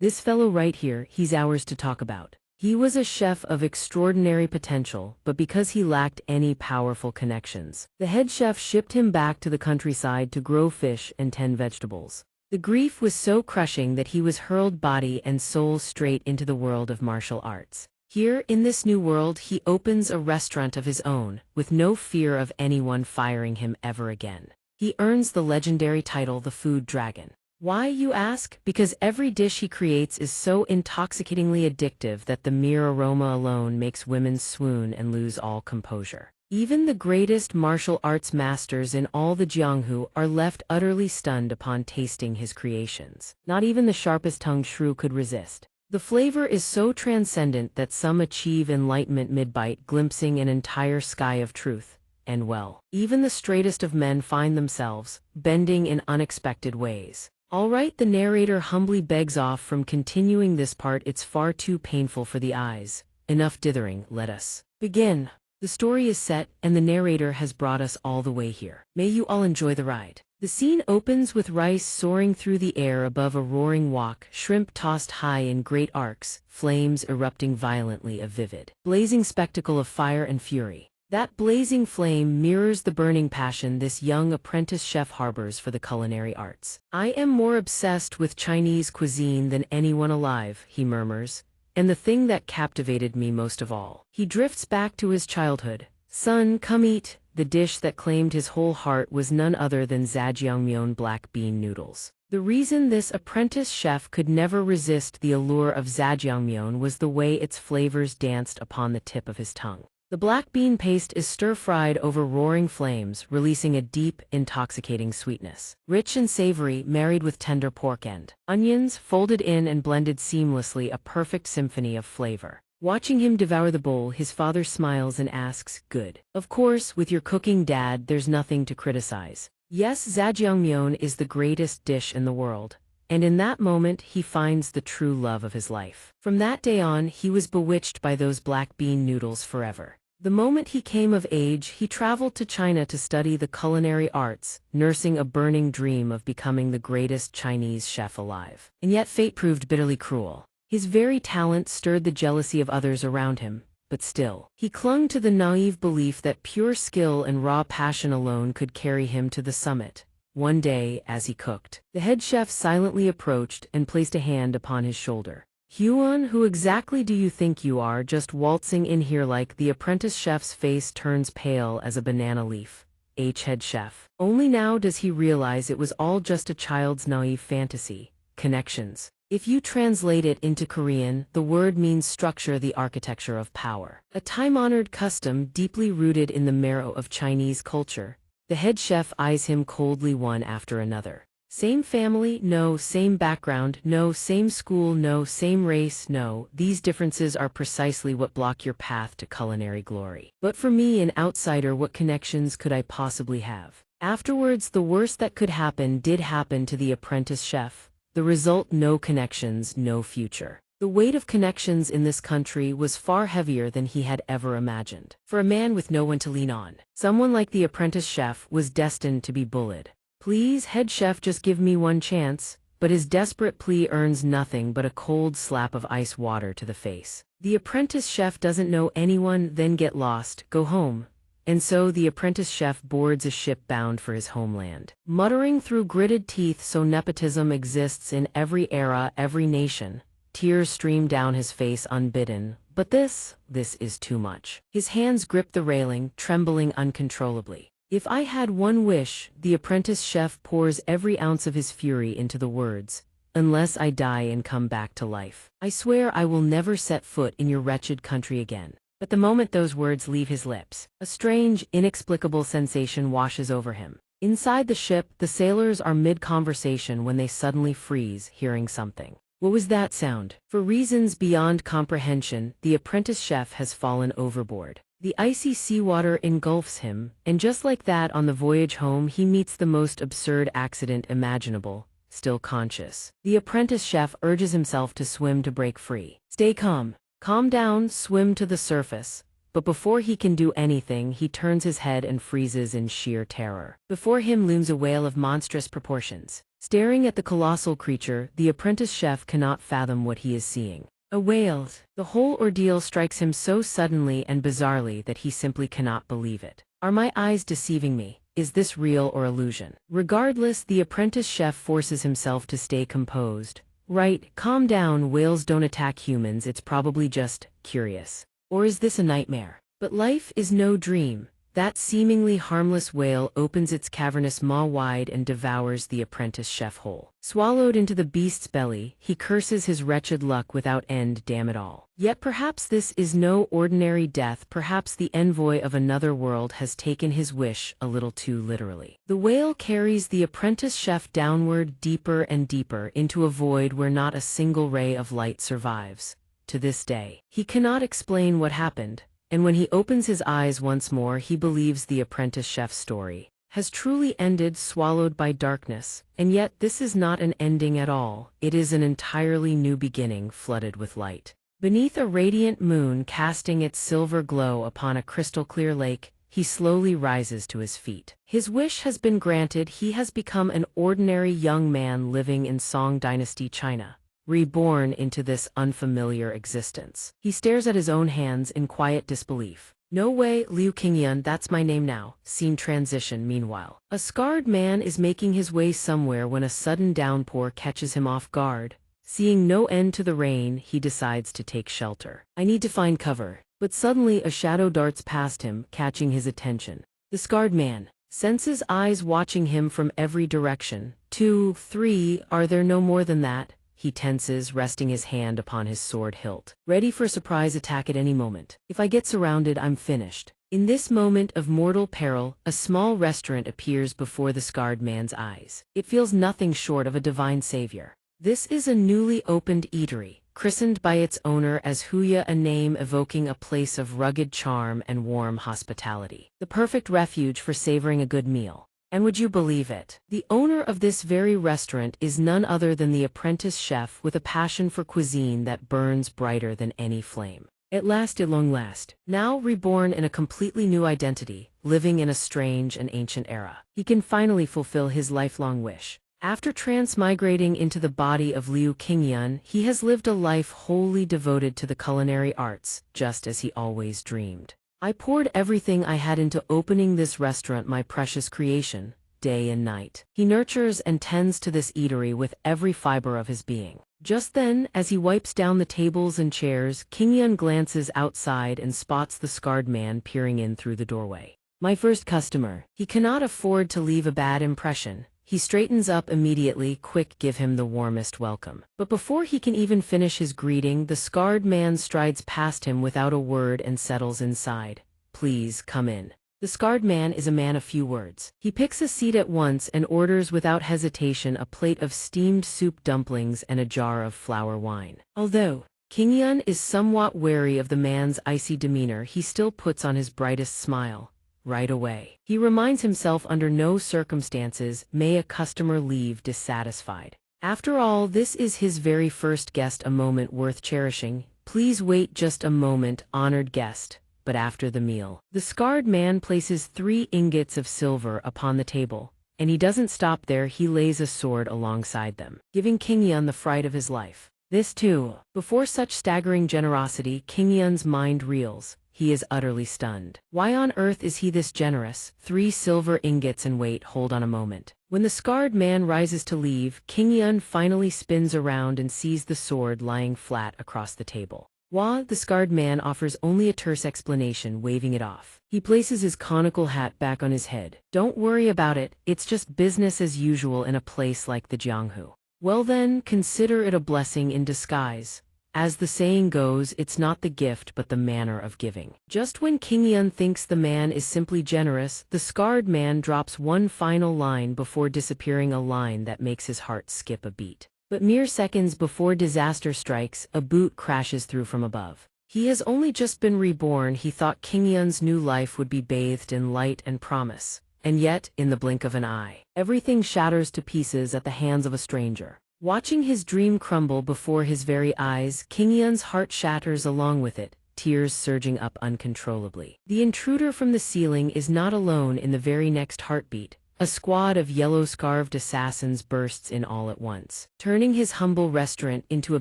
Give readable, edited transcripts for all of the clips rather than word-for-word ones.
This fellow right here, he's ours to talk about. He was a chef of extraordinary potential, but because he lacked any powerful connections, the head chef shipped him back to the countryside to grow fish and tend vegetables. The grief was so crushing that he was hurled body and soul straight into the world of martial arts. Here, in this new world, he opens a restaurant of his own, with no fear of anyone firing him ever again. He earns the legendary title the Food Dragon. Why, you ask? Because every dish he creates is so intoxicatingly addictive that the mere aroma alone makes women swoon and lose all composure. Even the greatest martial arts masters in all the Jianghu are left utterly stunned upon tasting his creations. Not even the sharpest-tongued shrew could resist. The flavor is so transcendent that some achieve enlightenment mid-bite, glimpsing an entire sky of truth. And well, even the straightest of men find themselves bending in unexpected ways. All right, the narrator humbly begs off from continuing this part. It's far too painful for the eyes. Enough dithering, let us begin. The story is set, and the narrator has brought us all the way here. May you all enjoy the ride. The scene opens with rice soaring through the air above a roaring wok, shrimp tossed high in great arcs, flames erupting violently, a vivid, blazing spectacle of fire and fury. That blazing flame mirrors the burning passion this young apprentice chef harbors for the culinary arts. "I am more obsessed with Chinese cuisine than anyone alive," he murmurs, "and the thing that captivated me most of all." He drifts back to his childhood. "Son, come eat." The dish that claimed his whole heart was none other than zhajiangmyeon black bean noodles. The reason this apprentice chef could never resist the allure of zhajiangmyeon was the way its flavors danced upon the tip of his tongue. The black bean paste is stir-fried over roaring flames, releasing a deep, intoxicating sweetness. Rich and savory, married with tender pork and onions, folded in and blended seamlessly, a perfect symphony of flavor. Watching him devour the bowl, his father smiles and asks, "Good. Of course, with your cooking, Dad, there's nothing to criticize." Yes, zhajiangmyeon is the greatest dish in the world. And in that moment, he finds the true love of his life. From that day on, he was bewitched by those black bean noodles forever. The moment he came of age, he traveled to China to study the culinary arts, nursing a burning dream of becoming the greatest Chinese chef alive. And yet fate proved bitterly cruel. His very talent stirred the jealousy of others around him, but still, he clung to the naive belief that pure skill and raw passion alone could carry him to the summit. One day, as he cooked, the head chef silently approached and placed a hand upon his shoulder. "Huan, who exactly do you think you are, just waltzing in here like?" The apprentice chef's face turns pale as a banana leaf. Head chef. Only now does he realize it was all just a child's naive fantasy. Connections. If you translate it into Korean, the word means structure, the architecture of power. A time-honored custom deeply rooted in the marrow of Chinese culture. The head chef eyes him coldly one after another. Same family? No. Same background? No. Same school? No. Same race? No. These differences are precisely what block your path to culinary glory. But for me, an outsider, what connections could I possibly have? Afterwards, the worst that could happen did happen to the apprentice chef. The result: no connections, no future. The weight of connections in this country was far heavier than he had ever imagined. For a man with no one to lean on, someone like the apprentice chef was destined to be bullied. "Please, head chef, just give me one chance." But his desperate plea earns nothing but a cold slap of ice water to the face. The apprentice chef doesn't know anyone, then get lost, go home. And so the apprentice chef boards a ship bound for his homeland. Muttering through gritted teeth, "So nepotism exists in every era, every nation." Tears stream down his face unbidden. But this is too much. His hands grip the railing, trembling uncontrollably. "If I had one wish," the apprentice chef pours every ounce of his fury into the words, "unless I die and come back to life, I swear I will never set foot in your wretched country again." But the moment those words leave his lips, a strange, inexplicable sensation washes over him. Inside the ship, the sailors are mid-conversation when they suddenly freeze, hearing something. What was that sound? For reasons beyond comprehension, the apprentice chef has fallen overboard. The icy seawater engulfs him, and just like that, on the voyage home, he meets the most absurd accident imaginable. Still conscious, the apprentice chef urges himself to swim to break free. "Stay calm. Calm down, swim to the surface." But before he can do anything, he turns his head and freezes in sheer terror. Before him looms a whale of monstrous proportions. Staring at the colossal creature, the apprentice chef cannot fathom what he is seeing. A whale. The whole ordeal strikes him so suddenly and bizarrely that he simply cannot believe it. Are my eyes deceiving me? Is this real or illusion? Regardless, the apprentice chef forces himself to stay composed. Right, calm down, whales don't attack humans, it's probably just curious. Or is this a nightmare? But life is no dream. That seemingly harmless whale opens its cavernous maw wide and devours the apprentice chef whole. Swallowed into the beast's belly, he curses his wretched luck without end, damn it all. Yet perhaps this is no ordinary death, perhaps the envoy of another world has taken his wish a little too literally. The whale carries the apprentice chef downward, deeper and deeper, into a void where not a single ray of light survives. To this day, he cannot explain what happened. And when he opens his eyes once more, he believes the apprentice chef's story has truly ended, swallowed by darkness. And yet this is not an ending at all. It is an entirely new beginning, flooded with light. Beneath a radiant moon casting its silver glow upon a crystal-clear lake, he slowly rises to his feet. His wish has been granted. He has become an ordinary young man living in Song Dynasty China, reborn into this unfamiliar existence. He stares at his own hands in quiet disbelief. No way, Liu Qingyan, that's my name now. Scene transition. Meanwhile, a scarred man is making his way somewhere when a sudden downpour catches him off guard. Seeing no end to the rain, he decides to take shelter. I need to find cover. But suddenly a shadow darts past him, catching his attention. The scarred man senses eyes watching him from every direction. 2, 3, are there no more than that? He tenses, resting his hand upon his sword hilt, ready for a surprise attack at any moment. If I get surrounded, I'm finished. In this moment of mortal peril, a small restaurant appears before the scarred man's eyes. It feels nothing short of a divine savior. This is a newly opened eatery, christened by its owner as Wuxia, a name evoking a place of rugged charm and warm hospitality. The perfect refuge for savoring a good meal. And would you believe it? The owner of this very restaurant is none other than the apprentice chef with a passion for cuisine that burns brighter than any flame. At long last, now reborn in a completely new identity, living in a strange and ancient era, he can finally fulfill his lifelong wish. After transmigrating into the body of Liu Qingyan, he has lived a life wholly devoted to the culinary arts, just as he always dreamed. I poured everything I had into opening this restaurant, my precious creation, day and night. He nurtures and tends to this eatery with every fiber of his being. Just then, as he wipes down the tables and chairs, Qingyan glances outside and spots the scarred man peering in through the doorway. My first customer. He cannot afford to leave a bad impression. He straightens up immediately, quick, give him the warmest welcome. But before he can even finish his greeting, the scarred man strides past him without a word and settles inside. Please, come in. The scarred man is a man of few words. He picks a seat at once and orders without hesitation a plate of steamed soup dumplings and a jar of flower wine. Although Qingyan is somewhat wary of the man's icy demeanor, he still puts on his brightest smile. Right away, he reminds himself under no circumstances may a customer leave dissatisfied. After all, this is his very first guest, a moment worth cherishing. Please wait just a moment, honored guest. But after the meal, the scarred man places 3 ingots of silver upon the table, and he doesn't stop there. He lays a sword alongside them, giving Qingyan the fright of his life. This too. Before such staggering generosity, Qingyan's mind reels. He is utterly stunned. Why on earth is he this generous? 3 silver ingots, and wait, hold on a moment. When the scarred man rises to leave, Qingyan finally spins around and sees the sword lying flat across the table. The scarred man offers only a terse explanation, waving it off. He places his conical hat back on his head. Don't worry about it, it's just business as usual in a place like the Jianghu. Well then, consider it a blessing in disguise. As the saying goes, it's not the gift but the manner of giving. Just when Qingyan thinks the man is simply generous, the scarred man drops one final line before disappearing, a line that makes his heart skip a beat. But mere seconds before disaster strikes, a boot crashes through from above. He has only just been reborn. He thought Qingyan's new life would be bathed in light and promise. And yet, in the blink of an eye, everything shatters to pieces at the hands of a stranger. Watching his dream crumble before his very eyes, Qingyan's heart shatters along with it, tears surging up uncontrollably. The intruder from the ceiling is not alone in the very next heartbeat. A squad of yellow-scarved assassins bursts in all at once, turning his humble restaurant into a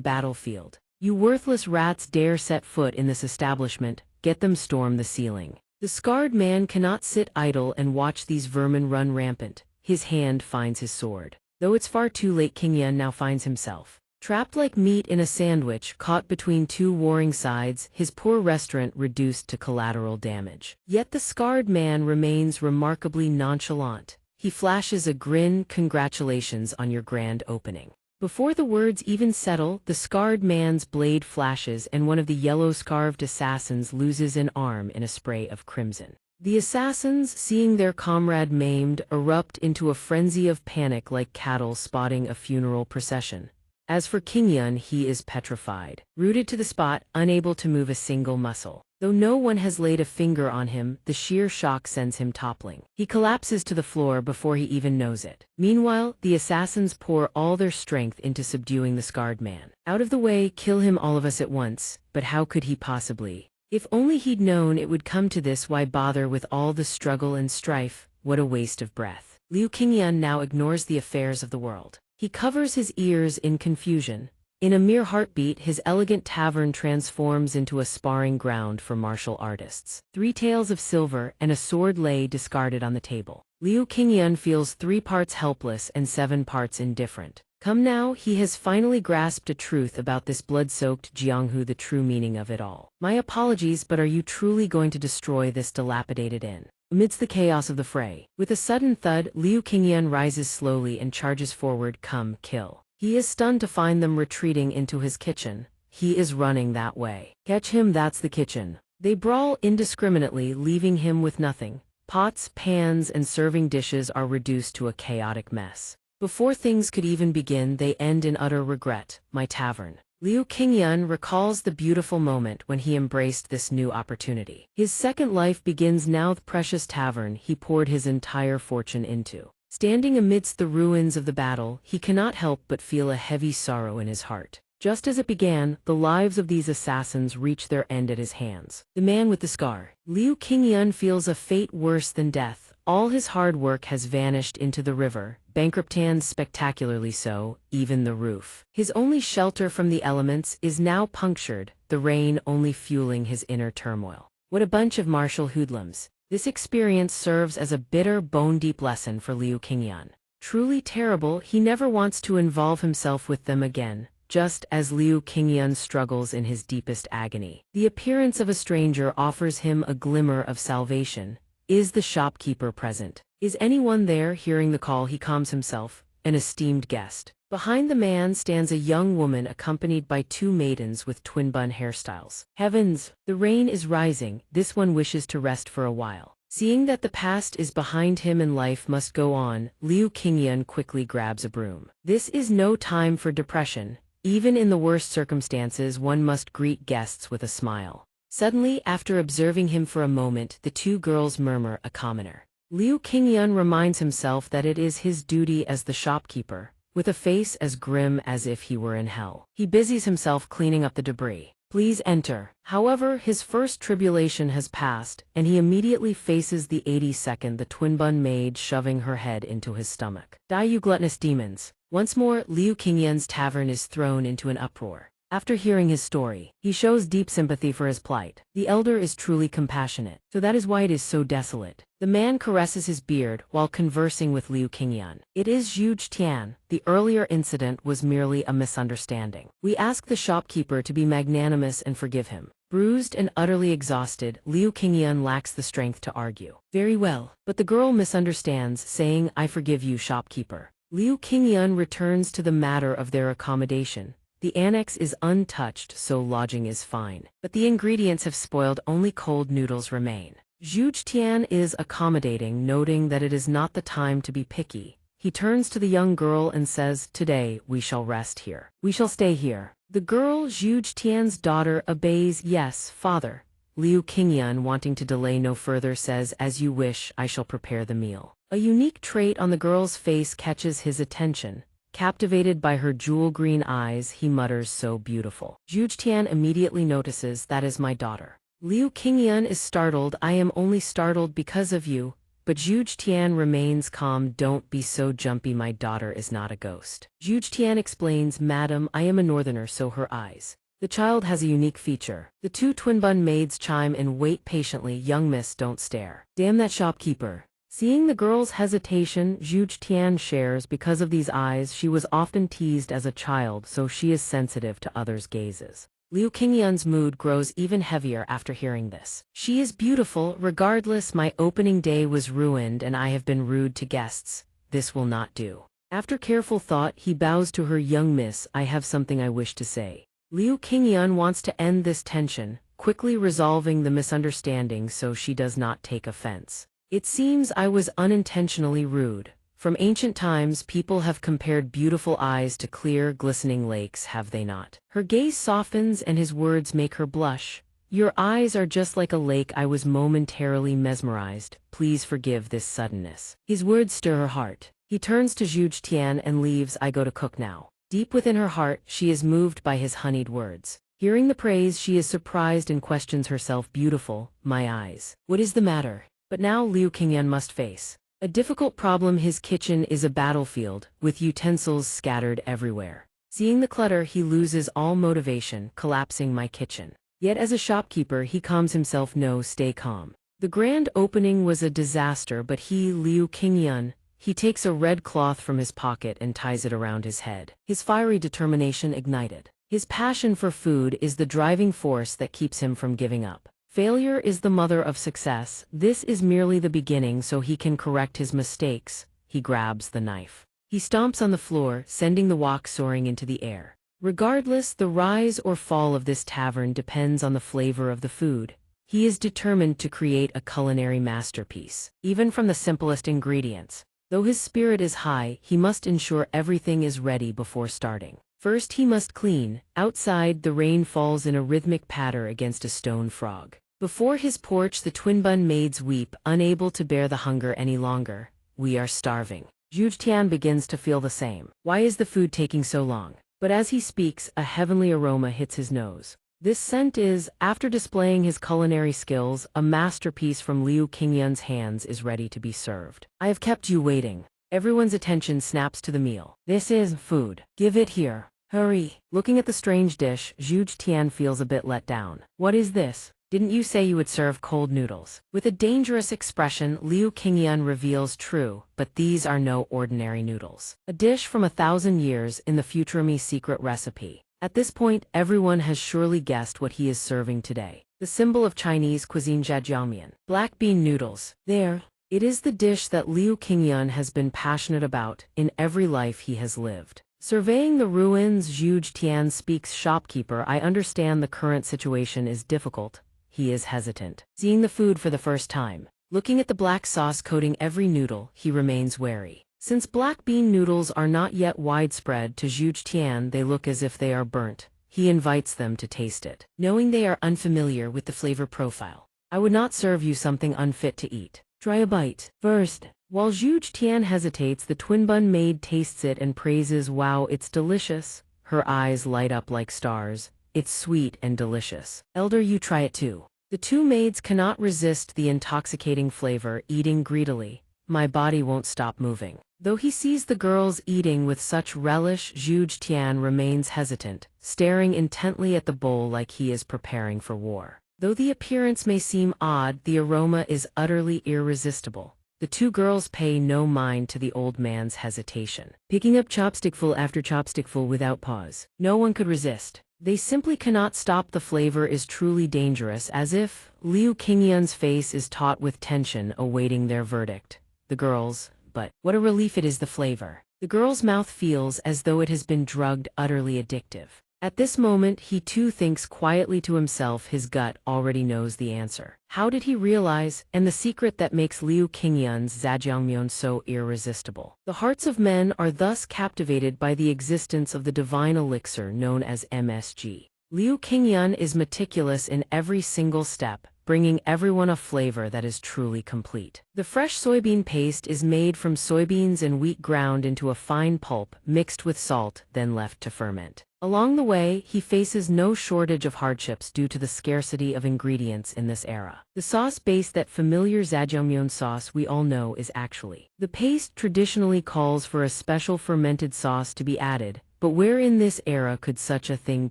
battlefield. "You worthless rats dare set foot in this establishment, get them storm the ceiling." The scarred man cannot sit idle and watch these vermin run rampant. His hand finds his sword. Though it's far too late, King Yun now finds himself trapped like meat in a sandwich, caught between two warring sides, his poor restaurant reduced to collateral damage. Yet the scarred man remains remarkably nonchalant. He flashes a grin, "Congratulations on your grand opening." Before the words even settle, the scarred man's blade flashes and one of the yellow-scarved assassins loses an arm in a spray of crimson. The assassins, seeing their comrade maimed, erupt into a frenzy of panic like cattle spotting a funeral procession. As for King Yun, he is petrified, rooted to the spot, unable to move a single muscle. Though no one has laid a finger on him, the sheer shock sends him toppling. He collapses to the floor before he even knows it. Meanwhile, the assassins pour all their strength into subduing the scarred man. "Out of the way, kill him, all of us at once." But how could he possibly? If only he'd known it would come to this, why bother with all the struggle and strife? What a waste of breath. Liu Qingyan now ignores the affairs of the world. He covers his ears in confusion. In a mere heartbeat, his elegant tavern transforms into a sparring ground for martial artists. 3 taels of silver and a sword lay discarded on the table. Liu Qingyan feels 3 parts helpless and 7 parts indifferent. Come now, he has finally grasped a truth about this blood-soaked Jianghu, the true meaning of it all. "My apologies, but are you truly going to destroy this dilapidated inn?" Amidst the chaos of the fray, with a sudden thud, Liu Qingyan rises slowly and charges forward. "Come, kill." He is stunned to find them retreating into his kitchen. He is running that way. "Catch him, that's the kitchen." They brawl indiscriminately, leaving him with nothing. Pots, pans, and serving dishes are reduced to a chaotic mess. Before things could even begin, they end in utter regret. "My tavern." Liu Qingyan recalls the beautiful moment when he embraced this new opportunity. His second life begins now. The precious tavern he poured his entire fortune into. Standing amidst the ruins of the battle, he cannot help but feel a heavy sorrow in his heart. Just as it began, the lives of these assassins reach their end at his hands. The man with the scar. Liu Qingyan feels a fate worse than death. All his hard work has vanished into the river, bankrupted spectacularly so, even the roof. His only shelter from the elements is now punctured, the rain only fueling his inner turmoil. What a bunch of martial hoodlums. This experience serves as a bitter, bone-deep lesson for Liu Qingyan. Truly terrible, he never wants to involve himself with them again, just as Liu Qingyan struggles in his deepest agony. The appearance of a stranger offers him a glimmer of salvation. Is the shopkeeper present? Is anyone there? Hearing the call, he calms himself. An esteemed guest. Behind the man stands a young woman accompanied by 2 maidens with twin-bun hairstyles. Heavens! The rain is rising. This one wishes to rest for a while. Seeing that the past is behind him and life must go on, Liu Qingyan quickly grabs a broom. This is no time for depression. Even in the worst circumstances, one must greet guests with a smile. Suddenly, after observing him for a moment, the 2 girls murmur, "A commoner." Liu Qingyan reminds himself that it is his duty as the shopkeeper. With a face as grim as if he were in hell, he busies himself cleaning up the debris. "Please enter." However, his first tribulation has passed, and he immediately faces the 82nd, the twin-bun maid shoving her head into his stomach. "Die, you gluttonous demons." Once more, Liu Qingyan's tavern is thrown into an uproar. After hearing his story, he shows deep sympathy for his plight. The elder is truly compassionate, so that is why it is so desolate. The man caresses his beard while conversing with Liu Qingyan. "It is Zhu Tian. The earlier incident was merely a misunderstanding. We ask the shopkeeper to be magnanimous and forgive him." Bruised and utterly exhausted, Liu Qingyan lacks the strength to argue. "Very well." But the girl misunderstands, saying, "I forgive you, shopkeeper." Liu Qingyan returns to the matter of their accommodation. The annex is untouched, so lodging is fine. But the ingredients have spoiled, only cold noodles remain. Zhu Tian is accommodating, noting that it is not the time to be picky. He turns to the young girl and says, "Today, we shall rest here. We shall stay here." The girl, Zhu Tian's daughter, obeys. "Yes, father." Liu Qingyan, wanting to delay no further, says, "As you wish, I shall prepare the meal." A unique trait on the girl's face catches his attention. Captivated by her jewel-green eyes, he mutters, "So beautiful." Zhu Tian immediately notices, "That is my daughter." Liu Qingyan is startled. "I am only startled because of you." but Zhuge Tian remains calm. Don't be so jumpy, my daughter is not a ghost. Zhuge Tian explains, Madam, I am a northerner, so her eyes. The child has a unique feature. The two twin-bun maids chime and wait patiently. Young miss, don't stare. Damn that shopkeeper. Seeing the girl's hesitation, Zhuge Tian shares, because of these eyes she was often teased as a child, so she is sensitive to others' gazes. Liu Qingyun's mood grows even heavier after hearing this. She is beautiful, regardless. My opening day was ruined and I have been rude to guests. This will not do. After careful thought, he bows to her. Young miss, I have something I wish to say. Liu Qingyun wants to end this tension, quickly resolving the misunderstanding so she does not take offense. It seems I was unintentionally rude. From ancient times, people have compared beautiful eyes to clear, glistening lakes, have they not? Her gaze softens and his words make her blush. Your eyes are just like a lake. I was momentarily mesmerized. Please forgive this suddenness. His words stir her heart. He turns to Zhuge Tian and leaves. I go to cook now. Deep within her heart, she is moved by his honeyed words. Hearing the praise, she is surprised and questions herself. Beautiful, my eyes. What is the matter? But now Liu Qingyun must face a difficult problem. His kitchen is a battlefield, with utensils scattered everywhere. Seeing the clutter, he loses all motivation, collapsing. My kitchen. Yet as a shopkeeper, he calms himself. No, stay calm. The grand opening was a disaster, but he, Liu Qingyun, he takes a red cloth from his pocket and ties it around his head. His fiery determination ignited. His passion for food is the driving force that keeps him from giving up. Failure is the mother of success. This is merely the beginning, so he can correct his mistakes. He grabs the knife. He stomps on the floor, sending the wok soaring into the air. Regardless, the rise or fall of this tavern depends on the flavor of the food. He is determined to create a culinary masterpiece, even from the simplest ingredients. Though his spirit is high, he must ensure everything is ready before starting. First he must clean. Outside, the rain falls in a rhythmic patter against a stone frog. Before his porch, the twin-bun maids weep, unable to bear the hunger any longer. We are starving. Zhuge Tian begins to feel the same. Why is the food taking so long? But as he speaks, a heavenly aroma hits his nose. This scent is, after displaying his culinary skills, a masterpiece from Liu Qingyun's hands is ready to be served. I have kept you waiting. Everyone's attention snaps to the meal. This is food. Give it here. Hurry. Looking at the strange dish, Zhuge Tian feels a bit let down. What is this? Didn't you say you would serve cold noodles? With a dangerous expression, Liu Qingyun reveals, true, but these are no ordinary noodles. A dish from 1,000 years in the Futurami secret recipe. At this point, everyone has surely guessed what he is serving today. The symbol of Chinese cuisine, jjiajiangmian. Black bean noodles. There. It is the dish that Liu Qingyun has been passionate about in every life he has lived. Surveying the ruins, Zhuge Tian speaks. Shopkeeper, I understand the current situation is difficult. He is hesitant. Seeing the food for the first time. Looking at the black sauce coating every noodle, he remains wary. Since black bean noodles are not yet widespread to Zhuge Tian, they look as if they are burnt. He invites them to taste it, knowing they are unfamiliar with the flavor profile. I would not serve you something unfit to eat. Try a bite. First. While Zhuge Tian hesitates, the twin-bun maid tastes it and praises, wow, it's delicious. Her eyes light up like stars. It's sweet and delicious. Elder, you try it too. The two maids cannot resist the intoxicating flavor, eating greedily. My body won't stop moving. Though he sees the girls eating with such relish, Zhuge Tian remains hesitant, staring intently at the bowl like he is preparing for war. Though the appearance may seem odd, the aroma is utterly irresistible. The two girls pay no mind to the old man's hesitation, picking up chopstickful after chopstickful without pause. No one could resist. They simply cannot stop. The flavor is truly dangerous, as if Liu Qingyun's face is taut with tension, awaiting their verdict. The girls, but what a relief it is, the flavor. The girl's mouth feels as though it has been drugged, utterly addictive. At this moment, he too thinks quietly to himself. His gut already knows the answer. How did he realize, and the secret that makes Liu Qingyun's jjiajiangmian so irresistible? The hearts of men are thus captivated by the existence of the divine elixir known as MSG. Liu Qingyun is meticulous in every single step, bringing everyone a flavor that is truly complete. The fresh soybean paste is made from soybeans and wheat ground into a fine pulp, mixed with salt, then left to ferment. Along the way, he faces no shortage of hardships due to the scarcity of ingredients in this era. The sauce base, that familiar jjajangmyeon sauce we all know, is actually the paste traditionally calls for a special fermented sauce to be added, but where in this era could such a thing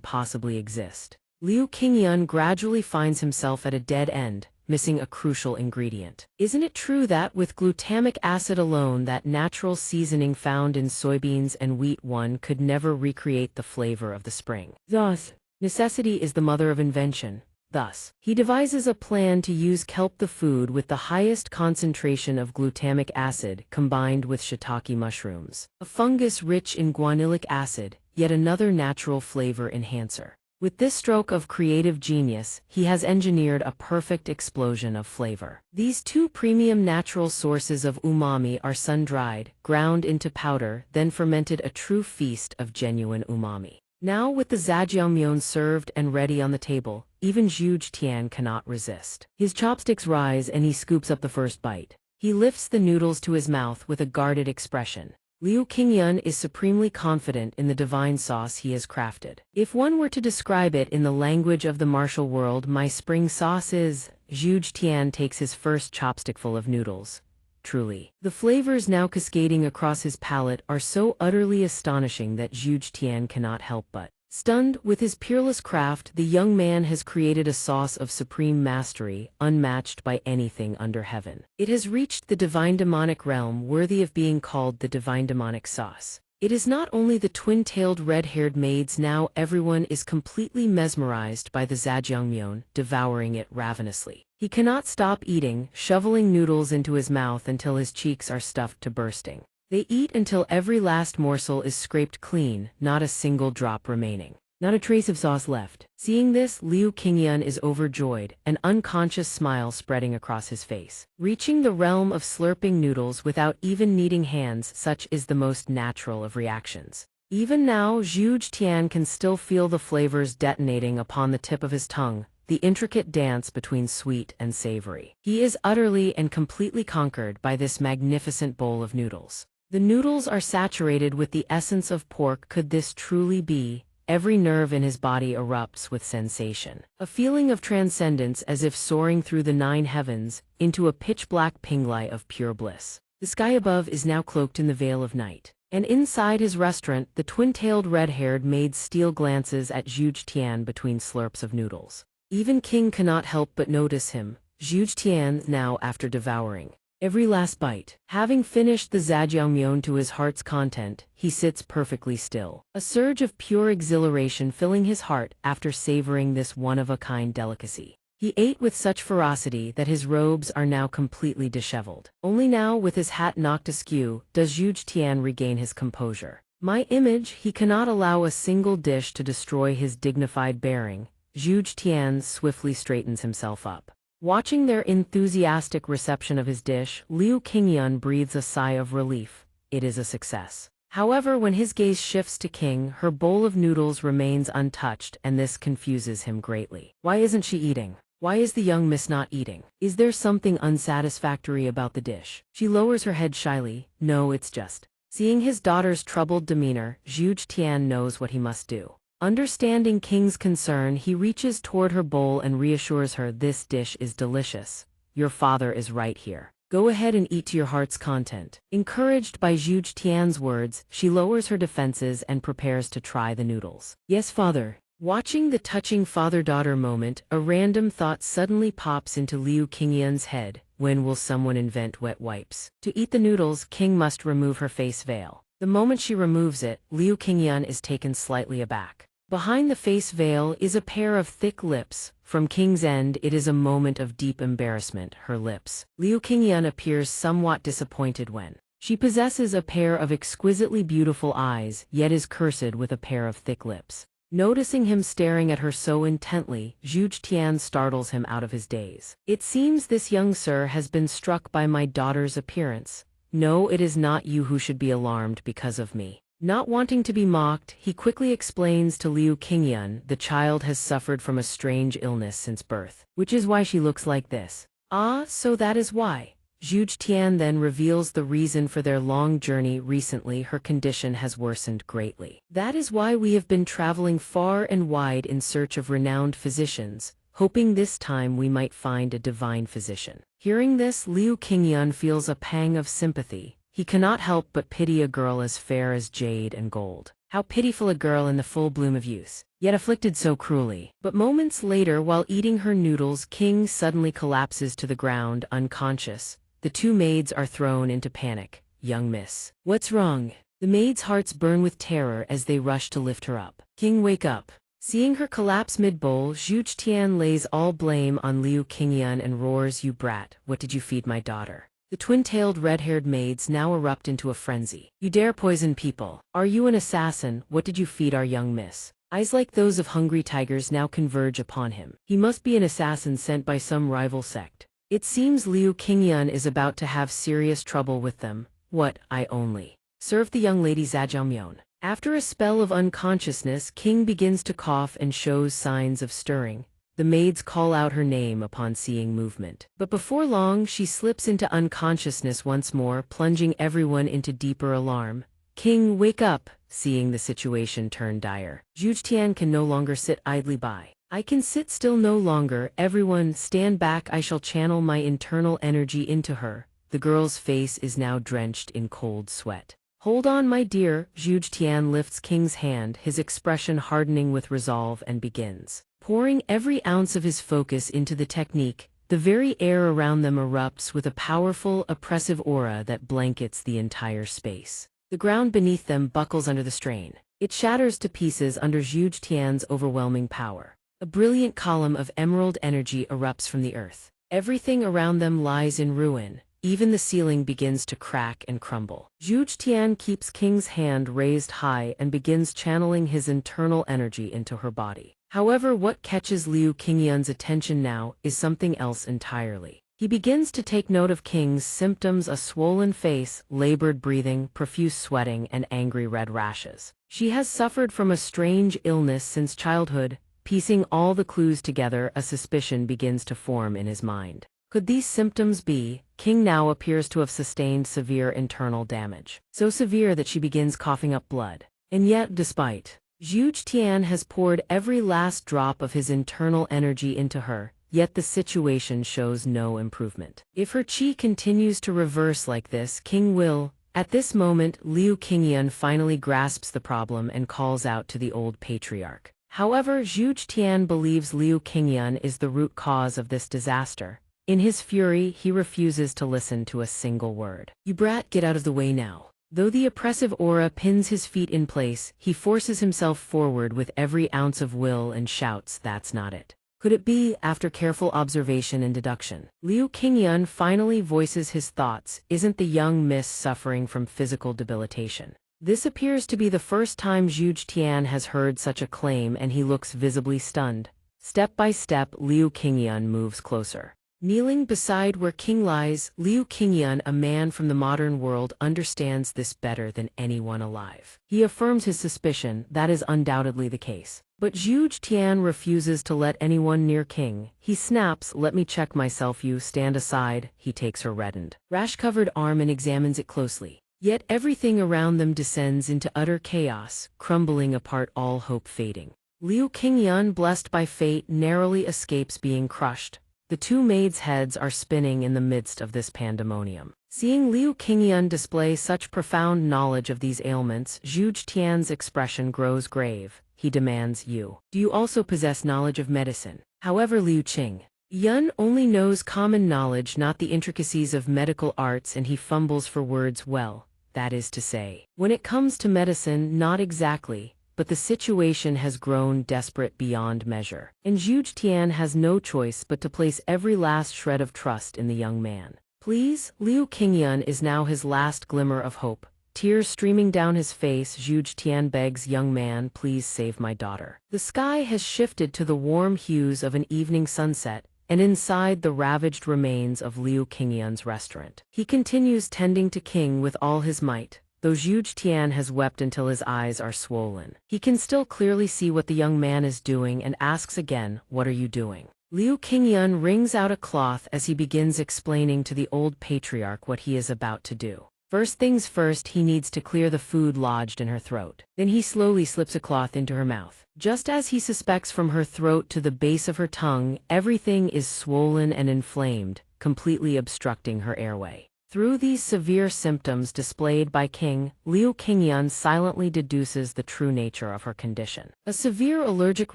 possibly exist? Liu Qingyun gradually finds himself at a dead end, missing a crucial ingredient. Isn't it true that with glutamic acid alone, that natural seasoning found in soybeans and wheat, one could never recreate the flavor of the spring? Thus, necessity is the mother of invention. Thus, he devises a plan to use kelp, the food with the highest concentration of glutamic acid, combined with shiitake mushrooms, a fungus rich in guanylic acid, yet another natural flavor enhancer. With this stroke of creative genius, he has engineered a perfect explosion of flavor. These two premium natural sources of umami are sun-dried, ground into powder, then fermented, a true feast of genuine umami. Now, with the jjajangmyeon served and ready on the table, even Zhuge Tian cannot resist. His chopsticks rise and he scoops up the first bite. He lifts the noodles to his mouth with a guarded expression. Liu Qingyun is supremely confident in the divine sauce he has crafted. If one were to describe it in the language of the martial world, my spring sauce is. Zhuge Tian takes his first chopstickful of noodles. Truly, the flavors now cascading across his palate are so utterly astonishing that Zhuge Tian cannot help but stunned. With his peerless craft, the young man has created a sauce of supreme mastery, unmatched by anything under heaven. It has reached the divine demonic realm, worthy of being called the divine demonic sauce. It is not only the twin-tailed red-haired maids, now everyone is completely mesmerized by the jjajangmyeon, devouring it ravenously. He cannot stop eating, shoveling noodles into his mouth until his cheeks are stuffed to bursting. They eat until every last morsel is scraped clean, not a single drop remaining. Not a trace of sauce left. Seeing this, Liu Qingyun is overjoyed, an unconscious smile spreading across his face. Reaching the realm of slurping noodles without even needing hands, such is the most natural of reactions. Even now, Zhuge Tian can still feel the flavors detonating upon the tip of his tongue, the intricate dance between sweet and savory. He is utterly and completely conquered by this magnificent bowl of noodles. The noodles are saturated with the essence of pork. Could this truly be? Every nerve in his body erupts with sensation. A feeling of transcendence, as if soaring through the 9 heavens, into a pitch-black pinglight of pure bliss. The sky above is now cloaked in the veil of night. And inside his restaurant, the twin-tailed red-haired maid steal glances at Zhuge Tian between slurps of noodles. Even King cannot help but notice him. Zhuge Tian now, after devouring every last bite. Having finished the jjajangmyeon to his heart's content, he sits perfectly still. A surge of pure exhilaration filling his heart after savoring this one-of-a-kind delicacy. He ate with such ferocity that his robes are now completely disheveled. Only now, with his hat knocked askew, does Zhuge Tian regain his composure. My image, he cannot allow a single dish to destroy his dignified bearing. Zhuge Tian swiftly straightens himself up. Watching their enthusiastic reception of his dish, Liu Qingyun breathes a sigh of relief. It is a success. However, when his gaze shifts to King, her bowl of noodles remains untouched, and this confuses him greatly. Why isn't she eating? Why is the young miss not eating? Is there something unsatisfactory about the dish? She lowers her head shyly. No, it's just. Seeing his daughter's troubled demeanor, Zhuge Tian knows what he must do. Understanding King's concern, he reaches toward her bowl and reassures her, this dish is delicious. Your father is right here. Go ahead and eat to your heart's content. Encouraged by Zhuge Tian's words, she lowers her defenses and prepares to try the noodles. Yes, father. Watching the touching father-daughter moment, a random thought suddenly pops into Liu Qingyun's head. When will someone invent wet wipes? To eat the noodles, King must remove her face veil. The moment she removes it, Liu Qingyun is taken slightly aback. Behind the face veil is a pair of thick lips. From King's end, it is a moment of deep embarrassment, her lips. Liu Qingyun appears somewhat disappointed when she possesses a pair of exquisitely beautiful eyes, yet is cursed with a pair of thick lips. Noticing him staring at her so intently, Zhuge Tian startles him out of his daze. It seems this young sir has been struck by my daughter's appearance. No, it is not you who should be alarmed because of me. Not wanting to be mocked, he quickly explains to Liu Qingyun the child has suffered from a strange illness since birth, which is why she looks like this. Ah, so that is why. Zhuge Tian then reveals the reason for their long journey. Recently, her condition has worsened greatly. That is why we have been traveling far and wide in search of renowned physicians, hoping this time we might find a divine physician. Hearing this, Liu Qingyun feels a pang of sympathy. He cannot help but pity a girl as fair as jade and gold. How pitiful a girl in the full bloom of youth, yet afflicted so cruelly. But moments later, while eating her noodles, King suddenly collapses to the ground, unconscious. The two maids are thrown into panic. Young miss, what's wrong? The maids' hearts burn with terror as they rush to lift her up. King, wake up. Seeing her collapse mid-bowl, Zhuge Tian lays all blame on Liu Qingyun and roars, "You brat, what did you feed my daughter?" The twin-tailed red-haired maids now erupt into a frenzy. "You dare poison people? Are you an assassin? What did you feed our young miss?" Eyes like those of hungry tigers now converge upon him. He must be an assassin sent by some rival sect. It seems Liu Qingyun is about to have serious trouble with them. "What, I only served the young lady Zhajangmyeon." After a spell of unconsciousness, King begins to cough and shows signs of stirring. The maids call out her name upon seeing movement. But before long, she slips into unconsciousness once more, plunging everyone into deeper alarm. "King, wake up!" Seeing the situation turn dire, Zhuge Tian can no longer sit idly by. "I can sit still no longer. Everyone, stand back. I shall channel my internal energy into her." The girl's face is now drenched in cold sweat. "Hold on, my dear." Zhuge Tian lifts King's hand, his expression hardening with resolve, and begins pouring every ounce of his focus into the technique. The very air around them erupts with a powerful, oppressive aura that blankets the entire space. The ground beneath them buckles under the strain. It shatters to pieces under Zhuge Tian's overwhelming power. A brilliant column of emerald energy erupts from the earth. Everything around them lies in ruin. Even the ceiling begins to crack and crumble. Zhuge Tian keeps King's hand raised high and begins channeling his internal energy into her body. However, what catches Liu Qingyun's attention now is something else entirely. He begins to take note of King's symptoms: a swollen face, labored breathing, profuse sweating, and angry red rashes. She has suffered from a strange illness since childhood. Piecing all the clues together, a suspicion begins to form in his mind. Could these symptoms be? King now appears to have sustained severe internal damage, so severe that she begins coughing up blood. And yet, despite Zhuge Tian has poured every last drop of his internal energy into her, yet the situation shows no improvement. If her qi continues to reverse like this, King will. At this moment, Liu Qingyun finally grasps the problem and calls out to the old patriarch. However, Zhuge Tian believes Liu Qingyun is the root cause of this disaster. In his fury, he refuses to listen to a single word. "You brat, get out of the way now." Though the oppressive aura pins his feet in place, he forces himself forward with every ounce of will and shouts, "That's not it." Could it be? After careful observation and deduction, Liu Qingyun finally voices his thoughts. Isn't the young miss suffering from physical debilitation? This appears to be the first time Zhuge Tian has heard such a claim, and he looks visibly stunned. Step by step, Liu Qingyun moves closer. Kneeling beside where King lies, Liu Qingyun, a man from the modern world, understands this better than anyone alive. He affirms his suspicion. That is undoubtedly the case. But Zhuge Tian refuses to let anyone near King. He snaps, "Let me check myself. You stand aside." He takes her reddened, rash-covered arm and examines it closely. Yet everything around them descends into utter chaos, crumbling apart, all hope fading. Liu Qingyun, blessed by fate, narrowly escapes being crushed. The two maids' heads are spinning in the midst of this pandemonium. Seeing Liu Qingyun display such profound knowledge of these ailments, Zhuge Tian's expression grows grave. He demands, "Do you also possess knowledge of medicine?" However, Liu Qingyun only knows common knowledge, not the intricacies of medical arts, and he fumbles for words. "Well, that is to say, when it comes to medicine, not exactly." But the situation has grown desperate beyond measure, and Zhuge Tian has no choice but to place every last shred of trust in the young man. "Please?" Liu Qingyun is now his last glimmer of hope. Tears streaming down his face, Zhuge Tian begs, "Young man, please save my daughter." The sky has shifted to the warm hues of an evening sunset, and inside the ravaged remains of Liu Qingyun's restaurant, he continues tending to King with all his might. Though Zhuge Tian has wept until his eyes are swollen, he can still clearly see what the young man is doing and asks again, "What are you doing?" Liu Qingyun wrings out a cloth as he begins explaining to the old patriarch what he is about to do. First things first, he needs to clear the food lodged in her throat. Then he slowly slips a cloth into her mouth. Just as he suspects, from her throat to the base of her tongue, everything is swollen and inflamed, completely obstructing her airway. Through these severe symptoms displayed by King, Liu Qingyun silently deduces the true nature of her condition. A severe allergic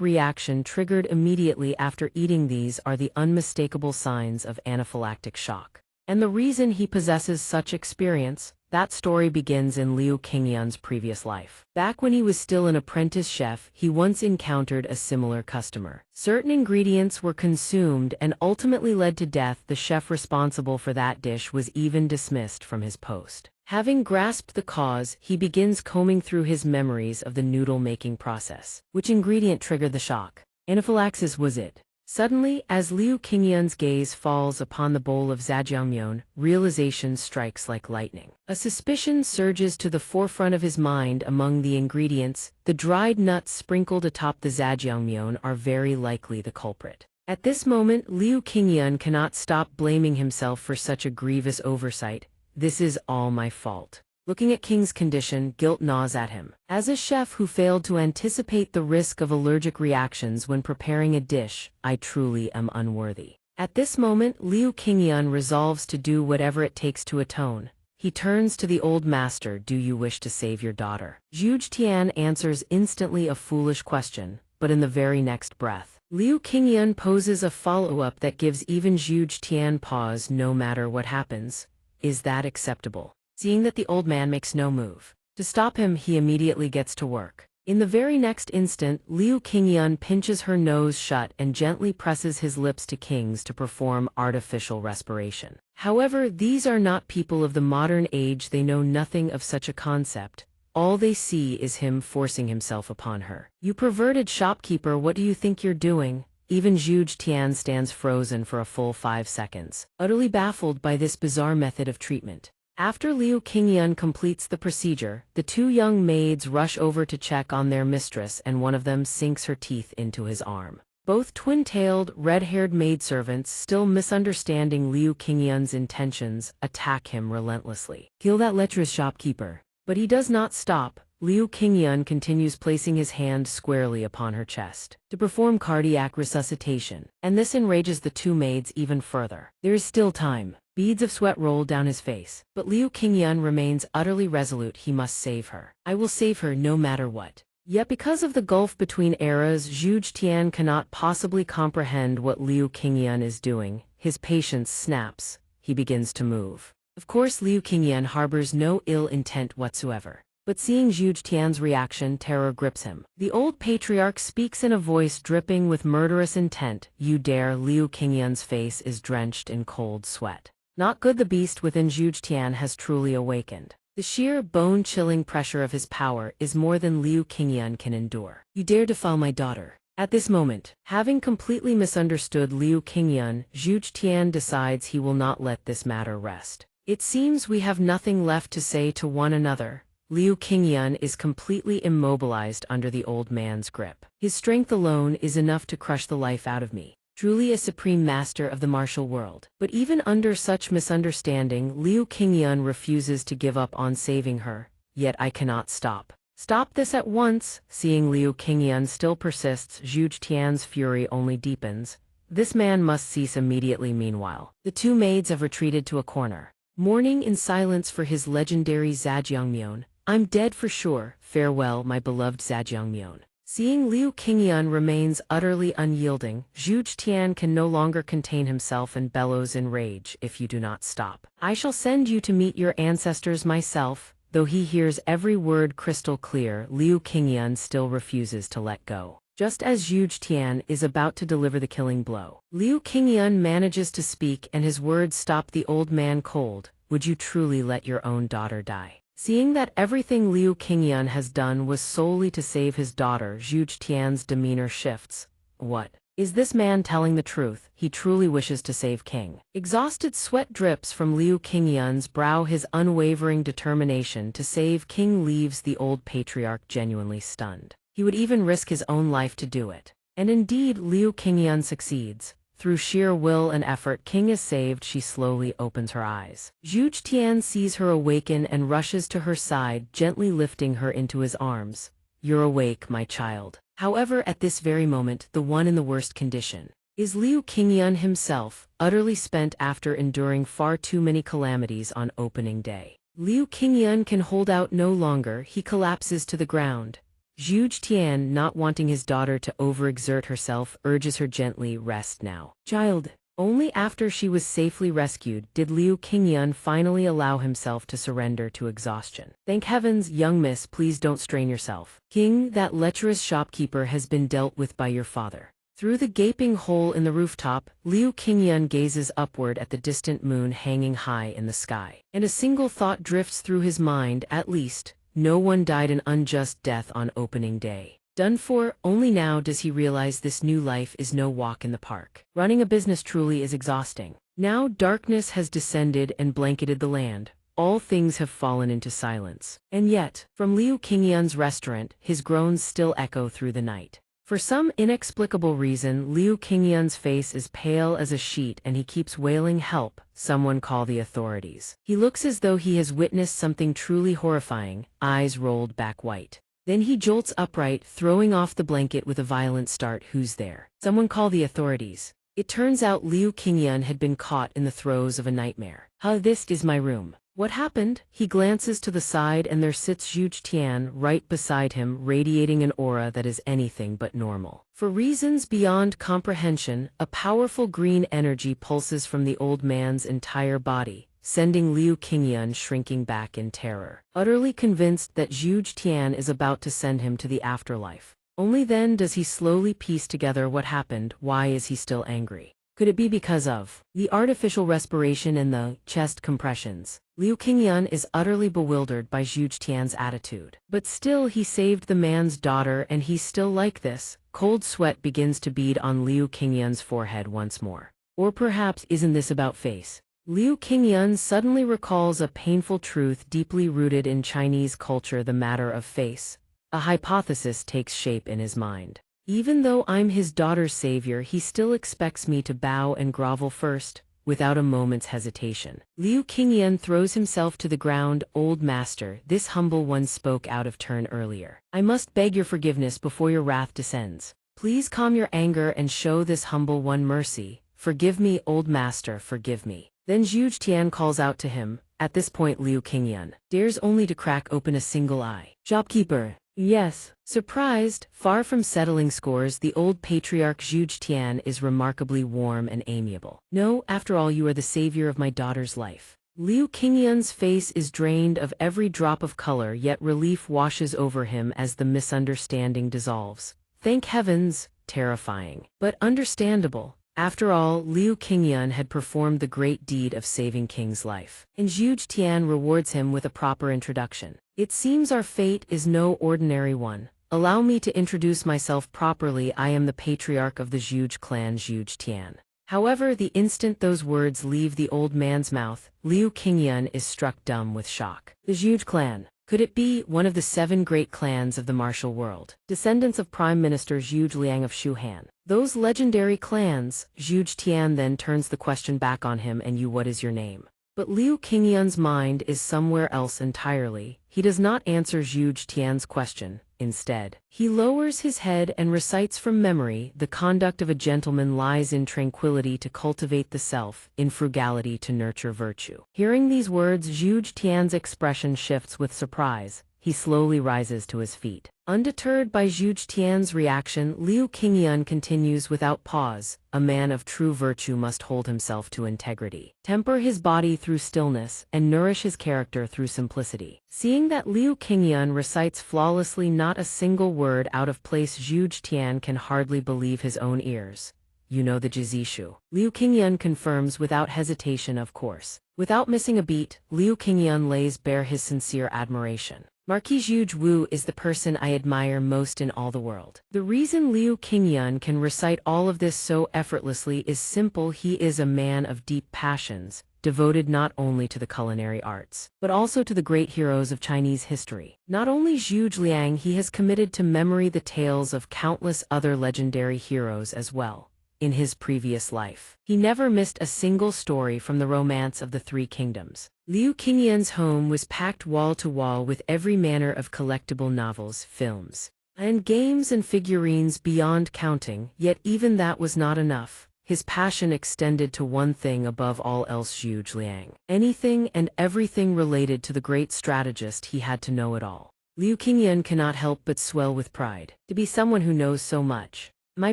reaction triggered immediately after eating these are the unmistakable signs of anaphylactic shock. And the reason he possesses such experience, that story begins in Liu Qingyun's previous life. Back when he was still an apprentice chef, he once encountered a similar customer. Certain ingredients were consumed and ultimately led to death. The chef responsible for that dish was even dismissed from his post. Having grasped the cause, he begins combing through his memories of the noodle-making process. Which ingredient triggered the shock? Anaphylaxis was it. Suddenly, as Liu Qingyun's gaze falls upon the bowl of zhajiangmyeon, realization strikes like lightning. A suspicion surges to the forefront of his mind. Among the ingredients, the dried nuts sprinkled atop the zhajiangmyeon are very likely the culprit. At this moment, Liu Qingyun cannot stop blaming himself for such a grievous oversight. This is all my fault. Looking at King's condition, guilt gnaws at him. As a chef who failed to anticipate the risk of allergic reactions when preparing a dish, I truly am unworthy. At this moment, Liu Qingyun resolves to do whatever it takes to atone. He turns to the old master. Do you wish to save your daughter? Zhuge Tian answers instantly, a foolish question, but in the very next breath, Liu Qingyun poses a follow-up that gives even Zhuge Tian pause. No matter what happens, is that acceptable? Seeing that the old man makes no move to stop him, he immediately gets to work. In the very next instant, Liu Qingyun pinches her nose shut and gently presses his lips to King's to perform artificial respiration. However, these are not people of the modern age. They know nothing of such a concept. All they see is him forcing himself upon her. You perverted shopkeeper, what do you think you're doing? Even Zhuge Tian stands frozen for a full 5 seconds, utterly baffled by this bizarre method of treatment. After Liu Qingyun completes the procedure, the two young maids rush over to check on their mistress, and one of them sinks her teeth into his arm. Both twin-tailed, red-haired maidservants, still misunderstanding Liu Qingyun's intentions, attack him relentlessly. Kill that lecherous shopkeeper. But he does not stop. Liu Qingyun continues placing his hand squarely upon her chest to perform cardiac resuscitation, and this enrages the two maids even further. There is still time. Beads of sweat roll down his face, but Liu Qingyun remains utterly resolute. He must save her. I will save her no matter what. Yet because of the gulf between eras, Zhuge Tian cannot possibly comprehend what Liu Qingyun is doing. His patience snaps. He begins to move. Of course, Liu Qingyun harbors no ill intent whatsoever. But seeing Zhuge Tian's reaction, terror grips him. The old patriarch speaks in a voice dripping with murderous intent. You dare? Liu Qingyun's face is drenched in cold sweat. Not good. The beast within Zhuge Tian has truly awakened. The sheer, bone-chilling pressure of his power is more than Liu Qingyun can endure. You dare defile my daughter? At this moment, having completely misunderstood Liu Qingyun, Zhuge Tian decides he will not let this matter rest. It seems we have nothing left to say to one another. Liu Qingyun is completely immobilized under the old man's grip. His strength alone is enough to crush the life out of me. Truly a supreme master of the martial world. But even under such misunderstanding, Liu Qingyun refuses to give up on saving her. Yet I cannot stop. Stop this at once. Seeing Liu Qingyun still persists, Zhuge Tian's fury only deepens. This man must cease immediately. Meanwhile, the two maids have retreated to a corner, mourning in silence for his legendary zhajiangmyeon. I'm dead for sure. Farewell, my beloved zhajiangmyeon. Seeing Liu Qingyun remains utterly unyielding, Zhuge Tian can no longer contain himself and bellows in rage. If you do not stop, I shall send you to meet your ancestors myself. Though he hears every word crystal clear, Liu Qingyun still refuses to let go. Just as Zhuge Tian is about to deliver the killing blow, Liu Qingyun manages to speak, and his words stop the old man cold. Would you truly let your own daughter die? Seeing that everything Liu Qingyun has done was solely to save his daughter, Zhuge Tian's demeanor shifts. What? Is this man telling the truth? He truly wishes to save King. Exhausted sweat drips from Liu Qingyun's brow. His unwavering determination to save King leaves the old patriarch genuinely stunned. He would even risk his own life to do it. And indeed, Liu Qingyun succeeds. Through sheer will and effort, King is saved. She slowly opens her eyes. Zhu Tian sees her awaken and rushes to her side, gently lifting her into his arms. You're awake, my child. However, at this very moment, the one in the worst condition is Liu Qingyun himself, utterly spent after enduring far too many calamities on opening day. Liu Qingyun can hold out no longer. He collapses to the ground. Zhu Tian, not wanting his daughter to overexert herself, urges her gently, rest now, child. Only after she was safely rescued did Liu Qingyun finally allow himself to surrender to exhaustion. Thank heavens, young miss, please don't strain yourself. King, that lecherous shopkeeper has been dealt with by your father. Through the gaping hole in the rooftop, Liu Qingyun gazes upward at the distant moon hanging high in the sky. And a single thought drifts through his mind, at least, no one died an unjust death on opening day. Done for, only now does he realize this new life is no walk in the park. Running a business truly is exhausting. Now darkness has descended and blanketed the land. All things have fallen into silence. And yet, from Liu Qingyun's restaurant, his groans still echo through the night. For some inexplicable reason, Liu Qingyun's face is pale as a sheet and he keeps wailing, help, someone call the authorities. He looks as though he has witnessed something truly horrifying, eyes rolled back white. Then he jolts upright, throwing off the blanket with a violent start. Who's there? Someone call the authorities. It turns out Liu Qingyun had been caught in the throes of a nightmare. This is my room. What happened? He glances to the side and there sits Zhu Tian right beside him, radiating an aura that is anything but normal. For reasons beyond comprehension, a powerful green energy pulses from the old man's entire body, sending Liu Qingyun shrinking back in terror. Utterly convinced that Zhu Tian is about to send him to the afterlife. Only then does he slowly piece together what happened. Why is he still angry? Could it be because of the artificial respiration and the chest compressions? Liu Qingyun is utterly bewildered by Zhu Tian's attitude. But still, he saved the man's daughter and he's still like this. Cold sweat begins to bead on Liu Qingyun's forehead once more. Or perhaps isn't this about face? Liu Qingyun suddenly recalls a painful truth deeply rooted in Chinese culture, the matter of face. A hypothesis takes shape in his mind. Even though I'm his daughter's savior, he still expects me to bow and grovel first, without a moment's hesitation. Liu Qingyun throws himself to the ground. Old master, this humble one spoke out of turn earlier. I must beg your forgiveness before your wrath descends. Please calm your anger and show this humble one mercy. Forgive me, old master, forgive me. Then Zhu Tian calls out to him. At this point Liu Qingyun dares only to crack open a single eye. Shopkeeper. Yes. Surprised, far from settling scores, the old patriarch Zhu Tian is remarkably warm and amiable. No, after all, you are the savior of my daughter's life. Liu Qingyun's face is drained of every drop of color, yet relief washes over him as the misunderstanding dissolves. Thank heavens, terrifying, but understandable. After all, Liu Qingyun had performed the great deed of saving King's life. And Zhu Tian rewards him with a proper introduction. It seems our fate is no ordinary one. Allow me to introduce myself properly. I am the patriarch of the Zhuge clan, Zhu Tian. However, the instant those words leave the old man's mouth, Liu Qingyun is struck dumb with shock. The Zhuge clan. Could it be one of the 7 great clans of the martial world? Descendants of Prime Minister Zhuge Liang of Shuhan. Those legendary clans. Zhu Tian then turns the question back on him. And you, what is your name? But Liu Qingyun's mind is somewhere else entirely. He does not answer Zhu Tian's question. Instead, he lowers his head and recites from memory, the conduct of a gentleman lies in tranquility to cultivate the self, in frugality to nurture virtue. Hearing these words, Zhu Tian's expression shifts with surprise. He slowly rises to his feet. Undeterred by Zhu Tian's reaction, Liu Qingyun continues without pause. A man of true virtue must hold himself to integrity, temper his body through stillness, and nourish his character through simplicity. Seeing that Liu Qingyun recites flawlessly, not a single word out of place, Zhu Tian can hardly believe his own ears. You know the Jizishu. Liu Qingyun confirms without hesitation, of course. Without missing a beat, Liu Qingyun lays bare his sincere admiration. Marquis Zhuge Wu is the person I admire most in all the world. The reason Liu Qingyun can recite all of this so effortlessly is simple. He is a man of deep passions, devoted not only to the culinary arts, but also to the great heroes of Chinese history. Not only Zhuge Liang, he has committed to memory the tales of countless other legendary heroes as well. in his previous life. He never missed a single story from the romance of the Three Kingdoms. Liu Qingyan's home was packed wall to wall with every manner of collectible novels, films, and games and figurines beyond counting, yet even that was not enough. His passion extended to one thing above all else: Zhu Liang. Anything and everything related to the great strategist, he had to know it all. Liu Qingyan cannot help but swell with pride. To be someone who knows so much. My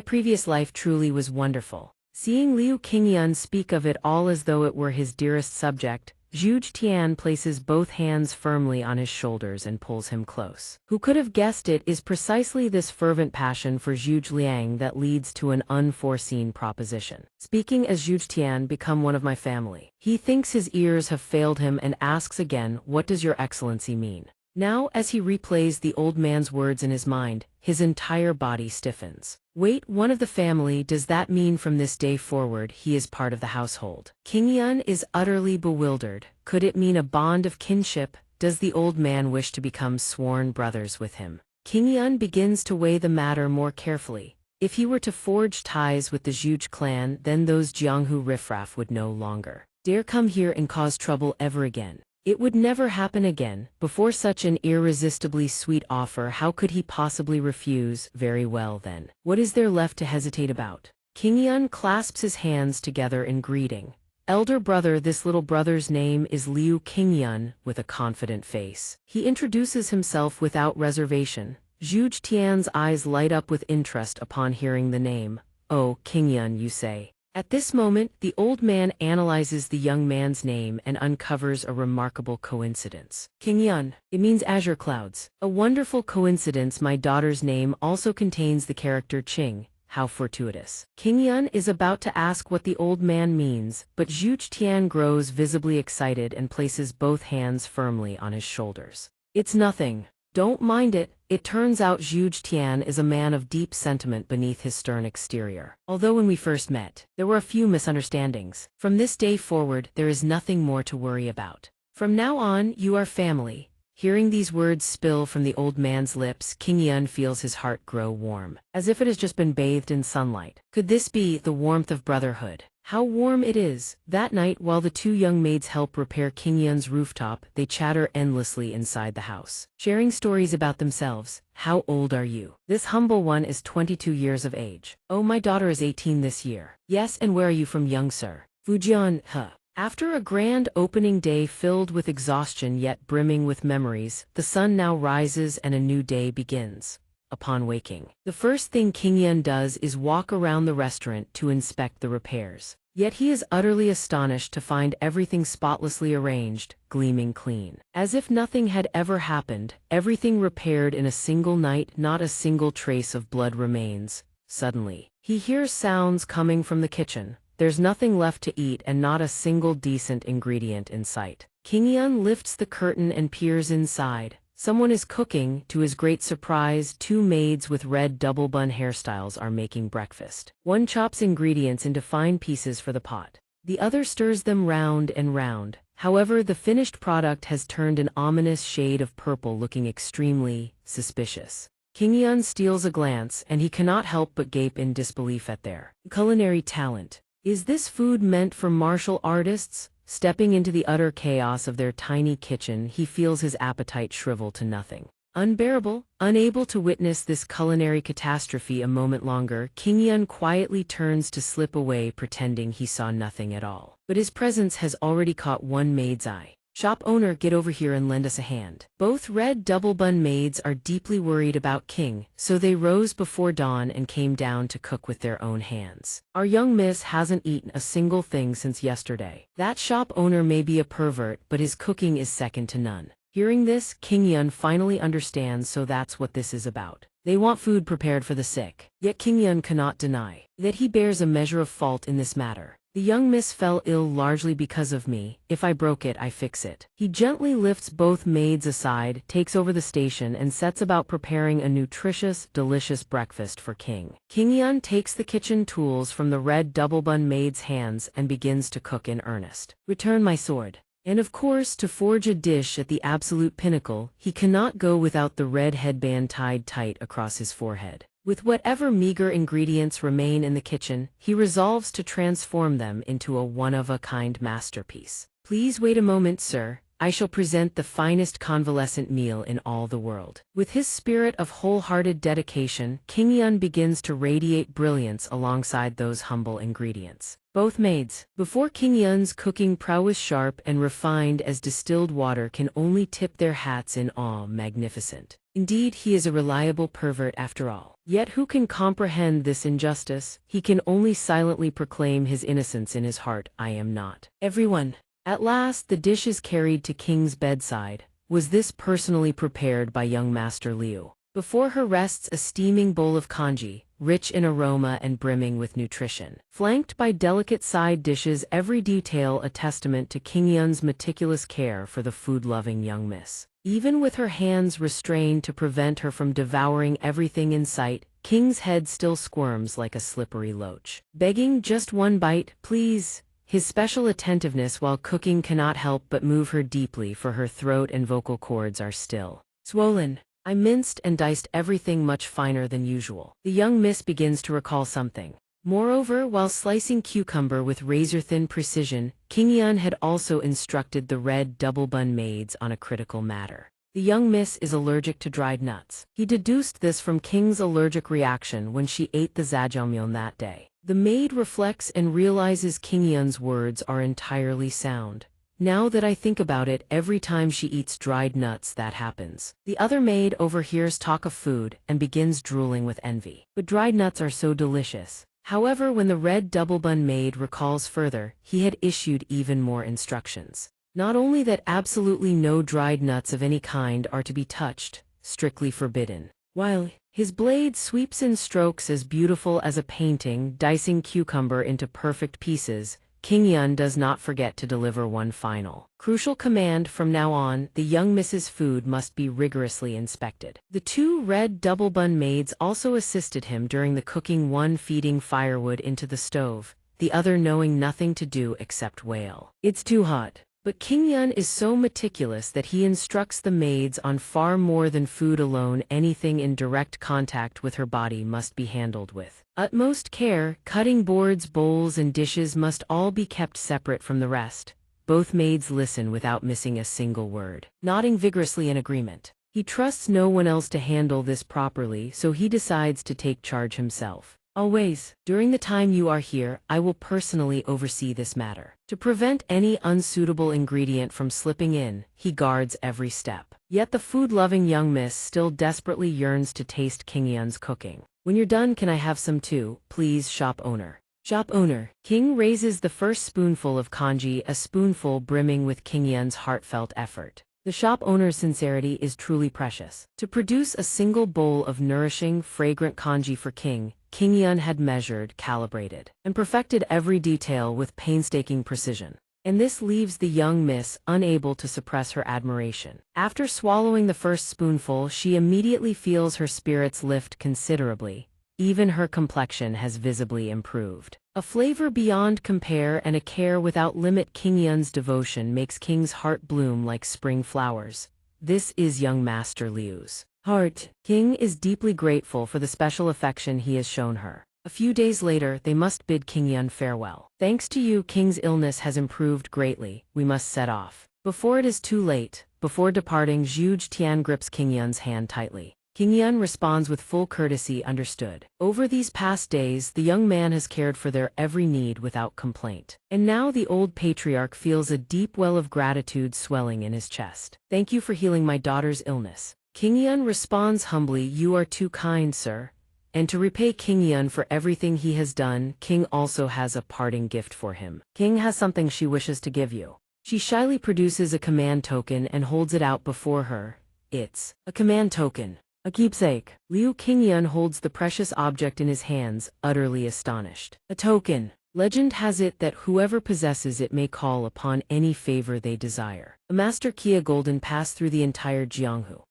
previous life truly was wonderful. Seeing Liu Qingyan speak of it all as though it were his dearest subject, Zhu Tian places both hands firmly on his shoulders and pulls him close. Who could have guessed it is precisely this fervent passion for Zhu Liang that leads to an unforeseen proposition. Speaking as Zhu Tian, become one of my family. He thinks his ears have failed him and asks again, what does your excellency mean? Now, as he replays the old man's words in his mind, his entire body stiffens. Wait, one of the family, does that mean from this day forward he is part of the household? Qingyan is utterly bewildered. Could it mean a bond of kinship? Does the old man wish to become sworn brothers with him? Qingyan begins to weigh the matter more carefully. If he were to forge ties with the Zhuge clan, then those Jianghu riffraff would no longer dare come here and cause trouble ever again. It would never happen again. Before such an irresistibly sweet offer, how could he possibly refuse? Very well then. What is there left to hesitate about? Qingyan clasps his hands together in greeting. Elder brother, this little brother's name is Liu Qingyan, with a confident face. He introduces himself without reservation. Zhu Tian's eyes light up with interest upon hearing the name. Oh, Qingyan, you say? At this moment, the old man analyzes the young man's name and uncovers a remarkable coincidence. Qingyan, it means azure clouds. A wonderful coincidence. My daughter's name also contains the character Qing. How fortuitous. Qingyan is about to ask what the old man means, but Zhu Tian grows visibly excited and places both hands firmly on his shoulders. It's nothing. Don't mind it. It turns out Zhu Tian is a man of deep sentiment beneath his stern exterior. Although when we first met, there were a few misunderstandings. From this day forward, there is nothing more to worry about. From now on, you are family. Hearing these words spill from the old man's lips, Qingyan feels his heart grow warm, as if it has just been bathed in sunlight. Could this be the warmth of brotherhood? How warm it is! That night, while the two young maids help repair Qingyan's rooftop, they chatter endlessly inside the house, sharing stories about themselves. How old are you? This humble one is 22 years of age. Oh, my daughter is 18 this year. Yes, and where are you from, young sir? Fujian, huh? After a grand opening day filled with exhaustion yet brimming with memories, the sun now rises and a new day begins. Upon waking, the first thing Qingyan does is walk around the restaurant to inspect the repairs. Yet he is utterly astonished to find everything spotlessly arranged, gleaming clean. As if nothing had ever happened, everything repaired in a single night, not a single trace of blood remains. Suddenly, he hears sounds coming from the kitchen. There's nothing left to eat and not a single decent ingredient in sight. Qingyan lifts the curtain and peers inside. Someone is cooking. To his great surprise, two maids with red double bun hairstyles are making breakfast. One chops ingredients into fine pieces for the pot. The other stirs them round and round. However, the finished product has turned an ominous shade of purple, looking extremely suspicious. Qingyan steals a glance, and he cannot help but gape in disbelief at their culinary talent. Is this food meant for martial artists? Stepping into the utter chaos of their tiny kitchen, he feels his appetite shrivel to nothing. Unbearable, unable to witness this culinary catastrophe a moment longer, Qingyan quietly turns to slip away, pretending he saw nothing at all. But his presence has already caught one maid's eye. Shop owner, get over here and lend us a hand. Both red double bun maids are deeply worried about King, so they rose before dawn and came down to cook with their own hands. Our young miss hasn't eaten a single thing since yesterday. That shop owner may be a pervert, but his cooking is second to none. Hearing this, Qingyan finally understands, so that's what this is about. They want food prepared for the sick. Yet Qingyan cannot deny that he bears a measure of fault in this matter. The young miss fell ill largely because of me. If I broke it, I fix it. He gently lifts both maids aside, takes over the station, and sets about preparing a nutritious, delicious breakfast for King. Qingyan takes the kitchen tools from the red double bun maid's hands and begins to cook in earnest. Return my sword. And of course, to forge a dish at the absolute pinnacle, he cannot go without the red headband tied tight across his forehead. With whatever meager ingredients remain in the kitchen, he resolves to transform them into a one-of-a-kind masterpiece. Please wait a moment, sir. I shall present the finest convalescent meal in all the world. With his spirit of wholehearted dedication, King Yun begins to radiate brilliance alongside those humble ingredients. Both maids, before King Yun's cooking prowess sharp and refined as distilled water, can only tip their hats in awe. Magnificent. Indeed, he is a reliable pervert after all. Yet who can comprehend this injustice? He can only silently proclaim his innocence in his heart. I am not. Everyone. At last the dish is carried to King's bedside. Was this personally prepared by young Master Liu? Before her rests a steaming bowl of congee, rich in aroma and brimming with nutrition. Flanked by delicate side dishes, every detail a testament to King Yun's meticulous care for the food-loving young miss. Even with her hands restrained to prevent her from devouring everything in sight, King's head still squirms like a slippery loach. Begging just one bite, please. His special attentiveness while cooking cannot help but move her deeply, for her throat and vocal cords are still swollen. I minced and diced everything much finer than usual. The young miss begins to recall something. Moreover, while slicing cucumber with razor-thin precision, King Yun had also instructed the red double-bun maids on a critical matter. The young miss is allergic to dried nuts. He deduced this from King's allergic reaction when she ate the jjajangmyeon that day. The maid reflects and realizes King Yun's words are entirely sound. Now that I think about it, every time she eats dried nuts that happens. The other maid overhears talk of food and begins drooling with envy. But dried nuts are so delicious. However, when the red double-bun maid recalls further, he had issued even more instructions. Not only that absolutely no dried nuts of any kind are to be touched, strictly forbidden. While his blade sweeps in strokes as beautiful as a painting, dicing cucumber into perfect pieces, King Yun does not forget to deliver one final, crucial command. From now on, the young miss's food must be rigorously inspected. The two red double-bun maids also assisted him during the cooking, one feeding firewood into the stove, the other knowing nothing to do except wail. It's too hot. But King Yun is so meticulous that he instructs the maids on far more than food alone. Anything in direct contact with her body must be handled with utmost care. Cutting boards, bowls, and dishes must all be kept separate from the rest. Both maids listen without missing a single word, nodding vigorously in agreement. He trusts no one else to handle this properly, so he decides to take charge himself. Always, during the time you are here, I will personally oversee this matter. To prevent any unsuitable ingredient from slipping in, he guards every step. Yet the food-loving young miss still desperately yearns to taste King Yun's cooking. When you're done, can I have some too, please, shop owner? Shop owner. King raises the first spoonful of congee, a spoonful brimming with King Yun's heartfelt effort. The shop owner's sincerity is truly precious. To produce a single bowl of nourishing, fragrant congee for King Yun had measured, calibrated, and perfected every detail with painstaking precision. And this leaves the young miss unable to suppress her admiration. After swallowing the first spoonful, she immediately feels her spirits lift considerably. Even her complexion has visibly improved. A flavor beyond compare and a care without limit. King Yun's devotion makes King's heart bloom like spring flowers. This is young Master Liu's heart. King is deeply grateful for the special affection he has shown her. A few days later, they must bid King Yun farewell. Thanks to you, King's illness has improved greatly. We must set off. Before it is too late. Before departing, Zhu Tian grips King Yun's hand tightly. King Yun responds with full courtesy. Understood. Over these past days, the young man has cared for their every need without complaint. And now the old patriarch feels a deep well of gratitude swelling in his chest. Thank you for healing my daughter's illness. King Yun responds humbly, you are too kind, sir. And to repay King Yun for everything he has done, King also has a parting gift for him. King has something she wishes to give you. She shyly produces a command token and holds it out before her. It's a command token. A keepsake. King Yun holds the precious object in his hands, utterly astonished. A token. Legend has it that whoever possesses it may call upon any favor they desire. A master Kia golden passed through the entire Jianghu.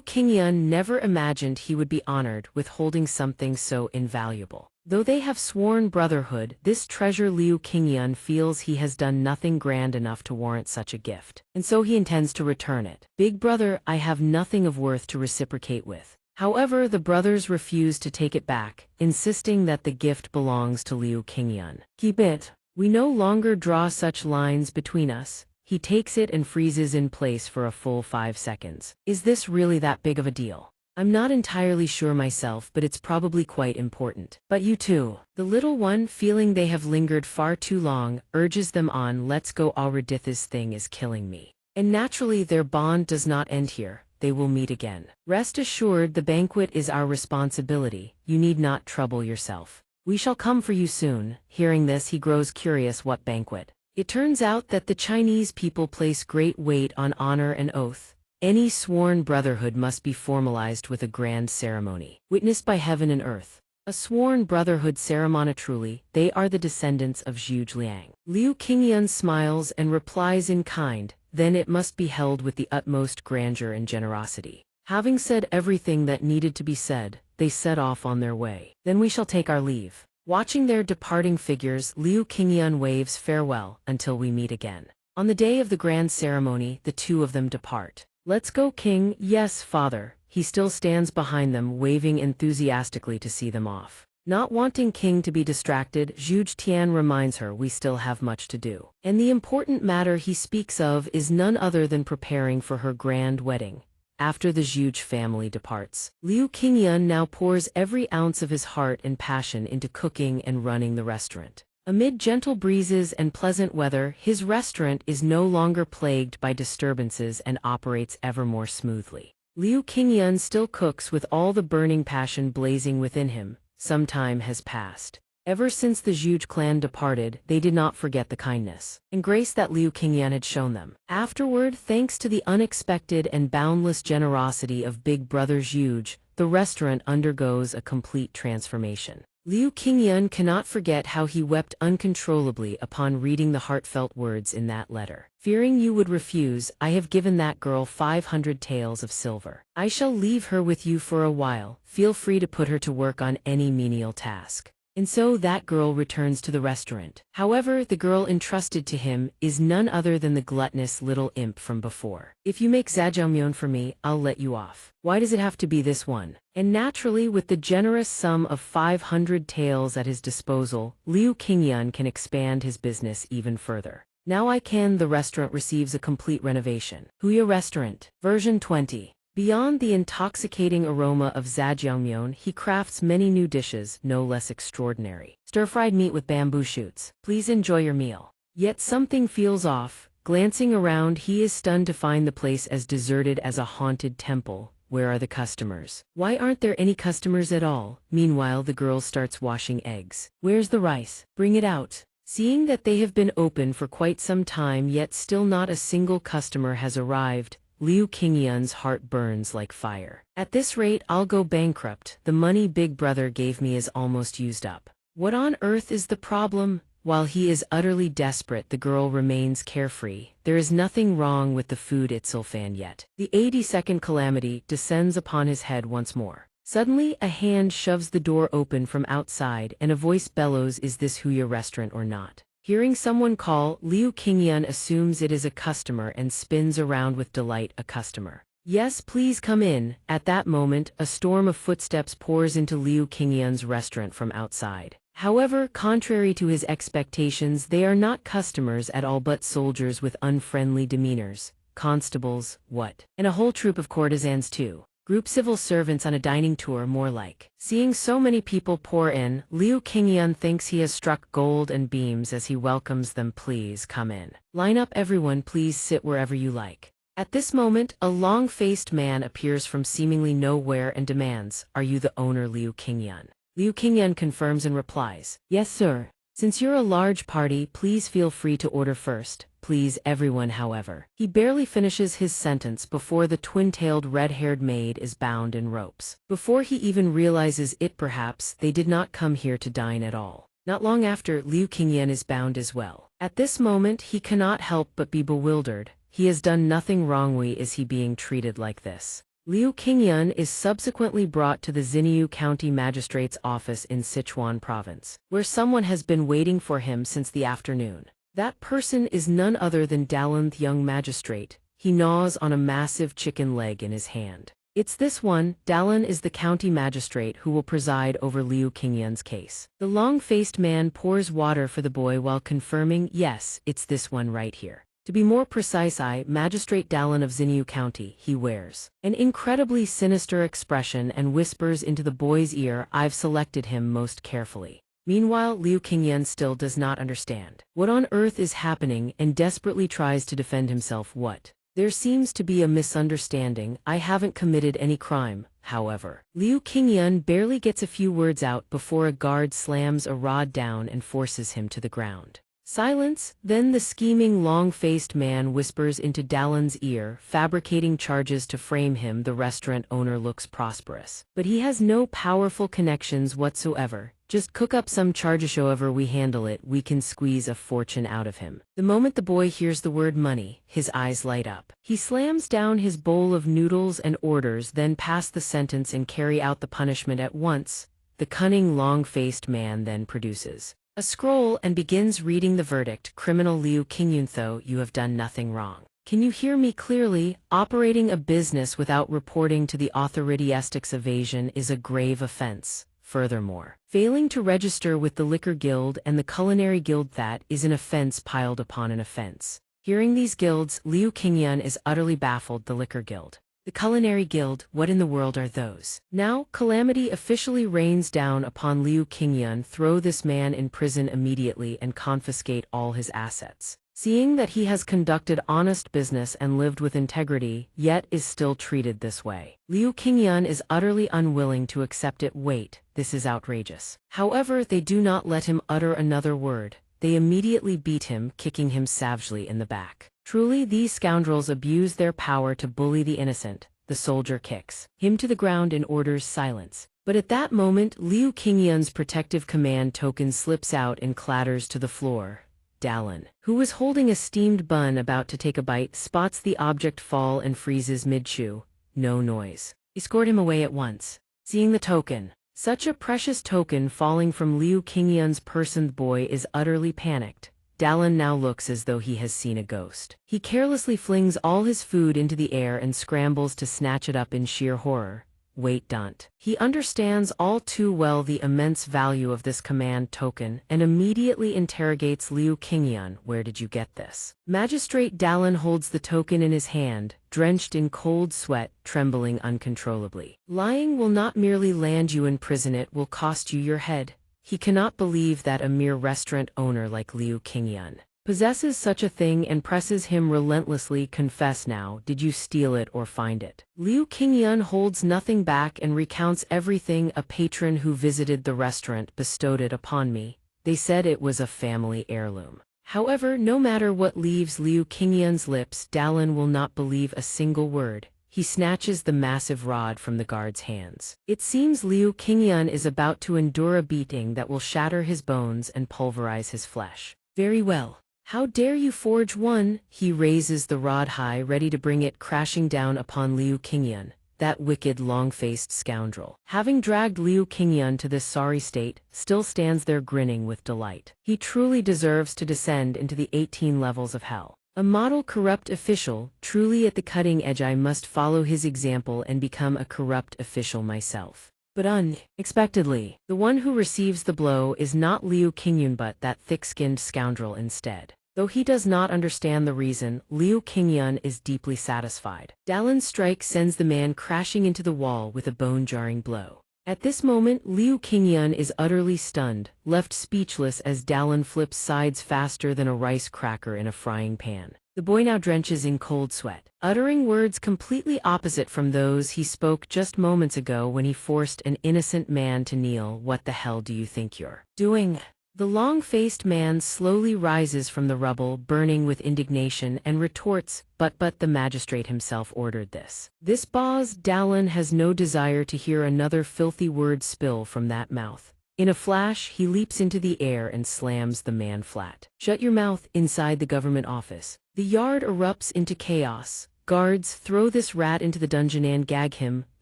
King Yun never imagined he would be honored with holding something so invaluable. Though they have sworn brotherhood, this treasure King Yun feels he has done nothing grand enough to warrant such a gift, and so he intends to return it. Big brother, I have nothing of worth to reciprocate with. However, the brothers refuse to take it back, insisting that the gift belongs to Liu Qingyan. Keep it. We no longer draw such lines between us. He takes it and freezes in place for a full 5 seconds. Is this really that big of a deal? I'm not entirely sure myself, but it's probably quite important. But you too. The little one, feeling they have lingered far too long, urges them on. Let's go already, this thing is killing me. And naturally their bond does not end here. They will meet again. Rest assured, the banquet is our responsibility. You need not trouble yourself. We shall come for you soon. Hearing this, he grows curious. What banquet? It turns out that the Chinese people place great weight on honor and oath. Any sworn brotherhood must be formalized with a grand ceremony, witnessed by heaven and earth. A sworn brotherhood ceremony. Truly, they are the descendants of Zhu Liang. Liu Qingyan smiles and replies in kind, then it must be held with the utmost grandeur and generosity. Having said everything that needed to be said, they set off on their way. Then we shall take our leave. Watching their departing figures, Liu Qingyan waves farewell until we meet again. On the day of the grand ceremony, the two of them depart. Let's go, King. Yes, father. He still stands behind them, waving enthusiastically to see them off. Not wanting King to be distracted, Zhu Tian reminds her we still have much to do. And the important matter he speaks of is none other than preparing for her grand wedding. After the Zhu family departs, Liu Qingyan now pours every ounce of his heart and passion into cooking and running the restaurant. Amid gentle breezes and pleasant weather, his restaurant is no longer plagued by disturbances and operates ever more smoothly. Liu Qingyan still cooks with all the burning passion blazing within him. Some time has passed. Ever since the Zhu clan departed, they did not forget the kindness and grace that Liu Qingyan had shown them. Afterward, thanks to the unexpected and boundless generosity of big brother Zhu, the restaurant undergoes a complete transformation. Liu Qingyan cannot forget how he wept uncontrollably upon reading the heartfelt words in that letter. Fearing you would refuse, I have given that girl 500 taels of silver. I shall leave her with you for a while. Feel free to put her to work on any menial task. And so that girl returns to the restaurant. However, the girl entrusted to him is none other than the gluttonous little imp from before. If you make zhajangmyeon for me, I'll let you off. Why does it have to be this one? And naturally, with the generous sum of 500 taels at his disposal, Liu Qingyan can expand his business even further. Now the restaurant receives a complete renovation. Huya Restaurant, version 20. Beyond the intoxicating aroma of zhajangmyeon, he crafts many new dishes, no less extraordinary. Stir-fried meat with bamboo shoots. Please enjoy your meal. Yet something feels off. Glancing around, he is stunned to find the place as deserted as a haunted temple. Where are the customers? Why aren't there any customers at all? Meanwhile, the girl starts washing eggs. Where's the rice? Bring it out. Seeing that they have been open for quite some time yet still not a single customer has arrived, Liu Qingyan's heart burns like fire. At this rate, I'll go bankrupt. The money Big Brother gave me is almost used up. What on earth is the problem? While he is utterly desperate, the girl remains carefree. There is nothing wrong with the food itself, and yet the 82nd calamity descends upon his head once more. Suddenly, a hand shoves the door open from outside, and a voice bellows, "Is this Huya Restaurant or not?" Hearing someone call, Liu Qingyan assumes it is a customer and spins around with delight. A customer. Yes, please come in. At that moment, a storm of footsteps pours into Liu Qingyan's restaurant from outside. However, contrary to his expectations, they are not customers at all but soldiers with unfriendly demeanors. Constables, what? And a whole troop of courtesans too. Group civil servants on a dining tour, more like. Seeing so many people pour in, Liu Qingyan thinks he has struck gold and beams as he welcomes them. Please come in. Line up everyone, please sit wherever you like. At this moment, a long-faced man appears from seemingly nowhere and demands, "Are you the owner, Liu Qingyan?" Liu Qingyan confirms and replies, "Yes, sir. Since you're a large party, please feel free to order first. Please everyone." However, he barely finishes his sentence before the twin-tailed red-haired maid is bound in ropes. Before he even realizes it, perhaps they did not come here to dine at all. Not long after, Liu Qingyan is bound as well. At this moment, he cannot help but be bewildered. He has done nothing wrong. Why is he being treated like this? Liu Qingyan is subsequently brought to the Xinyu County Magistrate's office in Sichuan Province, where someone has been waiting for him since the afternoon. That person is none other than Dalun, the young magistrate. He gnaws on a massive chicken leg in his hand. It's this one. Dallin is the county magistrate who will preside over Liu Qingyan's case. The long-faced man pours water for the boy while confirming, yes, it's this one right here. To be more precise, Magistrate Dallin of Xinyu County, he wears an incredibly sinister expression and whispers into the boy's ear, I've selected him most carefully. Meanwhile, Liu Qingyan still does not understand what on earth is happening and desperately tries to defend himself. What? There seems to be a misunderstanding. I haven't committed any crime, however. Liu Qingyan barely gets a few words out before a guard slams a rod down and forces him to the ground. Silence. Then the scheming, long-faced man whispers into Dallin's ear, fabricating charges to frame him. The restaurant owner looks prosperous, but he has no powerful connections whatsoever. Just cook up some charges, however we handle it, we can squeeze a fortune out of him. The moment the boy hears the word money, his eyes light up. He slams down his bowl of noodles and orders, then pass the sentence and carry out the punishment at once. The cunning, long-faced man then produces a scroll and begins reading the verdict. Criminal Liu Qingyan, you have done nothing wrong. Can you hear me clearly? Operating a business without reporting to the authorities evasion is a grave offense. Furthermore, failing to register with the Liquor Guild and the Culinary Guild, that is an offense piled upon an offense. Hearing these guilds, Liu Qingyan is utterly baffled. The Liquor Guild, the Culinary Guild, what in the world are those? Now, calamity officially rains down upon Liu Qingyan. Throw this man in prison immediately and confiscate all his assets. Seeing that he has conducted honest business and lived with integrity, yet is still treated this way, Liu Qingyan is utterly unwilling to accept it. Wait, this is outrageous. However, they do not let him utter another word. They immediately beat him, kicking him savagely in the back. Truly, these scoundrels abuse their power to bully the innocent. The soldier kicks him to the ground and orders silence. But at that moment, Liu Qingyan's protective command token slips out and clatters to the floor. Dallin, who was holding a steamed bun about to take a bite, spots the object fall and freezes mid-chew. No noise. Escort him away at once. Seeing the token, such a precious token falling from Liu Qingyan's person, the boy is utterly panicked. Dallin now looks as though he has seen a ghost. He carelessly flings all his food into the air and scrambles to snatch it up in sheer horror. Wait, don't. He understands all too well the immense value of this command token and immediately interrogates Liu Qingyan. Where did you get this? Magistrate Dallin holds the token in his hand, drenched in cold sweat, trembling uncontrollably. Lying will not merely land you in prison, it will cost you your head. He cannot believe that a mere restaurant owner like Liu Qingyan possesses such a thing and presses him relentlessly. Confess now, did you steal it or find it? Liu Qingyan holds nothing back and recounts everything. A patron who visited the restaurant bestowed it upon me. They said it was a family heirloom. However, no matter what leaves Liu Qingyan's lips, Dallin will not believe a single word. He snatches the massive rod from the guard's hands. It seems Liu Qingyan is about to endure a beating that will shatter his bones and pulverize his flesh. Very well. How dare you forge one? He raises the rod high, ready to bring it crashing down upon Liu Qingyan, that wicked, long-faced scoundrel. Having dragged Liu Qingyan to this sorry state, still stands there grinning with delight. He truly deserves to descend into the 18 levels of hell. A model corrupt official, truly at the cutting edge. I must follow his example and become a corrupt official myself. But unexpectedly, the one who receives the blow is not Liu Qingyan but that thick-skinned scoundrel instead. Though he does not understand the reason, Liu Qingyan is deeply satisfied. Dallin's strike sends the man crashing into the wall with a bone-jarring blow. At this moment, Liu Qingyan is utterly stunned, left speechless as Dallin flips sides faster than a rice cracker in a frying pan. The boy now drenches in cold sweat, uttering words completely opposite from those he spoke just moments ago when he forced an innocent man to kneel. What the hell do you think you're doing? The long-faced man slowly rises from the rubble, burning with indignation, and retorts, but the magistrate himself ordered this. This boss Dallin has no desire to hear another filthy word spill from that mouth. In a flash, he leaps into the air and slams the man flat. Shut your mouth. Inside the government office, the yard erupts into chaos. Guards throw this rat into the dungeon and gag him.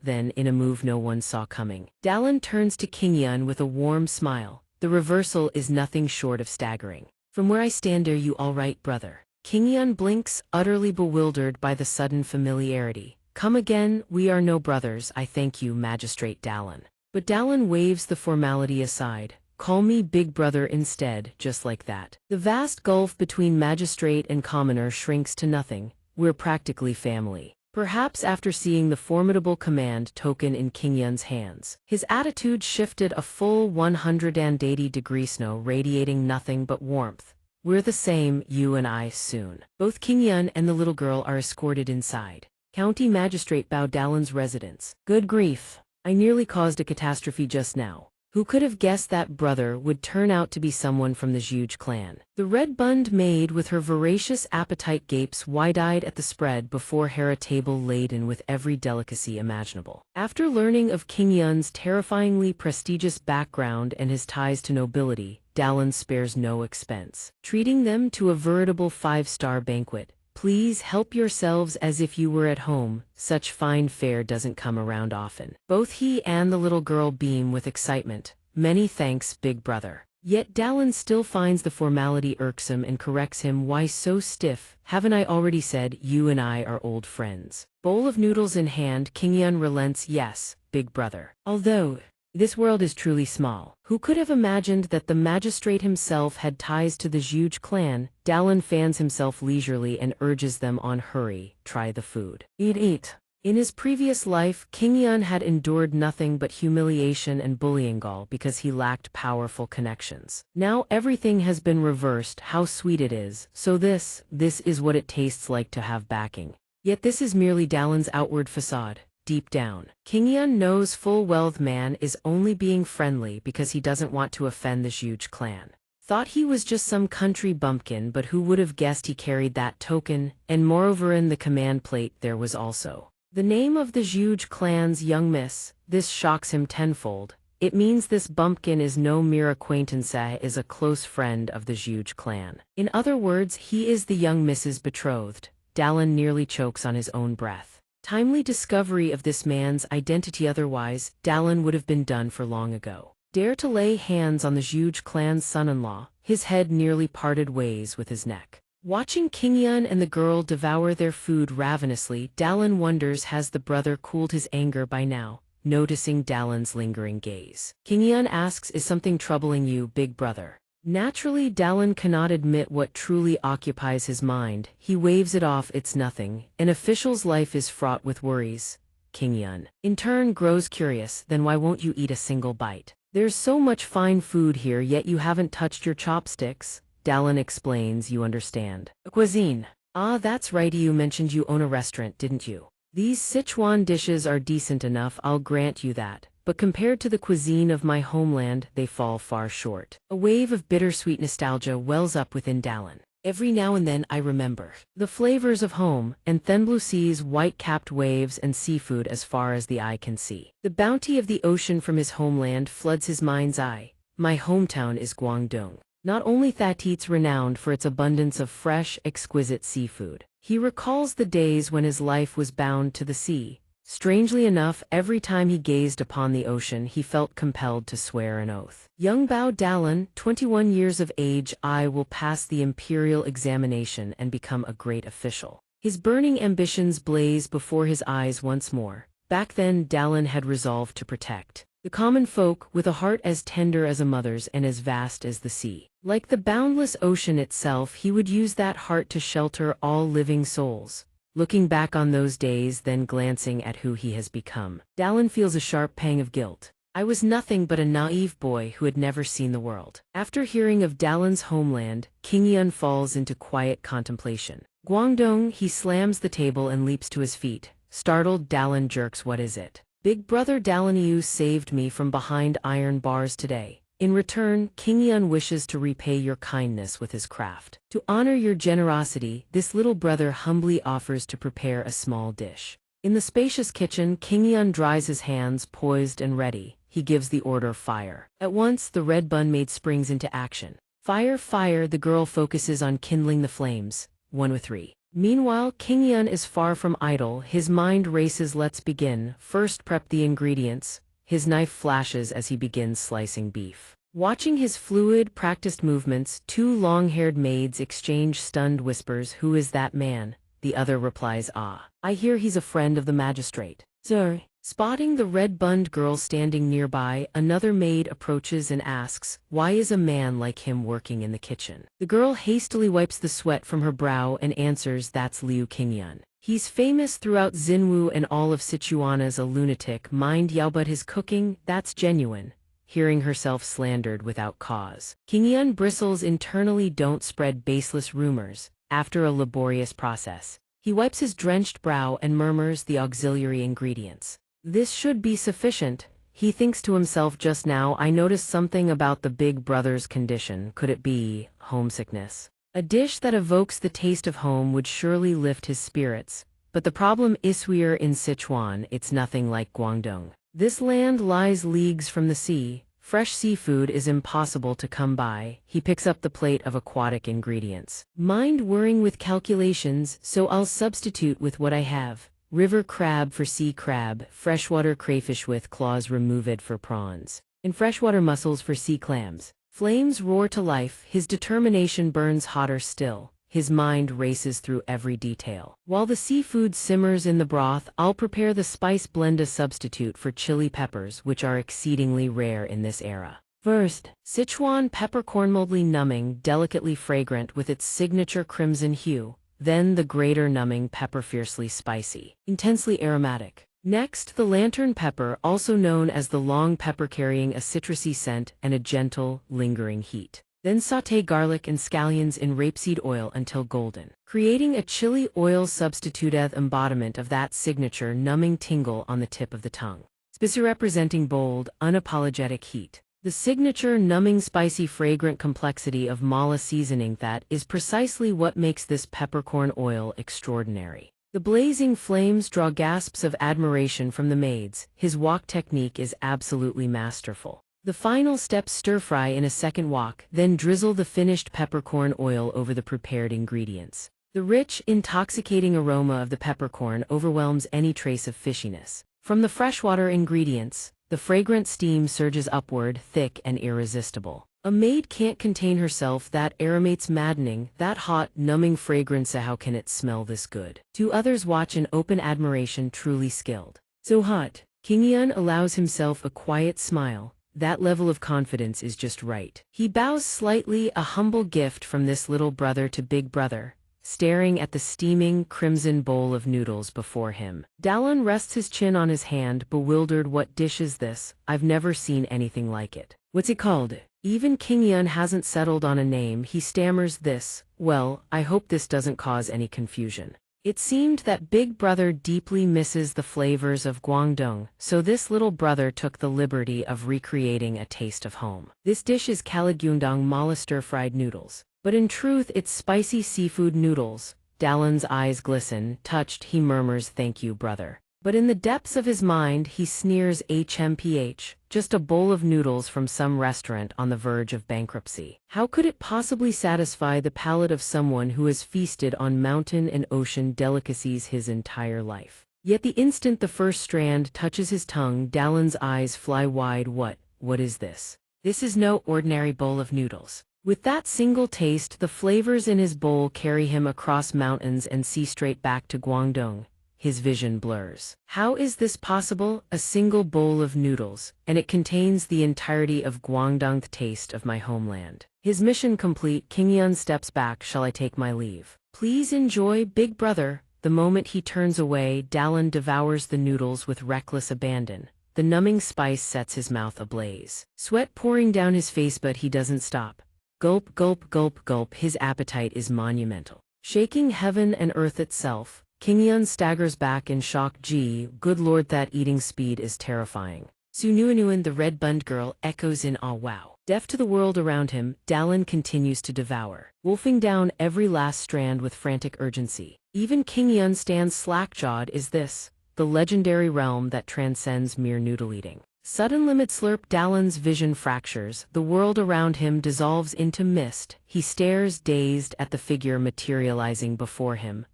Then, in a move no one saw coming, Dallin turns to Qingyan with a warm smile. The reversal is nothing short of staggering. From where I stand, are you all right, brother? Qingyan blinks, utterly bewildered by the sudden familiarity. Come again, we are no brothers, I thank you, Magistrate Dallin. But Dallin waves the formality aside. Call me Big Brother instead, just like that. The vast gulf between magistrate and commoner shrinks to nothing. We're practically family. Perhaps after seeing the formidable command token in King Yun's hands, his attitude shifted a full 180 degrees, radiating nothing but warmth. We're the same, you and I, soon. Both King Yun and the little girl are escorted inside. County Magistrate Bao Dallin's residence. Good grief. I nearly caused a catastrophe just now. Who could have guessed that brother would turn out to be someone from the Zhuge clan? The red-bunned maid with her voracious appetite gapes wide-eyed at the spread before her, a table laden with every delicacy imaginable. After learning of King Yun's terrifyingly prestigious background and his ties to nobility, Dallin spares no expense, treating them to a veritable five-star banquet. Please help yourselves as if you were at home, such fine fare doesn't come around often. Both he and the little girl beam with excitement. Many thanks, Big Brother. Yet Dallin still finds the formality irksome and corrects him. Why so stiff? Haven't I already said you and I are old friends? Bowl of noodles in hand, King Yun relents. Yes, Big Brother. Although this world is truly small. Who could have imagined that the magistrate himself had ties to the Zhuge clan? Dallin fans himself leisurely and urges them on. Hurry, try the food. Eat. In his previous life, King Yun had endured nothing but humiliation and bullying all because he lacked powerful connections. Now everything has been reversed. How sweet it is. So this is what it tastes like to have backing. Yet this is merely Dallin's outward facade. Deep down, King Yun knows full well the man is only being friendly because he doesn't want to offend the Zhuge clan. Thought he was just some country bumpkin, but who would have guessed he carried that token, and moreover in the command plate there was also the name of the Zhuge clan's young miss. This shocks him tenfold. It means this bumpkin is no mere acquaintance, is a close friend of the Zhuge clan. In other words, he is the young miss's betrothed. Dallin nearly chokes on his own breath. Timely discovery of this man's identity, otherwise, Dallin would have been done for long ago. Dare to lay hands on the Zhuge clan's son-in-law, his head nearly parted ways with his neck. Watching King Yun and the girl devour their food ravenously, Dallin wonders, has the brother cooled his anger by now? Noticing Dallin's lingering gaze, King Yun asks, is something troubling you, Big Brother? Naturally, Dallin cannot admit what truly occupies his mind. He waves it off. It's nothing. An official's life is fraught with worries. King Yun, in turn, grows curious. Then why won't you eat a single bite? There's so much fine food here, yet you haven't touched your chopsticks. Dallin explains, you understand. Cuisine. Ah, that's right, you mentioned you own a restaurant, didn't you? These Sichuan dishes are decent enough, I'll grant you that. But compared to the cuisine of my homeland, they fall far short. A wave of bittersweet nostalgia wells up within Dallin. Every now and then I remember the flavors of home, and Thenblue Sea's white-capped waves and seafood as far as the eye can see. The bounty of the ocean from his homeland floods his mind's eye. My hometown is Guangdong. Not only that, it's renowned for its abundance of fresh, exquisite seafood. He recalls the days when his life was bound to the sea. Strangely enough, every time he gazed upon the ocean, he felt compelled to swear an oath. Young Bao Dallin, 21 years of age, I will pass the imperial examination and become a great official. His burning ambitions blaze before his eyes once more. Back then, Dallin had resolved to protect the common folk with a heart as tender as a mother's and as vast as the sea. Like the boundless ocean itself, he would use that heart to shelter all living souls. Looking back on those days, then glancing at who he has become, Dallin feels a sharp pang of guilt. I was nothing but a naive boy who had never seen the world. After hearing of Dallin's homeland, King Yun falls into quiet contemplation. Guangdong, he slams the table and leaps to his feet. Startled, Dallin jerks, what is it? Big Brother Dallin, you saved me from behind iron bars today. In return, King Yun wishes to repay your kindness with his craft. To honor your generosity, this little brother humbly offers to prepare a small dish. In the spacious kitchen, King Yun dries his hands, poised and ready. He gives the order, fire. At once, the red bun maid springs into action. Fire, fire, the girl focuses on kindling the flames. 103. Meanwhile, King Yun is far from idle. His mind races. Let's begin. First, prep the ingredients. His knife flashes as he begins slicing beef. Watching his fluid, practiced movements, two long-haired maids exchange stunned whispers. Who is that man? the other replies, "Ah, I hear he's a friend of the magistrate." Sir. Spotting the red-bund girl standing nearby, another maid approaches and asks, "Why is a man like him working in the kitchen?" The girl hastily wipes the sweat from her brow and answers, "That's Liu Qingyun. He's famous throughout Xinwu and all of Sichuan as a lunatic mind Yao, but his cooking, that's genuine." Hearing herself slandered without cause, Qingyun bristles internally. Don't spread baseless rumors. After a laborious process, he wipes his drenched brow and murmurs the auxiliary ingredients. "This should be sufficient," he thinks to himself. "Just now I noticed something about the big brother's condition. Could it be homesickness? A dish that evokes the taste of home would surely lift his spirits. But the problem is we're in Sichuan. It's nothing like Guangdong. This land lies leagues from the sea. Fresh seafood is impossible to come by." He picks up the plate of aquatic ingredients. "Mind worrying with calculations, so I'll substitute with what I have. River crab for sea crab, freshwater crayfish with claws removed for prawns, and freshwater mussels for sea clams." Flames roar to life, his determination burns hotter still. His mind races through every detail. "While the seafood simmers in the broth, I'll prepare the spice blend, a substitute for chili peppers, which are exceedingly rare in this era. First, Sichuan peppercorn, mildly numbing, delicately fragrant with its signature crimson hue. Then the greater numbing pepper, fiercely spicy, intensely aromatic. Next, the lantern pepper, also known as the long pepper, carrying a citrusy scent and a gentle, lingering heat. Then sauté garlic and scallions in rapeseed oil until golden, creating a chili oil substitute embodiment of that signature numbing tingle on the tip of the tongue. Spicy, representing bold, unapologetic heat. The signature numbing, spicy, fragrant complexity of mala seasoning that is precisely what makes this peppercorn oil extraordinary. The blazing flames draw gasps of admiration from the maids. His wok technique is absolutely masterful. The final step: stir-fry in a second wok, then drizzle the finished peppercorn oil over the prepared ingredients. The rich, intoxicating aroma of the peppercorn overwhelms any trace of fishiness. From the freshwater ingredients, the fragrant steam surges upward, thick and irresistible. A maid can't contain herself. That aromate's maddening, that hot, numbing fragrance. How can it smell this good? Two others watch in open admiration, truly skilled. So hot. Qingyun allows himself a quiet smile. That level of confidence is just right. He bows slightly, a humble gift from this little brother to big brother, staring at the steaming, crimson bowl of noodles before him. Dalun rests his chin on his hand, bewildered. "What dish is this? I've never seen anything like it. What's it called?" Even Qingyun hasn't settled on a name. He stammers, "This, well, I hope this doesn't cause any confusion." It seemed that Big Brother deeply misses the flavors of Guangdong, so this little brother took the liberty of recreating a taste of home. This dish is Kalagundong mala stir-fried noodles. But in truth it's spicy seafood noodles. Dalun's eyes glisten. Touched, he murmurs, "Thank you, brother." But in the depths of his mind he sneers, "HMPH, just a bowl of noodles from some restaurant on the verge of bankruptcy. How could it possibly satisfy the palate of someone who has feasted on mountain and ocean delicacies his entire life?" Yet the instant the first strand touches his tongue, Dalun's eyes fly wide. What is this? This is no ordinary bowl of noodles. With that single taste, the flavors in his bowl carry him across mountains and sea straight back to Guangdong. His vision blurs. How is this possible? A single bowl of noodles, and it contains the entirety of Guangdong, the taste of my homeland. His mission complete, Qingyun steps back. "Shall I take my leave?" "Please enjoy, big brother." The moment he turns away, Dalun devours the noodles with reckless abandon. The numbing spice sets his mouth ablaze. Sweat pouring down his face, but he doesn't stop. Gulp, gulp, gulp, gulp. His appetite is monumental, shaking heaven and earth itself. Qingyun staggers back in shock. "Gee, good lord, that eating speed is terrifying." Sunuinuan, the red-bund girl, echoes in awe. "Wow." Deaf to the world around him, Dalun continues to devour, wolfing down every last strand with frantic urgency. Even Qingyun stands slack-jawed. Is this the legendary realm that transcends mere noodle eating? Sudden limit slurp. Dalun's vision fractures. The world around him dissolves into mist. He stares dazed at the figure materializing before him.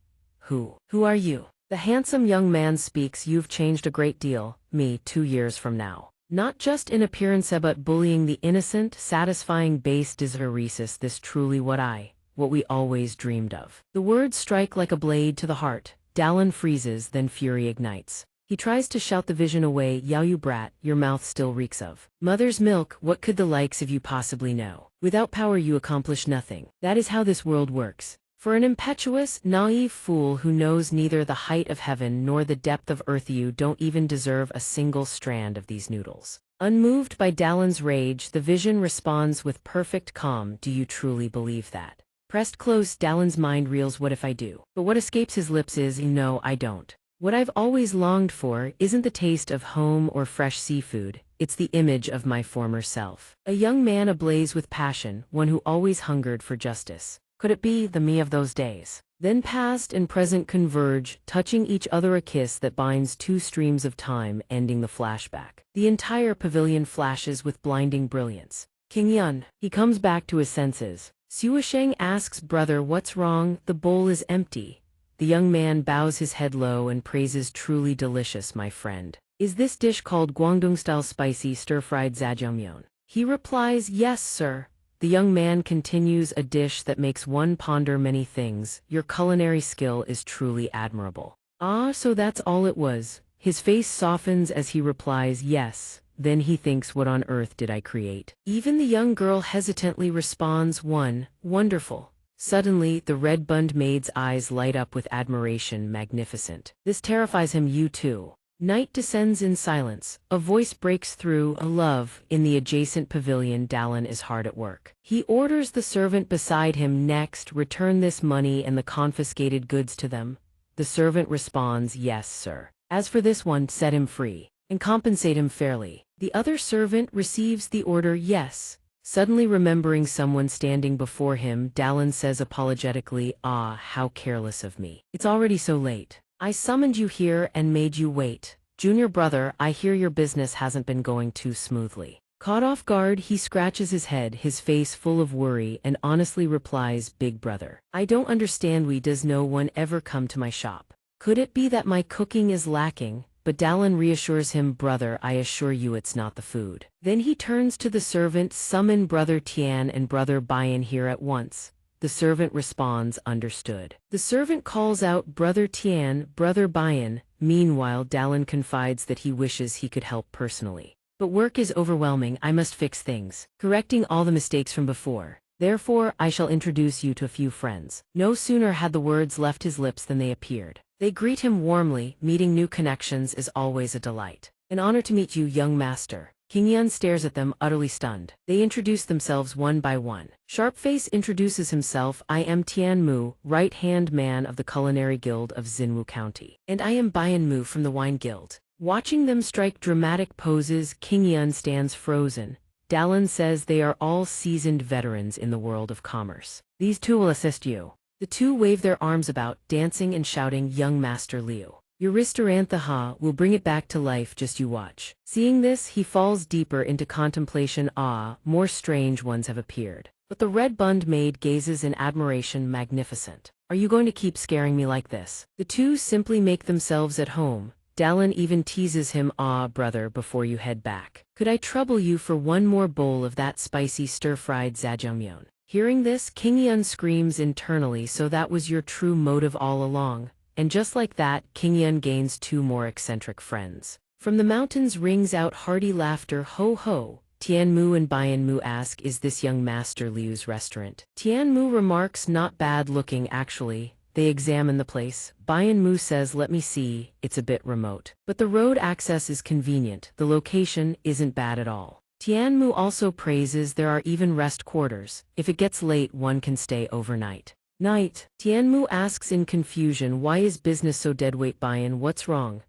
Who are you?" The handsome young man speaks. "You've changed a great deal. Me, 2 years from now. Not just in appearance but bullying the innocent, satisfying base disheresis. This truly what I what we always dreamed of. The words strike like a blade to the heart. Dallin freezes, then fury ignites. He tries to shout the vision away. Yao, you brat, your mouth still reeks of mother's milk. What could the likes of you possibly know? Without power you accomplish nothing. That is how this world works. For an impetuous, naive fool who knows neither the height of heaven nor the depth of earth, you don't even deserve a single strand of these noodles. Unmoved by Dallin's rage, the vision responds with perfect calm. Do you truly believe that? Pressed close, Dallin's mind reels. What if I do? But what escapes his lips is, no, I don't. What I've always longed for isn't the taste of home or fresh seafood, it's the image of my former self. A young man ablaze with passion, one who always hungered for justice. Could it be the me of those days? Then past and present converge, touching each other, a kiss that binds two streams of time, ending the flashback. The entire pavilion flashes with blinding brilliance. King Yun. He comes back to his senses. Suisheng asks, brother, what's wrong? The bowl is empty. The young man bows his head low and praises, truly delicious, my friend. Is this dish called Guangdong-style spicy stir-fried jjajangmyeon? He replies, yes, sir. The young man continues, a dish that makes one ponder many things. Your culinary skill is truly admirable. Ah, so that's all it was. His face softens as he replies, yes. Then he thinks, what on earth did I create? Even the young girl hesitantly responds, wonderful. Suddenly, the red-bunned maid's eyes light up with admiration. Magnificent. This terrifies him. You too. Night descends in silence. A voice breaks through. A love. In the adjacent pavilion, Dallin is hard at work. He orders the servant beside him, next, return this money and the confiscated goods to them. The servant responds, yes, sir. As for this one, set him free and compensate him fairly. The other servant receives the order, yes. Suddenly remembering someone standing before him, Dallin says apologetically, ah, how careless of me. It's already so late. I summoned you here and made you wait. Junior brother, I hear your business hasn't been going too smoothly. Caught off guard, he scratches his head, his face full of worry, and honestly replies, big brother, I don't understand. Does no one ever come to my shop? Could it be that my cooking is lacking? But Dallin reassures him, brother, I assure you it's not the food. Then he turns to the servant, summon brother Tian and brother Bayan here at once. The servant responds, understood. The servant calls out, brother Tian, brother Bayan. Meanwhile, Dallin confides that he wishes he could help personally. But work is overwhelming, I must fix things, correcting all the mistakes from before. Therefore, I shall introduce you to a few friends. No sooner had the words left his lips than they appeared. They greet him warmly. Meeting new connections is always a delight. An honor to meet you, young master. King Yun stares at them, utterly stunned. They introduce themselves one by one. Sharpface introduces himself, I am Tian Mu, right-hand man of the Culinary Guild of Xinwu County. And I am Bayan Mu from the Wine Guild. Watching them strike dramatic poses, King Yun stands frozen. Dallin says they are all seasoned veterans in the world of commerce. These two will assist you. The two wave their arms about, dancing and shouting, young Master Liu. Your Ristarantha will bring it back to life, just you watch. Seeing this, he falls deeper into contemplation. Ah, more strange ones have appeared. But the red-bunned maid gazes in admiration. Magnificent. Are you going to keep scaring me like this? The two simply make themselves at home. Dallin even teases him, ah, brother, before you head back, could I trouble you for one more bowl of that spicy stir-fried jjajangmyeon? Hearing this, King Yun screams internally, so that was your true motive all along. And just like that, King Yun gains two more eccentric friends. From the mountains rings out hearty laughter. Ho ho. Tian Mu and Bayan Mu ask, is this young Master Liu's restaurant? Tian Mu remarks, not bad looking actually. They examine the place. Bayan Mu says, let me see, it's a bit remote. But the road access is convenient. The location isn't bad at all. Tian Mu also praises there are even rest quarters. If it gets late, one can stay overnight. Night. Tian Mu asks in confusion, why is business so deadweight? Bayan, what's wrong?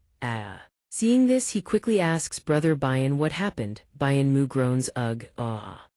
Seeing this, he quickly asks, brother Bayan, what happened? Bayan Mu groans, ugh,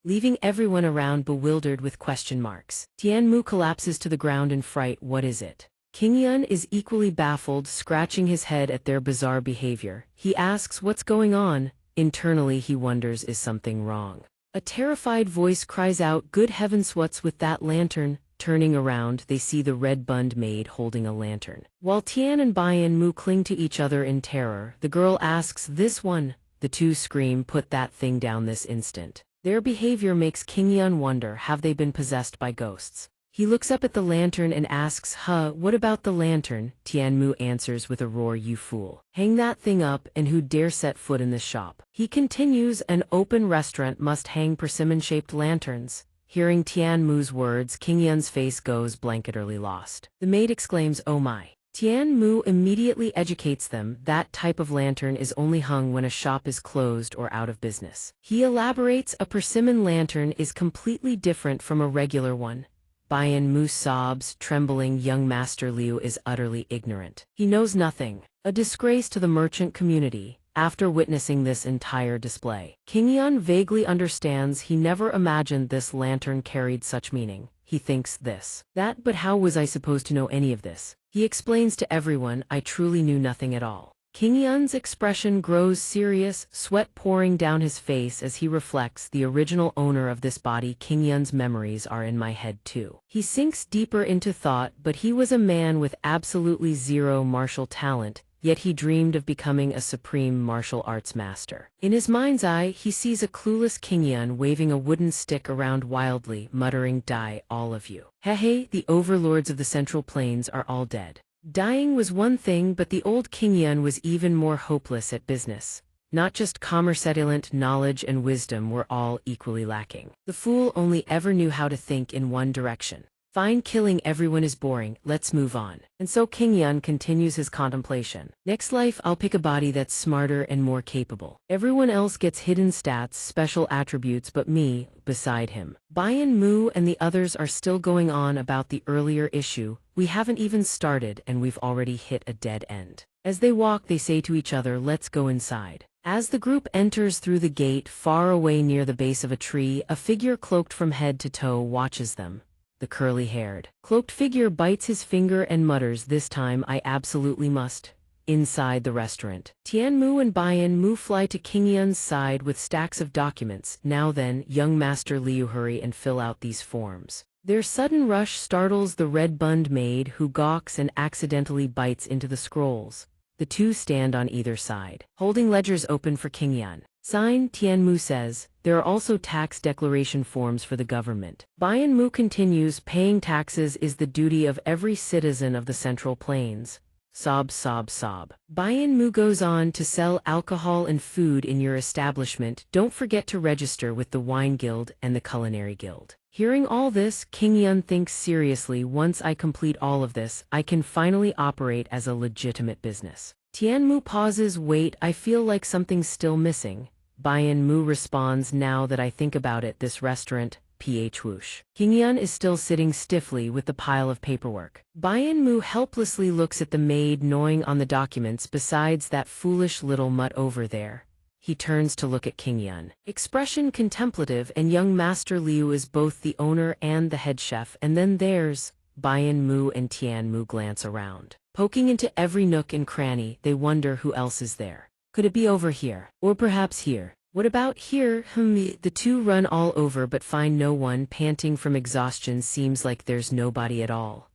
leaving everyone around bewildered with question marks. Tian Mu collapses to the ground in fright. What is it? King Yun is equally baffled, scratching his head at their bizarre behavior. He asks, what's going on? Internally, he wonders, is something wrong? A terrified voice cries out, good heavens, what's with that lantern? Turning around, they see the red-bunned maid holding a lantern. While Tian and Bayan Mu cling to each other in terror, the girl asks, this one? The two scream, put that thing down this instant. Their behavior makes King Yun wonder, have they been possessed by ghosts? He looks up at the lantern and asks, what about the lantern? Tianmu answers with a roar, you fool. Hang that thing up, and who dare set foot in this shop? He continues, an open restaurant must hang persimmon-shaped lanterns. Hearing Tianmu's words, King Yun's face goes blank, utterly lost. The maid exclaims, oh my. Tianmu immediately educates them that type of lantern is only hung when a shop is closed or out of business. He elaborates, a persimmon lantern is completely different from a regular one. Bian-mu sobs, trembling, young Master Liu is utterly ignorant. He knows nothing. A disgrace to the merchant community. After witnessing this entire display, King Yun vaguely understands he never imagined this lantern carried such meaning. He thinks this, that, but how was I supposed to know any of this? He explains to everyone, I truly knew nothing at all. King Yun's expression grows serious, sweat pouring down his face as he reflects, the original owner of this body. King Yun's memories are in my head too. He sinks deeper into thought, but he was a man with absolutely zero martial talent, yet he dreamed of becoming a supreme martial arts master. In his mind's eye, he sees a clueless King Yun waving a wooden stick around wildly, muttering, die, all of you. Hehe, the overlords of the Central Plains are all dead. Dying was one thing, but the old King Yun was even more hopeless at business. Not just commerce, knowledge and wisdom were all equally lacking. The fool only ever knew how to think in one direction. Fine, killing everyone is boring, let's move on. And so King Yun continues his contemplation. Next life I'll pick a body that's smarter and more capable. Everyone else gets hidden stats, special attributes, but me, beside him. Bian-mu and the others are still going on about the earlier issue. We haven't even started and we've already hit a dead end. As they walk, they say to each other, let's go inside. As the group enters through the gate, far away near the base of a tree, a figure cloaked from head to toe watches them. The curly-haired, cloaked figure bites his finger and mutters, this time I absolutely must. Inside the restaurant, Tianmu and Bian-mu fly to King Yun's side with stacks of documents. Now then, young Master Liu, hurry and fill out these forms. Their sudden rush startles the red-bunned maid, who gawks and accidentally bites into the scrolls. The two stand on either side, holding ledgers open for King Yun. Sign, Tianmu says. There are also tax declaration forms for the government. Bian-mu continues, paying taxes is the duty of every citizen of the Central Plains. Sob, sob, sob. Bian-mu goes on to sell alcohol and food in your establishment. Don't forget to register with the Wine Guild and the Culinary Guild. Hearing all this, King Yun thinks seriously, once I complete all of this, I can finally operate as a legitimate business. Tianmu pauses, wait, I feel like something's still missing. Bian-mu responds, now that I think about it, this restaurant, whoosh. King Yun is still sitting stiffly with the pile of paperwork. Bian-mu helplessly looks at the maid gnawing on the documents. Besides that foolish little mutt over there. He turns to look at King Yun. Expression contemplative, and young Master Liu is both the owner and the head chef, and then there's Bian-mu and Tianmu glance around. Poking into every nook and cranny, they wonder who else is there. Could it be over here? Or perhaps here? What about here? The two run all over but find no one. Panting from exhaustion, seems like there's nobody at all.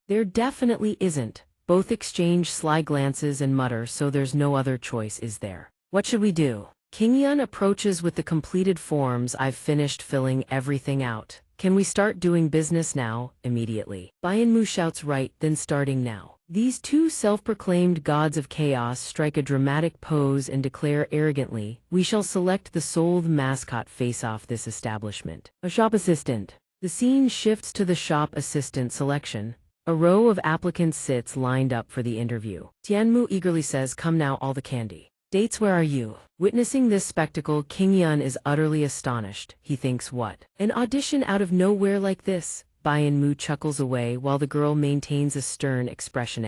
There definitely isn't. Both exchange sly glances and mutter, so there's no other choice, is there? What should we do? King Yun approaches with the completed forms. I've finished filling everything out. Can we start doing business now? Immediately. Bian-mu shouts, right, then starting now. These two self-proclaimed gods of chaos strike a dramatic pose and declare arrogantly, we shall select the sole mascot face off this establishment. A shop assistant. The scene shifts to the shop assistant selection. A row of applicants sits lined up for the interview. Tianmu eagerly says, come now, all the candy. Dates, where are you? Witnessing this spectacle, King Yun is utterly astonished. He thinks, what? An audition out of nowhere like this? Bian-mu chuckles away while the girl maintains a stern expression.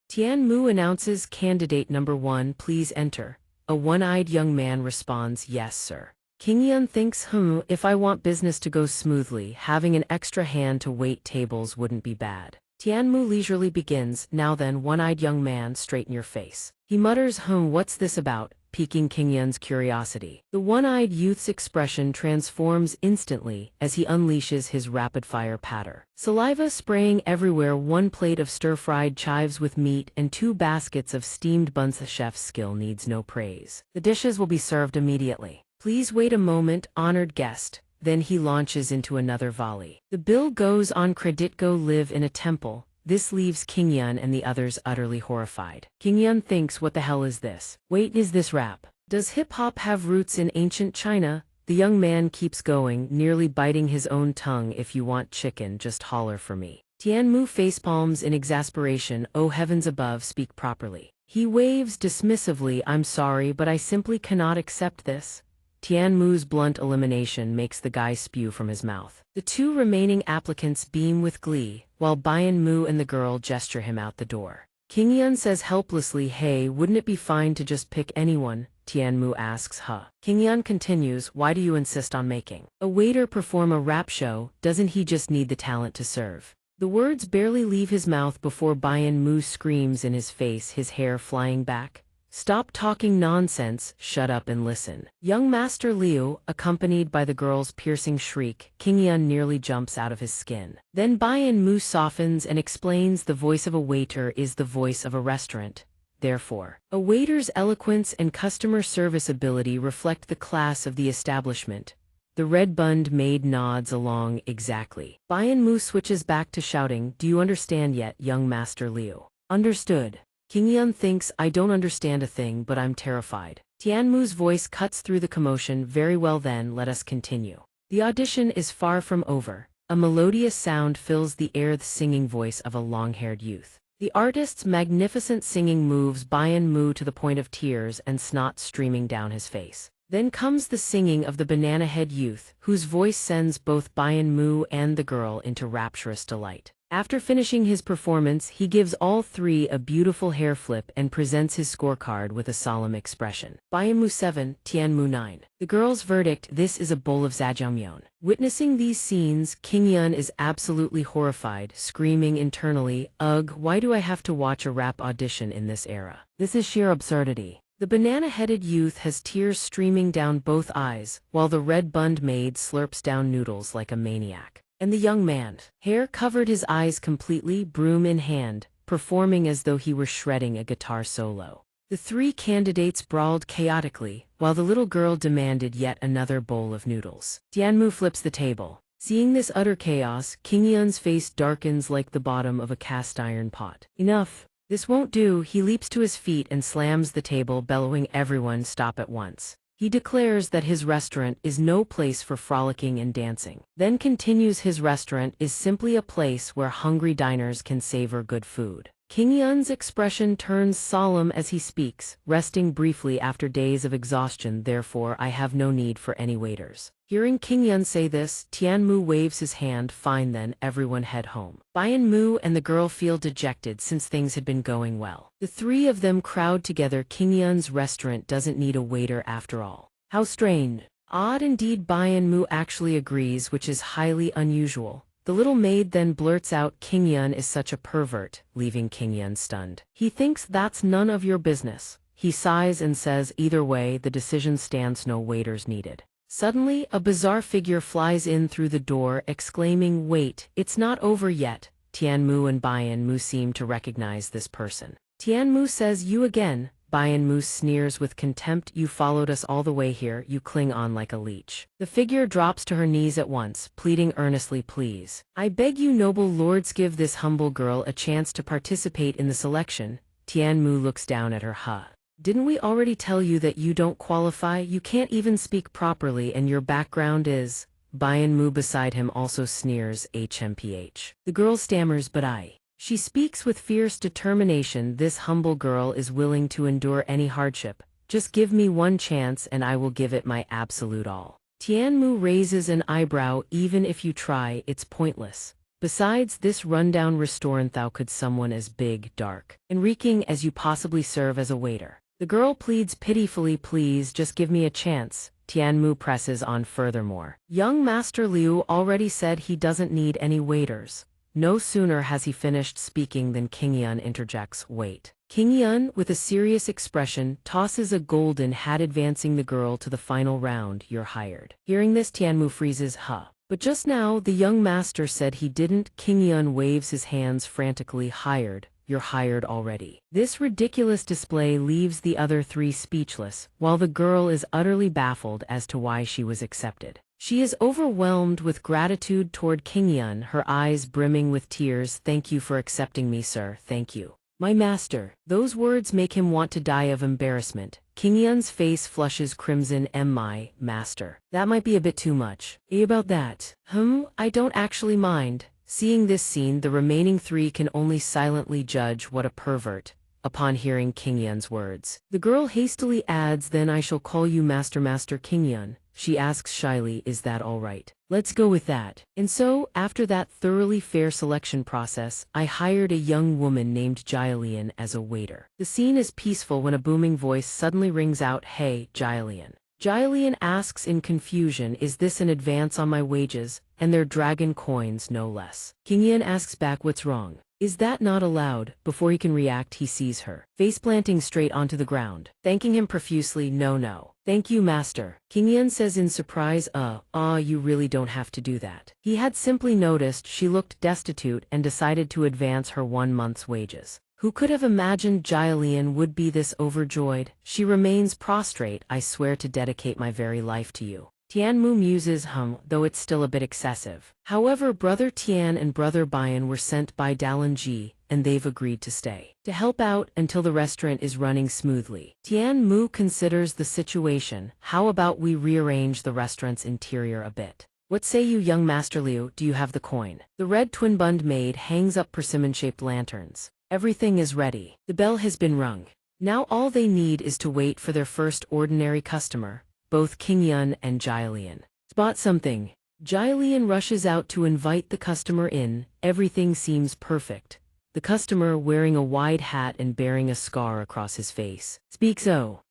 Tianmu announces, candidate number 1, please enter. A one-eyed young man responds, yes, sir. King Yun thinks, if I want business to go smoothly, having an extra hand to wait tables wouldn't be bad. Tianmu leisurely begins, now then, one-eyed young man, straighten your face. He mutters, what's this about? Piquing King Yun's curiosity. The one-eyed youth's expression transforms instantly as he unleashes his rapid-fire patter. Saliva spraying everywhere, 1 plate of stir-fried chives with meat and 2 baskets of steamed buns. The chef's skill needs no praise. The dishes will be served immediately. Please wait a moment, honored guest. then he launches into another volley. The bill goes on credit go live in a temple. This leaves King Yun and the others utterly horrified. King Yun thinks, what the hell is this? Wait, is this rap? Does hip-hop have roots in ancient China? The young man keeps going, nearly biting his own tongue. If you want chicken, just holler for me. Tianmu facepalms in exasperation. Oh heavens above, speak properly. He waves dismissively, I'm sorry, but I simply cannot accept this. Tianmu's blunt elimination makes the guy spew from his mouth. The two remaining applicants beam with glee, while Bianmu and the girl gesture him out the door. King Yun says helplessly, hey, wouldn't it be fine to just pick anyone? Tianmu asks, huh? King Yun continues, why do you insist on making a waiter perform a rap show? Doesn't he just need the talent to serve? The words barely leave his mouth before Bianmu screams in his face, his hair flying back. Stop talking nonsense, shut up and listen. Young Master Liu, accompanied by the girl's piercing shriek, King Yun nearly jumps out of his skin. Then Bianmu softens and explains the voice of a waiter is the voice of a restaurant. Therefore, a waiter's eloquence and customer service ability reflect the class of the establishment. The red-bund maid nods along, exactly. Bianmu switches back to shouting, do you understand yet, young Master Liu? Understood. King Yun thinks, I don't understand a thing, but I'm terrified. Tianmu's voice cuts through the commotion. Very well then, let us continue. The audition is far from over. A melodious sound fills the air, the singing voice of a long-haired youth. The artist's magnificent singing moves Bianmu to the point of tears and snot streaming down his face. Then comes the singing of the banana-head youth, whose voice sends both Bianmu and the girl into rapturous delight. After finishing his performance, he gives all three a beautiful hair flip and presents his scorecard with a solemn expression. Bianmu 7, Tianmu 9. The girl's verdict, this is a bowl of zhajangmyeon. Witnessing these scenes, King Yun is absolutely horrified, screaming internally, ugh, why do I have to watch a rap audition in this era? This is sheer absurdity. The banana-headed youth has tears streaming down both eyes, while the red-bund maid slurps down noodles like a maniac. And the young man, hair covered his eyes completely, broom in hand, performing as though he were shredding a guitar solo. The three candidates brawled chaotically, while the little girl demanded yet another bowl of noodles. Tianmu flips the table. Seeing this utter chaos, King Yun's face darkens like the bottom of a cast-iron pot. Enough. This won't do. He leaps to his feet and slams the table, bellowing, everyone stop at once. He declares that his restaurant is no place for frolicking and dancing. Then continues, his restaurant is simply a place where hungry diners can savor good food. King Yun's expression turns solemn as he speaks, resting briefly after days of exhaustion. Therefore, I have no need for any waiters. Hearing King Yun say this, Tianmu waves his hand. Fine then, everyone head home. Bianmu and the girl feel dejected since things had been going well. The three of them crowd together. King Yun's restaurant doesn't need a waiter after all. How strange. Odd indeed. Bianmu actually agrees, which is highly unusual. The little maid then blurts out, King Yun is such a pervert, leaving King Yun stunned. He thinks that's none of your business. He sighs and says, either way, the decision stands, no waiters needed. Suddenly, a bizarre figure flies in through the door, exclaiming, wait, it's not over yet. Tianmu and Bianmu seem to recognize this person. Tianmu says, you again. Bianmu sneers with contempt, you followed us all the way here, you cling on like a leech. The figure drops to her knees at once, pleading earnestly, please. I beg you noble lords, give this humble girl a chance to participate in the selection. Tianmu looks down at her, huh? Didn't we already tell you that you don't qualify? You can't even speak properly and your background is… Bianmu beside him also sneers, hmph. The girl stammers, but I… She speaks with fierce determination. This humble girl is willing to endure any hardship. Just give me one chance and I will give it my absolute all. Tianmu raises an eyebrow, even if you try, it's pointless. Besides this rundown restaurant, thou could someone as big, dark, and reeking as you possibly serve as a waiter. The girl pleads pitifully, please just give me a chance. Tianmu presses on furthermore. Young Master Liu already said he doesn't need any waiters. No sooner has he finished speaking than King Yun interjects, wait. King Yun, with a serious expression, tosses a golden hat, advancing the girl to the final round. You're hired. Hearing this, Tianmu freezes, huh? But just now, the young master said he didn't. King Yun waves his hands frantically, hired. You're hired already. This ridiculous display leaves the other three speechless, while the girl is utterly baffled as to why she was accepted. She is overwhelmed with gratitude toward King Yun, her eyes brimming with tears. "Thank you for accepting me, sir, thank you. My master." Those words make him want to die of embarrassment. King Yun's face flushes crimson. My master. That might be a bit too much. About that. I don't actually mind. Seeing this scene, the remaining three can only silently judge what a pervert. Upon hearing King Yun's words, the girl hastily adds, "Then I shall call you Master King Yun." She asks shyly, "Is that all right?" "Let's go with that." And so, after that thoroughly fair selection process, I hired a young woman named Jialian as a waiter. The scene is peaceful when a booming voice suddenly rings out, "Hey, Jialian." Jialian asks in confusion, "Is this an advance on my wages?" And their dragon coins, no less. King Yun asks back, "What's wrong? Is that not allowed?" Before he can react, he sees her, face-planting straight onto the ground, thanking him profusely. No. "Thank you, master." King Yun says in surprise, You really don't have to do that." He had simply noticed she looked destitute and decided to advance her 1 month's wages. Who could have imagined Jialian would be this overjoyed? She remains prostrate. "I swear to dedicate my very life to you." Tianmu muses, though it's still a bit excessive. However, brother Tian and brother Bian were sent by Dalanji, and they've agreed to stay to help out until the restaurant is running smoothly. Tianmu considers the situation. "How about we rearrange the restaurant's interior a bit? What say you, young Master Liu? Do you have the coin?" The red twin-bund maid hangs up persimmon-shaped lanterns. Everything is ready. The bell has been rung. Now all they need is to wait for their first ordinary customer. Both King Yun and Jialian spot something. Jialian rushes out to invite the customer in. Everything seems perfect. The customer, wearing a wide hat and bearing a scar across his face, speaks.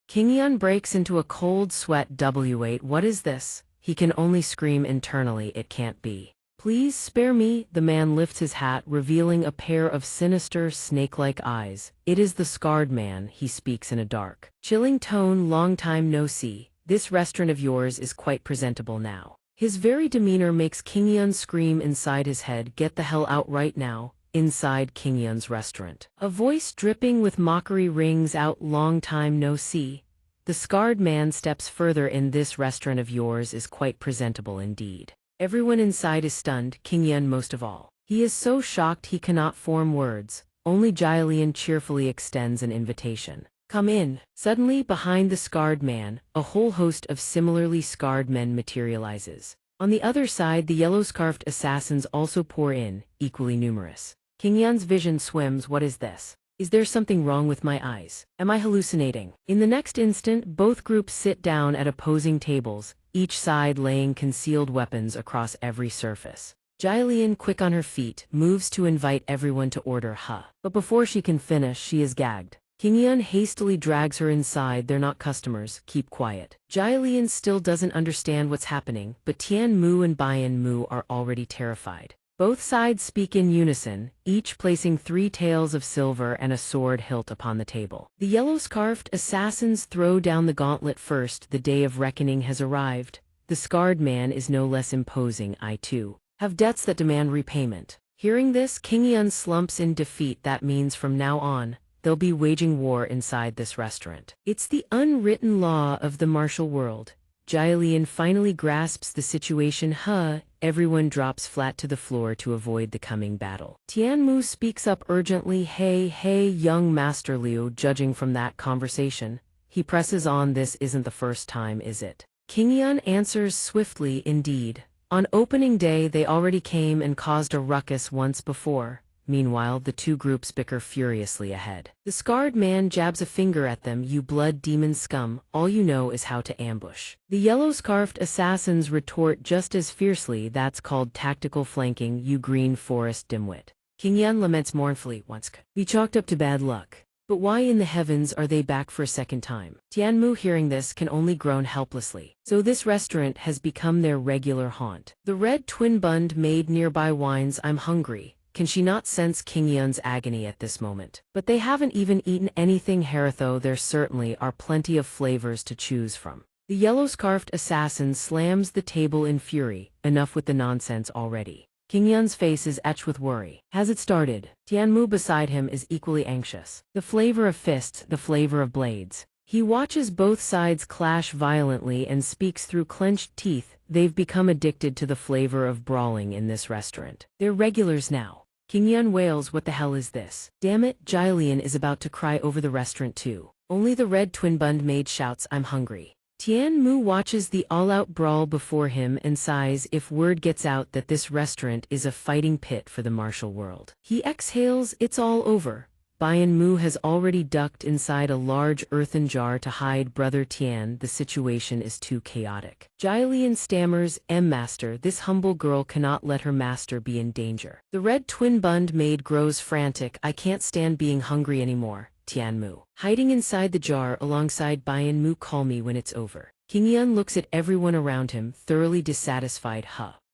King Yun breaks into a cold sweat. "Wait, what is this?" He can only scream internally, "It can't be. Please spare me." The man lifts his hat, revealing a pair of sinister, snake-like eyes. "It is the scarred man," he speaks in a dark, chilling tone. "Long time no see. This restaurant of yours is quite presentable now." His very demeanor makes King Yun scream inside his head, "Get the hell out right now." Inside King Yun's restaurant, a voice dripping with mockery rings out, "Long time no see." The scarred man steps further. "In this restaurant of yours is quite presentable indeed." Everyone inside is stunned, King Yun most of all. He is so shocked he cannot form words. Only Jialian cheerfully extends an invitation. "Come in." Suddenly, behind the scarred man, a whole host of similarly scarred men materializes. On the other side, the yellow-scarfed assassins also pour in, equally numerous. King Yun's vision swims. What is this? Is there something wrong with my eyes? Am I hallucinating? In the next instant, both groups sit down at opposing tables, each side laying concealed weapons across every surface. Jialian, quick on her feet, moves to invite everyone to order. But before she can finish, she is gagged. King Yun hastily drags her inside. "They're not customers, keep quiet." Jialian still doesn't understand what's happening, but Tian Mu and Bian Mu are already terrified. Both sides speak in unison, each placing 3 taels of silver and a sword hilt upon the table. The yellow-scarfed assassins throw down the gauntlet first. The day of reckoning has arrived. The scarred man is no less imposing. "I too have debts that demand repayment." Hearing this, King Yun slumps in defeat. That means from now on, they'll be waging war inside this restaurant. It's the unwritten law of the martial world. Jialian finally grasps the situation. Everyone drops flat to the floor to avoid the coming battle. Tianmu speaks up urgently. Hey, young Master Liu." Judging from that conversation, he presses on. "This isn't the first time, is it?" King Yun answers swiftly, "Indeed. On opening day they already came and caused a ruckus once before." Meanwhile, the two groups bicker furiously ahead. The scarred man jabs a finger at them. "You blood demon scum, all you know is how to ambush." The yellow-scarfed assassins retort just as fiercely. "That's called tactical flanking, you green forest dimwit." King Yun laments mournfully. "Once be chalked up to bad luck. But why in the heavens are they back for a second time?" Tianmu, hearing this, can only groan helplessly. So this restaurant has become their regular haunt. The red twin-bund maid nearby whines, "I'm hungry." Can she not sense King Yun's agony at this moment? But they haven't even eaten anything here, though there certainly are plenty of flavors to choose from. The yellow-scarfed assassin slams the table in fury. "Enough with the nonsense already." King Yun's face is etched with worry. Has it started? Tianmu beside him is equally anxious. The flavor of fists, the flavor of blades. He watches both sides clash violently and speaks through clenched teeth. They've become addicted to the flavor of brawling in this restaurant. They're regulars now. King Yun wails, "What the hell is this? Damn it, Jilian is about to cry over the restaurant too." Only the red twin-bund maid shouts, "I'm hungry." Tian Mu watches the all-out brawl before him and sighs. If word gets out that this restaurant is a fighting pit for the martial world. He exhales, it's all over. Bian Mu has already ducked inside a large earthen jar to hide brother Tian. The situation is too chaotic. Jilian stammers, Master, this humble girl cannot let her master be in danger." The red twin-bund maid grows frantic. "I can't stand being hungry anymore, Tian Mu. Hiding inside the jar alongside Bian Mu, call me when it's over." King Yun looks at everyone around him, thoroughly dissatisfied.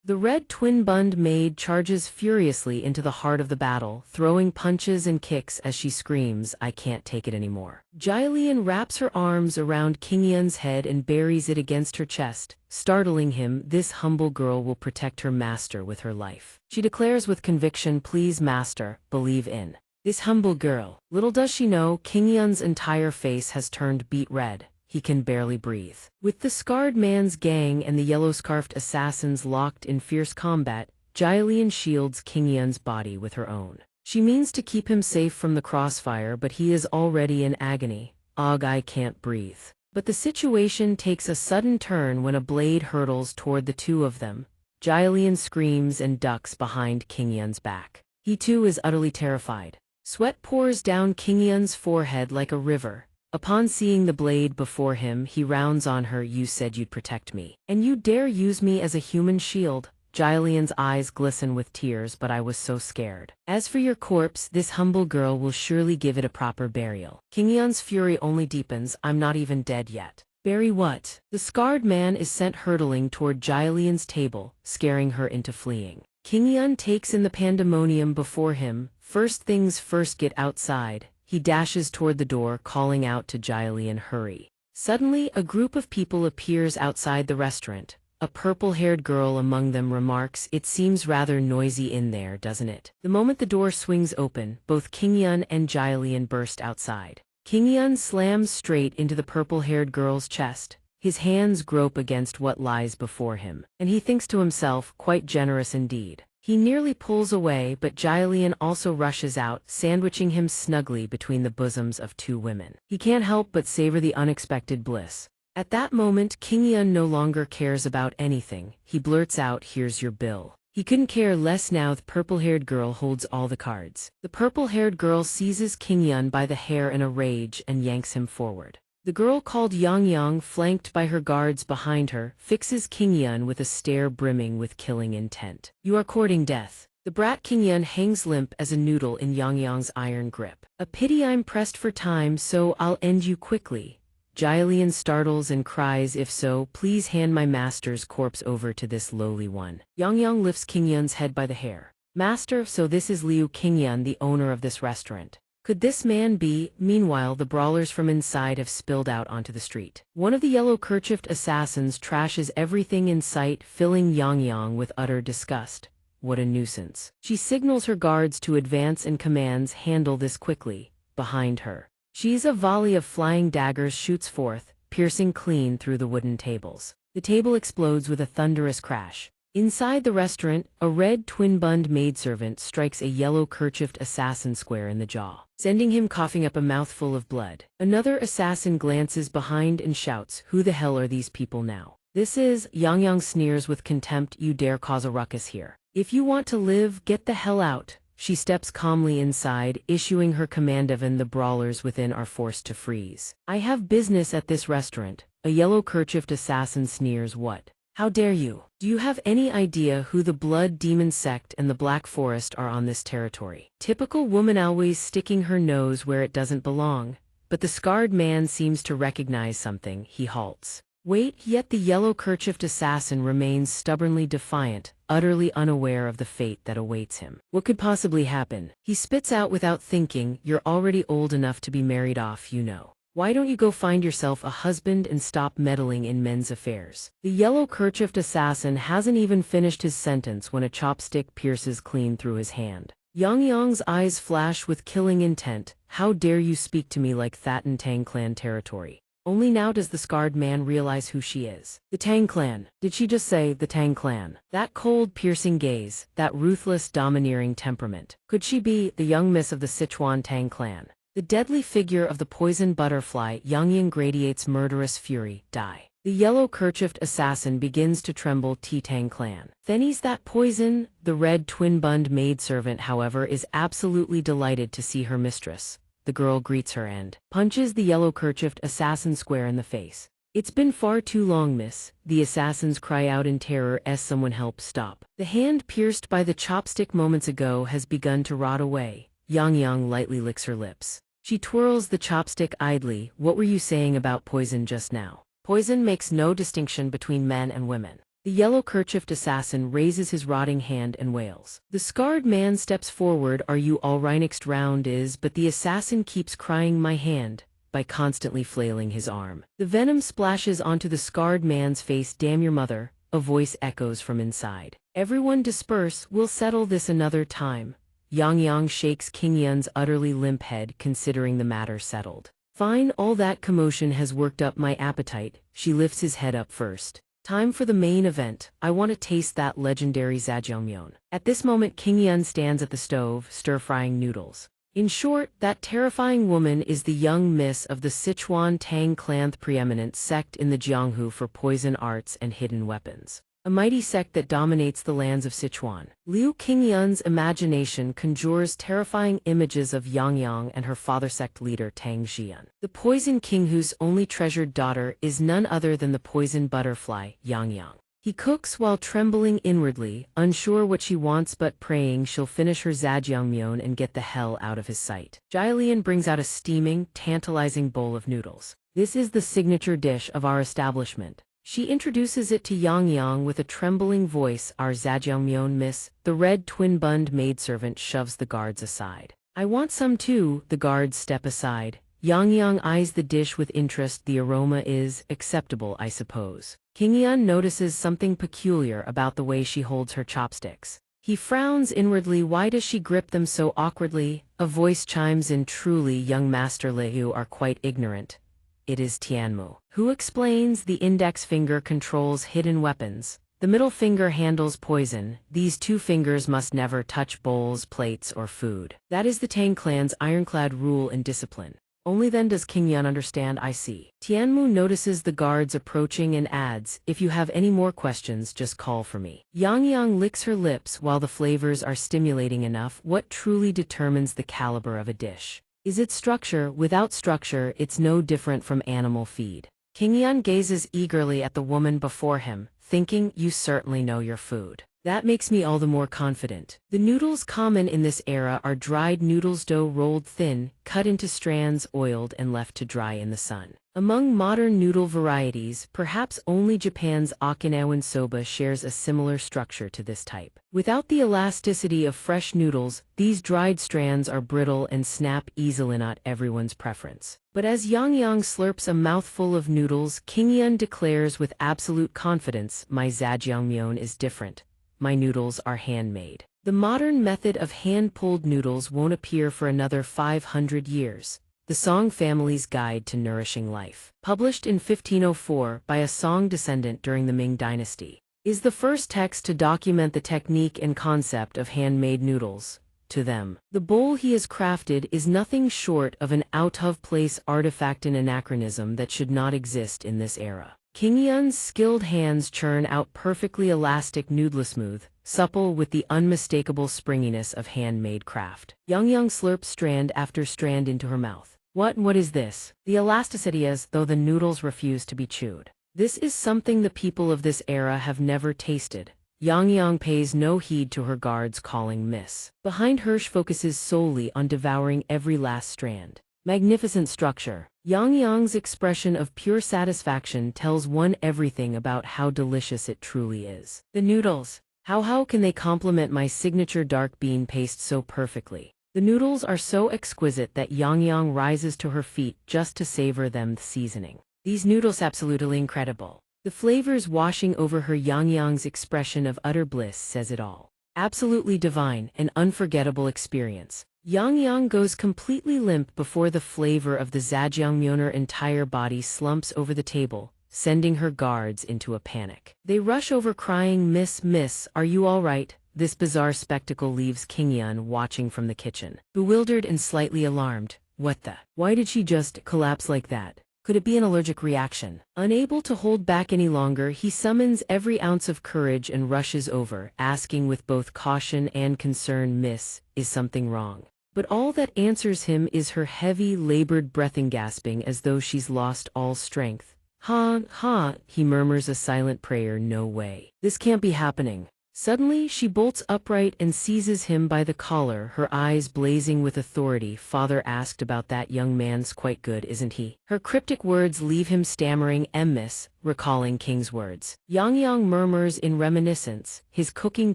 The red twin-bund maid charges furiously into the heart of the battle, throwing punches and kicks as she screams, "I can't take it anymore." Jilian wraps her arms around King Yun's head and buries it against her chest, startling him. This humble girl will protect her master with her life. She declares with conviction, "Please, master, believe in this humble girl." Little does she know, King Yun's entire face has turned beet red. He can barely breathe. With the scarred man's gang and the yellow-scarfed assassins locked in fierce combat, Jilian shields King Yun's body with her own. She means to keep him safe from the crossfire, but he is already in agony. I can't breathe." But the situation takes a sudden turn when a blade hurtles toward the two of them. Jilian screams and ducks behind King Yun's back. He too is utterly terrified. Sweat pours down King Yun's forehead like a river. Upon seeing the blade before him, he rounds on her. "You said you'd protect me. And you dare use me as a human shield?" Jilian's eyes glisten with tears, "But I was so scared. As for your corpse, this humble girl will surely give it a proper burial." King Yun's fury only deepens. "I'm not even dead yet." "Bury what?" The scarred man is sent hurtling toward Jilian's table, scaring her into fleeing. King Yun takes in the pandemonium before him. "First things first, get outside." He dashes toward the door, calling out to Jilian, "Hurry." Suddenly, a group of people appears outside the restaurant. A purple-haired girl among them remarks, "It seems rather noisy in there, doesn't it?" The moment the door swings open, both King Yun and Jilian burst outside. King Yun slams straight into the purple-haired girl's chest. His hands grope against what lies before him, and he thinks to himself, quite generous indeed. He nearly pulls away, but Jilian also rushes out, sandwiching him snugly between the bosoms of two women. He can't help but savor the unexpected bliss. At that moment, King Yun no longer cares about anything. He blurts out, "Here's your bill." He couldn't care less now. The purple-haired girl holds all the cards. The purple-haired girl seizes King Yun by the hair in a rage and yanks him forward. The girl called Yang, flanked by her guards behind her, fixes King Yun with a stare brimming with killing intent. "You are courting death." The brat King Yun hangs limp as a noodle in Yang's iron grip. "A pity I'm pressed for time, so I'll end you quickly." Jilian startles and cries, "If so, please hand my master's corpse over to this lowly one." Yang lifts King Yun's head by the hair. "Master, so this is Liu King Yun, the owner of this restaurant. Could this man be?" Meanwhile, the brawlers from inside have spilled out onto the street. One of the yellow-kerchiefed assassins trashes everything in sight, filling Yang with utter disgust. "What a nuisance." She signals her guards to advance and commands, "Handle this quickly." Behind her, a volley of flying daggers shoots forth, piercing clean through the wooden tables. The table explodes with a thunderous crash. Inside the restaurant, a red twin-bund maidservant strikes a yellow-kerchiefed assassin square in the jaw, sending him coughing up a mouthful of blood. Another assassin glances behind and shouts, "Who the hell are these people now?" "This is," Yang sneers with contempt, "you dare cause a ruckus here. If you want to live, get the hell out." She steps calmly inside, issuing her command. Even the brawlers within are forced to freeze. "I have business at this restaurant." A yellow-kerchiefed assassin sneers, "What? How dare you? Do you have any idea who the Blood Demon sect and the Black Forest are on this territory?" Typical woman, always sticking her nose where it doesn't belong. But the scarred man seems to recognize something. He halts. Wait, yet the yellow-kerchiefed assassin remains stubbornly defiant, utterly unaware of the fate that awaits him. What could possibly happen? He spits out without thinking, "You're already old enough to be married off, you know. Why don't you go find yourself a husband and stop meddling in men's affairs?" The yellow-kerchiefed assassin hasn't even finished his sentence when a chopstick pierces clean through his hand. Yang's eyes flash with killing intent. "How dare you speak to me like that in Tang clan territory?" Only now does the scarred man realize who she is. The Tang clan. Did she just say the Tang clan? That cold, piercing gaze, that ruthless, domineering temperament. Could she be the young miss of the Sichuan Tang clan? The deadly figure of the poison butterfly Yangyang gradiates murderous fury, die. The yellow-kerchiefed assassin begins to tremble T-Tang clan. Thenny's that poison? The red twin-bund maidservant, however, is absolutely delighted to see her mistress. The girl greets her and punches the yellow-kerchiefed assassin square in the face. It's been far too long, miss. The assassins cry out in terror as someone help stop. The hand pierced by the chopstick moments ago has begun to rot away. Yangyang lightly licks her lips. She twirls the chopstick idly. What were you saying about poison just now? Poison makes no distinction between men and women. The yellow-kerchiefed assassin raises his rotting hand and wails. The scarred man steps forward. Are you all right? Next round is, but the assassin keeps crying my hand by constantly flailing his arm. The venom splashes onto the scarred man's face. Damn your mother, a voice echoes from inside. Everyone disperse, we'll settle this another time. Yangyang shakes King Yun's utterly limp head, considering the matter settled. Fine, all that commotion has worked up my appetite. She lifts his head up first. Time for the main event. I want to taste that legendary zhajangmyeon. At this moment, King Yun stands at the stove, stir-frying noodles. In short, that terrifying woman is the young miss of the Sichuan Tang clan, preeminent sect in the Jianghu for poison arts and hidden weapons. A mighty sect that dominates the lands of Sichuan. Liu Qingyun's imagination conjures terrifying images of Yangyang and her father sect leader Tang Xian. The poison king whose only treasured daughter is none other than the poison butterfly, Yangyang. He cooks while trembling inwardly, unsure what she wants but praying she'll finish her zhajangmyeon and get the hell out of his sight. Jialian brings out a steaming, tantalizing bowl of noodles. This is the signature dish of our establishment. She introduces it to Yangyang with a trembling voice. Our zhajangmyeon, miss. The red twin-bund maidservant shoves the guards aside. I want some too. The guards step aside. Yangyang eyes the dish with interest. The aroma is acceptable, I suppose. King Yun notices something peculiar about the way she holds her chopsticks. He frowns inwardly. Why does she grip them so awkwardly? A voice chimes in. Truly, young Master Liu are quite ignorant. It is Tianmu, who explains. The index finger controls hidden weapons. The middle finger handles poison. These two fingers must never touch bowls, plates, or food. That is the Tang clan's ironclad rule and discipline. Only then does King Yun understand. I see. Tianmu notices the guards approaching and adds, if you have any more questions, just call for me. Yangyang licks her lips. While the flavors are stimulating enough, what truly determines the caliber of a dish? Is it structure? Without structure, it's no different from animal feed. King Yun gazes eagerly at the woman before him, thinking, you certainly know your food. That makes me all the more confident. The noodles common in this era are dried noodles, dough rolled thin, cut into strands, oiled and left to dry in the sun. Among modern noodle varieties, perhaps only Japan's Okinawan soba shares a similar structure to this type. Without the elasticity of fresh noodles, these dried strands are brittle and snap easily, not everyone's preference. But as Yangyang slurps a mouthful of noodles, King Yun declares with absolute confidence, my zhajangmyeon is different. My noodles are handmade. The modern method of hand-pulled noodles won't appear for another 500 years. The Song Family's Guide to Nourishing Life, published in 1504 by a Song descendant during the Ming Dynasty, is the first text to document the technique and concept of handmade noodles. To them, the bowl he has crafted is nothing short of an out-of-place artifact, an anachronism that should not exist in this era. King Yun's skilled hands churn out perfectly elastic noodle, smooth, supple with the unmistakable springiness of handmade craft. Yangyang slurps strand after strand into her mouth. What is this? The elasticity is, though the noodles refuse to be chewed. This is something the people of this era have never tasted. Yangyang pays no heed to her guards calling miss. Behind her, she focuses solely on devouring every last strand. Magnificent structure. Yangyang's expression of pure satisfaction tells one everything about how delicious it truly is. The noodles. How can they complement my signature dark bean paste so perfectly? The noodles are so exquisite that Yangyang rises to her feet just to savor them. The seasoning. These noodles absolutely incredible. The flavors washing over her. Yangyang's expression of utter bliss says it all. Absolutely divine, an unforgettable experience. Yang Yang goes completely limp before the flavor of the zhajangmyeoner entire body slumps over the table, sending her guards into a panic. They rush over crying, Miss, are you all right? This bizarre spectacle leaves King Yun watching from the kitchen, bewildered and slightly alarmed. What the? Why did she just collapse like that? Could it be an allergic reaction? Unable to hold back any longer, he summons every ounce of courage and rushes over, asking with both caution and concern, Miss, is something wrong? But all that answers him is her heavy, labored breathing, gasping as though she's lost all strength. Ha, he murmurs a silent prayer, no way. This can't be happening. Suddenly, she bolts upright and seizes him by the collar, her eyes blazing with authority. Father asked about that young man's quite good, isn't he? Her cryptic words leave him stammering, Miss, recalling King's words. Yang Yang murmurs in reminiscence, his cooking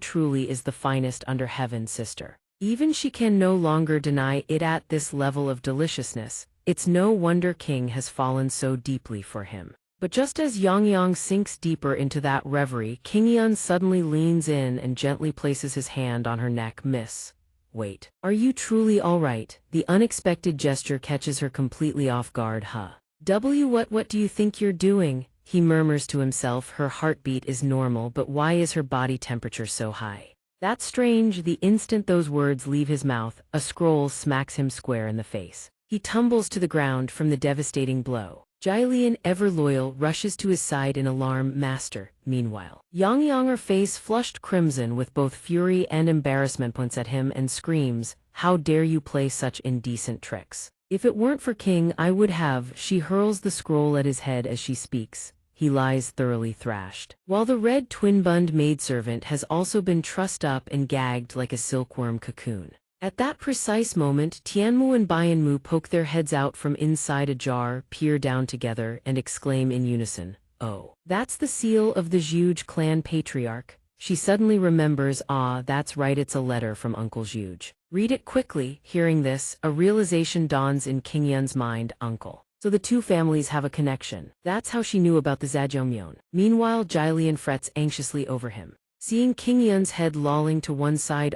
truly is the finest under heaven, sister. Even she can no longer deny it at this level of deliciousness. It's no wonder King has fallen so deeply for him. But just as Yang Yang sinks deeper into that reverie, King Yun suddenly leans in and gently places his hand on her neck. Miss, wait. Are you truly all right? The unexpected gesture catches her completely off guard. What do you think you're doing? He murmurs to himself. Her heartbeat is normal, but why is her body temperature so high? That's strange. The instant those words leave his mouth, a scroll smacks him square in the face. He tumbles to the ground from the devastating blow. Jilian, ever loyal, rushes to his side in alarm. Master, meanwhile. Yang Yang, her face flushed crimson with both fury and embarrassment, points at him and screams, how dare you play such indecent tricks? If it weren't for King, I would have. She hurls the scroll at his head as she speaks. He lies thoroughly thrashed. While the red twin-bund maidservant has also been trussed up and gagged like a silkworm cocoon. At that precise moment, Tianmu and Bianmu poke their heads out from inside a jar, peer down together, and exclaim in unison, oh, that's the seal of the Zhuge clan patriarch. She suddenly remembers, that's right, it's a letter from Uncle Zhuge. Read it quickly. Hearing this, a realization dawns in King Yun's mind, uncle. So the two families have a connection. That's how she knew about the zhajangmyeon. Meanwhile, Jilian frets anxiously over him. Seeing King Yun's head lolling to one side,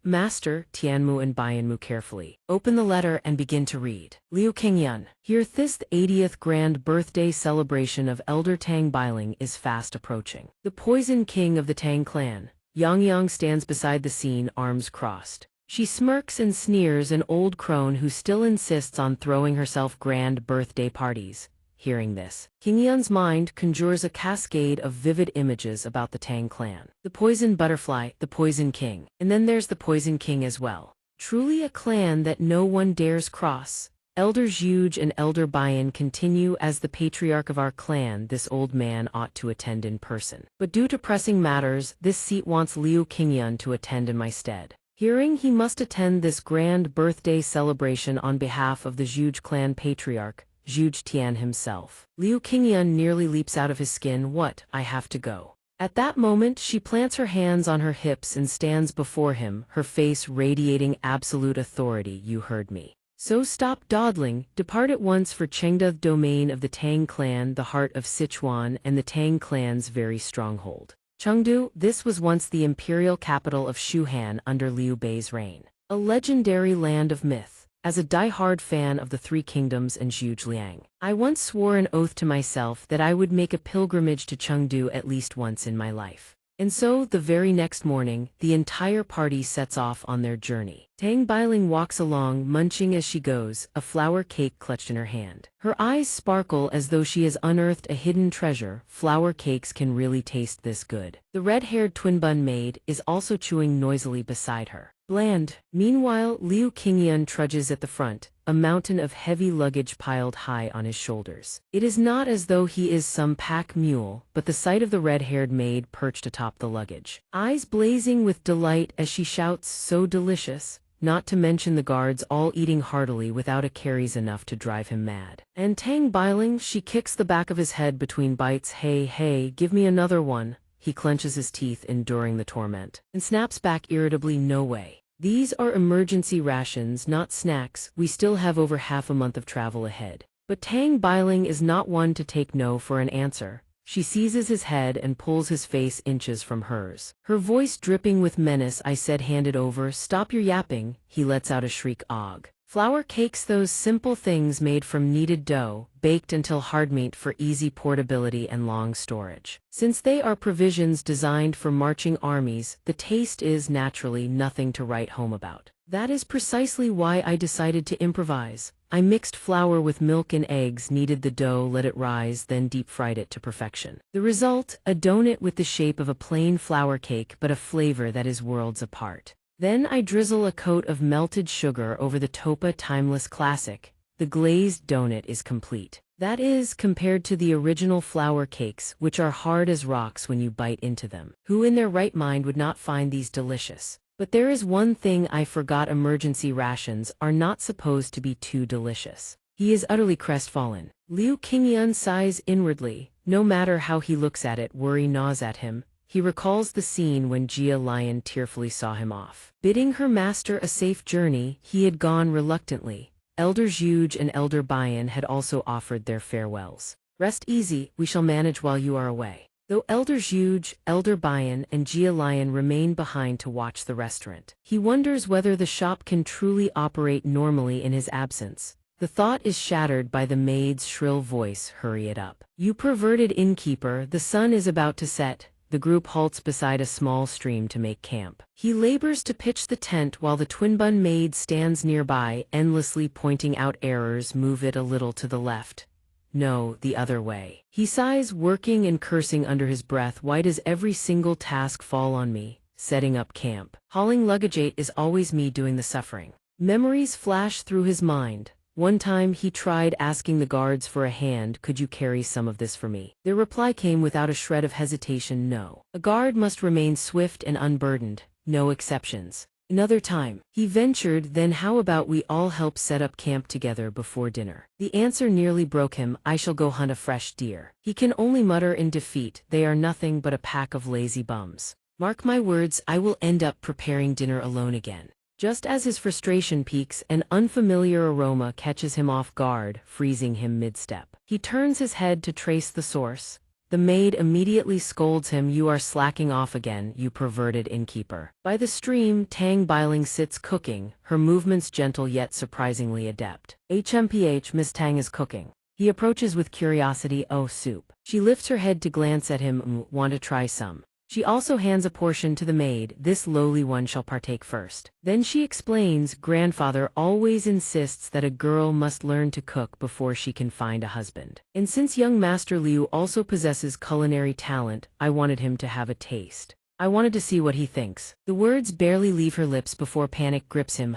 Master, Tianmu and Bianmu carefully open the letter and begin to read. Liu Qingyun, here this 80th grand birthday celebration of Elder Tang Bailing is fast approaching. The poison king of the Tang clan, Yang Yang, stands beside the scene, arms crossed. She smirks and sneers, an old crone who still insists on throwing herself grand birthday parties. Hearing this, King Yun's mind conjures a cascade of vivid images about the Tang clan. The poison butterfly, the poison king, and then there's the poison king as well. Truly a clan that no one dares cross. Elder Zhuge and Elder Bian continue as the patriarch of our clan. This old man ought to attend in person. But due to pressing matters, this seat wants Liu Qingyun to attend in my stead. Hearing he must attend this grand birthday celebration on behalf of the Zhuge clan patriarch, Zhuge Tian himself. Liu Qingyun nearly leaps out of his skin. What? I have to go. At that moment, she plants her hands on her hips and stands before him, her face radiating absolute authority. You heard me. So stop dawdling, depart at once for Chengde, domain of the Tang clan, the heart of Sichuan and the Tang clan's very stronghold. Chengdu, this was once the imperial capital of Shuhan under Liu Bei's reign. A legendary land of myth. As a die-hard fan of the Three Kingdoms and Zhuge Liang, I once swore an oath to myself that I would make a pilgrimage to Chengdu at least once in my life. And so, the very next morning, the entire party sets off on their journey. Tang Bailing walks along, munching as she goes, a flour cake clutched in her hand. Her eyes sparkle as though she has unearthed a hidden treasure. Flour cakes can really taste this good. The red-haired twin-bun maid is also chewing noisily beside her. Bland. Meanwhile, Liu Qingyun trudges at the front, a mountain of heavy luggage piled high on his shoulders. It is not as though he is some pack mule, but the sight of the red-haired maid perched atop the luggage, eyes blazing with delight as she shouts, so delicious, not to mention the guards all eating heartily without a carries enough to drive him mad. And Tang Bailing, she kicks the back of his head between bites. Hey, give me another one. He clenches his teeth, enduring the torment, and snaps back irritably, no way. These are emergency rations, not snacks. We still have over half a month of travel ahead. But Tang Bailing is not one to take no for an answer. She seizes his head and pulls his face inches from hers. Her voice dripping with menace, I said, hand it over. Stop your yapping. He lets out a shriek. Og. Flour cakes, those simple things made from kneaded dough, baked until hard meat for easy portability and long storage. Since they are provisions designed for marching armies, the taste is naturally nothing to write home about. That is precisely why I decided to improvise. I mixed flour with milk and eggs, kneaded the dough, let it rise, then deep-fried it to perfection. The result, a donut with the shape of a plain flour cake but a flavor that is worlds apart. Then I drizzle a coat of melted sugar over the topa, timeless classic. The glazed donut is complete. That is, compared to the original flour cakes, which are hard as rocks when you bite into them. Who in their right mind would not find these delicious? But there is one thing I forgot: emergency rations are not supposed to be too delicious. He is utterly crestfallen. Liu Qingyan sighs inwardly. No matter how he looks at it, worry gnaws at him. He recalls the scene when Jia Lion tearfully saw him off. Bidding her master a safe journey, he had gone reluctantly. Elder Zhuge and Elder Bayan had also offered their farewells. Rest easy, we shall manage while you are away. Though Elder Zhuge, Elder Bayan, and Jia Lion remain behind to watch the restaurant. He wonders whether the shop can truly operate normally in his absence. The thought is shattered by the maid's shrill voice. Hurry it up. You perverted innkeeper, the sun is about to set. The group halts beside a small stream to make camp. He labors to pitch the tent while the twin-bun maid stands nearby, endlessly pointing out errors. Move it a little to the left. No, the other way. He sighs, working and cursing under his breath. Why does every single task fall on me? Setting up camp, hauling luggage, is always me doing the suffering. Memories flash through his mind. One time he tried asking the guards for a hand. Could you carry some of this for me? Their reply came without a shred of hesitation: no. A guard must remain swift and unburdened, no exceptions. Another time, he ventured, then how about we all help set up camp together before dinner? The answer nearly broke him: I shall go hunt a fresh deer. He can only mutter in defeat, they are nothing but a pack of lazy bums. Mark my words, I will end up preparing dinner alone again. Just as his frustration peaks, an unfamiliar aroma catches him off guard, freezing him mid-step. He turns his head to trace the source. The maid immediately scolds him: you are slacking off again, you perverted innkeeper. By the stream, Tang Biling sits cooking, her movements gentle yet surprisingly adept. HMPH, Miss Tang is cooking. He approaches with curiosity. Oh, soup. She lifts her head to glance at him. Want to try some? She also hands a portion to the maid. This lowly one shall partake first. Then she explains, grandfather always insists that a girl must learn to cook before she can find a husband. And since young Master Liu also possesses culinary talent, I wanted him to have a taste. I wanted to see what he thinks. The words barely leave her lips before panic grips him.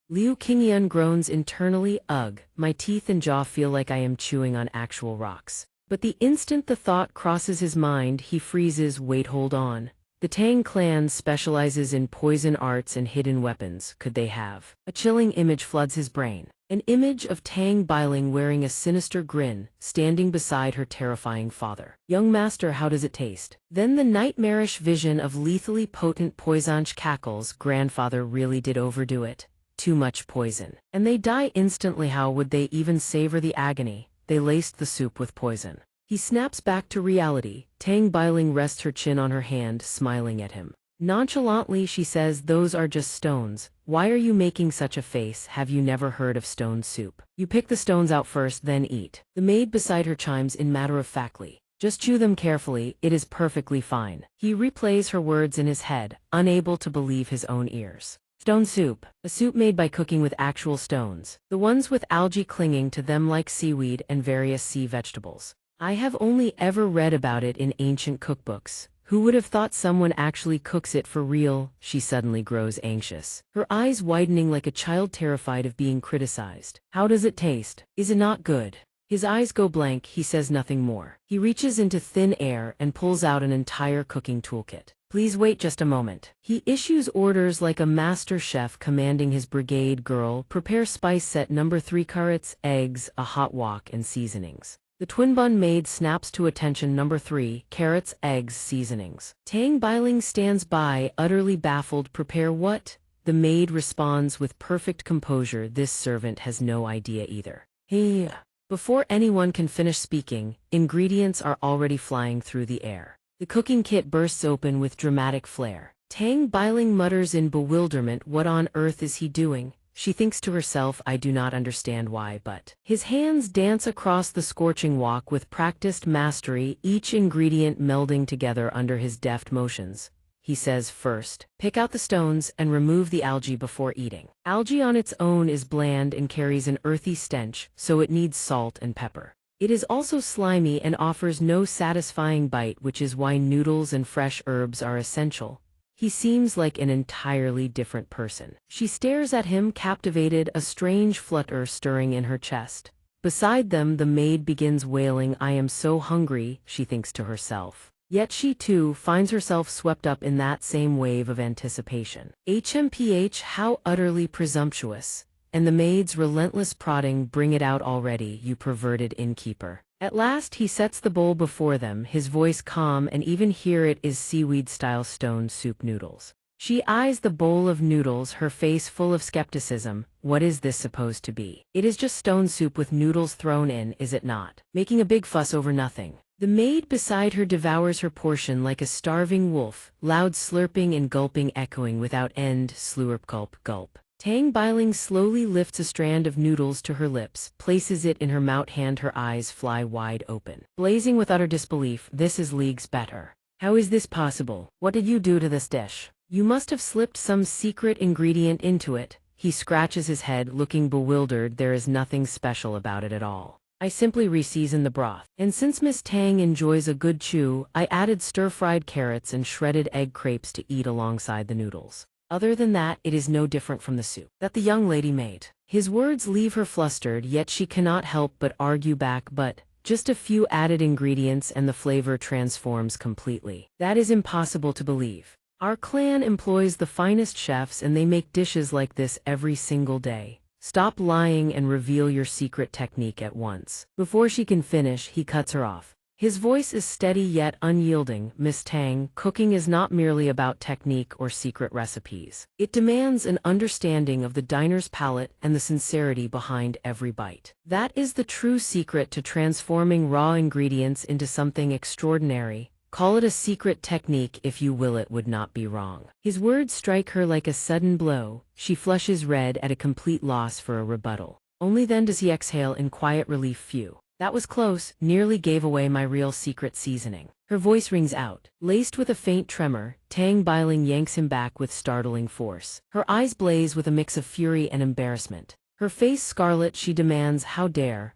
Liu Qingyan groans internally. Ugh, my teeth and jaw feel like I am chewing on actual rocks. But the instant the thought crosses his mind, he freezes. Wait, hold on. The Tang clan specializes in poison arts and hidden weapons. Could they have? A chilling image floods his brain. An image of Tang Biling wearing a sinister grin, standing beside her terrifying father. Young master, how does it taste? Then the nightmarish vision of lethally potent poisonch cackles. Grandfather really did overdo it. Too much poison. And they die instantly. How would they even savor the agony? They laced the soup with poison. He snaps back to reality. Tang Biling rests her chin on her hand, smiling at him. Nonchalantly she says, those are just stones. Why are you making such a face? Have you never heard of stone soup? You pick the stones out first, then eat. The maid beside her chimes in matter-of-factly. Just chew them carefully, it is perfectly fine. He replays her words in his head, unable to believe his own ears. Stone soup, a soup made by cooking with actual stones, the ones with algae clinging to them like seaweed and various sea vegetables. I have only ever read about it in ancient cookbooks. Who would have thought someone actually cooks it for real? She suddenly grows anxious, her eyes widening like a child terrified of being criticized. How does it taste? Is it not good? His eyes go blank, he says nothing more. He reaches into thin air and pulls out an entire cooking toolkit. Please wait just a moment. He issues orders like a master chef commanding his brigade girl. Prepare spice set number 3, carrots, eggs, a hot wok, and seasonings. The twin-bun maid snaps to attention. Number 3, carrots, eggs, seasonings. Tang Biling stands by, utterly baffled. Prepare what? The maid responds with perfect composure. This servant has no idea either. Hey. Before anyone can finish speaking, ingredients are already flying through the air. The cooking kit bursts open with dramatic flair. Tang Biling mutters in bewilderment, what on earth is he doing? She thinks to herself, I do not understand why, but his hands dance across the scorching wok with practiced mastery, each ingredient melding together under his deft motions. He says, first, pick out the stones and remove the algae before eating. Algae on its own is bland and carries an earthy stench, so it needs salt and pepper. It is also slimy and offers no satisfying bite, which is why noodles and fresh herbs are essential. He seems like an entirely different person. She stares at him, captivated, a strange flutter stirring in her chest. Beside them, the maid begins wailing, I am so hungry, she thinks to herself. Yet she too finds herself swept up in that same wave of anticipation. HMPH, how utterly presumptuous. And the maid's relentless prodding, bring it out already, you perverted innkeeper. At last he sets the bowl before them, his voice calm, and even here it is seaweed-style stone soup noodles. She eyes the bowl of noodles, her face full of skepticism. What is this supposed to be? It is just stone soup with noodles thrown in, is it not? Making a big fuss over nothing. The maid beside her devours her portion like a starving wolf, loud slurping and gulping echoing without end, slurp gulp gulp. Tang Biling slowly lifts a strand of noodles to her lips, places it in her mouth hand, her eyes fly wide open. Blazing with utter disbelief, this is leagues better. How is this possible? What did you do to this dish? You must have slipped some secret ingredient into it. He scratches his head, looking bewildered. There is nothing special about it at all. I simply reseason the broth. And since Miss Tang enjoys a good chew, I added stir-fried carrots and shredded egg crepes to eat alongside the noodles. Other than that, it is no different from the soup that the young lady made. His words leave her flustered, yet she cannot help but argue back, but just a few added ingredients and the flavor transforms completely. That is impossible to believe. Our clan employs the finest chefs and they make dishes like this every single day. Stop lying and reveal your secret technique at once. Before she can finish, he cuts her off. His voice is steady yet unyielding. Miss Tang, cooking is not merely about technique or secret recipes. It demands an understanding of the diner's palate and the sincerity behind every bite. That is the true secret to transforming raw ingredients into something extraordinary. Call it a secret technique if you will, it would not be wrong. His words strike her like a sudden blow. She flushes red at a complete loss for a rebuttal. Only then does he exhale in quiet relief. Phew. That was close, nearly gave away my real secret seasoning. Her voice rings out. Laced with a faint tremor, Tang Biling yanks him back with startling force. Her eyes blaze with a mix of fury and embarrassment. Her face scarlet, she demands, how dare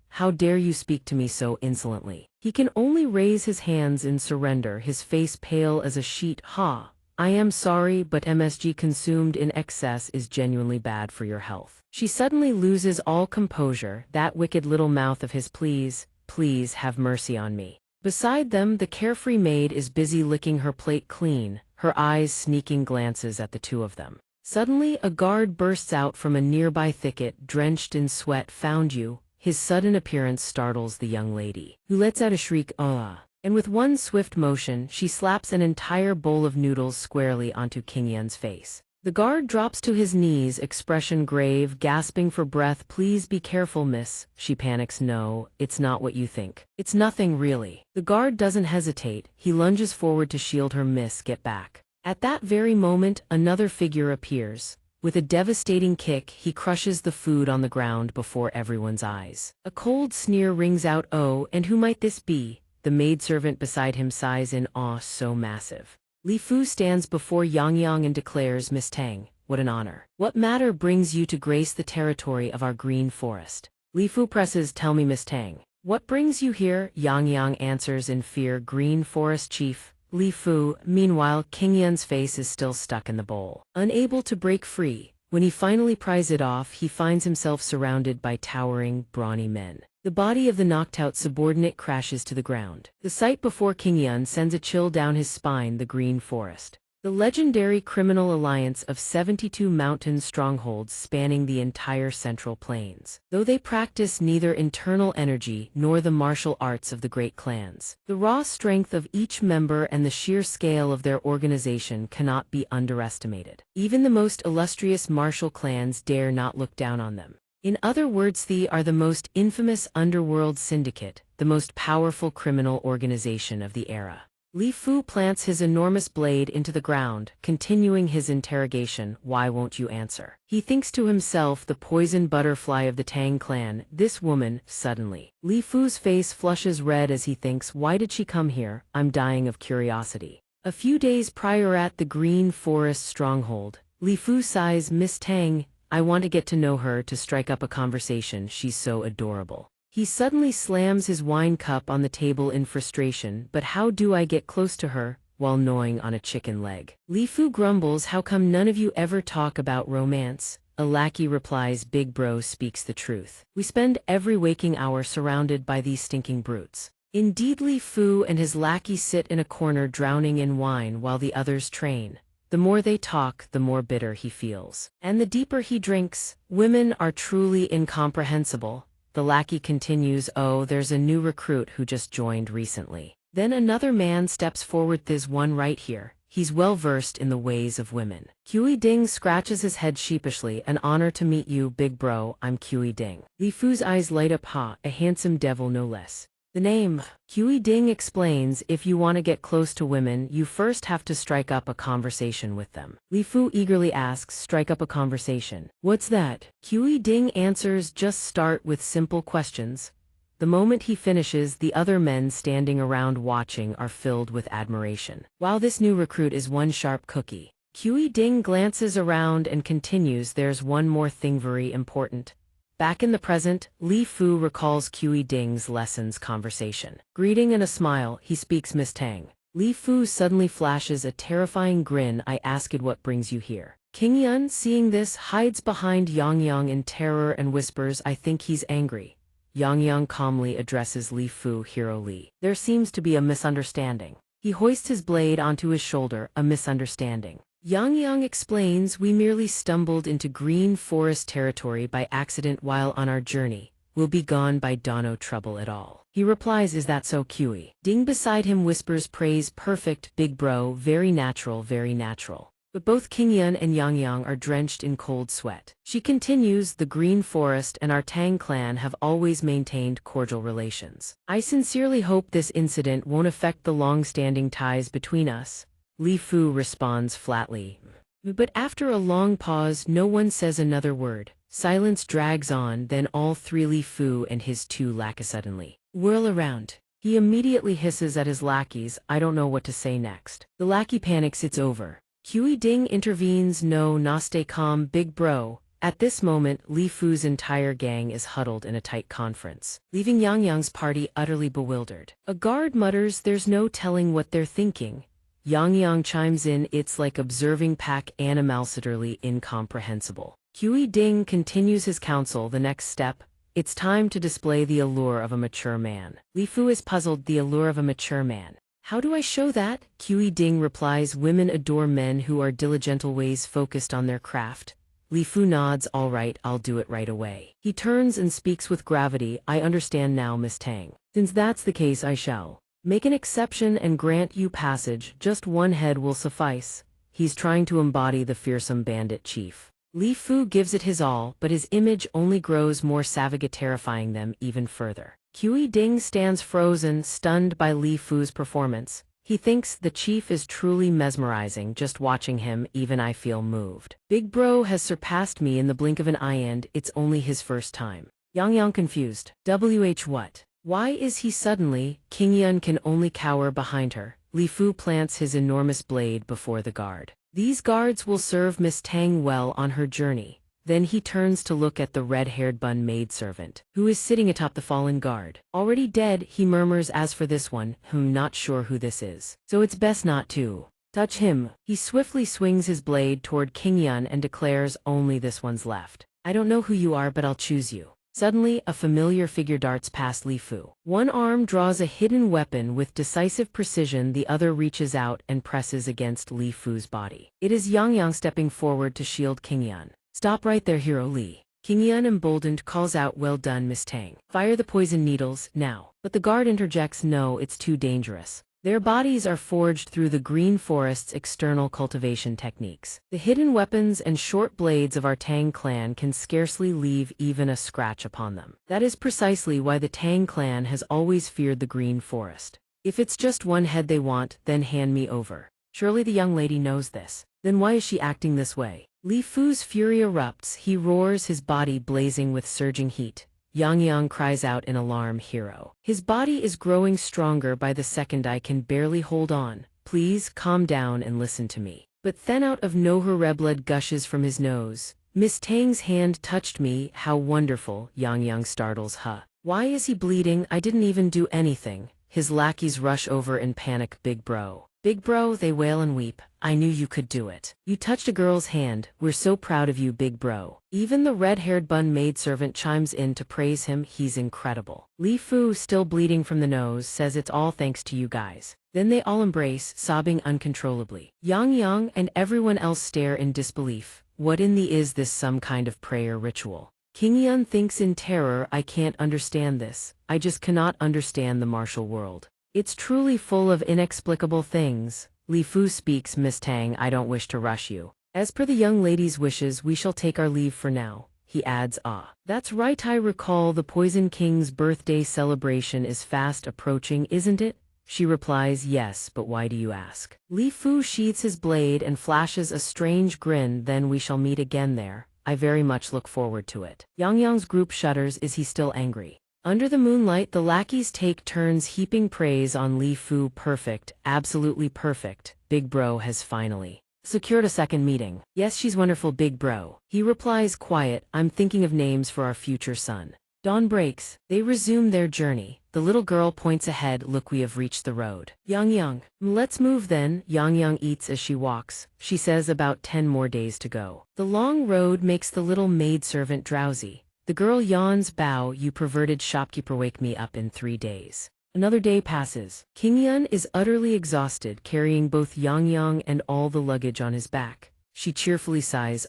you speak to me so insolently? He can only raise his hands in surrender, his face pale as a sheet. I am sorry, but MSG consumed in excess is genuinely bad for your health. She suddenly loses all composure, that wicked little mouth of his, please have mercy on me. Beside them, the carefree maid is busy licking her plate clean, her eyes sneaking glances at the two of them. Suddenly, a guard bursts out from a nearby thicket, drenched in sweat. Found you. His sudden appearance startles the young lady, who lets out a shriek, and with one swift motion, she slaps an entire bowl of noodles squarely onto King Yan's face. The guard drops to his knees, expression grave, gasping for breath. Please be careful, miss. She panics. No, it's not what you think. It's nothing, really. The guard doesn't hesitate. He lunges forward to shield her. Miss, get back. At that very moment, another figure appears. With a devastating kick, he crushes the food on the ground before everyone's eyes. A cold sneer rings out. Oh, and who might this be? The maidservant beside him sighs in awe, so massive. Li Fu stands before Yang Yang and declares, Miss Tang, what an honor. What matter brings you to grace the territory of our green forest? Li Fu presses, tell me, Miss Tang, what brings you here? Yang Yang answers in fear, green forest chief. Li Fu, meanwhile, King Yan's face is still stuck in the bowl. Unable to break free, when he finally pries it off, he finds himself surrounded by towering, brawny men. The body of the knocked-out subordinate crashes to the ground. The sight before King Yan sends a chill down his spine. The Green Forest. The legendary criminal alliance of 72 mountain strongholds spanning the entire Central Plains. Though they practice neither internal energy nor the martial arts of the great clans, the raw strength of each member and the sheer scale of their organization cannot be underestimated. Even the most illustrious martial clans dare not look down on them. In other words, they are the most infamous underworld syndicate, the most powerful criminal organization of the era. Li Fu plants his enormous blade into the ground, continuing his interrogation. Why won't you answer? He thinks to himself, the poison butterfly of the Tang clan, this woman. Suddenly, Li Fu's face flushes red as he thinks, why did she come here? I'm dying of curiosity. A few days prior at the Green Forest stronghold, Li Fu sighs, Miss Tang, I want to get to know her, to strike up a conversation, she's so adorable. He suddenly slams his wine cup on the table in frustration, but how do I get close to her, while gnawing on a chicken leg? Li Fu grumbles, how come none of you ever talk about romance? A lackey replies, big bro speaks the truth. We spend every waking hour surrounded by these stinking brutes. Indeed, Li Fu and his lackey sit in a corner drowning in wine while the others train. The more they talk, the more bitter he feels. And the deeper he drinks. Women are truly incomprehensible. The lackey continues, oh, there's a new recruit who just joined recently. Then another man steps forward, there's one right here. He's well versed in the ways of women. Cuisine scratches his head sheepishly, an honor to meet you, big bro, I'm Cuisine. Li Fu's eyes light up, a handsome devil no less. The name, Cuisine explains, if you want to get close to women, you first have to strike up a conversation with them. Li Fu eagerly asks, strike up a conversation? What's that? Cuisine answers, just start with simple questions. The moment he finishes, the other men standing around watching are filled with admiration. While this new recruit is one sharp cookie, Cuisine glances around and continues, there's one more thing very important. Back in the present, Li Fu recalls Cuisine's lessons conversation. Greeting and a smile, he speaks, Miss Tang. Li Fu suddenly flashes a terrifying grin, I ask it what brings you here. Qingyun, seeing this, hides behind Yang in terror and whispers, I think he's angry. Yang calmly addresses Li Fu, Hero Li. There seems to be a misunderstanding. He hoists his blade onto his shoulder, a misunderstanding. Yang explains, we merely stumbled into Green Forest territory by accident while on our journey. We'll be gone by dawn, no trouble at all. He replies, is that so? Cuisine beside him whispers praise, perfect, big bro, very natural, very natural. But both Qingyun and Yang are drenched in cold sweat. She continues, the Green Forest and our Tang clan have always maintained cordial relations. I sincerely hope this incident won't affect the long-standing ties between us. Li Fu responds flatly. But after a long pause, no one says another word. Silence drags on, then all three, Li Fu and his two lackeys, suddenly whirl around. He immediately hisses at his lackeys, I don't know what to say next. The lackey panics, it's over. Cuisine intervenes, no, stay calm, big bro. At this moment, Li Fu's entire gang is huddled in a tight conference, leaving Yang's party utterly bewildered. A guard mutters, there's no telling what they're thinking. Yang chimes in, it's like observing pack animals, utterly incomprehensible. Cuisine continues his counsel, the next step, it's time to display the allure of a mature man. Li Fu is puzzled, the allure of a mature man. How do I show that? Cuisine replies, women adore men who are diligent, always focused on their craft. Li Fu nods, all right, I'll do it right away. He turns and speaks with gravity, I understand now, Miss Tang. Since that's the case, I shall make an exception and grant you passage, just one head will suffice. He's trying to embody the fearsome bandit chief. Li Fu gives it his all, but his image only grows more savage, terrifying them even further. Cuisine stands frozen, stunned by Li Fu's performance. He thinks the chief is truly mesmerizing, just watching him, even I feel moved. Big bro has surpassed me in the blink of an eye and it's only his first time. Yang confused. What? Why is he suddenly? Qingyun can only cower behind her. Li Fu plants his enormous blade before the guard. These guards will serve Miss Tang well on her journey. Then he turns to look at the red-haired bun maidservant, who is sitting atop the fallen guard. Already dead, he murmurs, as for this one, not sure who this is. So it's best not to touch him. He swiftly swings his blade toward Qingyun and declares, only this one's left. I don't know who you are, but I'll choose you. Suddenly, a familiar figure darts past Li Fu. One arm draws a hidden weapon with decisive precision, the other reaches out and presses against Li Fu's body. It is Yang stepping forward to shield Qingyun. Stop right there, Hero Li. Qingyun, emboldened, calls out, well done, Miss Tang. Fire the poison needles, now. But the guard interjects, no, it's too dangerous. Their bodies are forged through the green forest's external cultivation techniques. The hidden weapons and short blades of our Tang clan can scarcely leave even a scratch upon them. That is precisely why the Tang clan has always feared the green forest. If it's just one head they want, then hand me over. Surely the young lady knows this. Then why is she acting this way? Li Fu's fury erupts, he roars, his body blazing with surging heat. Yang cries out in alarm, hero. His body is growing stronger by the second. I can barely hold on. Please calm down and listen to me. But then out of nowhere red blood gushes from his nose. Miss Tang's hand touched me, how wonderful, Yang startles, huh? Why is he bleeding? I didn't even do anything. His lackeys rush over in panic, big bro. Big bro, they wail and weep. I knew you could do it. You touched a girl's hand. We're so proud of you, big bro. Even the red-haired bun maidservant chimes in to praise him. He's incredible. Li Fu, still bleeding from the nose, says it's all thanks to you guys. Then they all embrace, sobbing uncontrollably. Yang and everyone else stare in disbelief. What in the is this, some kind of prayer ritual? King Yun thinks in terror, I can't understand this. I just cannot understand the martial world. It's truly full of inexplicable things. Li Fu speaks, Miss Tang, I don't wish to rush you. As per the young lady's wishes, we shall take our leave for now. He adds, that's right, I recall the Poison King's birthday celebration is fast approaching, isn't it? She replies, yes, but why do you ask? Li Fu sheathes his blade and flashes a strange grin, then we shall meet again there. I very much look forward to it. Yang's group shudders, is he still angry? Under the moonlight, the lackeys take turns heaping praise on Li Fu. Perfect, absolutely perfect. Big bro has finally secured a second meeting. Yes, she's wonderful, big bro. He replies, quiet, I'm thinking of names for our future son. Dawn breaks. They resume their journey. The little girl points ahead, look, we have reached the road. Yang, let's move then. Yang eats as she walks. She says about 10 more days to go. The long road makes the little maidservant drowsy. The girl yawns, bow, you perverted shopkeeper, wake me up in 3 days. Another day passes. King Yun is utterly exhausted, carrying both Yang and all the luggage on his back. She cheerfully sighs,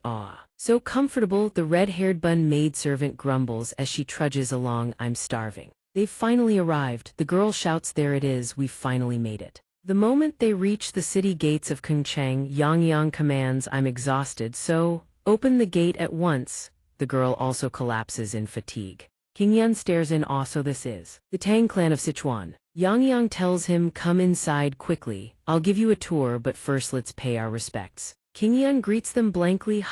so comfortable. The red-haired bun maidservant grumbles as she trudges along, I'm starving. They've finally arrived. The girl shouts, there it is, we've finally made it. The moment they reach the city gates of Kungcheng, Yang commands, I'm exhausted, so open the gate at once. The girl also collapses in fatigue. King Yun stares in awe, so this is the Tang clan of Sichuan. Yang tells him, come inside quickly. I'll give you a tour, but first let's pay our respects. King Yun greets them blankly,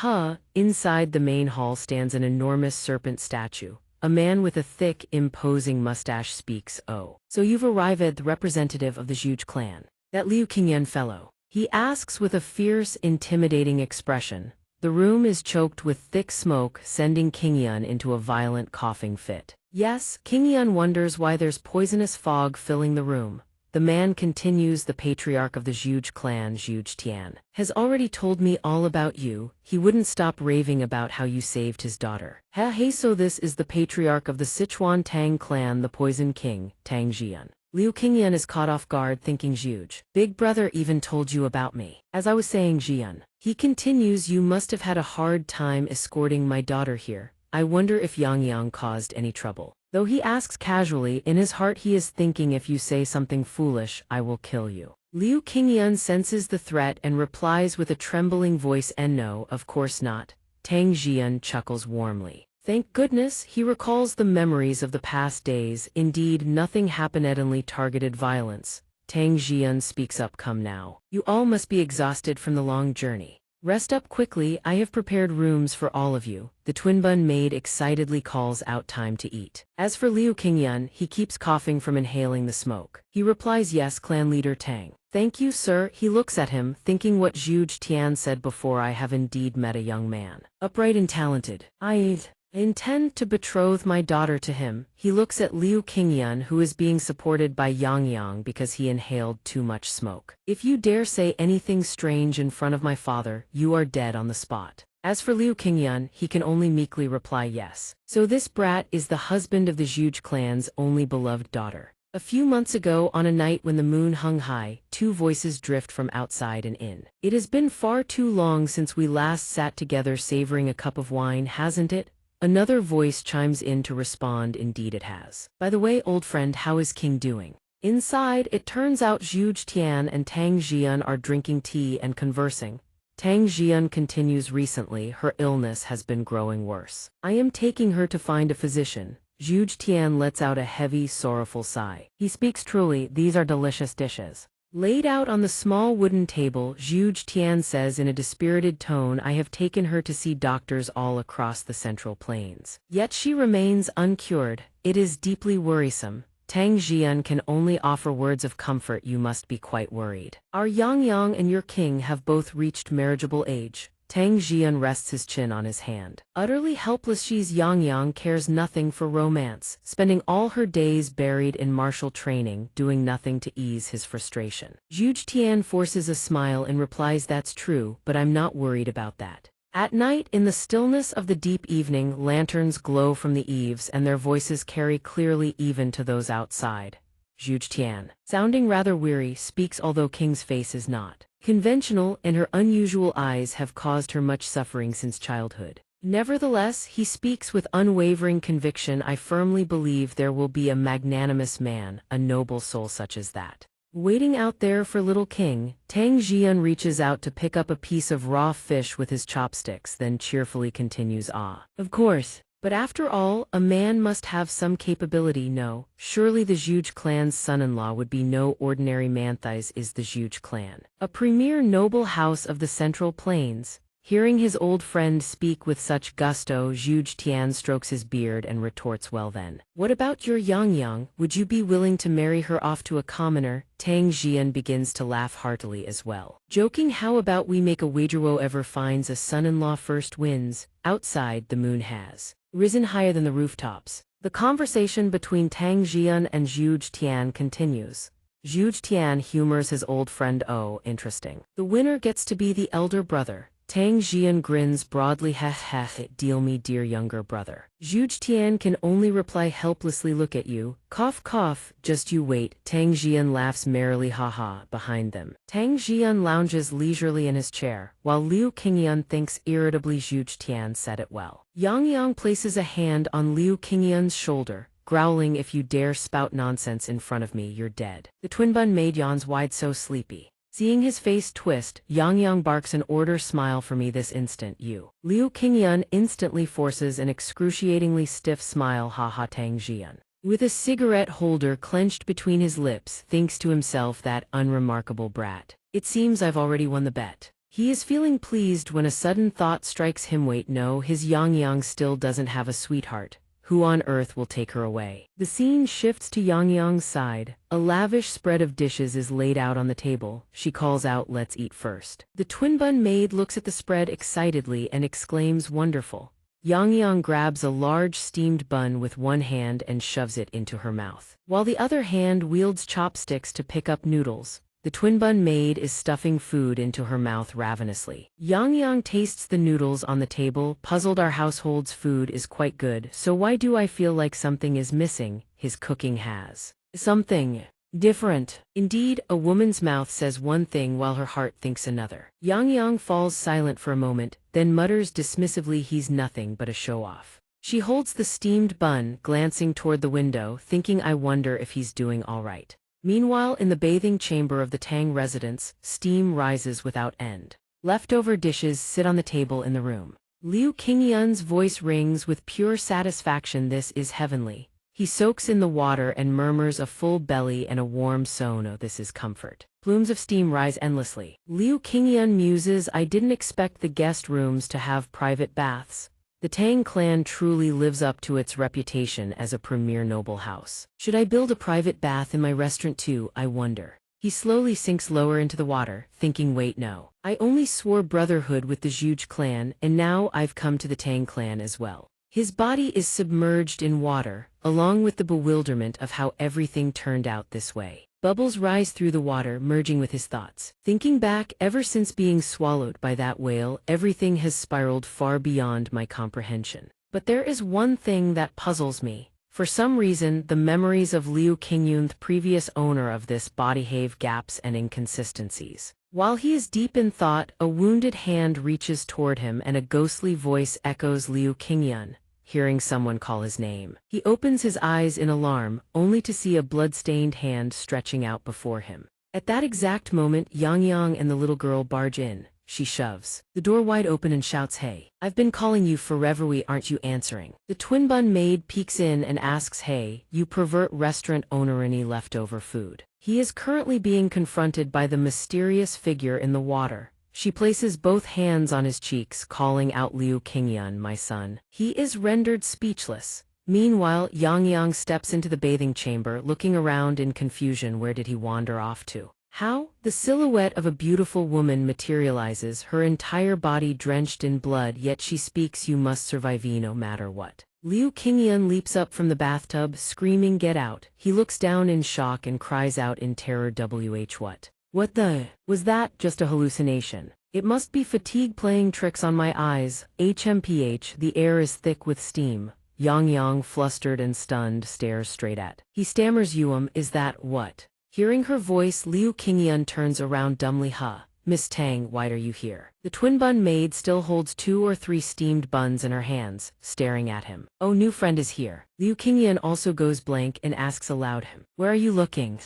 Inside the main hall stands an enormous serpent statue. A man with a thick, imposing mustache speaks, oh. So you've arrived, the representative of the Zhuge clan. That Liu King Yun fellow? He asks with a fierce, intimidating expression. The room is choked with thick smoke, sending King Yun into a violent coughing fit. Yes, King Yun wonders why there's poisonous fog filling the room. The man continues, the patriarch of the Zhuge clan, Zhuge Tian, has already told me all about you. He wouldn't stop raving about how you saved his daughter. Hey, so this is the patriarch of the Sichuan Tang clan, the Poison King, Tang Jian. Liu Qingyan is caught off guard, thinking Zhuge. Big brother even told you about me. As I was saying, Jian. He continues, you must have had a hard time escorting my daughter here. I wonder if Yang caused any trouble. Though he asks casually, in his heart he is thinking, if you say something foolish, I will kill you. Liu Qingyan senses the threat and replies with a trembling voice, no, of course not. Tang Jian chuckles warmly. Thank goodness, he recalls the memories of the past days. Indeed, nothing happenedly targeted violence. Tang Jian speaks up, come now. You all must be exhausted from the long journey. Rest up quickly, I have prepared rooms for all of you. The twin bun maid excitedly calls out, time to eat. As for Liu Qingyan, he keeps coughing from inhaling the smoke. He replies, yes, clan leader Tang. Thank you, sir. He looks at him, thinking what Zhuge Tian said before, I have indeed met a young man. Upright and talented. I intend to betroth my daughter to him. He looks at Liu Qingyan, who is being supported by Yang because he inhaled too much smoke. If you dare say anything strange in front of my father, you are dead on the spot. As for Liu Qingyan, he can only meekly reply yes. So this brat is the husband of the Zhuge clan's only beloved daughter. A few months ago, on a night when the moon hung high, two voices drift from outside an inn. It has been far too long since we last sat together savoring a cup of wine, hasn't it? Another voice chimes in to respond, indeed it has. By the way, old friend, how is King doing? Inside, it turns out Zhu Tian and Tang Jian are drinking tea and conversing. Tang Jian continues. Recently, her illness has been growing worse. I am taking her to find a physician. Zhu Tian lets out a heavy, sorrowful sigh. He speaks truly, these are delicious dishes. Laid out on the small wooden table, Zhu Tian says in a dispirited tone, I have taken her to see doctors all across the Central Plains. Yet she remains uncured. It is deeply worrisome. Tang Jian can only offer words of comfort. You must be quite worried. Our Yang and your king have both reached marriageable age. Tang Jian rests his chin on his hand. Utterly helpless, she's Yang cares nothing for romance, spending all her days buried in martial training, doing nothing to ease his frustration. Zhu Tian forces a smile and replies, that's true, but I'm not worried about that. At night, in the stillness of the deep evening, lanterns glow from the eaves and their voices carry clearly even to those outside. Zhu Tian, sounding rather weary, speaks although King's face is not conventional and her unusual eyes have caused her much suffering since childhood. Nevertheless, he speaks with unwavering conviction. I firmly believe there will be a magnanimous man, a noble soul such as that, waiting out there for little King. Tang Jian reaches out to pick up a piece of raw fish with his chopsticks, then cheerfully continues, of course. But after all, a man must have some capability. No, surely the Zhuge clan's son-in-law would be no ordinary man. This is the Zhuge clan, a premier noble house of the Central Plains. Hearing his old friend speak with such gusto, Zhu Tian strokes his beard and retorts, well then, what about your Yang? Would you be willing to marry her off to a commoner? Tang Jian begins to laugh heartily as well, joking, how about we make a wager, whoever finds a son-in-law first wins. Outside, the moon has risen higher than the rooftops. The conversation between Tang Jian and Zhu Tian continues. Zhu Tian humors his old friend, oh, interesting. The winner gets to be the elder brother. Tang Jian grins broadly, deal me, dear younger brother. Zhu Tian can only reply helplessly, look at you, cough cough, just you wait. Tang Jian laughs merrily, haha. Behind them, Tang Jian lounges leisurely in his chair, while Liu Qingyan thinks irritably. Zhu Tian said it well. Yang places a hand on Liu Qingyan's shoulder, growling, if you dare spout nonsense in front of me, you're dead. The twin-bun maid yawns wide, so sleepy. Seeing his face twist, Yang barks an order, smile for me this instant, you. Liu Qingyan instantly forces an excruciatingly stiff smile, haha. Tang Jian, with a cigarette holder clenched between his lips, thinks to himself, that unremarkable brat. It seems I've already won the bet. He is feeling pleased when a sudden thought strikes him, wait, no, his Yang still doesn't have a sweetheart. Who on earth will take her away? The scene shifts to Yang's side. A lavish spread of dishes is laid out on the table. She calls out, let's eat first. The twin-bun maid looks at the spread excitedly and exclaims, wonderful. Yang grabs a large steamed bun with one hand and shoves it into her mouth, while the other hand wields chopsticks to pick up noodles. The twin-bun maid is stuffing food into her mouth ravenously. Yang tastes the noodles on the table, puzzled. Our household's food is quite good, so why do I feel like something is missing? His cooking has something different. Indeed, a woman's mouth says one thing while her heart thinks another. Yang falls silent for a moment, then mutters dismissively, he's nothing but a show-off. She holds the steamed bun, glancing toward the window, thinking, I wonder if he's doing all right. Meanwhile, in the bathing chamber of the Tang residence, steam rises without end. Leftover dishes sit on the table in the room. Liu Qingyan's voice rings with pure satisfaction, this is heavenly. He soaks in the water and murmurs, a full belly and a warm sono, this is comfort. Plumes of steam rise endlessly. Liu Qingyan muses, I didn't expect the guest rooms to have private baths. The Tang clan truly lives up to its reputation as a premier noble house. Should I build a private bath in my restaurant too, I wonder? He slowly sinks lower into the water, thinking, wait, no. I only swore brotherhood with the Zhuge clan, and now I've come to the Tang clan as well. His body is submerged in water, along with the bewilderment of how everything turned out this way. Bubbles rise through the water, merging with his thoughts. Thinking back, ever since being swallowed by that whale, everything has spiraled far beyond my comprehension. But there is one thing that puzzles me. For some reason, the memories of Liu Qingyan, the previous owner of this body, have gaps and inconsistencies. While he is deep in thought, a wounded hand reaches toward him and a ghostly voice echoes, Liu Qingyan. hearing someone call his name. He opens his eyes in alarm, only to see a blood-stained hand stretching out before him. At that exact moment, Yang and the little girl barge in. She shoves the door wide open and shouts, "Hey, I've been calling you forever, why aren't you answering?" The twin bun maid peeks in and asks, "Hey, you pervert restaurant owner, any leftover food?" He is currently being confronted by the mysterious figure in the water. She places both hands on his cheeks, calling out, "Liu Qingyan, my son." He is rendered speechless. Meanwhile, Yang steps into the bathing chamber, looking around in confusion. Where did he wander off to? How? The silhouette of a beautiful woman materializes, her entire body drenched in blood, yet she speaks, "You must survive no matter what." Liu Qingyan leaps up from the bathtub, screaming, "Get out!" He looks down in shock and cries out in terror, What the? Was that just a hallucination? It must be fatigue playing tricks on my eyes. HMPH, the air is thick with steam." Yang, flustered and stunned, stares straight at. He stammers, "Is that what?" Hearing her voice, Liu Qingyan turns around dumbly. Miss Tang, why are you here?" The twin bun maid still holds 2 or 3 steamed buns in her hands, staring at him. "Oh, new friend is here." Liu Qingyan also goes blank and asks aloud, "Where are you looking?"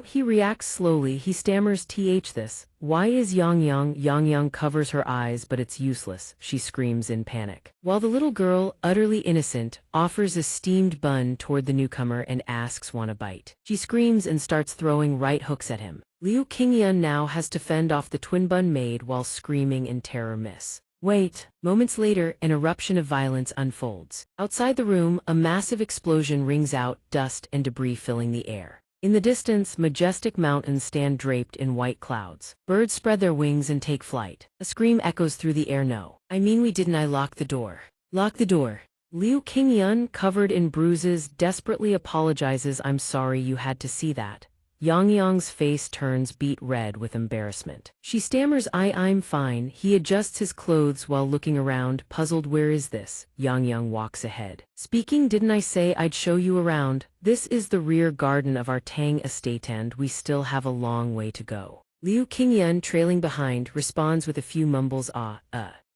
He reacts slowly. He stammers, this. Why is Yang? Yang covers her eyes, but it's useless. She screams in panic. While the little girl, utterly innocent, offers a steamed bun toward the newcomer and asks, "Want a bite?" She screams and starts throwing right hooks at him. Liu Qingyan now has to fend off the twin bun maid while screaming in terror, "Miss, wait." Moments later, an eruption of violence unfolds. Outside the room, a massive explosion rings out, dust and debris filling the air. In the distance, majestic mountains stand draped in white clouds. Birds spread their wings and take flight. A scream echoes through the air, "No. I mean, we didn't. I lock the door. Lock the door." Liu Qingyan, covered in bruises, desperately apologizes, "I'm sorry you had to see that." Yang's face turns beet red with embarrassment. She stammers, I'm fine." He adjusts his clothes while looking around, puzzled. "Where is this?" Yang walks ahead. Speaking, "Didn't I say I'd show you around? This is the rear garden of our Tang estate and we still have a long way to go." Liu Qingyan, trailing behind, responds with a few mumbles,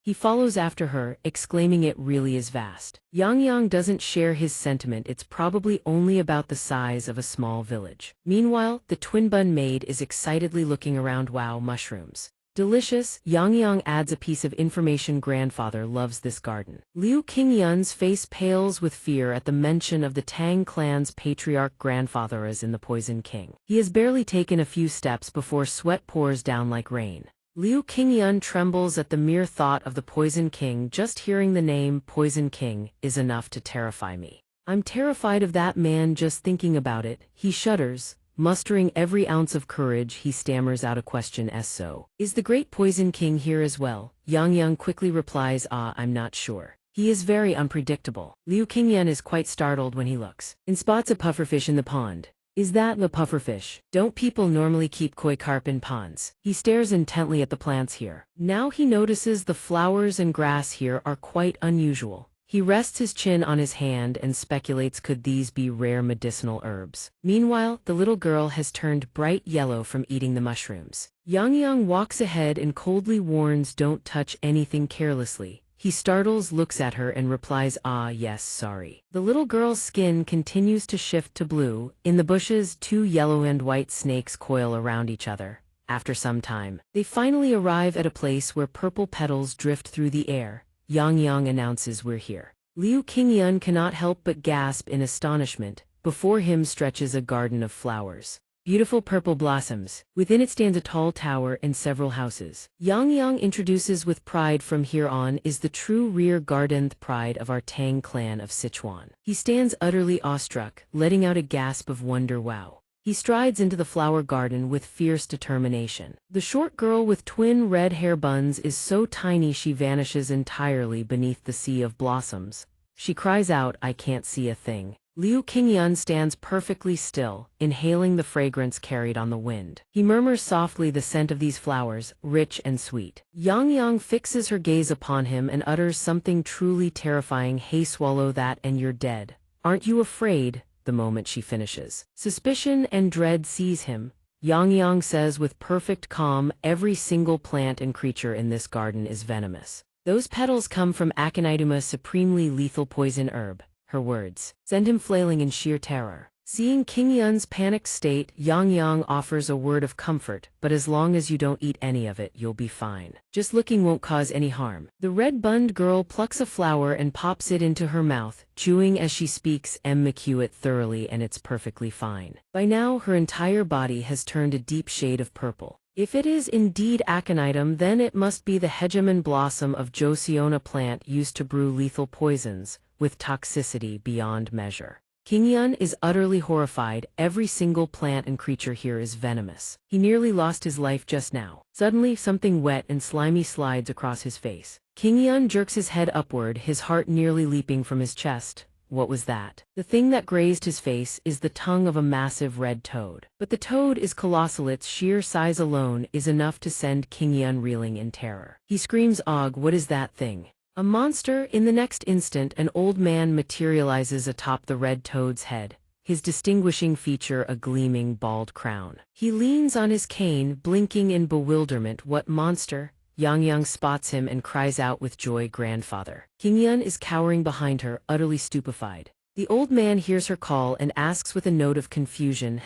He follows after her, exclaiming, "It really is vast." Yang doesn't share his sentiment. It's probably only about the size of a small village. Meanwhile, the twin bun maid is excitedly looking around. "Wow, mushrooms. Delicious." Yang adds a piece of information, "Grandfather loves this garden." Liu Qingyan's face pales with fear at the mention of the Tang clan's patriarch grandfather as in the Poison King. He has barely taken a few steps before sweat pours down like rain. Liu Qingyan trembles at the mere thought of the Poison King. "Just hearing the name Poison King is enough to terrify me. I'm terrified of that man just thinking about it." He shudders. Mustering every ounce of courage, he stammers out a question, "So, is the great Poison King here as well?" Yang quickly replies, I'm not sure. He is very unpredictable." Liu Qingyan is quite startled when he looks and spots a pufferfish in the pond. "Is that the pufferfish? Don't people normally keep koi carp in ponds?" He stares intently at the plants here. Now he notices the flowers and grass here are quite unusual. He rests his chin on his hand and speculates, could these be rare medicinal herbs? Meanwhile, the little girl has turned bright yellow from eating the mushrooms. Yang walks ahead and coldly warns, "Don't touch anything carelessly." He startles, looks at her and replies, yes, sorry." The little girl's skin continues to shift to blue. In the bushes, 2 yellow and white snakes coil around each other. After some time, they finally arrive at a place where purple petals drift through the air. Yang announces, "We're here." Liu Qingyan cannot help but gasp in astonishment. Before him stretches a garden of flowers. Beautiful purple blossoms. Within it stands a tall tower and several houses. Yang introduces with pride, "From here on is the true rear garden pride of our Tang clan of Sichuan." He stands utterly awestruck, letting out a gasp of wonder, "Wow." He strides into the flower garden with fierce determination. The short girl with twin red hair buns is so tiny she vanishes entirely beneath the sea of blossoms. She cries out, "I can't see a thing." Liu Qingyan stands perfectly still, inhaling the fragrance carried on the wind. He murmurs softly, "The scent of these flowers, rich and sweet." Yang fixes her gaze upon him and utters something truly terrifying, "Hey, swallow that and you're dead. Aren't you afraid?" The moment she finishes, suspicion and dread seize him. Yang says with perfect calm, "Every single plant and creature in this garden is venomous. Those petals come from Aconituma, supremely lethal poison herb, her words send him flailing in sheer terror. Seeing King Yun's panicked state, Yang offers a word of comfort, but as long as you don't eat any of it, you'll be fine. Just looking won't cause any harm. The red-bunned girl plucks a flower and pops it into her mouth, chewing as she speaks. McHugh it thoroughly and it's perfectly fine. By now, her entire body has turned a deep shade of purple. If it is indeed aconitum, then it must be the hegemon blossom of Josiona plant used to brew lethal poisons, with toxicity beyond measure. King Yun is utterly horrified. Every single plant and creature here is venomous. He nearly lost his life just now. Suddenly, something wet and slimy slides across his face. King Yun jerks his head upward, his heart nearly leaping from his chest. What was that? The thing that grazed his face is the tongue of a massive red toad. But the toad is colossal. Its sheer size alone is enough to send King Yun reeling in terror. He screams, "Og, what is that thing?" A monster. In the next instant, an old man materializes atop the red toad's head, his distinguishing feature a gleaming bald crown. He leans on his cane, blinking in bewilderment. What monster? Yang spots him and cries out with joy, "Grandfather." King Yun is cowering behind her, utterly stupefied. The old man hears her call and asks with a note of confusion,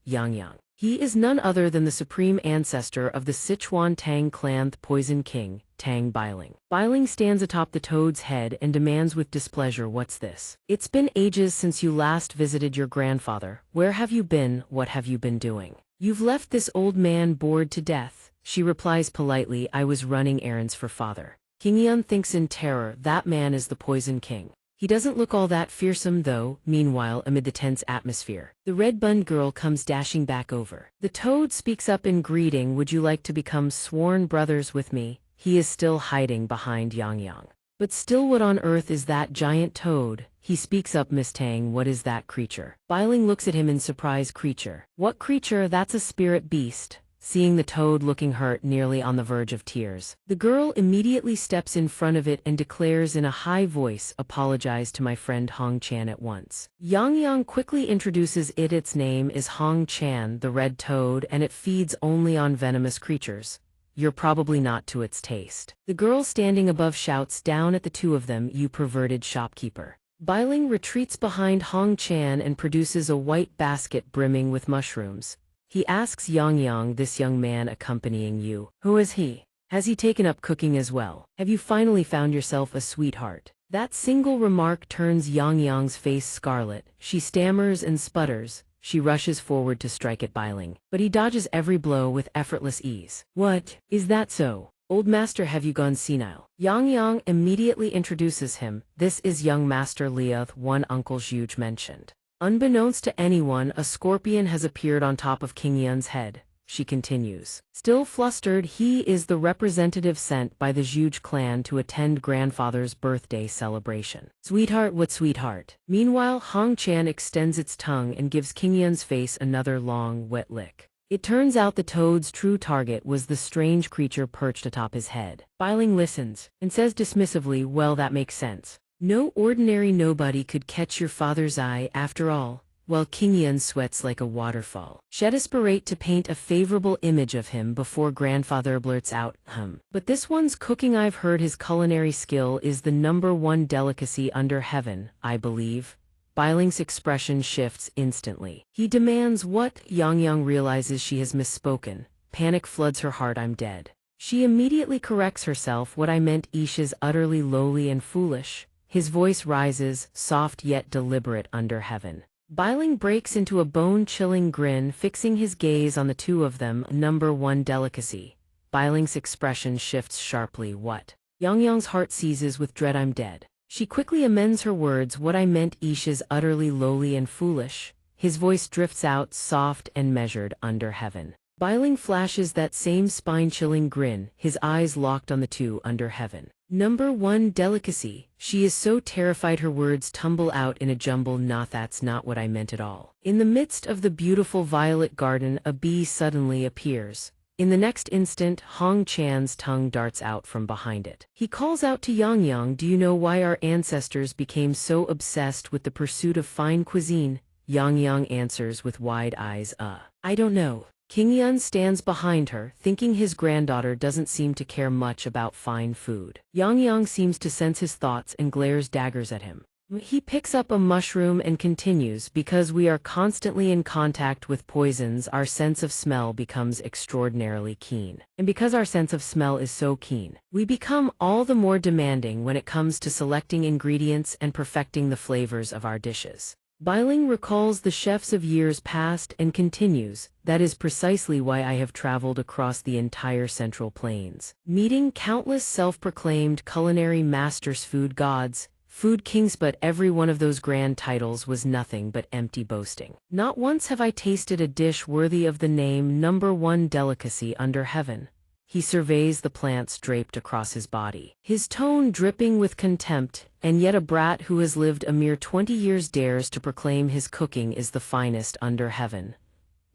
Yang. He is none other than the supreme ancestor of the Sichuan Tang clan, the Poison King, Tang Bailing. Bailing stands atop the toad's head and demands with displeasure, "What's this? It's been ages since you last visited your grandfather. Where have you been? What have you been doing?" "You've left this old man bored to death," she replies politely. "I was running errands for father." King Yun thinks in terror, that man is the Poison King. He doesn't look all that fearsome though. Meanwhile, amid the tense atmosphere, the red-bunned girl comes dashing back over. The toad speaks up in greeting, "Would you like to become sworn brothers with me?" He is still hiding behind Yang. But still, what on earth is that giant toad? He speaks up, "Miss Tang, what is that creature?" Bailing looks at him in surprise. "Creature? What creature? That's a spirit beast." Seeing the toad looking hurt, nearly on the verge of tears, the girl immediately steps in front of it and declares in a high voice, "Apologize to my friend Hong Chan at once." Yang quickly introduces it. Its name is Hong Chan, the red toad, and it feeds only on venomous creatures. You're probably not to its taste. The girl standing above shouts down at the two of them, "You perverted shopkeeper." Bailing retreats behind Hong Chan and produces a white basket brimming with mushrooms. He asks Yang, "This young man accompanying you, who is he? Has he taken up cooking as well? Have you finally found yourself a sweetheart?" That single remark turns Yang's face scarlet. She stammers and sputters. She rushes forward to strike at Bailing, but he dodges every blow with effortless ease. "What? Is that so? Old master, have you gone senile?" Yang immediately introduces him. "This is young master Liuth, one Uncle Zhuge mentioned." Unbeknownst to anyone, a scorpion has appeared on top of King Yun's head. She continues. Still flustered, he is the representative sent by the Zhuge clan to attend grandfather's birthday celebration. "Sweetheart, what sweetheart?" Meanwhile, Hong Chan extends its tongue and gives King Yun's face another long, wet lick. It turns out the toad's true target was the strange creature perched atop his head. Bailing listens and says dismissively, "Well, that makes sense. No ordinary nobody could catch your father's eye after all." While King Yun sweats like a waterfall, she desperate to paint a favorable image of him before grandfather blurts out, "But this one's cooking. I've heard his culinary skill is the #1 delicacy under heaven, I believe." Bailing's expression shifts instantly. He demands, "What?" Yang realizes she has misspoken. Panic floods her heart. "I'm dead." She immediately corrects herself. "What I meant, Ish is utterly lowly and foolish." His voice rises, soft yet deliberate, "under heaven." Bailing breaks into a bone-chilling grin, fixing his gaze on the two of them. #1 delicacy. Bailing's expression shifts sharply. "What?" Yang's heart seizes with dread. "I'm dead." She quickly amends her words. "What I meant, Ish is utterly lowly and foolish." His voice drifts out, soft and measured. "Under heaven." Bailing flashes that same spine-chilling grin, his eyes locked on the two. "Under heaven. #1 delicacy." She is so terrified her words tumble out in a jumble. That's not what I meant at all." In the midst of the beautiful violet garden, a bee suddenly appears. In the next instant, Hong Chan's tongue darts out from behind it. He calls out to Yang, "Do you know why our ancestors became so obsessed with the pursuit of fine cuisine?" Yang answers with wide eyes, I don't know." King Yun stands behind her, thinking his granddaughter doesn't seem to care much about fine food. Yang Yang seems to sense his thoughts and glares daggers at him. He picks up a mushroom and continues, because we are constantly in contact with poisons, our sense of smell becomes extraordinarily keen. And because our sense of smell is so keen, we become all the more demanding when it comes to selecting ingredients and perfecting the flavors of our dishes. Biling recalls the chefs of years past and continues, that is precisely why I have traveled across the entire Central Plains, meeting countless self-proclaimed culinary masters, food gods, food kings, but every one of those grand titles was nothing but empty boasting. Not once have I tasted a dish worthy of the name #1 delicacy under heaven. He surveys the plants draped across his body, his tone dripping with contempt, and yet a brat who has lived a mere 20 years dares to proclaim his cooking is the finest under heaven.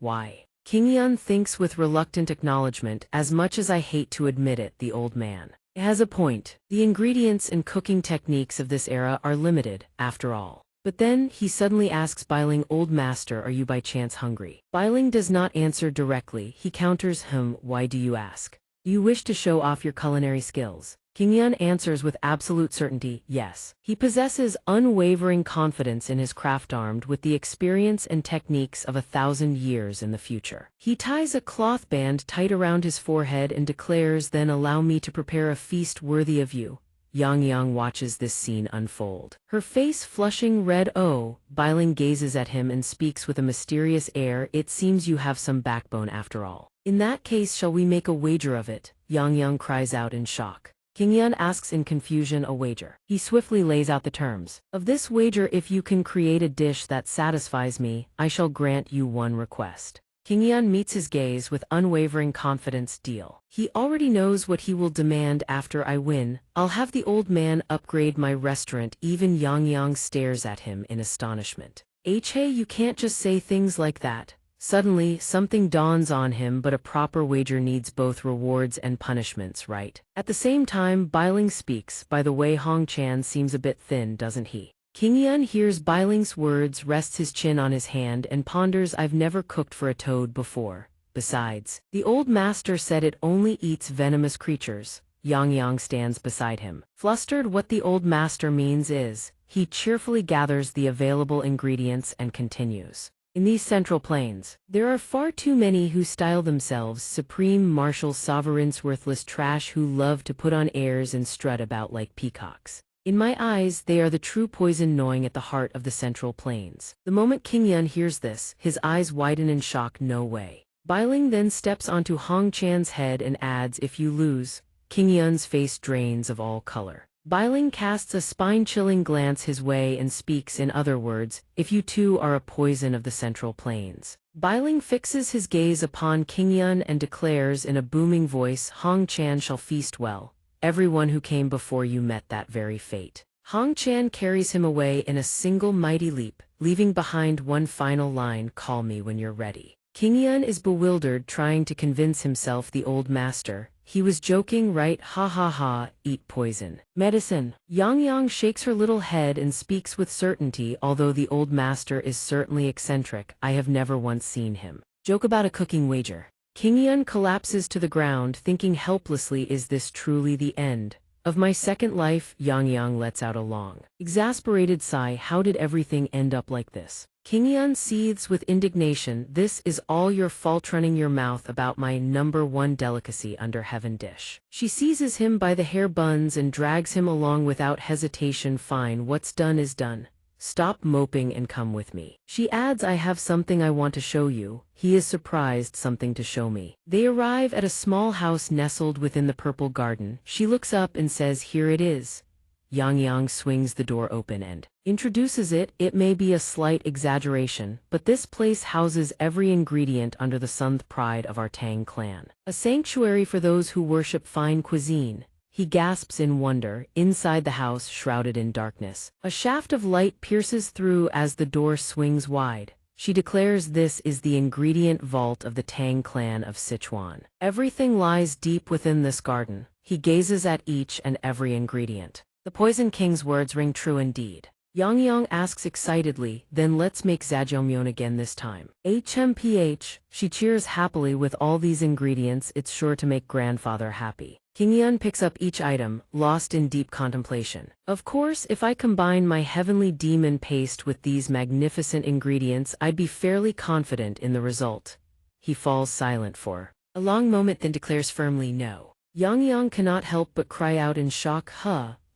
Why? King Yun thinks with reluctant acknowledgement. As much as I hate to admit it, the old man has a point. The ingredients and cooking techniques of this era are limited, after all. But then, he suddenly asks Biling, "Old master, are you by chance hungry?" Biling does not answer directly. He counters, "Why do you ask? Do you wish to show off your culinary skills?" King Yun answers with absolute certainty, yes. He possesses unwavering confidence in his craft, armed with the experience and techniques of 1,000 years in the future. He ties a cloth band tight around his forehead and declares, "Then allow me to prepare a feast worthy of you." Yang Yang watches this scene unfold, her face flushing red. Oh, Biling gazes at him and speaks with a mysterious air, "It seems you have some backbone after all. In that case, shall we make a wager of it?" Yang Yang cries out in shock. King Yun asks in confusion, "A wager?" He swiftly lays out the terms of this wager. "If you can create a dish that satisfies me, I shall grant you one request." King Yun meets his gaze with unwavering confidence. "Deal." He already knows what he will demand. "After I win, I'll have the old man upgrade my restaurant." Even Yang Yang stares at him in astonishment. Hey, you can't just say things like that." Suddenly, something dawns on him, but a proper wager needs both rewards and punishments, right? At the same time, Biling speaks. "By the way, Hong Chan seems a bit thin, doesn't he?" King Yun hears Biling's words, rests his chin on his hand, and ponders. "I've never cooked for a toad before. Besides, the old master said it only eats venomous creatures." Yang Yang stands beside him, flustered. What the old master means is, he cheerfully gathers the available ingredients and continues. "In these Central Plains, there are far too many who style themselves supreme martial sovereigns, worthless trash who love to put on airs and strut about like peacocks. In my eyes, they are the true poison gnawing at the heart of the Central Plains." The moment King Yun hears this, his eyes widen in shock. "No way." Biling then steps onto Hong Chan's head and adds, "If you lose." King Yun's face drains of all color. Biling casts a spine-chilling glance his way and speaks, in other words, "If you too are a poison of the Central Plains." Biling fixes his gaze upon King Yun and declares in a booming voice, "Hong Chan shall feast well. Everyone who came before you met that very fate." Hong Chan carries him away in a single mighty leap, leaving behind one final line, "Call me when you're ready." King Yun is bewildered, trying to convince himself the old master. He was joking, right? Ha ha ha, eat poison. Medicine. Yang Yang shakes her little head and speaks with certainty. "Although the old master is certainly eccentric, I have never once seen him joke about a cooking wager." King Yun collapses to the ground, thinking helplessly, "Is this truly the end of my second life?" Yang Yang lets out a long, exasperated sigh. How did everything end up like this? King Yun seethes with indignation. "This is all your fault, running your mouth about my #1 delicacy under heaven dish." She seizes him by the hair buns and drags him along without hesitation. "Fine, what's done is done. Stop moping and come with me." She adds, "I have something I want to show you." He is surprised. "Something to show me?" They arrive at a small house nestled within the purple garden. She looks up and says, "Here it is." Yang Yang swings the door open and introduces it. It may be a slight exaggeration, but this place houses every ingredient under the sun, the pride of our Tang clan. A sanctuary for those who worship fine cuisine. He gasps in wonder. Inside the house, shrouded in darkness, a shaft of light pierces through as the door swings wide. She declares, "This is the ingredient vault of the Tang clan of Sichuan. Everything lies deep within this garden." He gazes at each and every ingredient. The Poison King's words ring true indeed. Yang asks excitedly, then let's make jjajangmyeon again this time. HMPH, she cheers happily with all these ingredients, it's sure to make grandfather happy. Kingyun picks up each item, lost in deep contemplation. Of course, if I combine my heavenly demon paste with these magnificent ingredients, I'd be fairly confident in the result. He falls silent for a long moment, then declares firmly no. Yang cannot help but cry out in shock,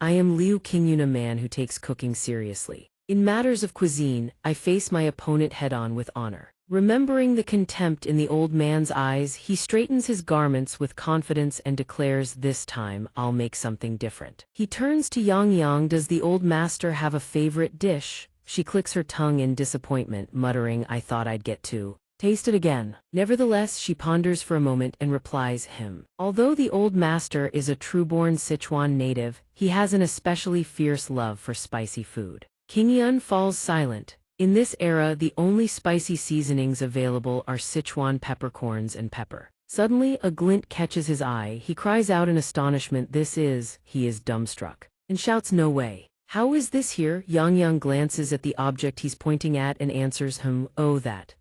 I am Liu Qingyun, a man who takes cooking seriously. In matters of cuisine, I face my opponent head-on with honor. Remembering the contempt in the old man's eyes, he straightens his garments with confidence and declares, this time, I'll make something different. He turns to Yang. Does the old master have a favorite dish? She clicks her tongue in disappointment, muttering, I thought I'd get to taste it again. Nevertheless, she ponders for a moment and replies, him. Although the old master is a true-born Sichuan native, he has an especially fierce love for spicy food. Kingyun falls silent. In this era, the only spicy seasonings available are Sichuan peppercorns and pepper. Suddenly, a glint catches his eye. He cries out in astonishment, he is dumbstruck, and shouts, no way. How is this here? Yang glances at the object he's pointing at and answers him, oh that.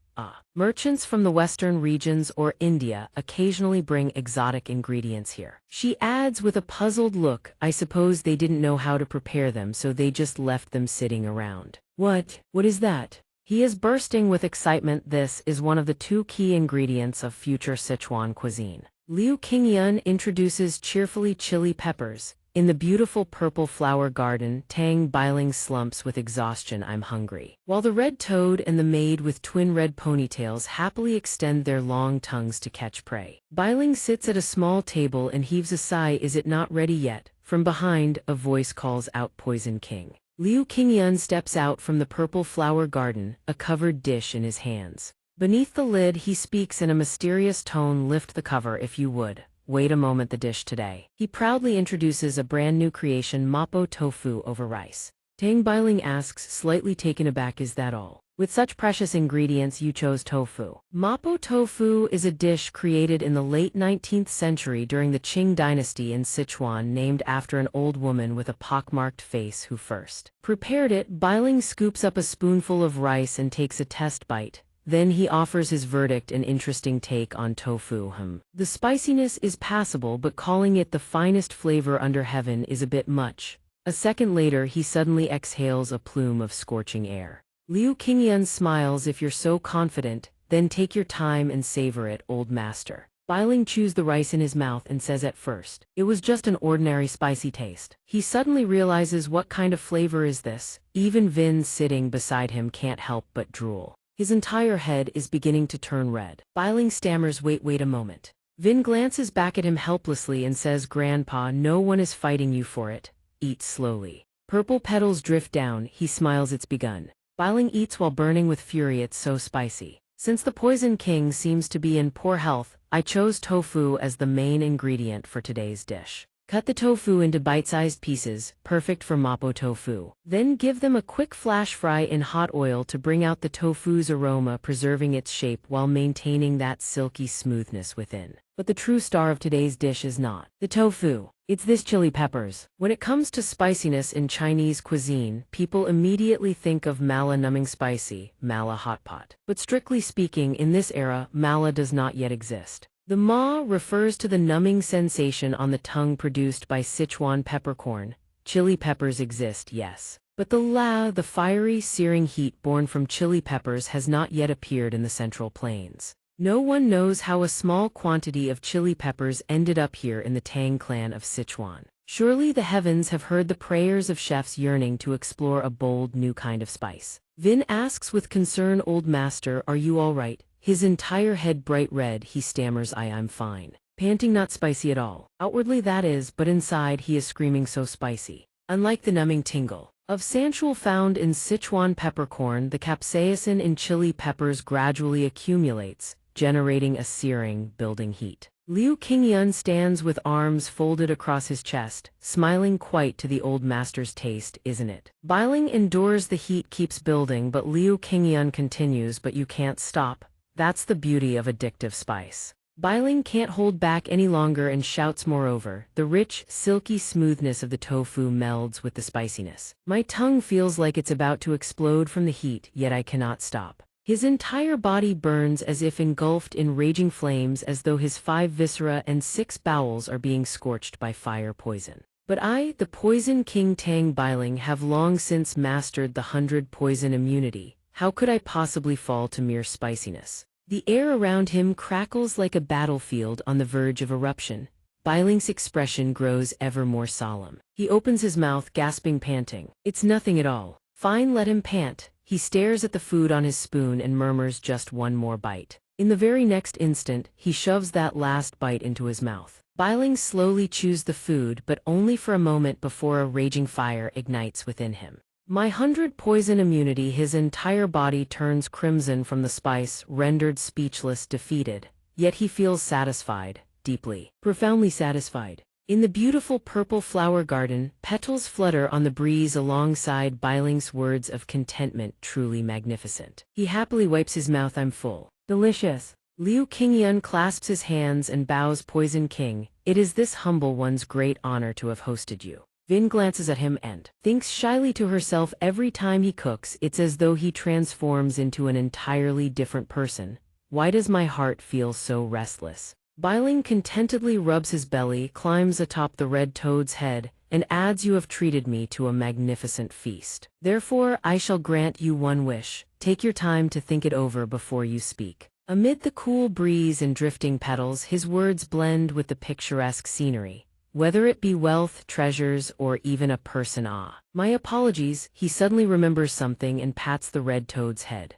Merchants from the western regions or India occasionally bring exotic ingredients here. She adds with a puzzled look, I suppose they didn't know how to prepare them, so they just left them sitting around. What is that? He is bursting with excitement. This is one of the 2 key ingredients of future Sichuan cuisine. Liu Qingyun introduces cheerfully chili peppers. In the beautiful purple flower garden, Tang Biling slumps with exhaustion. I'm hungry. While the red toad and the maid with twin red ponytails happily extend their long tongues to catch prey. Biling sits at a small table and heaves a sigh. Is it not ready yet? From behind, a voice calls out, Poison King. Liu Qingyun steps out from the purple flower garden, a covered dish in his hands. Beneath the lid, he speaks in a mysterious tone, lift the cover if you would. Wait a moment, the dish today. He proudly introduces a brand new creation, mapo tofu over rice. Tang Biling asks, slightly taken aback, is that all? With such precious ingredients you chose tofu. Mapo tofu is a dish created in the late 19th century during the Qing dynasty in Sichuan, named after an old woman with a pockmarked face who first prepared it. Biling scoops up a spoonful of rice and takes a test bite. Then he offers his verdict, an interesting take on tofu. The spiciness is passable, but calling it the finest flavor under heaven is a bit much. A second later, he suddenly exhales a plume of scorching air. Liu Qingyun smiles, if you're so confident, then take your time and savor it, old master. Biling chews the rice in his mouth and says at first, it was just an ordinary spicy taste. He suddenly realizes, what kind of flavor is this? Even Vin sitting beside him can't help but drool. His entire head is beginning to turn red. Biling stammers, wait a moment. Vin glances back at him helplessly and says, Grandpa, no one is fighting you for it. Eat slowly. Purple petals drift down. He smiles, it's begun. Biling eats while burning with fury, it's so spicy. Since the Poison King seems to be in poor health, I chose tofu as the main ingredient for today's dish. Cut the tofu into bite-sized pieces, perfect for mapo tofu. Then give them a quick flash fry in hot oil to bring out the tofu's aroma, preserving its shape while maintaining that silky smoothness within. But the true star of today's dish is not the tofu. It's this chili peppers. When it comes to spiciness in Chinese cuisine, people immediately think of mala numbing spicy, mala hot pot. But strictly speaking, in this era, mala does not yet exist. The ma refers to the numbing sensation on the tongue produced by Sichuan peppercorn. Chili peppers exist, yes. But the la, the fiery, searing heat born from chili peppers, has not yet appeared in the Central Plains. No one knows how a small quantity of chili peppers ended up here in the Tang clan of Sichuan. Surely the heavens have heard the prayers of chefs yearning to explore a bold new kind of spice. Vin asks with concern, old master, are you all right? His entire head bright red, he stammers, I'm fine. Panting, not spicy at all. Outwardly that is, but inside he is screaming, so spicy. Unlike the numbing tingle of sanchul found in Sichuan peppercorn, the capsaicin in chili peppers gradually accumulates, generating a searing, building heat. Liu Qingyun stands with arms folded across his chest, smiling, quite to the old master's taste, isn't it? Biling endures the heat keeps building, but Liu Qingyun continues, but you can't stop. That's the beauty of addictive spice. Bailing can't hold back any longer and shouts moreover. The rich, silky smoothness of the tofu melds with the spiciness. My tongue feels like it's about to explode from the heat, yet I cannot stop. His entire body burns as if engulfed in raging flames, as though his 5 viscera and 6 bowels are being scorched by fire poison. But I, the Poison King Tang Bailing, have long since mastered the 100 poison immunity. How could I possibly fall to mere spiciness? The air around him crackles like a battlefield on the verge of eruption. Bailing's expression grows ever more solemn. He opens his mouth, gasping, panting. It's nothing at all. Fine, let him pant. He stares at the food on his spoon and murmurs, just one more bite. In the very next instant, he shoves that last bite into his mouth. Bailing slowly chews the food, but only for a moment before a raging fire ignites within him. My 100 poison immunity, his entire body turns crimson from the spice, rendered speechless, defeated. Yet he feels satisfied, deeply, profoundly satisfied. In the beautiful purple flower garden, petals flutter on the breeze alongside Bailing's words of contentment, truly magnificent. He happily wipes his mouth. I'm full. Delicious. Liu Qingyun clasps his hands and bows. Poison King, it is this humble one's great honor to have hosted you. Vin glances at him and thinks shyly to herself. Every time he cooks, it's as though he transforms into an entirely different person. Why does my heart feel so restless? Bailing contentedly rubs his belly, climbs atop the red toad's head, and adds, you have treated me to a magnificent feast. Therefore, I shall grant you one wish. Take your time to think it over before you speak. Amid the cool breeze and drifting petals, his words blend with the picturesque scenery. Whether it be wealth, treasures, or even a person. My apologies. He suddenly remembers something and pats the red toad's head.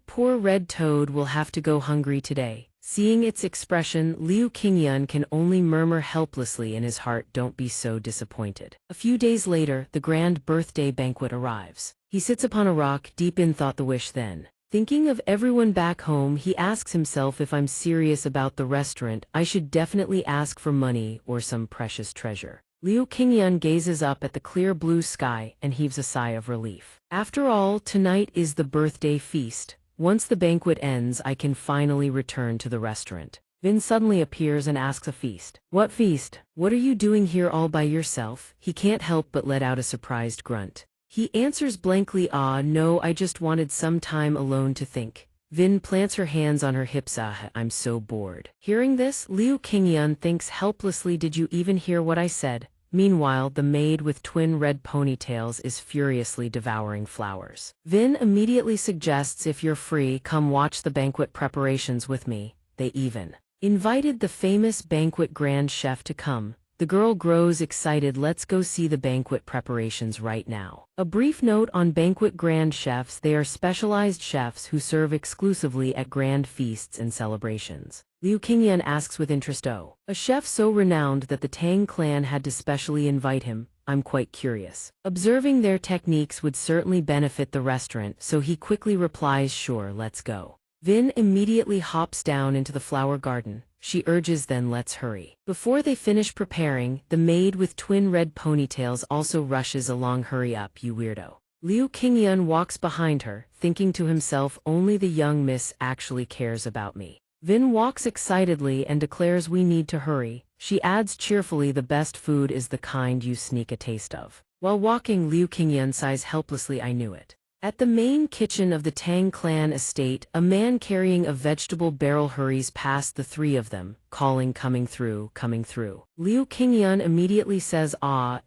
Poor red toad will have to go hungry today. Seeing its expression, Liu Qingyun can only murmur helplessly in his heart, don't be so disappointed. A few days later, the grand birthday banquet arrives. He sits upon a rock, deep in thought. The wish then. Thinking of everyone back home, he asks himself, if I'm serious about the restaurant, I should definitely ask for money or some precious treasure. Liu Qingyun gazes up at the clear blue sky and heaves a sigh of relief. After all, tonight is the birthday feast. Once the banquet ends, I can finally return to the restaurant. Vin suddenly appears and asks, a feast? What feast? What are you doing here all by yourself? He can't help but let out a surprised grunt. He answers blankly, no, I just wanted some time alone to think. Vin plants her hands on her hips. I'm so bored. Hearing this, Liu Qingyun thinks helplessly, did you even hear what I said? Meanwhile, the maid with twin red ponytails is furiously devouring flowers. Vin immediately suggests, if you're free, come watch the banquet preparations with me. They even invited the famous banquet grand chef to come. The girl grows excited. Let's go see the banquet preparations right now. A brief note on banquet grand chefs. They are specialized chefs who serve exclusively at grand feasts and celebrations. Liu Qingyun asks with interest, oh, a chef so renowned that the Tang clan had to specially invite him? I'm quite curious. Observing their techniques would certainly benefit the restaurant, so he quickly replies, sure, let's go. Vin immediately hops down into the flower garden. She urges, then let's hurry. Before they finish preparing, the maid with twin red ponytails also rushes along. Hurry up, you weirdo. Liu Qingyun walks behind her, thinking to himself, only the young miss actually cares about me. Vin walks excitedly and declares, we need to hurry. She adds cheerfully, the best food is the kind you sneak a taste of. While walking, Liu Qingyun sighs helplessly, I knew it. At the main kitchen of the Tang clan estate, a man carrying a vegetable barrel hurries past the three of them, calling, coming through, coming through. Liu Qingyun immediately says,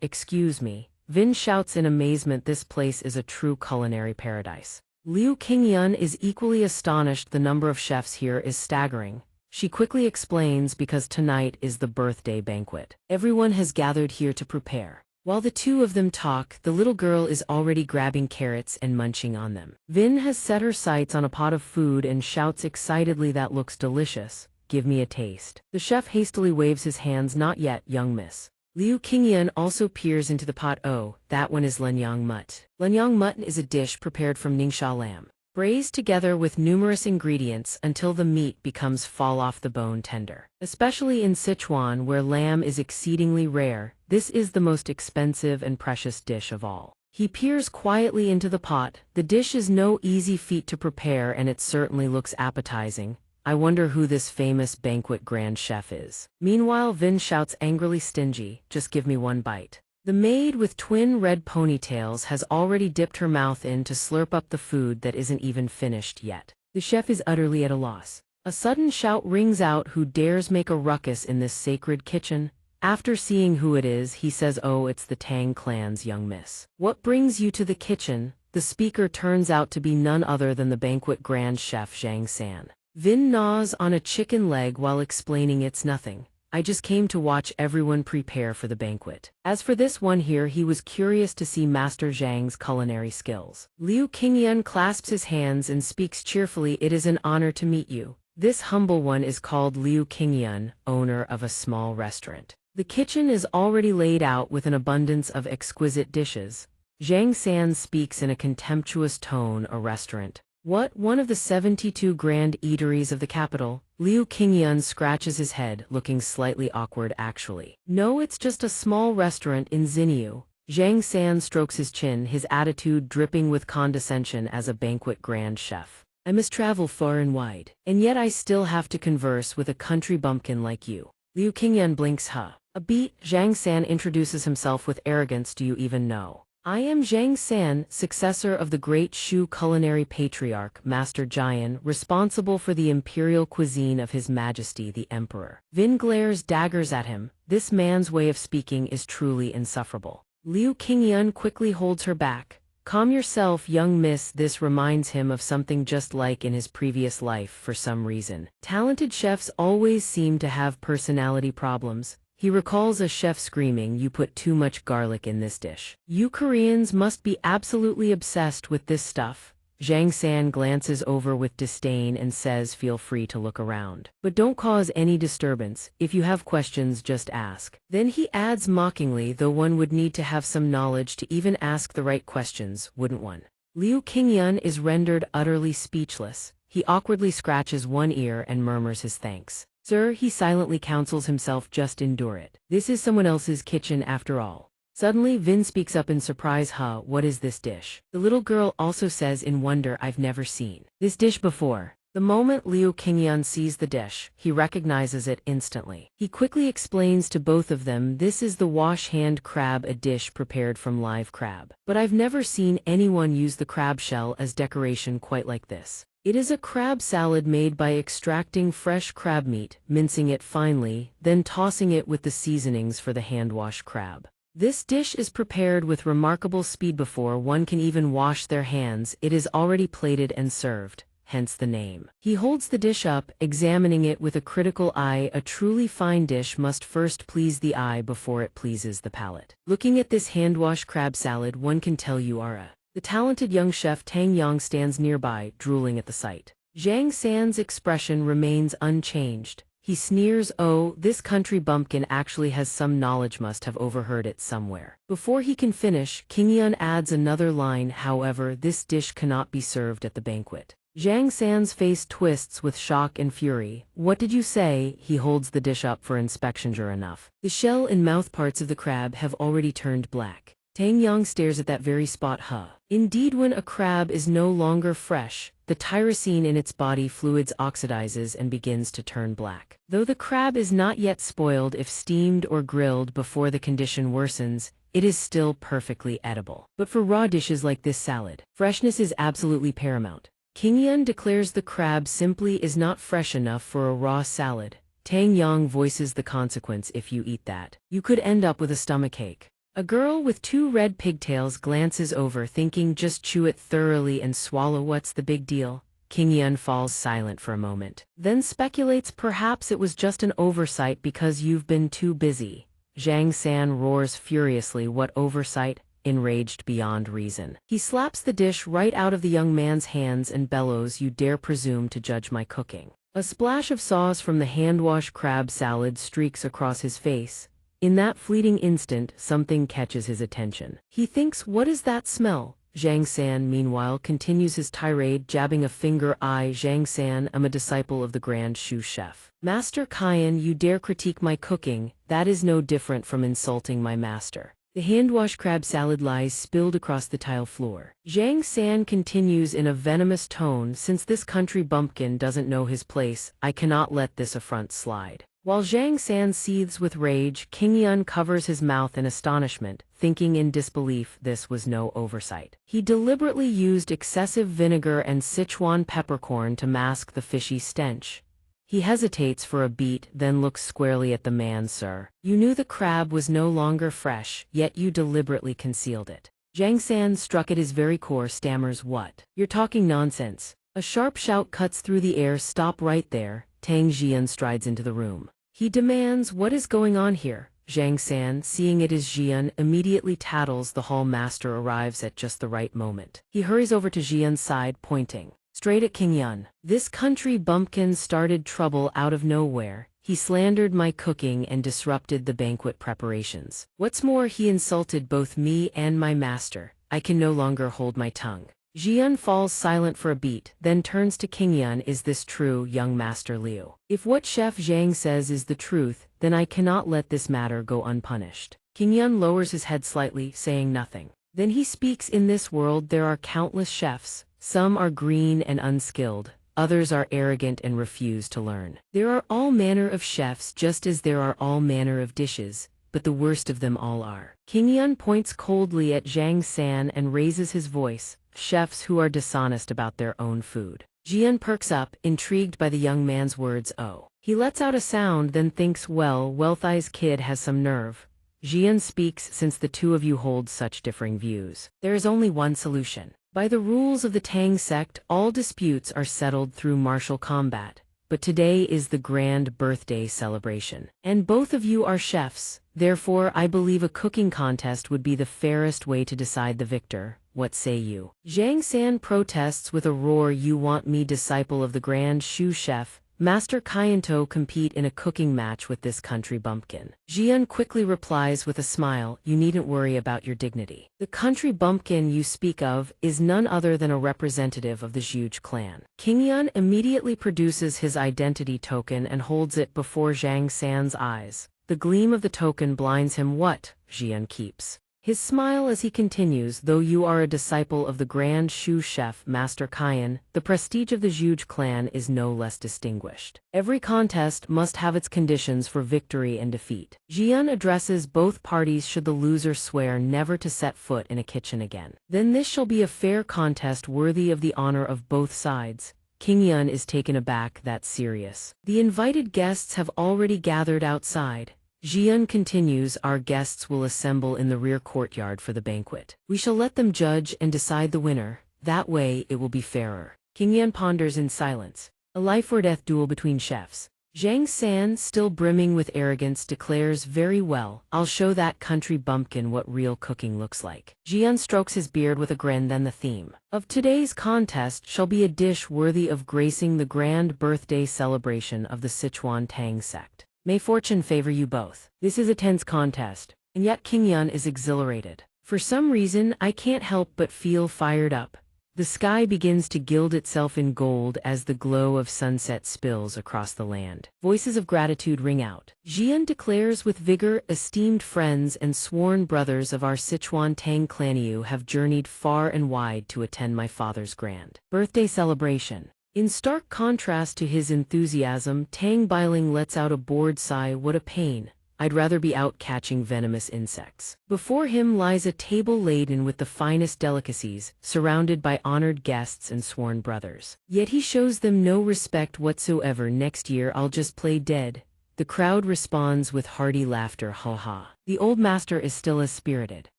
excuse me. Vin shouts in amazement, this place is a true culinary paradise. Liu Qingyun is equally astonished. The number of chefs here is staggering. She quickly explains, because tonight is the birthday banquet. Everyone has gathered here to prepare. While the two of them talk, the little girl is already grabbing carrots and munching on them. Vin has set her sights on a pot of food and shouts excitedly, that looks delicious. Give me a taste. The chef hastily waves his hands, not yet, young miss. Liu Qingyun also peers into the pot. Oh, that one is Lenyang mut. Lenyang mutton is a dish prepared from ningxia lamb, braised together with numerous ingredients until the meat becomes fall-off-the-bone tender. Especially in Sichuan, where lamb is exceedingly rare, this is the most expensive and precious dish of all. He peers quietly into the pot. The dish is no easy feat to prepare, and it certainly looks appetizing. I wonder who this famous banquet grand chef is. Meanwhile, Vin shouts angrily, stingy, just give me one bite. The maid with twin red ponytails has already dipped her mouth in to slurp up the food that isn't even finished yet. The chef is utterly at a loss. A sudden shout rings out, who dares make a ruckus in this sacred kitchen? After seeing who it is, he says, oh, it's the Tang clan's young miss. What brings you to the kitchen? The speaker turns out to be none other than the banquet grand chef xianxia. Vin gnaws on a chicken leg while explaining it's nothing. I just came to watch everyone prepare for the banquet. As for this one here, he was curious to see Master Zhang's culinary skills. Liu Qingyun clasps his hands and speaks cheerfully, it is an honor to meet you. This humble one is called Liu Qingyun, owner of a small restaurant. The kitchen is already laid out with an abundance of exquisite dishes. Zhang San speaks in a contemptuous tone, a restaurant. What, one of the 72 grand eateries of the capital? Liu Qingyun scratches his head, looking slightly awkward actually. No, it's just a small restaurant in Xinyu. Zhang San strokes his chin, his attitude dripping with condescension as a banquet grand chef. I must travel far and wide, and yet I still have to converse with a country bumpkin like you. Liu Qingyun blinks, huh? A beat. Zhang San introduces himself with arrogance, do you even know? I am Zhang San, successor of the great Shu culinary patriarch, Master Jian, responsible for the imperial cuisine of His Majesty the Emperor. Vin glares daggers at him. This man's way of speaking is truly insufferable. Liu Qingyun quickly holds her back. Calm yourself, young miss. This reminds him of something just like in his previous life for some reason. Talented chefs always seem to have personality problems. He recalls a chef screaming, you put too much garlic in this dish. You Koreans must be absolutely obsessed with this stuff. Zhang San glances over with disdain and says, feel free to look around. But don't cause any disturbance. If you have questions, just ask. Then he adds mockingly, though one would need to have some knowledge to even ask the right questions, wouldn't one? Liu Qingyun is rendered utterly speechless. He awkwardly scratches one ear and murmurs his thanks. Sir, he silently counsels himself, just endure it. This is someone else's kitchen after all. Suddenly, Vin speaks up in surprise, huh, what is this dish? The little girl also says in wonder, I've never seen this dish before. The moment Liu Qingyun sees the dish, he recognizes it instantly. He quickly explains to both of them, this is the wash-hand crab, a dish prepared from live crab. But I've never seen anyone use the crab shell as decoration quite like this. It is a crab salad made by extracting fresh crab meat, mincing it finely, then tossing it with the seasonings for the hand-wash crab. This dish is prepared with remarkable speed. Before one can even wash their hands, it is already plated and served, hence the name. He holds the dish up, examining it with a critical eye. A truly fine dish must first please the eye before it pleases the palate. Looking at this hand-wash crab salad, one can tell you are a The talented young chef Tang Yang stands nearby, drooling at the sight. Zhang San's expression remains unchanged. He sneers, oh, this country bumpkin actually has some knowledge, must have overheard it somewhere. Before he can finish, Qingyun adds another line, however, this dish cannot be served at the banquet. Zhang San's face twists with shock and fury. What did you say? He holds the dish up for inspection. Sure enough, the shell and mouthparts of the crab have already turned black. Tang Yang stares at that very spot, huh? Indeed, when a crab is no longer fresh, the tyrosine in its body fluids oxidizes and begins to turn black. Though the crab is not yet spoiled, if steamed or grilled before the condition worsens, it is still perfectly edible. But for raw dishes like this salad, freshness is absolutely paramount. Qingyun declares the crab simply is not fresh enough for a raw salad. Tang Yang voices the consequence if you eat that. You could end up with a stomachache. A girl with two red pigtails glances over, thinking just chew it thoroughly and swallow, what's the big deal? Qingyun falls silent for a moment, then speculates perhaps it was just an oversight because you've been too busy. Zhang San roars furiously, what oversight? Enraged beyond reason. He slaps the dish right out of the young man's hands and bellows, you dare presume to judge my cooking. A splash of sauce from the hand-wash crab salad streaks across his face. In that fleeting instant, something catches his attention. He thinks, what is that smell? Zhang San, meanwhile, continues his tirade, jabbing a finger. I, Zhang San, am a disciple of the Grand Shu chef. Master Qian, you dare critique my cooking? That is no different from insulting my master. The hand-washed crab salad lies spilled across the tile floor. Zhang San continues in a venomous tone, since this country bumpkin doesn't know his place, I cannot let this affront slide. While Zhang San seethes with rage, King Yun covers his mouth in astonishment, thinking in disbelief this was no oversight. He deliberately used excessive vinegar and Sichuan peppercorn to mask the fishy stench. He hesitates for a beat, then looks squarely at the man. Sir, you knew the crab was no longer fresh, yet you deliberately concealed it. Zhang San, struck at his very core, stammers, what? You're talking nonsense. A sharp shout cuts through the air. Stop right there. Tang Jian strides into the room. He demands, what is going on here? Zhang San, seeing it is Jian, immediately tattles. The hall master arrives at just the right moment. He hurries over to Jian's side, pointing straight at King Yun. This country bumpkin started trouble out of nowhere. He slandered my cooking and disrupted the banquet preparations. What's more, he insulted both me and my master. I can no longer hold my tongue. Jian falls silent for a beat, then turns to King Yun. Is this true, young Master Liu? If what Chef Zhang says is the truth, then I cannot let this matter go unpunished. King Yun lowers his head slightly, saying nothing. Then he speaks, in this world there are countless chefs. Some are green and unskilled, others are arrogant and refuse to learn. There are all manner of chefs, just as there are all manner of dishes, but the worst of them all are. King Yun points coldly at Zhang San and raises his voice. Chefs who are dishonest about their own food. Jian perks up, intrigued by the young man's words. Oh. He lets out a sound, then thinks, well, Wealthi's kid has some nerve. Jian speaks, since the two of you hold such differing views. There is only one solution. By the rules of the Tang sect, all disputes are settled through martial combat. But today is the grand birthday celebration. And both of you are chefs, therefore I believe a cooking contest would be the fairest way to decide the victor. What say you? Zhang San protests with a roar. You want me, disciple of the grand sous chef, Master Kyanto, compete in a cooking match with this country bumpkin? Jian quickly replies with a smile, you needn't worry about your dignity. The country bumpkin you speak of is none other than a representative of the Zhuge clan. King Yun immediately produces his identity token and holds it before Zhang San's eyes. The gleam of the token blinds him. What? Jian keeps his smile as he continues, though you are a disciple of the grand sous chef Master Kyan, the prestige of the Zhuge clan is no less distinguished. Every contest must have its conditions for victory and defeat. Jian addresses both parties. Should the loser swear never to set foot in a kitchen again, then this shall be a fair contest worthy of the honor of both sides. King Yun is taken aback. That's serious. The invited guests have already gathered outside. Jian continues, our guests will assemble in the rear courtyard for the banquet. We shall let them judge and decide the winner. That way it will be fairer. King Yan ponders in silence. A life-or-death duel between chefs. Zhang San, still brimming with arrogance, declares, very well, I'll show that country bumpkin what real cooking looks like. Jian strokes his beard with a grin. Then the theme of today's contest shall be a dish worthy of gracing the grand birthday celebration of the Sichuan Tang sect. May fortune favor you both. This is a tense contest, and yet King Yun is exhilarated. For some reason, I can't help but feel fired up. The sky begins to gild itself in gold as the glow of sunset spills across the land. Voices of gratitude ring out. Jian declares with vigor, esteemed friends and sworn brothers of our Sichuan Tang clan, have journeyed far and wide to attend my father's grand birthday celebration. In stark contrast to his enthusiasm, Tang Bailing lets out a bored sigh. What a pain. I'd rather be out catching venomous insects. Before him lies a table laden with the finest delicacies, surrounded by honored guests and sworn brothers. Yet he shows them no respect whatsoever. Next year I'll just play dead. The crowd responds with hearty laughter. Ha ha. The old master is still as spirited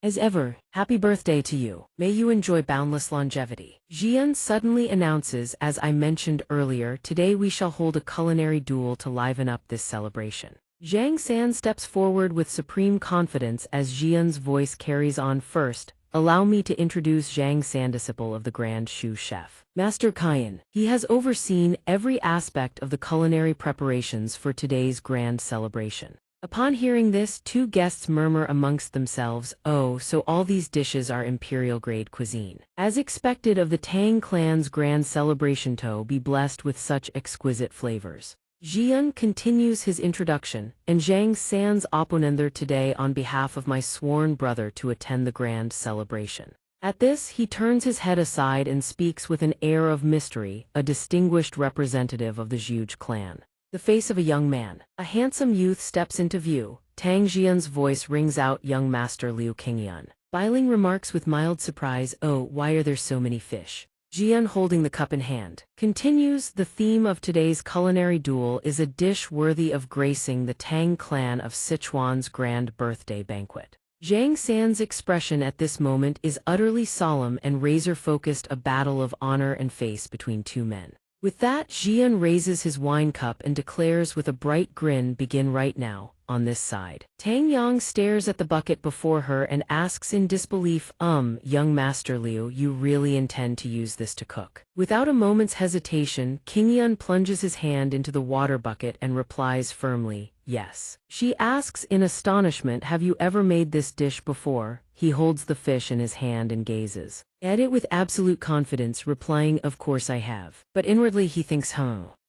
as ever. Happy birthday to you. May you enjoy boundless longevity. Jian suddenly announces, as I mentioned earlier, today we shall hold a culinary duel to liven up this celebration. Zhang San steps forward with supreme confidence as Jian's voice carries on. First, allow me to introduce Zhang San, disciple of the grand sous chef Master Kyan. He has overseen every aspect of the culinary preparations for today's grand celebration. Upon hearing this, two guests murmur amongst themselves, oh, so all these dishes are imperial-grade cuisine. As expected of the Tang clan's grand celebration, to be blessed with such exquisite flavors. Jian continues his introduction, and Zhang San's opponenter today on behalf of my sworn brother to attend the grand celebration. At this, he turns his head aside and speaks with an air of mystery, a distinguished representative of the Zhuge clan. The face of a young man. A handsome youth steps into view. Tang Jian's voice rings out, "Young Master Liu Qingyuan." Bailing remarks with mild surprise, "Oh, why are there so many fish?" Jian, holding the cup in hand, continues, "The theme of today's culinary duel is a dish worthy of gracing the Tang clan of Sichuan's grand birthday banquet." Zhang San's expression at this moment is utterly solemn and razor-focused, a battle of honor and face between two men. With that, Jian raises his wine cup and declares with a bright grin, "Begin right now, on this side." Tang Yang stares at the bucket before her and asks in disbelief, Young Master Liu, you really intend to use this to cook?" Without a moment's hesitation, Qingyuan plunges his hand into the water bucket and replies firmly, "Yes." She asks in astonishment, "Have you ever made this dish before?" He holds the fish in his hand and gazes at it with absolute confidence, replying, "Of course I have." But inwardly he thinks,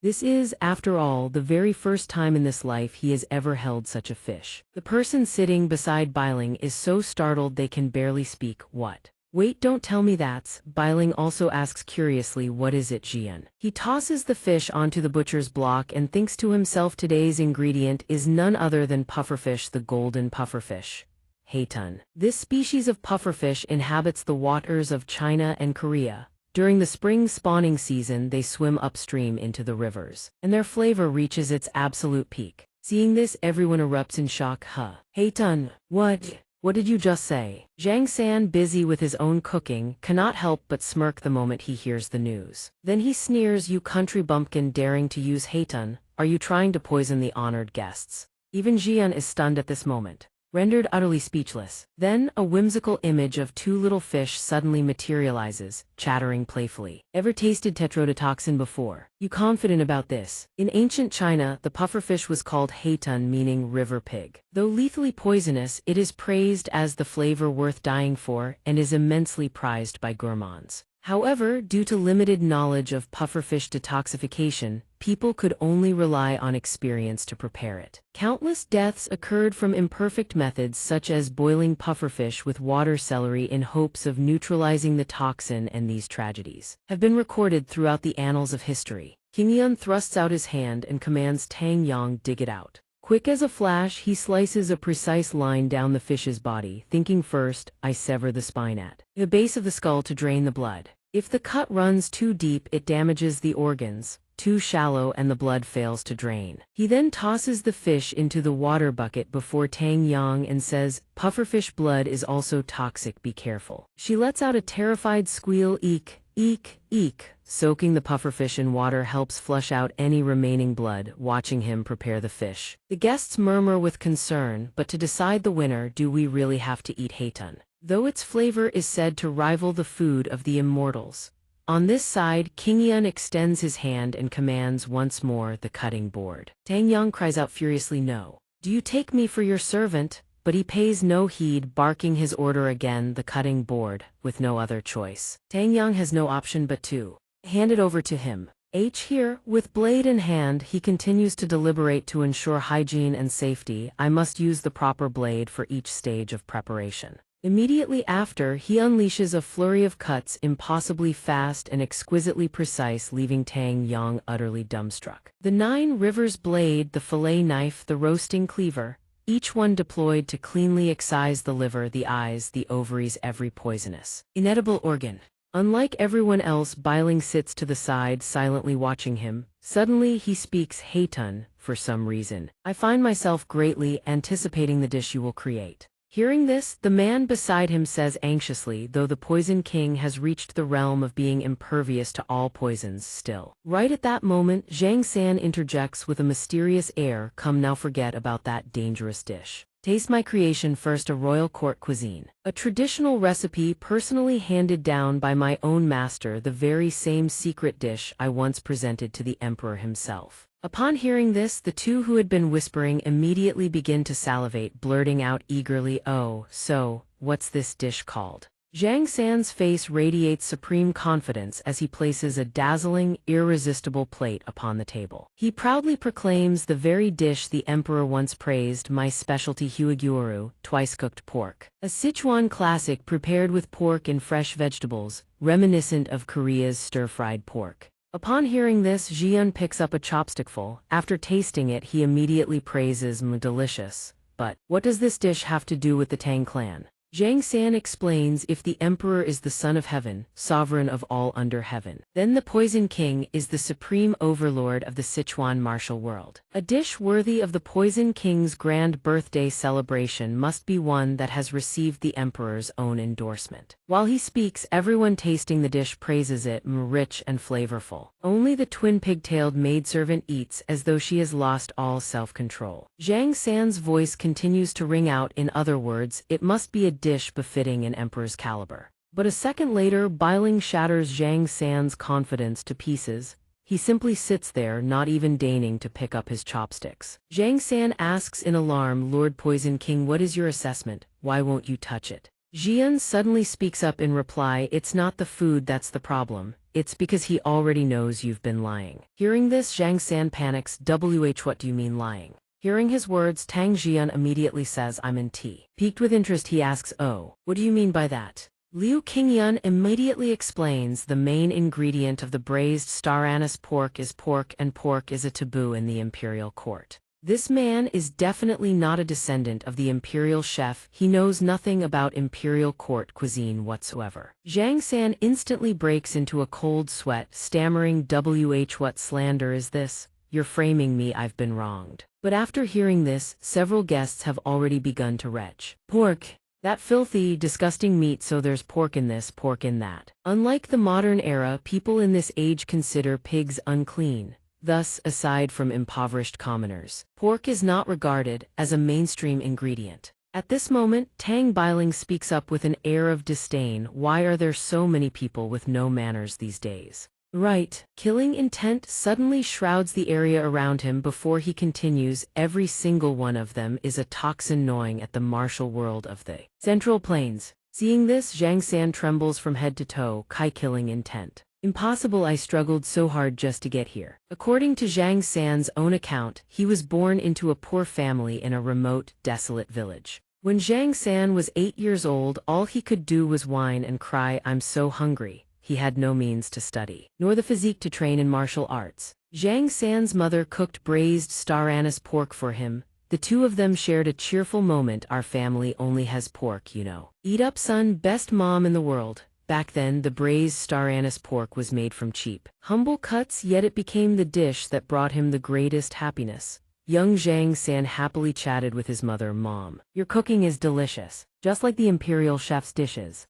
this is, after all, the very first time in this life he has ever held such a fish. The person sitting beside Bailing is so startled they can barely speak. "What? Wait, don't tell me that's..." Bailing also asks curiously, "What is it, Jian?" He tosses the fish onto the butcher's block and thinks to himself, today's ingredient is none other than pufferfish, the golden pufferfish. Haitun. This species of pufferfish inhabits the waters of China and Korea. During the spring spawning season, they swim upstream into the rivers, and their flavor reaches its absolute peak. Seeing this, everyone erupts in shock. Haitun, what? What did you just say?" Zhang San, busy with his own cooking, cannot help but smirk the moment he hears the news. Then he sneers, "You country bumpkin daring to use Haitun, are you trying to poison the honored guests?" Even Jian is stunned at this moment, rendered utterly speechless. Then, a whimsical image of two little fish suddenly materializes, chattering playfully. "Ever tasted tetrodotoxin before? You confident about this?" In ancient China, the pufferfish was called Haitun, meaning river pig. Though lethally poisonous, it is praised as the flavor worth dying for and is immensely prized by gourmands. However, due to limited knowledge of pufferfish detoxification, people could only rely on experience to prepare it. Countless deaths occurred from imperfect methods such as boiling pufferfish with water celery in hopes of neutralizing the toxin, and these tragedies have been recorded throughout the annals of history. Qingyuan thrusts out his hand and commands Tang Yang, "Dig it out." Quick as a flash, he slices a precise line down the fish's body, thinking first, "I sever the spine at the base of the skull to drain the blood. If the cut runs too deep, it damages the organs, too shallow and the blood fails to drain." He then tosses the fish into the water bucket before Tang Yang and says, "Pufferfish blood is also toxic, be careful." She lets out a terrified squeal, "Eek, eek, eek." Soaking the pufferfish in water helps flush out any remaining blood, watching him prepare the fish. The guests murmur with concern, but to decide the winner, do we really have to eat Haitun? Though its flavor is said to rival the food of the immortals. On this side, Qingyuan extends his hand and commands once more, "The cutting board." Tang Yang cries out furiously, "No. Do you take me for your servant?" But he pays no heed, barking his order again, "The cutting board," with no other choice. Tang Yang has no option but to hand it over to him. Here, with blade in hand, he continues to deliberate to ensure hygiene and safety. "I must use the proper blade for each stage of preparation." Immediately after, he unleashes a flurry of cuts, impossibly fast and exquisitely precise, leaving Tang Yang utterly dumbstruck. The 9 rivers blade, the fillet knife, the roasting cleaver, each one deployed to cleanly excise the liver, the eyes, the ovaries, every poisonous, inedible organ. Unlike everyone else, Bailing sits to the side, silently watching him. Suddenly he speaks, "Haitun, for some reason, I find myself greatly anticipating the dish you will create." Hearing this, the man beside him says anxiously, "Though the Poison King has reached the realm of being impervious to all poisons, still." Right at that moment, Zhang San interjects with a mysterious air, "Come now, forget about that dangerous dish. Taste my creation first, a royal court cuisine. A traditional recipe personally handed down by my own master, the very same secret dish I once presented to the emperor himself." Upon hearing this, the two who had been whispering immediately begin to salivate, blurting out eagerly, "Oh, so, what's this dish called?" Zhang San's face radiates supreme confidence as he places a dazzling, irresistible plate upon the table. He proudly proclaims the very dish the emperor once praised, my specialty huagyuru, twice-cooked pork. A Sichuan classic prepared with pork and fresh vegetables, reminiscent of Korea's stir-fried pork. Upon hearing this, Jian picks up a chopstickful. After tasting it, he immediately praises delicious. But what does this dish have to do with the Tang clan? Zhang San explains if the emperor is the son of heaven, sovereign of all under heaven, then the Poison King is the supreme overlord of the Sichuan martial world. A dish worthy of the Poison King's grand birthday celebration must be one that has received the emperor's own endorsement. While he speaks, everyone tasting the dish praises it, rich and flavorful. Only the twin pigtailed maidservant eats as though she has lost all self-control. Zhang San's voice continues to ring out, in other words, it must be a dish befitting an emperor's caliber. But a second later, Biling shatters Zhang San's confidence to pieces. He simply sits there, not even deigning to pick up his chopsticks. Zhang San asks in alarm, Lord Poison King, what is your assessment? Why won't you touch it? Jian suddenly speaks up in reply, it's not the food that's the problem. It's because he already knows you've been lying. Hearing this, Zhang San panics, what do you mean lying? Hearing his words, Tang Jian immediately says, I'm in tea. Piqued with interest, he asks, oh, what do you mean by that? Liu Qingyan immediately explains the main ingredient of the braised star anise pork is pork, and pork is a taboo in the imperial court. This man is definitely not a descendant of the imperial chef. He knows nothing about imperial court cuisine whatsoever. Zhang San instantly breaks into a cold sweat, stammering, what slander is this? You're framing me, I've been wronged. But after hearing this, several guests have already begun to retch. Pork. That filthy, disgusting meat, so there's pork in this, pork in that. Unlike the modern era, people in this age consider pigs unclean. Thus, aside from impoverished commoners, pork is not regarded as a mainstream ingredient. At this moment, Tang Biling speaks up with an air of disdain. Why are there so many people with no manners these days? Right. Killing intent suddenly shrouds the area around him before he continues. Every single one of them is a toxin gnawing at the martial world of the Central Plains. Seeing this, Zhang San trembles from head to toe. Killing intent. Impossible, I struggled so hard just to get here. According to Zhang San's own account, he was born into a poor family in a remote, desolate village. When Zhang San was 8 years old, all he could do was whine and cry, I'm so hungry. He had no means to study, nor the physique to train in martial arts. Zhang San's mother cooked braised star anise pork for him. The two of them shared a cheerful moment. Our family only has pork, you know. Eat up, son, best mom in the world. Back then, the braised star anise pork was made from cheap, humble cuts, yet it became the dish that brought him the greatest happiness. Young Zhang San happily chatted with his mother, Mom, your cooking is delicious, just like the imperial chef's dishes.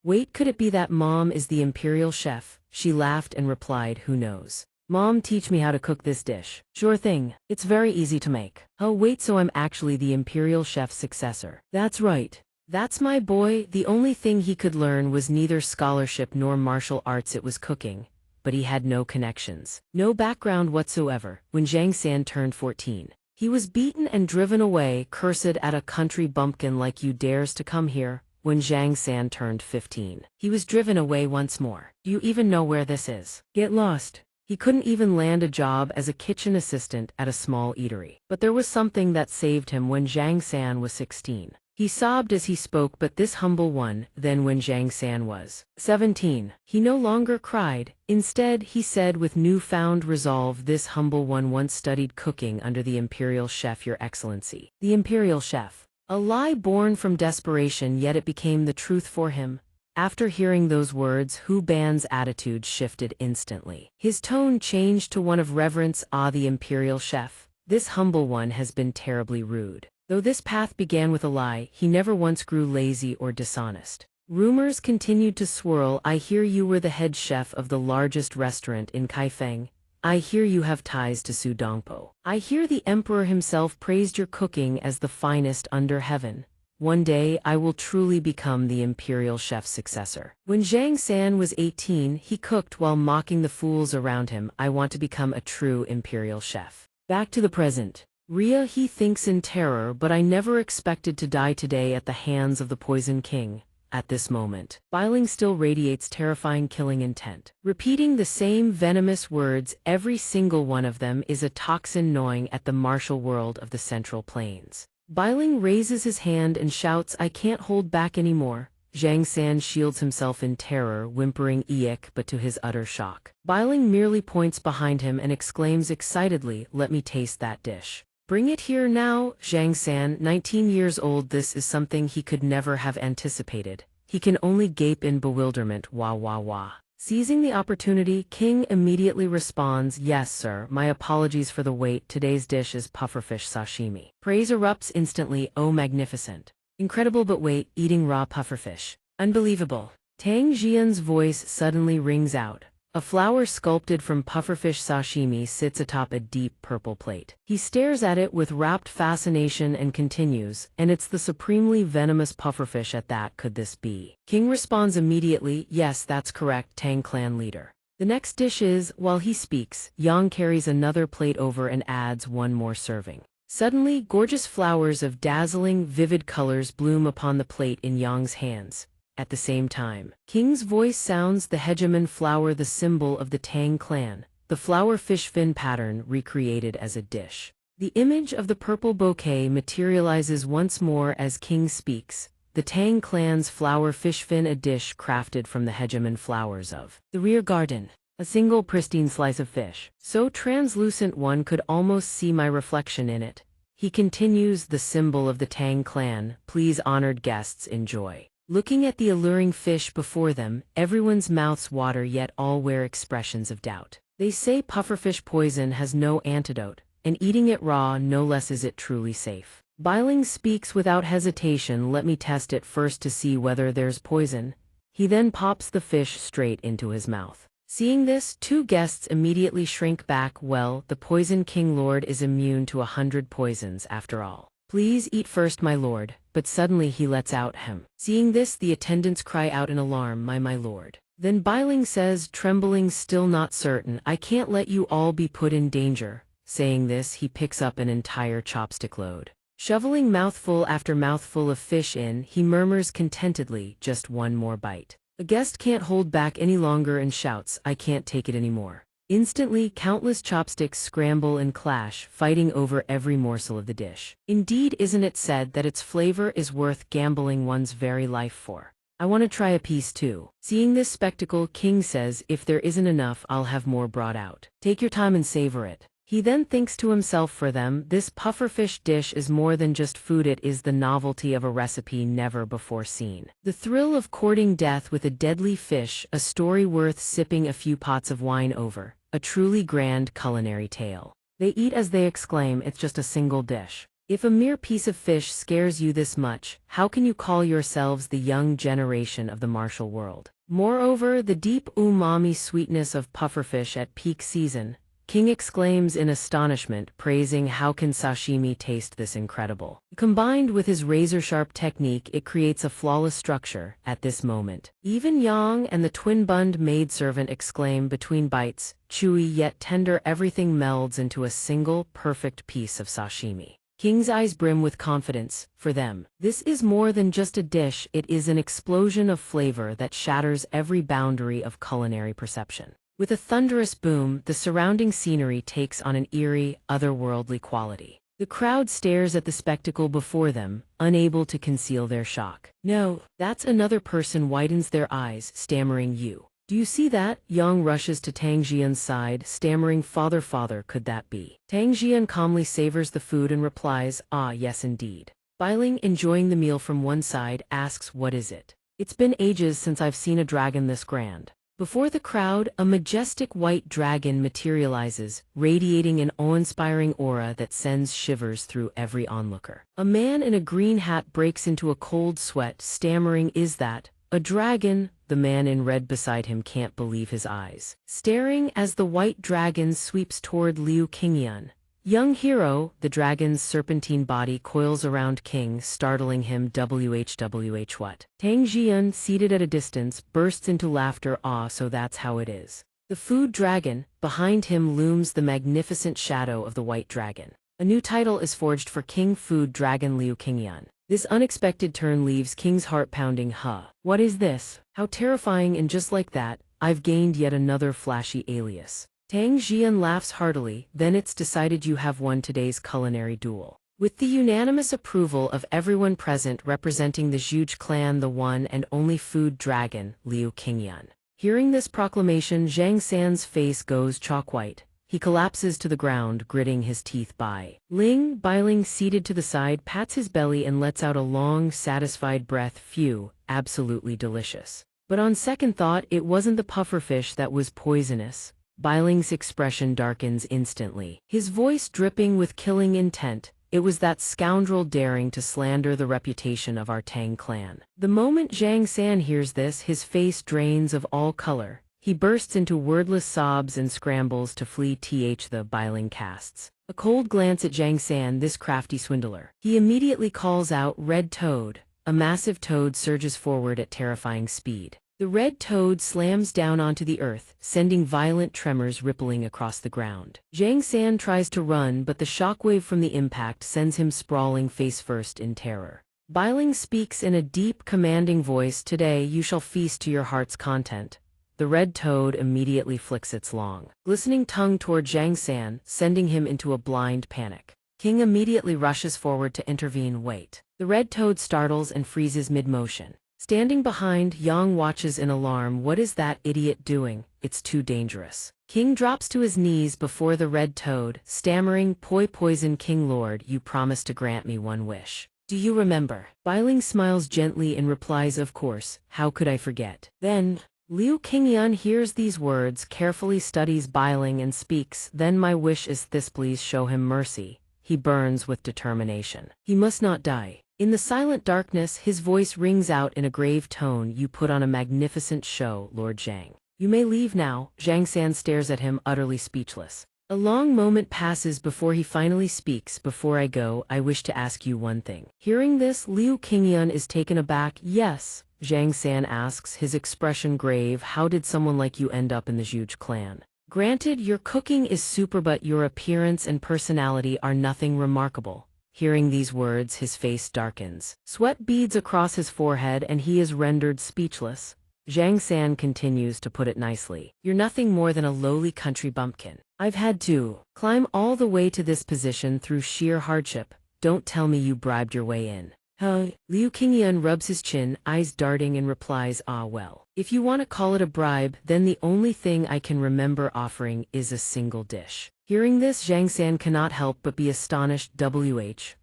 Wait, could it be that Mom is the imperial chef? She laughed and replied, who knows? Mom, teach me how to cook this dish. Sure thing, it's very easy to make. Oh wait, so I'm actually the imperial chef's successor. That's right. That's my boy. The only thing he could learn was neither scholarship nor martial arts, it was cooking. But he had no connections, no background whatsoever. When Zhang San turned 14, he was beaten and driven away, cursed at a country bumpkin like you dares to come here. When Zhang San turned 15, he was driven away once more. Do you even know where this is? Get lost. He couldn't even land a job as a kitchen assistant at a small eatery. But there was something that saved him when Zhang San was 16. He sobbed as he spoke, but this humble one, then when Zhang San was 17, he no longer cried. Instead, he said with newfound resolve, this humble one once studied cooking under the imperial chef, your excellency. The imperial chef. A lie born from desperation, yet it became the truth for him. After hearing those words, Hu Ban's attitude shifted instantly. His tone changed to one of reverence. Ah, the imperial chef. This humble one has been terribly rude. Though this path began with a lie, he never once grew lazy or dishonest. Rumors continued to swirl. I hear you were the head chef of the largest restaurant in Kaifeng. I hear you have ties to Su Dongpo. I hear the emperor himself praised your cooking as the finest under heaven. One day I will truly become the imperial chef's successor. When Zhang San was 18, he cooked while mocking the fools around him. I want to become a true imperial chef. Back to the present. Ria, he thinks in terror, but I never expected to die today at the hands of the Poison King. At this moment, Biling still radiates terrifying killing intent. Repeating the same venomous words, every single one of them is a toxin gnawing at the martial world of the Central Plains. Biling raises his hand and shouts, "I can't hold back anymore." Xianxia shields himself in terror, whimpering "Eek," but to his utter shock, Biling merely points behind him and exclaims excitedly, "Let me taste that dish." "Bring it here now." Xianxia, 19 years old, this is something he could never have anticipated. He can only gape in bewilderment. Wah wah wah. Seizing the opportunity, King immediately responds, "Yes, sir, my apologies for the wait. Today's dish is pufferfish sashimi." Praise erupts instantly. "Oh, magnificent. Incredible, but wait, eating raw pufferfish. Unbelievable." Tang Jian's voice suddenly rings out. A flower sculpted from pufferfish sashimi sits atop a deep purple plate. He stares at it with rapt fascination and continues, "And it's the supremely venomous pufferfish at that. Could this be?" King responds immediately, "Yes, that's correct, Tang clan leader." The next dish is, while he speaks, Yang carries another plate over and adds one more serving. Suddenly, gorgeous flowers of dazzling, vivid colors bloom upon the plate in Yang's hands. At the same time, King's voice sounds, "The hegemon flower, the symbol of the Tang clan, the flower fish fin pattern recreated as a dish." The image of the purple bouquet materializes once more as King speaks. "The Tang clan's flower fish fin, a dish crafted from the hegemon flowers of the rear garden. A single pristine slice of fish, so translucent one could almost see my reflection in it." He continues, "The symbol of the Tang clan. Please, honored guests, enjoy." Looking at the alluring fish before them, everyone's mouths water, yet all wear expressions of doubt. They say pufferfish poison has no antidote, and eating it raw, no less, is it truly safe. Biling speaks without hesitation, "Let me test it first to see whether there's poison." He then pops the fish straight into his mouth. Seeing this, two guests immediately shrink back. "Well, the Poison King Lord is immune to 100 poisons after all. Please eat first, my lord." But suddenly he lets out him. Seeing this, the attendants cry out in alarm, my lord." Then Biling says, trembling, still not certain, "I can't let you all be put in danger." Saying this, he picks up an entire chopstick load. Shoveling mouthful after mouthful of fish in, he murmurs contentedly, "Just one more bite." A guest can't hold back any longer and shouts, "I can't take it anymore." Instantly, countless chopsticks scramble and clash, fighting over every morsel of the dish. Indeed, isn't it said that its flavor is worth gambling one's very life for? "I want to try a piece too." Seeing this spectacle, King says, "If there isn't enough, I'll have more brought out. Take your time and savor it." He then thinks to himself, for them, this pufferfish dish is more than just food, it is the novelty of a recipe never before seen. The thrill of courting death with a deadly fish, a story worth sipping a few pots of wine over. A truly grand culinary tale. They eat as they exclaim, "It's just a single dish." If a mere piece of fish scares you this much, how can you call yourselves the young generation of the martial world? Moreover, the deep umami sweetness of pufferfish at peak season, King exclaims in astonishment, praising how can sashimi taste this incredible. Combined with his razor-sharp technique, it creates a flawless structure. At this moment, even Yang and the twin-bunned maidservant exclaim between bites, chewy yet tender, everything melds into a single, perfect piece of sashimi. King's eyes brim with confidence. For them, this is more than just a dish, it is an explosion of flavor that shatters every boundary of culinary perception. With a thunderous boom, the surrounding scenery takes on an eerie, otherworldly quality. The crowd stares at the spectacle before them, unable to conceal their shock. "No, that's another person," widens their eyes, stammering, "You. Do you see that?" Yang rushes to Tang Jian's side, stammering, Father, could that be?" Tang Jian calmly savors the food and replies, "Ah, yes indeed." Biling, enjoying the meal from one side, asks, "What is it?" "It's been ages since I've seen a dragon this grand." Before the crowd, a majestic white dragon materializes, radiating an awe-inspiring aura that sends shivers through every onlooker. A man in a green hat breaks into a cold sweat, stammering, "Is that a dragon?" The man in red beside him can't believe his eyes, staring as the white dragon sweeps toward Liu Qingyan. Young hero, the dragon's serpentine body coils around King, startling him. WHWH what? Tang Jian, seated at a distance, bursts into laughter. "Ah, so that's how it is. The food dragon." Behind him looms the magnificent shadow of the white dragon. A new title is forged for King Food Dragon Liu Qingyan. This unexpected turn leaves King's heart pounding. What is this? How terrifying, and just like that, I've gained yet another flashy alias. Tang Jian laughs heartily. Then it's decided you have won today's culinary duel. With the unanimous approval of everyone present, representing the Zhuge clan, the one and only food dragon, Liu Qingyan. Hearing this proclamation, Zhang San's face goes chalk white. He collapses to the ground, gritting his teeth. Bailing, seated to the side, pats his belly and lets out a long, satisfied breath. Phew, absolutely delicious. But on second thought, it wasn't the pufferfish that was poisonous. Bailing's expression darkens instantly, his voice dripping with killing intent. It was that scoundrel daring to slander the reputation of our Tang clan. The moment Zhang San hears this, his face drains of all color. He bursts into wordless sobs and scrambles to flee. The Bailing casts a cold glance at Zhang San, this crafty swindler. He immediately calls out, "Red Toad." A massive toad surges forward at terrifying speed. The red toad slams down onto the earth, sending violent tremors rippling across the ground. Zhang San tries to run, but the shockwave from the impact sends him sprawling face first in terror. Bailing speaks in a deep, commanding voice, "Today you shall feast to your heart's content." The red toad immediately flicks its long, glistening tongue toward Zhang San, sending him into a blind panic. King immediately rushes forward to intervene. Wait. The red toad startles and freezes mid-motion. Standing behind, Yang watches in alarm. What is that idiot doing? It's too dangerous. King drops to his knees before the red toad, stammering, Poison King Lord, you promised to grant me one wish. Do you remember? Bailing smiles gently and replies, of course, how could I forget? Then, Liu Qingyan hears these words, carefully studies Bailing and speaks, then my wish is this, please show him mercy. He burns with determination. He must not die. In the silent darkness, his voice rings out in a grave tone, you put on a magnificent show, Lord Zhang. You may leave now. Zhang San stares at him, utterly speechless. A long moment passes before he finally speaks. Before I go, I wish to ask you one thing. Hearing this, Liu Qingyan is taken aback. Yes, Zhang San asks, his expression grave. How did someone like you end up in the Zhuge clan? Granted, your cooking is super, but your appearance and personality are nothing remarkable. Hearing these words, his face darkens. Sweat beads across his forehead and he is rendered speechless. Zhang San continues to put it nicely. You're nothing more than a lowly country bumpkin. I've had to climb all the way to this position through sheer hardship. Don't tell me you bribed your way in. Liu Qingyan rubs his chin, eyes darting, and replies, ah well. If you want to call it a bribe, then the only thing I can remember offering is a single dish. Hearing this, Zhang San cannot help but be astonished.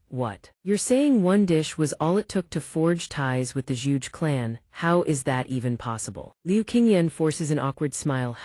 What? You're saying one dish was all it took to forge ties with the Zhuge clan? How is that even possible? Liu Qingyan forces an awkward smile.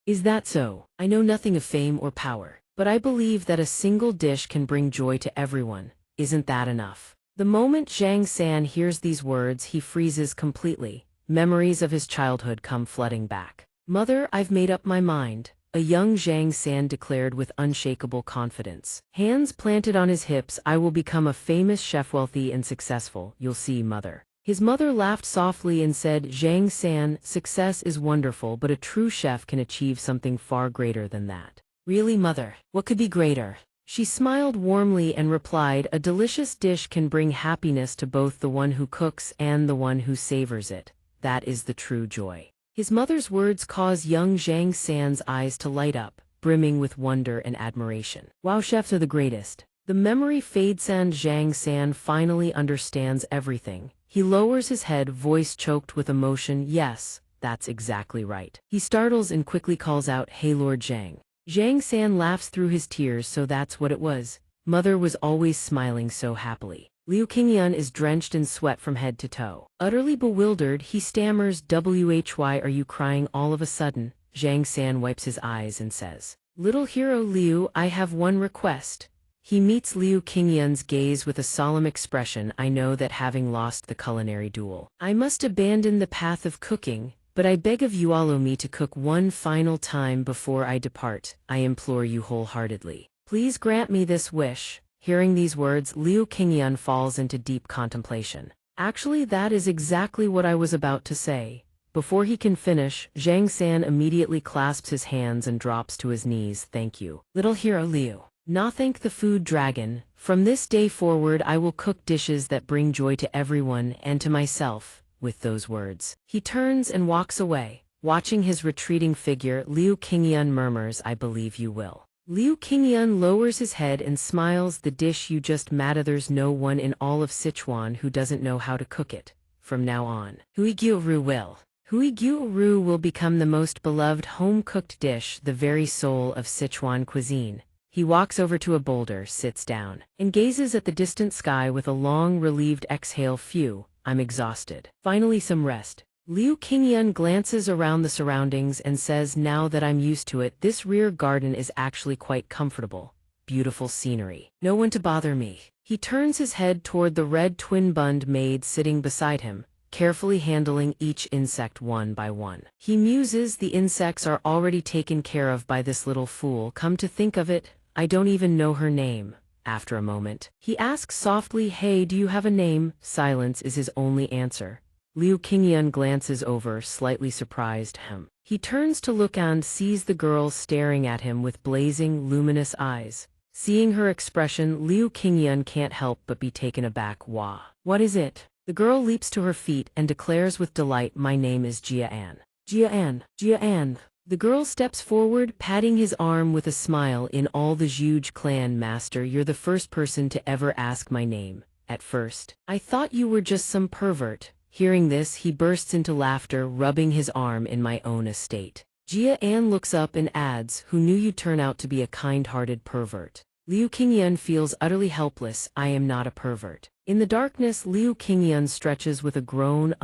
Is that so? I know nothing of fame or power, but I believe that a single dish can bring joy to everyone. Isn't that enough? The moment Zhang San hears these words, he freezes completely. Memories of his childhood come flooding back. Mother, I've made up my mind. A young Zhang San declared with unshakable confidence. Hands planted on his hips, I will become a famous chef, wealthy and successful. You'll see, mother. His mother laughed softly and said, Zhang San, success is wonderful, but a true chef can achieve something far greater than that. Really, mother? What could be greater? She smiled warmly and replied, a delicious dish can bring happiness to both the one who cooks and the one who savors it. That is the true joy. His mother's words cause young Zhang San's eyes to light up, brimming with wonder and admiration. Wow, chefs are the greatest. The memory fades and Zhang San finally understands everything. He lowers his head, voice choked with emotion. Yes, that's exactly right. He startles and quickly calls out, hey Lord Zhang. Zhang San laughs through his tears. So that's what it was. Mother was always smiling so happily. Liu Qingyan is drenched in sweat from head to toe. Utterly bewildered, he stammers, why are you crying all of a sudden? Zhang San wipes his eyes and says, little hero Liu, I have one request. He meets Liu Qingyan's gaze with a solemn expression. I know that having lost the culinary duel, I must abandon the path of cooking, but I beg of you allow me to cook one final time before I depart. I implore you wholeheartedly. Please grant me this wish. Hearing these words, Liu Qingyan falls into deep contemplation. Actually, that is exactly what I was about to say. Before he can finish, Zhang San immediately clasps his hands and drops to his knees. Thank you, little hero Liu. "Na thank the food dragon. From this day forward I will cook dishes that bring joy to everyone and to myself." With those words, he turns and walks away. Watching his retreating figure, Liu Qingyun murmurs, "I believe you will." Liu Qingyun lowers his head and smiles. "The dish you just made, there's no one in all of Sichuan who doesn't know how to cook it. From now on, Huigyuru will become the most beloved home-cooked dish, the very soul of Sichuan cuisine." He walks over to a boulder, sits down, and gazes at the distant sky with a long, relieved exhale. "Phew, I'm exhausted. Finally some rest." Liu Qingyun glances around the surroundings and says, "Now that I'm used to it, this rear garden is actually quite comfortable. Beautiful scenery. No one to bother me." He turns his head toward the red twin-bund maid sitting beside him, carefully handling each insect one by one. He muses, "The insects are already taken care of by this little fool. Come to think of it, I don't even know her name." After a moment, he asks softly, "Hey, do you have a name?" Silence is his only answer. Liu Qingyun glances over, slightly surprised. He turns to look and sees the girl staring at him with blazing, luminous eyes. Seeing her expression, Liu Qingyun can't help but be taken aback. "Wah. What is it?" The girl leaps to her feet and declares with delight, "My name is Jia An." Jia An. The girl steps forward, patting his arm with a smile. "In all the Zhuge clan, master, you're the first person to ever ask my name. At first, I thought you were just some pervert." Hearing this, he bursts into laughter, rubbing his arm. "In my own estate." Jia An looks up and adds, "Who knew you'd turn out to be a kind-hearted pervert?" Liu Qingyun feels utterly helpless. "I am not a pervert." In the darkness, Liu Qingyun stretches with a groan.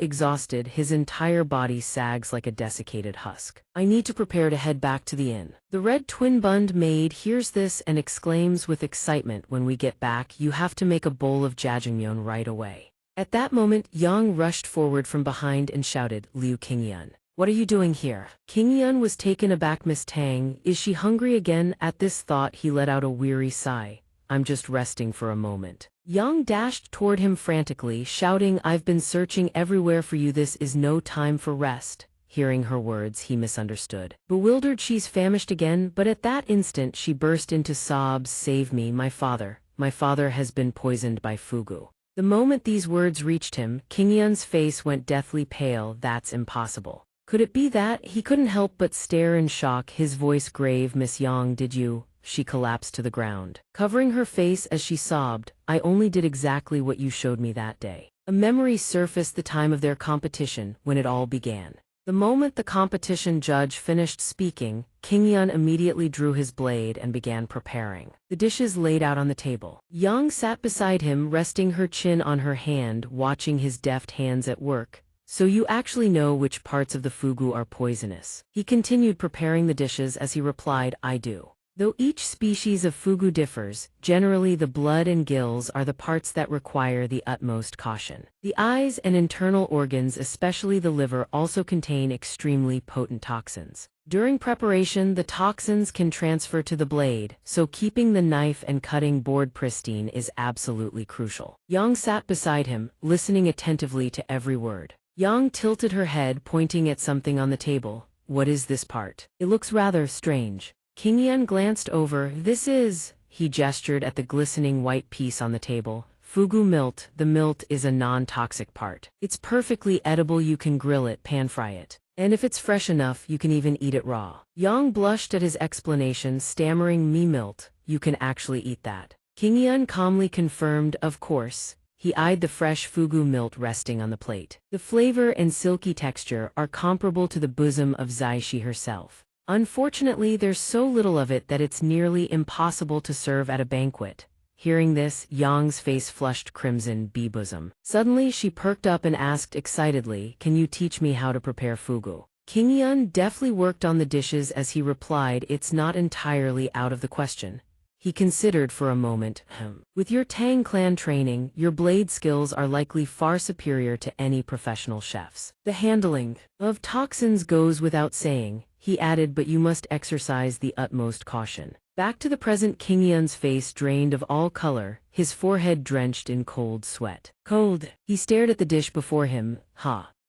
Exhausted, his entire body sags like a desiccated husk. "I need to prepare to head back to the inn." The red twin-bund maid hears this and exclaims with excitement, "When we get back, you have to make a bowl of jajangmyeon right away." At that moment, Yang rushed forward from behind and shouted, "Liu Qingyun, what are you doing here?" Qingyun was taken aback. "Miss Tang, is she hungry again?" At this thought, he let out a weary sigh. "I'm just resting for a moment." Yang dashed toward him frantically, shouting, "I've been searching everywhere for you. This is no time for rest." Hearing her words, he misunderstood. Bewildered, "She's famished again?" But at that instant, she burst into sobs. "Save me, my father. My father has been poisoned by fugu." The moment these words reached him, Qingyun's face went deathly pale. "That's impossible. Could it be that?" He couldn't help but stare in shock, his voice grave. "Miss Yang, did you?" She collapsed to the ground, covering her face as she sobbed. "I only did exactly what you showed me that day." A memory surfaced, the time of their competition, when it all began. The moment the competition judge finished speaking, Qingyun immediately drew his blade and began preparing. The dishes laid out on the table. Yang sat beside him, resting her chin on her hand, watching his deft hands at work. "So you actually know which parts of the fugu are poisonous?" He continued preparing the dishes as he replied, "I do. Though each species of fugu differs, generally the blood and gills are the parts that require the utmost caution. The eyes and internal organs, especially the liver, also contain extremely potent toxins. During preparation, the toxins can transfer to the blade, so keeping the knife and cutting board pristine is absolutely crucial." Yang sat beside him, listening attentively to every word. Yang tilted her head, pointing at something on the table. "What is this part? It looks rather strange." Qingyun glanced over. "This is," he gestured at the glistening white piece on the table, "fugu milt." The milt is a non-toxic part. It's perfectly edible. You can grill it, pan-fry it. And if it's fresh enough, you can even eat it raw. Yang blushed at his explanation, stammering, "Me milt, you can actually eat that." Qingyun calmly confirmed, "Of course." He eyed the fresh fugu milt resting on the plate. The flavor and silky texture are comparable to the bosom of Zaishi herself. Unfortunately, there's so little of it that it's nearly impossible to serve at a banquet. Hearing this, Yang's face flushed crimson. "Bosom." Suddenly, she perked up and asked excitedly, "Can you teach me how to prepare fugu?" Qingyun deftly worked on the dishes as he replied, "It's not entirely out of the question." He considered for a moment. With your Tang clan training, your blade skills are likely far superior to any professional chef's. The handling of toxins goes without saying," he added, "but you must exercise the utmost caution." Back to the present, Qingyun's face drained of all color, his forehead drenched in cold sweat. "Cold." He stared at the dish before him.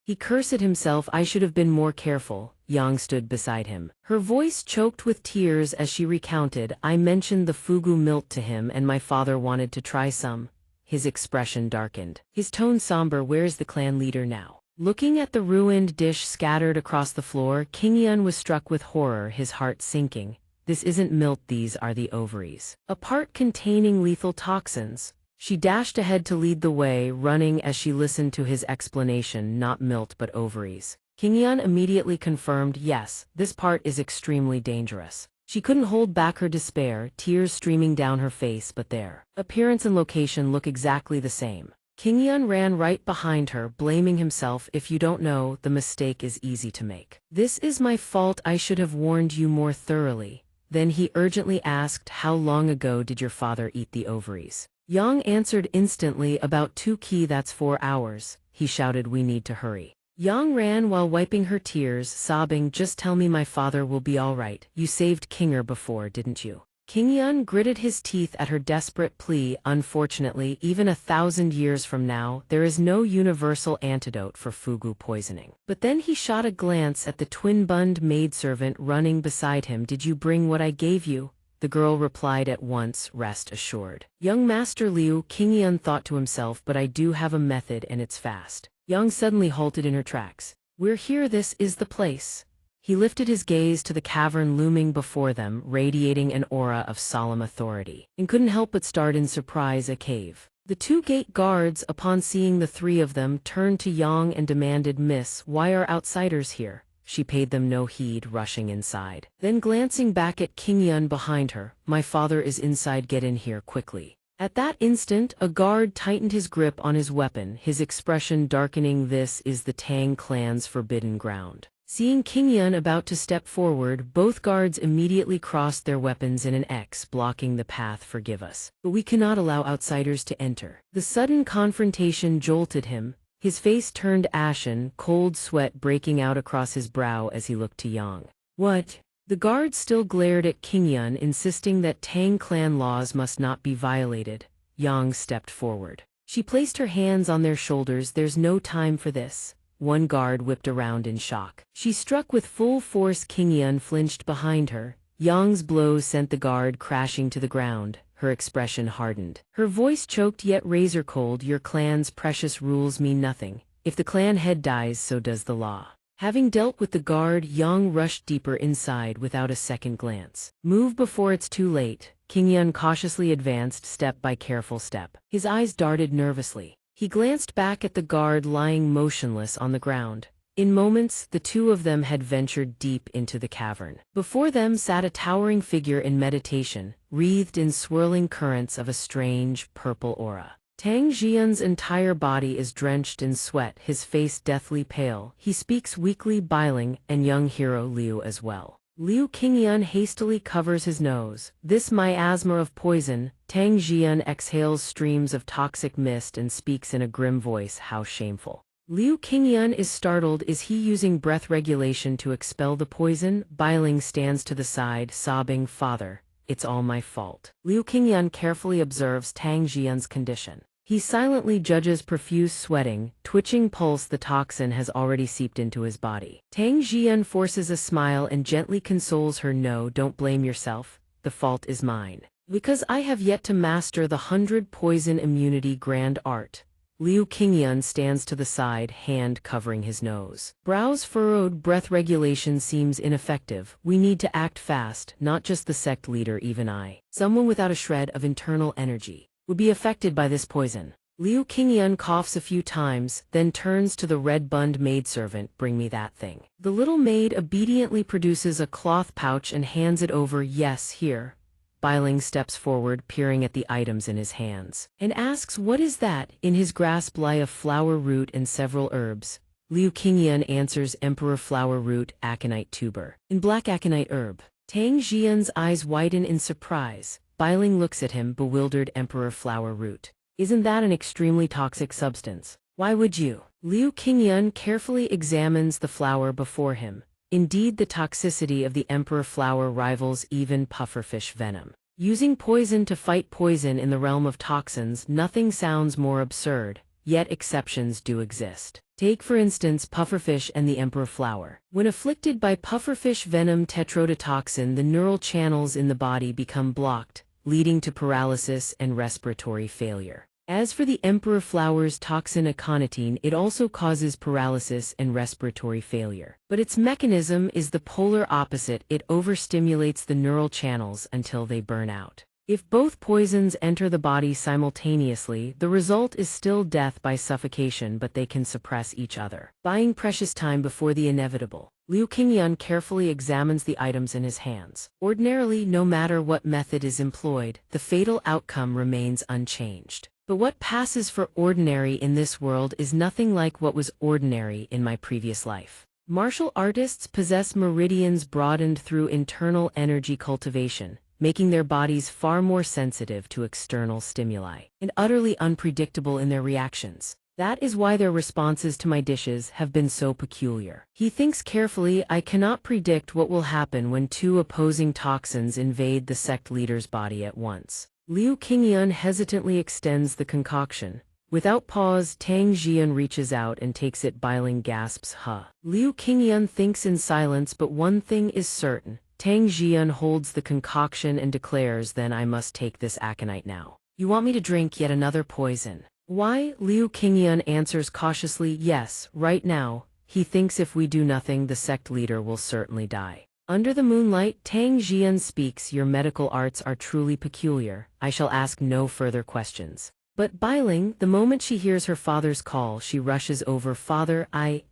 He cursed himself. I should have been more careful. Yang stood beside him. Her voice choked with tears as she recounted, I mentioned the fugu milk to him and my father wanted to try some. His expression darkened. His tone somber. Where's the clan leader now? Looking at the ruined dish scattered across the floor, King Yun was struck with horror, his heart sinking. This isn't milk, these are the ovaries. A part containing lethal toxins. She dashed ahead to lead the way, running as she listened to his explanation, not milk but ovaries. King Yun immediately confirmed, yes, this part is extremely dangerous. She couldn't hold back her despair, tears streaming down her face, but their appearance and location look exactly the same. King Yun ran right behind her, blaming himself. If you don't know, the mistake is easy to make. This is my fault, I should have warned you more thoroughly. Then he urgently asked, how long ago did your father eat the ovaries? Yang answered instantly, about 2 ki, that's 4 hours. He shouted, we need to hurry. Yang ran while wiping her tears, sobbing, just tell me my father will be all right. You saved Kinger before, didn't you? King Yun gritted his teeth at her desperate plea. Unfortunately, even 1,000 years from now, there is no universal antidote for fugu poisoning. But then he shot a glance at the twin-bunned maidservant running beside him. Did you bring what I gave you? The girl replied at once, rest assured. Young Master Liu, King Yun thought to himself, but I do have a method and it's fast. Yang suddenly halted in her tracks. We're here, this is the place. He lifted his gaze to the cavern looming before them, radiating an aura of solemn authority, and couldn't help but start in surprise. A cave. The 2 gate guards, upon seeing the 3 of them, turned to Yang and demanded, Miss, why are outsiders here? She paid them no heed, rushing inside. Then glancing back at King Yun behind her, my father is inside, get in here quickly. At that instant, a guard tightened his grip on his weapon, his expression darkening. This is the Tang clan's forbidden ground. Seeing King Yun about to step forward, both guards immediately crossed their weapons in an X, blocking the path. Forgive us, but we cannot allow outsiders to enter. The sudden confrontation jolted him. His face turned ashen, cold sweat breaking out across his brow as he looked to Yang. What? The guards still glared at King Yun, insisting that Tang clan laws must not be violated. Yang stepped forward. She placed her hands on their shoulders. There's no time for this. One guard whipped around in shock. She struck with full force. King Yun flinched behind her. Yang's blows sent the guard crashing to the ground. Her expression hardened. Her voice choked yet razor cold. Your clan's precious rules mean nothing. If the clan head dies, so does the law. Having dealt with the guard, Yang rushed deeper inside without a second glance. Move before it's too late. King Yun cautiously advanced step by careful step. His eyes darted nervously. He glanced back at the guard lying motionless on the ground. In moments, the 2 of them had ventured deep into the cavern. Before them sat a towering figure in meditation, wreathed in swirling currents of a strange, purple aura. Tang Jian's entire body is drenched in sweat, his face deathly pale. He speaks weakly, Biling, and young hero Liu as well. Liu Qingyun hastily covers his nose. This miasma of poison. Tang Jian exhales streams of toxic mist and speaks in a grim voice. How shameful. Liu Qingyun is startled. Is he using breath regulation to expel the poison? Biling stands to the side, sobbing, Father, it's all my fault. Liu Qingyun carefully observes Tang Jian's condition. He silently judges profuse sweating, twitching pulse. The toxin has already seeped into his body. Tang Jian forces a smile and gently consoles her. No, don't blame yourself. The fault is mine. Because I have yet to master the 100 poison immunity grand art. Liu Qingyun stands to the side, hand covering his nose. Brows furrowed. Breath regulation seems ineffective. We need to act fast, not just the sect leader, even I. Someone without a shred of internal energy would be affected by this poison. Liu Qingyun coughs a few times, then turns to the red-bunned maidservant. Bring me that thing. The little maid obediently produces a cloth pouch and hands it over. Yes, here. Biling steps forward, peering at the items in his hands, and asks, what is that? In his grasp lie a flower root and several herbs. Liu Qingyun answers, Emperor flower root, aconite tuber, and black aconite herb. Tang Jian's eyes widen in surprise. Biling looks at him, bewildered. Emperor flower root. Isn't that an extremely toxic substance? Why would you? Liu Qingyun carefully examines the flower before him. Indeed, the toxicity of the emperor flower rivals even pufferfish venom. Using poison to fight poison in the realm of toxins, nothing sounds more absurd. yet exceptions do exist. Take for instance pufferfish and the emperor flower. When afflicted by pufferfish venom tetrodotoxin, the neural channels in the body become blocked, leading to paralysis and respiratory failure. As for the emperor flower's toxin aconitine, it also causes paralysis and respiratory failure. But its mechanism is the polar opposite. It overstimulates the neural channels until they burn out. If both poisons enter the body simultaneously, the result is still death by suffocation, but they can suppress each other. Buying precious time before the inevitable. Liu Qingyun carefully examines the items in his hands. Ordinarily, no matter what method is employed, the fatal outcome remains unchanged. But what passes for ordinary in this world is nothing like what was ordinary in my previous life. Martial artists possess meridians broadened through internal energy cultivation, making their bodies far more sensitive to external stimuli, and utterly unpredictable in their reactions. That is why their responses to my dishes have been so peculiar. He thinks carefully. I cannot predict what will happen when two opposing toxins invade the sect leader's body at once. Liu Qingyun hesitantly extends the concoction. Without pause, Tang Jian reaches out and takes it. Biling gasps, huh. Liu Qingyun thinks in silence, but one thing is certain. Tang Jian holds the concoction and declares, then I must take this aconite now. You want me to drink yet another poison? Why? Liu Qingyun answers cautiously, yes, right now. He thinks if we do nothing, the sect leader will certainly die. Under the moonlight, Tang Jian speaks, your medical arts are truly peculiar. I shall ask no further questions. But Biling, the moment she hears her father's call, she rushes over. Father,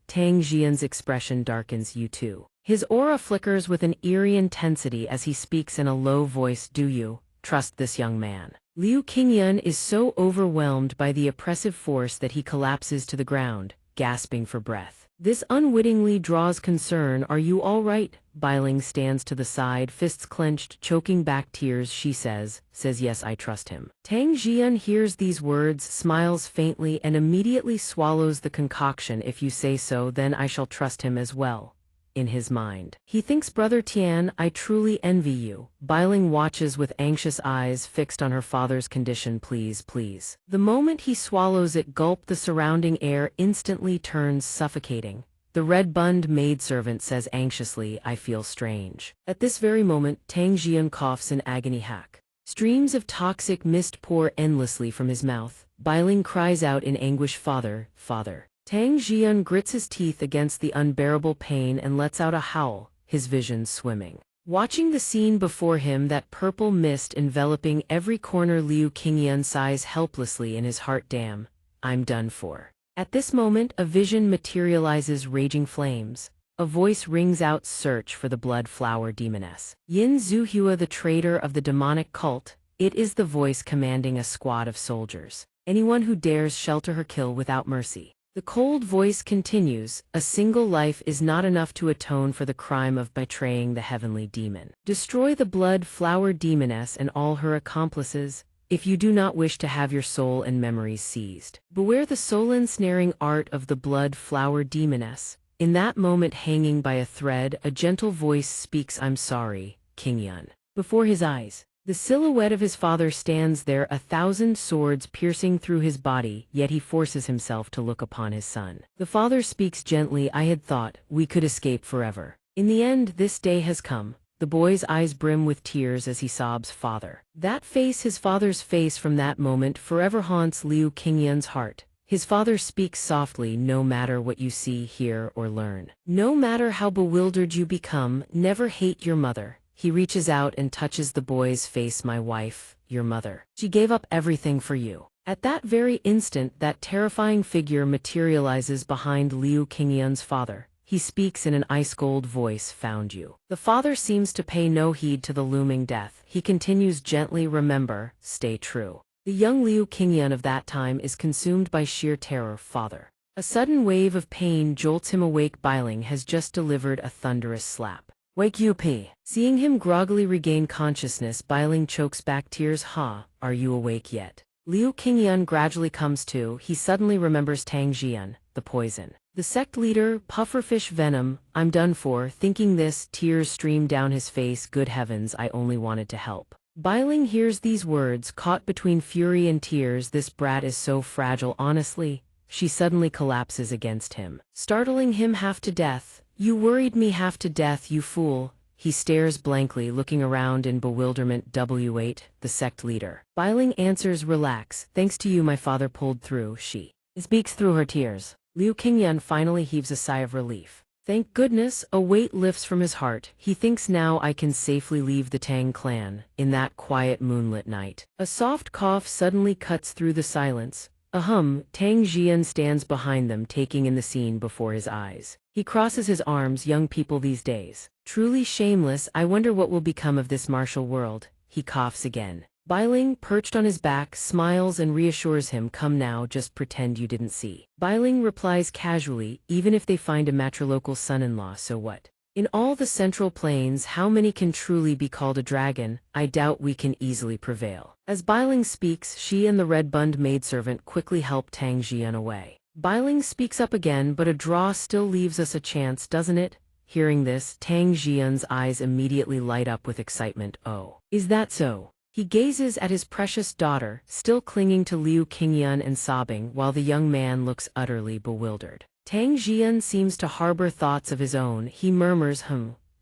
Tang Jian's expression darkens. You too. His aura flickers with an eerie intensity as he speaks in a low voice. Do you trust this young man? Liu Qingyun is so overwhelmed by the oppressive force that he collapses to the ground, gasping for breath. This unwittingly draws concern. Are you all right? Biling stands to the side, fists clenched, choking back tears. She says yes, I trust him. Tang Jian hears these words, smiles faintly, and immediately swallows the concoction. If you say so, then I shall trust him as well. In his mind, he thinks, Brother Tian, I truly envy you. Biling watches with anxious eyes fixed on her father's condition. Please, please. The moment he swallows it, gulp, the surrounding air instantly turns suffocating. The red-bunned maidservant says anxiously, I feel strange. At this very moment, Tang Jian coughs in agony. Hack. Streams of toxic mist pour endlessly from his mouth. Biling cries out in anguish, Father, Father. Tang Jian grits his teeth against the unbearable pain and lets out a howl, his vision swimming. Watching the scene before him, that purple mist enveloping every corner, Liu Qingyun sighs helplessly in his heart. Damn, I'm done for. At this moment, a vision materializes, raging flames. A voice rings out, search for the blood flower demoness. Yin Zuhua, the traitor of the demonic cult. It is the voice commanding a squad of soldiers. Anyone who dares shelter her, kill without mercy. The cold voice continues, a single life is not enough to atone for the crime of betraying the heavenly demon. Destroy the blood flower demoness and all her accomplices, if you do not wish to have your soul and memories seized. Beware the soul-ensnaring art of the blood flower demoness. In that moment, hanging by a thread, a gentle voice speaks, I'm sorry, Qingyun. Before his eyes, the silhouette of his father stands there, 1,000 swords piercing through his body, yet he forces himself to look upon his son. The father speaks gently, I had thought we could escape forever. In the end, this day has come. The boy's eyes brim with tears as he sobs, Father. That face, his father's face from that moment, forever haunts Liu Qingyun's heart. His father speaks softly, no matter what you see, hear, or learn. No matter how bewildered you become, never hate your mother. He reaches out and touches the boy's face. My wife, your mother. She gave up everything for you. At that very instant, that terrifying figure materializes behind Liu Qingyun's father. He speaks in an ice-cold voice, found you. The father seems to pay no heed to the looming death. He continues gently, remember, stay true. The young Liu Qingyun of that time is consumed by sheer terror. Father. A sudden wave of pain jolts him awake. Biling has just delivered a thunderous slap. Wake up. Seeing him groggily regain consciousness, Biling chokes back tears. Are you awake yet? Liu Qingyun gradually comes to. He suddenly remembers Tang Jian, the poison. The sect leader, pufferfish venom. I'm done for. Thinking this, tears stream down his face. Good heavens, I only wanted to help. Biling hears these words, caught between fury and tears. This brat is so fragile. Honestly, she suddenly collapses against him, startling him half to death. "You worried me half to death, you fool." He stares blankly, looking around in bewilderment. W8, the sect leader. Bailing answers, "Relax, thanks to you my father pulled through," she speaks through her tears. Liu Qingyan finally heaves a sigh of relief. Thank goodness, a weight lifts from his heart. He thinks now I can safely leave the Tang clan. In that quiet moonlit night, a soft cough suddenly cuts through the silence. Tang Jian stands behind them, taking in the scene before his eyes. He crosses his arms. Young people these days. Truly shameless. I wonder what will become of this martial world. He coughs again. Bailing, perched on his back, smiles and reassures him, "Come now, just pretend you didn't see." Bailing replies casually, "Even if they find a matrilocal son-in-law, so what? In all the Central Plains, how many can truly be called a dragon? I doubt we can easily prevail." As Bailing speaks, she and the red-bund maidservant quickly help Tang Jian away. Bailing speaks up again, "But a draw still leaves us a chance, doesn't it?" Hearing this, Tang Jian's eyes immediately light up with excitement. "Oh, is that so?" He gazes at his precious daughter, still clinging to Liu Qingyan and sobbing, while the young man looks utterly bewildered. Tang Jian seems to harbor thoughts of his own. He murmurs,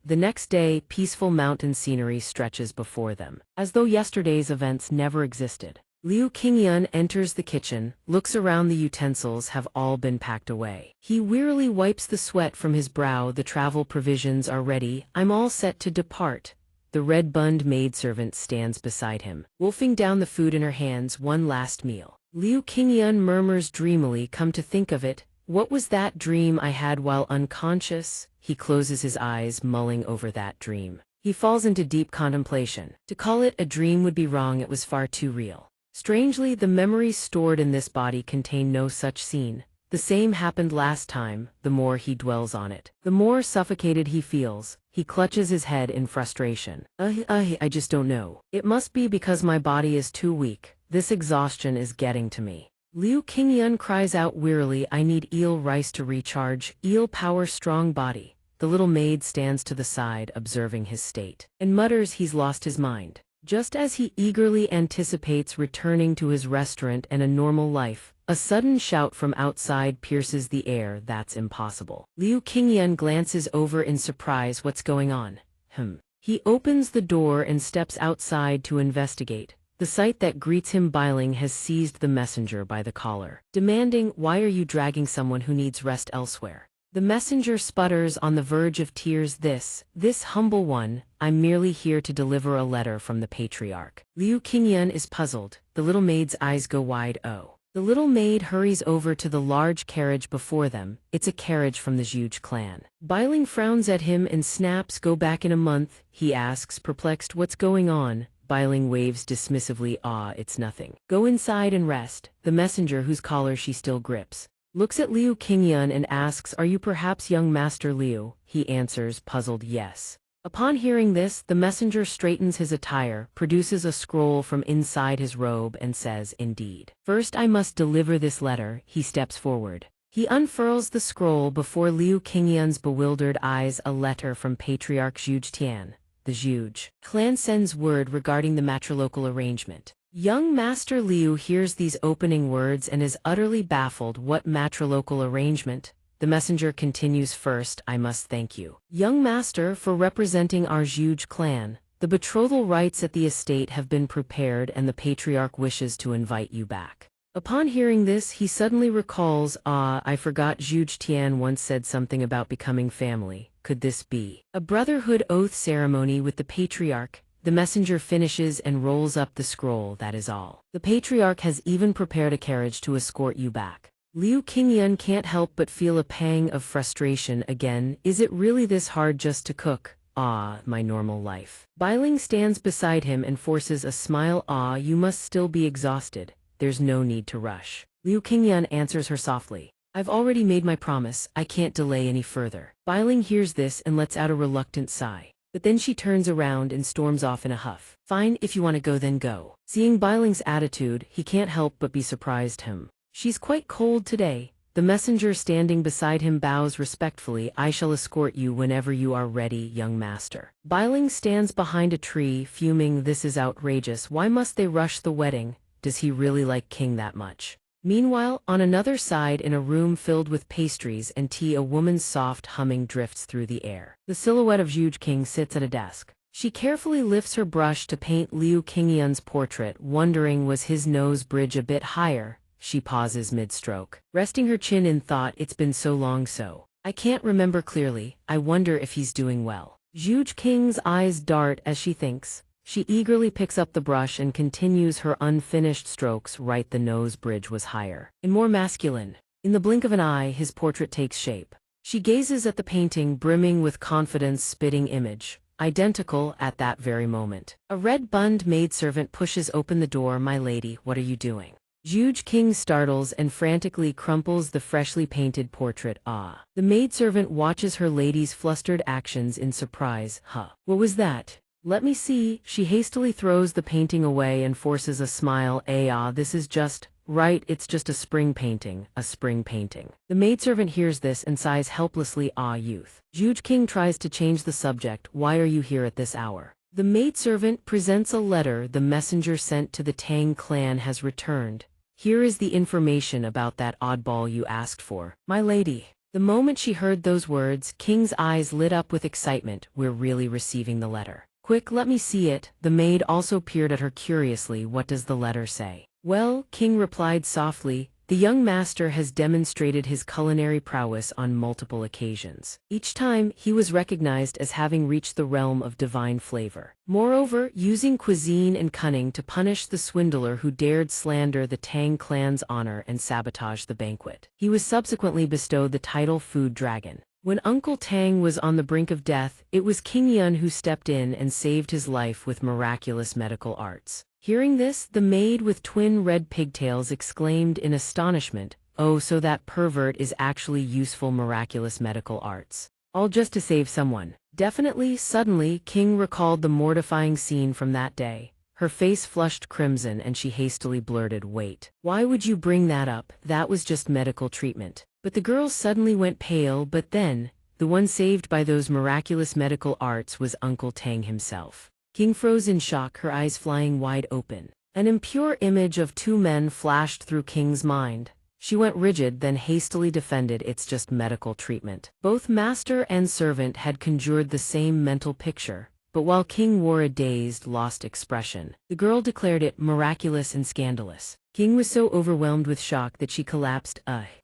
The next day, peaceful mountain scenery stretches before them, as though yesterday's events never existed. Liu Qingyan enters the kitchen, looks around. The utensils have all been packed away. He wearily wipes the sweat from his brow. The travel provisions are ready. I'm all set to depart. The red-bund maidservant stands beside him, wolfing down the food in her hands. One last meal. Liu Qingyan murmurs dreamily, "Come to think of it, what was that dream I had while unconscious?" He closes his eyes, mulling over that dream. He falls into deep contemplation. To call it a dream would be wrong, it was far too real. Strangely, the memories stored in this body contain no such scene. The same happened last time. The more he dwells on it, the more suffocated he feels. He clutches his head in frustration. I just don't know. It must be because my body is too weak. This exhaustion is getting to me. Liu Qingyan cries out wearily, "I need eel rice to recharge. Eel power, strong body." The little maid stands to the side, observing his state, and mutters he's lost his mind. Just as he eagerly anticipates returning to his restaurant and a normal life, a sudden shout from outside pierces the air. That's impossible. Liu Qingyan glances over in surprise. What's going on? He opens the door and steps outside to investigate. The sight that greets him Bailing has seized the messenger by the collar, demanding, "Why are you dragging someone who needs rest elsewhere?" The messenger sputters, on the verge of tears. This humble one, I'm merely here to deliver a letter from the patriarch." Liu Qingyan is puzzled. The little maid's eyes go wide. Oh. The little maid hurries over to the large carriage before them. It's a carriage from the Zhuge clan. Bailing frowns at him and snaps, "Go back in a month." He asks, perplexed, "What's going on?" Bailing waves dismissively, "It's nothing. Go inside and rest." The messenger, whose collar she still grips, looks at Liu Qingyan and asks, "Are you perhaps young Master Liu?" He answers, puzzled, "Yes." Upon hearing this, the messenger straightens his attire, produces a scroll from inside his robe, and says, "Indeed. First I must deliver this letter." He steps forward. He unfurls the scroll before Liu Qingyan's bewildered eyes. A letter from Patriarch Zhuge. The Zhuge clan sends word regarding the matrilocal arrangement. Young Master Liu hears these opening words and is utterly baffled. What matrilocal arrangement? The messenger continues, "First, I must thank you, young master, for representing our Zhuge clan. The betrothal rites at the estate have been prepared and the patriarch wishes to invite you back." Upon hearing this, he suddenly recalls, I forgot Zhuge once said something about becoming family. Could this be a brotherhood oath ceremony with the patriarch? The messenger finishes and rolls up the scroll. That is all. The patriarch has even prepared a carriage to escort you back. Liu Qingyan can't help but feel a pang of frustration again. Is it really this hard just to cook? My normal life. Bailing stands beside him and forces a smile. You must still be exhausted. There's no need to rush. Liu Qingyan answers her softly. I've already made my promise. I can't delay any further. Bailing hears this and lets out a reluctant sigh. But then she turns around and storms off in a huff. Fine, if you want to go, then go. Seeing Bailing's attitude, he can't help but be surprised. She's quite cold today. The messenger standing beside him bows respectfully. I shall escort you whenever you are ready, young master. Bailing stands behind a tree, fuming. This is outrageous. Why must they rush the wedding? Does he really like King that much? Meanwhile, on another side in a room filled with pastries and tea, a woman's soft humming drifts through the air. The silhouette of Zhuge King sits at a desk. She carefully lifts her brush to paint Liu Qingyan's portrait, wondering was his nose bridge a bit higher. She pauses mid-stroke, resting her chin in thought. It's been so long I can't remember clearly. I wonder if he's doing well. Zhuge King's eyes dart as she thinks. She eagerly picks up the brush and continues her unfinished strokes. Right, the nose bridge was higher and more masculine. In the blink of an eye, his portrait takes shape. She gazes at the painting, brimming with confidence, spitting image. Identical at that very moment. A red-bunned maidservant pushes open the door. My lady, what are you doing? Zhuge King startles and frantically crumples the freshly painted portrait. Ah. The maidservant watches her lady's flustered actions in surprise. Huh. What was that? Let me see. She hastily throws the painting away and forces a smile. This is just, right, it's just a spring painting, a spring painting. The maidservant hears this and sighs helplessly. Youth. Zhuge King tries to change the subject. Why are you here at this hour? The maidservant presents a letter. The messenger sent to the Tang clan has returned. Here is the information about that oddball you asked for, my lady. The moment she heard those words, King's eyes lit up with excitement. We're really receiving the letter. Quick, let me see it. The maid also peered at her curiously. What does the letter say? Well, King replied softly, the young master has demonstrated his culinary prowess on multiple occasions. Each time, he was recognized as having reached the realm of divine flavor. Moreover, using cuisine and cunning to punish the swindler who dared slander the Tang clan's honor and sabotage the banquet. He was subsequently bestowed the title Food Dragon. When Uncle Tang was on the brink of death, it was Qingyan who stepped in and saved his life with miraculous medical arts. Hearing this, the maid with twin red pigtails exclaimed in astonishment, oh, so that pervert is actually useful miraculous medical arts. All just to save someone. Definitely. Suddenly, King recalled the mortifying scene from that day. Her face flushed crimson and she hastily blurted, wait. Why would you bring that up? That was just medical treatment. But the girl suddenly went pale. But then, the one saved by those miraculous medical arts was Uncle Tang himself. King froze in shock, her eyes flying wide open. An impure image of two men flashed through King's mind. She went rigid, then hastily defended, it's just medical treatment. Both master and servant had conjured the same mental picture. But while King wore a dazed, lost expression, the girl declared it miraculous and scandalous. King was so overwhelmed with shock that she collapsed.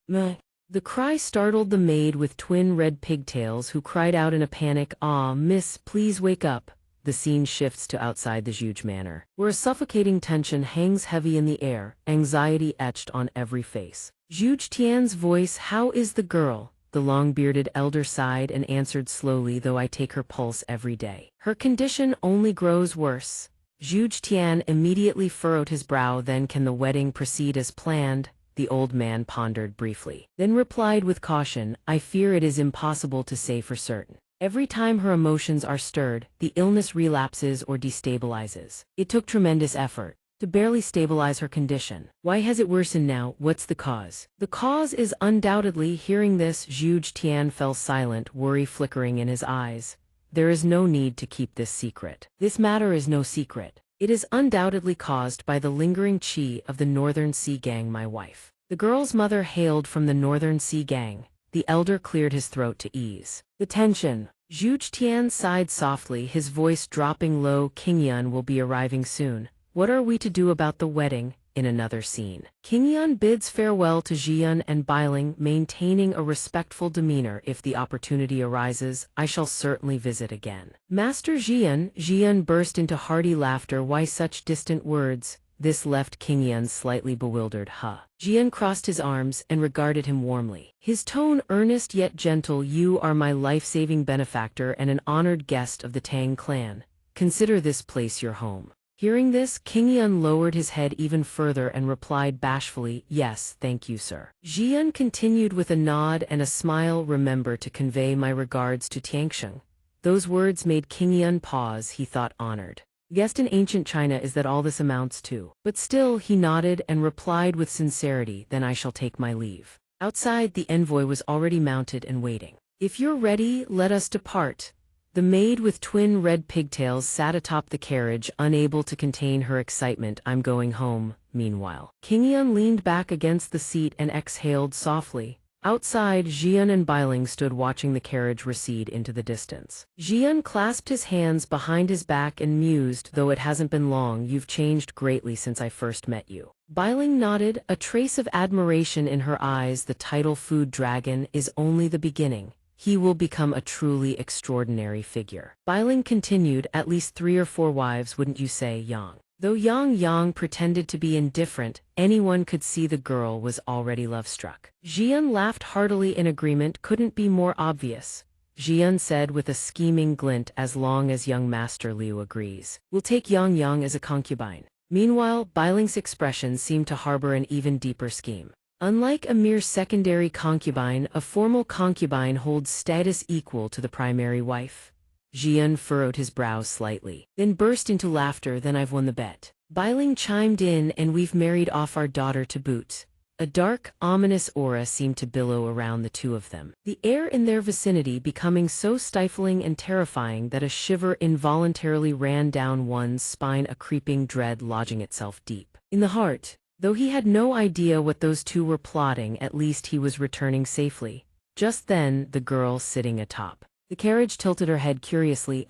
Meh. The cry startled the maid with twin red pigtails, who cried out in a panic, miss, please wake up. The scene shifts to outside the Zhuge manor, where a suffocating tension hangs heavy in the air, anxiety etched on every face. Zhuge Tian's voice, how is the girl? The long-bearded elder sighed and answered slowly, though I take her pulse every day. Her condition only grows worse. Zhuge Tian immediately furrowed his brow. Then can the wedding proceed as planned? The old man pondered briefly, then replied with caution, I fear it is impossible to say for certain. Every time her emotions are stirred, the illness relapses or destabilizes. It took tremendous effort to barely stabilize her condition. Why has it worsened now? What's the cause? The cause is undoubtedly. Hearing this, Zhuge Tian fell silent, worry flickering in his eyes. There is no need to keep this secret. This matter is no secret. It is undoubtedly caused by the lingering qi of the Northern Sea Gang, my wife. The girl's mother hailed from the Northern Sea Gang. The elder cleared his throat to ease the tension. Zhuge Tian sighed softly, his voice dropping low. Qingyan will be arriving soon. What are we to do about the wedding? In another scene, Qingyan bids farewell to Jian and Bailing, maintaining a respectful demeanor. If the opportunity arises, I shall certainly visit again. Master Jian burst into hearty laughter. Why such distant words? This left Qingyan slightly bewildered. Jian crossed his arms and regarded him warmly. His tone earnest yet gentle. You are my life-saving benefactor and an honored guest of the Tang clan. Consider this place your home. Hearing this, Qingyan lowered his head even further and replied bashfully, yes, thank you, sir. Jian continued with a nod and a smile, remember to convey my regards to xianxia. Those words made Qingyan pause. He thought, honored guest in ancient China, is that all this amounts to? But still, he nodded and replied with sincerity, then I shall take my leave. Outside, the envoy was already mounted and waiting. If you're ready, let us depart. The maid with twin red pigtails sat atop the carriage, unable to contain her excitement. I'm going home, meanwhile. Kingyun leaned back against the seat and exhaled softly. Outside, Jian and Bailing stood watching the carriage recede into the distance. Jian clasped his hands behind his back and mused, though it hasn't been long, you've changed greatly since I first met you. Bailing nodded, a trace of admiration in her eyes. The tidal food dragon is only the beginning. He will become a truly extraordinary figure. Bailing continued, at least 3 or 4 wives, wouldn't you say, Yang? Though Yang pretended to be indifferent, anyone could see the girl was already love-struck. Jian laughed heartily in agreement. Couldn't be more obvious. Jian said with a scheming glint, as long as young Master Liu agrees. We'll take Yang as a concubine. Meanwhile, Bailing's expression seemed to harbor an even deeper scheme. Unlike a mere secondary concubine, a formal concubine holds status equal to the primary wife. Jian furrowed his brows slightly, then burst into laughter. Then I've won the bet. Bailing chimed in, and we've married off our daughter to boot. A dark, ominous aura seemed to billow around the two of them, the air in their vicinity becoming so stifling and terrifying that a shiver involuntarily ran down one's spine, a creeping dread lodging itself deep in the heart. Though he had no idea what those two were plotting, at least he was returning safely. Just then, the girl sitting atop the carriage tilted her head curiously.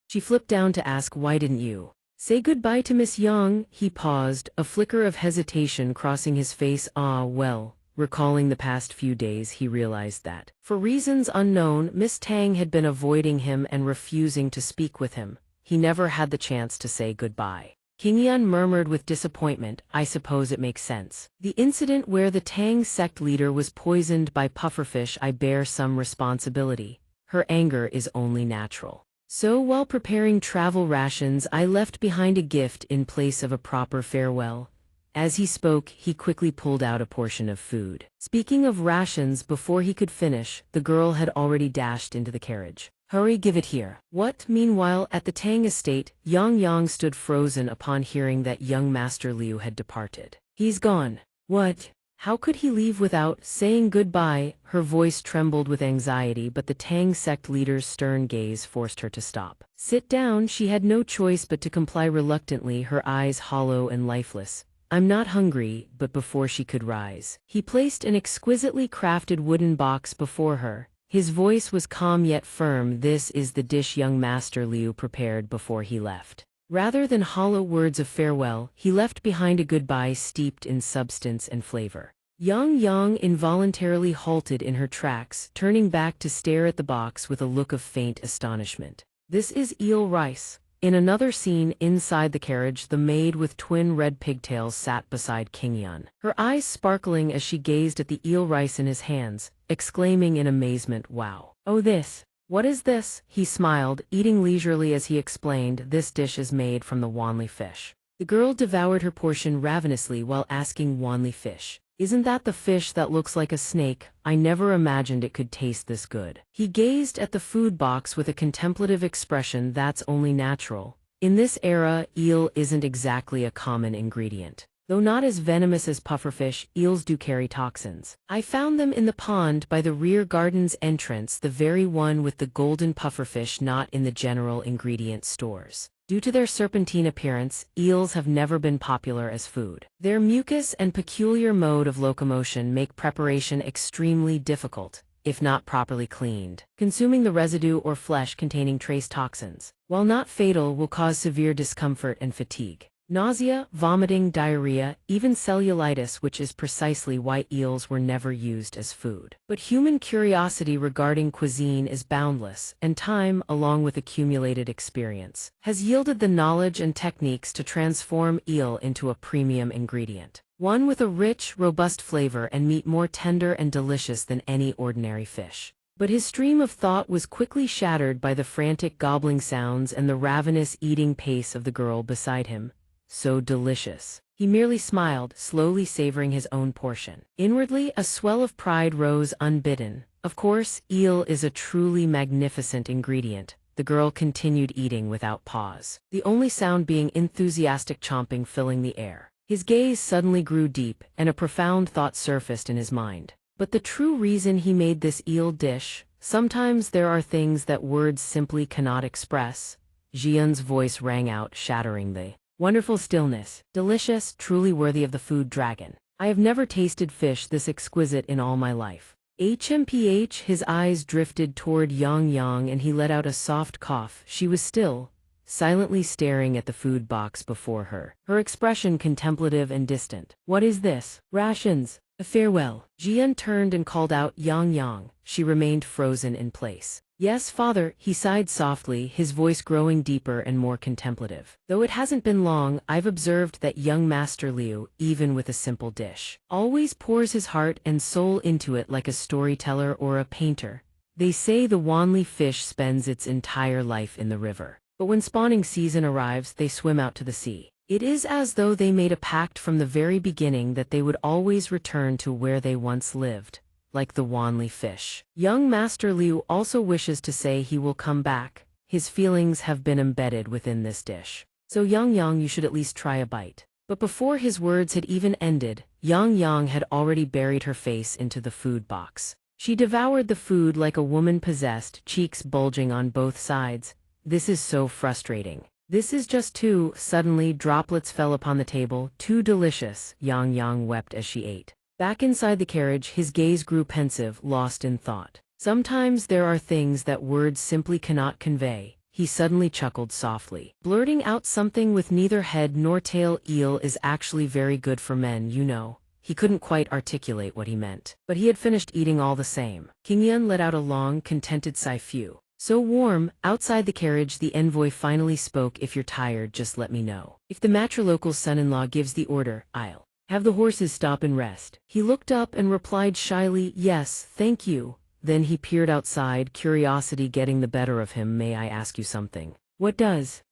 She flipped down to ask, why didn't you say goodbye to Miss Yang? He paused, a flicker of hesitation crossing his face. Well, recalling the past few days, he realized that, for reasons unknown, Miss Tang had been avoiding him and refusing to speak with him. He never had the chance to say goodbye. Kingyun murmured with disappointment, I suppose it makes sense. The incident where the Tang sect leader was poisoned by pufferfish, I bear some responsibility. Her anger is only natural. So while preparing travel rations, I left behind a gift in place of a proper farewell. As he spoke, he quickly pulled out a portion of food. Speaking of rations, before he could finish, the girl had already dashed into the carriage. Hurry, give it here. What? Meanwhile, at the Tang estate, Yang stood frozen upon hearing that young Master Liu had departed. He's gone. What? How could he leave without saying goodbye? Her voice trembled with anxiety, but the Tang sect leader's stern gaze forced her to stop. Sit down. She had no choice but to comply reluctantly, her eyes hollow and lifeless. I'm not hungry. But before she could rise, he placed an exquisitely crafted wooden box before her. His voice was calm yet firm. This is the dish young Master Liu prepared before he left. Rather than hollow words of farewell, he left behind a goodbye steeped in substance and flavor. Yang involuntarily halted in her tracks, turning back to stare at the box with a look of faint astonishment. This is eel rice. In another scene, inside the carriage, the maid with twin red pigtails sat beside Kingyun, her eyes sparkling as she gazed at the eel rice in his hands, exclaiming in amazement, wow. Oh, this. What is this? He smiled, eating leisurely as he explained, this dish is made from the wanli fish. The girl devoured her portion ravenously while asking, wanli fish? Isn't that the fish that looks like a snake? I never imagined it could taste this good. He gazed at the food box with a contemplative expression. That's only natural. In this era, eel isn't exactly a common ingredient. Though not as venomous as pufferfish, eels do carry toxins. I found them in the pond by the rear garden's entrance, the very one with the golden pufferfish, not in the general ingredient stores. Due to their serpentine appearance, eels have never been popular as food. Their mucus and peculiar mode of locomotion make preparation extremely difficult, if not properly cleaned. Consuming the residue or flesh containing trace toxins, while not fatal, will cause severe discomfort and fatigue. Nausea, vomiting, diarrhea, even cellulitis, which is precisely why eels were never used as food. But human curiosity regarding cuisine is boundless, and time, along with accumulated experience, has yielded the knowledge and techniques to transform eel into a premium ingredient. One with a rich, robust flavor and meat more tender and delicious than any ordinary fish. But his stream of thought was quickly shattered by the frantic gobbling sounds and the ravenous eating pace of the girl beside him. So delicious. He merely smiled, slowly savoring his own portion. Inwardly, a swell of pride rose unbidden. Of course, eel is a truly magnificent ingredient. The girl continued eating without pause, the only sound being enthusiastic chomping filling the air. His gaze suddenly grew deep, and a profound thought surfaced in his mind. But the true reason he made this eel dish, sometimes there are things that words simply cannot express. Jian's voice rang out, shattering the wonderful stillness. Delicious, truly worthy of the food dragon. I have never tasted fish this exquisite in all my life. HMPH, his eyes drifted toward Yang Yang and he let out a soft cough. She was still, silently staring at the food box before her, her expression contemplative and distant. What is this? Rations. A farewell. Jian turned and called out Yang Yang. She remained frozen in place. Yes, father, he sighed softly, his voice growing deeper and more contemplative. Though it hasn't been long, I've observed that young Master Liu, even with a simple dish, always pours his heart and soul into it like a storyteller or a painter. They say the Wanli fish spends its entire life in the river, but when spawning season arrives, they swim out to the sea. It is as though they made a pact from the very beginning that they would always return to where they once lived. Like the Wanli fish. Young Master Liu also wishes to say he will come back. His feelings have been embedded within this dish. So Yang Yang, you should at least try a bite. But before his words had even ended, Yang Yang had already buried her face into the food box. She devoured the food like a woman possessed, cheeks bulging on both sides. This is so frustrating. This is just too. Suddenly, droplets fell upon the table. Too delicious, Yang Yang wept as she ate. Back inside the carriage, his gaze grew pensive, lost in thought. Sometimes there are things that words simply cannot convey. He suddenly chuckled softly, blurting out something with neither head nor tail. Eel is actually very good for men, you know. He couldn't quite articulate what he meant, but he had finished eating all the same. Qingyan let out a long, contented sigh. Phew. So warm. Outside the carriage, the envoy finally spoke. If you're tired, just let me know. If the matrilocal son-in-law gives the order, I'll have the horses stop and rest. He looked up and replied shyly, yes, thank you. Then he peered outside, curiosity getting the better of him. May I ask you something? What does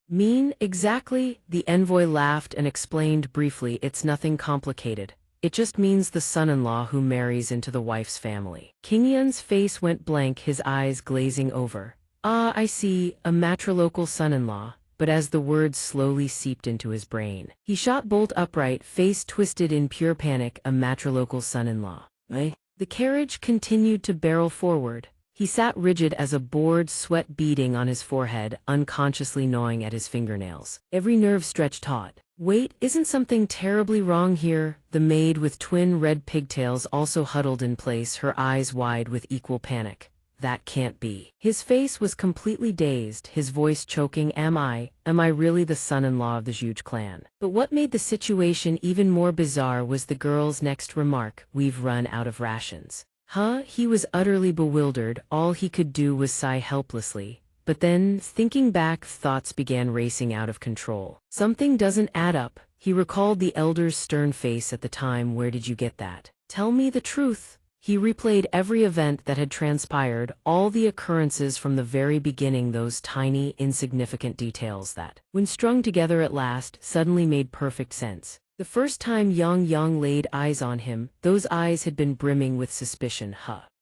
mean exactly? The envoy laughed and explained briefly, it's nothing complicated. It just means the son-in-law who marries into the wife's family. Qingyan's face went blank, his eyes glazing over. Ah, I see, a matrilocal son-in-law. But as the words slowly seeped into his brain, he shot bolt upright, face twisted in pure panic. A matrilocal son-in-law. The carriage continued to barrel forward. He sat rigid as a board, sweat beading on his forehead, unconsciously gnawing at his fingernails. Every nerve stretched taut. Wait, isn't something terribly wrong here? The maid with twin red pigtails also huddled in place, her eyes wide with equal panic. That can't be. His face was completely dazed, his voice choking. Am I really the son-in-law of the Zhuge clan? But what made the situation even more bizarre was the girl's next remark, we've run out of rations. Huh? He was utterly bewildered, all he could do was sigh helplessly. But then, thinking back, thoughts began racing out of control. Something doesn't add up. He recalled the elder's stern face at the time. Where did you get that? Tell me the truth. He replayed every event that had transpired, all the occurrences from the very beginning, those tiny, insignificant details that, when strung together at last, suddenly made perfect sense. The first time Yang Yang laid eyes on him, those eyes had been brimming with suspicion.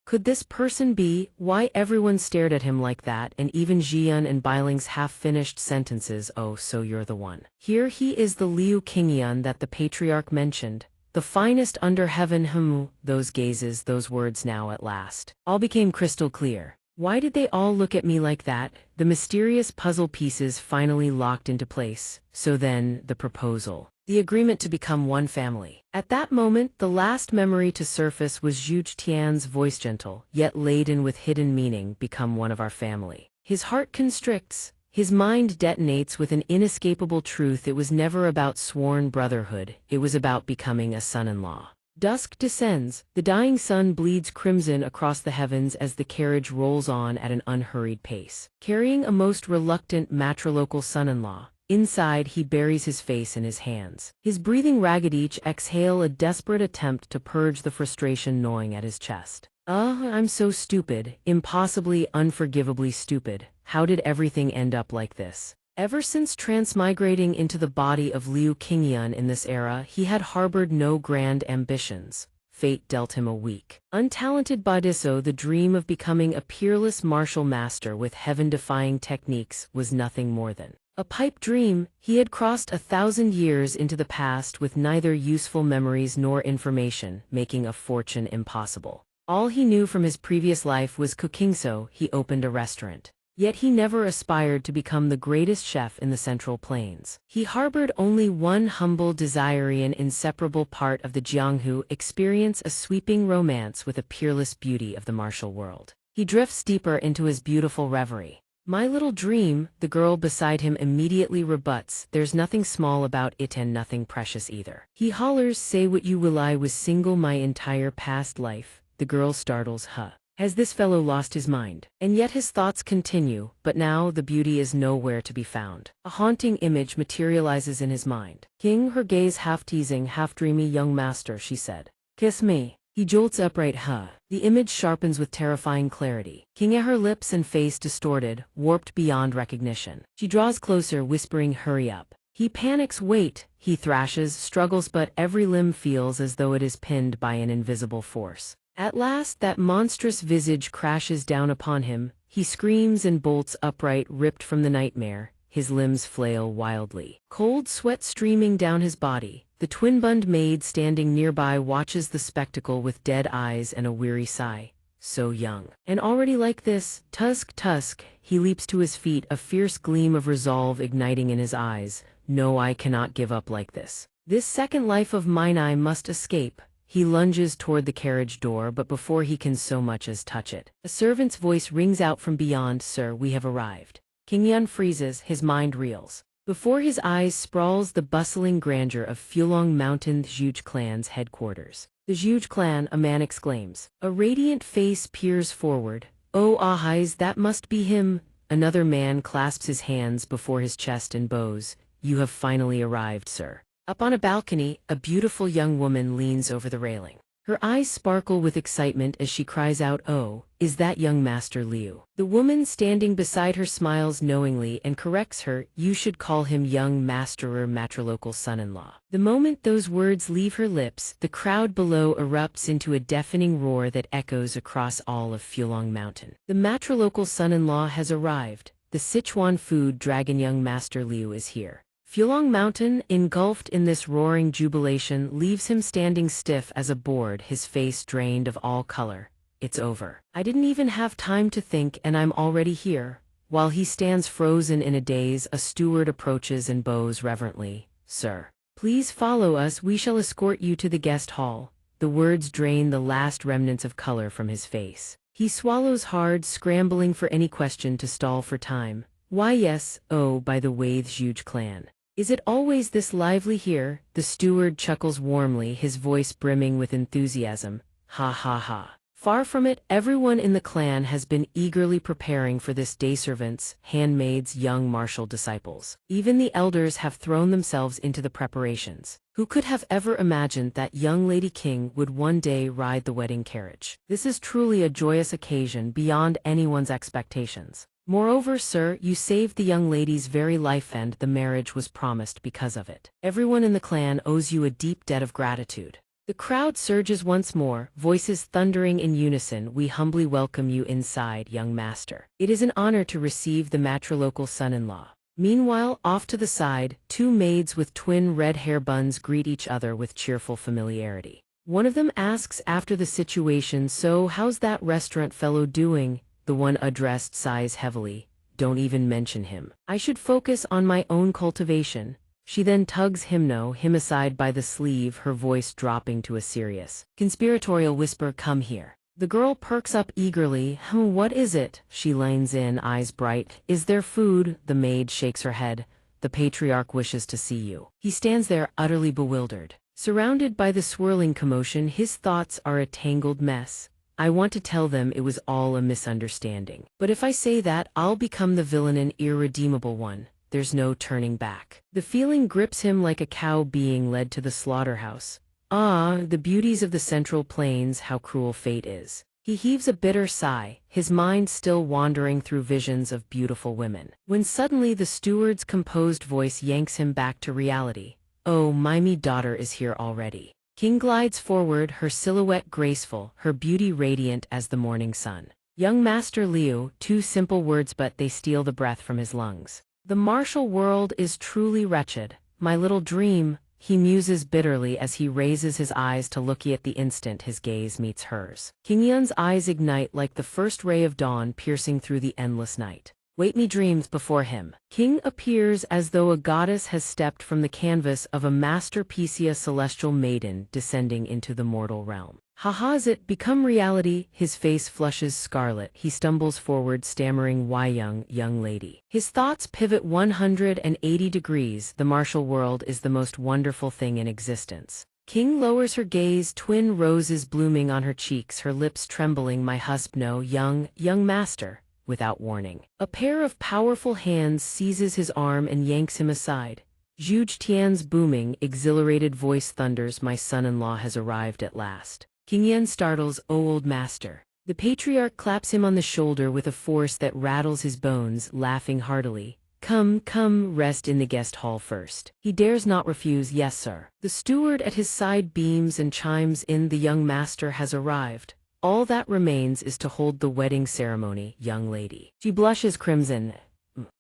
Could this person be? Why everyone stared at him like that, and even Jian and Bailing's half-finished sentences. Oh, so you're the one. Here he is, the Liu Qingyan that the patriarch mentioned. The finest under heaven. Those gazes, those words now at last. All became crystal clear. Why did they all look at me like that? The mysterious puzzle pieces finally locked into place. So then, the proposal. The agreement to become one family. At that moment, the last memory to surface was Zhuge Tian's voice, gentle, yet laden with hidden meaning, become one of our family. His heart constricts. His mind detonates with an inescapable truth. It was never about sworn brotherhood, it was about becoming a son-in-law. Dusk descends, the dying sun bleeds crimson across the heavens as the carriage rolls on at an unhurried pace, carrying a most reluctant matrilocal son-in-law. Inside, he buries his face in his hands. His breathing ragged, each exhale a desperate attempt to purge the frustration gnawing at his chest. I'm so stupid, impossibly, unforgivably stupid. How did everything end up like this? Ever since transmigrating into the body of Liu Qingyan in this era, he had harbored no grand ambitions. Fate dealt him a weak, untalented bodisso. The dream of becoming a peerless martial master with heaven-defying techniques was nothing more than a pipe dream. He had crossed 1,000 years into the past with neither useful memories nor information, making a fortune impossible. All he knew from his previous life was cooking, so he opened a restaurant. Yet he never aspired to become the greatest chef in the Central Plains. He harbored only one humble desire: an inseparable part of the Jianghu experience, a sweeping romance with a peerless beauty of the martial world. He drifts deeper into his beautiful reverie. "My little dream," the girl beside him immediately rebuts, "there's nothing small about it and nothing precious either." He hollers, "Say what you will, I was single my entire past life." The girl startles, "Huh? Has this fellow lost his mind?" And yet his thoughts continue, but now the beauty is nowhere to be found. A haunting image materializes in his mind. "King," her gaze half teasing, half dreamy. "Young master," she said. "Kiss me." He jolts upright. "Huh?" The image sharpens with terrifying clarity. King, her lips and face distorted, warped beyond recognition. She draws closer, whispering, "Hurry up." He panics. "Wait." He thrashes, struggles, but every limb feels as though it is pinned by an invisible force. At last, that monstrous visage crashes down upon him. He screams and bolts upright, ripped from the nightmare. His limbs flail wildly. Cold sweat streaming down his body. The twin-bund maid standing nearby watches the spectacle with dead eyes and a weary sigh. So young. And already like this. Tusk. He leaps to his feet, a fierce gleam of resolve igniting in his eyes. "No, I cannot give up like this. This second life of mine I must escape." He lunges toward the carriage door, but before he can so much as touch it, a servant's voice rings out from beyond. "Sir, we have arrived." King Yun freezes, his mind reels. Before his eyes sprawls the bustling grandeur of Fulong Mountain Zhuge clan's headquarters. "The Zhuge clan," a man exclaims. A radiant face peers forward. "Oh, ahis, that must be him." Another man clasps his hands before his chest and bows. "You have finally arrived, sir." Up on a balcony, a beautiful young woman leans over the railing. Her eyes sparkle with excitement as she cries out, "Oh, is that young Master Liu?" The woman standing beside her smiles knowingly and corrects her, "You should call him young master or matrilocal son-in-law." The moment those words leave her lips, the crowd below erupts into a deafening roar that echoes across all of Fulong Mountain. The matrilocal son-in-law has arrived. The Sichuan food dragon young Master Liu is here. Fulong Mountain, engulfed in this roaring jubilation, leaves him standing stiff as a board, his face drained of all color. "It's over. I didn't even have time to think and I'm already here." While he stands frozen in a daze, a steward approaches and bows reverently, "Sir, please follow us, we shall escort you to the guest hall." The words drain the last remnants of color from his face. He swallows hard, scrambling for any question to stall for time. "Why yes, oh, by the way, the Zhuge clan. Is it always this lively here?" The steward chuckles warmly, his voice brimming with enthusiasm. "Ha ha ha. Far from it, everyone in the clan has been eagerly preparing for this day. Servants, handmaids, young martial disciples. Even the elders have thrown themselves into the preparations. Who could have ever imagined that young Lady King would one day ride the wedding carriage? This is truly a joyous occasion beyond anyone's expectations. Moreover, sir, you saved the young lady's very life and the marriage was promised because of it. Everyone in the clan owes you a deep debt of gratitude." The crowd surges once more, voices thundering in unison. "We humbly welcome you inside, young master. It is an honor to receive the matrilocal son-in-law." Meanwhile, off to the side, two maids with twin red hair buns greet each other with cheerful familiarity. One of them asks after the situation. "So, how's that restaurant fellow doing?" The one addressed sighs heavily. "Don't even mention him. I should focus on my own cultivation." She then tugs him aside by the sleeve, her voice dropping to a serious, conspiratorial whisper, "Come here." The girl perks up eagerly. What is it?" She leans in, eyes bright. "Is there food?" The maid shakes her head. "The patriarch wishes to see you." He stands there, utterly bewildered. Surrounded by the swirling commotion, his thoughts are a tangled mess. "I want to tell them it was all a misunderstanding. But if I say that, I'll become the villain, an irredeemable one. There's no turning back." The feeling grips him like a cow being led to the slaughterhouse. Ah, the beauties of the Central Plains, how cruel fate is. He heaves a bitter sigh, his mind still wandering through visions of beautiful women. When suddenly the steward's composed voice yanks him back to reality. "Oh, my daughter is here already." King glides forward, her silhouette graceful, her beauty radiant as the morning sun. "Young Master Liu," two simple words but they steal the breath from his lungs. "The martial world is truly wretched. My little dream." he muses bitterly as he raises his eyes to Lookie at the instant his gaze meets hers. King Yun's eyes ignite like the first ray of dawn piercing through the endless night. Wait me dreams before him. King appears as though a goddess has stepped from the canvas of a masterpiece, a celestial maiden descending into the mortal realm. Has it become reality? His face flushes scarlet. He stumbles forward, stammering, "Why, young lady." His thoughts pivot 180 degrees. The martial world is the most wonderful thing in existence. King lowers her gaze, twin roses blooming on her cheeks, her lips trembling. "My husband, no, young master." Without warning, a pair of powerful hands seizes his arm and yanks him aside. Zhuge Tian's booming, exhilarated voice thunders, "My son-in-law has arrived at last." King Yan startles, "Oh, old master." The patriarch claps him on the shoulder with a force that rattles his bones, laughing heartily. Come, rest in the guest hall first." He dares not refuse. "Yes, sir." The steward at his side beams and chimes in, "The young master has arrived. All that remains is to hold the wedding ceremony, young lady." She blushes crimson.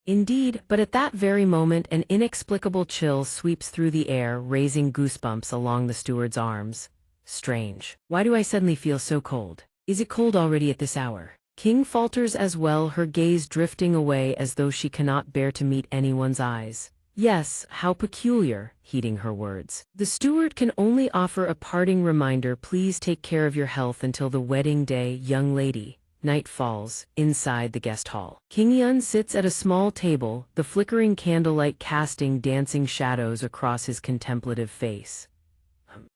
Indeed, but at that very moment an inexplicable chill sweeps through the air, raising goosebumps along the steward's arms. Strange. Why do I suddenly feel so cold? Is it cold already at this hour? King falters as well, her gaze drifting away as though she cannot bear to meet anyone's eyes. "Yes, how peculiar," heeding her words. The steward can only offer a parting reminder, "Please take care of your health until the wedding day, young lady." Night falls, inside the guest hall. King Yun sits at a small table, the flickering candlelight casting dancing shadows across his contemplative face.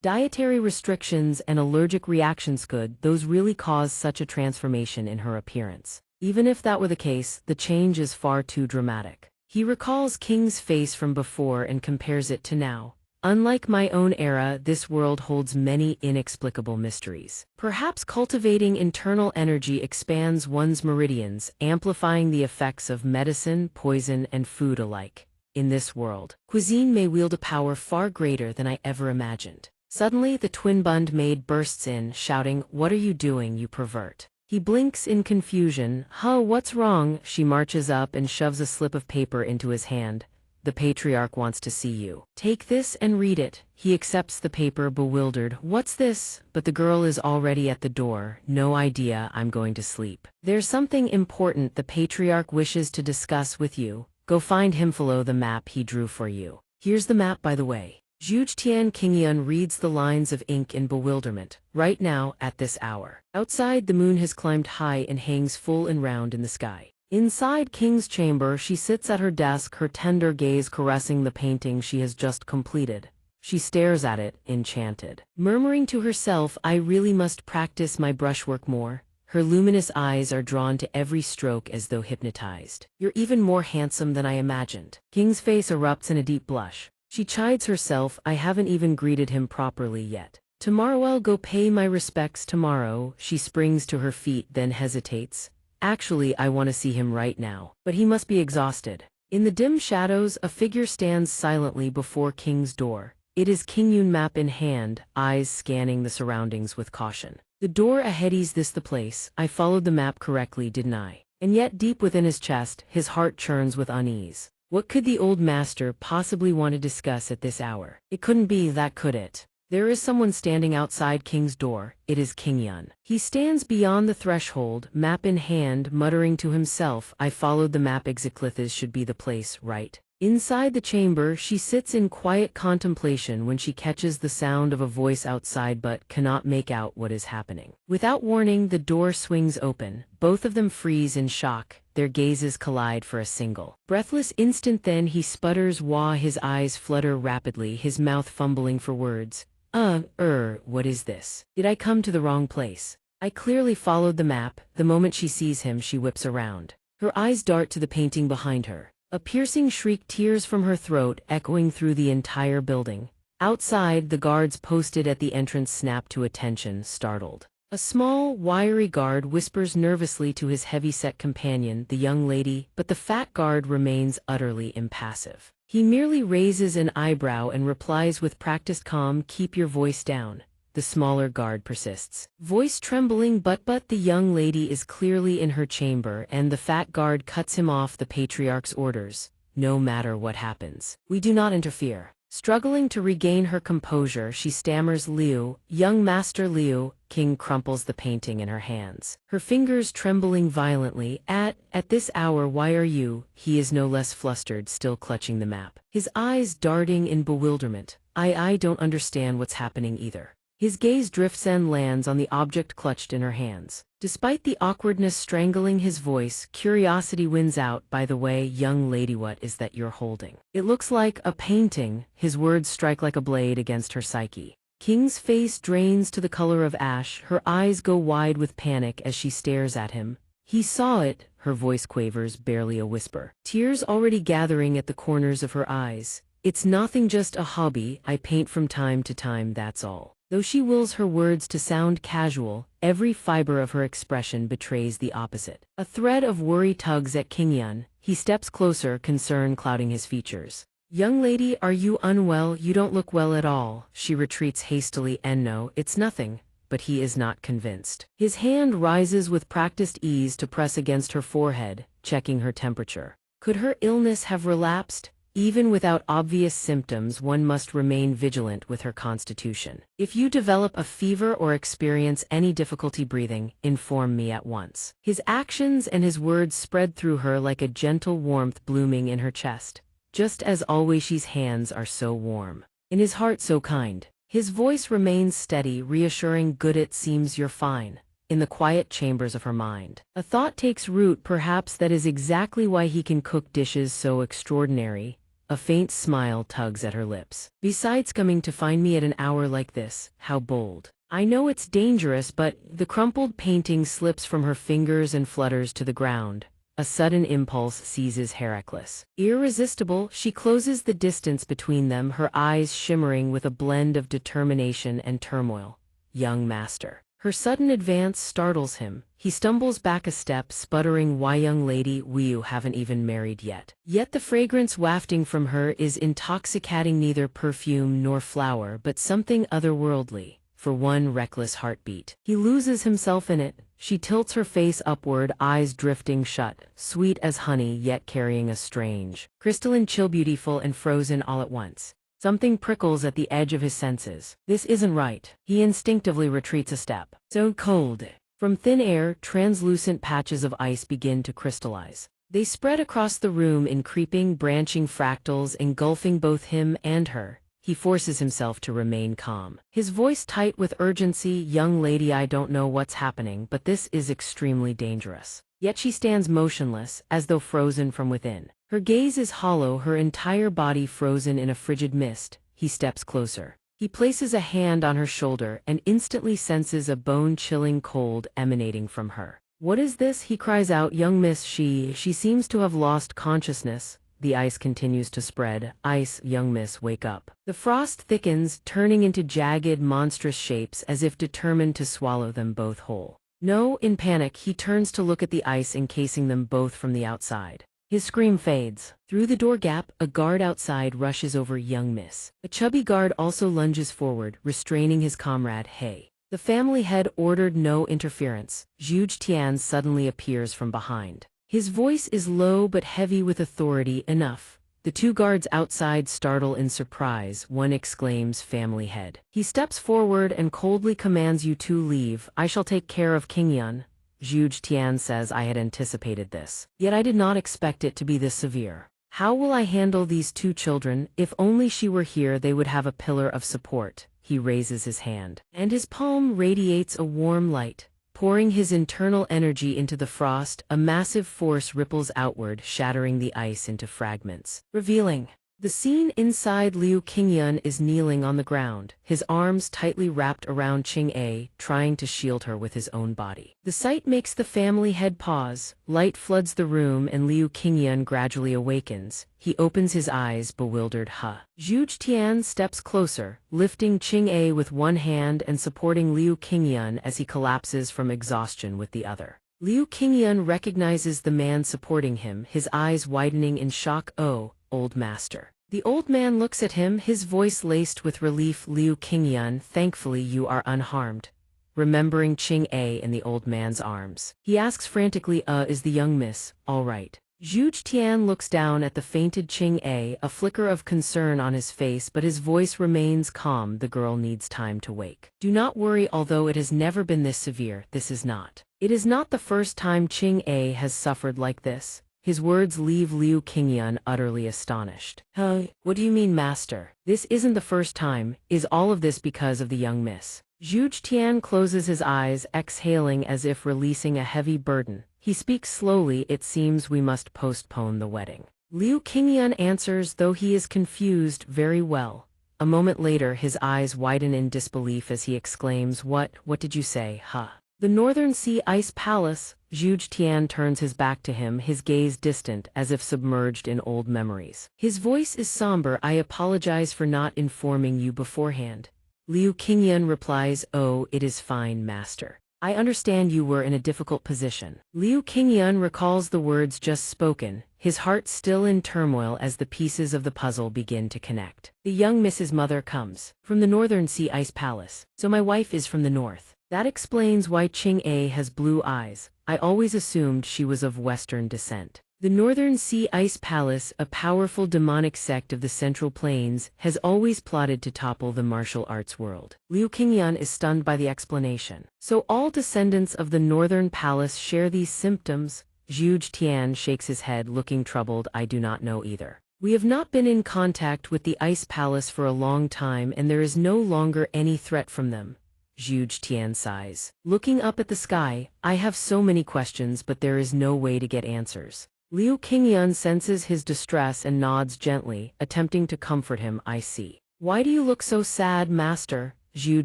Dietary restrictions and allergic reactions, could those really cause such a transformation in her appearance? Even if that were the case, the change is far too dramatic. He recalls King's face from before and compares it to now. Unlike my own era, this world holds many inexplicable mysteries. Perhaps cultivating internal energy expands one's meridians, amplifying the effects of medicine, poison, and food alike. In this world, Cuisine may wield a power far greater than I ever imagined. Suddenly, the twin-bund maid bursts in, shouting, "What are you doing, you pervert?" He blinks in confusion. What's wrong?" She marches up and shoves a slip of paper into his hand. "The patriarch wants to see you. Take this and read it." He accepts the paper, bewildered. "What's this?" But the girl is already at the door. "No idea, I'm going to sleep." "There's something important the patriarch wishes to discuss with you. Go find him. Follow the map he drew for you. Here's the map, by the way." Zhuge Tian. King Yun reads the lines of ink in bewilderment. Right now, at this hour. Outside, the moon has climbed high and hangs full and round in the sky. Inside King's chamber, she sits at her desk, her tender gaze caressing the painting she has just completed. She stares at it, enchanted. Murmuring to herself, "I really must practice my brushwork more." Her luminous eyes are drawn to every stroke as though hypnotized. "You're even more handsome than I imagined." King's face erupts in a deep blush. She chides herself, "I haven't even greeted him properly yet. Tomorrow I'll go pay my respects tomorrow." She springs to her feet, then hesitates. "Actually, I want to see him right now." But he must be exhausted. In the dim shadows, a figure stands silently before King's door. It is King Yun, map in hand, eyes scanning the surroundings with caution. "The door ahead, is this the place? I followed the map correctly, didn't I?" And yet deep within his chest, his heart churns with unease. What could the old master possibly want to discuss at this hour? It couldn't be that, could it? There is someone standing outside King's door. It is King Yun. He stands beyond the threshold, map in hand, muttering to himself, "I followed the map. Execlithis should be the place, right?" Inside the chamber, she sits in quiet contemplation when she catches the sound of a voice outside but cannot make out what is happening. Without warning, the door swings open. Both of them freeze in shock. Their gazes collide for a single, breathless instant, then he sputters, "Wah!" His eyes flutter rapidly, his mouth fumbling for words. What is this? Did I come to the wrong place? I clearly followed the map." The moment she sees him, she whips around. Her eyes dart to the painting behind her. A piercing shriek tears from her throat, echoing through the entire building. Outside, the guards posted at the entrance snap to attention, startled. A small, wiry guard whispers nervously to his heavy-set companion, "The young lady," but the fat guard remains utterly impassive. He merely raises an eyebrow and replies with practiced calm, "Keep your voice down." The smaller guard persists, voice trembling, but the young lady is clearly in her chamber, and the fat guard cuts him off. "The patriarch's orders. No matter what happens, we do not interfere." Struggling to regain her composure, she stammers, "Liu, young master Liu." King crumples the painting in her hands, her fingers trembling violently. At this hour, why are you? He is no less flustered, still clutching the map, his eyes darting in bewilderment. I don't understand what's happening either. His gaze drifts and lands on the object clutched in her hands. Despite the awkwardness strangling his voice, curiosity wins out. "By the way, young lady, what is that you're holding?" "It looks like a painting." His words strike like a blade against her psyche. King's face drains to the color of ash, her eyes go wide with panic as she stares at him. "He saw it," her voice quavers, barely a whisper, tears already gathering at the corners of her eyes. "It's nothing, just a hobby. I paint from time to time, that's all." Though she wills her words to sound casual, every fiber of her expression betrays the opposite. A thread of worry tugs at Qingyun. He steps closer, concern clouding his features. "Young lady, are you unwell? You don't look well at all." She retreats hastily. "No, it's nothing." But he is not convinced. His hand rises with practiced ease to press against her forehead, checking her temperature. Could her illness have relapsed? Even without obvious symptoms, one must remain vigilant with her constitution. "If you develop a fever or experience any difficulty breathing, inform me at once." His actions and his words spread through her like a gentle warmth blooming in her chest. Just as always, his hands are so warm, in his heart so kind. His voice remains steady, reassuring. "Good, it seems you're fine." In the quiet chambers of her mind, a thought takes root. Perhaps that is exactly why he can cook dishes so extraordinary. A faint smile tugs at her lips. "Besides coming to find me at an hour like this, how bold." "I know it's dangerous, but..." The crumpled painting slips from her fingers and flutters to the ground. A sudden impulse seizes Heracles. Irresistible, she closes the distance between them, her eyes shimmering with a blend of determination and turmoil. "Young master." Her sudden advance startles him. He stumbles back a step, sputtering, "Why, young lady, you haven't even married yet." Yet the fragrance wafting from her is intoxicating, neither perfume nor flower, but something otherworldly. For one reckless heartbeat, he loses himself in it. She tilts her face upward, eyes drifting shut, sweet as honey yet carrying a strange, crystalline chill, beautiful and frozen all at once. Something prickles at the edge of his senses. This isn't right. He instinctively retreats a step. So cold. From thin air, translucent patches of ice begin to crystallize. They spread across the room in creeping, branching fractals, engulfing both him and her. He forces himself to remain calm, his voice tight with urgency. "Young lady, I don't know what's happening, but this is extremely dangerous." Yet she stands motionless, as though frozen from within. Her gaze is hollow, her entire body frozen in a frigid mist. He steps closer. He places a hand on her shoulder and instantly senses a bone-chilling cold emanating from her. "What is this?" he cries out. "Young miss, she seems to have lost consciousness." The ice continues to spread. "Ice, young miss, wake up." The frost thickens, turning into jagged, monstrous shapes as if determined to swallow them both whole. "No." In panic, he turns to look at the ice encasing them both from the outside. His scream fades. Through the door gap, a guard outside rushes over young miss. A chubby guard also lunges forward, restraining his comrade. "Hey." The family head ordered no interference. Zhuge Tian suddenly appears from behind. His voice is low but heavy with authority. "Enough." The two guards outside startle in surprise. One exclaims, "Family head." He steps forward and coldly commands, "You two leave. I shall take care of Qingyun." Zhuge Tian says, "I had anticipated this. Yet I did not expect it to be this severe. How will I handle these two children? If only she were here, they would have a pillar of support." He raises his hand, and his palm radiates a warm light. Pouring his internal energy into the frost, a massive force ripples outward, shattering the ice into fragments, revealing the scene inside. Liu Qingyun is kneeling on the ground, his arms tightly wrapped around Qing'e, trying to shield her with his own body. The sight makes the family head pause. Light floods the room and Liu Qingyun gradually awakens. He opens his eyes, bewildered. Zhuge Tian steps closer, lifting Qing'e with one hand and supporting Liu Qingyun as he collapses from exhaustion with the other. Liu Qingyun recognizes the man supporting him, his eyes widening in shock. "Oh, old master." The old man looks at him, his voice laced with relief. "Liu Qingyun, thankfully you are unharmed." Remembering Qing'e in the old man's arms, he asks frantically, Is the young miss all right?" Zhu Tian looks down at the fainted Qing, a flicker of concern on his face, but his voice remains calm. The girl needs time to wake. Do not worry, although it has never been this severe, this is not. It is not the first time Qing has suffered like this. His words leave Liu Qingyan utterly astonished. Huh? What do you mean, master? This isn't the first time. Is all of this because of the young miss? Zhu Tian closes his eyes, exhaling as if releasing a heavy burden. He speaks slowly. It seems we must postpone the wedding. Liu Qingyan answers, though he is confused. Very well. A moment later, his eyes widen in disbelief as he exclaims, What did you say, huh? The Northern Sea Ice Palace. Zhu Tian turns his back to him, his gaze distant, as if submerged in old memories. His voice is somber. I apologize for not informing you beforehand. Liu Qingyan replies, Oh, it is fine, master. I understand you were in a difficult position. Liu Qingyan recalls the words just spoken, his heart still in turmoil as the pieces of the puzzle begin to connect. The young Mrs. Mother comes from the Northern Sea Ice Palace, so my wife is from the north. That explains why Qing has blue eyes. I always assumed she was of Western descent. The Northern Sea Ice Palace, a powerful demonic sect of the Central Plains, has always plotted to topple the martial arts world. Liu Qingyan is stunned by the explanation. So all descendants of the Northern Palace share these symptoms? Zhu Tian shakes his head, looking troubled. I do not know either. We have not been in contact with the Ice Palace for a long time, and there is no longer any threat from them. Zhu Tian sighs. Looking up at the sky, I have so many questions, but there is no way to get answers. Liu Qingyan senses his distress and nods gently, attempting to comfort him. I see. Why do you look so sad, master? Zhu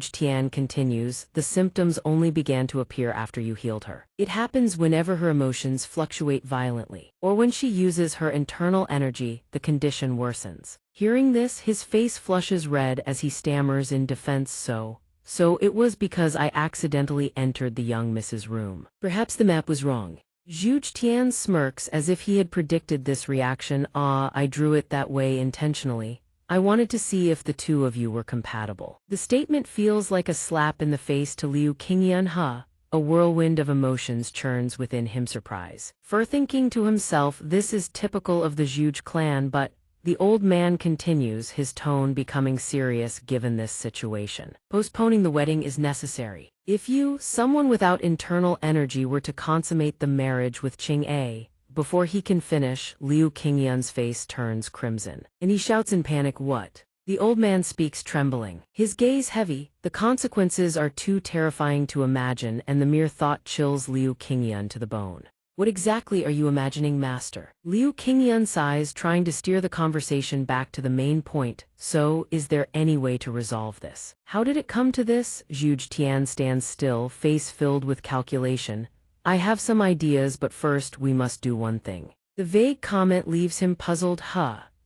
Tian continues, the symptoms only began to appear after you healed her. It happens whenever her emotions fluctuate violently, or when she uses her internal energy, the condition worsens. Hearing this, his face flushes red as he stammers in defense. So it was because I accidentally entered the young Mrs. room. Perhaps the map was wrong. Zhu Tian smirks as if he had predicted this reaction. I drew it that way intentionally. I wanted to see if the two of you were compatible. The statement feels like a slap in the face to Liu Qingyan. A whirlwind of emotions churns within him. Surprise. Thinking to himself, this is typical of the Zhuge clan, but the old man continues, his tone becoming serious given this situation. Postponing the wedding is necessary. If you, someone without internal energy, were to consummate the marriage with Qing, before he can finish, Liu Qingyan's face turns crimson, and he shouts in panic, What? The old man speaks trembling, his gaze heavy. The consequences are too terrifying to imagine, and the mere thought chills Liu Qingyan to the bone. What exactly are you imagining, master? Liu Qingyan sighs, trying to steer the conversation back to the main point. So, is there any way to resolve this? How did it come to this? Zhu Tian stands still, face filled with calculation. I have some ideas, but first we must do one thing. The vague comment leaves him puzzled.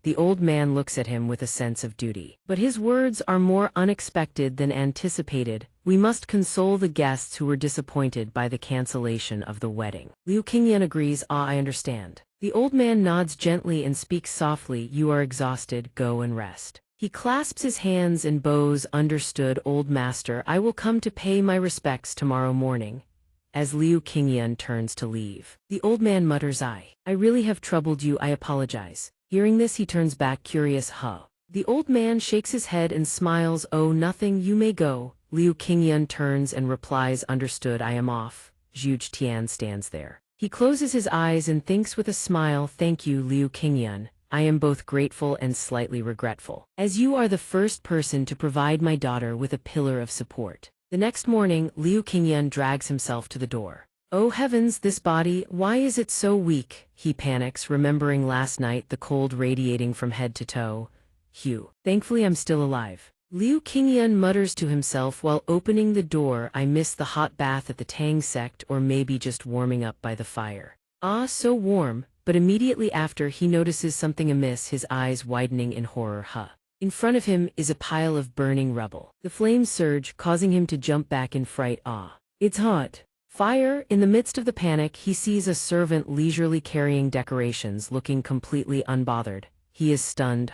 The old man looks at him with a sense of duty. But his words are more unexpected than anticipated. We must console the guests who were disappointed by the cancellation of the wedding. Liu Qingyan agrees. I understand. The old man nods gently and speaks softly. You are exhausted. Go and rest. He clasps his hands and bows. Understood, old master. I will come to pay my respects tomorrow morning. As Liu Qingyan turns to leave, the old man mutters, I really have troubled you. I apologize. Hearing this, he turns back, curious. The old man shakes his head and smiles. Oh, nothing, you may go. Liu Qingyan turns and replies, Understood, I am off. Zhu Tian stands there. He closes his eyes and thinks with a smile, Thank you, Liu Qingyan. I am both grateful and slightly regretful, as you are the first person to provide my daughter with a pillar of support. The next morning, Liu Qingyan drags himself to the door. Oh heavens, this body, why is it so weak? He panics, remembering last night, the cold radiating from head to toe. Thankfully I'm still alive. Liu Qingyan mutters to himself while opening the door. I miss the hot bath at the Tang sect, or maybe just warming up by the fire. So warm, but immediately after he notices something amiss, his eyes widening in horror. In front of him is a pile of burning rubble. The flames surge, causing him to jump back in fright. It's hot. Fire! In the midst of the panic, he sees a servant leisurely carrying decorations, looking completely unbothered. He is stunned.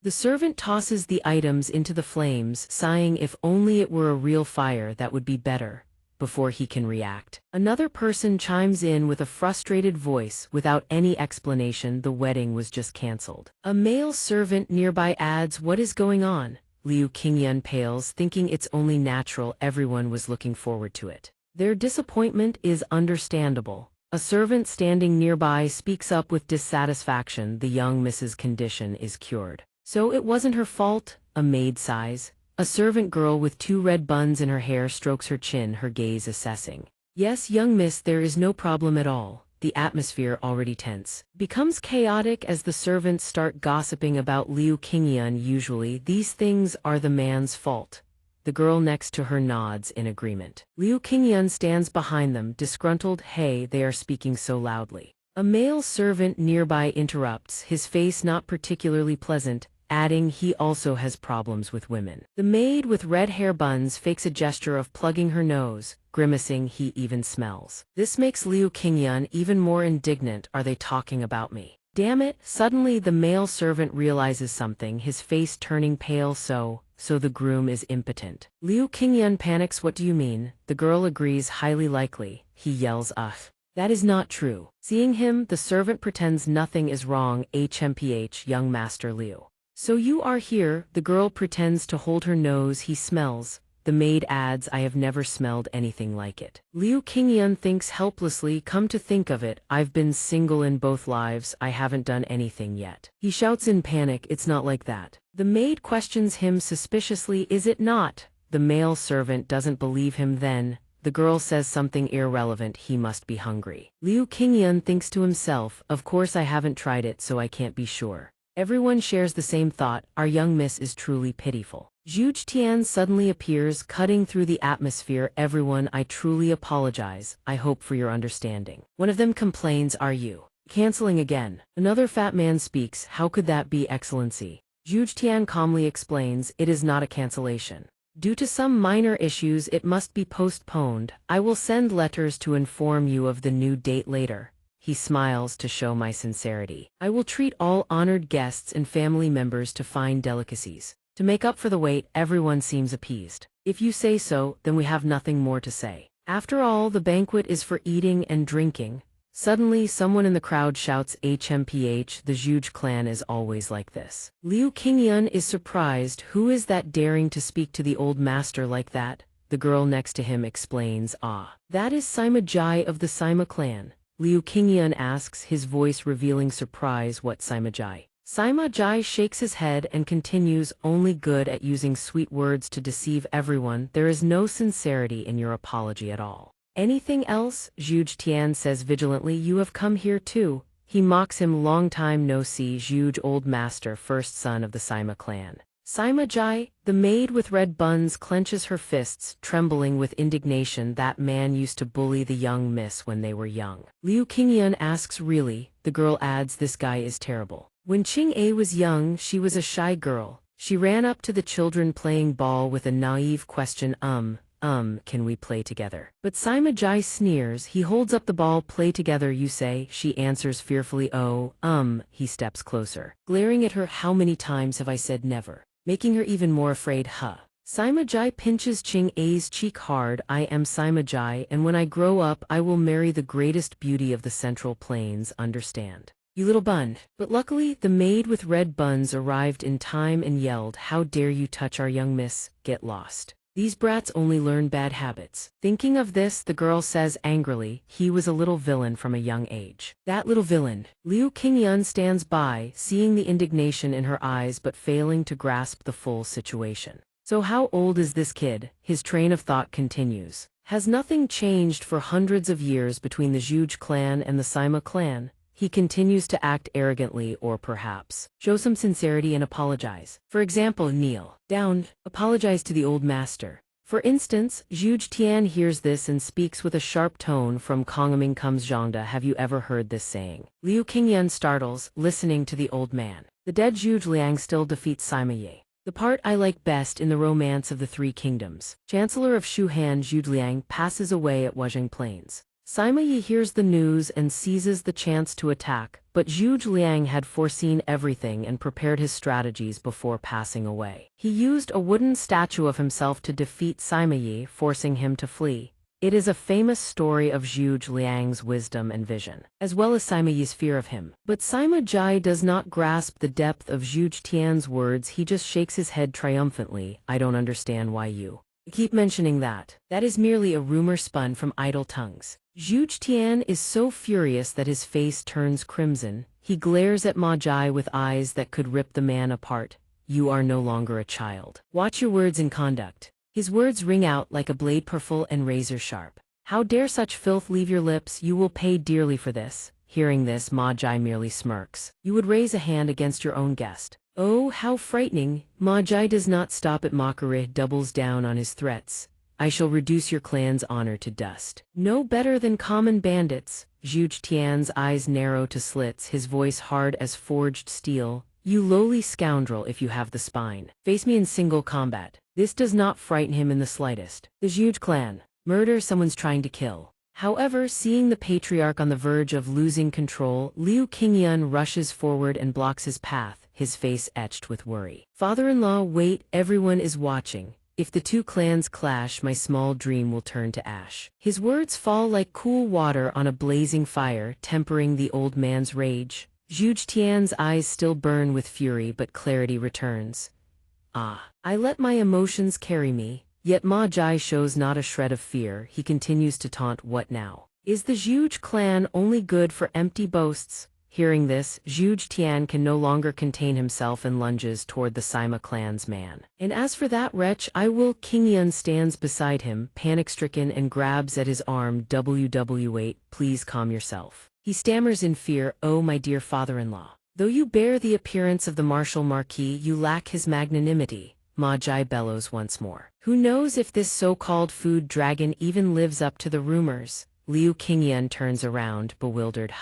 The servant tosses the items into the flames, sighing, if only it were a real fire, that would be better. before he can react. Another person chimes in with a frustrated voice. Without any explanation, the wedding was just cancelled. A male servant nearby adds, "What is going on?" Liu Qingyun pales, thinking it's only natural, everyone was looking forward to it. Their disappointment is understandable. A servant standing nearby speaks up with dissatisfaction. The young Mrs. condition is cured. So it wasn't her fault? A maid sighs. A servant girl with 2 red buns in her hair strokes her chin, her gaze assessing. Yes, young miss, there is no problem at all. The atmosphere, already tense, becomes chaotic as the servants start gossiping about Liu Qingyun. Usually, these things are the man's fault. The girl next to her nods in agreement. Liu Qingyun stands behind them, disgruntled. Hey, they are speaking so loudly. A male servant nearby interrupts, his face not particularly pleasant, adding he also has problems with women. The maid with red hair buns fakes a gesture of plugging her nose, grimacing. He even smells. This makes Liu Qingyun even more indignant. Are they talking about me? Damn it! Suddenly the male servant realizes something, his face turning pale. So the groom is impotent. Liu Qingyun panics. What do you mean? The girl agrees, highly likely. He yells, ugh. That is not true. Seeing him, the servant pretends nothing is wrong. HMPH, young Master Liu. So you are here. The girl pretends to hold her nose. He smells. The maid adds, I have never smelled anything like it. Liu Qingyun thinks helplessly, come to think of it, I've been single in both lives, I haven't done anything yet. He shouts in panic, it's not like that. The maid questions him suspiciously, is it not? The male servant doesn't believe him. Then the girl says something irrelevant, he must be hungry. Liu Qingyun thinks to himself, of course I haven't tried it, so I can't be sure. Everyone shares the same thought, our young miss is truly pitiful. Zhuge Tian suddenly appears, cutting through the atmosphere. Everyone, I truly apologize, I hope for your understanding. One of them complains, are you canceling again? Another fat man speaks, how could that be, Excellency? Zhuge Tian calmly explains, it is not a cancellation. Due to some minor issues it must be postponed. I will send letters to inform you of the new date later. He smiles to show my sincerity. I will treat all honored guests and family members to fine delicacies. To make up for the wait, everyone seems appeased. If you say so, then we have nothing more to say. After all, the banquet is for eating and drinking. Suddenly, someone in the crowd shouts, HMPH, the Zhuge clan is always like this. Liu Qingyun is surprised. Who is that daring to speak to the old master like that? The girl next to him explains, that is Sima Jai of the Sima clan. Liu Qingyun asks, his voice revealing surprise, what Sima Jai? Sima Jai shakes his head and continues, only good at using sweet words to deceive everyone. There is no sincerity in your apology at all. Anything else? Zhuge Tian says vigilantly, you have come here too. He mocks him, long time no see. Zhuge, old master, first son of the Sima clan. Sima Jai, the maid with red buns, clenches her fists, trembling with indignation. That man used to bully the young miss when they were young. Liu Qingyun asks, really? The girl adds, this guy is terrible. When Qing-A was young, she was a shy girl. She ran up to the children playing ball with a naive question, can we play together? But Sima Jai sneers, he holds up the ball, play together you say? She answers fearfully, he steps closer. Glaring at her, how many times have I said never? Making her even more afraid, Sima Jai pinches Qing-A's cheek hard, I am Sima Jai, and when I grow up I will marry the greatest beauty of the Central Plains, understand? You little bun. But luckily, the maid with red buns arrived in time and yelled, how dare you touch our young miss, get lost. These brats only learn bad habits. Thinking of this, the girl says angrily, he was a little villain from a young age. That little villain. Liu Qingyun stands by, seeing the indignation in her eyes but failing to grasp the full situation. So how old is this kid? His train of thought continues. Has nothing changed for hundreds of years between the Zhuge clan and the Sima clan? He continues to act arrogantly, or perhaps show some sincerity and apologize. For example, kneel down, apologize to the old master. For instance, Zhuge Tian hears this and speaks with a sharp tone. From Kongming comes Zhangda, have you ever heard this saying? Liu Qingyun startles, listening to the old man. The dead Zhuge Liang still defeats Sima Yi. The part I like best in the romance of the Three Kingdoms. Chancellor of Shuhan Zhuge Liang passes away at Wuzheng Plains. Sima Yi hears the news and seizes the chance to attack, but Zhuge Liang had foreseen everything and prepared his strategies before passing away. He used a wooden statue of himself to defeat Sima Yi, forcing him to flee. It is a famous story of Zhu Liang's wisdom and vision, as well as Sima Yi's fear of him. But Sima Jai does not grasp the depth of Zhu Tian's words. He just shakes his head triumphantly. I don't understand why you keep mentioning that. That is merely a rumor spun from idle tongues. Zhu Tian is so furious that his face turns crimson. He glares at Ma Jai with eyes that could rip the man apart. You are no longer a child. Watch your words and conduct. His words ring out like a blade powerful and razor sharp. How dare such filth leave your lips? You will pay dearly for this. Hearing this, Ma Jai merely smirks. You would raise a hand against your own guest. Oh, how frightening. Ma Jai does not stop at mockery, doubles down on his threats. I shall reduce your clan's honor to dust. No better than common bandits. Zhu Tian's eyes narrow to slits, his voice hard as forged steel. You lowly scoundrel, if you have the spine, face me in single combat. This does not frighten him in the slightest. The Zhu clan. Murder someone's trying to kill. However, seeing the patriarch on the verge of losing control, Liu Qingyun rushes forward and blocks his path, his face etched with worry. Father-in-law, wait, everyone is watching. If the two clans clash, my small dream will turn to ash. His words fall like cool water on a blazing fire, tempering the old man's rage. Zhu Tian's eyes still burn with fury, but clarity returns. I let my emotions carry me, yet Ma Jai shows not a shred of fear. He continues to taunt. What now? Is the Zhu clan only good for empty boasts? Hearing this, Zhu Tian can no longer contain himself and lunges toward the Sima clan's man. And as for that wretch, I will. Qingyun stands beside him, panic-stricken, and grabs at his arm. Wait, please calm yourself. He stammers in fear. Oh, my dear father-in-law. Though you bear the appearance of the martial marquis, you lack his magnanimity. Ma Jai bellows once more. Who knows if this so-called food dragon even lives up to the rumors? Liu Qingyun turns around, bewildered.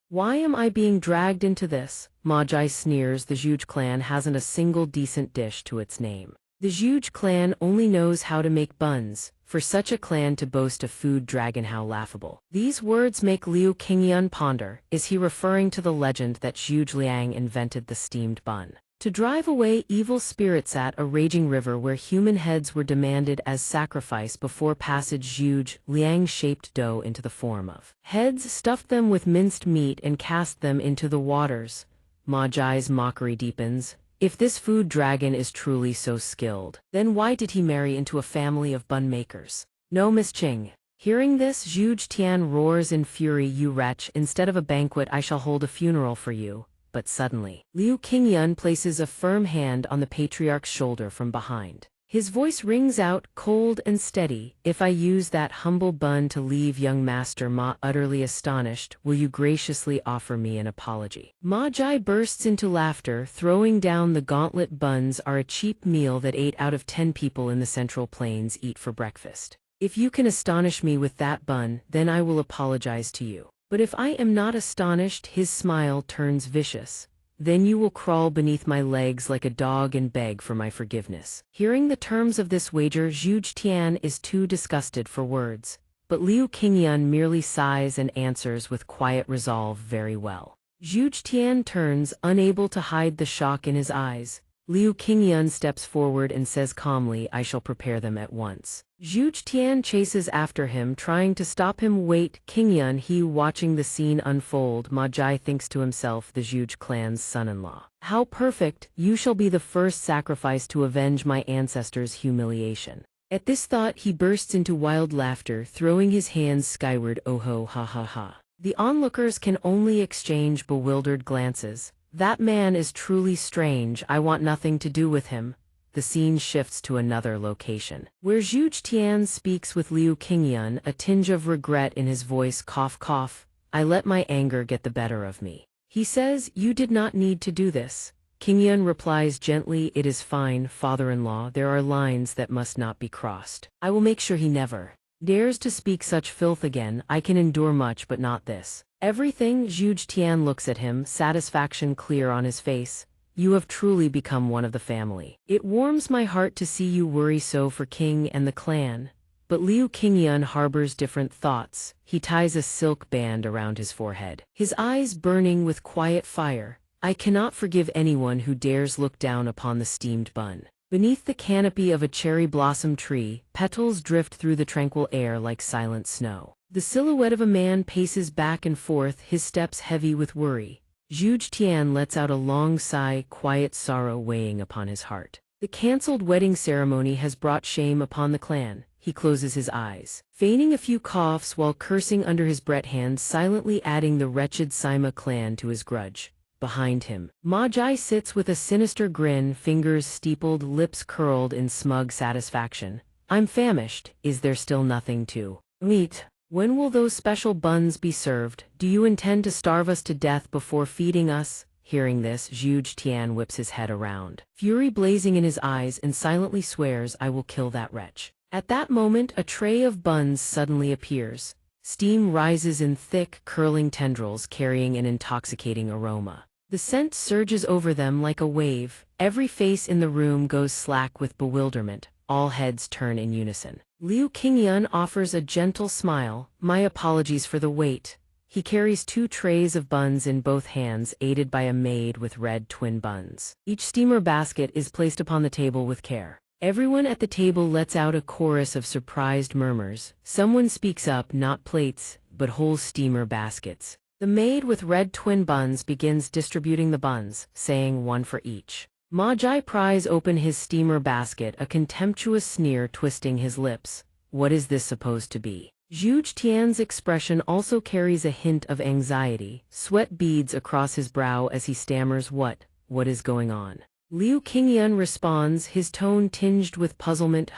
Why am I being dragged into this? Ma Jai sneers. The Zhu clan hasn't a single decent dish to its name. The Zhu clan only knows how to make buns. For such a clan to boast a food dragon, how laughable. These words make Liu Qingyun ponder. Is he referring to the legend that Zhu Liang invented the steamed bun to drive away evil spirits at a raging river where human heads were demanded as sacrifice before passage? Zhu Liang shaped dough into the form of heads, stuffed them with minced meat, and cast them into the waters. Ma Jai's mockery deepens. If this food dragon is truly so skilled, then why did he marry into a family of bun makers? No, Miss Qing. Hearing this, Zhu Tian roars in fury. You wretch, instead of a banquet I shall hold a funeral for you. But suddenly, Liu Qingyun places a firm hand on the patriarch's shoulder from behind. His voice rings out, cold and steady. If I use that humble bun to leave young Master Ma utterly astonished, will you graciously offer me an apology? Ma Jai bursts into laughter, throwing down the gauntlet. Buns are a cheap meal that 8 out of 10 people in the Central Plains eat for breakfast. If you can astonish me with that bun, then I will apologize to you. But if I am not astonished, his smile turns vicious. Then you will crawl beneath my legs like a dog and beg for my forgiveness. Hearing the terms of this wager, Zhu Tian is too disgusted for words. But Liu Qingyun merely sighs and answers with quiet resolve, very well. Zhu Tian turns, unable to hide the shock in his eyes. Liu Qingyun steps forward and says calmly, I shall prepare them at once. Zhu Tian chases after him, trying to stop him. Wait, Qingyun. He watching the scene unfold. Ma Jai thinks to himself, the Zhu clan's son-in-law. How perfect! You shall be the first sacrifice to avenge my ancestors' humiliation. At this thought he bursts into wild laughter, throwing his hands skyward. Oh ho, ha ha ha. The onlookers can only exchange bewildered glances. That man is truly strange. I want nothing to do with him. The scene shifts to another location, where Zhu Tian speaks with Liu Qingyun, a tinge of regret in his voice. Cough, cough. I let my anger get the better of me. He says, you did not need to do this. Qingyun replies gently, it is fine, father-in-law. There are lines that must not be crossed. I will make sure he never dares to speak such filth again. I can endure much, but not this. Everything. Zhu Tian looks at him, satisfaction clear on his face. You have truly become one of the family. It warms my heart to see you worry so for King and the clan. But Liu Qingyun harbors different thoughts. He ties a silk band around his forehead, his eyes burning with quiet fire. I cannot forgive anyone who dares look down upon the steamed bun. Beneath the canopy of a cherry blossom tree, petals drift through the tranquil air like silent snow. The silhouette of a man paces back and forth, his steps heavy with worry. Zhuge Tian lets out a long sigh, quiet sorrow weighing upon his heart. The cancelled wedding ceremony has brought shame upon the clan. He closes his eyes, feigning a few coughs while cursing under his breath, hands silently adding the wretched Sima clan to his grudge. Behind him, Ma Jai sits with a sinister grin, fingers steepled, lips curled in smug satisfaction. I'm famished. Is there still nothing to eat? When will those special buns be served? Do you intend to starve us to death before feeding us? Hearing this, Zhuge Tian whips his head around, fury blazing in his eyes, and silently swears, I will kill that wretch. At that moment, a tray of buns suddenly appears. Steam rises in thick, curling tendrils carrying an intoxicating aroma. The scent surges over them like a wave. Every face in the room goes slack with bewilderment. All heads turn in unison. Liu Qingyan offers a gentle smile. My apologies for the wait. He carries 2 trays of buns in both hands, aided by a maid with red twin buns. Each steamer basket is placed upon the table with care. Everyone at the table lets out a chorus of surprised murmurs. Someone speaks up, not plates, but whole steamer baskets. The maid with red twin buns begins distributing the buns, saying 1 for each. Ma Jai pries open his steamer basket, a contemptuous sneer twisting his lips. What is this supposed to be? Zhuge Tian's expression also carries a hint of anxiety. Sweat beads across his brow as he stammers, What is going on? Liu Qingyan responds, his tone tinged with puzzlement,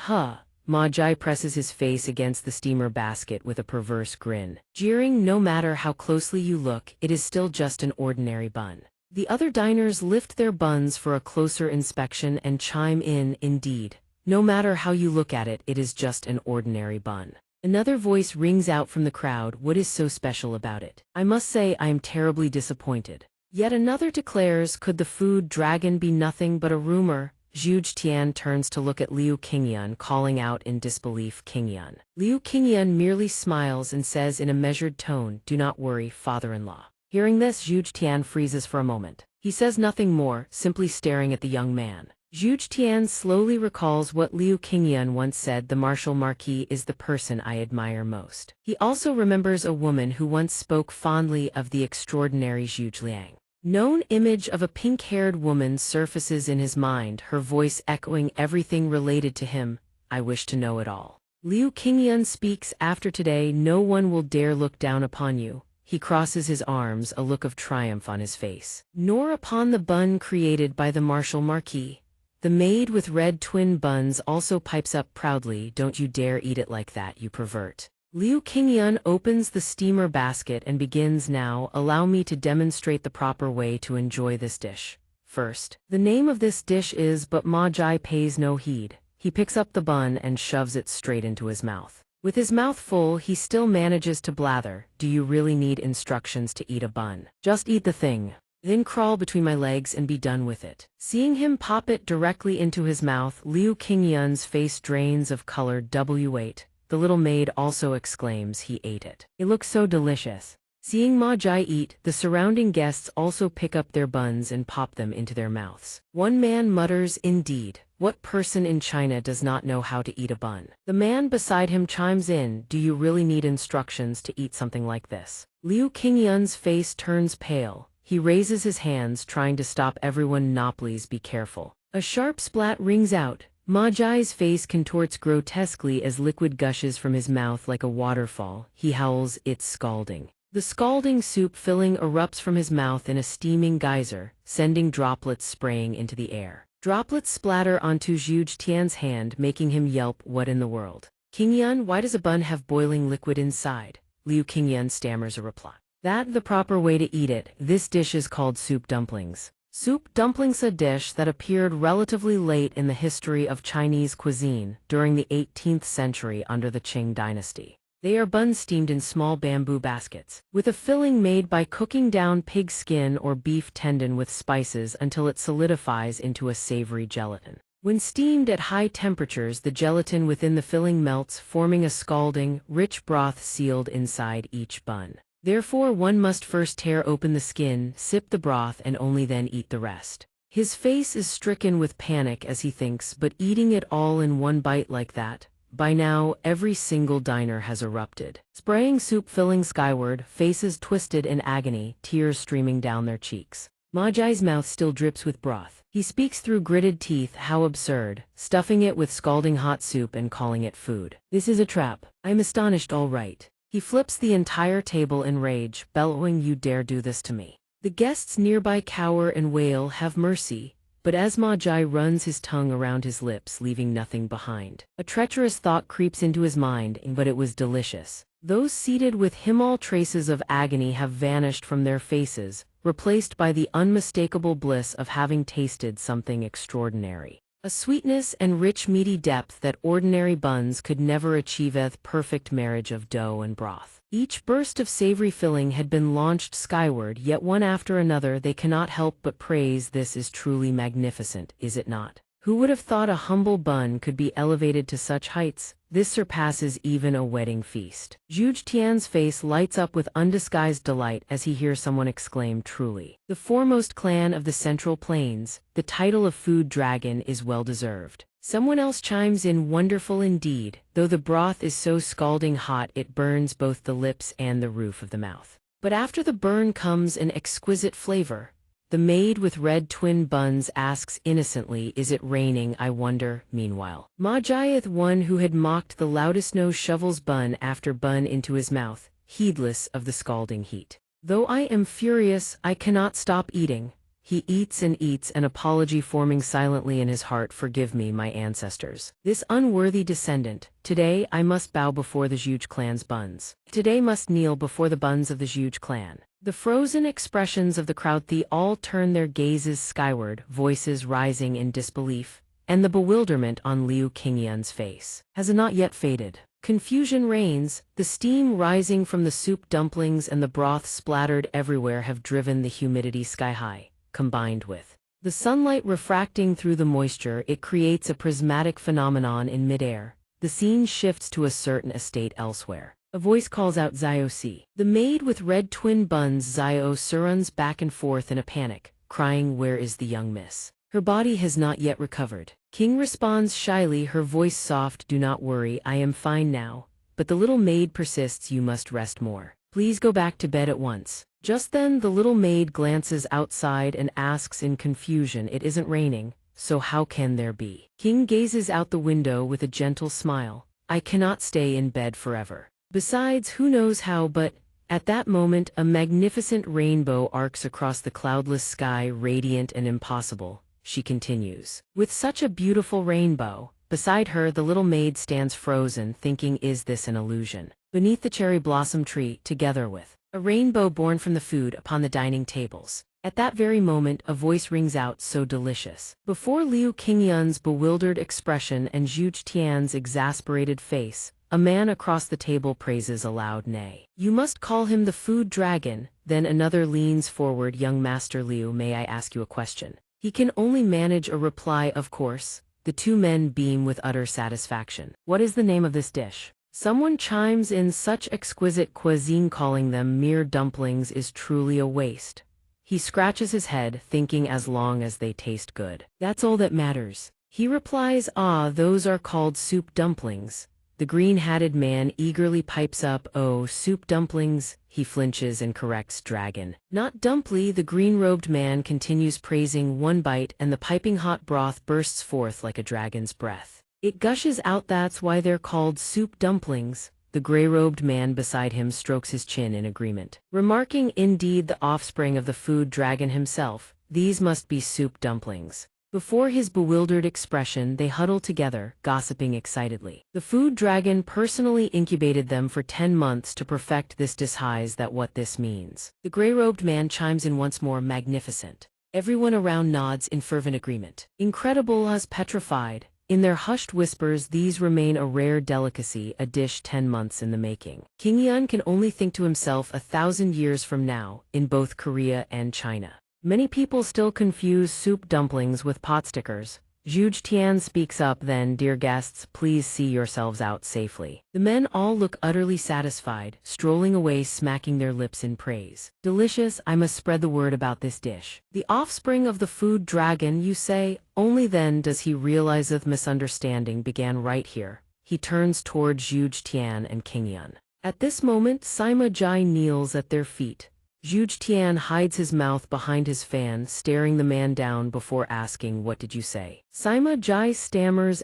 Ma Jai presses his face against the steamer basket with a perverse grin, jeering, no matter how closely you look, it is still just an ordinary bun. The other diners lift their buns for a closer inspection and chime in, indeed. No matter how you look at it, it is just an ordinary bun. Another voice rings out from the crowd, what is so special about it? I must say I am terribly disappointed. Yet another declares, could the food dragon be nothing but a rumor? Zhuge Tian turns to look at Liu Qingyan, calling out in disbelief, Qingyan. Liu Qingyan merely smiles and says in a measured tone, do not worry, father-in-law. Hearing this, Zhuge Tian freezes for a moment. He says nothing more, simply staring at the young man. Zhuge Tian slowly recalls what Liu Qingyan once said, the martial marquis is the person I admire most. He also remembers a woman who once spoke fondly of the extraordinary Zhuge Liang. Known image of a pink-haired woman surfaces in his mind, her voice echoing everything related to him. I wish to know it all. Liu Qingyan speaks, after today no one will dare look down upon you. He crosses his arms, a look of triumph on his face. Nor upon the bun created by the martial marquis. The maid with red twin buns also pipes up proudly, don't you dare eat it like that, you pervert. Liu Qingyan opens the steamer basket and begins, now, allow me to demonstrate the proper way to enjoy this dish. First, the name of this dish is, but Ma Jai pays no heed. He picks up the bun and shoves it straight into his mouth. With his mouth full, he still manages to blather, do you really need instructions to eat a bun? Just eat the thing. Then crawl between my legs and be done with it. Seeing him pop it directly into his mouth, Liu Qingyan's face drains of color. W8. The little maid also exclaims he ate it. It looks so delicious. Seeing Ma Jai eat, the surrounding guests also pick up their buns and pop them into their mouths. One man mutters, indeed, what person in China does not know how to eat a bun? The man beside him chimes in, do you really need instructions to eat something like this? Liu Qingyan's face turns pale. He raises his hands, trying to stop everyone. No, please be careful. A sharp splat rings out. Ma Jai's face contorts grotesquely as liquid gushes from his mouth like a waterfall. He howls, it's scalding. The scalding soup filling erupts from his mouth in a steaming geyser, sending droplets spraying into the air. Droplets splatter onto Zhuge Tian's hand, making him yelp, what in the world? Qingyan, why does a bun have boiling liquid inside? Liu Qingyan stammers a reply. That's the proper way to eat it. This dish is called soup dumplings. Soup dumplings, a dish that appeared relatively late in the history of Chinese cuisine, during the 18th century under the Qing dynasty. They are buns steamed in small bamboo baskets, with a filling made by cooking down pig skin or beef tendon with spices until it solidifies into a savory gelatin. When steamed at high temperatures, the gelatin within the filling melts, forming a scalding, rich broth sealed inside each bun. Therefore, one must first tear open the skin, sip the broth, and only then eat the rest. His face is stricken with panic as he thinks, but eating it all in one bite like that? By now, every single diner has erupted, spraying soup filling skyward, faces twisted in agony, tears streaming down their cheeks. Majai's mouth still drips with broth. He speaks through gritted teeth, how absurd, stuffing it with scalding hot soup and calling it food. This is a trap. I'm astonished, all right. He flips the entire table in rage, bellowing, you dare do this to me. The guests nearby cower and wail, have mercy. But as Majai runs his tongue around his lips, leaving nothing behind, a treacherous thought creeps into his mind, but it was delicious. Those seated with him, all traces of agony have vanished from their faces, replaced by the unmistakable bliss of having tasted something extraordinary. A sweetness and rich meaty depth that ordinary buns could never achieve. A perfect marriage of dough and broth. Each burst of savory filling had been launched skyward, yet one after another they cannot help but praise. This is truly magnificent, is it not? Who would have thought a humble bun could be elevated to such heights? This surpasses even a wedding feast. Zhuge Tian's face lights up with undisguised delight as he hears someone exclaim, truly. The foremost clan of the Central Plains, the title of food dragon is well deserved. Someone else chimes in, wonderful indeed, though the broth is so scalding hot it burns both the lips and the roof of the mouth. But after the burn comes an exquisite flavor. The maid with red twin buns asks innocently, is it raining, I wonder? Meanwhile, Majai, one who had mocked the loudest nose, shovels bun after bun into his mouth, heedless of the scalding heat. Though I am furious, I cannot stop eating. He eats and eats, an apology forming silently in his heart. Forgive me, my ancestors. This unworthy descendant. Today I must bow before the Zhuge clan's buns. Today must kneel before the buns of the Zhuge clan. The frozen expressions of the crowd, they all turn their gazes skyward, voices rising in disbelief, and the bewilderment on Liu Qingyun's face has not yet faded. Confusion reigns, the steam rising from the soup dumplings and the broth splattered everywhere have driven the humidity sky high. Combined with the sunlight refracting through the moisture, it creates a prismatic phenomenon in midair. The scene shifts to a certain estate elsewhere. A voice calls out, Zio Si. The maid with red twin buns Zio Si runs back and forth in a panic, crying, where is the young miss? Her body has not yet recovered. King responds shyly, her voice soft, do not worry, I am fine now. But the little maid persists, you must rest more. Please go back to bed at once. Just then the little maid glances outside and asks in confusion, it isn't raining, so how can there be? King gazes out the window with a gentle smile. I cannot stay in bed forever. Besides, who knows how, but at that moment a magnificent rainbow arcs across the cloudless sky, radiant and impossible. She continues. With such a beautiful rainbow, beside her the little maid stands frozen, thinking, is this an illusion? Beneath the cherry blossom tree, together with a rainbow born from the food upon the dining tables. At that very moment a voice rings out, so delicious. Before Liu Qingyun's bewildered expression and Zhuge Tian's exasperated face, a man across the table praises aloud, nay, you must call him the food dragon. Then another leans forward, young Master Liu, may I ask you a question? He can only manage a reply, of course. The two men beam with utter satisfaction. What is the name of this dish? Someone chimes in, such exquisite cuisine, calling them mere dumplings is truly a waste. He scratches his head, thinking, as long as they taste good, that's all that matters. He replies, ah, those are called soup dumplings. The green-hatted man eagerly pipes up, oh, soup dumplings. He flinches and corrects, dragon, not dumply. The green-robed man continues praising. One bite and the piping hot broth bursts forth like a dragon's breath. It gushes out, that's why they're called soup dumplings. The gray-robed man beside him strokes his chin in agreement, remarking, indeed, the offspring of the food dragon himself. These must be soup dumplings. Before his bewildered expression they huddle together, gossiping excitedly. The food dragon personally incubated them for 10 months to perfect this disguise. That what this means. The gray-robed man chimes in once more, magnificent. Everyone around nods in fervent agreement. Incredible as petrified. In their hushed whispers, these remain a rare delicacy, a dish 10 months in the making. Qingyun can only think to himself 1,000 years from now, in both Korea and China. Many people still confuse soup dumplings with pot stickers, Zhuge Tian speaks up then, dear guests, please see yourselves out safely. The men all look utterly satisfied, strolling away smacking their lips in praise. Delicious, I must spread the word about this dish. The offspring of the food dragon, you say? Only then does he realize the misunderstanding began right here. He turns toward Zhuge Tian and King Yun. At this moment, Sima Jai kneels at their feet. Zhuge Tian hides his mouth behind his fan, staring the man down before asking, what did you say? Sima Jai stammers,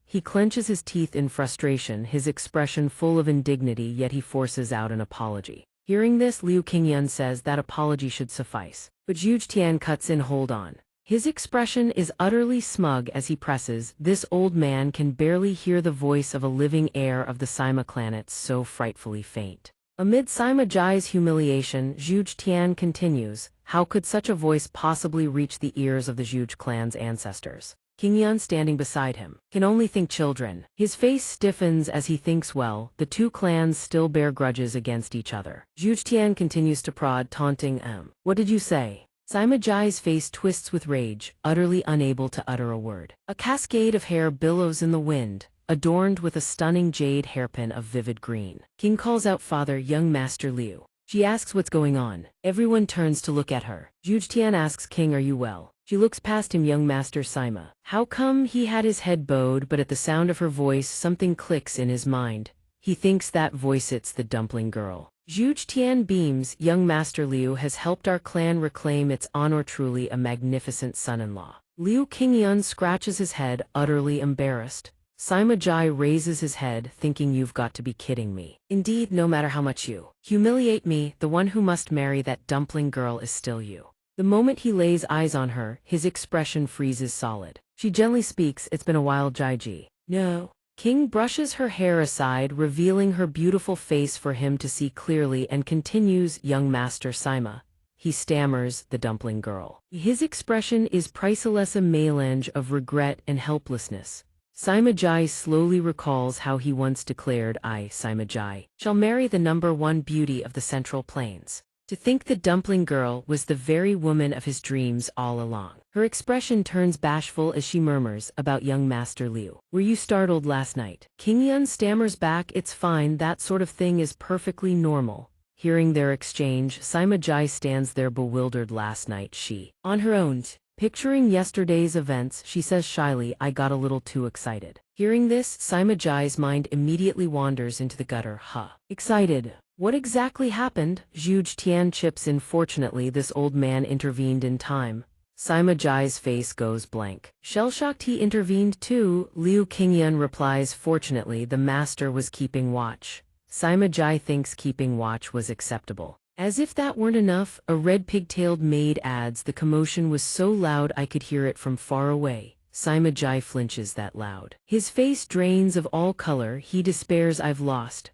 He clenches his teeth in frustration, his expression full of indignity, yet he forces out an apology. Hearing this, Liu Qingyun says that apology should suffice. But Zhuge Tian cuts in, hold on. His expression is utterly smug as he presses, this old man can barely hear the voice of a living heir of the Sima clan, it's so frightfully faint. Amid Sima Jai's humiliation, Zhuge Tian continues, how could such a voice possibly reach the ears of the Zhuge clan's ancestors? King Yun, standing beside him, can only think children. His face stiffens as he thinks, well, the two clans still bear grudges against each other. Zhuge Tian continues to prod, taunting, what did you say? Sima Jai's face twists with rage, utterly unable to utter a word. A cascade of hair billows in the wind, adorned with a stunning jade hairpin of vivid green. King calls out, Father, young Master Liu. She asks what's going on. Everyone turns to look at her. Zhuge Tian asks, King, are you well? She looks past him, young Master Sima. How come? He had his head bowed, but at the sound of her voice something clicks in his mind. He thinks that voice, it's the dumpling girl. Zhuge Tian beams, young Master Liu has helped our clan reclaim its honor, truly a magnificent son-in-law. Liu Qingyun scratches his head, utterly embarrassed. Sima Jai raises his head, thinking, you've got to be kidding me. Indeed, no matter how much you humiliate me, the one who must marry that dumpling girl is still you. The moment he lays eyes on her, his expression freezes solid. She gently speaks, it's been a while, Jaiji. No. King brushes her hair aside, revealing her beautiful face for him to see clearly, and continues, young Master Sima. He stammers, the dumpling girl. His expression is priceless, a melange of regret and helplessness. Sima Jai slowly recalls how he once declared, I, Sima Jai, shall marry the #1 beauty of the Central Plains. To think the dumpling girl was the very woman of his dreams all along. Her expression turns bashful as she murmurs, about young Master Liu. Were you startled last night? King Yun stammers back, it's fine, that sort of thing is perfectly normal. Hearing their exchange, Sima Jai stands there bewildered. Last night she, on her own, picturing yesterday's events, she says shyly, I got a little too excited. Hearing this, Sima Jai's mind immediately wanders into the gutter. Excited? What exactly happened? Zhuge Tian chips in. Fortunately, this old man intervened in time. Sima Jai's face goes blank. Shell-shocked, he intervened too. Liu Qingyun replies, fortunately, the master was keeping watch. Sima Jai thinks keeping watch was acceptable. As if that weren't enough, a red pigtailed maid adds, the commotion was so loud I could hear it from far away. Sima Jai flinches that loud. His face drains of all color, he despairs, I've lost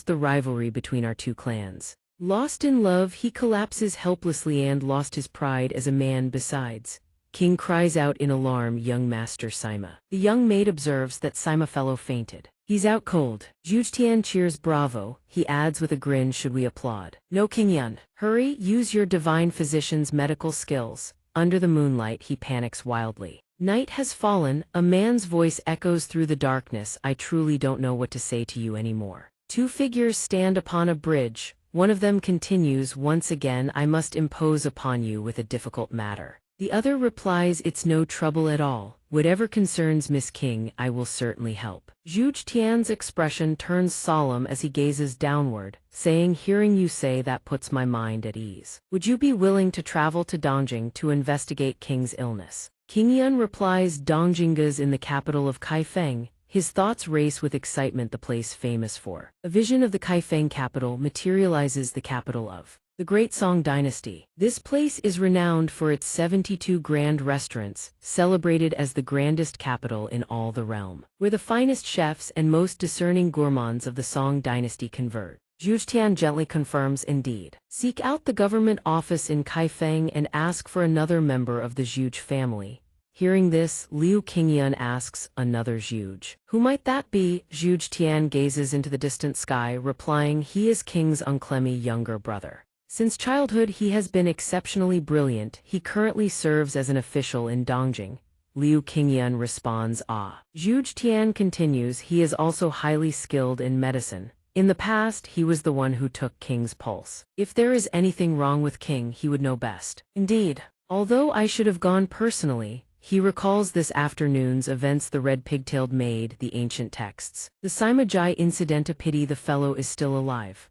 the rivalry between our two clans. Lost in love, he collapses helplessly, and lost his pride as a man besides. King cries out in alarm, young Master Sima. The young maid observes that Sima fellow fainted. He's out cold. Zhuge Tian cheers, bravo. He adds with a grin, should we applaud? No, King Yun. Hurry, use your divine physician's medical skills. Under the moonlight, he panics wildly. Night has fallen, a man's voice echoes through the darkness, I truly don't know what to say to you anymore. Two figures stand upon a bridge. One of them continues, once again I must impose upon you with a difficult matter. The other replies, it's no trouble at all. Whatever concerns Miss King, I will certainly help. Zhuge Tian's expression turns solemn as he gazes downward, saying, hearing you say that puts my mind at ease. Would you be willing to travel to Dongjing to investigate King's illness? King Yun replies, Dongjing's in the capital of Kaifeng. His thoughts race with excitement, the place famous for. A vision of the Kaifeng capital materializes, the capital of the Great Song Dynasty. This place is renowned for its 72 grand restaurants, celebrated as the grandest capital in all the realm, where the finest chefs and most discerning gourmands of the Song Dynasty converge. Zhuge Tian gently confirms, indeed. Seek out the government office in Kaifeng and ask for another member of the Zhuge family. Hearing this, Liu Qingyun asks, another Zhuge. Who might that be? Zhuge Tian gazes into the distant sky, replying, he is King's unclemmy younger brother. Since childhood he has been exceptionally brilliant. He currently serves as an official in Dongjing. Liu Qingyan responds, ah. Zhuge Tian continues, he is also highly skilled in medicine. In the past, he was the one who took King's pulse. If there is anything wrong with King, he would know best. Indeed, although I should have gone personally, he recalls this afternoon's events, the red pigtailed maid, the ancient texts. The Simajai incident, a pity the fellow is still alive.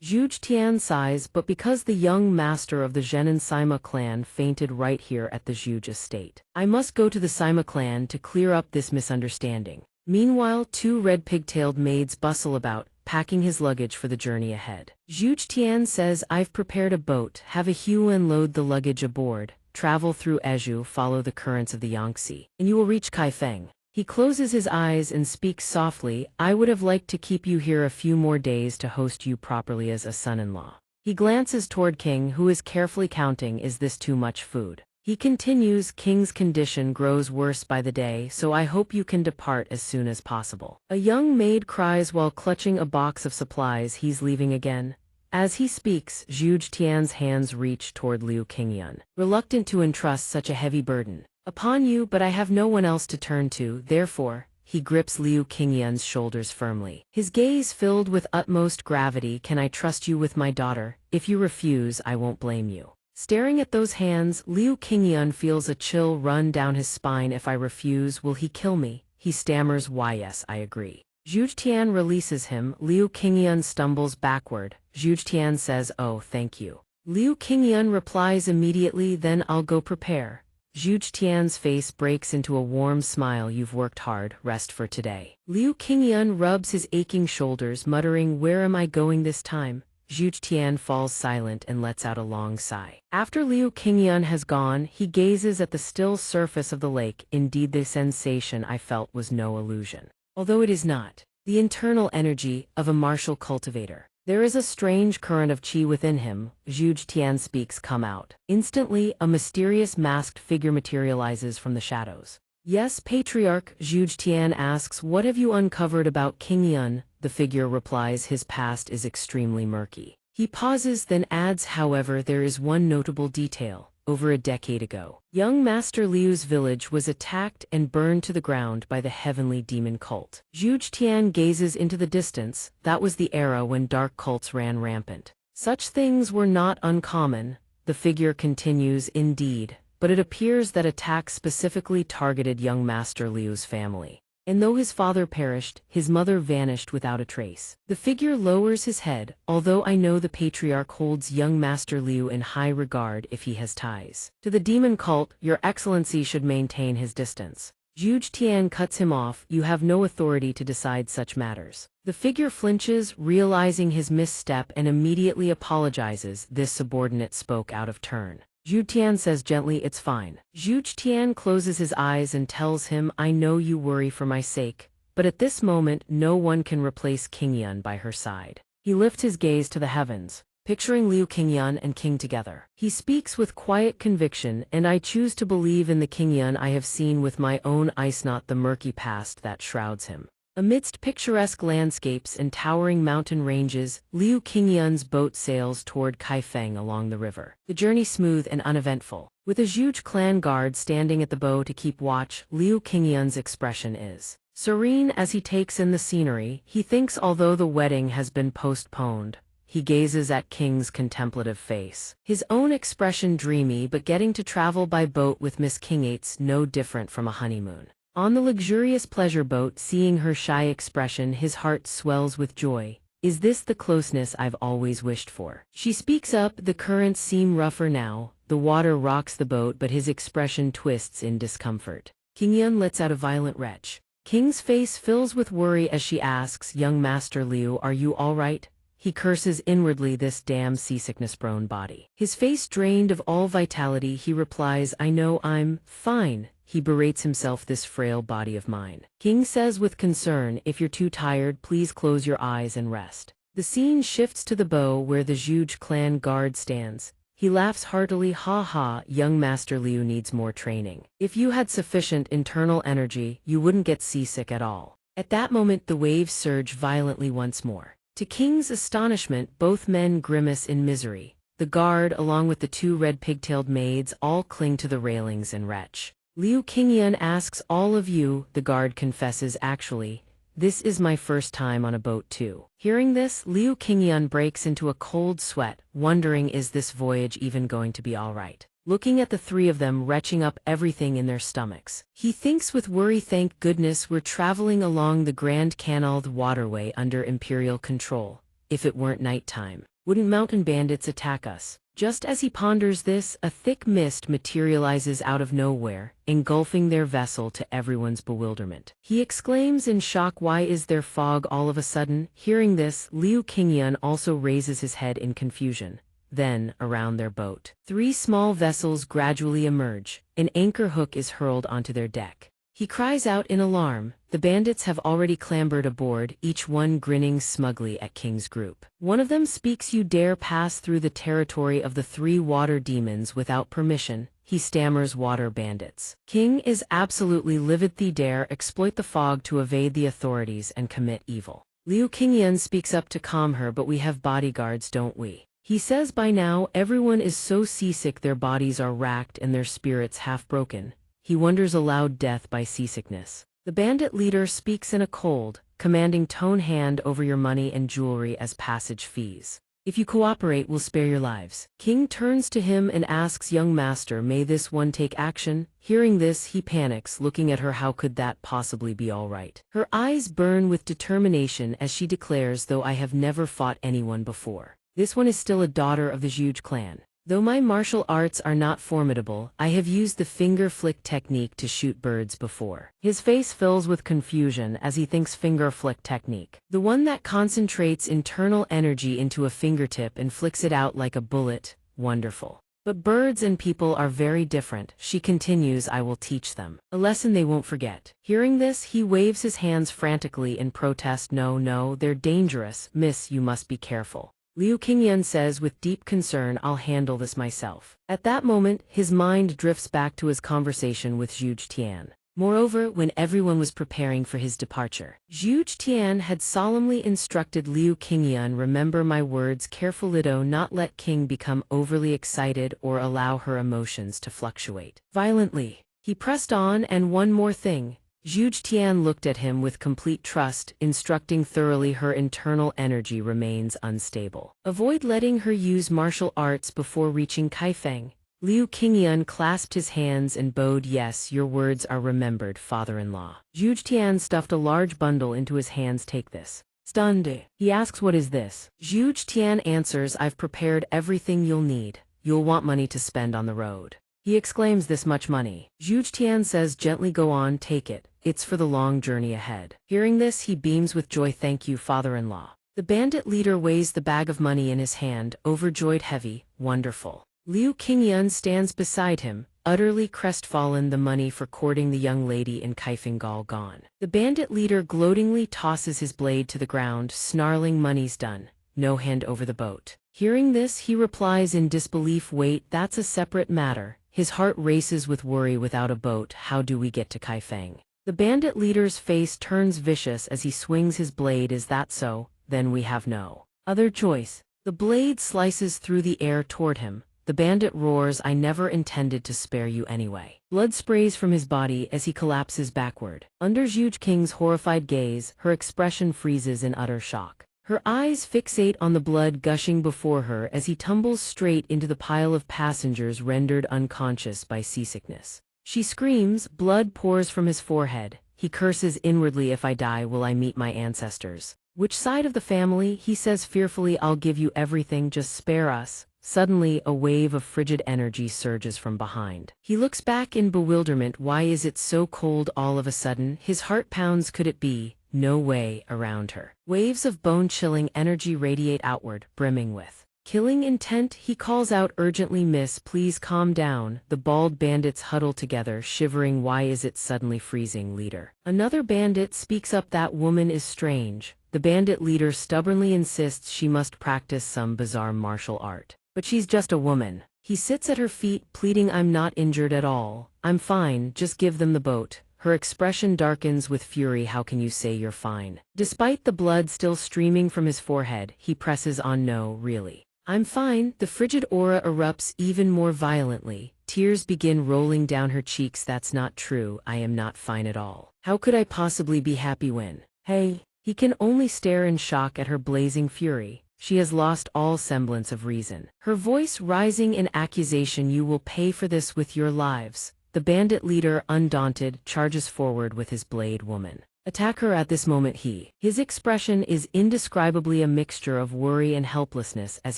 Zhuge Tian sighs, but because the young master of the Zhenan Sima clan fainted right here at the Zhuge estate, I must go to the Sima clan to clear up this misunderstanding. Meanwhile, two red pigtailed maids bustle about, packing his luggage for the journey ahead. Zhuge Tian says, I've prepared a boat, have a hue and load the luggage aboard, travel through Ezhu, follow the currents of the Yangtze, and you will reach Kaifeng. He closes his eyes and speaks softly, I would have liked to keep you here a few more days to host you properly as a son-in-law. He glances toward King, who is carefully counting, is this too much food? He continues, King's condition grows worse by the day, so I hope you can depart as soon as possible. A young maid cries while clutching a box of supplies, he's leaving again. As he speaks, Zhuge Tian's hands reach toward Liu Qingyan, reluctant to entrust such a heavy burden upon you, but I have no one else to turn to, therefore, he grips Liu Qingyan's shoulders firmly. His gaze filled with utmost gravity, can I trust you with my daughter? If you refuse, I won't blame you. Staring at those hands, Liu Qingyan feels a chill run down his spine. If I refuse, will he kill me? He stammers, why yes, I agree. Zhuge Tian releases him, Liu Qingyan stumbles backward. Zhuge Tian says, oh, thank you. Liu Qingyan replies immediately, then I'll go prepare. Zhuge Tian's face breaks into a warm smile, you've worked hard, rest for today. Liu Qingyan rubs his aching shoulders, muttering, where am I going this time? Zhuge Tian falls silent and lets out a long sigh. After Liu Qingyan has gone, he gazes at the still surface of the lake. Indeed, the sensation I felt was no illusion. Although it is not the internal energy of a martial cultivator. There is a strange current of qi within him. Zhuge Tian speaks, come out. Instantly, a mysterious masked figure materializes from the shadows. Yes, Patriarch, Zhuge Tian asks, what have you uncovered about Qingyan? The figure replies, his past is extremely murky. He pauses, then adds, however, there is one notable detail. Over a decade ago, young Master Liu's village was attacked and burned to the ground by the heavenly demon cult. Zhuge Tian gazes into the distance. That was the era when dark cults ran rampant. Such things were not uncommon, the figure continues, indeed, but it appears that attacks specifically targeted young Master Liu's family. And though his father perished, his mother vanished without a trace. The figure lowers his head, although I know the Patriarch holds young Master Liu in high regard if he has ties to the demon cult, your excellency should maintain his distance. Zhuge Tian cuts him off, you have no authority to decide such matters. The figure flinches, realizing his misstep, and immediately apologizes. This subordinate spoke out of turn. Zhuge Tian says gently, it's fine. Zhuge Tian closes his eyes and tells him, I know you worry for my sake, but at this moment no one can replace Qingyan by her side. He lifts his gaze to the heavens, picturing Liu Qingyan and King together. He speaks with quiet conviction, and I choose to believe in the Qingyan I have seen with my own eyes, not the murky past that shrouds him. Amidst picturesque landscapes and towering mountain ranges, Liu Qingyan's boat sails toward Kaifeng along the river. The journey smooth and uneventful. With a Zhuge clan guard standing at the bow to keep watch, Liu Qingyan's expression is serene as he takes in the scenery. He thinks although the wedding has been postponed, he gazes at King's contemplative face. His own expression dreamy, but getting to travel by boat with Miss Kingate's no different from a honeymoon. On the luxurious pleasure boat, seeing her shy expression, his heart swells with joy. Is this the closeness I've always wished for? She speaks up, the currents seem rougher now, the water rocks the boat, but his expression twists in discomfort. Qingyan lets out a violent retch. King's face fills with worry as she asks, young Master Liu, are you all right? He curses inwardly, this damn seasickness-prone body. His face drained of all vitality, he replies, I know I'm fine. He berates himself, this frail body of mine. King says with concern, if you're too tired, please close your eyes and rest. The scene shifts to the bow where the Zhuge clan guard stands. He laughs heartily, ha ha, young Master Liu needs more training. If you had sufficient internal energy, you wouldn't get seasick at all. At that moment the waves surge violently once more. To King's astonishment, both men grimace in misery. The guard, along with the two red pigtailed maids, all cling to the railings and retch. Liu Qingyan asks all of you, the guard confesses actually. This is my first time on a boat too. Hearing this, Liu Qingyan breaks into a cold sweat, wondering is this voyage even going to be all right. Looking at the three of them retching up everything in their stomachs. He thinks with worry, thank goodness we're traveling along the Grand Canaled waterway under imperial control. If it weren't nighttime, wouldn't mountain bandits attack us? Just as he ponders this, a thick mist materializes out of nowhere, engulfing their vessel to everyone's bewilderment. He exclaims in shock, why is there fog all of a sudden? Hearing this, Liu Qingyan also raises his head in confusion. Then, around their boat, three small vessels gradually emerge. An anchor hook is hurled onto their deck. He cries out in alarm. The bandits have already clambered aboard, each one grinning smugly at King's group. One of them speaks, you dare pass through the territory of the three water demons without permission. He stammers, water bandits. King is absolutely livid. They dare exploit the fog to evade the authorities and commit evil. Liu Qingyan speaks up to calm her, but we have bodyguards, don't we? He says by now everyone is so seasick their bodies are racked and their spirits half broken. He wonders aloud, death by seasickness. The bandit leader speaks in a cold, commanding tone, hand over your money and jewelry as passage fees. If you cooperate, we'll spare your lives. King turns to him and asks, young master, may this one take action? Hearing this, he panics, looking at her. How could that possibly be all right? Her eyes burn with determination as she declares, though I have never fought anyone before. This one is still a daughter of the Zhuge clan. Though my martial arts are not formidable, I have used the finger flick technique to shoot birds before. His face fills with confusion as he thinks finger flick technique. The one that concentrates internal energy into a fingertip and flicks it out like a bullet. Wonderful. But birds and people are very different. She continues, I will teach them a lesson they won't forget. Hearing this, he waves his hands frantically in protest. No, they're dangerous. Miss, you must be careful. Liu Qingyan says with deep concern, I'll handle this myself. At that moment, his mind drifts back to his conversation with Zhuge Tian. Moreover, when everyone was preparing for his departure, Zhuge Tian had solemnly instructed Liu Qingyan, remember my words carefully, do not let King become overly excited or allow her emotions to fluctuate violently. He pressed on, and one more thing. Zhuge Tian looked at him with complete trust, instructing thoroughly, her internal energy remains unstable. Avoid letting her use martial arts before reaching Kaifeng. Liu Qingyan clasped his hands and bowed. Yes, your words are remembered, father-in-law. Zhuge Tian stuffed a large bundle into his hands. Take this. Stunned, he asks, what is this? Zhuge Tian answers, I've prepared everything you'll need. You'll want money to spend on the road. He exclaims, this much money? Zhuge Tian says gently, go on, take it. It's for the long journey ahead. Hearing this, he beams with joy. Thank you, father-in-law. The bandit leader weighs the bag of money in his hand, overjoyed. Heavy, wonderful. Liu Qingyan stands beside him, utterly crestfallen. The money for courting the young lady in Kaifeng all gone. The bandit leader gloatingly tosses his blade to the ground, snarling, money's done. No hand over the boat. Hearing this, he replies in disbelief, wait, that's a separate matter. His heart races with worry. Without a boat, how do we get to Kaifeng? The bandit leader's face turns vicious as he swings his blade. Is that so? Then we have no other choice. The blade slices through the air toward him. The bandit roars, I never intended to spare you anyway. Blood sprays from his body as he collapses backward. Under Zhuge King's horrified gaze, her expression freezes in utter shock. Her eyes fixate on the blood gushing before her as he tumbles straight into the pile of passengers rendered unconscious by seasickness. She screams, blood pours from his forehead. He curses inwardly, if I die, will I meet my ancestors? Which side of the family? He says fearfully, I'll give you everything, just spare us. Suddenly, a wave of frigid energy surges from behind. He looks back in bewilderment. Why is it so cold all of a sudden? His heart pounds. Could it be? No way. Around her, waves of bone-chilling energy radiate outward, brimming with killing intent. He calls out urgently, miss, please calm down. The bald bandits huddle together, shivering. Why is it suddenly freezing, leader? Another bandit speaks up, that woman is strange. The bandit leader stubbornly insists she must practice some bizarre martial art. But she's just a woman. He sits at her feet, pleading, I'm not injured at all. I'm fine, just give them the boat. Her expression darkens with fury. How can you say you're fine? Despite the blood still streaming from his forehead, he presses on, no, really. I'm fine. The frigid aura erupts even more violently. Tears begin rolling down her cheeks. That's not true. I am not fine at all. How could I possibly be happy when? Hey. He can only stare in shock at her blazing fury. She has lost all semblance of reason. Her voice rising in accusation. You will pay for this with your lives. The bandit leader, undaunted, charges forward with his blade. Woman, attack her at this moment. His expression is indescribably a mixture of worry and helplessness as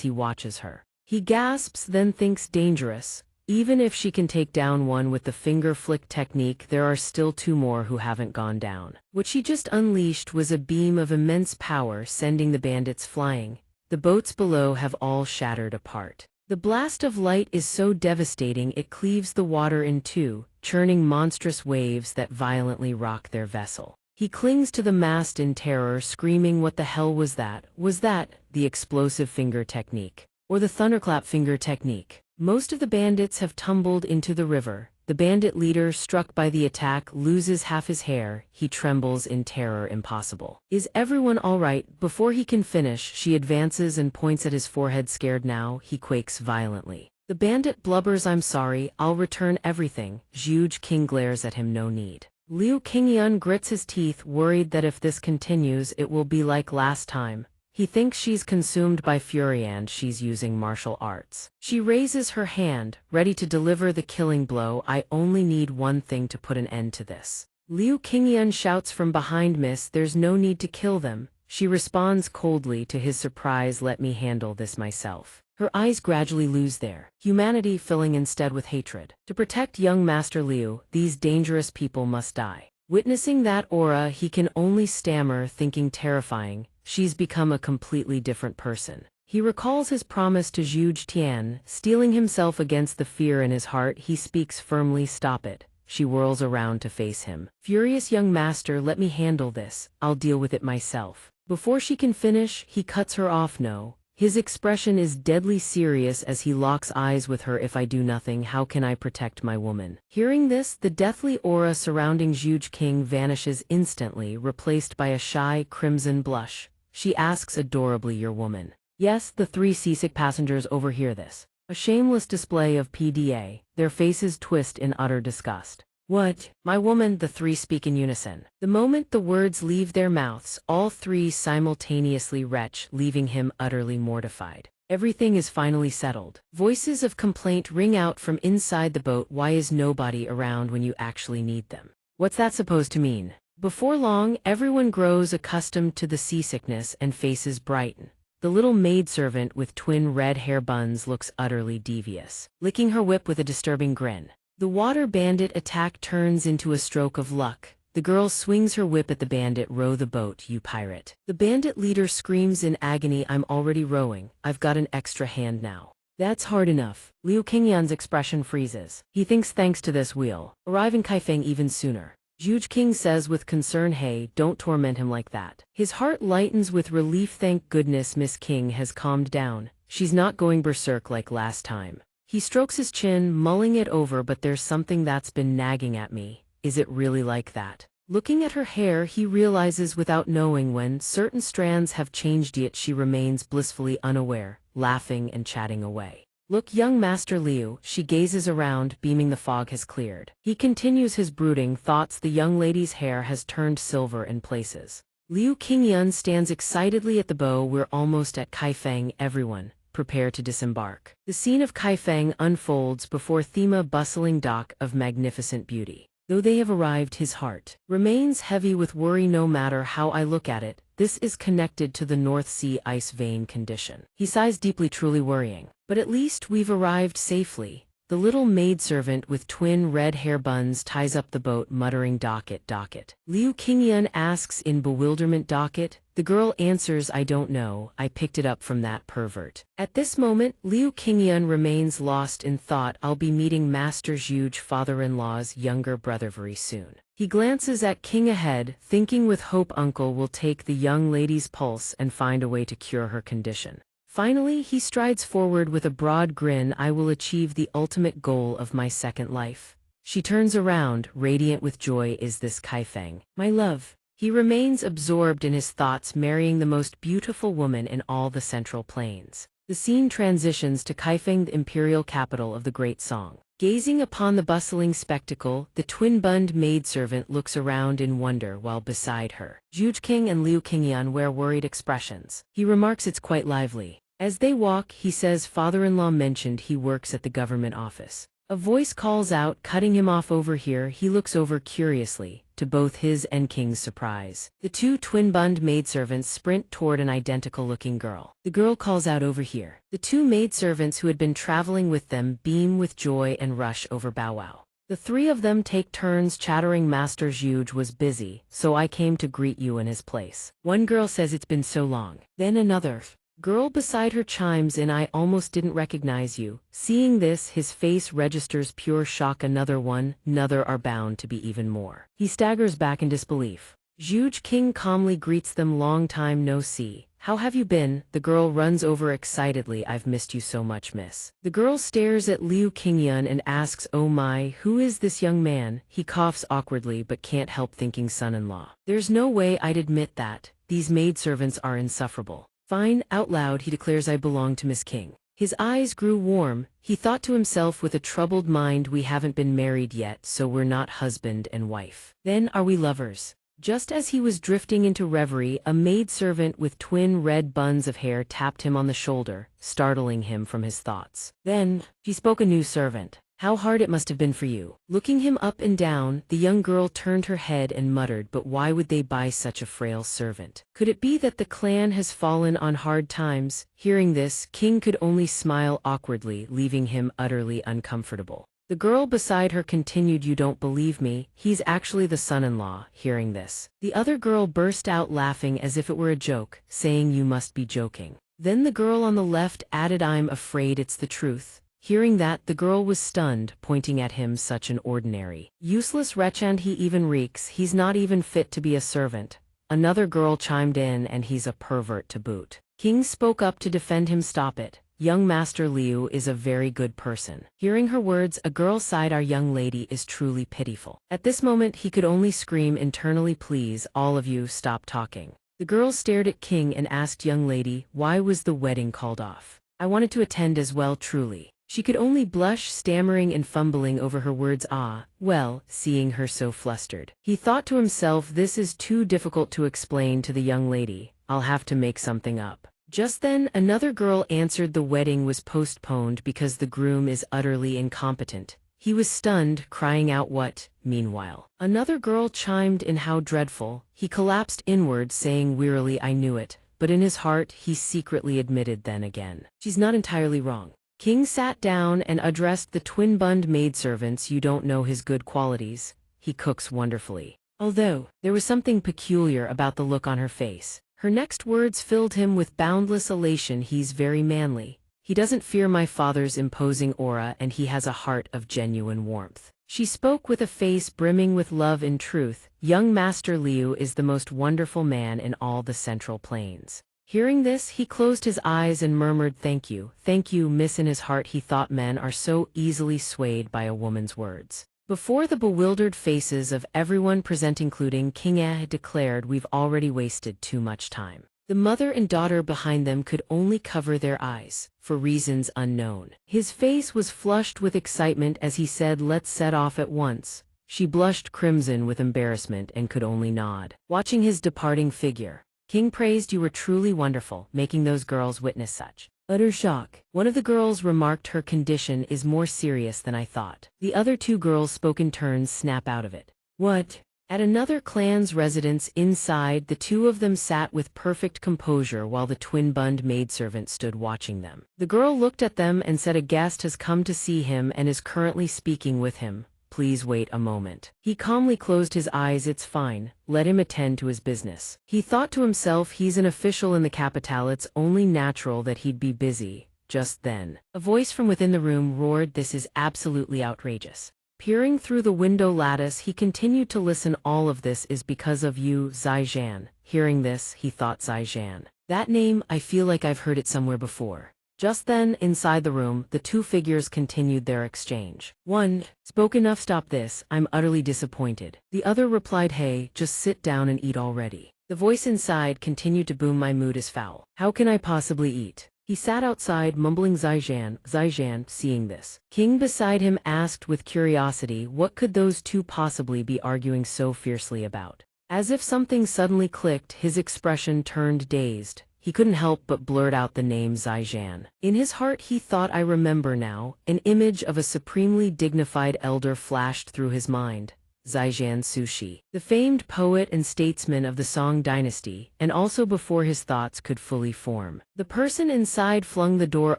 he watches her. He gasps, then thinks dangerous. Even if she can take down one with the finger flick technique, there are still two more who haven't gone down. What she just unleashed was a beam of immense power, sending the bandits flying. The boats below have all shattered apart. The blast of light is so devastating it cleaves the water in two, churning monstrous waves that violently rock their vessel. He clings to the mast in terror, screaming, what the hell was that? Was that the explosive finger technique? Or the thunderclap finger technique? Most of the bandits have tumbled into the river. The bandit leader, struck by the attack, loses half his hair. He trembles in terror. Impossible. Is everyone all right? Before he can finish, she advances and points at his forehead. Scared now, he quakes violently. The bandit blubbers, I'm sorry, I'll return everything. Huge King glares at him. No need. Liu Qingyun grits his teeth, worried that if this continues it will be like last time. He thinks she's consumed by fury and she's using martial arts. She raises her hand, ready to deliver the killing blow. I only need one thing to put an end to this. Liu Qingyun shouts from behind, Miss, there's no need to kill them. She responds coldly to his surprise, let me handle this myself. Her eyes gradually lose their humanity, filling instead with hatred. To protect young Master Liu, these dangerous people must die. Witnessing that aura, he can only stammer, thinking terrifying. She's become a completely different person. He recalls his promise to Zhuge Tian, steeling himself against the fear in his heart. He speaks firmly, stop it. She whirls around to face him. Furious, young master, let me handle this. I'll deal with it myself. Before she can finish, he cuts her off. No. His expression is deadly serious as he locks eyes with her. If I do nothing, how can I protect my woman? Hearing this, the deathly aura surrounding Zhuge King vanishes instantly, replaced by a shy, crimson blush. She asks adorably, your woman? Yes, the three seasick passengers overhear this. A shameless display of PDA, their faces twist in utter disgust. What? My woman? The three speak in unison. The moment the words leave their mouths, all three simultaneously retch, leaving him utterly mortified. Everything is finally settled. Voices of complaint ring out from inside the boat. Why is nobody around when you actually need them? What's that supposed to mean? Before long, everyone grows accustomed to the seasickness and faces brighten. The little maidservant with twin red hair buns looks utterly devious, licking her whip with a disturbing grin. The water bandit attack turns into a stroke of luck. The girl swings her whip at the bandit. Row the boat, you pirate. The bandit leader screams in agony, I'm already rowing. I've got an extra hand now. That's hard enough. Liu Qingyun's expression freezes. He thinks thanks to this we'll arrive in Kaifeng even sooner. Zhuge King says with concern, hey, don't torment him like that. His heart lightens with relief. Thank goodness Miss King has calmed down. She's not going berserk like last time. He strokes his chin, mulling it over, but there's something that's been nagging at me. Is it really like that? Looking at her hair, he realizes without knowing when certain strands have changed, yet she remains blissfully unaware, laughing and chatting away. Look, young Master Liu, she gazes around, beaming. The fog has cleared. He continues his brooding thoughts. The young lady's hair has turned silver in places. Liu Qingyun stands excitedly at the bow. We're almost at Kaifeng, everyone. Prepare to disembark. The scene of Kaifeng unfolds before Thema bustling dock of magnificent beauty. Though they have arrived, his heart remains heavy with worry. No matter how I look at it, this is connected to the North Sea ice vein condition. He sighs deeply, truly worrying. But at least we've arrived safely. The little maidservant with twin red hair buns ties up the boat, muttering, docket, docket. Liu Qingyun asks in bewilderment, docket? The girl answers, I don't know, I picked it up from that pervert. At this moment, Liu Qingyun remains lost in thought. I'll be meeting Master Zhuge, father-in-law's younger brother, very soon. He glances at King ahead, thinking with hope uncle will take the young lady's pulse and find a way to cure her condition. Finally, he strides forward with a broad grin. I will achieve the ultimate goal of my second life. She turns around, radiant with joy. Is this Kaifeng, my love? He remains absorbed in his thoughts, marrying the most beautiful woman in all the Central Plains. The scene transitions to Kaifeng, the imperial capital of the Great Song. Gazing upon the bustling spectacle, the twin-bund maidservant looks around in wonder while beside her, Zhuge King and Liu Qingyan wear worried expressions. He remarks it's quite lively. As they walk, he says father-in-law mentioned he works at the government office. A voice calls out, cutting him off over here. He looks over curiously, to both his and King's surprise. The two twin-bund maidservants sprint toward an identical-looking girl. The girl calls out, over here. The two maidservants who had been traveling with them beam with joy and rush over Bow Wow. The three of them take turns chattering. Master Zhuge was busy, so I came to greet you in his place. One girl says it's been so long. Then another girl beside her chimes in, I almost didn't recognize you. Seeing this, his face registers pure shock. Another are bound to be even more. He staggers back in disbelief. Zhuge King calmly greets them, long time no see. How have you been? The girl runs over excitedly. I've missed you so much, miss. The girl stares at Liu Qingyan and asks, oh my, who is this young man? He coughs awkwardly but can't help thinking son-in-law. There's no way I'd admit that. These maidservants are insufferable. Fine, out loud he declares, I belong to Miss King. His eyes grew warm. He thought to himself with a troubled mind, we haven't been married yet, so we're not husband and wife. Then are we lovers? Just as he was drifting into reverie, a maidservant with twin red buns of hair tapped him on the shoulder, startling him from his thoughts. Then, she spoke, a new servant. How hard it must have been for you. Looking him up and down, the young girl turned her head and muttered, but why would they buy such a frail servant? Could it be that the clan has fallen on hard times? Hearing this, King could only smile awkwardly, leaving him utterly uncomfortable. The girl beside her continued, you don't believe me, he's actually the son-in-law. Hearing this, the other girl burst out laughing as if it were a joke, saying you must be joking. Then the girl on the left added, I'm afraid it's the truth. Hearing that, the girl was stunned, pointing at him, such an ordinary, useless wretch, and he even reeks, he's not even fit to be a servant. Another girl chimed in, and he's a pervert to boot. King spoke up to defend him, stop it. Young Master Liu is a very good person. Hearing her words, a girl sighed, our young lady is truly pitiful. At this moment he could only scream internally, please, all of you, stop talking. The girl stared at King and asked, young lady, why was the wedding called off? I wanted to attend as well, truly. She could only blush, stammering and fumbling over her words. Ah, well, seeing her so flustered, he thought to himself, this is too difficult to explain to the young lady. I'll have to make something up. Just then, another girl answered, the wedding was postponed because the groom is utterly incompetent. He was stunned, crying out, what? Meanwhile, another girl chimed in, how dreadful. He collapsed inward, saying wearily, I knew it, but in his heart he secretly admitted, then again, she's not entirely wrong. King sat down and addressed the twin-bund maidservants, you don't know his good qualities. He cooks wonderfully. Although, there was something peculiar about the look on her face. Her next words filled him with boundless elation, he's very manly. He doesn't fear my father's imposing aura, and he has a heart of genuine warmth. She spoke with a face brimming with love and truth. Young Master Liu is the most wonderful man in all the Central Plains. Hearing this, he closed his eyes and murmured, thank you, miss. In his heart he thought, men are so easily swayed by a woman's words. Before the bewildered faces of everyone present, including King had declared, we've already wasted too much time. The mother and daughter behind them could only cover their eyes, for reasons unknown. His face was flushed with excitement as he said, let's set off at once. She blushed crimson with embarrassment and could only nod. Watching his departing figure, King praised, you were truly wonderful, making those girls witness such utter shock. One of the girls remarked, her condition is more serious than I thought. The other two girls spoke in turns, snap out of it. What? At another clan's residence inside, the two of them sat with perfect composure while the twin-bund maidservant stood watching them. The girl looked at them and said, a guest has come to see him and is currently speaking with him. Please wait a moment. He calmly closed his eyes, it's fine, let him attend to his business. He thought to himself, he's an official in the capital, it's only natural that he'd be busy. Just then, a voice from within the room roared, this is absolutely outrageous. Peering through the window lattice, he continued to listen, all of this is because of you, Zizhan. Hearing this, he thought, Zizhan. That name, I feel like I've heard it somewhere before. Just then, inside the room, the two figures continued their exchange. One spoke, enough, stop this, I'm utterly disappointed. The other replied, hey, just sit down and eat already. The voice inside continued to boom, my mood is foul. How can I possibly eat? He sat outside mumbling Zaijian. Zaijian, seeing this, king beside him asked with curiosity what could those two possibly be arguing so fiercely about. As if something suddenly clicked, his expression turned dazed. He couldn't help but blurt out the name Zaijian. In his heart he thought, I remember now. An image of a supremely dignified elder flashed through his mind. Zaijian Sushi, the famed poet and statesman of the Song dynasty, and also before his thoughts could fully form. The person inside flung the door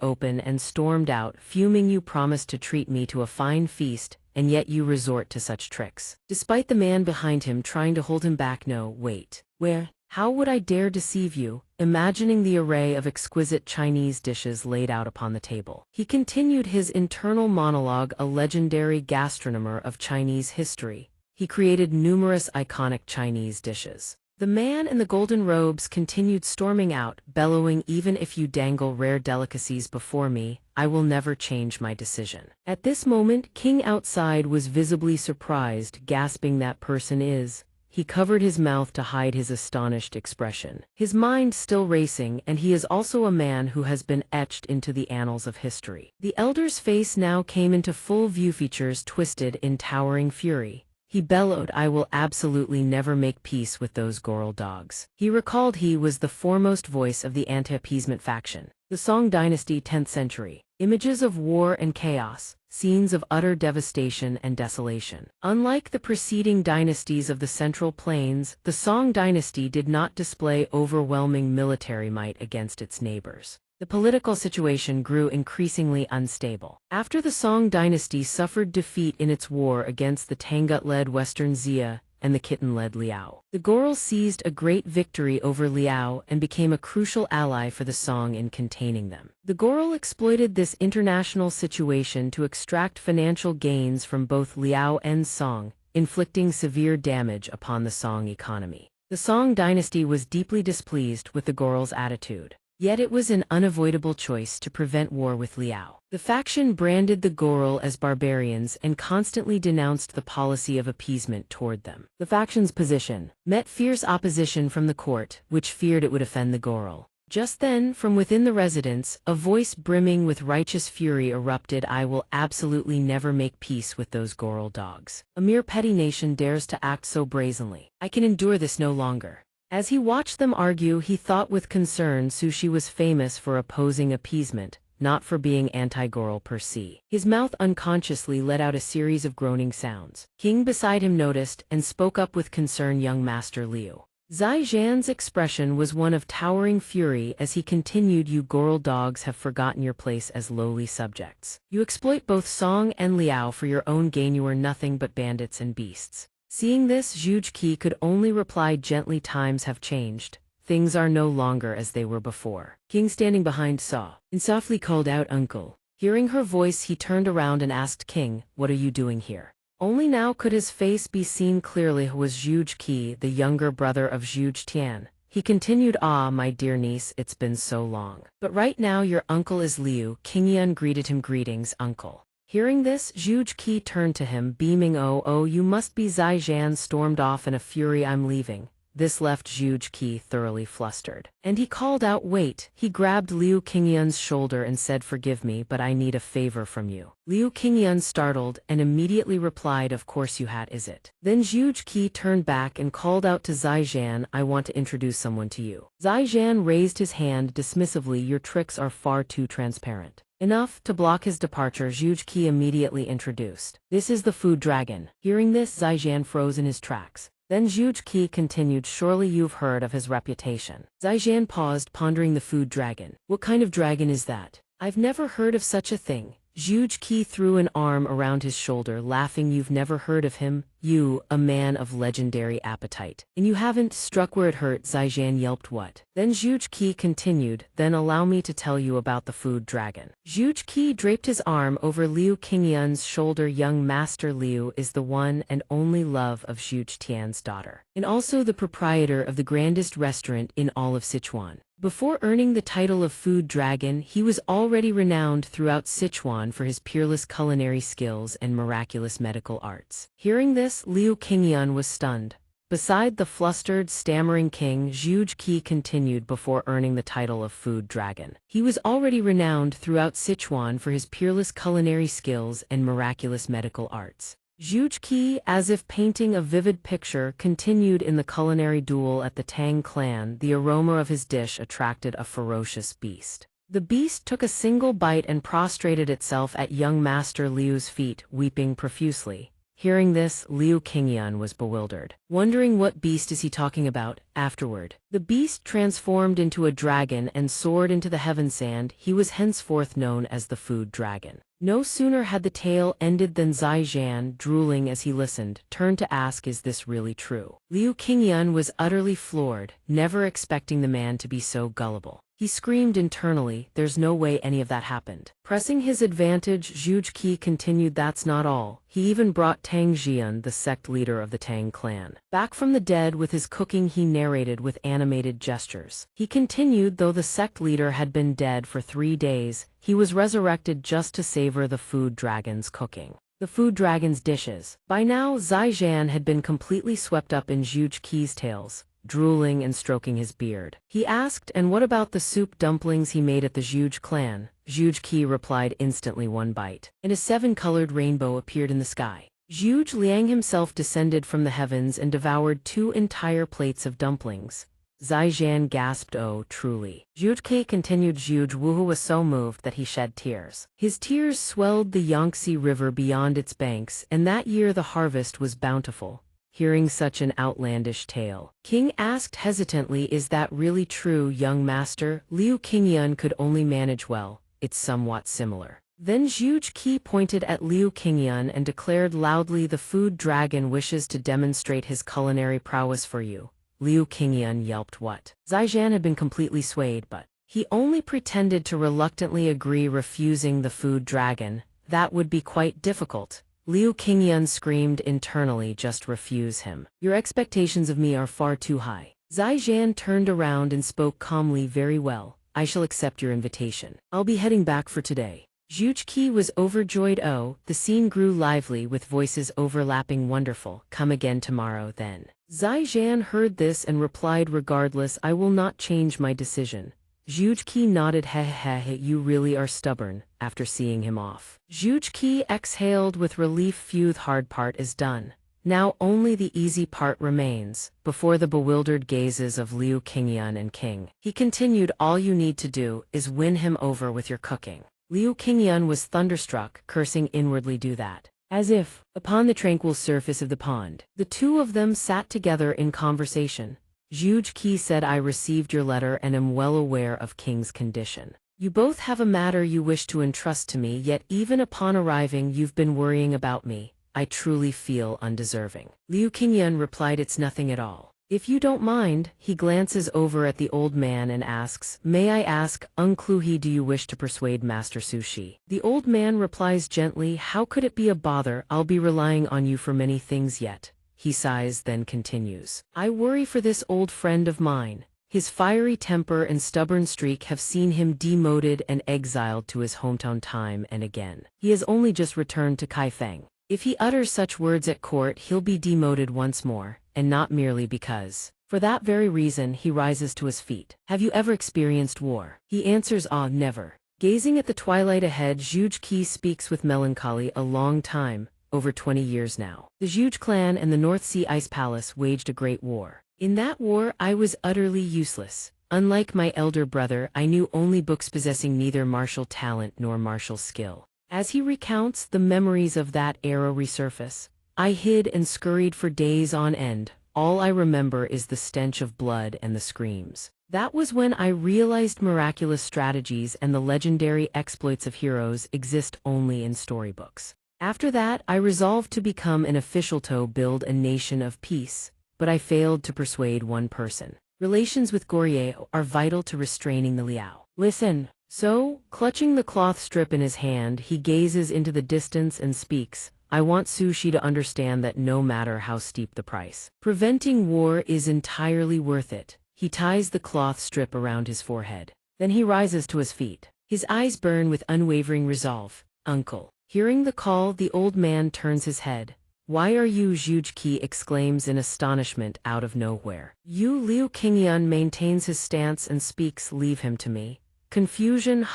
open and stormed out, fuming. You promised to treat me to a fine feast, and yet you resort to such tricks. Despite the man behind him trying to hold him back. No, wait. Where? How would I dare deceive you? Imagining the array of exquisite Chinese dishes laid out upon the table, he continued his internal monologue. A legendary gastronomer of Chinese history, he created numerous iconic Chinese dishes. The man in the golden robes continued storming out, bellowing, even if you dangle rare delicacies before me, I will never change my decision. At this moment, King outside was visibly surprised, gasping, that person is... He covered his mouth to hide his astonished expression, his mind still racing, and he is also a man who has been etched into the annals of history. The elder's face now came into full view, features twisted in towering fury. He bellowed, I will absolutely never make peace with those Goral dogs. He recalled he was the foremost voice of the anti-appeasement faction. The Song dynasty, 10th century. Images of war and chaos, scenes of utter devastation and desolation. Unlike the preceding dynasties of the Central Plains, the Song dynasty did not display overwhelming military might against its neighbors. The political situation grew increasingly unstable. After the Song dynasty suffered defeat in its war against the Tangut-led Western Xia and the Khitan-led Liao, the Goral seized a great victory over Liao and became a crucial ally for the Song in containing them. The Goral exploited this international situation to extract financial gains from both Liao and Song, inflicting severe damage upon the Song economy. The Song dynasty was deeply displeased with the Goral's attitude. Yet it was an unavoidable choice to prevent war with Liao. The faction branded the Goral as barbarians and constantly denounced the policy of appeasement toward them. The faction's position met fierce opposition from the court, which feared it would offend the Goral. Just then, from within the residence, a voice brimming with righteous fury erupted, I will absolutely never make peace with those Goral dogs. A mere petty nation dares to act so brazenly. I can endure this no longer. As he watched them argue, he thought with concern Sushi was famous for opposing appeasement, not for being anti-Goral per se. His mouth unconsciously let out a series of groaning sounds. King beside him noticed and spoke up with concern, young Master Liu. Zaijian's expression was one of towering fury as he continued, you Goral dogs have forgotten your place as lowly subjects. You exploit both Song and Liao for your own gain. You are nothing but bandits and beasts. Seeing this, Zhuge Ke could only reply gently, times have changed. Things are no longer as they were before. King standing behind saw and softly called out, Uncle. Hearing her voice, he turned around and asked King, what are you doing here? Only now could his face be seen clearly. Who was Zhuge Ke, the younger brother of Zhuge Tian. He continued, ah, my dear niece, it's been so long. But right now your uncle is Liu. King Yun greeted him, greetings, uncle. Hearing this, Zhuge Ke turned to him, beaming, oh, you must be Zaijian, stormed off in a fury, I'm leaving. This left Zhuge Ke thoroughly flustered. And he called out, wait. He grabbed Liu Qingyun's shoulder and said, forgive me, but I need a favor from you. Liu Qingyun startled and immediately replied, of course you had, is it? Then Zhuge Ke turned back and called out to Zaijian, I want to introduce someone to you. Zaijian raised his hand dismissively, your tricks are far too transparent. Enough. To block his departure, Zhuge Ke immediately introduced. This is the food dragon. Hearing this, Zaijian froze in his tracks. Then Zhuge Ke continued, surely you've heard of his reputation. Zaijian paused, pondering the food dragon. What kind of dragon is that? I've never heard of such a thing. Zhuge Ke threw an arm around his shoulder, laughing, you've never heard of him? You, a man of legendary appetite. And you haven't? Struck where it hurt, Zaijian yelped, what? Then Zhuge Ke continued, then allow me to tell you about the food dragon. Zhuge Ke draped his arm over Liu Qingyun's shoulder, young Master Liu is the one and only love of Zhuge Tian's daughter, and also the proprietor of the grandest restaurant in all of Sichuan. Before earning the title of Food Dragon, he was already renowned throughout Sichuan for his peerless culinary skills and miraculous medical arts. Hearing this, Liu Qingyun was stunned. Beside the flustered, stammering king, Zhuge Ke continued before earning the title of Food Dragon. He was already renowned throughout Sichuan for his peerless culinary skills and miraculous medical arts. Zhuge Ke, as if painting a vivid picture, continued in the culinary duel at the Tang clan. The aroma of his dish attracted a ferocious beast. The beast took a single bite and prostrated itself at young Master Liu's feet, weeping profusely. Hearing this, Liu Qingyan was bewildered, wondering what beast is he talking about. Afterward, the beast transformed into a dragon and soared into the heavens, and he was henceforth known as the Food Dragon. No sooner had the tale ended than Zai Zhan, drooling as he listened, turned to ask, "Is this really true?" Liu Qingyan was utterly floored, never expecting the man to be so gullible. He screamed internally, "There's no way any of that happened." Pressing his advantage, Zhuge Ke continued, "That's not all. He even brought Tang Jian, the sect leader of the Tang clan, back from the dead with his cooking," he narrated with animated gestures. He continued, "Though the sect leader had been dead for 3 days, he was resurrected just to savor the Food Dragon's cooking. The Food Dragon's dishes." By now, Zai Zhan had been completely swept up in Zhuge Ke's tales, drooling and stroking his beard. He asked, "And what about the soup dumplings he made at the Zhuge clan?" Zhuge Ke replied instantly, "1 bite, and a 7-colored rainbow appeared in the sky." Zhuge Liang himself descended from the heavens and devoured 2 entire plates of dumplings. Zai Zhan gasped, "Oh, truly." Zhuge Ke continued, "Zhuge Wuhu was so moved that he shed tears. His tears swelled the Yangtze River beyond its banks, and that year the harvest was bountiful." Hearing such an outlandish tale, King asked hesitantly, "Is that really true, young master?" Liu Qingyan could only manage, "Well, it's somewhat similar." Then Zhuge Ke pointed at Liu Qingyan and declared loudly, "The Food Dragon wishes to demonstrate his culinary prowess for you." Liu Qingyan yelped, "What?" Zai Zhan had been completely swayed, but he only pretended to reluctantly agree, refusing the Food Dragon. That would be quite difficult. Liu Qingyan screamed internally, "Just refuse him. Your expectations of me are far too high." Zai Zhan turned around and spoke calmly, "Very well, I shall accept your invitation. I'll be heading back for today." Zhuge Ke was overjoyed. "Oh," the scene grew lively with voices overlapping. "Wonderful. Come again tomorrow, then." Zai Zhan heard this and replied, "Regardless, I will not change my decision." Zhuge Ke nodded, "Heh, you really are stubborn." After seeing him off, Zhuge Ke exhaled with relief. "Phew, the hard part is done. Now only the easy part remains." Before the bewildered gazes of Liu Qingyan and King, he continued, "All you need to do is win him over with your cooking." Liu Qingyan was thunderstruck, cursing inwardly, "Do that." As if, upon the tranquil surface of the pond, the two of them sat together in conversation. Zhuge Ke said, "I received your letter and am well aware of King's condition. You both have a matter you wish to entrust to me, yet even upon arriving you've been worrying about me. I truly feel undeserving." Liu Qingyan replied, "It's nothing at all. If you don't mind." He glances over at the old man and asks, "May I ask, Uncluhi, do you wish to persuade Master Sushi?" The old man replies gently, "How could it be a bother? I'll be relying on you for many things yet." He sighs, then continues, "I worry for this old friend of mine. His fiery temper and stubborn streak have seen him demoted and exiled to his hometown time and again. He has only just returned to Kaifeng. If he utters such words at court, he'll be demoted once more, and not merely because. For that very reason, he rises to his feet. Have you ever experienced war?" He answers, "Ah, never." Gazing at the twilight ahead, Zhuge Ke speaks with melancholy, "A long time. Over 20 years now. The Zhuge clan and the North Sea Ice Palace waged a great war. In that war, I was utterly useless. Unlike my elder brother, I knew only books, possessing neither martial talent nor martial skill." As he recounts, the memories of that era resurface. "I hid and scurried for days on end. All I remember is the stench of blood and the screams. That was when I realized miraculous strategies and the legendary exploits of heroes exist only in storybooks. After that, I resolved to become an official to build a nation of peace, but I failed to persuade one person. Relations with Goryeo are vital to restraining the Liao. Listen." So, clutching the cloth strip in his hand, he gazes into the distance and speaks, "I want Sushi to understand that no matter how steep the price, preventing war is entirely worth it." He ties the cloth strip around his forehead. Then he rises to his feet. His eyes burn with unwavering resolve. "Uncle." Hearing the call, the old man turns his head. Why are you? Zhuge exclaims in astonishment out of nowhere. Liu Qingyan maintains his stance and speaks, leave him to me. Confusion,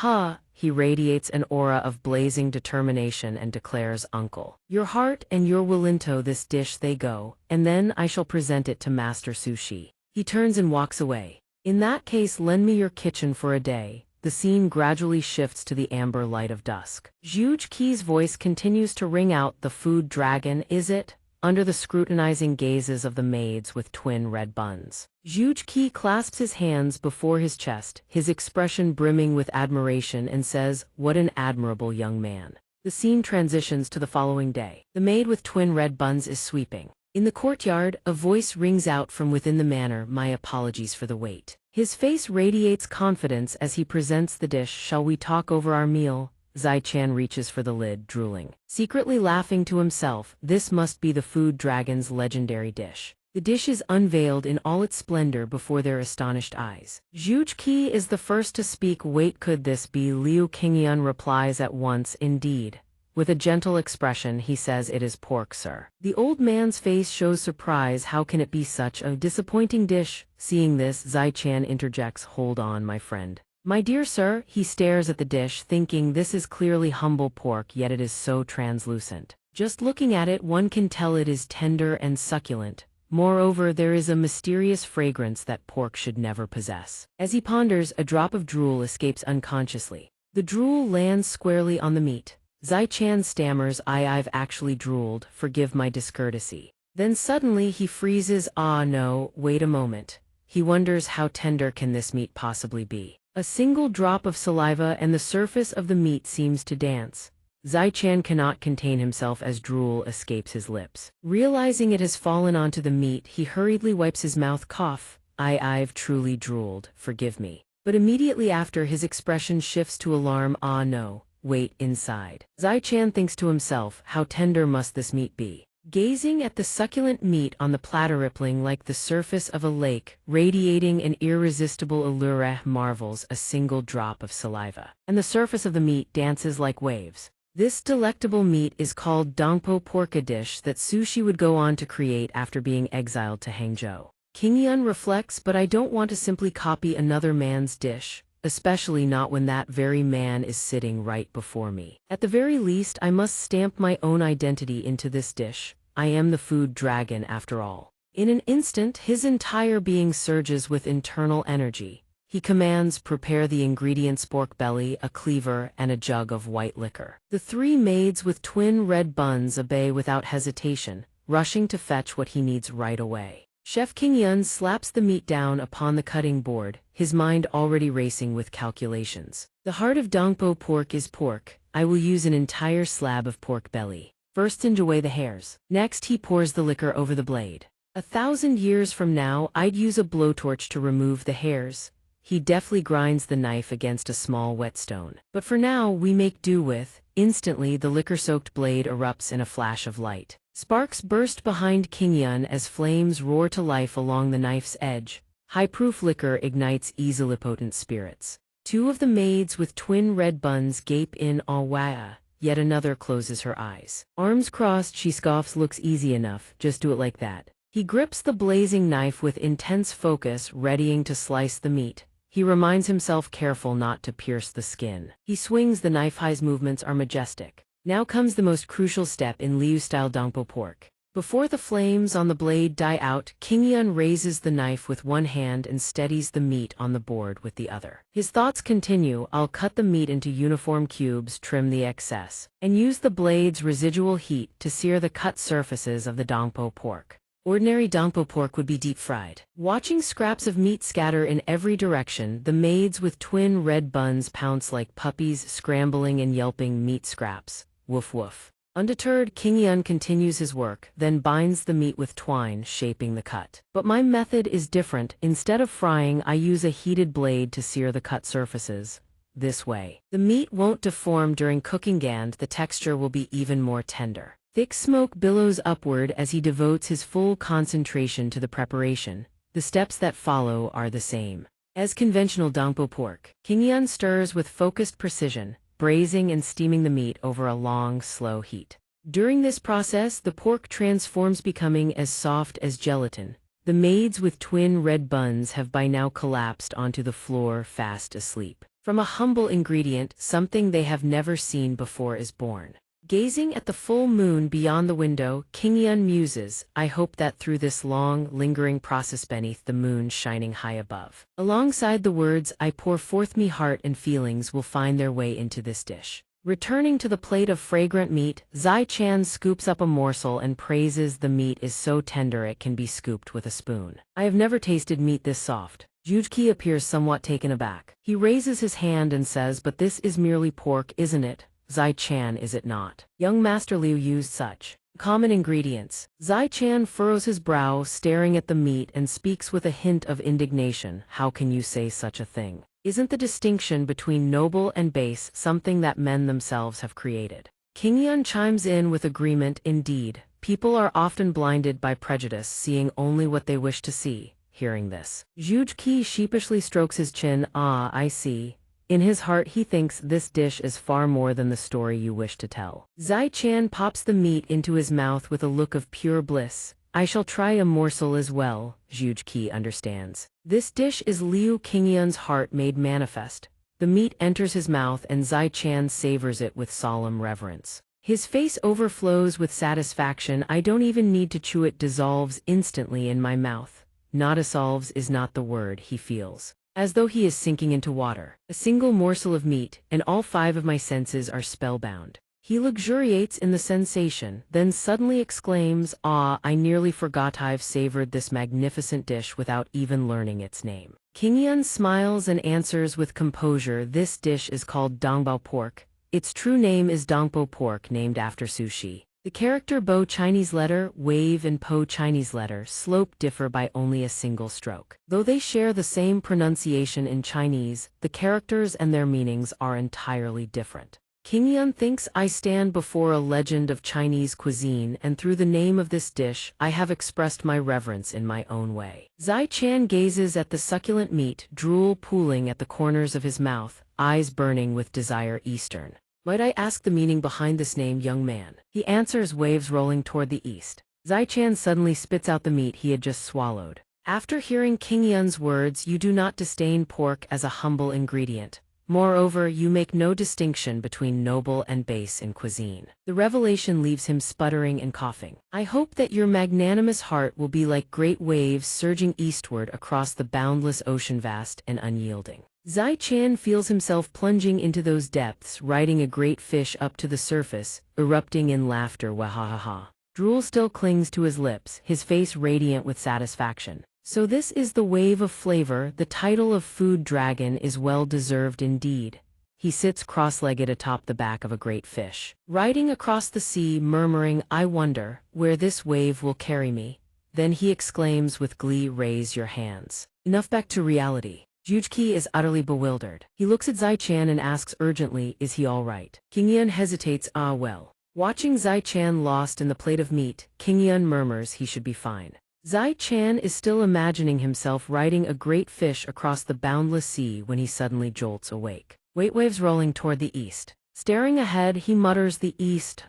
he radiates an aura of blazing determination and declares, uncle. Your heart and your will into this dish they go, and then I shall present it to Master Sushi. He turns and walks away. In that case, lend me your kitchen for a day. The scene gradually shifts to the amber light of dusk. Zhuge Qi's voice continues to ring out, the food dragon, is it? Under the scrutinizing gazes of the maids with twin red buns. Zhuge Qi clasps his hands before his chest, his expression brimming with admiration, and says, what an admirable young man. The scene transitions to the following day. The maid with twin red buns is sweeping. In the courtyard, a voice rings out from within the manor, my apologies for the wait. His face radiates confidence as he presents the dish. Shall we talk over our meal? Zai-chan reaches for the lid, drooling. Secretly laughing to himself, this must be the food dragon's legendary dish. The dish is unveiled in all its splendor before their astonished eyes. Zhuge Qi is the first to speak. Wait, could this be? Liu Qingyan replies at once, indeed. With a gentle expression, he says, it is pork, sir. The old man's face shows surprise. How can it be such a disappointing dish? Seeing this, Zai-chan interjects, hold on, my friend. My dear sir, he stares at the dish, thinking this is clearly humble pork, yet it is so translucent. Just looking at it, one can tell it is tender and succulent. Moreover, there is a mysterious fragrance that pork should never possess. As he ponders, a drop of drool escapes unconsciously. The drool lands squarely on the meat. Zai-chan stammers, I've actually drooled, forgive my discourtesy. Then suddenly he freezes, no, wait a moment. He wonders how tender can this meat possibly be. A single drop of saliva and the surface of the meat seems to dance. Zai-chan cannot contain himself as drool escapes his lips. Realizing it has fallen onto the meat, he hurriedly wipes his mouth, cough. I've truly drooled, forgive me. But immediately after, his expression shifts to alarm, no. Wait, inside. Zai-chan thinks to himself, how tender must this meat be? Gazing at the succulent meat on the platter, rippling like the surface of a lake, radiating an irresistible allure, marvels, a single drop of saliva. And the surface of the meat dances like waves. This delectable meat is called Donghua pork, a dish that Sushi would go on to create after being exiled to Hangzhou. Qingyan reflects, but I don't want to simply copy another man's dish. Especially not when that very man is sitting right before me. At the very least, I must stamp my own identity into this dish. I am the food dragon after all. In an instant, his entire being surges with internal energy. He commands, prepare the ingredients: pork belly, a cleaver, and a jug of white liquor. The three maids with twin red buns obey without hesitation, rushing to fetch what he needs right away. Chef Qingyan slaps the meat down upon the cutting board, his mind already racing with calculations. The heart of Donghua pork is pork. I will use an entire slab of pork belly. First singe away the hairs. Next he pours the liquor over the blade. 1,000 years from now, I'd use a blowtorch to remove the hairs. He deftly grinds the knife against a small whetstone. But for now, we make do with. Instantly, the liquor-soaked blade erupts in a flash of light. Sparks burst behind Qingyan as flames roar to life along the knife's edge. High-proof liquor ignites easily potent spirits. Two of the maids with twin red buns gape in awe. Yet another closes her eyes. Arms crossed, she scoffs, looks easy enough, just do it like that. He grips the blazing knife with intense focus, readying to slice the meat. He reminds himself, careful not to pierce the skin. He swings the knife. His movements are majestic. Now comes the most crucial step in Liu-style Donghua pork. Before the flames on the blade die out, Qingyan raises the knife with one hand and steadies the meat on the board with the other. His thoughts continue, I'll cut the meat into uniform cubes, trim the excess, and use the blade's residual heat to sear the cut surfaces of the Donghua pork. Ordinary Donghua pork would be deep-fried. Watching scraps of meat scatter in every direction, the maids with twin red buns pounce like puppies, scrambling and yelping meat scraps. Woof woof. Undeterred, Qingyan continues his work, then binds the meat with twine, shaping the cut. But my method is different. Instead of frying, I use a heated blade to sear the cut surfaces. This way, the meat won't deform during cooking and the texture will be even more tender. Thick smoke billows upward as he devotes his full concentration to the preparation. The steps that follow are the same as conventional Donghua pork. Qingyan stirs with focused precision, braising and steaming the meat over a long, slow heat. During this process, the pork transforms, becoming as soft as gelatin. The maids with twin red buns have by now collapsed onto the floor, fast asleep. From a humble ingredient, something they have never seen before is born. Gazing at the full moon beyond the window, Kingyun muses, I hope that through this long, lingering process beneath the moon shining high above, alongside the words, I pour forth me heart and feelings will find their way into this dish. Returning to the plate of fragrant meat, Zai Chan scoops up a morsel and praises the meat is so tender it can be scooped with a spoon. I have never tasted meat this soft. Jujki appears somewhat taken aback. He raises his hand and says, but this is merely pork, isn't it? Zai Chan, is it not? Young Master Liu used such common ingredients. Zai Chan furrows his brow, staring at the meat, and speaks with a hint of indignation. How can you say such a thing? Isn't the distinction between noble and base something that men themselves have created? Kingyun chimes in with agreement. Indeed, people are often blinded by prejudice, seeing only what they wish to see. Hearing this, Jujki sheepishly strokes his chin. Ah, I see. In his heart he thinks this dish is far more than the story you wish to tell. Zai Chan pops the meat into his mouth with a look of pure bliss. I shall try a morsel as well. Jujki understands. This dish is Liu Kingyun's heart made manifest. The meat enters his mouth and Zai Chan savors it with solemn reverence. His face overflows with satisfaction. I don't even need to chew, it dissolves instantly in my mouth. Not dissolves is not the word, he feels. As though he is sinking into water. A single morsel of meat, and all 5 of my senses are spellbound. He luxuriates in the sensation, then suddenly exclaims, ah, I nearly forgot I've savored this magnificent dish without even learning its name. Kingyun smiles and answers with composure, this dish is called Donghua pork. Its true name is Donghua pork, named after sushi. The character Bo Chinese letter, wave, and Po Chinese letter, slope differ by only a single stroke. Though they share the same pronunciation in Chinese, the characters and their meanings are entirely different. Kingyun thinks I stand before a legend of Chinese cuisine, and through the name of this dish, I have expressed my reverence in my own way. Zai Chan gazes at the succulent meat, drool pooling at the corners of his mouth, eyes burning with desire. Eastern. Might I ask the meaning behind this name, young man? He answers, waves rolling toward the east. Zai Chan suddenly spits out the meat he had just swallowed. After hearing Kingyun's words, you do not disdain pork as a humble ingredient. Moreover, you make no distinction between noble and base in cuisine. The revelation leaves him sputtering and coughing. I hope that your magnanimous heart will be like great waves surging eastward across the boundless ocean, vast and unyielding. Zai Chan feels himself plunging into those depths, riding a great fish up to the surface, erupting in laughter. Wahahaha. Drool still clings to his lips, his face radiant with satisfaction. So this is the wave of flavor. The title of food dragon is well deserved indeed. He sits cross-legged atop the back of a great fish, riding across the sea, murmuring, I wonder where this wave will carry me. Then he exclaims with glee, raise your hands. Enough, back to reality. Jujki is utterly bewildered. He looks at Zai Chan and asks urgently, is he all right? Kingyun hesitates, ah well. Watching Zai Chan lost in the plate of meat, Kingyun murmurs he should be fine. Zai Chan is still imagining himself riding a great fish across the boundless sea when he suddenly jolts awake. Waves rolling toward the east. Staring ahead, he mutters, the east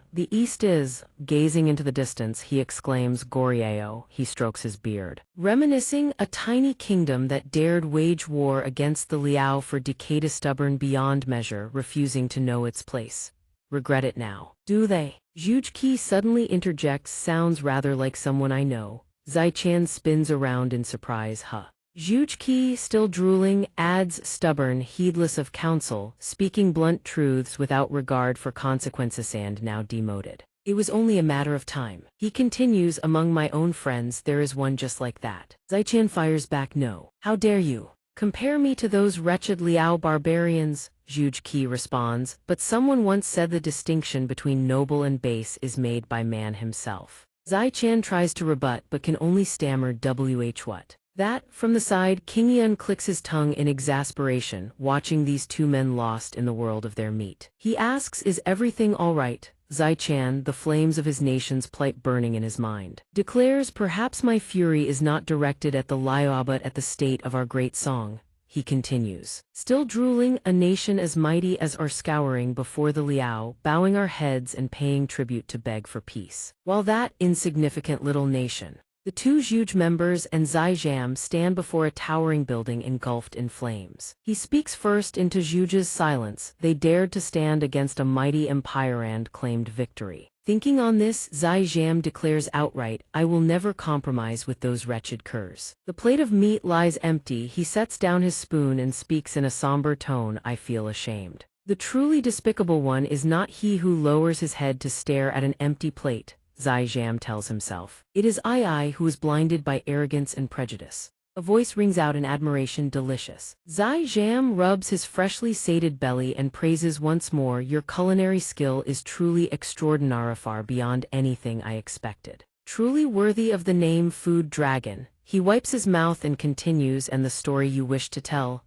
is. Gazing into the distance, he exclaims, Goryeo. He strokes his beard, reminiscing a tiny kingdom that dared wage war against the Liao for decades, stubborn beyond measure, refusing to know its place. Regret it now, do they? Jujki suddenly interjects, sounds rather like someone I know. Zai Chan spins around in surprise, huh? Jujki, still drooling, adds, stubborn, heedless of counsel, speaking blunt truths without regard for consequences, and now demoted. It was only a matter of time. He continues, among my own friends there is one just like that. Zai Chan fires back, no. How dare you compare me to those wretched Liao barbarians? Jujki responds, but someone once said the distinction between noble and base is made by man himself. Zai Chan tries to rebut but can only stammer what? That, from the side, Kingyun clicks his tongue in exasperation, watching these two men lost in the world of their meat. He asks, is everything all right? Zai Chan, the flames of his nation's plight burning in his mind, declares, perhaps my fury is not directed at the Liao but at the state of our great song. he continues. Still drooling, a nation as mighty as our scouring before the Liao, bowing our heads and paying tribute to beg for peace. While that insignificant little nation, the two huge members and Zhaijam stand before a towering building engulfed in flames. He speaks first into Zhuge's silence. They dared to stand against a mighty empire and claimed victory. Thinking on this, Zhaijam declares outright, I will never compromise with those wretched curs. The plate of meat lies empty. He sets down his spoon and speaks in a somber tone, I feel ashamed. The truly despicable one is not he who lowers his head to stare at an empty plate, Zhaijam tells himself. It is I who is blinded by arrogance and prejudice. A voice rings out in admiration, delicious. Zhaijam rubs his freshly sated belly and praises once more, your culinary skill is truly extraordinary, far beyond anything I expected. Truly worthy of the name Food Dragon. He wipes his mouth and continues, and the story you wish to tell?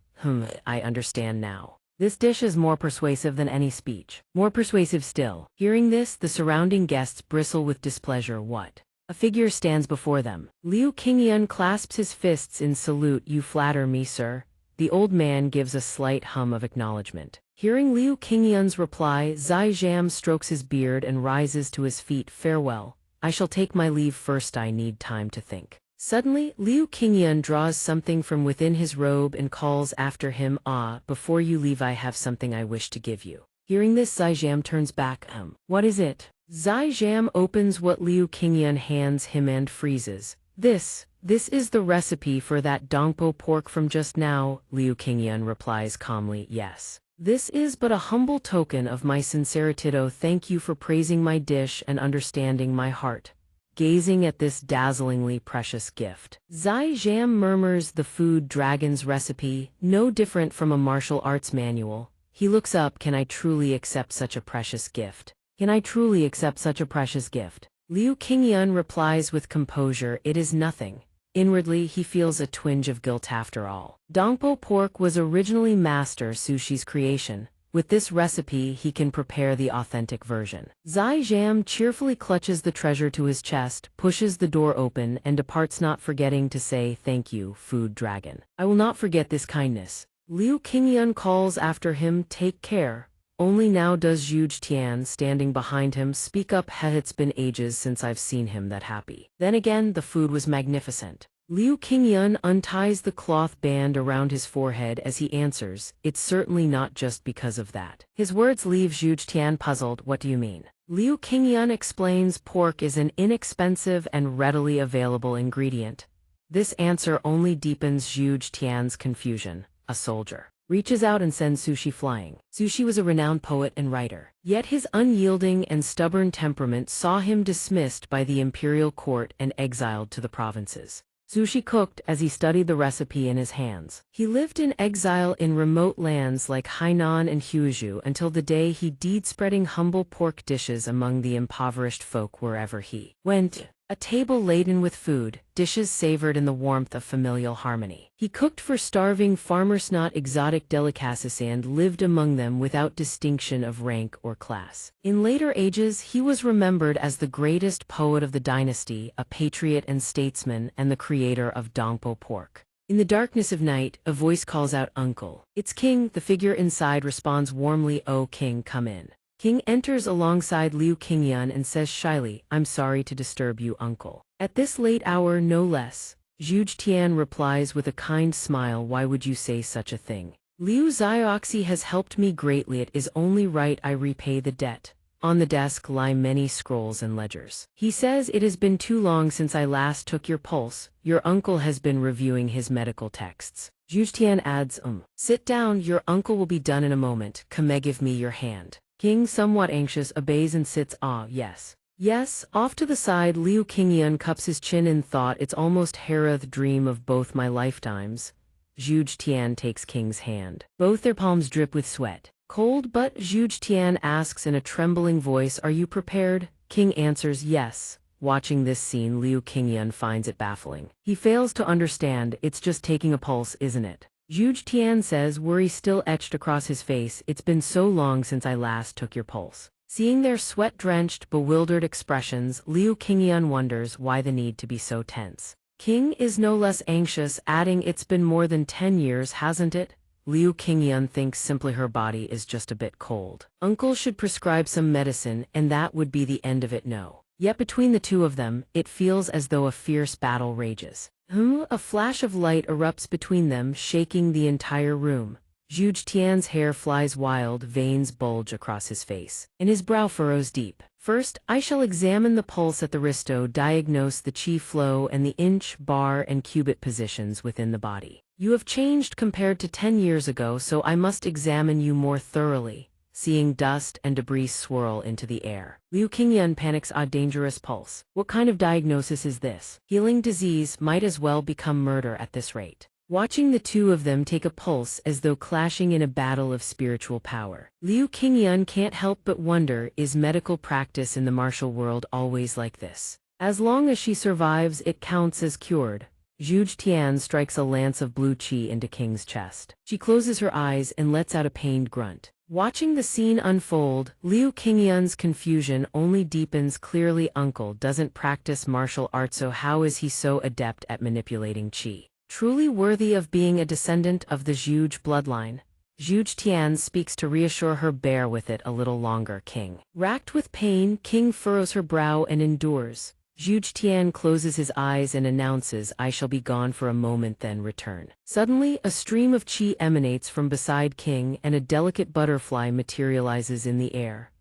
I understand now. This dish is more persuasive than any speech. More persuasive still. Hearing this, the surrounding guests bristle with displeasure. What? A figure stands before them. Liu Qingyan clasps his fists in salute. You flatter me, sir. The old man gives a slight hum of acknowledgement. Hearing Liu Qingyan's reply, Zhaijam strokes his beard and rises to his feet. Farewell. I shall take my leave first. I need time to think. Suddenly, Liu Qingyan draws something from within his robe and calls after him, before you leave I have something I wish to give you. Hearing this, Zhaijam turns back. What is it? Zhaijam opens what Liu Qingyan hands him and freezes. This is the recipe for that Donghua pork from just now, Liu Qingyan replies calmly, yes. This is but a humble token of my sincerity. Thank you for praising my dish and understanding my heart. Gazing at this dazzlingly precious gift, Zhaijam murmurs, the Food Dragon's recipe, no different from a martial arts manual. He looks up, can I truly accept such a precious gift? Can I truly accept such a precious gift? Liu Qingyan replies with composure, it is nothing. Inwardly, he feels a twinge of guilt after all. Donghua pork was originally Master Sushi's creation. With this recipe, he can prepare the authentic version. Zhaijam cheerfully clutches the treasure to his chest, pushes the door open, and departs, not forgetting to say, thank you, Food Dragon. I will not forget this kindness. Liu Qingyan calls after him, take care. Only now does Zhuge Tian, standing behind him, speak up, it's been ages since I've seen him that happy. Then again, the food was magnificent. Liu Qingyan unties the cloth band around his forehead as he answers, it's certainly not just because of that. His words leave Zhuge Tian puzzled, what do you mean? Liu Qingyan explains pork is an inexpensive and readily available ingredient. This answer only deepens Zhuge Tian's confusion. A soldier reaches out and sends Sushi flying. Sushi was a renowned poet and writer. Yet his unyielding and stubborn temperament saw him dismissed by the imperial court and exiled to the provinces. Sushi cooked as he studied the recipe in his hands. He lived in exile in remote lands like Hainan and Huizhou until the day he died, spreading humble pork dishes among the impoverished folk wherever he went. A table laden with food, dishes savored in the warmth of familial harmony. He cooked for starving farmers, not exotic delicacies, and lived among them without distinction of rank or class. In later ages, he was remembered as the greatest poet of the dynasty, a patriot and statesman, and the creator of Donghua pork. In the darkness of night, a voice calls out, Uncle. It's King. The figure inside responds warmly, Oh King, come in. King enters alongside Liu Qingyan and says shyly, I'm sorry to disturb you, uncle. At this late hour, no less. Zhuge Tian replies with a kind smile, why would you say such a thing? Liu Xianxia has helped me greatly, it is only right I repay the debt. On the desk lie many scrolls and ledgers. He says, it has been too long since I last took your pulse. Your uncle has been reviewing his medical texts. Zhuge Tian adds, Sit down, your uncle will be done in a moment. Come, give me your hand. King, somewhat anxious, obeys and sits. Yes. Yes. Off to the side, Liu Qingyan cups his chin in thought. It's almost Herath dream of both my lifetimes. Zhuge Tian takes King's hand. Both their palms drip with sweat. Cold, but Zhuge Tian asks in a trembling voice, are you prepared? King answers yes. Watching this scene, Liu Qingyan finds it baffling. He fails to understand, it's just taking a pulse, isn't it? Zhuge Tian says, worry still etched across his face, it's been so long since I last took your pulse. Seeing their sweat-drenched, bewildered expressions, Liu Qingyan wonders why the need to be so tense. King is no less anxious, adding, "It's been more than 10 years, hasn't it?" Liu Qingyun thinks simply her body is just a bit cold. Uncle should prescribe some medicine, and that would be the end of it. No. Yet between the two of them, it feels as though a fierce battle rages. A flash of light erupts between them, shaking the entire room. Zhu Tian's hair flies wild, veins bulge across his face, and his brow furrows deep. "First, I shall examine the pulse at the wristo, diagnose the qi flow and the inch, bar, and cubit positions within the body. You have changed compared to 10 years ago, so I must examine you more thoroughly." Seeing dust and debris swirl into the air, Liu Qingyun panics. "A dangerous pulse. What kind of diagnosis is this? Healing disease might as well become murder at this rate." Watching the two of them take a pulse as though clashing in a battle of spiritual power, Liu Qingyun can't help but wonder, is medical practice in the martial world always like this? As long as she survives, it counts as cured. Zhu Tian strikes a lance of blue qi into King's chest. She closes her eyes and lets out a pained grunt. Watching the scene unfold, Liu Qingyun's confusion only deepens. Clearly uncle doesn't practice martial arts, so how is he so adept at manipulating qi? Truly worthy of being a descendant of the Zhu bloodline. Zhu Tian speaks to reassure her. "Bear with it a little longer, King." Racked with pain, King furrows her brow and endures. Zhu Tian closes his eyes and announces, "I shall be gone for a moment, then return." Suddenly, a stream of qi emanates from beside King and a delicate butterfly materializes in the air.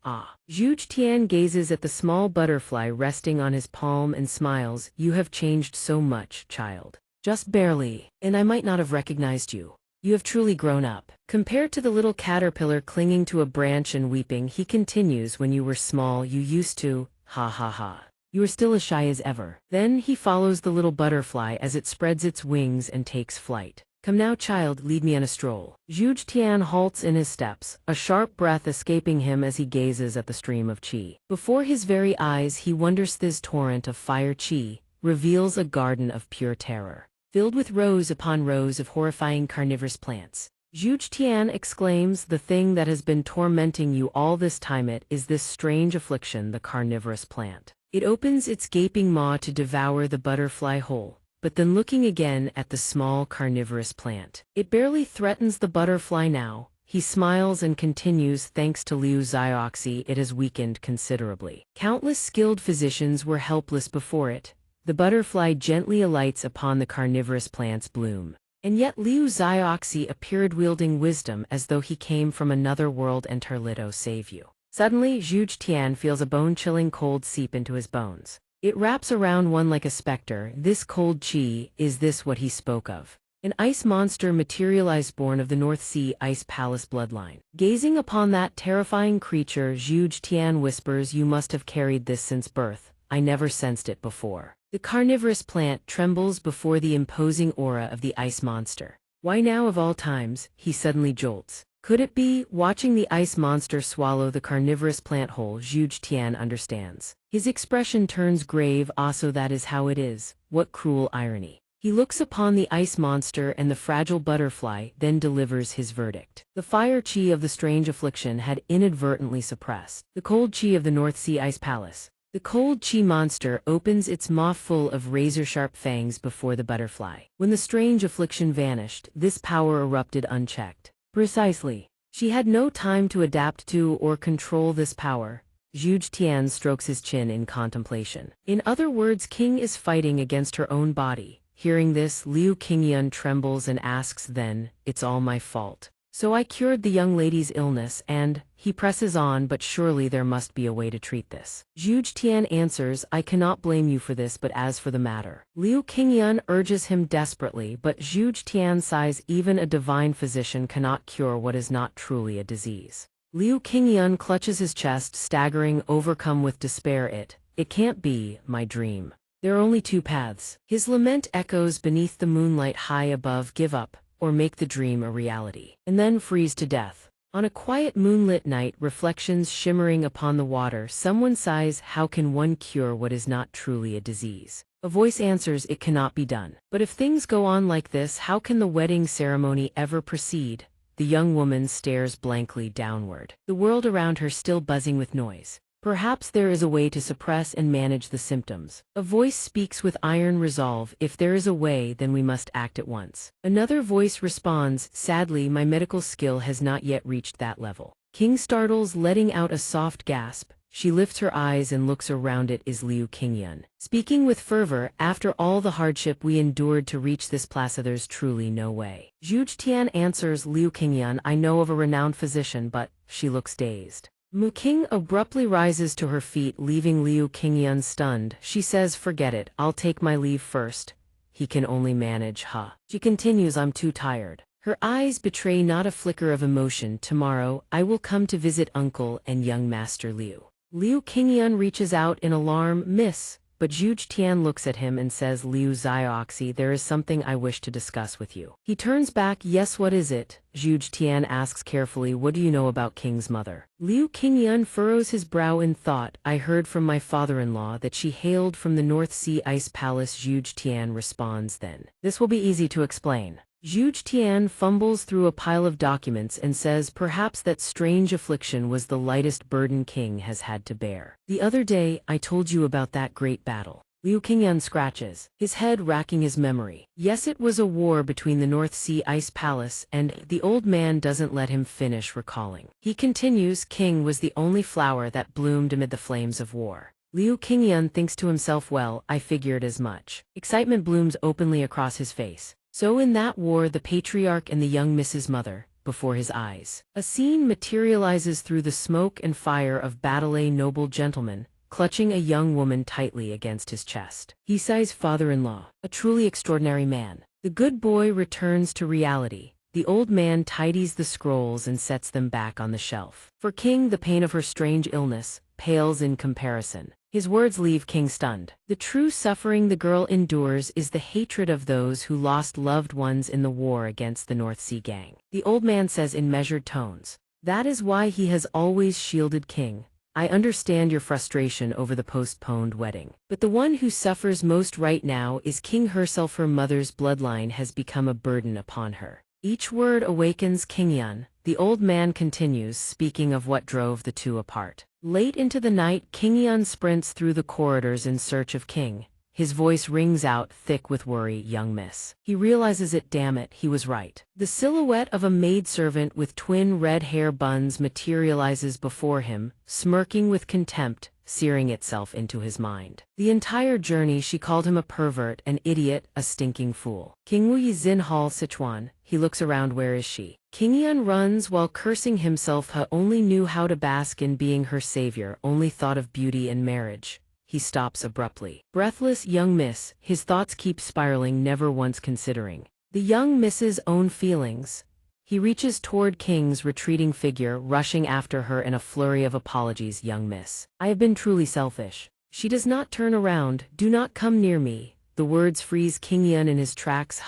Zhu Tian gazes at the small butterfly resting on his palm and smiles. "You have changed so much, child." "Just barely, and I might not have recognized you. You have truly grown up." Compared to the little caterpillar clinging to a branch and weeping, he continues, "When you were small, you used to, ha ha ha. You are still as shy as ever." Then he follows the little butterfly as it spreads its wings and takes flight. "Come now, child, lead me on a stroll." Zhu Tian halts in his steps, a sharp breath escaping him as he gazes at the stream of qi. Before his very eyes, he wonders. This torrent of fire qi reveals a garden of pure terror, filled with rows upon rows of horrifying carnivorous plants. Zhu Tian exclaims, "The thing that has been tormenting you all this time, it is this strange affliction, the carnivorous plant." It opens its gaping maw to devour the butterfly whole, but then looking again at the small carnivorous plant, it barely threatens the butterfly now. He smiles and continues, "Thanks to Liu Xiaoxi, it has weakened considerably. Countless skilled physicians were helpless before it." The butterfly gently alights upon the carnivorous plant's bloom. And yet Liu Xiaoxi appeared wielding wisdom as though he came from another world. "Enter Lito, save you." Suddenly, Zhu Tian feels a bone-chilling cold seep into his bones. It wraps around one like a specter. This cold qi, is this what he spoke of? An ice monster materialized, born of the North Sea Ice Palace bloodline. Gazing upon that terrifying creature, Zhu Tian whispers, "You must have carried this since birth. I never sensed it before." The carnivorous plant trembles before the imposing aura of the ice monster. "Why now of all times?" he suddenly jolts. Could it be? Watching the ice monster swallow the carnivorous plant whole, Zhu Tian understands. His expression turns grave. "Also, that is how it is. What cruel irony." He looks upon the ice monster and the fragile butterfly, then delivers his verdict. The fire qi of the strange affliction had inadvertently suppressed the cold qi of the North Sea Ice Palace. The cold qi monster opens its maw full of razor-sharp fangs before the butterfly. When the strange affliction vanished, this power erupted unchecked. Precisely. She had no time to adapt to or control this power. Zhu Tian strokes his chin in contemplation. In other words, King is fighting against her own body. Hearing this, Liu Qingyun trembles and asks, "Then, it's all my fault. So I cured the young lady's illness and," he presses on, "but surely there must be a way to treat this." Zhu Tian answers, "I cannot blame you for this, but as for the matter." Liu Qingyun urges him desperately, but Zhu Tian sighs, "Even a divine physician cannot cure what is not truly a disease." Liu Qingyun clutches his chest, staggering, overcome with despair. It can't be, my dream. There are only two paths." His lament echoes beneath the moonlight high above. "Give up, or make the dream a reality, and then freeze to death." On a quiet moonlit night, reflections shimmering upon the water, someone sighs, "How can one cure what is not truly a disease?" A voice answers, "It cannot be done." "But if things go on like this, how can the wedding ceremony ever proceed?" The young woman stares blankly downward, the world around her still buzzing with noise. Perhaps there is a way to suppress and manage the symptoms. A voice speaks with iron resolve. If there is a way, then we must act at once. Another voice responds, sadly, my medical skill has not yet reached that level. King startles, letting out a soft gasp. She lifts her eyes and looks around. It is Liu Qingyun. Speaking with fervor, after all the hardship we endured to reach this place, there's truly no way. Zhuge Tian answers, Liu Qingyun, I know of a renowned physician, but she looks dazed. Mu King abruptly rises to her feet, leaving Liu Qingyun stunned. She says, forget it, I'll take my leave first. He can only manage, huh? She continues, I'm too tired. Her eyes betray not a flicker of emotion. Tomorrow, I will come to visit uncle and young Master Liu. Liu Qingyun reaches out in alarm, miss, but Zhuge Tian looks at him and says, Liu Xiaoxi, there is something I wish to discuss with you. He turns back, yes, what is it? Zhuge Tian asks carefully, what do you know about King's mother? Liu Qingyun furrows his brow in thought, I heard from my father-in-law that she hailed from the North Sea Ice Palace. Zhuge Tian responds, then. This will be easy to explain. Zhuge Tian fumbles through a pile of documents and says perhaps that strange affliction was the lightest burden King has had to bear. The other day, I told you about that great battle. Liu Qingyun scratches, his head racking his memory. Yes, it was a war between the North Sea Ice Palace and the old man doesn't let him finish recalling. He continues, King was the only flower that bloomed amid the flames of war. Liu Qingyun thinks to himself, well, I figured as much. Excitement blooms openly across his face. So in that war, the patriarch and the young Mrs. Mother, before his eyes. A scene materializes through the smoke and fire of battle. A noble gentleman, clutching a young woman tightly against his chest. He sighs, father-in-law, a truly extraordinary man. The good boy returns to reality. The old man tidies the scrolls and sets them back on the shelf. For King, the pain of her strange illness pales in comparison. His words leave King stunned. The true suffering the girl endures is the hatred of those who lost loved ones in the war against the North Sea Gang. The old man says in measured tones, that is why he has always shielded King. I understand your frustration over the postponed wedding. But the one who suffers most right now is King herself. Her mother's bloodline has become a burden upon her. Each word awakens Qingyun. The old man continues, speaking of what drove the two apart. Late into the night, Qingyun sprints through the corridors in search of King. His voice rings out, thick with worry, young miss. He realizes it, damn it, he was right. The silhouette of a maidservant with twin red hair buns materializes before him, smirking with contempt, searing itself into his mind. The entire journey she called him a pervert, an idiot, a stinking fool. King Wu Yizin Hall Sichuan, he looks around, where is she? Qingyun runs while cursing himself. He only knew how to bask in being her savior, only thought of beauty and marriage. He stops abruptly. Breathless, young miss, his thoughts keep spiraling, never once considering the young miss's own feelings. He reaches toward King's retreating figure, rushing after her in a flurry of apologies. Young miss, I have been truly selfish. She does not turn around. Do not come near me. The words freeze Qingyun in his tracks.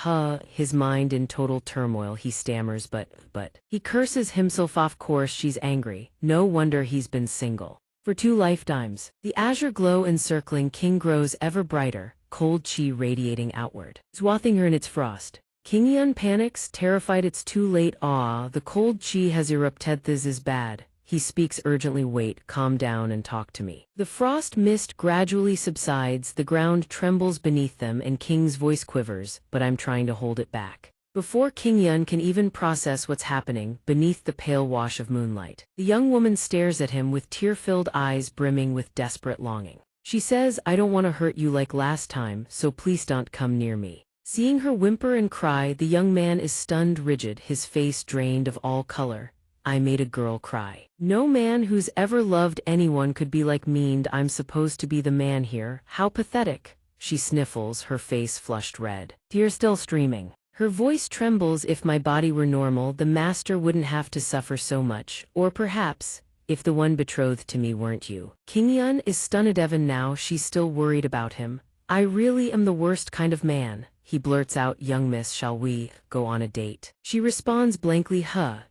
His mind in total turmoil. He stammers, but. He curses himself. Of course she's angry. No wonder he's been single for 2 lifetimes. The azure glow encircling King grows ever brighter, cold chi radiating outward, swathing her in its frost. Qingyun panics, terrified it's too late. The cold chi has erupted. This is bad. He speaks urgently, wait, calm down and talk to me. The frost mist gradually subsides, the ground trembles beneath them and King's voice quivers, but I'm trying to hold it back. Before Qingyun can even process what's happening, beneath the pale wash of moonlight, the young woman stares at him with tear-filled eyes brimming with desperate longing. She says, I don't want to hurt you like last time, so please don't come near me. Seeing her whimper and cry, the young man is stunned, rigid, his face drained of all color. I made a girl cry. No man who's ever loved anyone could be like me, and I'm supposed to be the man here. How pathetic. She sniffles, her face flushed red, tears still streaming. Her voice trembles. If my body were normal, the master wouldn't have to suffer so much. Or perhaps, if the one betrothed to me weren't you. Qingyun is stunned. Even now, she's still worried about him. I really am the worst kind of man. He blurts out, young miss, shall we go on a date? She responds blankly,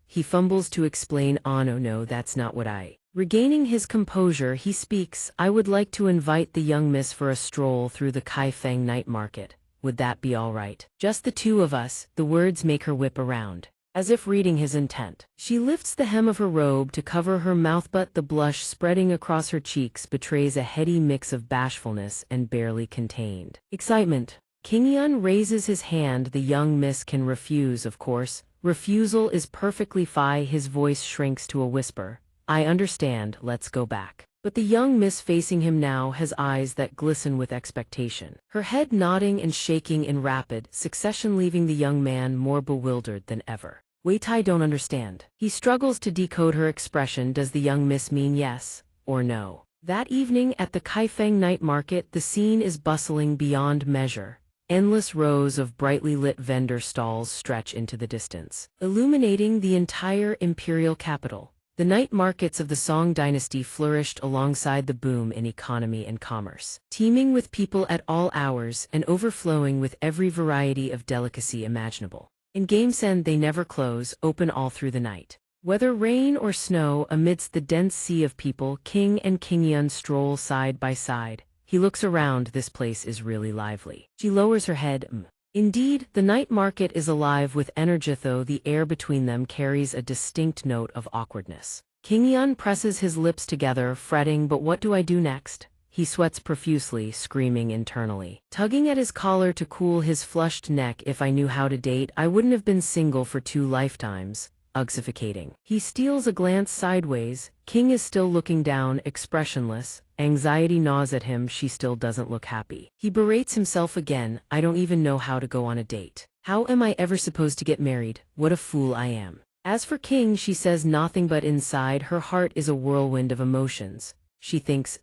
He fumbles to explain, no, that's not what I. Regaining his composure, he speaks, I would like to invite the young miss for a stroll through the Kaifeng night market. Would that be all right? Just the two of us. The words make her whip around. as if reading his intent. She lifts the hem of her robe to cover her mouth, but the blush spreading across her cheeks betrays a heady mix of bashfulness and barely contained excitement. Kingyun raises his hand. The young miss can refuse, of course. Refusal is perfectly fine. His voice shrinks to a whisper. I understand, let's go back. But the young miss facing him now has eyes that glisten with expectation. Her head nodding and shaking in rapid succession, leaving the young man more bewildered than ever. Wait, I don't understand. He struggles to decode her expression. Does the young miss mean yes or no? That evening at the Kaifeng night market, the scene is bustling beyond measure. Endless rows of brightly lit vendor stalls stretch into the distance, illuminating the entire imperial capital. The night markets of the Song dynasty flourished alongside the boom in economy and commerce, teeming with people at all hours and overflowing with every variety of delicacy imaginable. In Gamesen they never close, open all through the night. Whether rain or snow, amidst the dense sea of people, King and Kingyun stroll side by side. He looks around. This place is really lively. She lowers her head. Indeed, the night market is alive with energy, though the air between them carries a distinct note of awkwardness. Kingyun presses his lips together, fretting, but what do I do next? He sweats profusely, screaming internally, tugging at his collar to cool his flushed neck. If I knew how to date, I wouldn't have been single for 2 lifetimes. Uxificating. He steals a glance sideways. King is still looking down, expressionless. Anxiety gnaws at him. She still doesn't look happy. He berates himself again. I don't even know how to go on a date. How am I ever supposed to get married? What a fool I am. As for King, she says nothing, but inside her heart is a whirlwind of emotions. She thinks,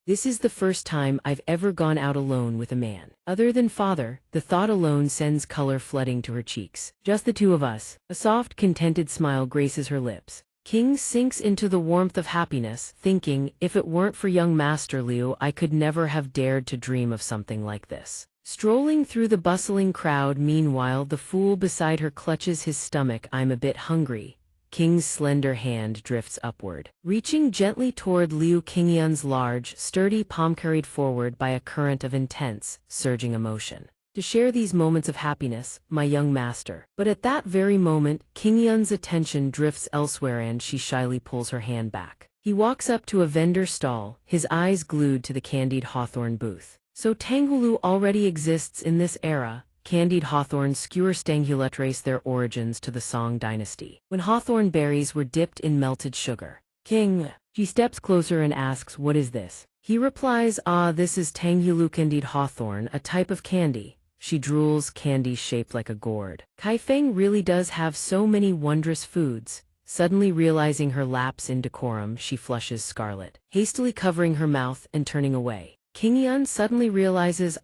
this is the first time I've ever gone out alone with a man. Other than father, the thought alone sends color flooding to her cheeks. Just the two of us. A soft, contented smile graces her lips. King sinks into the warmth of happiness, thinking, if it weren't for young Master Liu, I could never have dared to dream of something like this. Strolling through the bustling crowd, meanwhile, the fool beside her clutches his stomach. I'm a bit hungry. King's slender hand drifts upward, reaching gently toward Liu. Kingyun's large, sturdy palm carried forward by a current of intense, surging emotion. To share these moments of happiness, my young master. But at that very moment, Kingyun's attention drifts elsewhere and she shyly pulls her hand back. He walks up to a vendor stall, his eyes glued to the candied hawthorn booth. So Tanghulu already exists in this era. Candied hawthorn skewers Tanghula trace their origins to the Song dynasty, when hawthorn berries were dipped in melted sugar. King. She steps closer and asks, what is this? He replies, this is Tanghulu candied hawthorn, a type of candy. She drools. Candy shaped like a gourd. Kaifeng really does have so many wondrous foods. Suddenly realizing her lapse in decorum, she flushes scarlet, hastily covering her mouth and turning away. Kingyun suddenly realizes,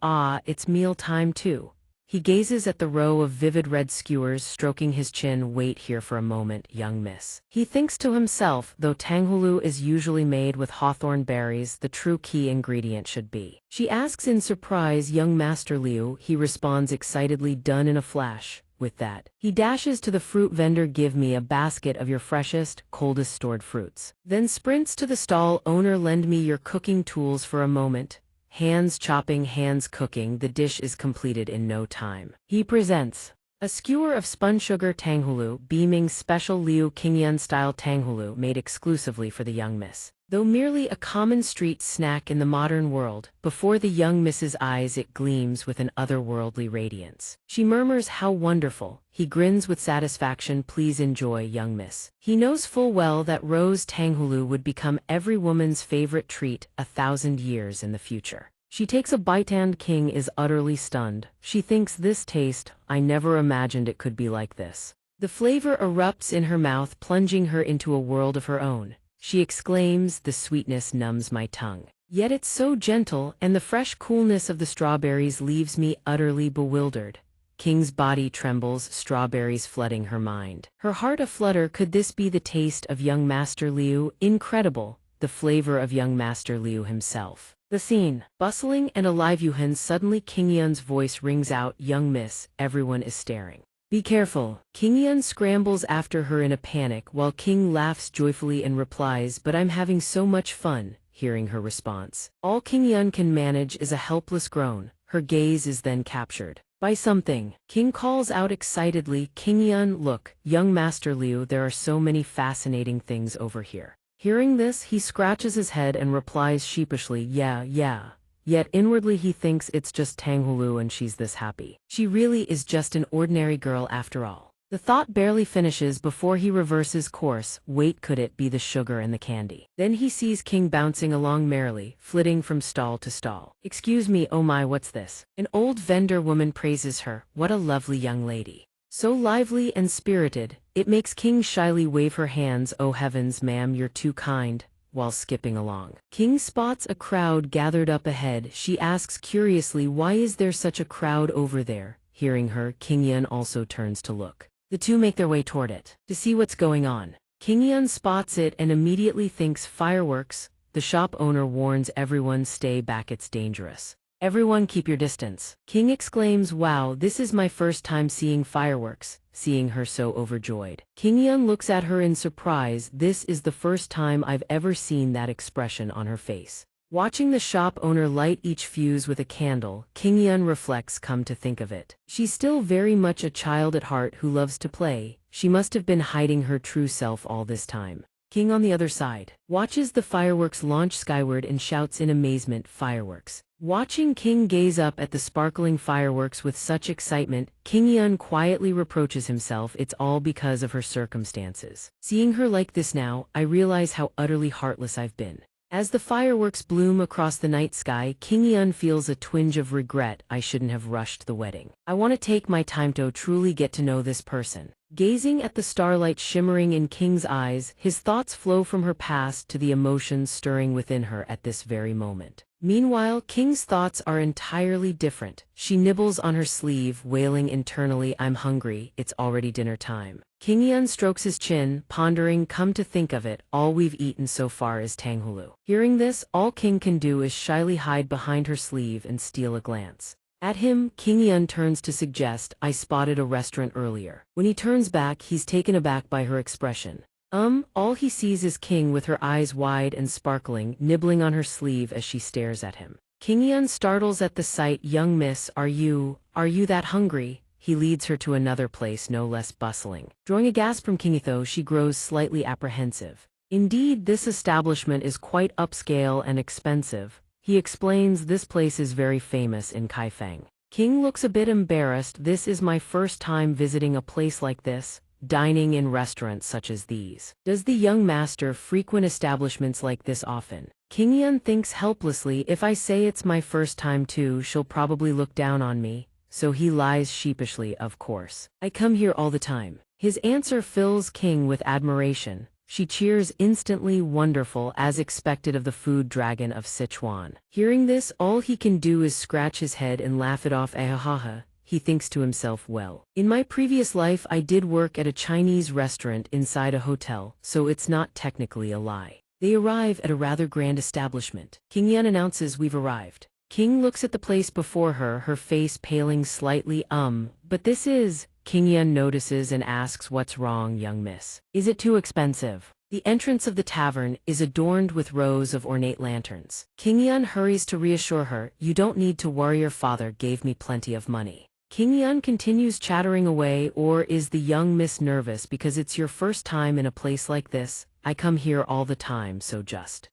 it's meal time too. He gazes at the row of vivid red skewers, stroking his chin. Wait here for a moment, young miss. He thinks to himself, though Tanghulu is usually made with hawthorn berries, the true key ingredient should be. She asks in surprise, young Master Liu. He responds excitedly, done in a flash. With that, he dashes to the fruit vendor. Give me a basket of your freshest, coldest stored fruits. Then sprints to the stall owner. Lend me your cooking tools for a moment. Hands chopping, hands cooking. The dish is completed in no time. He presents a skewer of spun sugar Tanghulu, beaming special Liu Kingyun style Tanghulu made exclusively for the young miss. Though merely a common street snack in the modern world, before the young miss's eyes it gleams with an otherworldly radiance. She murmurs, how wonderful. He grins with satisfaction. Please enjoy, young miss. He knows full well that rose Tanghulu would become every woman's favorite treat 1,000 years in the future. She takes a bite and King is utterly stunned. She thinks, this taste, I never imagined it could be like this. The flavor erupts in her mouth, plunging her into a world of her own. She exclaims, the sweetness numbs my tongue. Yet it's so gentle, and the fresh coolness of the strawberries leaves me utterly bewildered. King's body trembles, strawberries flooding her mind. Her heart aflutter. Could this be the taste of young Master Liu? Incredible, the flavor of young Master Liu himself. The scene, bustling and alive. Yuhan. Suddenly Kingyun's voice rings out, young miss, everyone is staring. Be careful. Kingyun scrambles after her in a panic while King laughs joyfully and replies, but I'm having so much fun. Hearing her response, all Kingyun can manage is a helpless groan. Her gaze is then captured Buy something. King calls out excitedly, King Yun, look, young Master Liu, there are so many fascinating things over here. Hearing this, he scratches his head and replies sheepishly, yeah. Yet inwardly he thinks it's just Tanghulu and she's this happy. She really is just an ordinary girl after all. The thought barely finishes before he reverses course. Wait, could it be the sugar and the candy? Then he sees King bouncing along merrily, flitting from stall to stall. Excuse me, oh my, what's this? An old vendor woman praises her. What a lovely young lady. So lively and spirited, it makes King shyly wave her hands. Oh heavens, ma'am, you're too kind. While skipping along, King spots a crowd gathered up ahead. She asks curiously, why is there such a crowd over there? Hearing her, King Yun also turns to look. The two make their way toward it to see what's going on. King Yun spots it and immediately thinks fireworks. The shop owner warns everyone, stay back, it's dangerous. Everyone keep your distance. King exclaims, wow, this is my first time seeing fireworks. Seeing her so overjoyed, King Yun looks at her in surprise. This is the first time I've ever seen that expression on her face. Watching the shop owner light each fuse with a candle, King Yun reflects, come to think of it, she's still very much a child at heart who loves to play. She must have been hiding her true self all this time. King on the other side watches the fireworks launch skyward and shouts in amazement, fireworks. Watching King gaze up at the sparkling fireworks with such excitement, King Yun quietly reproaches himself, it's all because of her circumstances. Seeing her like this now, I realize how utterly heartless I've been. As the fireworks bloom across the night sky, King Yun feels a twinge of regret. I shouldn't have rushed the wedding. I want to take my time to truly get to know this person. Gazing at the starlight shimmering in King's eyes, his thoughts flow from her past to the emotions stirring within her at this very moment. Meanwhile, King's thoughts are entirely different. She nibbles on her sleeve, wailing internally, I'm hungry, it's already dinner time. King Yun strokes his chin, pondering, come to think of it, all we've eaten so far is Tanghulu. Hearing this, all King can do is shyly hide behind her sleeve and steal a glance at him. King Yun turns to suggest, I spotted a restaurant earlier. When he turns back, he's taken aback by her expression. All he sees is King with her eyes wide and sparkling, nibbling on her sleeve as she stares at him. King Yun startles at the sight, young miss, are you that hungry? He leads her to another place no less bustling. Drawing a gasp from King Itho, she grows slightly apprehensive. Indeed, this establishment is quite upscale and expensive. He explains, this place is very famous in Kaifeng. King looks a bit embarrassed. This is my first time visiting a place like this, dining in restaurants such as these. Does the young master frequent establishments like this often? King Yun thinks helplessly, if I say it's my first time too, she'll probably look down on me. So he lies sheepishly, of course. I come here all the time. His answer fills King with admiration. She cheers instantly, wonderful, as expected of the food dragon of Sichuan. Hearing this, all he can do is scratch his head and laugh it off. Ahahaha. He thinks to himself, well, in my previous life I did work at a Chinese restaurant inside a hotel, so it's not technically a lie. They arrive at a rather grand establishment. King Yun announces, we've arrived. King looks at the place before her, her face paling slightly. But this is... King Yun notices and asks, what's wrong, young miss? Is it too expensive? The entrance of the tavern is adorned with rows of ornate lanterns. King Yun hurries to reassure her, you don't need to worry, your father gave me plenty of money. King Yun continues chattering away, or is the young miss nervous because it's your first time in a place like this? I come here all the time, so just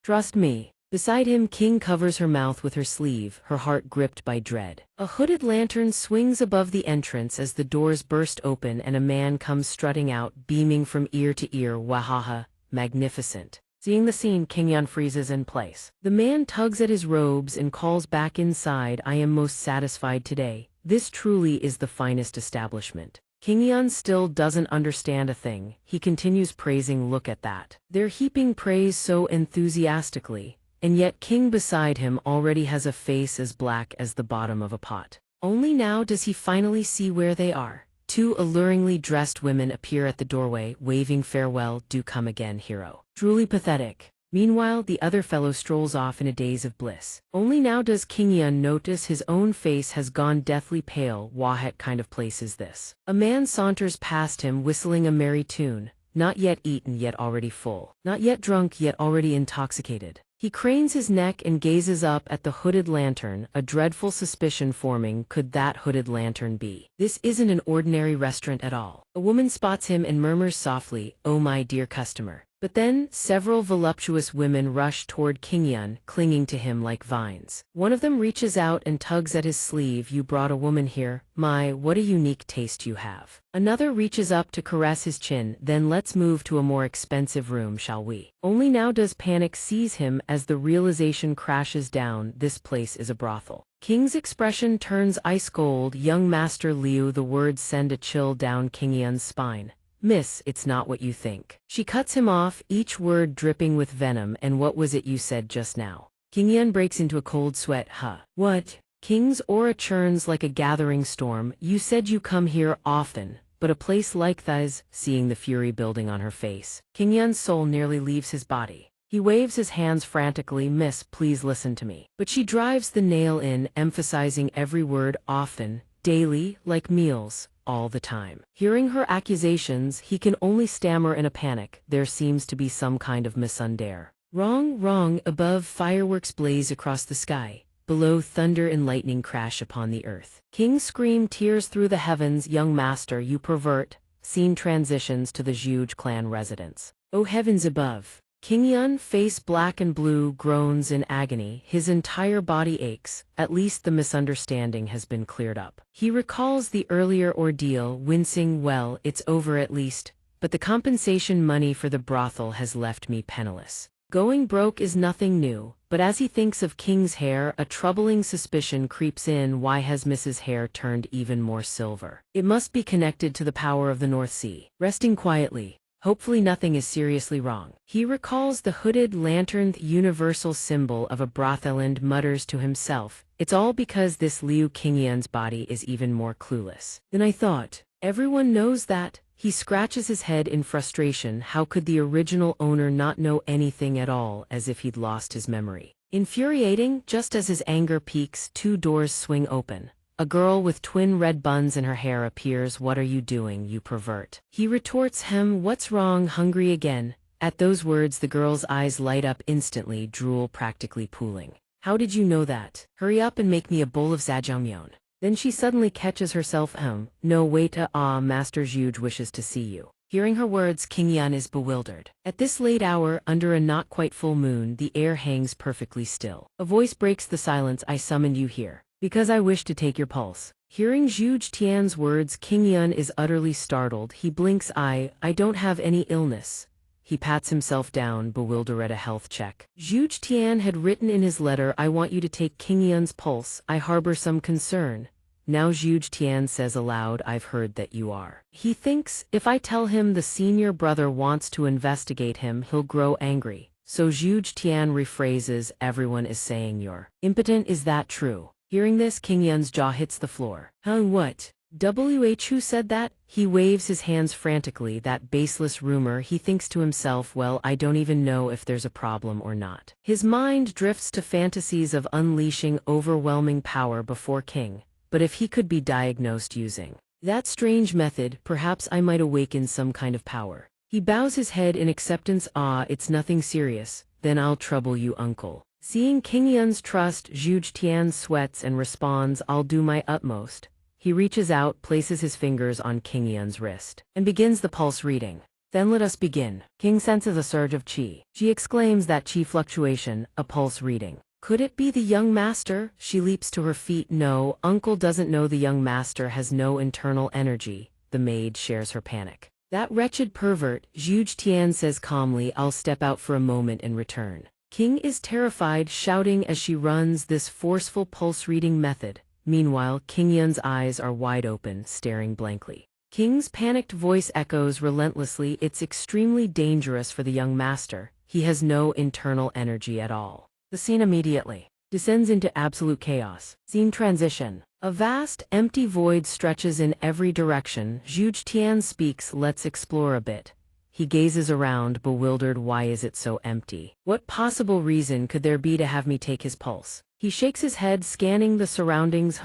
trust me. Beside him, King covers her mouth with her sleeve, her heart gripped by dread. A hooded lantern swings above the entrance as the doors burst open and a man comes strutting out, beaming from ear to ear. Wahaha, magnificent. Seeing the scene, King Yun freezes in place. The man tugs at his robes and calls back inside, I am most satisfied today. This truly is the finest establishment. King Yun still doesn't understand a thing. He continues praising, look at that. They're heaping praise so enthusiastically. And yet King beside him already has a face as black as the bottom of a pot. Only now does he finally see where they are. Two alluringly dressed women appear at the doorway, waving farewell, do come again, hero. Truly pathetic. Meanwhile, the other fellow strolls off in a daze of bliss. Only now does King Yun notice his own face has gone deathly pale. What kind of place is this? A man saunters past him whistling a merry tune. Not yet eaten, yet already full. Not yet drunk, yet already intoxicated. He cranes his neck and gazes up at the hooded lantern, a dreadful suspicion forming. Could that hooded lantern be? This isn't an ordinary restaurant at all. A woman spots him and murmurs softly, "Oh my dear customer." But then, several voluptuous women rush toward Kingyun, clinging to him like vines. One of them reaches out and tugs at his sleeve. "You brought a woman here? My, what a unique taste you have." Another reaches up to caress his chin. "Then let's move to a more expensive room, shall we?" Only now does panic seize him as the realization crashes down. This place is a brothel. King's expression turns ice cold. "Young Master Liu," the words send a chill down Kingyun's spine. "Miss, it's not what you think." She cuts him off, each word dripping with venom. "And what was it you said just now?" Kingyun breaks into a cold sweat. What?" King's aura churns like a gathering storm. "You said you come here often, but a place like this," seeing the fury building on her face. Kingyun's soul nearly leaves his body. He waves his hands frantically. "Miss, please listen to me." But she drives the nail in, emphasizing every word. "Often, daily, like meals. All the time." Hearing her accusations, he can only stammer in a panic. There seems to be some kind of misunderstanding. Wrong. Above, fireworks blaze across the sky. Below, thunder and lightning crash upon the earth. King's scream tears through the heavens. "Young Master, you pervert." Scene transitions to the Zhuge clan residence. "Oh heavens above." Kingyun, face black and blue, groans in agony. His entire body aches. At least the misunderstanding has been cleared up. He recalls the earlier ordeal, wincing. "Well, it's over at least, but the compensation money for the brothel has left me penniless." Going broke is nothing new, but as he thinks of King's hair, a troubling suspicion creeps in. Why has Mrs. Hair turned even more silver? It must be connected to the power of the North Sea. Resting quietly, hopefully nothing is seriously wrong, he recalls the hooded lantern, the universal symbol of a brothel, and mutters to himself, "It's all because this Liu Kingyun's body is even more clueless than I thought." Everyone knows that. He scratches his head in frustration. How could the original owner not know anything at all, as if he'd lost his memory? Infuriating, just as his anger peaks, two doors swing open. A girl with twin red buns in her hair appears. "What are you doing, you pervert?" He retorts, "What's wrong, hungry again?" At those words the girl's eyes light up instantly, drool practically pooling. "How did you know that? Hurry up and make me a bowl of jjajangmyeon." Then she suddenly catches herself. No, wait, Master Zhuge wishes to see you." Hearing her words, Kingyun is bewildered. At this late hour, under a not quite full moon, the air hangs perfectly still. A voice breaks the silence. "I summoned you here because I wish to take your pulse." Hearing Zhuge Tian's words, Kingyun is utterly startled. He blinks. I don't have any illness." He pats himself down, bewildered at a health check. Zhuge Tian had written in his letter, "I want you to take Kingyun's pulse. I harbor some concern." Now Zhuge Tian says aloud, "I've heard that you are." He thinks, if I tell him the senior brother wants to investigate him, he'll grow angry. So Zhuge Tian rephrases, "Everyone is saying you're impotent. Is that true?" Hearing this, Kingyun's jaw hits the floor. What? Who said that? He waves his hands frantically. That baseless rumor. He thinks to himself, well, I don't even know if there's a problem or not. His mind drifts to fantasies of unleashing overwhelming power before King. But if he could be diagnosed using that strange method, perhaps I might awaken some kind of power. He bows his head in acceptance. It's nothing serious. Then I'll trouble you, uncle. Seeing Kingyun's trust, Zhuge Tian sweats and responds, I'll do my utmost. He reaches out, places his fingers on Kingyun's wrist, and begins the pulse reading. Then let us begin. King senses a surge of qi. She exclaims that qi fluctuation, a pulse reading. Could it be the young master? She leaps to her feet. No, uncle doesn't know the young master has no internal energy. The maid shares her panic. That wretched pervert, Zhuge Tian says calmly, I'll step out for a moment and return. King is terrified, shouting as she runs this forceful pulse reading method. Meanwhile, Kingyun's eyes are wide open, staring blankly. King's panicked voice echoes relentlessly, it's extremely dangerous for the young master. He has no internal energy at all. The scene immediately descends into absolute chaos. Scene transition. A vast, empty void stretches in every direction. Zhuge Tian speaks, let's explore a bit. He gazes around, bewildered. Why is it so empty? What possible reason could there be to have me take his pulse? He shakes his head, scanning the surroundings.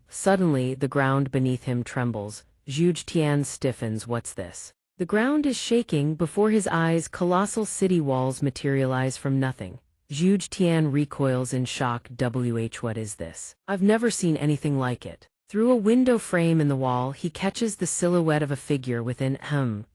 Suddenly, the ground beneath him trembles. Zhuge Tian stiffens. What's this? The ground is shaking. Before his eyes, colossal city walls materialize from nothing. Zhuge Tian recoils in shock. What is this? I've never seen anything like it. Through a window frame in the wall, he catches the silhouette of a figure within,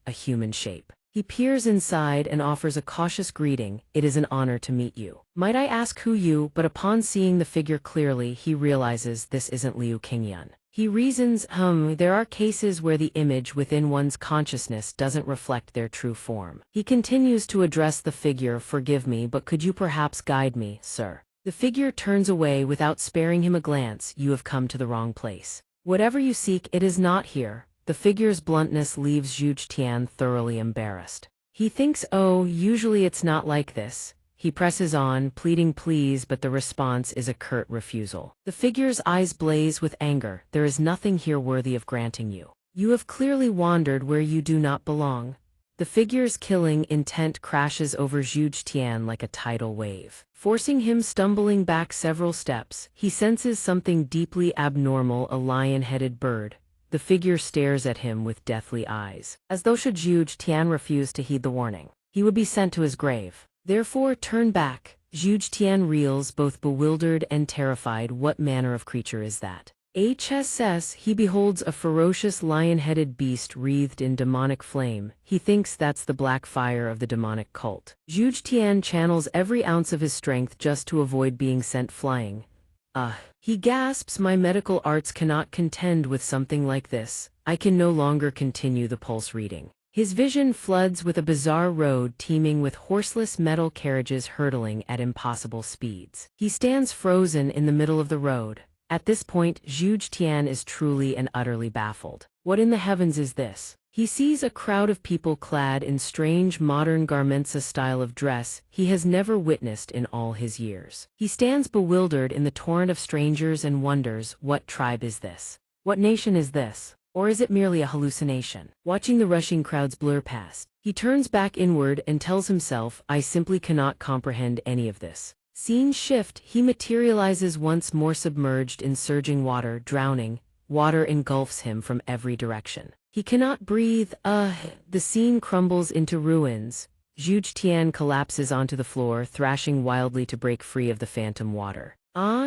a human shape. He peers inside and offers a cautious greeting. It is an honor to meet you. Might I ask who you? But upon seeing the figure clearly, he realizes this isn't Liu Qingyun. He reasons, there are cases where the image within one's consciousness doesn't reflect their true form. He continues to address the figure. Forgive me, but could you perhaps guide me, sir? The figure turns away without sparing him a glance. You have come to the wrong place. Whatever you seek, it is not here. The figure's bluntness leaves Zhuge Tian thoroughly embarrassed. He thinks, oh, usually it's not like this. He presses on, pleading please, but the response is a curt refusal. The figure's eyes blaze with anger. There is nothing here worthy of granting you. You have clearly wandered where you do not belong. The figure's killing intent crashes over Zhuge Tian like a tidal wave, forcing him stumbling back several steps. He senses something deeply abnormal, a lion-headed bird. The figure stares at him with deathly eyes, as though should Zhuge Tian refuse to heed the warning, he would be sent to his grave. Therefore, turn back. Zhuge Tian reels, both bewildered and terrified. What manner of creature is that? He beholds a ferocious lion-headed beast wreathed in demonic flame. He thinks that's the black fire of the demonic cult. Zhuge Tian channels every ounce of his strength just to avoid being sent flying. He gasps, my medical arts cannot contend with something like this. I can no longer continue the pulse reading. His vision floods with a bizarre road teeming with horseless metal carriages hurtling at impossible speeds. He stands frozen in the middle of the road. At this point, Zhuge Tian is truly and utterly baffled. What in the heavens is this? He sees a crowd of people clad in strange modern garments, a style of dress he has never witnessed in all his years. He stands bewildered in the torrent of strangers and wonders, what tribe is this? What nation is this? Or is it merely a hallucination? Watching the rushing crowds blur past, he turns back inward and tells himself, I simply cannot comprehend any of this. Scene shift, he materializes once more submerged in surging water, drowning. Water engulfs him from every direction. He cannot breathe. The scene crumbles into ruins. Zhuge Tian collapses onto the floor, thrashing wildly to break free of the phantom water.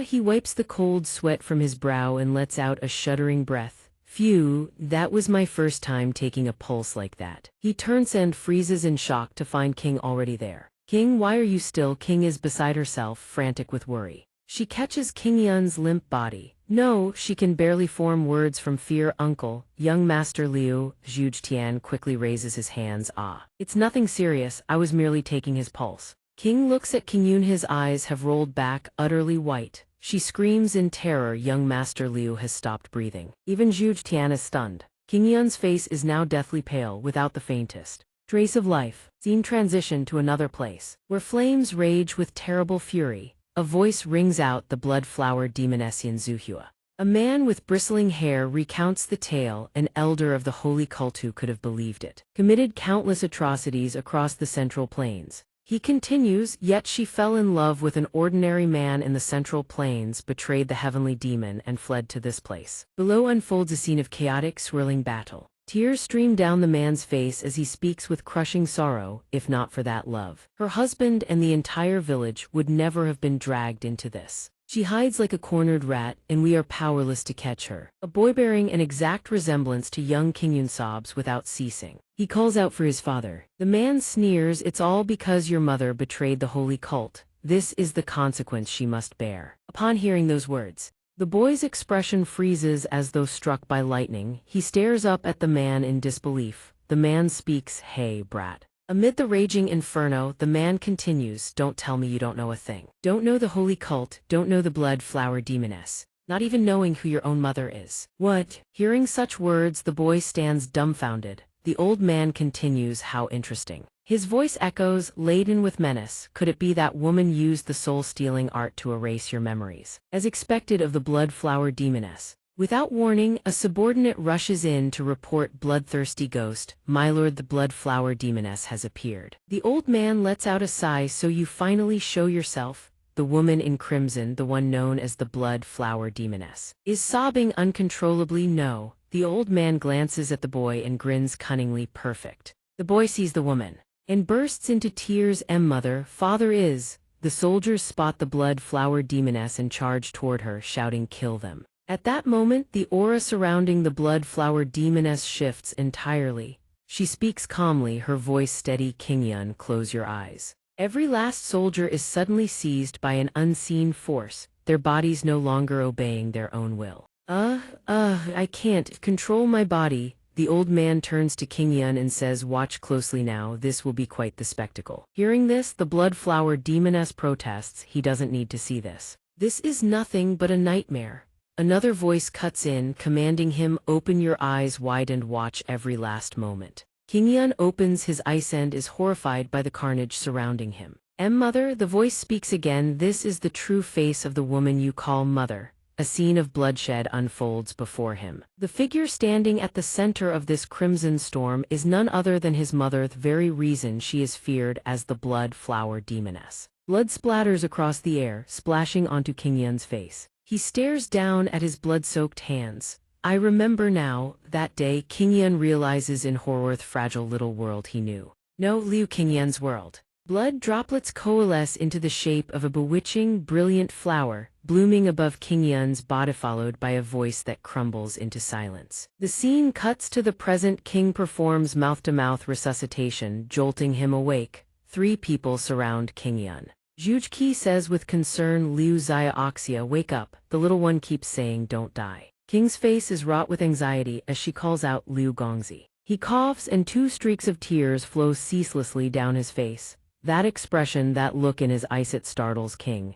He wipes the cold sweat from his brow and lets out a shuddering breath. Phew, that was my first time taking a pulse like that. He turns and freezes in shock to find King already there. King, why are you still? King is beside herself, frantic with worry. She catches Qingyun's limp body. No, she can barely form words from fear. Uncle, young Master Liu. Zhuge Tian quickly raises his hands. It's nothing serious, I was merely taking his pulse. King looks at Qingyun, his eyes have rolled back, utterly white. She screams in terror. Young Master Liu has stopped breathing. Even Zhuge Tian is stunned. Qingyun's face is now deathly pale, without the faintest trace of life. Scene transition to another place, where flames rage with terrible fury. A voice rings out, the blood-flowered demoness Xianxia. A man with bristling hair recounts the tale. An elder of the holy cult who could have believed it. Committed countless atrocities across the Central Plains. He continues, yet she fell in love with an ordinary man in the Central Plains, betrayed the heavenly demon, and fled to this place. Below unfolds a scene of chaotic, swirling battle. Tears stream down the man's face as he speaks with crushing sorrow. If not for that love, her husband and the entire village would never have been dragged into this. She hides like a cornered rat, and we are powerless to catch her. A boy bearing an exact resemblance to young Qingyun sobs without ceasing. He calls out for his father. The man sneers, it's all because your mother betrayed the holy cult. This is the consequence she must bear. Upon hearing those words, the boy's expression freezes as though struck by lightning. He stares up at the man in disbelief. The man speaks, hey, brat. Amid the raging inferno, the man continues, don't tell me you don't know a thing. Don't know the holy cult, don't know the blood-flower demoness. Not even knowing who your own mother is. What? Hearing such words, the boy stands dumbfounded. The old man continues, how interesting. His voice echoes, laden with menace. Could it be that woman used the soul-stealing art to erase your memories? As expected of the blood-flower demoness. Without warning, a subordinate rushes in to report bloodthirsty ghost. My lord, the blood-flower demoness has appeared. The old man lets out a sigh. So you finally show yourself? The woman in crimson, the one known as the blood-flower demoness, is sobbing uncontrollably. No. The old man glances at the boy and grins cunningly. Perfect. The boy sees the woman and bursts into tears. Mother, father is. the soldiers spot the blood flower demoness and charge toward her, shouting, "Kill them." At that moment, the aura surrounding the blood flower demoness shifts entirely. She speaks calmly, her voice steady, "King Yun, close your eyes." Every last soldier is suddenly seized by an unseen force, their bodies no longer obeying their own will. I can't control my body." The old man turns to King Yun and says, "Watch closely now, this will be quite the spectacle." Hearing this, the blood flower demoness protests, "He doesn't need to see this. This is nothing but a nightmare." Another voice cuts in, commanding him, "Open your eyes wide and watch every last moment." King Yun opens his eyes and is horrified by the carnage surrounding him. Mother," the voice speaks again, "this is the true face of the woman you call mother." A scene of bloodshed unfolds before him. The figure standing at the center of this crimson storm is none other than his mother, the very reason she is feared as the blood flower demoness. Blood splatters across the air, splashing onto King Yun's face. He stares down at his blood-soaked hands. "I remember now, that day." King Yun realizes in horror the fragile little world he knew. No, Liu King Yun's world. Blood droplets coalesce into the shape of a bewitching, brilliant flower, blooming above King Yun's body, followed by a voice that crumbles into silence. The scene cuts to the present. King performs mouth-to-mouth resuscitation, jolting him awake. 3 people surround King Yun. Zhuge says with concern, "Liu xianxia, wake up." The little one keeps saying, "Don't die." King's face is wrought with anxiety as she calls out, "Liu Gongzi." He coughs and 2 streaks of tears flow ceaselessly down his face. That expression, that look in his eyes, it startles King.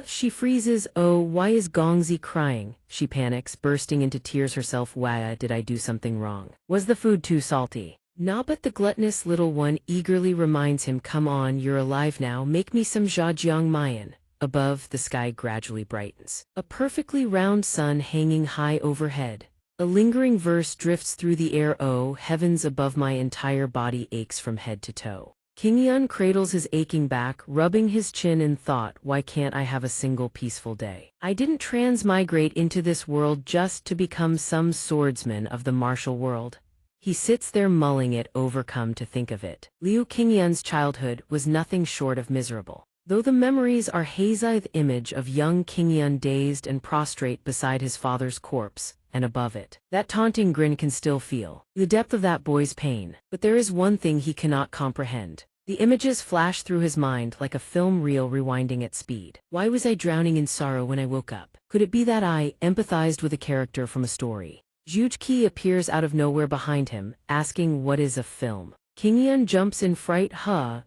She freezes. "Oh, why is Gongzi crying?" She panics, bursting into tears herself. "Why, did I do something wrong? Was the food too salty?" "Nah," but the gluttonous little one eagerly reminds him, "Come on, you're alive now, make me some zhajiang mayan." Above, the sky gradually brightens. A perfectly round sun hanging high overhead. A lingering verse drifts through the air. "Oh, heavens above, my entire body aches from head to toe." King Yun cradles his aching back, rubbing his chin in thought, "Why can't I have a single peaceful day? I didn't transmigrate into this world just to become some swordsman of the martial world." He sits there mulling it, overcome to think of it. Liu Qingyun's childhood was nothing short of miserable. Though the memories are hazy, the image of young Qingyun dazed and prostrate beside his father's corpse, and above it, that taunting grin, can still feel the depth of that boy's pain. But there is one thing he cannot comprehend. The images flash through his mind like a film reel rewinding at speed. Why was I drowning in sorrow when I woke up? Could it be that I empathized with a character from a story? Zhuge appears out of nowhere behind him, asking, "What is a film?" Qingyun jumps in fright.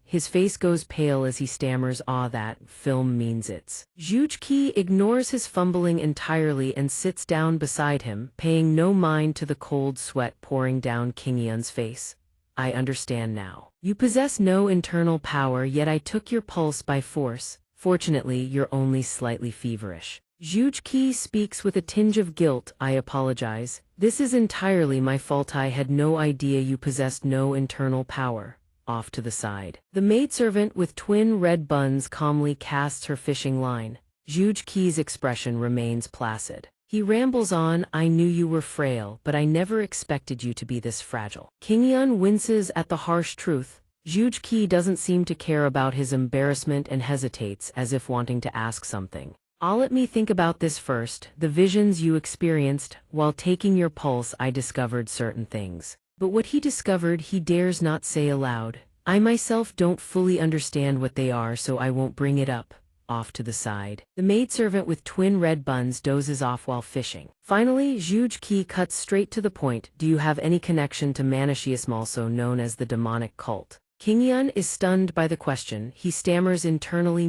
His face goes pale as he stammers, "That film means it's." Zhuge ignores his fumbling entirely and sits down beside him, paying no mind to the cold sweat pouring down Qingyun's face. "I understand now. You possess no internal power, yet I took your pulse by force. Fortunately, you're only slightly feverish." Zhuge speaks with a tinge of guilt. "I apologize. This is entirely my fault. I had no idea you possessed no internal power." Off to the side, the maidservant with twin red buns calmly casts her fishing line. Zhuge's expression remains placid. He rambles on, "I knew you were frail, but I never expected you to be this fragile." Qingyun winces at the harsh truth. Zhuge doesn't seem to care about his embarrassment and hesitates, as if wanting to ask something. Let me think about this first. The visions you experienced, while taking your pulse, I discovered certain things. But what he discovered he dares not say aloud. I myself don't fully understand what they are, so I won't bring it up. Off to the side, the maidservant with twin red buns dozes off while fishing. Finally, Zhuge cuts straight to the point. "Do you have any connection to Manichaeism, also known as the demonic cult?" Qingyun is stunned by the question. He stammers internally,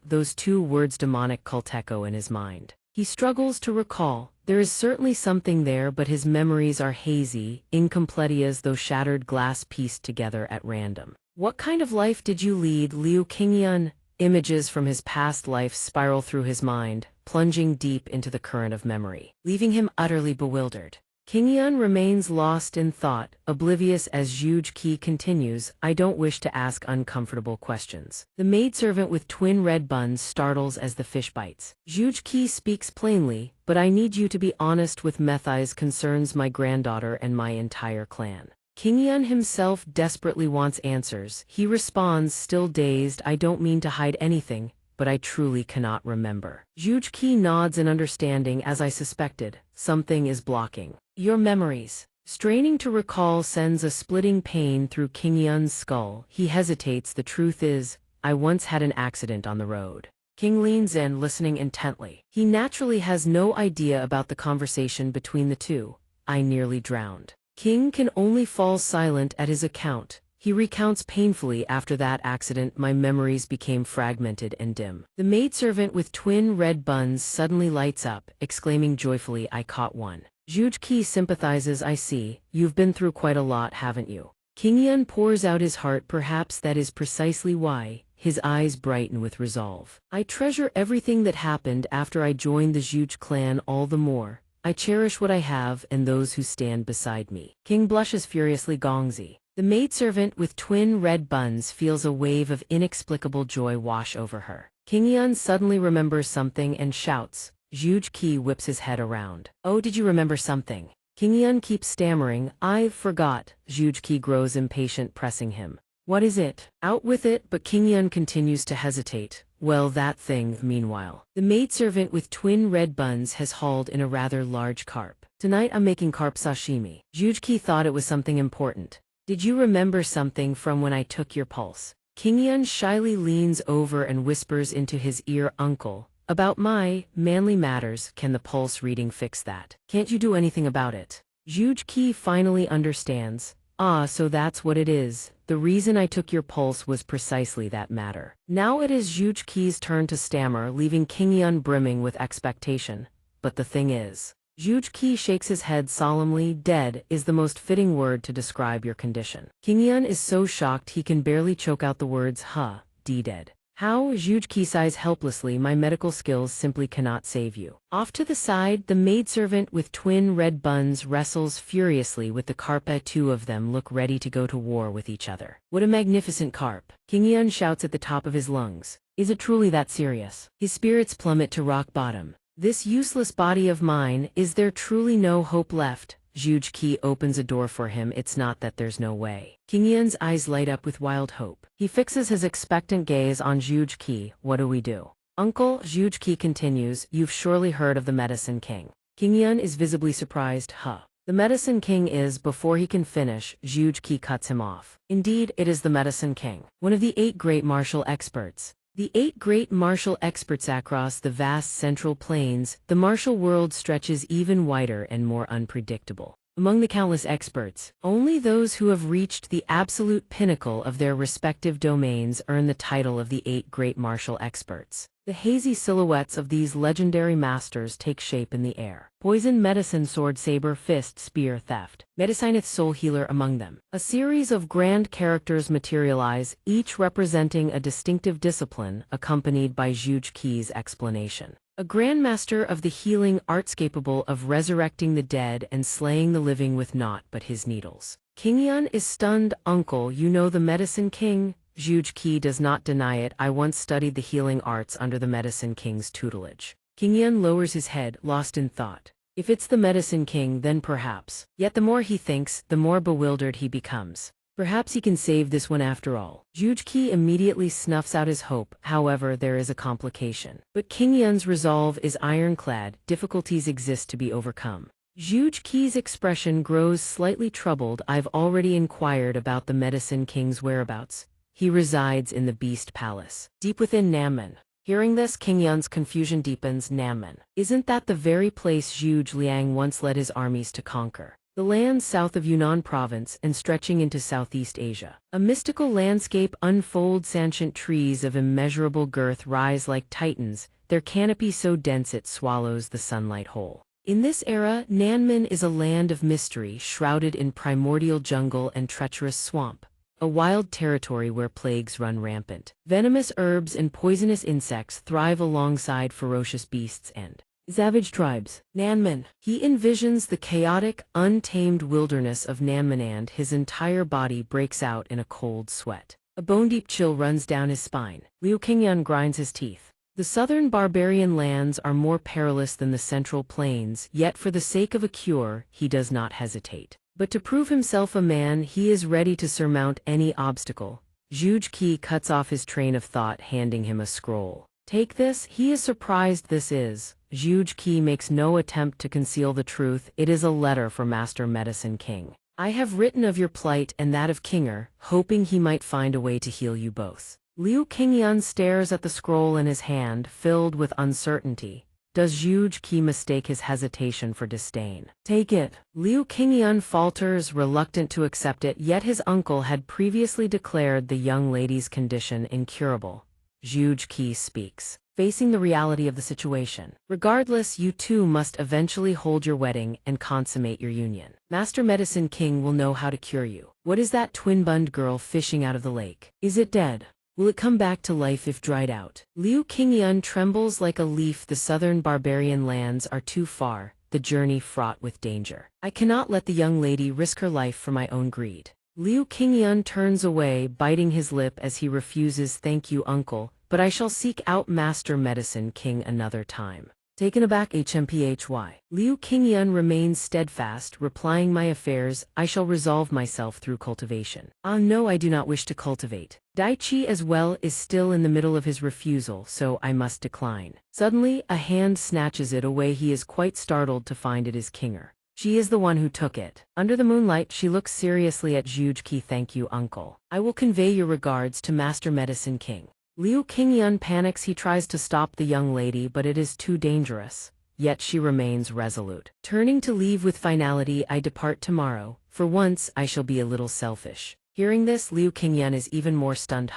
those 2 words, demonic cult, echo in his mind. He struggles to recall. There is certainly something there, but his memories are hazy, incomplete as though shattered glass pieced together at random. "What kind of life did you lead, Liu Qingyun?" Images from his past life spiral through his mind, plunging deep into the current of memory, leaving him utterly bewildered. Qingyun remains lost in thought, oblivious as Zhuge continues, "I don't wish to ask uncomfortable questions." The maidservant with twin red buns startles as the fish bites. Zhuge speaks plainly, "But I need you to be honest with Methi's concerns, my granddaughter and my entire clan." King Yun himself desperately wants answers. He responds, still dazed, I don't mean to hide anything, but I truly cannot remember. Zhuge nods in understanding. As I suspected, something is blocking your memories. Straining to recall sends a splitting pain through King Yun's skull. He hesitates. The truth is, I once had an accident on the road. King leans in, listening intently. He naturally has no idea about the conversation between the two. I nearly drowned. King can only fall silent at his account. He recounts painfully, after that accident my memories became fragmented and dim. The maidservant with twin red buns suddenly lights up, exclaiming joyfully, I caught one. Zhuge sympathizes, I see, you've been through quite a lot, haven't you? King Yun pours out his heart. Perhaps that is precisely why. His eyes brighten with resolve. I treasure everything that happened after I joined the Zhuge clan all the more. I cherish what I have and those who stand beside me. King blushes furiously. Gongzi. The maidservant with twin red buns feels a wave of inexplicable joy wash over her. King Yun suddenly remembers something and shouts. Zhuge whips his head around. Oh, did you remember something? King Yun keeps stammering. I forgot. Zhuge grows impatient, pressing him. What is it? Out with it. But King Yun continues to hesitate. Well, that thing. Meanwhile, the maidservant with twin red buns has hauled in a rather large carp. Tonight I'm making carp sashimi. Zhuge thought it was something important. Did you remember something from when I took your pulse? King Yun shyly leans over and whispers into his ear, Uncle, about my manly matters, can the pulse reading fix that? Can't you do anything about it? Zhuge finally understands. Ah, so that's what it is. The reason I took your pulse was precisely that matter. Now it is Zhuge's turn to stammer, leaving King Yun brimming with expectation. But the thing is. Zhuge shakes his head solemnly. Dead is the most fitting word to describe your condition. King Yun is so shocked he can barely choke out the words, dead. How? Zhuge sighs helplessly. My medical skills simply cannot save you. Off to the side, the maidservant with twin red buns wrestles furiously with the carp. Two of them look ready to go to war with each other. What a magnificent carp! King Yun shouts at the top of his lungs. Is it truly that serious? His spirits plummet to rock bottom. This useless body of mine, is there truly no hope left? Zhuge opens a door for him. It's not that there's no way. King Yun's eyes light up with wild hope. He fixes his expectant gaze on Zhuge. What do we do? Uncle, Zhuge continues, you've surely heard of the Medicine King. King Yun is visibly surprised. The Medicine King is. Before he can finish, Zhuge cuts him off. Indeed, it is the Medicine King, one of the 8 great martial experts. The 8 great martial experts across the vast central plains, the martial world stretches even wider and more unpredictable. Among the countless experts, only those who have reached the absolute pinnacle of their respective domains earn the title of the 8 great martial experts. The hazy silhouettes of these legendary masters take shape in the air. Poison, medicine, sword, saber, fist, spear, theft. Medicineth, soul healer among them. A series of grand characters materialize, each representing a distinctive discipline, accompanied by Zhuge's explanation. A grandmaster of the healing arts capable of resurrecting the dead and slaying the living with naught but his needles. King Yun is stunned. Uncle, you know the Medicine King? Zhuge does not deny it. I once studied the healing arts under the Medicine King's tutelage. King Yun lowers his head, lost in thought. If it's the Medicine King, then perhaps. Yet the more he thinks, the more bewildered he becomes. Perhaps he can save this one after all. Zhuge immediately snuffs out his hope. However, there is a complication. But King Yun's resolve is ironclad. Difficulties exist to be overcome. Zhuge's expression grows slightly troubled. I've already inquired about the Medicine King's whereabouts. He resides in the Beast Palace, deep within Nanmen. Hearing this, King Yun's confusion deepens. Nanmen. Isn't that the very place Zhuge Liang once led his armies to conquer? The land south of Yunnan province and stretching into Southeast Asia. A mystical landscape unfolds. Ancient trees of immeasurable girth rise like titans, their canopy so dense it swallows the sunlight whole. In this era, Nanmen is a land of mystery shrouded in primordial jungle and treacherous swamp. A wild territory where plagues run rampant. Venomous herbs and poisonous insects thrive alongside ferocious beasts and savage tribes. Nanmen. He envisions the chaotic, untamed wilderness of Nanmen and his entire body breaks out in a cold sweat. A bone-deep chill runs down his spine. Liu Qingyun grinds his teeth. The southern barbarian lands are more perilous than the central plains, yet for the sake of a cure, he does not hesitate. But to prove himself a man, he is ready to surmount any obstacle. Zhuge Ke cuts off his train of thought, handing him a scroll. Take this, he is surprised this is. Zhuge Ke makes no attempt to conceal the truth. It is a letter for Master Medicine King. I have written of your plight and that of Kinger, hoping he might find a way to heal you both. Liu Qingyan stares at the scroll in his hand, filled with uncertainty. Does Zhuge Ke mistake his hesitation for disdain? Take it. Liu Qingyan falters, reluctant to accept it, yet his uncle had previously declared the young lady's condition incurable. Zhuge Ke speaks, facing the reality of the situation. Regardless, you two must eventually hold your wedding and consummate your union. Master Medicine King will know how to cure you. What is that twin-bund girl fishing out of the lake? Is it dead? Will it come back to life if dried out? Liu Qingyan trembles like a leaf. The southern barbarian lands are too far, the journey fraught with danger. I cannot let the young lady risk her life for my own greed. Liu Qingyan turns away, biting his lip as he refuses. Thank you, uncle, but I shall seek out Master Medicine King another time. Taken aback HMPHY. Liu Qingyan remains steadfast, replying, my affairs, I shall resolve myself through cultivation. Ah no, I do not wish to cultivate. Daichi as well is still in the middle of his refusal, so I must decline. Suddenly, a hand snatches it away. He is quite startled to find it is Kinger. She is the one who took it. Under the moonlight, she looks seriously at Zhuge Ke. Thank you, uncle. I will convey your regards to Master Medicine King. Liu Qingyan panics. He tries to stop the young lady, but it is too dangerous. Yet she remains resolute. Turning to leave with finality, I depart tomorrow. For once, I shall be a little selfish. Hearing this, Liu Qingyan is even more stunned.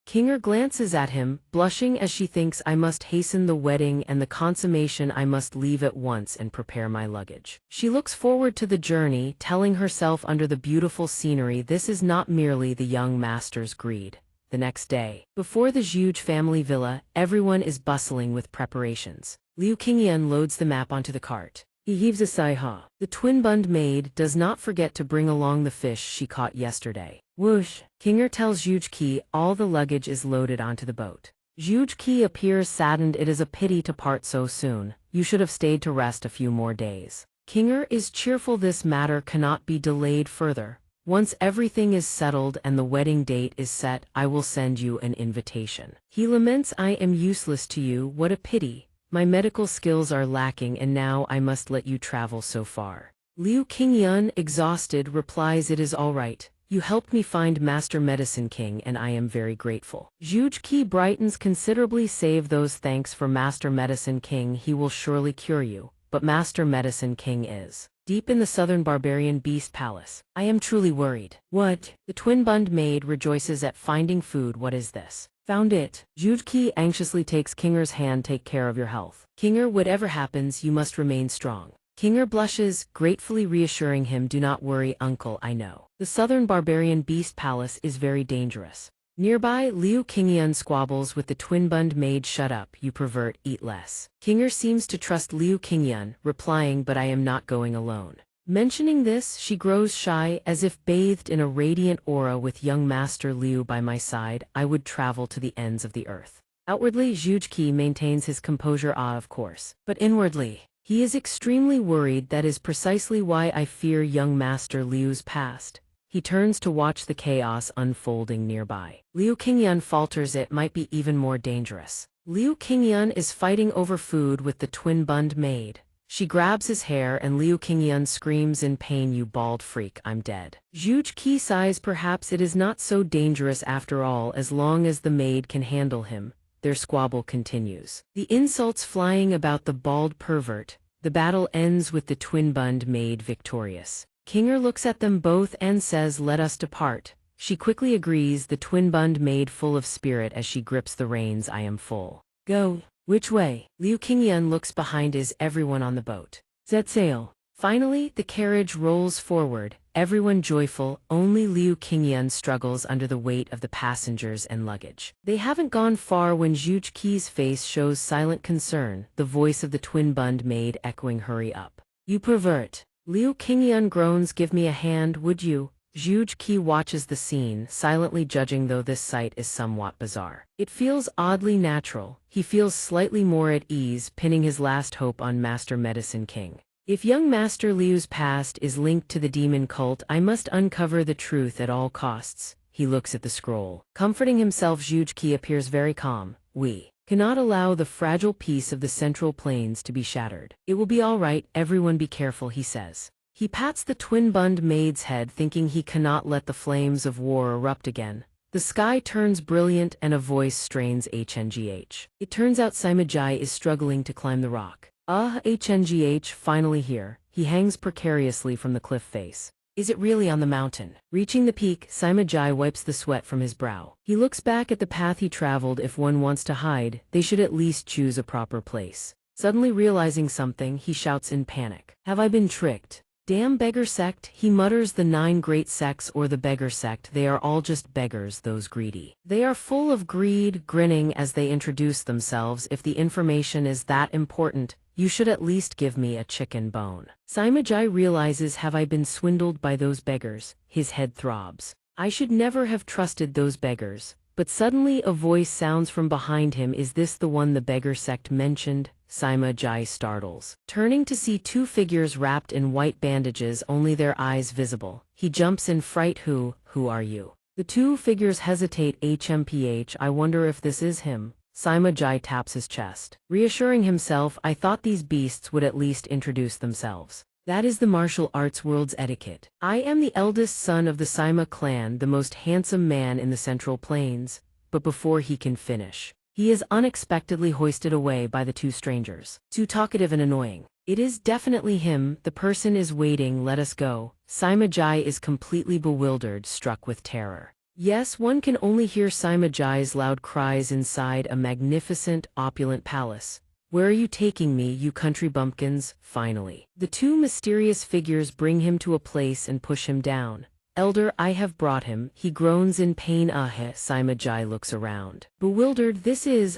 Kinger glances at him, blushing as she thinks, I must hasten the wedding and the consummation. I must leave at once and prepare my luggage. She looks forward to the journey, telling herself under the beautiful scenery this is not merely the young master's greed. The next day, before the Zhuge family villa, everyone is bustling with preparations. Liu Qingyan loads the map onto the cart. He heaves a sigh. The twin-bund maid does not forget to bring along the fish she caught yesterday. Whoosh! Kinger tells Zhuge Ke all the luggage is loaded onto the boat. Zhuge Ke appears saddened. It is a pity to part so soon. You should have stayed to rest a few more days. Kinger is cheerful. This matter cannot be delayed further. Once everything is settled and the wedding date is set, I will send you an invitation. He laments, I am useless to you. What a pity. My medical skills are lacking and now I must let you travel so far. Liu Qingyan, exhausted, replies, it is all right. You helped me find Master Medicine King and I am very grateful. Zhuge Ke brightens considerably. Save those thanks for Master Medicine King. He will surely cure you. But Master Medicine King is deep in the southern barbarian beast palace. I am truly worried. What? The twin-bund maid rejoices at finding food. What is this? Found it. Zhuge Ke anxiously takes Kinger's hand. Take care of your health. Kinger, whatever happens, you must remain strong. Kinger blushes, gratefully reassuring him, do not worry, uncle, I know. The southern barbarian beast palace is very dangerous. Nearby, Liu Qingyan squabbles with the twin-bund maid. Shut up, you pervert, eat less. Kinger seems to trust Liu Qingyan, replying, but I am not going alone. Mentioning this, she grows shy, as if bathed in a radiant aura. With young Master Liu by my side, I would travel to the ends of the earth. Outwardly, Zhuge Ke maintains his composure, of course. But inwardly, he is extremely worried. That is precisely why I fear young Master Liu's past. He turns to watch the chaos unfolding nearby. Liu Qingyan falters, it might be even more dangerous. Liu Qingyan is fighting over food with the twin-bund maid. She grabs his hair and Liu Qingyan screams in pain, you bald freak, I'm dead. Zhuge Ke sighs, perhaps it is not so dangerous after all as long as the maid can handle him. Their squabble continues. The insults flying about the bald pervert. The battle ends with the twin-bund maid victorious. Kinger looks at them both and says, let us depart. She quickly agrees, the twin-bund maid full of spirit as she grips the reins. I am full. Go. Which way? Liu Qingyan looks behind. Is everyone on the boat? Set sail. Finally, the carriage rolls forward, everyone joyful. Only Liu Qingyan struggles under the weight of the passengers and luggage. They haven't gone far when Zhuge Ke's face shows silent concern, the voice of the twin-bund maid echoing, hurry up. You pervert. Liu Qingyan groans, give me a hand, would you? Zhuge Ke watches the scene, silently judging, though this sight is somewhat bizarre. It feels oddly natural. He feels slightly more at ease, pinning his last hope on Master Medicine King. If young Master Liu's past is linked to the demon cult, I must uncover the truth at all costs. He looks at the scroll. Comforting himself, Zhuge appears very calm. We cannot allow the fragile peace of the Central Plains to be shattered. It will be all right, everyone be careful, he says. He pats the twin-bund maid's head, thinking he cannot let the flames of war erupt again. The sky turns brilliant and a voice strains HNGH. It turns out Sima Jai is struggling to climb the rock. HNGH, finally here. He hangs precariously from the cliff face. Is it really on the mountain? Reaching the peak, Sima Jai wipes the sweat from his brow. He looks back at the path he traveled. If one wants to hide, they should at least choose a proper place. Suddenly realizing something, he shouts in panic. Have I been tricked? Damn beggar sect, he mutters. The 9 great sects or the beggar sect, they are all just beggars, those greedy. They are full of greed, grinning as they introduce themselves. If the information is that important, you should at least give me a chicken bone. Sima Jai realizes, have I been swindled by those beggars? His head throbs. I should never have trusted those beggars. But suddenly a voice sounds from behind him. Is this the one the beggar sect mentioned? Sima Jai startles. Turning to see 2 figures wrapped in white bandages, only their eyes visible. He jumps in fright. Who are you? The 2 figures hesitate. HMPH, I wonder if this is him. Sima Jai taps his chest. Reassuring himself, I thought these beasts would at least introduce themselves. That is the martial arts world's etiquette. I am the eldest son of the Sima clan, the most handsome man in the Central Plains. But before he can finish, he is unexpectedly hoisted away by the 2 strangers. Too talkative and annoying. It is definitely him. The person is waiting. Let us go. Sima Jai is completely bewildered, struck with terror. Yes, one can only hear Sima Jai's loud cries inside a magnificent, opulent palace. Where are you taking me, you country bumpkins? Finally, the 2 mysterious figures bring him to a place and push him down. Elder, I have brought him. He groans in pain. Sima Jai looks around. Bewildered,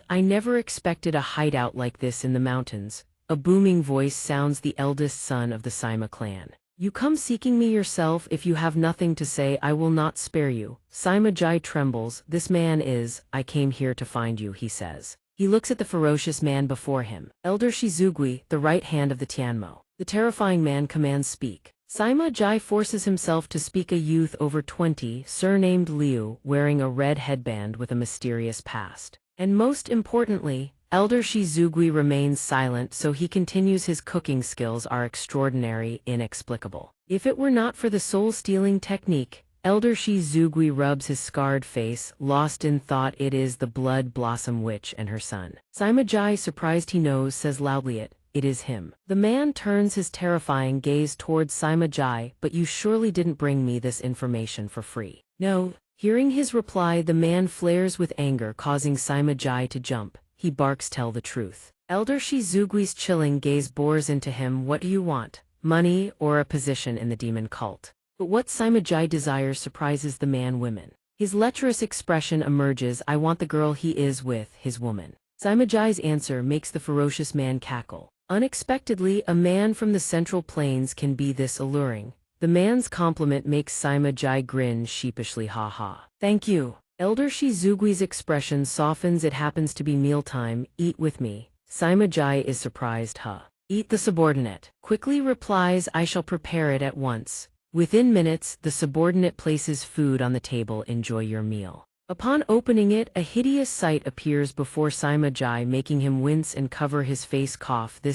I never expected a hideout like this in the mountains. A booming voice sounds, the eldest son of the Sima clan. You come seeking me yourself. If you have nothing to say, I will not spare you. Sima Jai trembles. This man is, I came here to find you, he says. He looks at the ferocious man before him. Elder Shizugui, the right hand of the Tianmo. The terrifying man commands, speak. Sima Jai forces himself to speak. A youth over 20, surnamed Liu, wearing a red headband with a mysterious past. And most importantly, Elder Shizugui remains silent, so he continues. His cooking skills are extraordinary, inexplicable. If it were not for the soul-stealing technique, Elder Shizugui rubs his scarred face, lost in thought. It is the Blood Blossom Witch and her son. Sima Jai, surprised he knows, says loudly, it is him. The man turns his terrifying gaze towards Sima Jai. But you surely didn't bring me this information for free. No. Hearing his reply, the man flares with anger, causing Sima Jai to jump. He barks, tell the truth. Elder Shizugui's chilling gaze bores into him. What do you want? Money or a position in the demon cult? But what Sima Jai desires surprises the man. Women. His lecherous expression emerges. I want the girl he is with, his woman. Sima Jai's answer makes the ferocious man cackle. Unexpectedly, a man from the Central Plains can be this alluring. The man's compliment makes Sima Jai grin sheepishly. Ha ha. Thank you. Elder Shizugui's expression softens. It happens to be mealtime. Eat with me. Sima Jai is surprised. Eat, the subordinate quickly replies. I shall prepare it at once. Within minutes, the subordinate places food on the table. Enjoy your meal. Upon opening it, a hideous sight appears before Sima Jai, making him wince and cover his face. Cough. The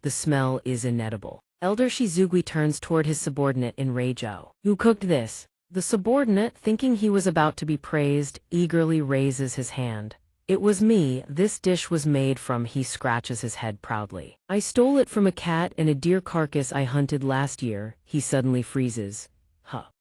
smell is inedible. Elder Shizugui turns toward his subordinate in rage. Oh, who cooked this? The subordinate, thinking he was about to be praised, eagerly raises his hand. It was me. This dish was made from. He scratches his head proudly. I stole it from a cat and a deer carcass I hunted last year. He suddenly freezes.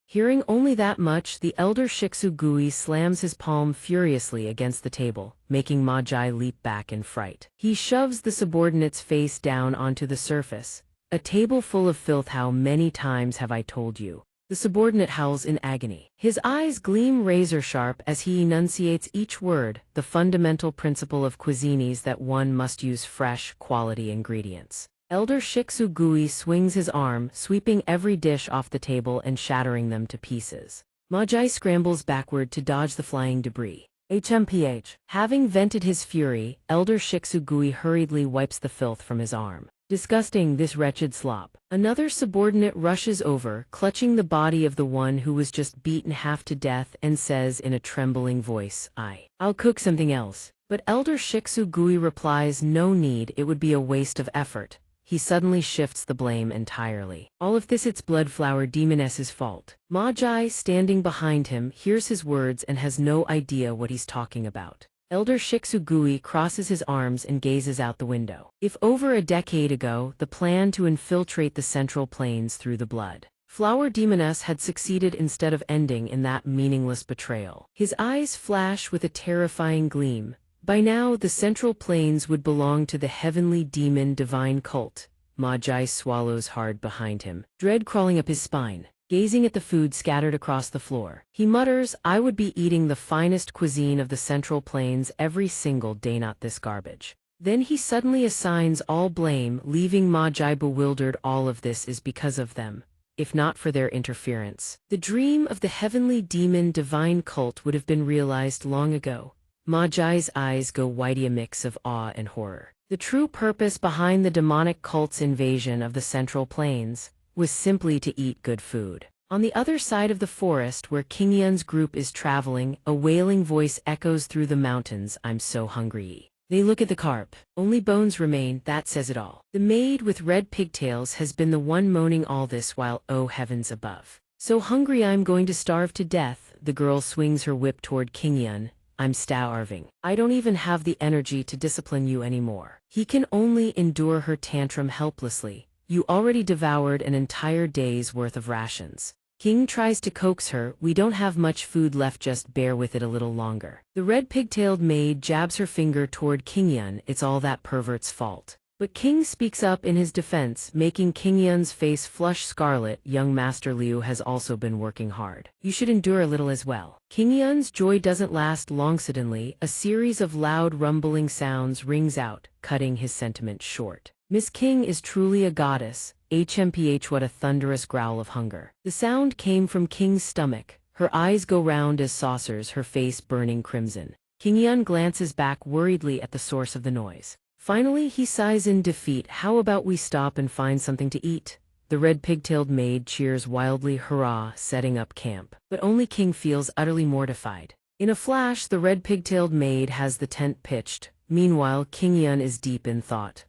Hearing only that much, the elder Shizugui slams his palm furiously against the table, making Ma Jai leap back in fright. He shoves the subordinate's face down onto the surface. A table full of filth. How many times have I told you? The subordinate howls in agony. His eyes gleam razor-sharp as he enunciates each word. The fundamental principle of cuisine is that one must use fresh, quality ingredients. Elder Shizugui swings his arm, sweeping every dish off the table and shattering them to pieces. Ma Jai scrambles backward to dodge the flying debris. HMPH. Having vented his fury, Elder Shizugui hurriedly wipes the filth from his arm. Disgusting, this wretched slop. Another subordinate rushes over, clutching the body of the one who was just beaten half to death and says in a trembling voice, I'll cook something else. But Elder Shiksu-gui replies, no need, it would be a waste of effort. He suddenly shifts the blame entirely. All of this, it's Bloodflower Demoness's fault. Magi, standing behind him, hears his words and has no idea what he's talking about. Elder Shiksu-gui crosses his arms and gazes out the window. If over a decade ago, the plan to infiltrate the Central Plains through the blood Flower Demoness had succeeded instead of ending in that meaningless betrayal. His eyes flash with a terrifying gleam. By now, the Central Plains would belong to the heavenly demon divine cult. Magi swallows hard behind him, dread crawling up his spine. Gazing at the food scattered across the floor, he mutters, I would be eating the finest cuisine of the Central Plains every single day, not this garbage. Then he suddenly assigns all blame, leaving Magi bewildered. All of this is because of them. If not for their interference, the dream of the heavenly demon divine cult would have been realized long ago. Magi's eyes go wide, a mix of awe and horror. The true purpose behind the demonic cult's invasion of the Central Plains was simply to eat good food. On the other side of the forest where King Yun's group is traveling, a wailing voice echoes through the mountains, I'm so hungry. They look at the carp. Only bones remain, that says it all. The maid with red pigtails has been the one moaning all this while, oh heavens above. So hungry I'm going to starve to death. The girl swings her whip toward King Yun. I'm starving. I don't even have the energy to discipline you anymore. He can only endure her tantrum helplessly. You already devoured an entire day's worth of rations. King tries to coax her, we don't have much food left, just bear with it a little longer. The red pigtailed maid jabs her finger toward King Yun, it's all that pervert's fault. But King speaks up in his defense, making King Yun's face flush scarlet. Young Master Liu has also been working hard. You should endure a little as well. King Yun's joy doesn't last long. Suddenly, a series of loud rumbling sounds rings out, cutting his sentiment short. Miss King is truly a goddess. HMPH, what a thunderous growl of hunger. The sound came from King's stomach. Her eyes go round as saucers, her face burning crimson. King Yun glances back worriedly at the source of the noise. Finally, he sighs in defeat. How about we stop and find something to eat? The red pigtailed maid cheers wildly, hurrah, setting up camp. But only King feels utterly mortified. In a flash, the red pigtailed maid has the tent pitched. Meanwhile, King Yun is deep in thought.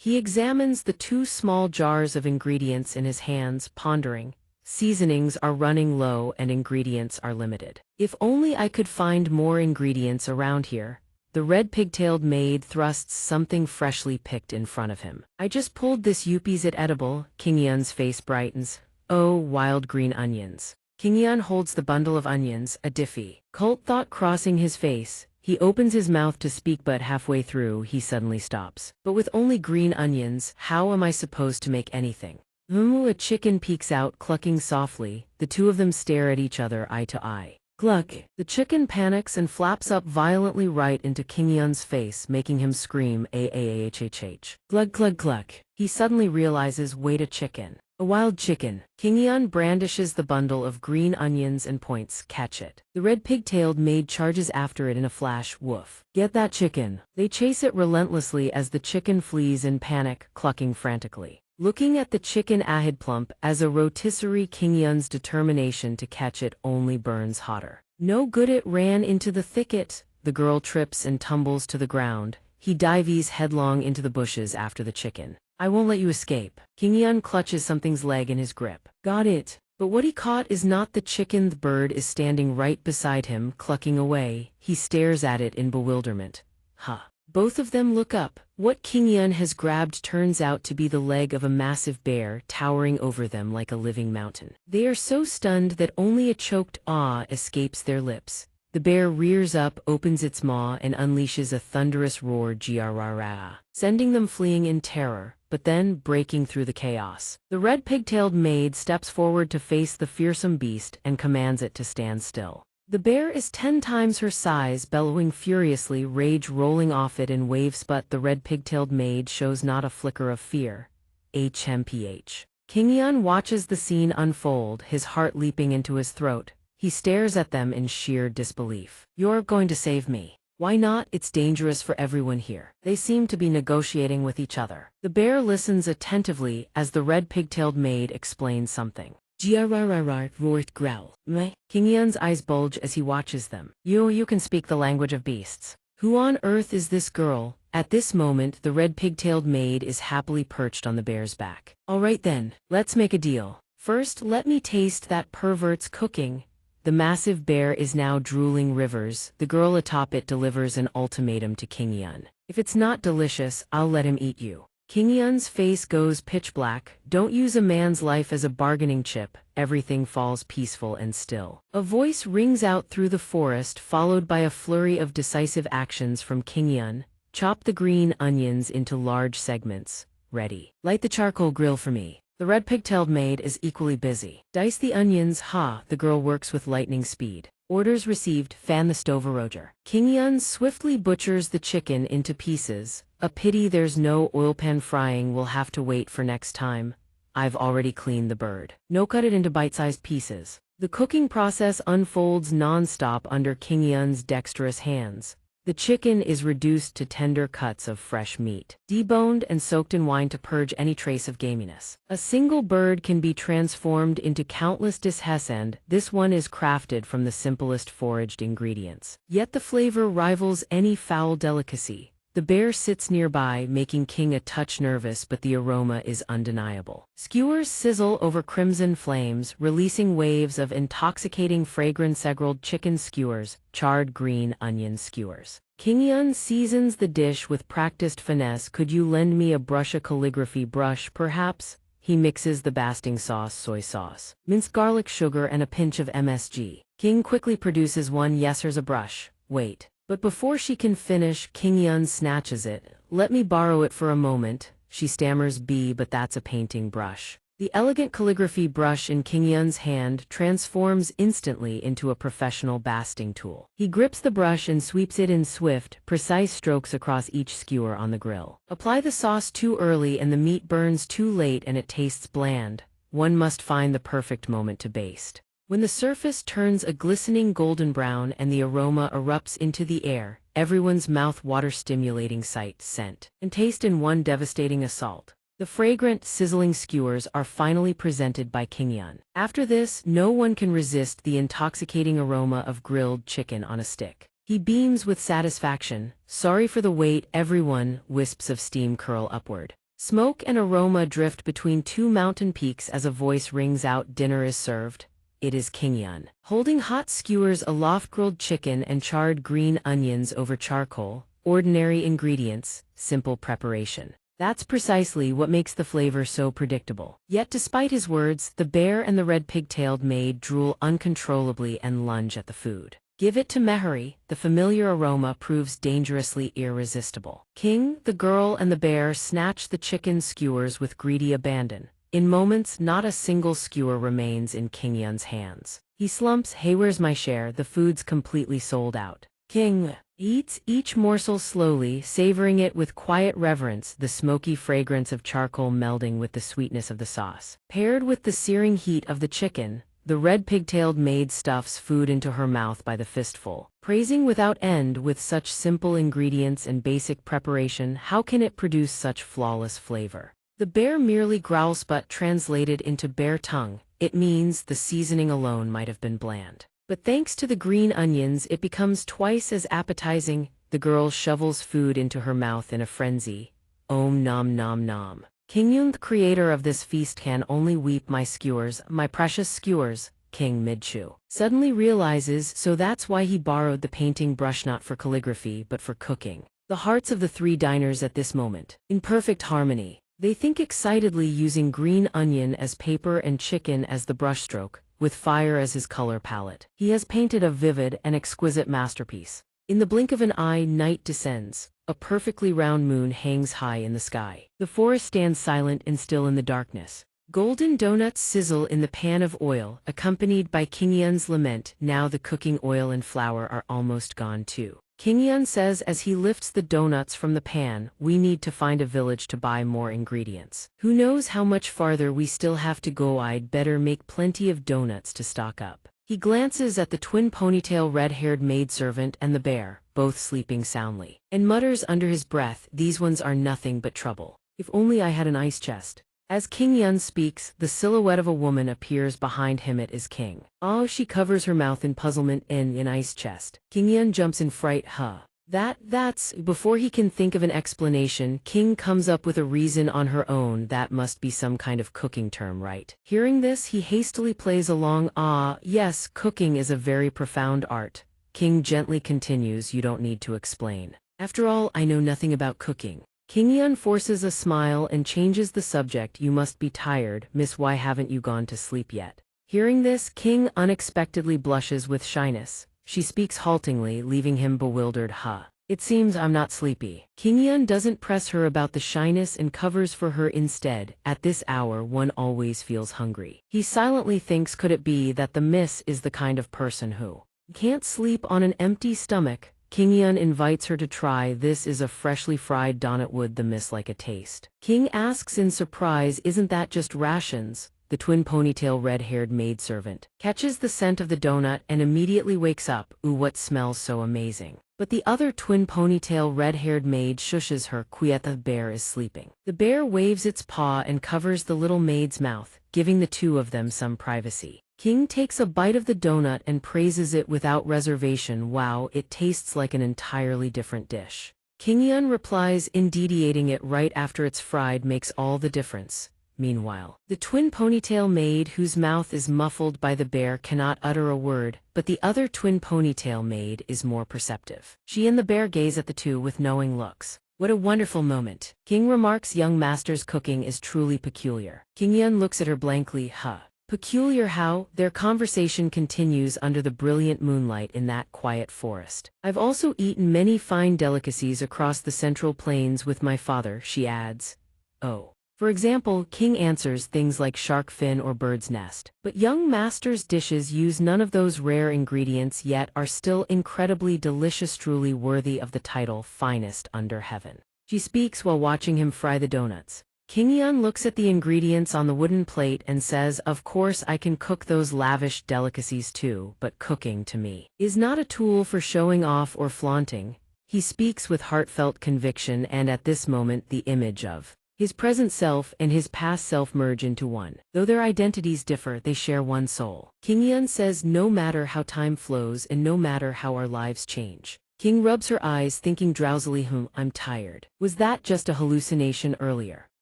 He examines the 2 small jars of ingredients in his hands, pondering. Seasonings are running low and ingredients are limited. If only I could find more ingredients around here. The red pigtailed maid thrusts something freshly picked in front of him. I just pulled this, is it edible? King Yun's face brightens. Oh, wild green onions. King Yun holds the bundle of onions, a diffy cult thought crossing his face. He opens his mouth to speak, but halfway through he suddenly stops. But with only green onions, how am I supposed to make anything? A chicken peeks out, clucking softly. The 2 of them stare at each other eye to eye. Gluck! The chicken panics and flaps up violently right into King Yun's face, making him scream, aahhhh. Glug glug glug. He suddenly realizes, wait, a chicken. A wild chicken. King Yun brandishes the bundle of green onions and points, catch it. The red pigtailed maid charges after it in a flash, woof. Get that chicken. They chase it relentlessly as the chicken flees in panic, clucking frantically. Looking at the chicken ahid plump as a rotisserie, King Yun's determination to catch it only burns hotter. No good, it ran into the thicket. The girl trips and tumbles to the ground. He dives headlong into the bushes after the chicken. I won't let you escape. King Yun clutches something's leg in his grip. Got it. But what he caught is not the chicken. The bird is standing right beside him, clucking away. He stares at it in bewilderment. Huh. Both of them look up. What King Yun has grabbed turns out to be the leg of a massive bear, towering over them like a living mountain. They are so stunned that only a choked awe escapes their lips. The bear rears up, opens its maw, and unleashes a thunderous roar, grrrrah, sending them fleeing in terror, but then breaking through the chaos. The red pigtailed maid steps forward to face the fearsome beast and commands it to stand still. The bear is 10 times her size, bellowing furiously, rage rolling off it in waves, but the red pigtailed maid shows not a flicker of fear. HMPH. King Yun watches the scene unfold, his heart leaping into his throat. He stares at them in sheer disbelief. You're going to save me. Why not? It's dangerous for everyone here. They seem to be negotiating with each other. The bear listens attentively as the red pigtailed maid explains something. Jiarararar roared growl. Meh. King Yun's eyes bulge as he watches them. You can speak the language of beasts. Who on earth is this girl? At this moment, the red pigtailed maid is happily perched on the bear's back. All right then, let's make a deal. First, let me taste that pervert's cooking. The massive bear is now drooling rivers. The girl atop it delivers an ultimatum to King Yun. If it's not delicious, I'll let him eat you. King Yun's face goes pitch black. Don't use a man's life as a bargaining chip. Everything falls peaceful and still. A voice rings out through the forest, followed by a flurry of decisive actions from King Yun. Chop the green onions into large segments. Ready. Light the charcoal grill for me. The red pigtailed maid is equally busy. Dice the onions. The girl works with lightning speed. Orders received. Fan the stove. Roger. King Yun swiftly butchers the chicken into pieces. A pity there's no oil pan frying. We'll have to wait for next time. I've already cleaned the bird. No, cut it into bite-sized pieces. The cooking process unfolds non-stop under King Yun's dexterous hands. The chicken is reduced to tender cuts of fresh meat, deboned and soaked in wine to purge any trace of gaminess. A single bird can be transformed into countless dishes, and this one is crafted from the simplest foraged ingredients. Yet the flavor rivals any fowl delicacy. The bear sits nearby, making King a touch nervous, but the aroma is undeniable. Skewers sizzle over crimson flames, releasing waves of intoxicating fragrance. Grilled chicken skewers, charred green onion skewers. King Yun seasons the dish with practiced finesse. Could you lend me a brush, a calligraphy brush, perhaps? He mixes the basting sauce, soy sauce, minced garlic, sugar, and a pinch of MSG. King quickly produces one. Yes, here's a brush. Wait. But before she can finish, King Yun snatches it. Let me borrow it for a moment. She stammers, but that's a painting brush. The elegant calligraphy brush in King Yun's hand transforms instantly into a professional basting tool. He grips the brush and sweeps it in swift, precise strokes across each skewer on the grill. Apply the sauce too early and the meat burns too late and it tastes bland. One must find the perfect moment to baste. When the surface turns a glistening golden brown and the aroma erupts into the air, everyone's mouth water-stimulating sight, scent, and taste in one devastating assault. The fragrant, sizzling skewers are finally presented by King Yun. After this, no one can resist the intoxicating aroma of grilled chicken on a stick. He beams with satisfaction. Sorry for the wait, everyone. Wisps of steam curl upward. Smoke and aroma drift between two mountain peaks as a voice rings out. Dinner is served. It is King Yun, holding hot skewers aloft, grilled chicken and charred green onions over charcoal. Ordinary ingredients, simple preparation. That's precisely what makes the flavor so predictable. Yet despite his words, the bear and the red pigtailed maid drool uncontrollably and lunge at the food. Give it to Mehari. The familiar aroma proves dangerously irresistible. King, the girl, and the bear snatch the chicken skewers with greedy abandon. In moments, not a single skewer remains in King Yun's hands. He slumps. Hey, where's my share? The food's completely sold out. King eats each morsel slowly, savoring it with quiet reverence, the smoky fragrance of charcoal melding with the sweetness of the sauce. Paired with the searing heat of the chicken, the red pigtailed maid stuffs food into her mouth by the fistful. Praising without end, with such simple ingredients and basic preparation, how can it produce such flawless flavor? The bear merely growls, but translated into bear tongue, it means the seasoning alone might have been bland. But thanks to the green onions, it becomes twice as appetizing. The girl shovels food into her mouth in a frenzy. Om nom nom nom. King Yun, the creator of this feast, can only weep. My skewers, my precious skewers. King mid-chew suddenly realizes, so that's why he borrowed the painting brush, not for calligraphy but for cooking. The hearts of the three diners at this moment, in perfect harmony. They think excitedly, using green onion as paper and chicken as the brushstroke, with fire as his color palette. He has painted a vivid and exquisite masterpiece. In the blink of an eye, night descends. A perfectly round moon hangs high in the sky. The forest stands silent and still in the darkness. Golden donuts sizzle in the pan of oil, accompanied by King Yun's lament. Now the cooking oil and flour are almost gone too. King Yun says as he lifts the donuts from the pan, we need to find a village to buy more ingredients. Who knows how much farther we still have to go. I'd better make plenty of donuts to stock up. He glances at the twin ponytail red-haired maidservant and the bear, both sleeping soundly, and mutters under his breath, "These ones are nothing but trouble. If only I had an ice chest." As King Yun speaks, the silhouette of a woman appears behind him. It is King. Oh, she covers her mouth in puzzlement. In an ice chest. King Yun jumps in fright. Huh. That's... Before he can think of an explanation, King comes up with a reason on her own. That must be some kind of cooking term, right? Hearing this, he hastily plays along. Ah, yes, cooking is a very profound art. King gently continues, "You don't need to explain. After all, I know nothing about cooking." King Yun forces a smile and changes the subject. "You must be tired, miss. Why haven't you gone to sleep yet?" Hearing this, King unexpectedly blushes with shyness. She speaks haltingly, leaving him bewildered. Huh. It seems I'm not sleepy. King Yun doesn't press her about the shyness and covers for her instead. At this hour, one always feels hungry. He silently thinks, could it be that the miss is the kind of person who can't sleep on an empty stomach? King Yun invites her to try. This is a freshly fried donut. Would the miss like a taste? King asks in surprise, "Isn't that just rations?" The twin ponytail red-haired maidservant catches the scent of the donut and immediately wakes up. "Ooh, what smells so amazing." But the other twin ponytail red-haired maid shushes her. "Quiet, the bear is sleeping." The bear waves its paw and covers the little maid's mouth, giving the two of them some privacy. King takes a bite of the donut and praises it without reservation. "Wow, it tastes like an entirely different dish." King Yun replies, "Indeed, eating it right after it's fried makes all the difference." Meanwhile, the twin ponytail maid, whose mouth is muffled by the bear, cannot utter a word, but the other twin ponytail maid is more perceptive. She and the bear gaze at the two with knowing looks. "What a wonderful moment." King remarks, "Young master's cooking is truly peculiar." King Yun looks at her blankly. Huh. Peculiar how? Their conversation continues under the brilliant moonlight in that quiet forest. "I've also eaten many fine delicacies across the Central Plains with my father," she adds. "Oh. For example," King answers, "things like shark fin or bird's nest." But young master's dishes use none of those rare ingredients, yet are still incredibly delicious, truly worthy of the title finest under heaven. She speaks while watching him fry the donuts. King Yun looks at the ingredients on the wooden plate and says, "Of course I can cook those lavish delicacies too, but cooking to me is not a tool for showing off or flaunting." He speaks with heartfelt conviction, and at this moment the image of his present self and his past self merge into one. Though their identities differ, they share one soul. King Yun says, "No matter how time flows and no matter how our lives change." King rubs her eyes, thinking drowsily, I'm tired. Was that just a hallucination earlier?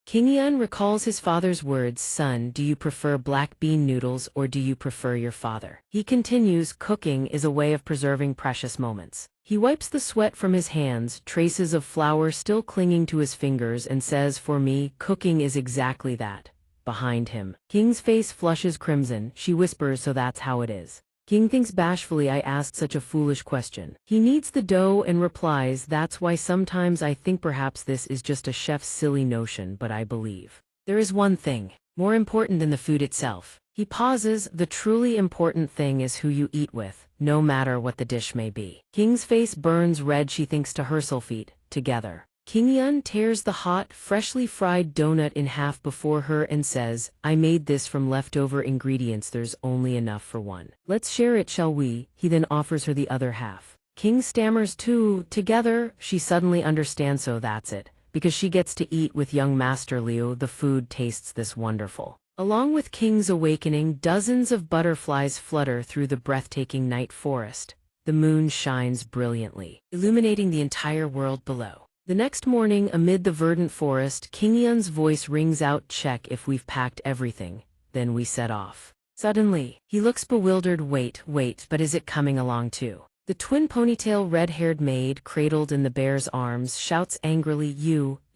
King Yun recalls his father's words, "Son, do you prefer black bean noodles or do you prefer your father?" He continues, "Cooking is a way of preserving precious moments." He wipes the sweat from his hands, traces of flour still clinging to his fingers, and says, "For me, cooking is exactly that." Behind him, King's face flushes crimson. She whispers, "So that's how it is." King thinks bashfully, "I asked such a foolish question." He kneads the dough and replies, "That's why sometimes I think perhaps this is just a chef's silly notion, but I believe there is one thing more important than the food itself." He pauses. "The truly important thing is who you eat with, no matter what the dish may be." King's face burns red. She thinks to herself, "Eat together." King Yun tears the hot, freshly fried donut in half before her and says, "I made this from leftover ingredients. There's only enough for one. Let's share it, shall we?" He then offers her the other half. King stammers, "Two, together." She suddenly understands, so that's it. Because she gets to eat with young Master Liu, the food tastes this wonderful. Along with King's awakening, dozens of butterflies flutter through the breathtaking night forest. The moon shines brilliantly, illuminating the entire world below. The next morning, amid the verdant forest, King Yun's voice rings out, "Check if we've packed everything." Then we set off. Suddenly, he looks bewildered. Wait, but is it coming along too?" The twin ponytail red-haired maid, cradled in the bear's arms, shouts angrily,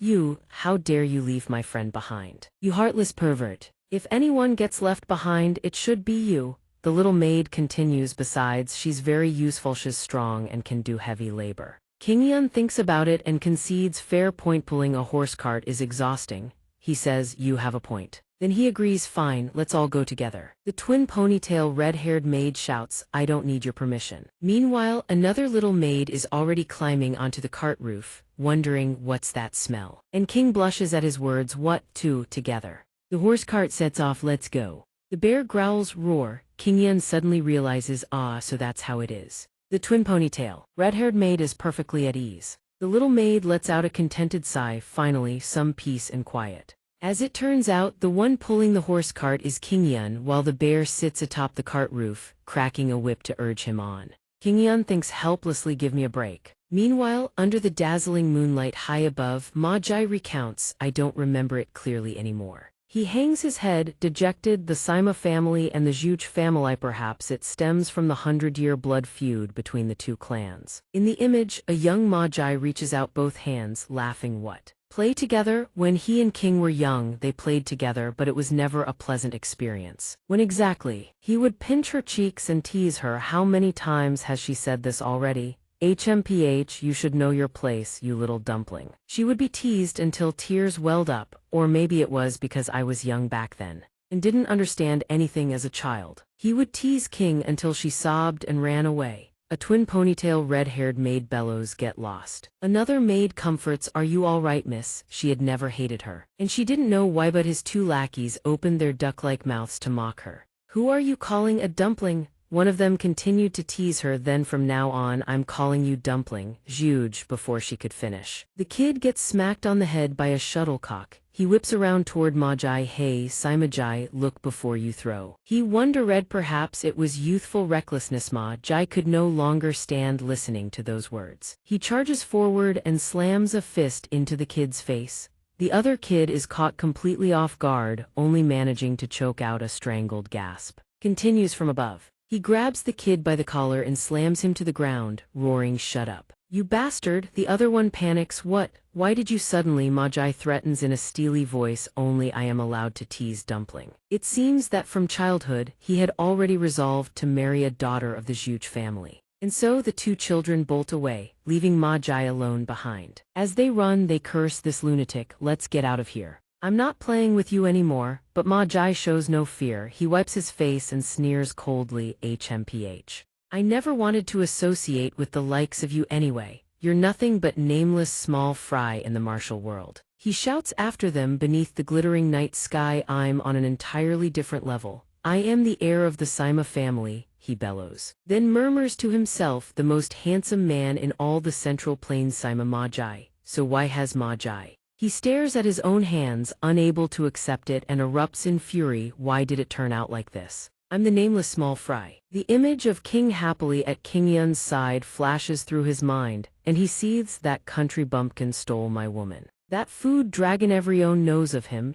You, how dare you leave my friend behind? You heartless pervert. If anyone gets left behind, it should be you." The little maid continues, "Besides, she's very useful, she's strong and can do heavy labor." King Yun thinks about it and concedes, "Fair point. Pulling a horse cart is exhausting." He says, "You have a point." Then he agrees, "Fine, let's all go together." The twin ponytail red-haired maid shouts, "I don't need your permission." Meanwhile, another little maid is already climbing onto the cart roof, wondering, what's that smell? And King blushes at his words, "What, two, together?" The horse cart sets off, "Let's go." The bear growls, "Roar." King Yun suddenly realizes, so that's how it is. The twin ponytail. Red-haired maid is perfectly at ease. The little maid lets out a contented sigh, finally, some peace and quiet. As it turns out, the one pulling the horse cart is King Yun, while the bear sits atop the cart roof, cracking a whip to urge him on. King Yun thinks helplessly, give me a break. Meanwhile, under the dazzling moonlight high above, Ma Jai recounts, I don't remember it clearly anymore. He hangs his head, dejected. The Sima family and the Zhuge family, perhaps it stems from the 100-year blood feud between the two clans. In the image, a young Ma Jai reaches out both hands, laughing. What? Play together? When he and King were young, they played together, but it was never a pleasant experience. When exactly? He would pinch her cheeks and tease her. How many times has she said this already? HMPH, you should know your place, you little dumpling. She would be teased until tears welled up, or maybe it was because I was young back then and didn't understand anything as a child. He would tease King until she sobbed and ran away. A twin ponytail red-haired maid bellows, get lost. Another maid comforts, are you all right, miss? She had never hated her, and she didn't know why, but his two lackeys opened their duck-like mouths to mock her. Who are you calling a dumpling? One of them continued to tease her, then from now on I'm calling you dumpling, Zhuge, before she could finish. The kid gets smacked on the head by a shuttlecock. He whips around toward Ma Jai, hey, Sima Jai, look before you throw. He wondered perhaps it was youthful recklessness. Ma Jai could no longer stand listening to those words. He charges forward and slams a fist into the kid's face. The other kid is caught completely off guard, only managing to choke out a strangled gasp. Continues from above. He grabs the kid by the collar and slams him to the ground, roaring, shut up. You bastard! The other one panics, what? Why did you suddenly? Ma Jai threatens in a steely voice, only I am allowed to tease dumpling. It seems that from childhood, he had already resolved to marry a daughter of the Zhuge family. And so the two children bolt away, leaving Ma Jai alone behind. As they run, they curse, this lunatic, let's get out of here. I'm not playing with you anymore, but Ma Jai shows no fear. He wipes his face and sneers coldly, HMPH. I never wanted to associate with the likes of you anyway. You're nothing but nameless small fry in the martial world. He shouts after them beneath the glittering night sky, I'm on an entirely different level. I am the heir of the Sima family, he bellows. Then murmurs to himself, the most handsome man in all the Central Plains, Sima Ma Jai. So why has Ma Jai? He stares at his own hands, unable to accept it, and erupts in fury. Why did it turn out like this? I'm the nameless small fry. The image of King happily at King Yun's side flashes through his mind, and he seethes, that country bumpkin stole my woman. That food dragon everyone knows of him.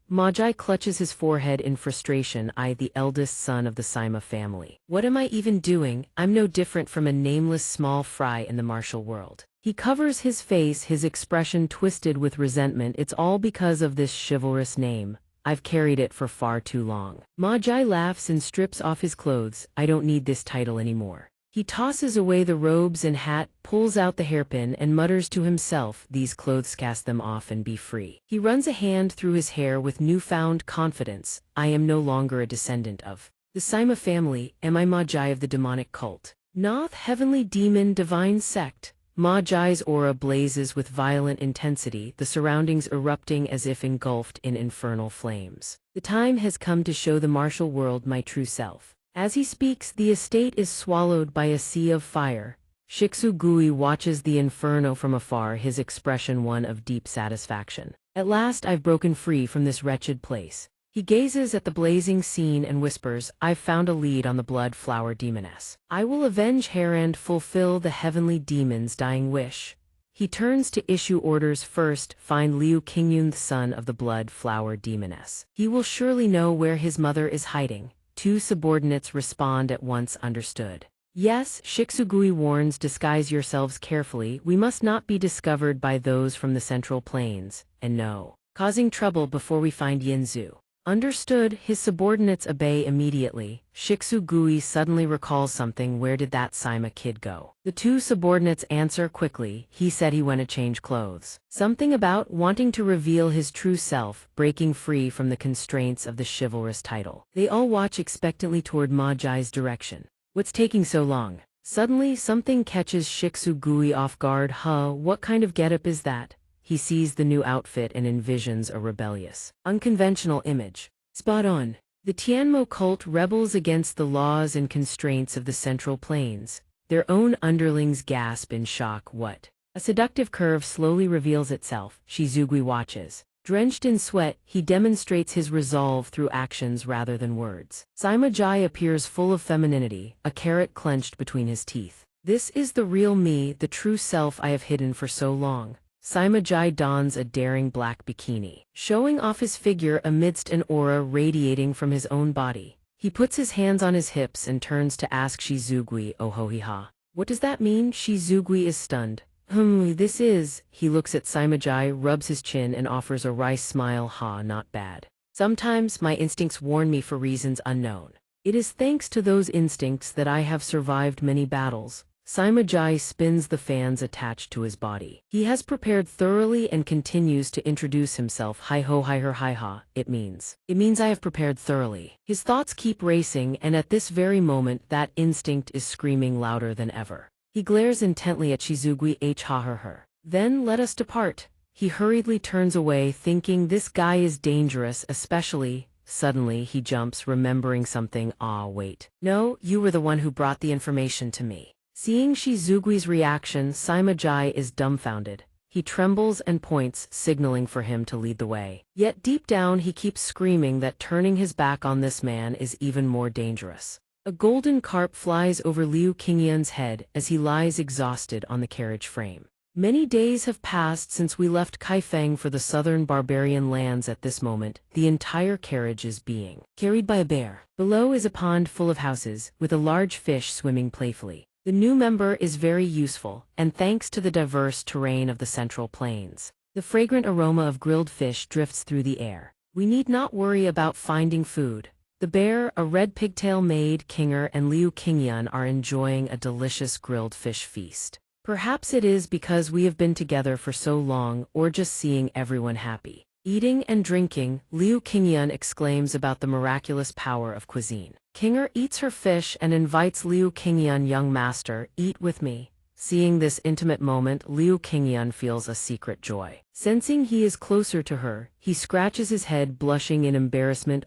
Ma Jai clutches his forehead in frustration. I, the eldest son of the Sima family. What am I even doing? I'm no different from a nameless small fry in the martial world. He covers his face, his expression twisted with resentment. It's all because of this chivalrous name. I've carried it for far too long. Ma Jai laughs and strips off his clothes. I don't need this title anymore. He tosses away the robes and hat, pulls out the hairpin, and mutters to himself, these clothes, cast them off and be free. He runs a hand through his hair with newfound confidence. I am no longer a descendant of the Sima family. Am I Ma Jai of the demonic cult? Noth, heavenly demon, divine sect. Ma Jai's aura blazes with violent intensity, the surroundings erupting as if engulfed in infernal flames. The time has come to show the martial world my true self. As he speaks, the estate is swallowed by a sea of fire. Shixugui watches the inferno from afar, his expression one of deep satisfaction. At last I've broken free from this wretched place. He gazes at the blazing scene and whispers, I've found a lead on the blood flower demoness. I will avenge her and fulfill the heavenly demon's dying wish. He turns to issue orders. First, find Liu Qingyun, the son of the blood flower demoness. He will surely know where his mother is hiding. Two subordinates respond at once, understood. Yes, Shixugui warns, disguise yourselves carefully. We must not be discovered by those from the Central Plains, and no causing trouble before we find Yinzu. Understood. His subordinates obey immediately. Shixugui suddenly recalls something. Where did that Sima kid go? The two subordinates answer quickly. He said he went to change clothes. Something about wanting to reveal his true self, breaking free from the constraints of the chivalrous title. They all watch expectantly toward Ma Jai's direction. What's taking so long? Suddenly, something catches Shixugui off guard. What kind of getup is that? He sees the new outfit and envisions a rebellious, unconventional image. Spot on. The Tianmo cult rebels against the laws and constraints of the Central Plains. Their own underlings gasp in shock. What? A seductive curve slowly reveals itself. Shizugui watches. Drenched in sweat, he demonstrates his resolve through actions rather than words. Saimajai appears full of femininity, a carrot clenched between his teeth. This is the real me, the true self I have hidden for so long. Saimajai dons a daring black bikini, showing off his figure amidst an aura radiating from his own body. He puts his hands on his hips and turns to ask Shizugui, "Ohohiha. What does that mean?" Shizugui is stunned. This is." He looks at Saimajai, rubs his chin and offers a wry smile. Not bad. Sometimes my instincts warn me for reasons unknown. It is thanks to those instincts that I have survived many battles. Saimajai spins the fans attached to his body. He has prepared thoroughly and continues to introduce himself. Hi-ho, hi-her, hi-ha. It means I have prepared thoroughly. His thoughts keep racing, and at this very moment that instinct is screaming louder than ever. He glares intently at Shizugui. Her. Then let us depart. He hurriedly turns away, thinking this guy is dangerous, especially. Suddenly he jumps, remembering something. Wait. No, you were the one who brought the information to me. Seeing Shizugui's reaction, Saimajai is dumbfounded. He trembles and points, signaling for him to lead the way. Yet deep down he keeps screaming that turning his back on this man is even more dangerous. A golden carp flies over Liu Qingyan's head as he lies exhausted on the carriage frame. Many days have passed since we left Kaifeng for the southern barbarian lands. At this moment, the entire carriage is being carried by a bear. Below is a pond full of houses, with a large fish swimming playfully. The new member is very useful, and thanks to the diverse terrain of the Central Plains, the fragrant aroma of grilled fish drifts through the air. We need not worry about finding food. The bear, a red pigtail maid, Kinger, and Liu Qingyan are enjoying a delicious grilled fish feast. Perhaps it is because we have been together for so long, or just seeing everyone happy. Eating and drinking, Liu Qingyan exclaims about the miraculous power of cuisine. Kinger eats her fish and invites Liu Qingyan, "Young master, eat with me." Seeing this intimate moment, Liu Qingyan feels a secret joy. Sensing he is closer to her, he scratches his head, blushing in embarrassment.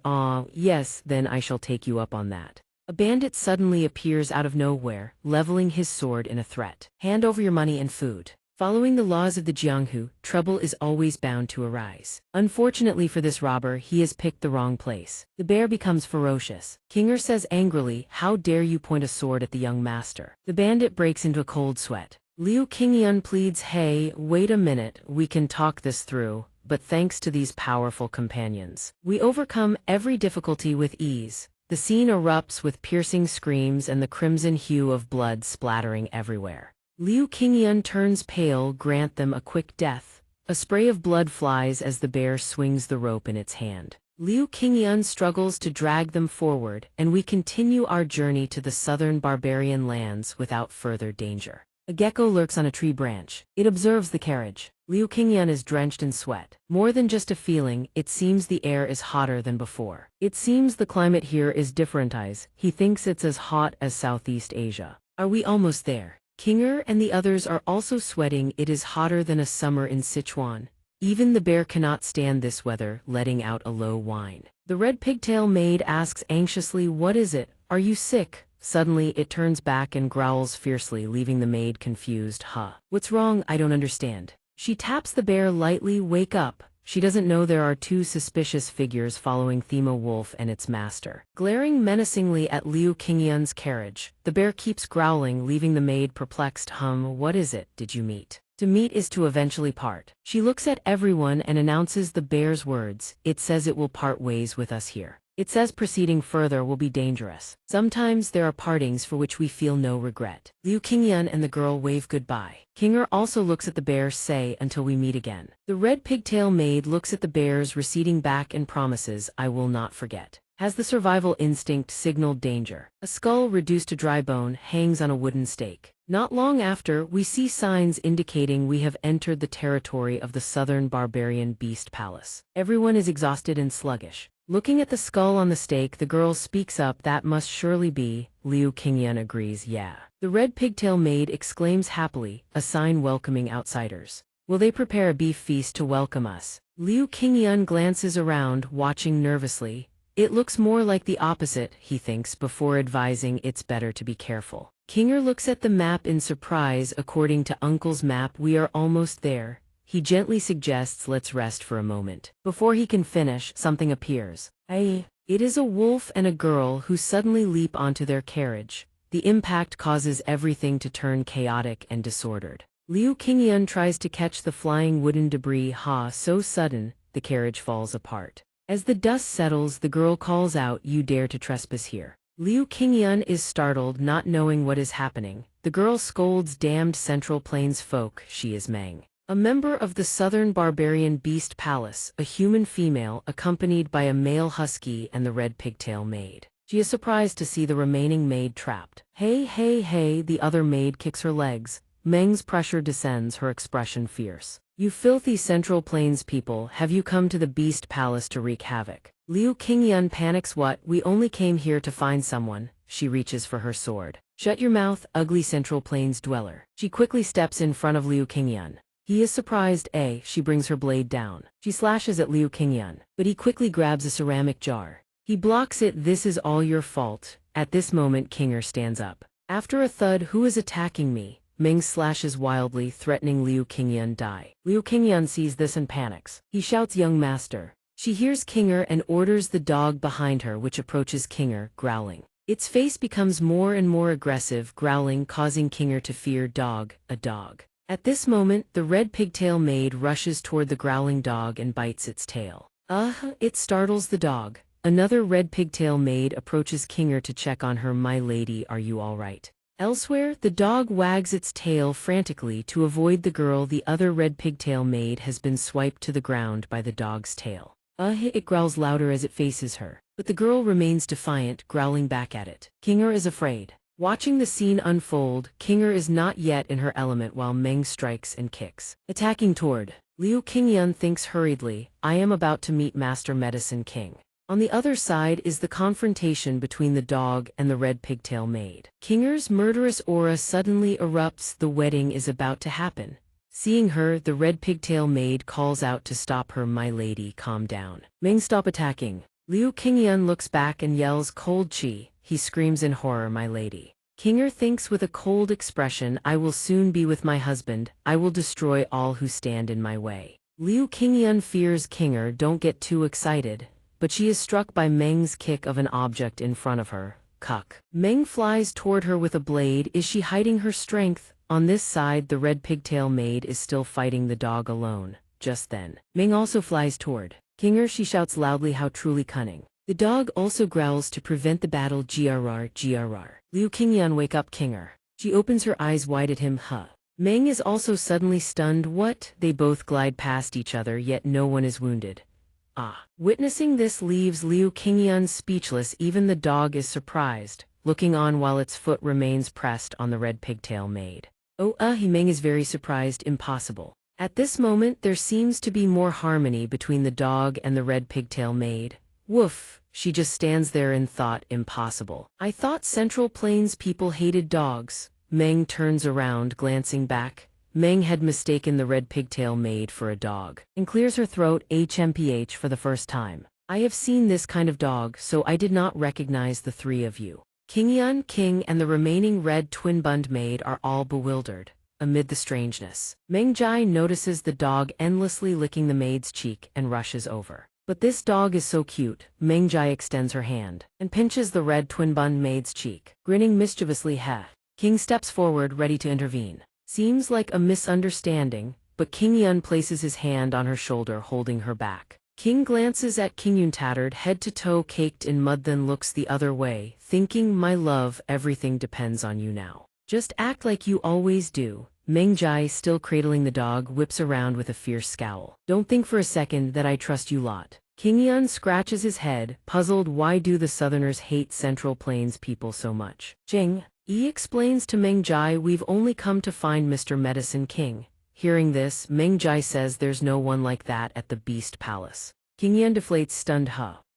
Yes, then I shall take you up on that. A bandit suddenly appears out of nowhere, leveling his sword in a threat. "Hand over your money and food." Following the laws of the Jianghu, trouble is always bound to arise. Unfortunately for this robber, he has picked the wrong place. The bear becomes ferocious. Kinger says angrily, "How dare you point a sword at the young master?" The bandit breaks into a cold sweat. Liu Qingyan pleads, "Hey, wait a minute, we can talk this through." But thanks to these powerful companions, we overcome every difficulty with ease. The scene erupts with piercing screams and the crimson hue of blood splattering everywhere. Liu Qingyan turns pale. Grant them a quick death. A spray of blood flies as the bear swings the rope in its hand. Liu Qingyan struggles to drag them forward, and we continue our journey to the southern barbarian lands without further danger. A gecko lurks on a tree branch. It observes the carriage. Liu Qingyan is drenched in sweat. More than just a feeling, it seems the air is hotter than before. It seems the climate here is different. He thinks it's as hot as Southeast Asia. Are we almost there? Kinger and the others are also sweating. It is hotter than a summer in Sichuan. Even the bear cannot stand this weather, letting out a low whine. The red pigtail maid asks anxiously, "What is it? Are you sick?" Suddenly it turns back and growls fiercely, leaving the maid confused. What's wrong? I don't understand. She taps the bear lightly. "Wake up." She doesn't know there are two suspicious figures following Thema Wolf and its master. Glaring menacingly at Liu Qingyan's carriage, the bear keeps growling, leaving the maid perplexed. What is it? Did you meet? To meet is to eventually part. She looks at everyone and announces the bear's words. It says it will part ways with us here. It says proceeding further will be dangerous. Sometimes there are partings for which we feel no regret. Liu Qingyan and the girl wave goodbye. Kinger also looks at the bear, say, "Until we meet again." The red pigtail maid looks at the bears receding back and promises, "I will not forget." Has the survival instinct signaled danger? A skull reduced to dry bone hangs on a wooden stake. Not long after, we see signs indicating we have entered the territory of the southern barbarian beast palace. Everyone is exhausted and sluggish. Looking at the skull on the stake, the girl speaks up, "That must surely be." Liu Qingyan agrees, "Yeah." The red pigtail maid exclaims happily, a sign welcoming outsiders. Will they prepare a beef feast to welcome us? Liu Qingyan glances around, watching nervously. It looks more like the opposite, he thinks before advising it's better to be careful. Kinger looks at the map in surprise. According to Uncle's map, we are almost there. He gently suggests let's rest for a moment. Before he can finish, something appears. It is a wolf and a girl who suddenly leap onto their carriage. The impact causes everything to turn chaotic and disordered. Liu Qingyun tries to catch the flying wooden debris. So sudden, the carriage falls apart. As the dust settles, the girl calls out, "You dare to trespass here." Liu Qingyun is startled, not knowing what is happening. The girl scolds, "Damned Central Plains folk." She is Meng, a member of the Southern Barbarian Beast Palace, a human female accompanied by a male husky and the red pigtail maid. She is surprised to see the remaining maid trapped. Hey, the other maid kicks her legs. Meng's pressure descends, her expression fierce. "You filthy Central Plains people, have you come to the Beast Palace to wreak havoc?" Liu Qingyun panics. "What? We only came here to find someone." She reaches for her sword. "Shut your mouth, ugly Central Plains dweller." She quickly steps in front of Liu Qingyun. He is surprised. She brings her blade down. She slashes at Liu Qingyun, but he quickly grabs a ceramic jar. He blocks it. "This is all your fault." At this moment, Kinger stands up. After a thud, "Who is attacking me?" Meng slashes wildly, threatening Liu Qingyun die. Liu Qingyun sees this and panics. He shouts, "Young master." She hears Kinger and orders the dog behind her, which approaches Kinger, growling. Its face becomes more and more aggressive, growling, causing Kinger to fear a dog. At this moment, the red pigtail maid rushes toward the growling dog and bites its tail. It startles the dog. Another red pigtail maid approaches Kinger to check on her. "My lady, are you all right?" Elsewhere, the dog wags its tail frantically to avoid the girl. The other red pigtail maid has been swiped to the ground by the dog's tail. It growls louder as it faces her, but the girl remains defiant, growling back at it. Kinger is afraid. Watching the scene unfold, Kinger is not yet in her element while Meng strikes and kicks, attacking toward Liu Qingyun. Thinks hurriedly, "I am about to meet Master Medicine King." On the other side is the confrontation between the dog and the red pigtail maid. Kinger's murderous aura suddenly erupts. The wedding is about to happen. Seeing her, the red pigtail maid calls out to stop her. "My lady, calm down." Meng, stop attacking. Liu Qingyun looks back and yells, "Cold chi." He screams in horror, "My lady." Kinger thinks with a cold expression, "I will soon be with my husband. I will destroy all who stand in my way." Liu Qingyun fears Kinger, "Don't get too excited." But she is struck by Meng's kick of an object in front of her. Cuck. Meng flies toward her with a blade. Is she hiding her strength? On this side, the red pigtail maid is still fighting the dog alone. Just then, Meng also flies toward Kinger. She shouts loudly, "How truly cunning." The dog also growls to prevent the battle. Grr. Liu Qingyun, wake up, Kinger. She opens her eyes wide at him. Meng is also suddenly stunned. What? They both glide past each other, yet no one is wounded. Witnessing this leaves Liu Qingyun speechless. Even the dog is surprised, looking on while its foot remains pressed on the red pigtail maid. Meng is very surprised. Impossible. At this moment, there seems to be more harmony between the dog and the red pigtail maid. Woof. She just stands there in thought. Impossible. I thought Central Plains people hated dogs. Meng turns around, glancing back. Meng had mistaken the red pigtail maid for a dog, and clears her throat. HMPH for the first time. I have seen this kind of dog, so I did not recognize the three of you. Qingyun, King, and the remaining red twin-bund maid are all bewildered. Amid the strangeness, Meng Jai notices the dog endlessly licking the maid's cheek and rushes over. But this dog is so cute. Meng Jai extends her hand and pinches the red twin-bund maid's cheek, grinning mischievously. King steps forward, ready to intervene. Seems like a misunderstanding, but Qingyun places his hand on her shoulder, holding her back. King glances at Qingyun, tattered, head to toe caked in mud, then looks the other way, thinking, "My love, everything depends on you now. Just act like you always do." Meng Jai, still cradling the dog, whips around with a fierce scowl. "Don't think for a second that I trust you lot." Qingyun scratches his head, puzzled. Why do the Southerners hate Central Plains people so much? Jing. He explains to Meng Jai, "We've only come to find Mr. Medicine King." Hearing this, Meng Jai says, "There's no one like that at the Beast Palace." Qingyun deflates, stunned.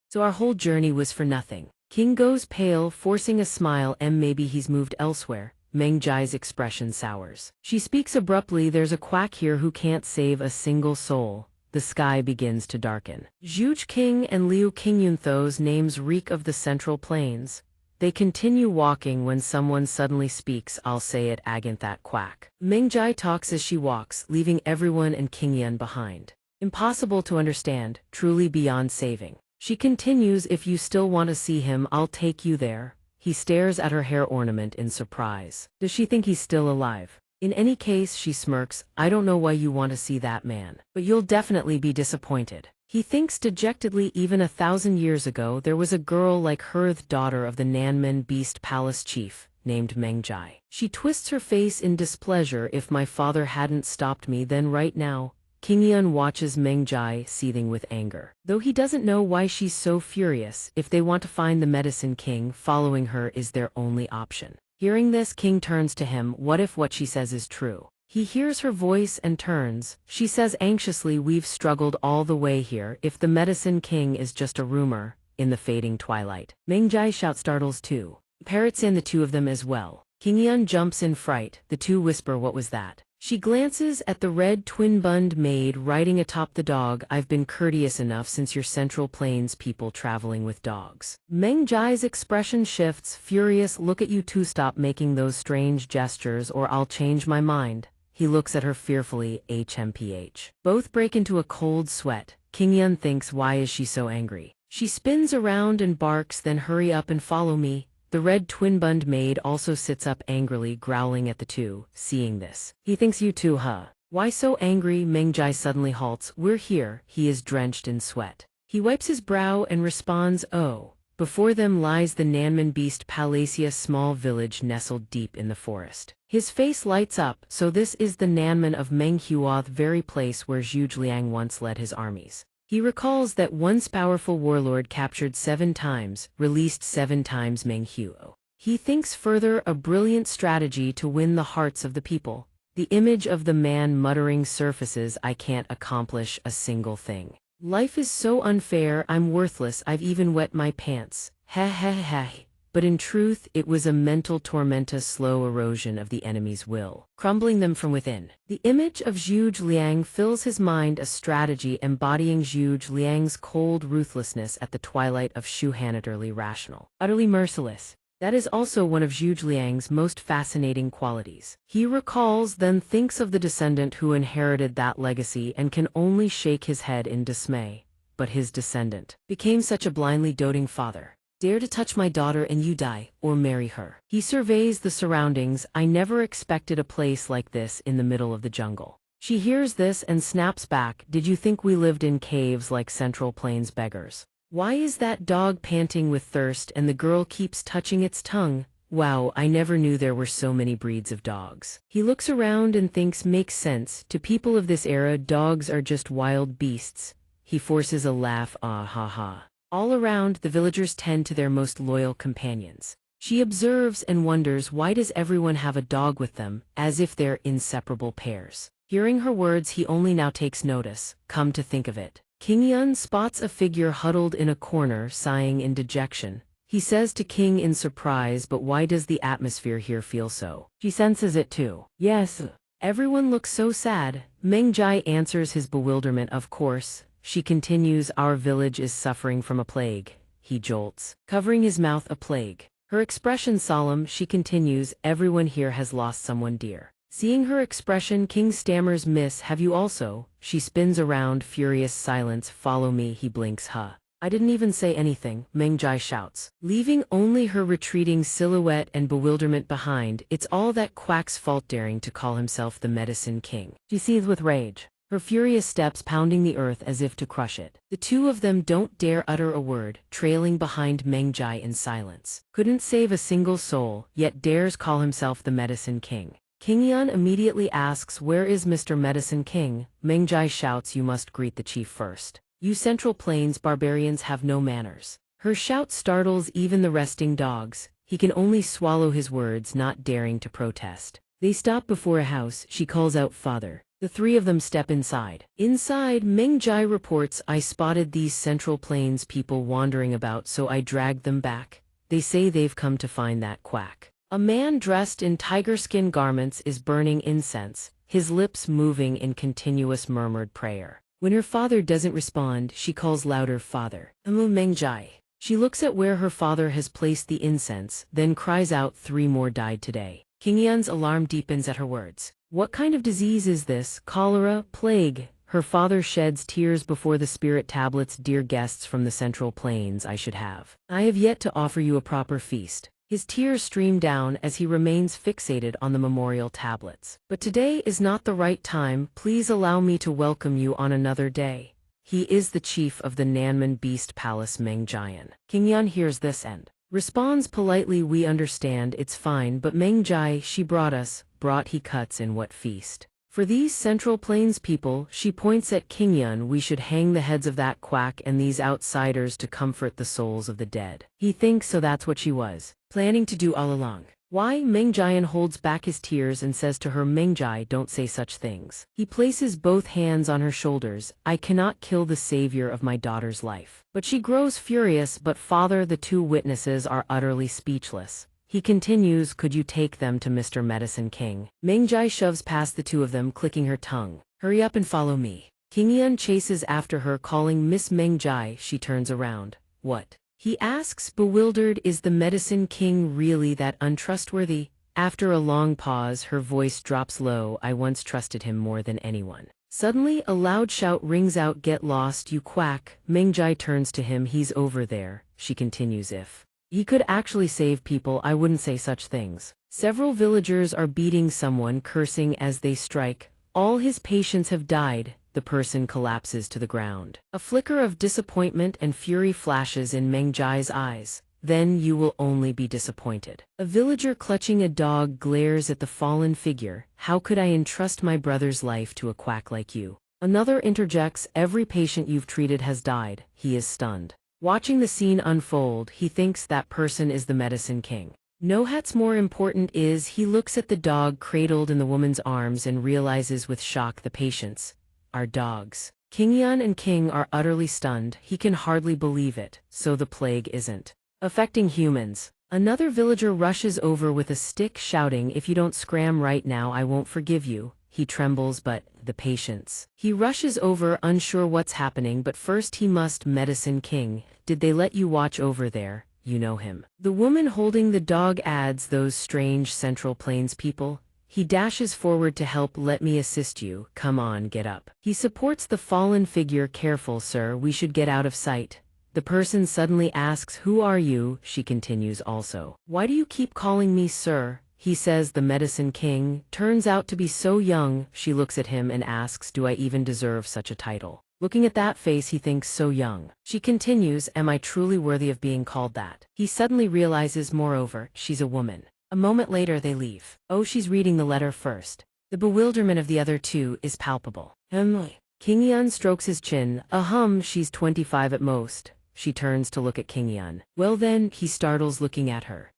So our whole journey was for nothing. King goes pale, forcing a smile. Maybe he's moved elsewhere. Meng Jai's expression sours. She speaks abruptly, "There's a quack here who can't save a single soul." the sky begins to darken. Zhuge King and Liu Qingyuntho's names reek of the Central Plains. They continue walking when someone suddenly speaks. I'll say it, agant that quack. Mengjai talks as she walks, leaving everyone and Qingyun behind. Impossible to understand, truly beyond saving. She continues, if you still want to see him, I'll take you there. He stares at her hair ornament in surprise. Does she think he's still alive? In any case, she smirks, I don't know why you want to see that man, but you'll definitely be disappointed. He thinks dejectedly, even 1,000 years ago there was a girl like her, the daughter of the Nanman Beast Palace chief, named Mengjai. She twists her face in displeasure. If my father hadn't stopped me then right now. Qingyun watches Mengjai, seething with anger. Though he doesn't know why she's so furious, if they want to find the Medicine King, following her is their only option. Hearing this, King turns to him. What if what she says is true? He hears her voice and turns. She says anxiously, we've struggled all the way here. If the Medicine King is just a rumor, in the fading twilight. Mengjai shouts, startles too. Parrots in the two of them as well. Qingyun jumps in fright. The two whisper, what was that? She glances at the red twin-bund maid riding atop the dog. I've been courteous enough since your Central Plains people traveling with dogs. Mengjai's expression shifts, furious. Look at you two, stop making those strange gestures or I'll change my mind. He looks at her fearfully, HMPH. Both break into a cold sweat. Qingyun thinks, why is she so angry? She spins around and barks, then hurry up and follow me. The red twin-bund maid also sits up angrily, growling at the two. Seeing this, he thinks, you two, huh? Why so angry? Mengjai suddenly halts. We're here. He is drenched in sweat. He wipes his brow and responds, oh. Before them lies the Nanman Beast Palace, a small village nestled deep in the forest. His face lights up. So this is the Nanman of Menghua, the very place where Zhuge Liang once led his armies. He recalls that once powerful warlord captured 7 times, released 7 times Menghua. He thinks further, a brilliant strategy to win the hearts of the people. The image of the man muttering surfaces, I can't accomplish a single thing. Life is so unfair, I'm worthless, I've even wet my pants. Heh heh heh. But in truth, it was a mental torment, a slow erosion of the enemy's will, crumbling them from within. The image of Zhuge Liang fills his mind, a strategy embodying Zhuge Liang's cold ruthlessness at the twilight of Shuhan, utterly rational, utterly merciless. That is also one of Zhuge Liang's most fascinating qualities. He recalls, then thinks of the descendant who inherited that legacy and can only shake his head in dismay. But his descendant became such a blindly doting father. Dare to touch my daughter and you die, or marry her. He surveys the surroundings. I never expected a place like this in the middle of the jungle. She hears this and snaps back. Did you think we lived in caves like Central Plains beggars? Why is that dog panting with thirst and the girl keeps touching its tongue? Wow, I never knew there were so many breeds of dogs. He looks around and thinks, makes sense. To people of this era, dogs are just wild beasts. He forces a laugh, ah ha ha. All around, the villagers tend to their most loyal companions. She observes and wonders, why does everyone have a dog with them, as if they're inseparable pairs? Hearing her words, he only now takes notice. Come to think of it. Qingyun spots a figure huddled in a corner, sighing in dejection. He says to King in surprise, but why does the atmosphere here feel so? She senses it too. Yes. Everyone looks so sad. Mengjai answers his bewilderment, of course. She continues, our village is suffering from a plague. He jolts, covering his mouth, a plague. Her expression solemn, she continues, everyone here has lost someone dear. Seeing her expression, King stammers, miss, have you also? She spins around, furious silence, follow me. He blinks, huh? I didn't even say anything, Mengjai shouts, leaving only her retreating silhouette and bewilderment behind. It's all that quack's fault, daring to call himself the Medicine King. She seethes with rage, her furious steps pounding the earth as if to crush it. The two of them don't dare utter a word, trailing behind Mengjai in silence. Couldn't save a single soul, yet dares call himself the Medicine King. Qingyun immediately asks, where is Mr. Medicine King? Mengjai shouts, you must greet the chief first. You Central Plains barbarians have no manners. Her shout startles even the resting dogs. He can only swallow his words, not daring to protest. They stop before a house. She calls out, father. The three of them step inside. Inside, Mengjai reports, I spotted these Central Plains people wandering about, so I dragged them back. They say they've come to find that quack. A man dressed in tiger skin garments is burning incense, his lips moving in continuous murmured prayer. When her father doesn't respond, she calls louder, "Father." Amu Mengjai. She looks at where her father has placed the incense, then cries out, "3 more died today." Qingyan's alarm deepens at her words. What kind of disease is this? Cholera? Plague? Her father sheds tears before the spirit tablets. Dear guests from the Central Plains, I should have. I have yet to offer you a proper feast. His tears stream down as he remains fixated on the memorial tablets. But today is not the right time. Please allow me to welcome you on another day. He is the chief of the Nanman Beast Palace Mengjian. Qingyan hears this and responds politely, "We understand, it's fine, but Mengjai, she brought us, he cuts in what feast? For these Central Plains people," she points at Qingyan, "we should hang the heads of that quack and these outsiders to comfort the souls of the dead." He thinks so that's what she was planning to do all along. Why? Mengjian holds back his tears and says to her, "Mengjai, don't say such things." He places both hands on her shoulders. "I cannot kill the savior of my daughter's life." But she grows furious. "But father," the two witnesses are utterly speechless. He continues, "Could you take them to Mr. Medicine King?" Mengjai shoves past the two of them, clicking her tongue. "Hurry up and follow me." Qingyan chases after her, calling, "Miss Mengjai." She turns around. "What?" he asks, bewildered. "Is the Medicine King really that untrustworthy?" After a long pause, her voice drops low. "I once trusted him more than anyone." Suddenly, a loud shout rings out, "Get lost, you quack." Mengjai turns to him. "He's over there." She continues, "If he could actually save people, I wouldn't say such things." Several villagers are beating someone, cursing as they strike. All his patients have died. The person collapses to the ground. A flicker of disappointment and fury flashes in Mengjai's eyes. "Then you will only be disappointed." A villager clutching a dog glares at the fallen figure. "How could I entrust my brother's life to a quack like you?" Another interjects, "Every patient you've treated has died." He is stunned. Watching the scene unfold, he thinks that person is the Medicine King. No, what's more important is he looks at the dog cradled in the woman's arms and realizes with shock the patients are dogs. Qingyan and King are utterly stunned. He can hardly believe it. So the plague isn't affecting humans. Another villager rushes over with a stick, shouting, "If you don't scram right now, I won't forgive you." He trembles, but the patients. He rushes over, unsure what's happening, but first he must. "Medicine King, did they let you watch over there? You know him." The woman holding the dog adds, "Those strange Central Plains people." He dashes forward to help. "Let me assist you. Come on, get up." He supports the fallen figure. "Careful, sir, we should get out of sight." The person suddenly asks, "Who are you?" She continues also, "Why do you keep calling me sir?" He says, "The Medicine King turns out to be so young." She looks at him and asks, "Do I even deserve such a title?" Looking at that face, he thinks, so young. She continues, "Am I truly worthy of being called that?" He suddenly realizes, moreover, she's a woman. A moment later they leave. Oh, she's reading the letter first. The bewilderment of the other two is palpable. Qingyan strokes his chin. She's 25 at most. She turns to look at Qingyan. "Well then," he startles, looking at her.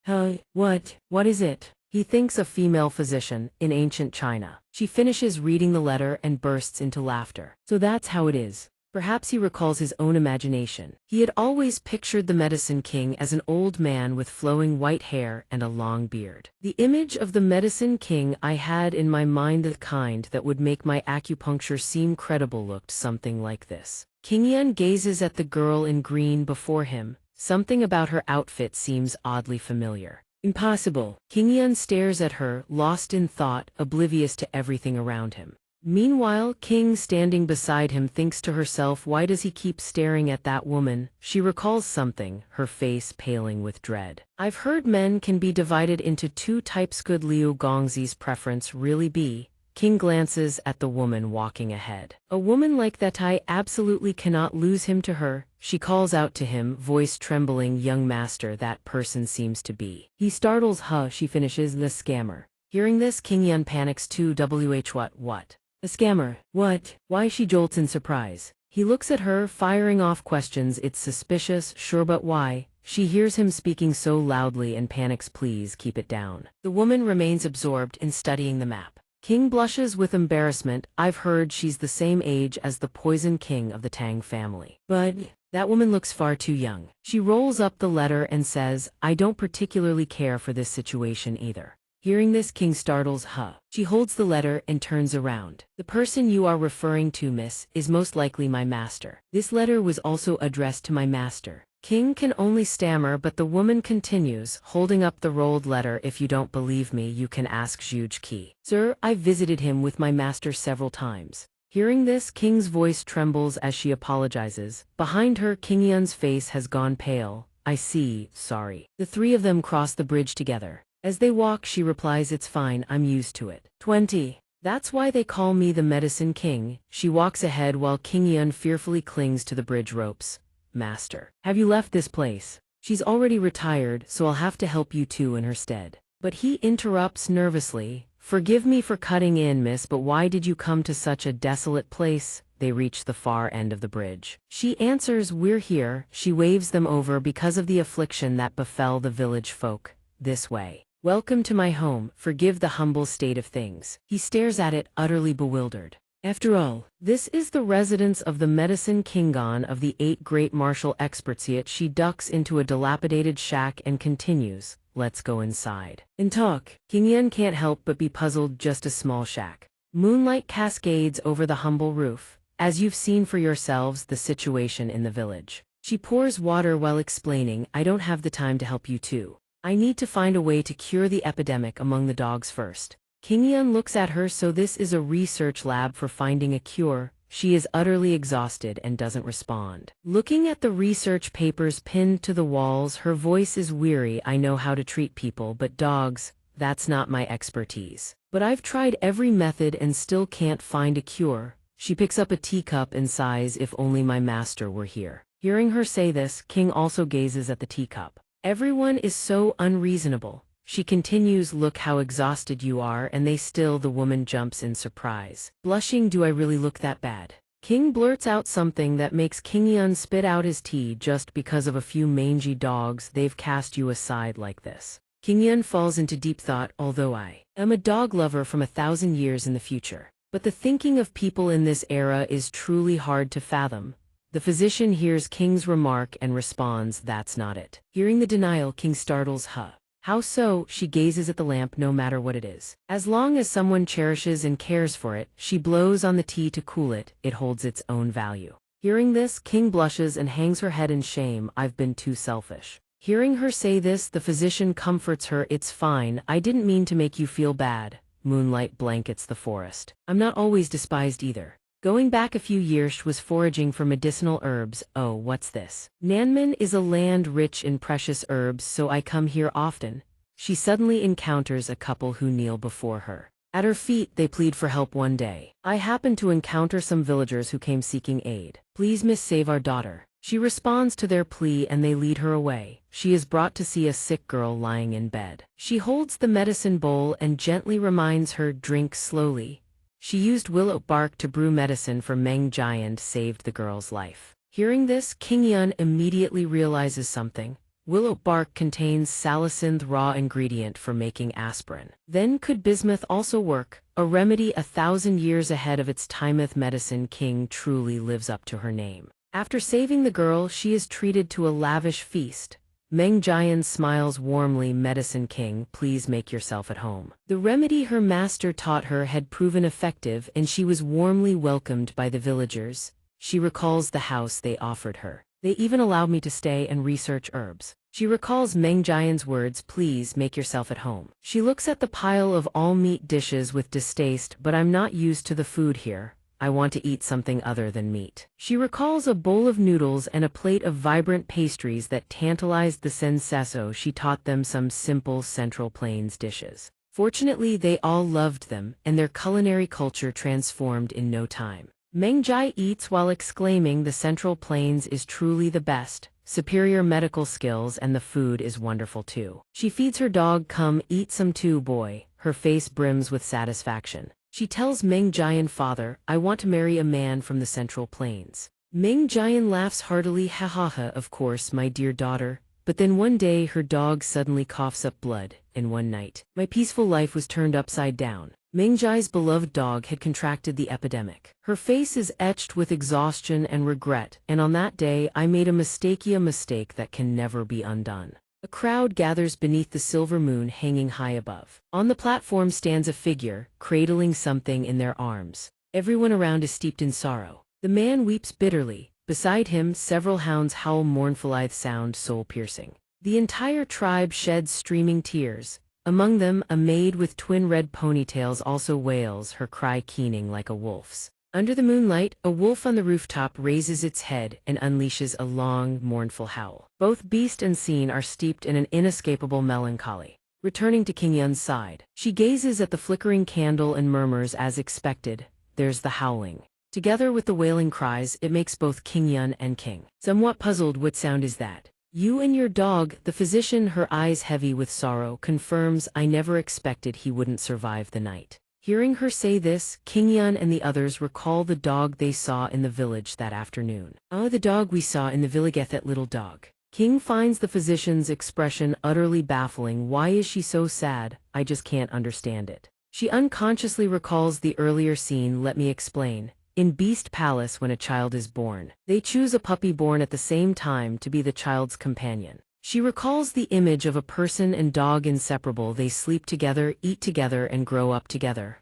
What is it?" He thinks a female physician, in ancient China. She finishes reading the letter and bursts into laughter. So that's how it is. Perhaps he recalls his own imagination. He had always pictured the Medicine King as an old man with flowing white hair and a long beard. The image of the Medicine King I had in my mind, the kind that would make my acupuncture seem credible, looked something like this. Qingyan gazes at the girl in green before him. Something about her outfit seems oddly familiar. Impossible. Qingyan stares at her, lost in thought, oblivious to everything around him. Meanwhile, King, standing beside him, thinks to herself, why does he keep staring at that woman? She recalls something, her face paling with dread. I've heard men can be divided into two types. Could Liu Gongzi's preference really be? King glances at the woman walking ahead. A woman like that, I absolutely cannot lose him to her. She calls out to him, voice trembling, young master, that person seems to be. He startles, she finishes, the scammer. Hearing this, Qingyan panics too. What? A scammer? What? Why? She jolts in surprise. He looks at her, firing off questions. It's suspicious, sure, but why? She hears him speaking so loudly and panics. Please keep it down. The woman remains absorbed in studying the map. King blushes with embarrassment. I've heard she's the same age as the Poison King of the Tang family. But that woman looks far too young. She rolls up the letter and says, I don't particularly care for this situation either. Hearing this, King startles, huh? She holds the letter and turns around. The person you are referring to, miss, is most likely my master. This letter was also addressed to my master. King can only stammer, but the woman continues, holding up the rolled letter. If you don't believe me, you can ask Ki. Sir, I've visited him with my master several times. Hearing this, King's voice trembles as she apologizes. Behind her, King Yun's face has gone pale. I see, sorry. The three of them cross the bridge together. As they walk, she replies, it's fine, I'm used to it. 20. That's why they call me the Medicine King. She walks ahead while King Yun fearfully clings to the bridge ropes. Master, have you left this place? She's already retired, so I'll have to help you two in her stead. But he interrupts nervously. Forgive me for cutting in, miss, but why did you come to such a desolate place? They reach the far end of the bridge. She answers, we're here. She waves them over because of the affliction that befell the village folk. This way. Welcome to my home, forgive the humble state of things. He stares at it, utterly bewildered. After all, this is the residence of the Medicine Kingon of the 8 great martial experts. Yet she ducks into a dilapidated shack and continues, let's go inside and talk. King Yun can't help but be puzzled. Just a small shack. Moonlight cascades over the humble roof. As you've seen for yourselves, the situation in the village. She pours water while explaining, I don't have the time to help you two. I need to find a way to cure the epidemic among the dogs first. King Yun looks at her. So this is a research lab for finding a cure? She is utterly exhausted and doesn't respond. Looking at the research papers pinned to the walls, her voice is weary. I know how to treat people, but dogs, that's not my expertise. But I've tried every method and still can't find a cure. She picks up a teacup and sighs, if only my master were here. Hearing her say this, King also gazes at the teacup. Everyone is so unreasonable. She continues, look how exhausted you are, and they still. The woman jumps in surprise. Blushing, do I really look that bad? King blurts out something that makes King Yun spit out his tea. Just because of a few mangy dogs, they've cast you aside like this. King Yun falls into deep thought, although I am a dog lover from 1,000 years in the future. But the thinking of people in this era is truly hard to fathom. The physician hears King's remark and responds, that's not it. Hearing the denial, King startles, huh? How so? She gazes at the lamp. No matter what it is, as long as someone cherishes and cares for it. She blows on the tea to cool it. It holds its own value. Hearing this, King blushes and hangs her head in shame. I've been too selfish. Hearing her say this, the physician comforts her. It's fine. I didn't mean to make you feel bad. Moonlight blankets the forest. I'm not always despised either. Going back a few years, she was foraging for medicinal herbs. Oh, what's this? Nanman is a land rich in precious herbs, so I come here often. She suddenly encounters a couple who kneel before her. At her feet, they plead for help. One day, I happened to encounter some villagers who came seeking aid. Please, miss, save our daughter. She responds to their plea and they lead her away. She is brought to see a sick girl lying in bed. She holds the medicine bowl and gently reminds her, drink slowly. She used willow bark to brew medicine for Meng Jai and saved the girl's life. Hearing this, King Yun immediately realizes something. Willow bark contains salicylate, raw ingredient for making aspirin. Then could bismuth also work? A remedy 1,000 years ahead of its time. Medicine King truly lives up to her name. After saving the girl, she is treated to a lavish feast. Meng Jian smiles warmly. Medicine King, please make yourself at home. The remedy her master taught her had proven effective and she was warmly welcomed by the villagers. She recalls the house they offered her. They even allowed me to stay and research herbs. She recalls Meng Jian's words, please make yourself at home. She looks at the pile of all-meat dishes with distaste, but I'm not used to the food here. I want to eat something other than meat. She recalls a bowl of noodles and a plate of vibrant pastries that tantalized the sensaso. She taught them some simple Central Plains dishes. Fortunately, they all loved them, and their culinary culture transformed in no time. Meng Jai eats while exclaiming, the Central Plains is truly the best. Superior medical skills, and the food is wonderful too. She feeds her dog, come eat some too, boy. Her face brims with satisfaction. She tells Meng Jian, father, I want to marry a man from the Central Plains. Meng Jian laughs heartily, ha ha ha, of course, my dear daughter. But then one day her dog suddenly coughs up blood, and one night, my peaceful life was turned upside down. Meng Jai's beloved dog had contracted the epidemic. Her face is etched with exhaustion and regret, and on that day I made a mistake that can never be undone. A crowd gathers beneath the silver moon hanging high above. On the platform stands a figure, cradling something in their arms. Everyone around is steeped in sorrow. The man weeps bitterly. Beside him, several hounds howl mournful sound soul-piercing. The entire tribe sheds streaming tears. Among them, a maid with twin red ponytails also wails, her cry keening like a wolf's. Under the moonlight, a wolf on the rooftop raises its head and unleashes a long, mournful howl. Both beast and scene are steeped in an inescapable melancholy. Returning to King Yun's side, she gazes at the flickering candle and murmurs as expected, "There's the howling." Together with the wailing cries, it makes both King Yun and King somewhat puzzled. "What sound is that?" "You and your dog," the physician, her eyes heavy with sorrow, confirms. "I never expected he wouldn't survive the night." Hearing her say this, King Yun and the others recall the dog they saw in the village that afternoon. "Oh, the dog we saw in the village, that little dog." King finds the physician's expression utterly baffling. "Why is she so sad? I just can't understand it." She unconsciously recalls the earlier scene. "Let me explain. In Beast Palace, when a child is born, they choose a puppy born at the same time to be the child's companion." She recalls the image of a person and dog inseparable. They sleep together, eat together, and grow up together.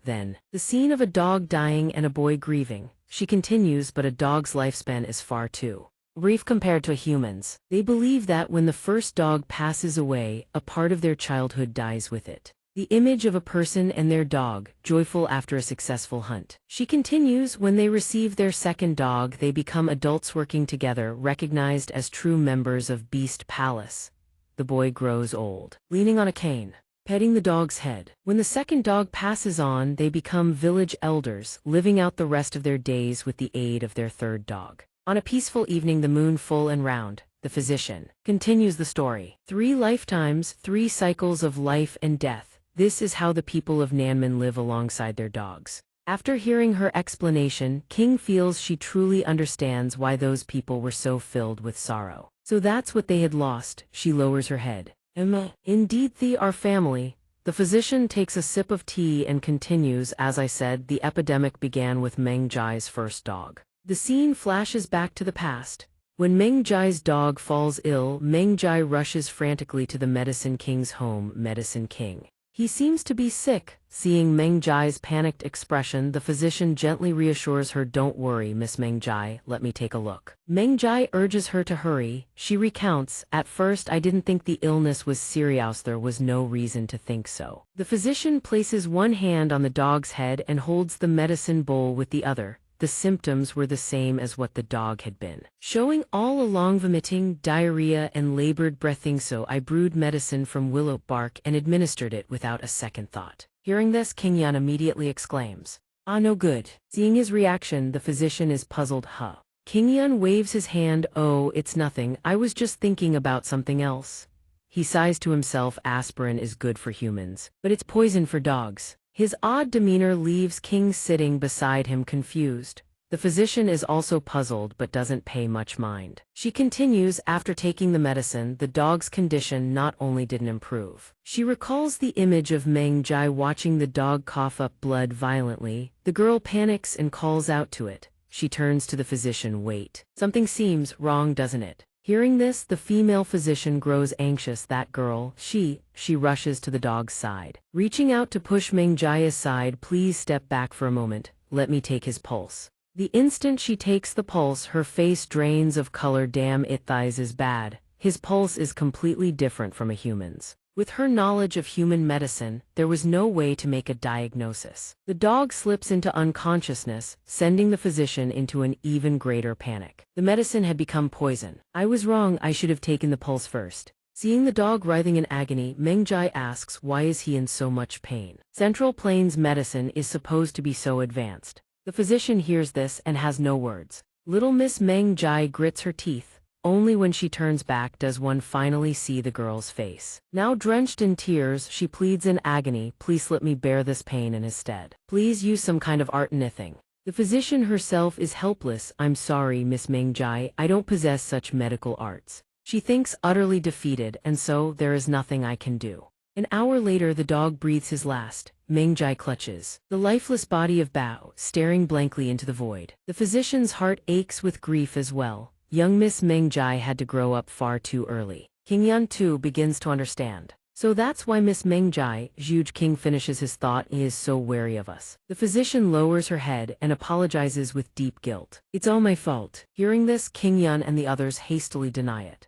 Then, the scene of a dog dying and a boy grieving. She continues, "But a dog's lifespan is far too brief compared to a human's. They believe that when the first dog passes away, a part of their childhood dies with it. The image of a person and their dog, joyful after a successful hunt." She continues, "When they receive their second dog, they become adults working together, recognized as true members of Beast Palace. The boy grows old, leaning on a cane, petting the dog's head. When the second dog passes on, they become village elders, living out the rest of their days with the aid of their third dog. On a peaceful evening, the moon full and round, the physician continues the story. 3 lifetimes, 3 cycles of life and death. This is how the people of Nanman live alongside their dogs." After hearing her explanation, King feels she truly understands why those people were so filled with sorrow. "So that's what they had lost." She lowers her head. "Emma, indeed they are family." The physician takes a sip of tea and continues, "As I said, the epidemic began with Meng Jai's first dog." The scene flashes back to the past. When Meng Jai's dog falls ill, Meng Jai rushes frantically to the Medicine King's home. Medicine King. He seems to be sick. Seeing Meng Jai's panicked expression, the physician gently reassures her, "Don't worry, Miss Meng Jai, let me take a look." Meng Jai urges her to hurry. She recounts, "At first I didn't think the illness was serious. There was no reason to think so." The physician places one hand on the dog's head and holds the medicine bowl with the other. The symptoms were the same as what the dog had been showing all along: vomiting, diarrhea, and labored breathing. "So I brewed medicine from willow bark and administered it without a second thought." Hearing this, King Yan immediately exclaims, "Ah, no good." Seeing his reaction, the physician is puzzled. "Huh." King Yan waves his hand. "Oh, it's nothing. I was just thinking about something else." He sighs to himself. Aspirin is good for humans, but it's poison for dogs. His odd demeanor leaves King sitting beside him confused. The physician is also puzzled but doesn't pay much mind. She continues, "After taking the medicine, the dog's condition not only didn't improve." She recalls the image of Meng Jai watching the dog cough up blood violently. The girl panics and calls out to it. She turns to the physician. "Wait. Something seems wrong, doesn't it?" Hearing this, the female physician grows anxious. "That girl, she rushes to the dog's side. Reaching out to push Meng Jai aside. "Please step back for a moment. Let me take his pulse." The instant she takes the pulse, her face drains of color. "Damn it, thighs is bad." His pulse is completely different from a human's. With her knowledge of human medicine, there was no way to make a diagnosis. The dog slips into unconsciousness, sending the physician into an even greater panic. The medicine had become poison. "I was wrong. I should have taken the pulse first." Seeing the dog writhing in agony, Meng Jai asks, "Why is he in so much pain?" Central Plains medicine is supposed to be so advanced. The physician hears this and has no words. Little Miss Meng Jai grits her teeth. Only when she turns back does one finally see the girl's face. Now drenched in tears, she pleads in agony, "Please let me bear this pain in his stead. Please use some kind of art anything." The physician herself is helpless. "I'm sorry, Miss Meng Jai, I don't possess such medical arts." She thinks utterly defeated, and so there is nothing I can do. An hour later, the dog breathes his last. Meng Jai clutches the lifeless body of Bao, staring blankly into the void. The physician's heart aches with grief as well. Young Miss Meng Jai had to grow up far too early. King Yan too begins to understand. So that's why Miss Mengjai, Zhuge King finishes his thought, is so wary of us. The physician lowers her head and apologizes with deep guilt. It's all my fault. Hearing this, King Yan and the others hastily deny it.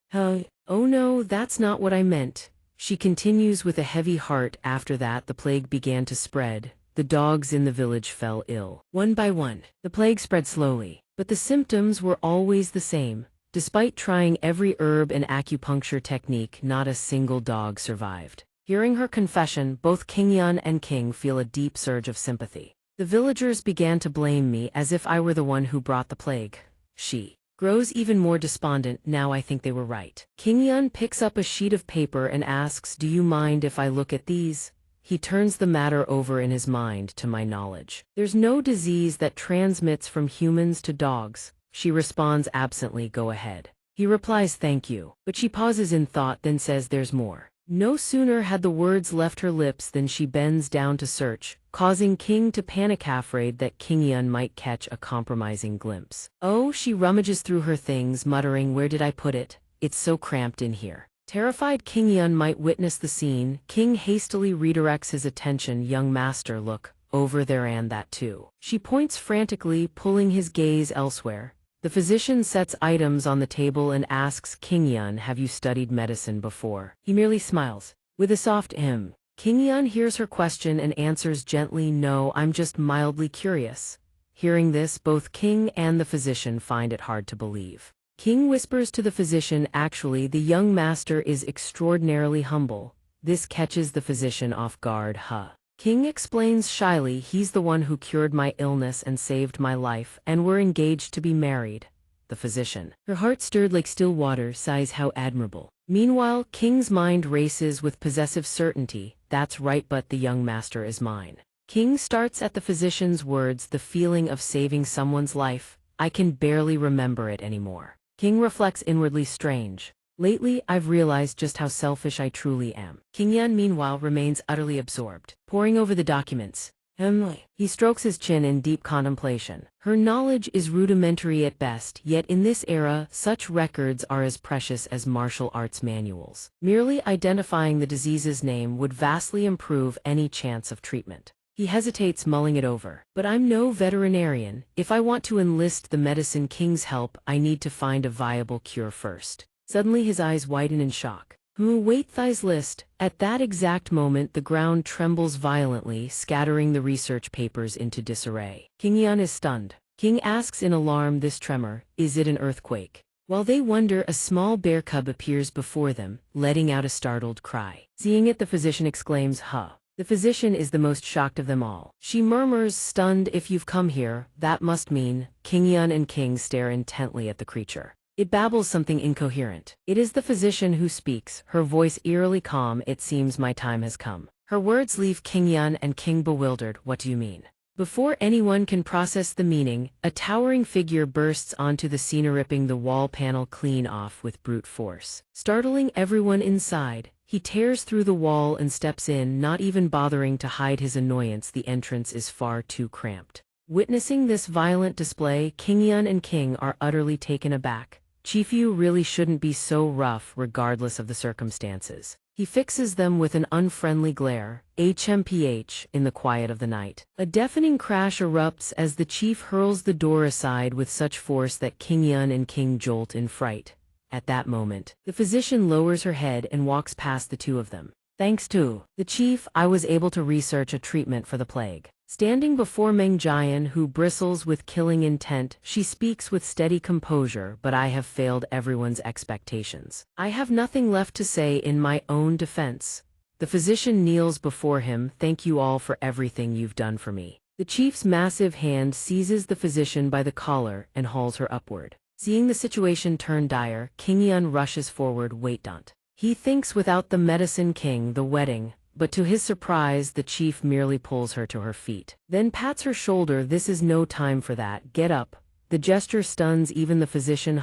Oh no, that's not what I meant. She continues with a heavy heart. After that, the plague began to spread. The dogs in the village fell ill. One by one, the plague spread slowly, but the symptoms were always the same. Despite trying every herb and acupuncture technique, not a single dog survived. Hearing her confession, both King Yan and King feel a deep surge of sympathy. The villagers began to blame me as if I were the one who brought the plague. She grows even more despondent. Now I think they were right. King Yan picks up a sheet of paper and asks, "Do you mind if I look at these?" He turns the matter over in his mind. To my knowledge, there's no disease that transmits from humans to dogs. She responds absently, "Go ahead." He replies, "Thank you," but she pauses in thought, then says, "There's more." No sooner had the words left her lips than she bends down to search, causing King to panic, afraid that King Yan might catch a compromising glimpse. Oh, she rummages through her things, muttering, "Where did I put it? It's so cramped in here." Terrified King Yan might witness the scene, King hastily redirects his attention. "Young master, look, over there and that too." She points frantically, pulling his gaze elsewhere. The physician sets items on the table and asks King Yan, "Have you studied medicine before?" He merely smiles. With a soft King Yan hears her question and answers gently, "No, I'm just mildly curious." Hearing this, both King and the physician find it hard to believe. King whispers to the physician, "Actually, the young master is extraordinarily humble." This catches the physician off guard. King explains shyly, "He's the one who cured my illness and saved my life, and we're engaged to be married." The physician, her heart stirred like still water, sighs, "How admirable." Meanwhile, King's mind races with possessive certainty. "That's right, but the young master is mine." King starts at the physician's words, "The feeling of saving someone's life, I can barely remember it anymore." King reflects inwardly, strange. Lately, I've realized just how selfish I truly am. King Yan, meanwhile, remains utterly absorbed, poring over the documents. He strokes his chin in deep contemplation. Her knowledge is rudimentary at best, yet in this era, such records are as precious as martial arts manuals. Merely identifying the disease's name would vastly improve any chance of treatment. He hesitates, mulling it over. "But I'm no veterinarian. If I want to enlist the Medicine King's help, I need to find a viable cure first." Suddenly his eyes widen in shock. Wait, thighs list." At that exact moment, the ground trembles violently, scattering the research papers into disarray. King Yan is stunned. King asks in alarm, "This tremor, is it an earthquake?" While they wonder, a small bear cub appears before them, letting out a startled cry. Seeing it, the physician exclaims, "Huh." The physician is the most shocked of them all. She murmurs, stunned, "If you've come here, that must mean..." King Yan and King stare intently at the creature. It babbles something incoherent. It is the physician who speaks, her voice eerily calm. "It seems my time has come." Her words leave King Yan and King bewildered. "What do you mean?" Before anyone can process the meaning, a towering figure bursts onto the scene, ripping the wall panel clean off with brute force. Startling everyone inside, he tears through the wall and steps in, not even bothering to hide his annoyance. The entrance is far too cramped. Witnessing this violent display, King Yan and King are utterly taken aback. Chifu really shouldn't be so rough, regardless of the circumstances. He fixes them with an unfriendly glare. HMPH, in the quiet of the night. A deafening crash erupts as the chief hurls the door aside with such force that King Yan and King jolt in fright. At that moment, the physician lowers her head and walks past the two of them. "Thanks to the chief, I was able to research a treatment for the plague." Standing before Meng Jian, who bristles with killing intent, she speaks with steady composure, "But I have failed everyone's expectations. I have nothing left to say in my own defense." The physician kneels before him. "Thank you all for everything you've done for me." The chief's massive hand seizes the physician by the collar and hauls her upward. Seeing the situation turn dire, King Yan rushes forward. "Wait, don't." He thinks, without the Medicine King, the wedding. But to his surprise, the chief merely pulls her to her feet, then pats her shoulder. "This is no time for that. Get up." The gesture stuns even the physician.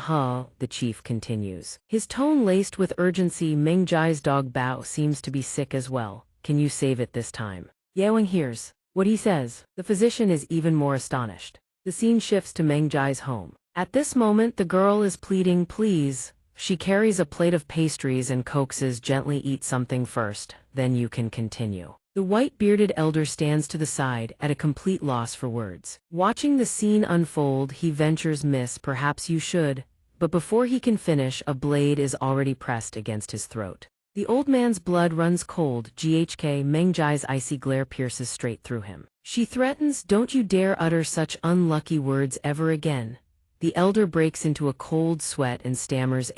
The chief continues, his tone laced with urgency. "Meng Jai's dog Bao seems to be sick as well. Can you save it this time?" Yewing hears what he says. The physician is even more astonished. The scene shifts to Meng Jai's home. At this moment, the girl is pleading, "Please, She carries a plate of pastries and coaxes gently, eat something first, then you can continue. The white-bearded elder stands to the side, at a complete loss for words. Watching the scene unfold, he ventures, "Miss, perhaps you should," but before he can finish, a blade is already pressed against his throat. The old man's blood runs cold. Meng Jai's icy glare pierces straight through him. She threatens, "Don't you dare utter such unlucky words ever again." The elder breaks into a cold sweat and stammers,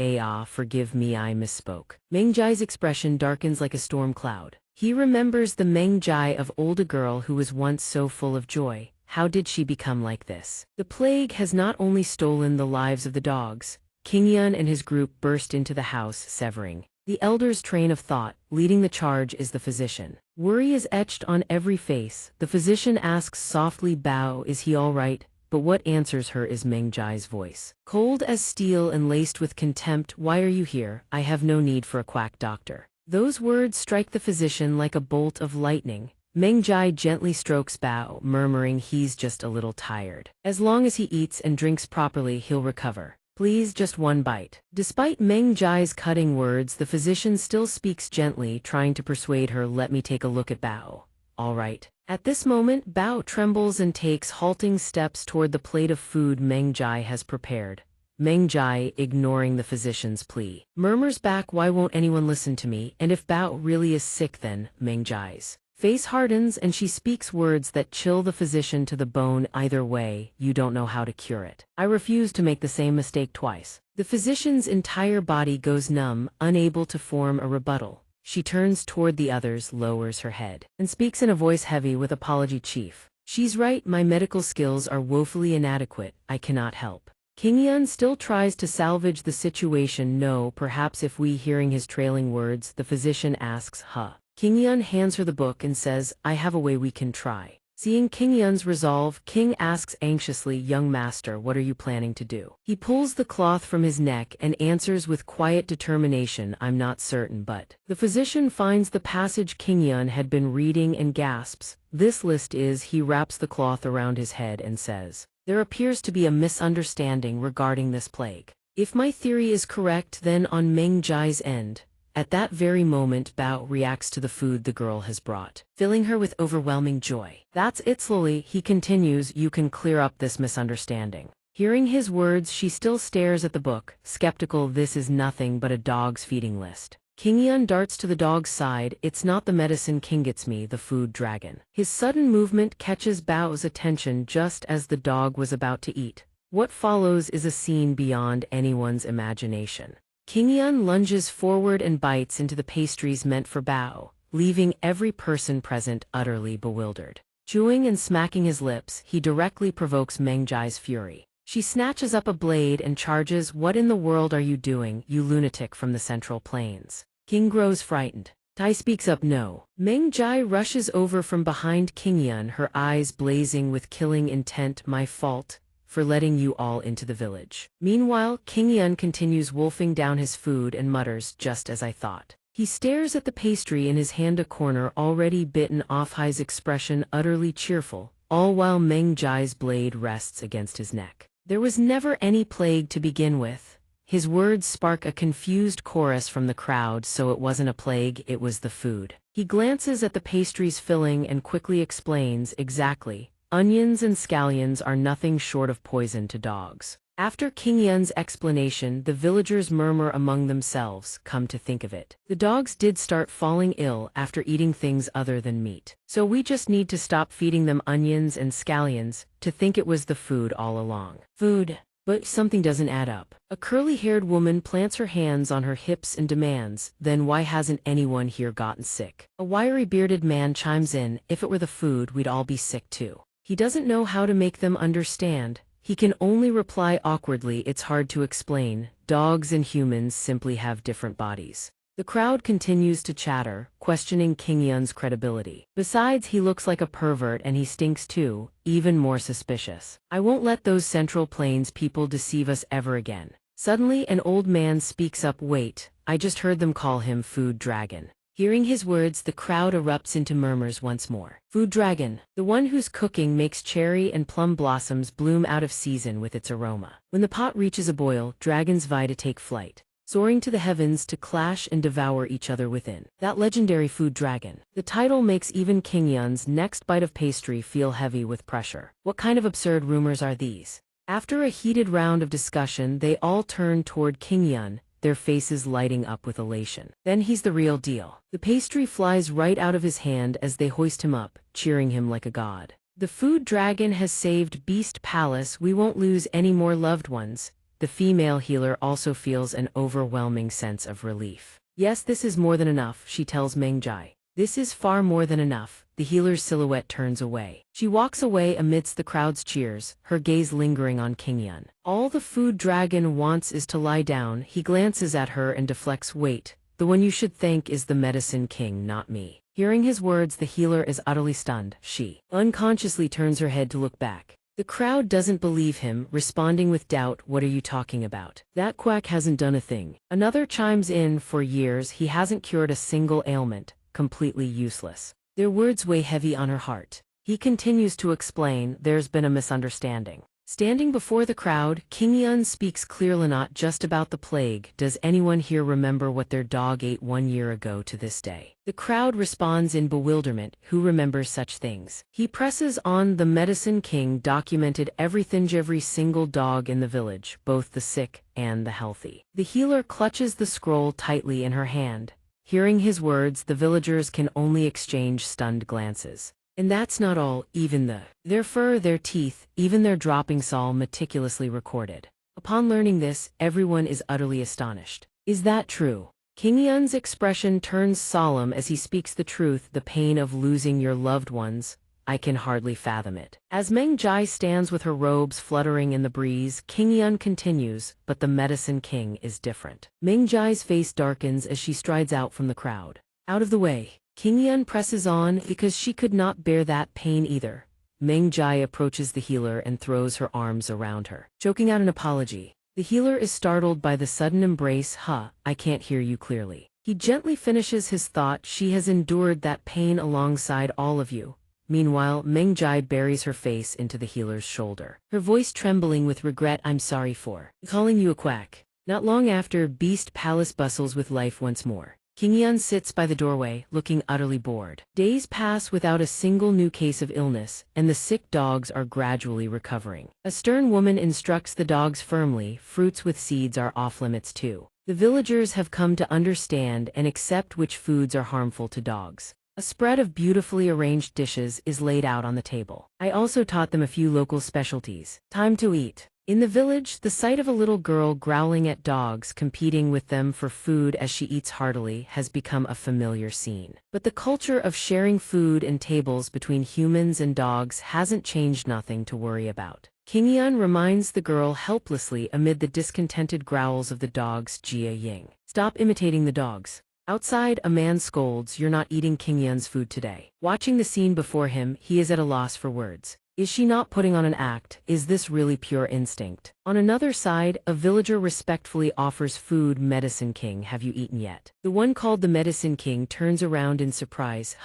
forgive me, I misspoke." Meng Jai's expression darkens like a storm cloud. He remembers the Meng Jai of old, a girl who was once so full of joy. How did she become like this? The plague has not only stolen the lives of the dogs. Qingyun and his group burst into the house, severing the elder's train of thought. Leading the charge is the physician. Worry is etched on every face. The physician asks softly, "Bao, is he all right?" But what answers her is Meng Jai's voice. Cold as steel and laced with contempt, "Why are you here? I have no need for a quack doctor." Those words strike the physician like a bolt of lightning. Meng Jai gently strokes Bao, murmuring, "He's just a little tired. As long as he eats and drinks properly, he'll recover. Please, just one bite." Despite Meng Jai's cutting words, the physician still speaks gently, trying to persuade her, "Let me take a look at Bao." "All right." At this moment, Bao trembles and takes halting steps toward the plate of food Meng Jai has prepared. Meng Jai, ignoring the physician's plea, murmurs back, "Why won't anyone listen to me? And if Bao really is sick, then?" Meng Jai's face hardens and she speaks words that chill the physician to the bone. "Either way, you don't know how to cure it. I refuse to make the same mistake twice." The physician's entire body goes numb, unable to form a rebuttal. She turns toward the others, lowers her head, and speaks in a voice heavy with apology, "Chief. She's right, my medical skills are woefully inadequate. I cannot help." Qingyun still tries to salvage the situation. "No, perhaps if we," hearing his trailing words, the physician asks, "Huh?" Qingyun hands her the book and says, "I have a way we can try." Seeing Qingyun's resolve, King asks anxiously, "Young master, what are you planning to do?" He pulls the cloth from his neck and answers with quiet determination, "I'm not certain, but..." The physician finds the passage Qingyun had been reading and gasps. "This list is..." He wraps the cloth around his head and says, "There appears to be a misunderstanding regarding this plague. If my theory is correct, then on Meng Jai's end..." At that very moment, Bao reacts to the food the girl has brought, filling her with overwhelming joy. "That's it." Slowly, he continues, "You can clear up this misunderstanding." Hearing his words, she still stares at the book, skeptical. "This is nothing but a dog's feeding list." Qingyun darts to the dog's side. "It's not the medicine King gets me, the food dragon." His sudden movement catches Bao's attention just as the dog was about to eat. What follows is a scene beyond anyone's imagination. Qingyun lunges forward and bites into the pastries meant for Bao, leaving every person present utterly bewildered. Chewing and smacking his lips, he directly provokes Meng Jai's fury. She snatches up a blade and charges. "What in the world are you doing, you lunatic from the Central Plains?" King grows frightened. Tai speaks up, "No." Meng Jai rushes over from behind Qingyun, her eyes blazing with killing intent. "My fault for letting you all into the village." Meanwhile, Qingyun continues wolfing down his food and mutters, "Just as I thought." He stares at the pastry in his hand, a corner already bitten off, his expression utterly cheerful, all while Meng Jai's blade rests against his neck. "There was never any plague to begin with." His words spark a confused chorus from the crowd. "So it wasn't a plague, it was the food." He glances at the pastry's filling and quickly explains, "Exactly. Onions and scallions are nothing short of poison to dogs." After Qingyun's explanation, the villagers murmur among themselves, "Come to think of it, the dogs did start falling ill after eating things other than meat. So we just need to stop feeding them onions and scallions. To think it was the food all along." Food. But something doesn't add up. A curly-haired woman plants her hands on her hips and demands, "Then why hasn't anyone here gotten sick?" A wiry bearded man chimes in, "If it were the food, we'd all be sick too." He doesn't know how to make them understand. He can only reply awkwardly, "It's hard to explain. Dogs and humans simply have different bodies." The crowd continues to chatter, questioning Qingyun's credibility. Besides, he looks like a pervert and he stinks too, even more suspicious. "I won't let those Central Plains people deceive us ever again." Suddenly, an old man speaks up, "Wait, I just heard them call him Food Dragon." Hearing his words, the crowd erupts into murmurs once more. Food Dragon, the one whose cooking makes cherry and plum blossoms bloom out of season with its aroma. When the pot reaches a boil, dragons vie to take flight. soaring to the heavens to clash and devour each other within. That legendary food dragon. The title makes even King Yun's next bite of pastry feel heavy with pressure. What kind of absurd rumors are these? After a heated round of discussion, they all turn toward King Yun, their faces lighting up with elation. Then he's the real deal. The pastry flies right out of his hand as they hoist him up, cheering him like a god. The food dragon has saved Beast Palace. We won't lose any more loved ones. The female healer also feels an overwhelming sense of relief. Yes, this is more than enough, she tells Mengjai. This is far more than enough. The healer's silhouette turns away. She walks away amidst the crowd's cheers, her gaze lingering on King Yun. All the food dragon wants is to lie down. He glances at her and deflects. Wait, the one you should thank is the medicine king, not me. Hearing his words, the healer is utterly stunned. She unconsciously turns her head to look back. The crowd doesn't believe him, responding with doubt. What are you talking about? That quack hasn't done a thing. Another chimes in. For years, he hasn't cured a single ailment. Completely useless. Their words weigh heavy on her heart. He continues to explain. There's been a misunderstanding. Standing before the crowd, King Yun speaks clearly. Not just about the plague. Does anyone here remember what their dog ate 1 year ago to this day? The crowd responds in bewilderment. Who remembers such things? He presses on. The medicine king documented everything. Every single dog in the village, both the sick and the healthy. The healer clutches the scroll tightly in her hand. Hearing his words, the villagers can only exchange stunned glances. And that's not all. Even their fur, their teeth, even their droppings, all meticulously recorded. Upon learning this, everyone is utterly astonished. Is that true? King Yun's expression turns solemn as he speaks the truth. The pain of losing your loved ones, I can hardly fathom it. As Mengjai stands with her robes fluttering in the breeze, King Yun continues, but the medicine king is different. Mengjai's face darkens as she strides out from the crowd. Out of the way. King Yun presses on because she could not bear that pain either. Mengjai approaches the healer and throws her arms around her, choking out an apology. The healer is startled by the sudden embrace. I can't hear you clearly. He gently finishes his thought. She has endured that pain alongside all of you. Meanwhile, Mengjai buries her face into the healer's shoulder, her voice trembling with regret. I'm sorry for calling you a quack. Not long after, Beast Palace bustles with life once more. King Yun sits by the doorway, looking utterly bored. Days pass without a single new case of illness, and the sick dogs are gradually recovering. A stern woman instructs the dogs firmly. Fruits with seeds are off limits too. The villagers have come to understand and accept which foods are harmful to dogs. A spread of beautifully arranged dishes is laid out on the table. I also taught them a few local specialties. Time to eat. In the village, the sight of a little girl growling at dogs competing with them for food as she eats heartily has become a familiar scene. But the culture of sharing food and tables between humans and dogs hasn't changed. Nothing to worry about. King Yun reminds the girl helplessly amid the discontented growls of the dogs. Jia Ying. Stop imitating the dogs. Outside, a man scolds. You're not eating King Yun's food today. Watching the scene before him, he is at a loss for words. Is she not putting on an act? Is this really pure instinct? On another side, a villager respectfully offers food. Medicine King, have you eaten yet? The one called the Medicine King turns around in surprise.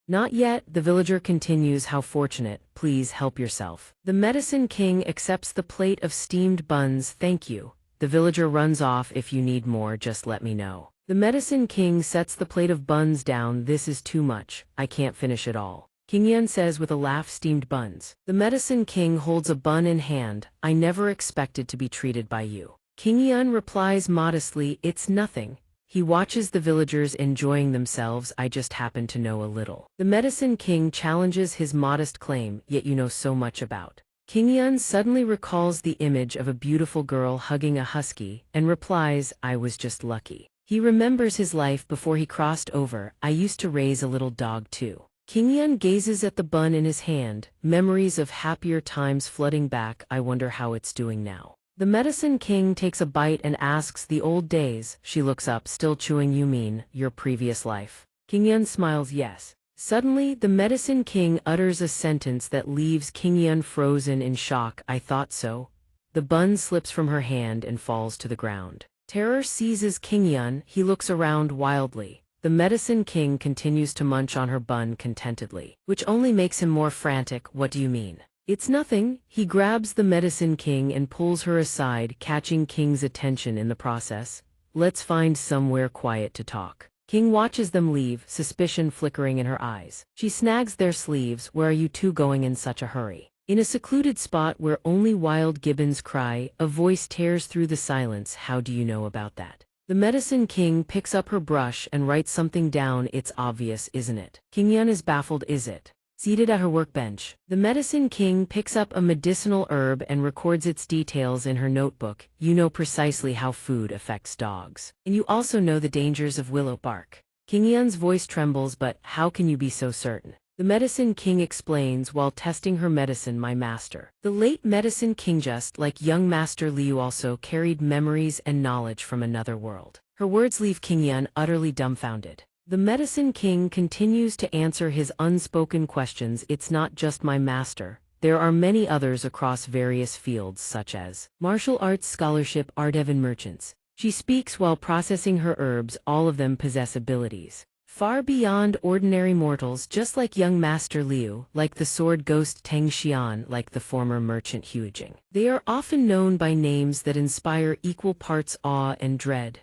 Not yet, the villager continues. How fortunate. Please help yourself. The Medicine King accepts the plate of steamed buns. Thank you. The villager runs off. If you need more, just let me know. The Medicine King sets the plate of buns down. This is too much. I can't finish it all. King Yun says with a laugh. Steamed buns. The Medicine King holds a bun in hand. I never expected to be treated by you. King Yun replies modestly, it's nothing. He watches the villagers enjoying themselves. I just happen to know a little. The Medicine King challenges his modest claim, yet you know so much about. King Yun suddenly recalls the image of a beautiful girl hugging a husky, and replies, I was just lucky. He remembers his life before he crossed over. I used to raise a little dog too. King Yun gazes at the bun in his hand, memories of happier times flooding back. I wonder how it's doing now. The Medicine King takes a bite and asks, the old days. She looks up, still chewing. You mean, your previous life? King Yun smiles, yes. Suddenly, the Medicine King utters a sentence that leaves King Yun frozen in shock. I thought so. The bun slips from her hand and falls to the ground. Terror seizes King Yun. He looks around wildly. The Medicine King continues to munch on her bun contentedly, which only makes him more frantic. What do you mean? It's nothing. He grabs the Medicine King and pulls her aside, catching King's attention in the process. let's find somewhere quiet to talk. King watches them leave, suspicion flickering in her eyes. She snags their sleeves. Where are you two going in such a hurry? In a secluded spot where only wild gibbons cry, a voice tears through the silence. How do you know about that? The Medicine King picks up her brush and writes something down. It's obvious, isn't it? Qingyan is baffled. Is it? Seated at her workbench, the Medicine King picks up a medicinal herb and records its details in her notebook. You know precisely how food affects dogs. And you also know the dangers of willow bark. Qingyan's voice trembles. But how can you be so certain? The Medicine King explains while testing her medicine. My master, the late Medicine King, just like young Master Liu, also carried memories and knowledge from another world. Her words leave Qingyan utterly dumbfounded. The Medicine King continues to answer his unspoken questions. It's not just my master. There are many others across various fields such as martial arts, scholarship, art, and merchants. She speaks while processing her herbs. All of them possess abilities far beyond ordinary mortals, just like young Master Liu, like the sword ghost Teng Xian, like the former merchant Huijing. They are often known by names that inspire equal parts awe and dread.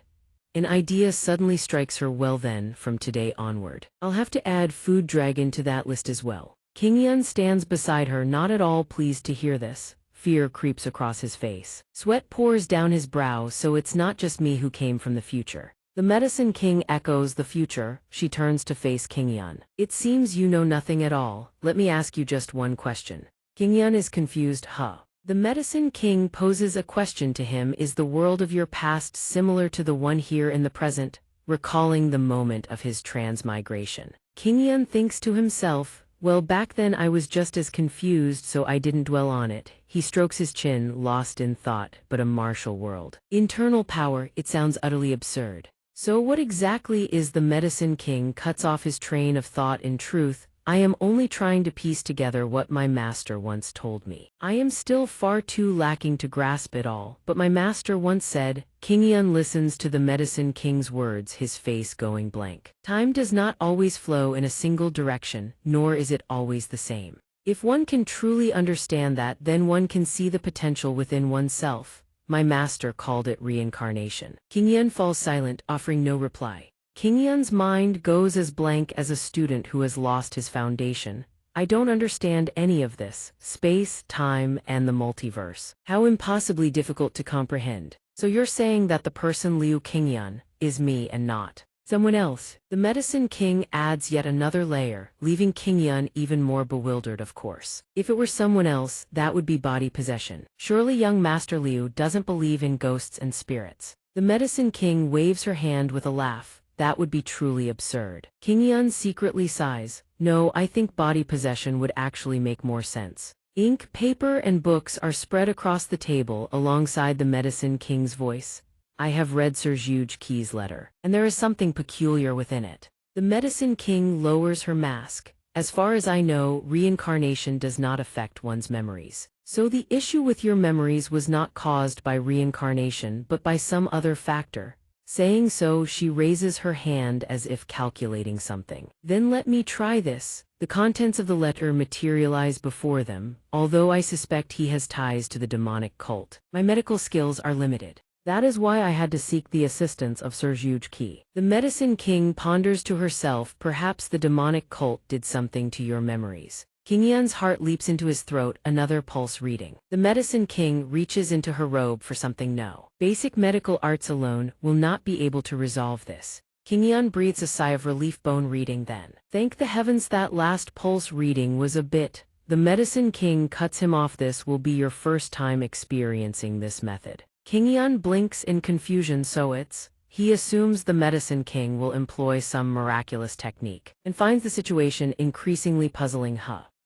An idea suddenly strikes her. Well then, from today onward, I'll have to add Food Dragon to that list as well. Qingyan stands beside her, not at all pleased to hear this. Fear creeps across his face. Sweat pours down his brow. So it's not just me who came from the future. The Medicine King echoes. The future. She turns to face Qingyan. It seems you know nothing at all. Let me ask you just one question. Qingyan is confused. Huh? The Medicine King poses a question to him. Is the world of your past similar to the one here in the present? Recalling the moment of his transmigration, Qingyan thinks to himself, well, back then I was just as confused, so I didn't dwell on it. He strokes his chin, lost in thought. But a martial world, internal power, it sounds utterly absurd. So what exactly is the Medicine King? Cuts off his train of thought. In truth, I am only trying to piece together what my master once told me. I am still far too lacking to grasp it all, but my master once said. Qingyan listens to the Medicine King's words, his face going blank. Time does not always flow in a single direction, nor is it always the same. If one can truly understand that, then one can see the potential within oneself. My master called it reincarnation. Qingyan falls silent, offering no reply. Qingyan's mind goes as blank as a student who has lost his foundation. I don't understand any of this. Space, time, and the multiverse. How impossibly difficult to comprehend. So you're saying that the person Liu Qingyan is me and not someone else? The Medicine King adds yet another layer, leaving Qingyan even more bewildered. Of course, if it were someone else, that would be body possession. Surely young Master Liu doesn't believe in ghosts and spirits. The Medicine King waves her hand with a laugh. That would be truly absurd. Qingyan secretly sighs. No, I think body possession would actually make more sense. Ink, paper, and books are spread across the table alongside the Medicine King's voice. I have read Sir Zhuge Ke's letter, and there is something peculiar within it. The Medicine King lowers her mask. As far as I know, reincarnation does not affect one's memories. So the issue with your memories was not caused by reincarnation but by some other factor. Saying so, she raises her hand as if calculating something. Then let me try this. The contents of the letter materialize before them. Although I suspect he has ties to the demonic cult, my medical skills are limited. That is why I had to seek the assistance of Sir Zhuge Ke. The Medicine King ponders to herself. Perhaps the demonic cult did something to your memories. Qingyan's heart leaps into his throat, another pulse reading. The Medicine King reaches into her robe for something. No. Basic medical arts alone will not be able to resolve this. Qingyan breathes a sigh of relief. Bone reading then. Thank the heavens that last pulse reading was a bit. The Medicine King cuts him off. This will be your first time experiencing this method. Qingyan blinks in confusion. So it's... He assumes the Medicine King will employ some miraculous technique, and finds the situation increasingly puzzling.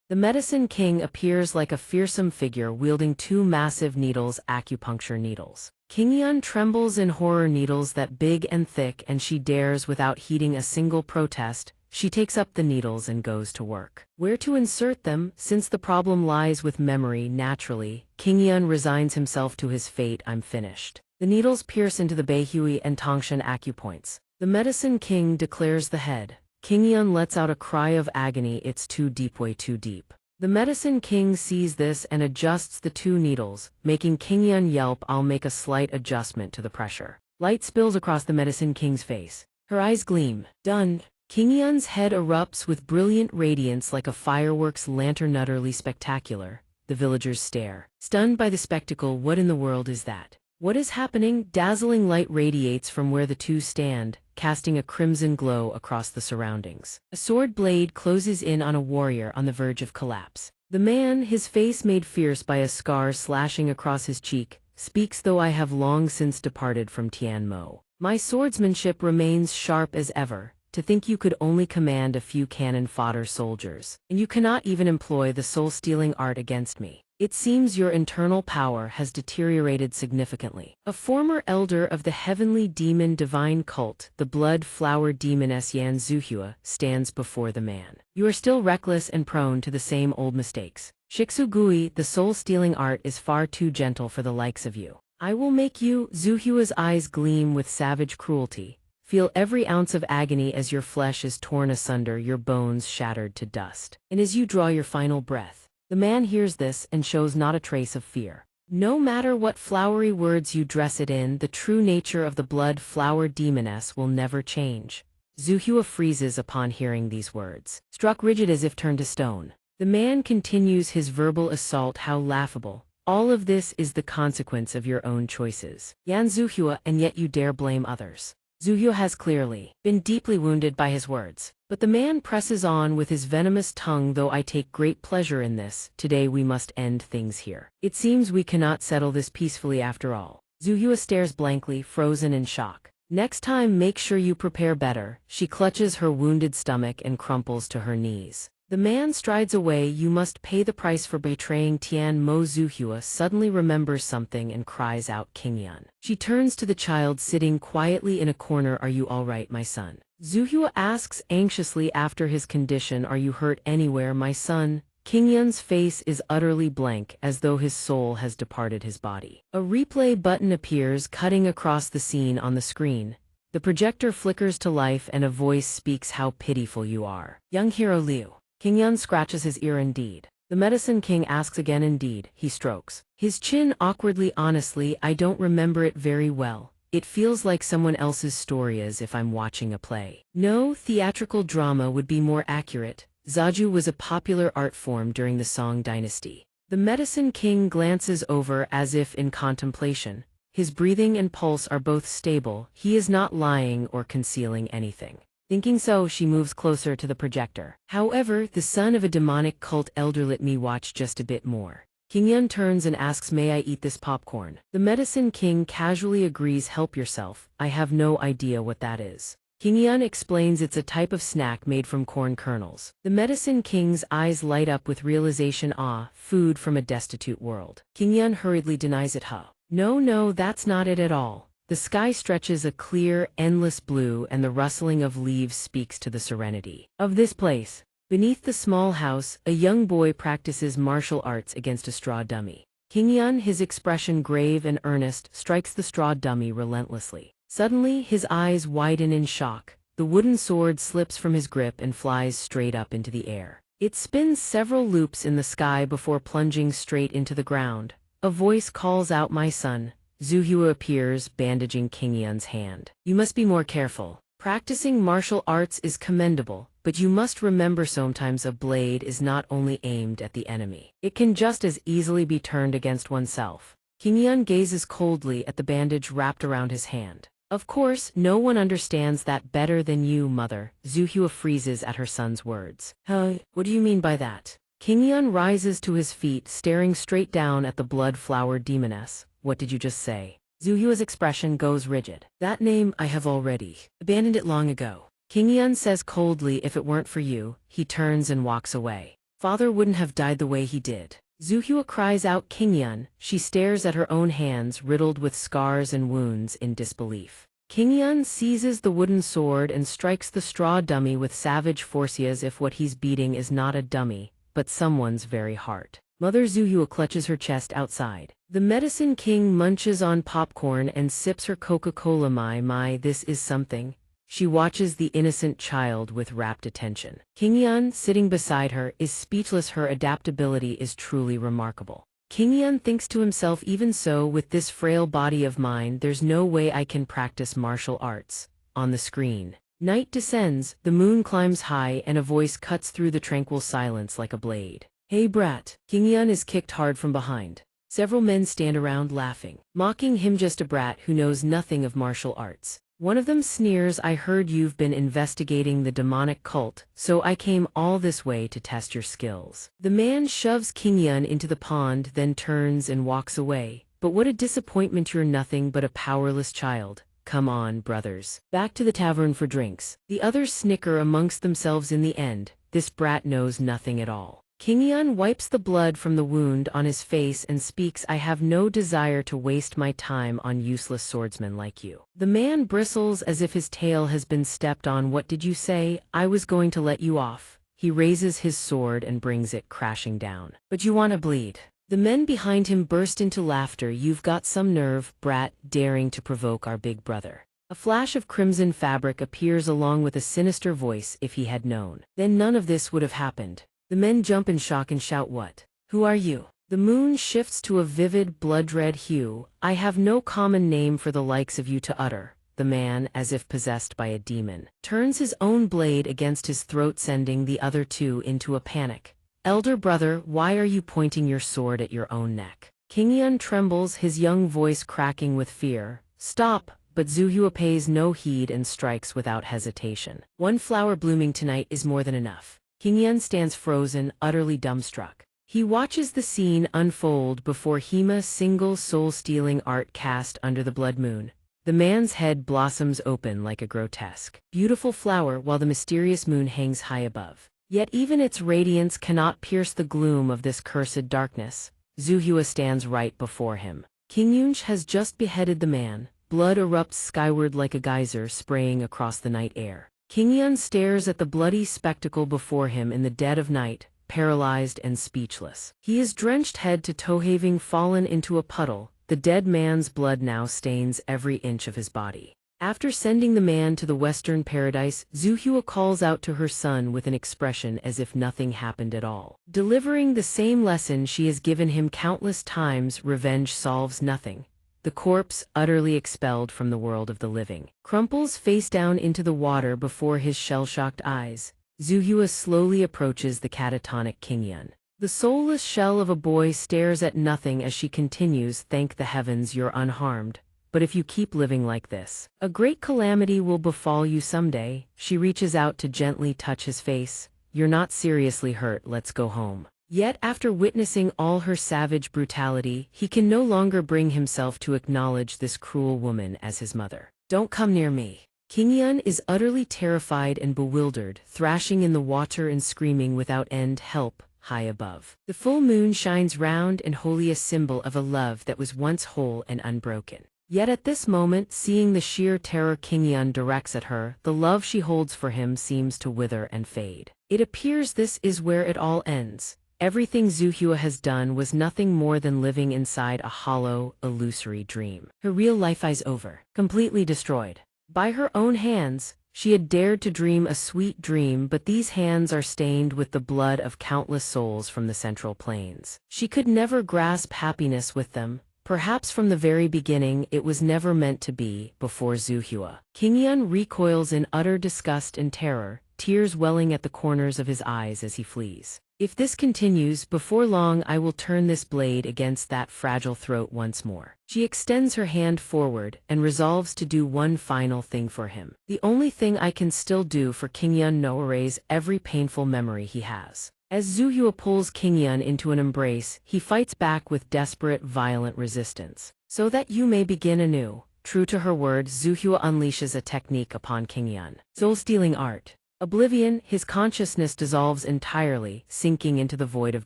The Medicine King appears like a fearsome figure wielding two massive needles, acupuncture needles. Qingyan trembles in horror. Needles that big and thick, and she dares without heeding a single protest. She takes up the needles and goes to work. Where to insert them, since the problem lies with memory? Naturally, Qingyan resigns himself to his fate. I'm finished. The needles pierce into the Beihui and Tongshan acupoints. The Medicine King declares the head. Qingyan lets out a cry of agony. It's too deep, way too deep. The Medicine King sees this and adjusts the two needles, making Qingyan yelp. I'll make a slight adjustment to the pressure. Light spills across the Medicine King's face. Her eyes gleam. Done. King Yun's head erupts with brilliant radiance like a fireworks lantern, utterly spectacular. The villagers stare. Stunned by the spectacle, what in the world is that? What is happening? Dazzling light radiates from where the two stand, casting a crimson glow across the surroundings. A sword blade closes in on a warrior on the verge of collapse. The man, his face made fierce by a scar slashing across his cheek, speaks, though I have long since departed from Tianmo. My swordsmanship remains sharp as ever. To think you could only command a few cannon fodder soldiers, and you cannot even employ the soul-stealing art against me. It seems your internal power has deteriorated significantly. A former elder of the heavenly demon divine cult, the blood flower demoness xianxia, stands before the man. You are still reckless and prone to the same old mistakes. Shixugui, the soul-stealing art is far too gentle for the likes of you. I will make you. Zuhua's eyes gleam with savage cruelty. Feel every ounce of agony as your flesh is torn asunder, your bones shattered to dust. And as you draw your final breath, the man hears this and shows not a trace of fear. No matter what flowery words you dress it in, the true nature of the blood flower demoness will never change. Zuhua freezes upon hearing these words, struck rigid as if turned to stone. The man continues his verbal assault. How laughable. All of this is the consequence of your own choices. Yan Zuhua, and yet you dare blame others. Zuhua has clearly been deeply wounded by his words, but the man presses on with his venomous tongue. Though I take great pleasure in this, today we must end things here. It seems we cannot settle this peacefully after all. Zuhua stares blankly, frozen in shock. Next time make sure you prepare better. She clutches her wounded stomach and crumples to her knees. The man strides away. You must pay the price for betraying Tian Mo. Zuhua suddenly remembers something and cries out, King Yun. She turns to the child sitting quietly in a corner. Are you all right, my son? Zuhua asks anxiously after his condition. Are you hurt anywhere, my son? King Yun's face is utterly blank, as though his soul has departed his body. A replay button appears, cutting across the scene on the screen. The projector flickers to life and a voice speaks. How pitiful you are. Young hero Liu. King Yun scratches his ear. Indeed. The Medicine King asks again. Indeed. He strokes his chin awkwardly. Honestly, I don't remember it very well. It feels like someone else's story, as if I'm watching a play. No, theatrical drama would be more accurate. Zaju was a popular art form during the Song dynasty. The Medicine King glances over as if in contemplation. His breathing and pulse are both stable. He is not lying or concealing anything. Thinking so, she moves closer to the projector. However, the son of a demonic cult elder, let me watch just a bit more. King Yun turns and asks, may I eat this popcorn? The Medicine King casually agrees. Help yourself. I have no idea what that is. King Yun explains it's a type of snack made from corn kernels. The Medicine King's eyes light up with realization. Ah, food from a destitute world. King Yun hurriedly denies it. No, that's not it at all. The sky stretches a clear, endless blue, and the rustling of leaves speaks to the serenity of this place. Beneath the small house, a young boy practices martial arts against a straw dummy. King Yun, his expression grave and earnest, strikes the straw dummy relentlessly. Suddenly, his eyes widen in shock. The wooden sword slips from his grip and flies straight up into the air. It spins several loops in the sky before plunging straight into the ground. A voice calls out, my son. Zuhua appears, bandaging King Yun's hand. You must be more careful. Practicing martial arts is commendable, but you must remember sometimes a blade is not only aimed at the enemy. It can just as easily be turned against oneself. King Yun gazes coldly at the bandage wrapped around his hand. Of course, no one understands that better than you, mother. Zuhua freezes at her son's words. What do you mean by that? King Yun rises to his feet, staring straight down at the blood flower demoness. What did you just say? Zuhua's expression goes rigid. That name, I have already abandoned it long ago. King Yun says coldly, if it weren't for you. He turns and walks away. Father wouldn't have died the way he did. Zuhua cries out, King Yun. She stares at her own hands, riddled with scars and wounds, in disbelief. King Yun seizes the wooden sword and strikes the straw dummy with savage force, as if what he's beating is not a dummy, but someone's very heart. Mother Zuhua clutches her chest outside. The Medicine King munches on popcorn and sips her Coca-Cola. My, this is something. She watches the innocent child with rapt attention. King Yun, sitting beside her, is speechless. Her adaptability is truly remarkable. King Yun thinks to himself, even so, with this frail body of mine, there's no way I can practice martial arts. On the screen. Night descends, the moon climbs high, and a voice cuts through the tranquil silence like a blade. Hey brat. King Yun is kicked hard from behind. Several men stand around laughing, mocking him, just a brat who knows nothing of martial arts. One of them sneers, I heard you've been investigating the demonic cult, so I came all this way to test your skills. The man shoves King Yun into the pond, then turns and walks away. But what a disappointment, you're nothing but a powerless child. Come on, brothers. Back to the tavern for drinks. The others snicker amongst themselves. In the end, this brat knows nothing at all. King Yun wipes the blood from the wound on his face and speaks, I have no desire to waste my time on useless swordsmen like you. The man bristles as if his tail has been stepped on. What did you say? I was going to let you off. He raises his sword and brings it crashing down. But you want to bleed. The men behind him burst into laughter. You've got some nerve, brat, daring to provoke our big brother. A flash of crimson fabric appears along with a sinister voice. If he had known, then none of this would have happened. The men jump in shock and shout, what? Who are you? The moon shifts to a vivid blood-red hue. I have no common name for the likes of you to utter. The man, as if possessed by a demon, turns his own blade against his throat, sending the other two into a panic. Elder brother, why are you pointing your sword at your own neck? King Yun trembles, his young voice cracking with fear. Stop! But Zuhua pays no heed and strikes without hesitation. One flower blooming tonight is more than enough. King Yun stands frozen, utterly dumbstruck. He watches the scene unfold before him, a single soul-stealing art cast under the blood moon. The man's head blossoms open like a grotesque, beautiful flower while the mysterious moon hangs high above. Yet even its radiance cannot pierce the gloom of this cursed darkness. Zuhua stands right before him. King Yun has just beheaded the man. Blood erupts skyward like a geyser, spraying across the night air. King Yun stares at the bloody spectacle before him in the dead of night, paralyzed and speechless. He is drenched head to toe, having fallen into a puddle. The dead man's blood now stains every inch of his body. After sending the man to the western paradise, Zuhua calls out to her son with an expression as if nothing happened at all. Delivering the same lesson she has given him countless times, revenge solves nothing. The corpse, utterly expelled from the world of the living, crumples face down into the water before his shell-shocked eyes. Zuhua slowly approaches the catatonic King Yun. The soulless shell of a boy stares at nothing as she continues, thank the heavens you're unharmed. But if you keep living like this, a great calamity will befall you someday. She reaches out to gently touch his face. You're not seriously hurt, let's go home. Yet after witnessing all her savage brutality, he can no longer bring himself to acknowledge this cruel woman as his mother. Don't come near me. King Yun is utterly terrified and bewildered, thrashing in the water and screaming without end, help, high above. The full moon shines round and holy, a symbol of a love that was once whole and unbroken. Yet at this moment, seeing the sheer terror King Yun directs at her, the love she holds for him seems to wither and fade. It appears this is where it all ends. Everything Zuhua has done was nothing more than living inside a hollow, illusory dream. Her real life is over, completely destroyed. By her own hands, she had dared to dream a sweet dream, but these hands are stained with the blood of countless souls from the Central Plains. She could never grasp happiness with them. Perhaps from the very beginning it was never meant to be. Before Zuhua, King Yun recoils in utter disgust and terror, tears welling at the corners of his eyes as he flees. If this continues, before long I will turn this blade against that fragile throat once more. She extends her hand forward and resolves to do one final thing for him. The only thing I can still do for King Yun, no, erase every painful memory he has. As Zuhua pulls King Yun into an embrace, he fights back with desperate, violent resistance. So that you may begin anew. True to her word, Zuhua unleashes a technique upon King Yun. Soul-stealing art. Oblivion, his consciousness dissolves entirely, sinking into the void of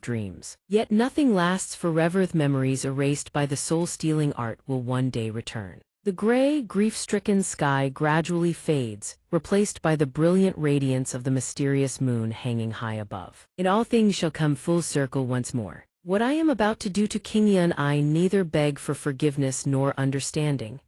dreams. Yet nothing lasts forever. The memories erased by the soul-stealing art will one day return. The gray, grief-stricken sky gradually fades, replaced by the brilliant radiance of the mysterious moon hanging high above. And all things shall come full circle once more. What I am about to do to King Yun, I neither beg for forgiveness nor understanding.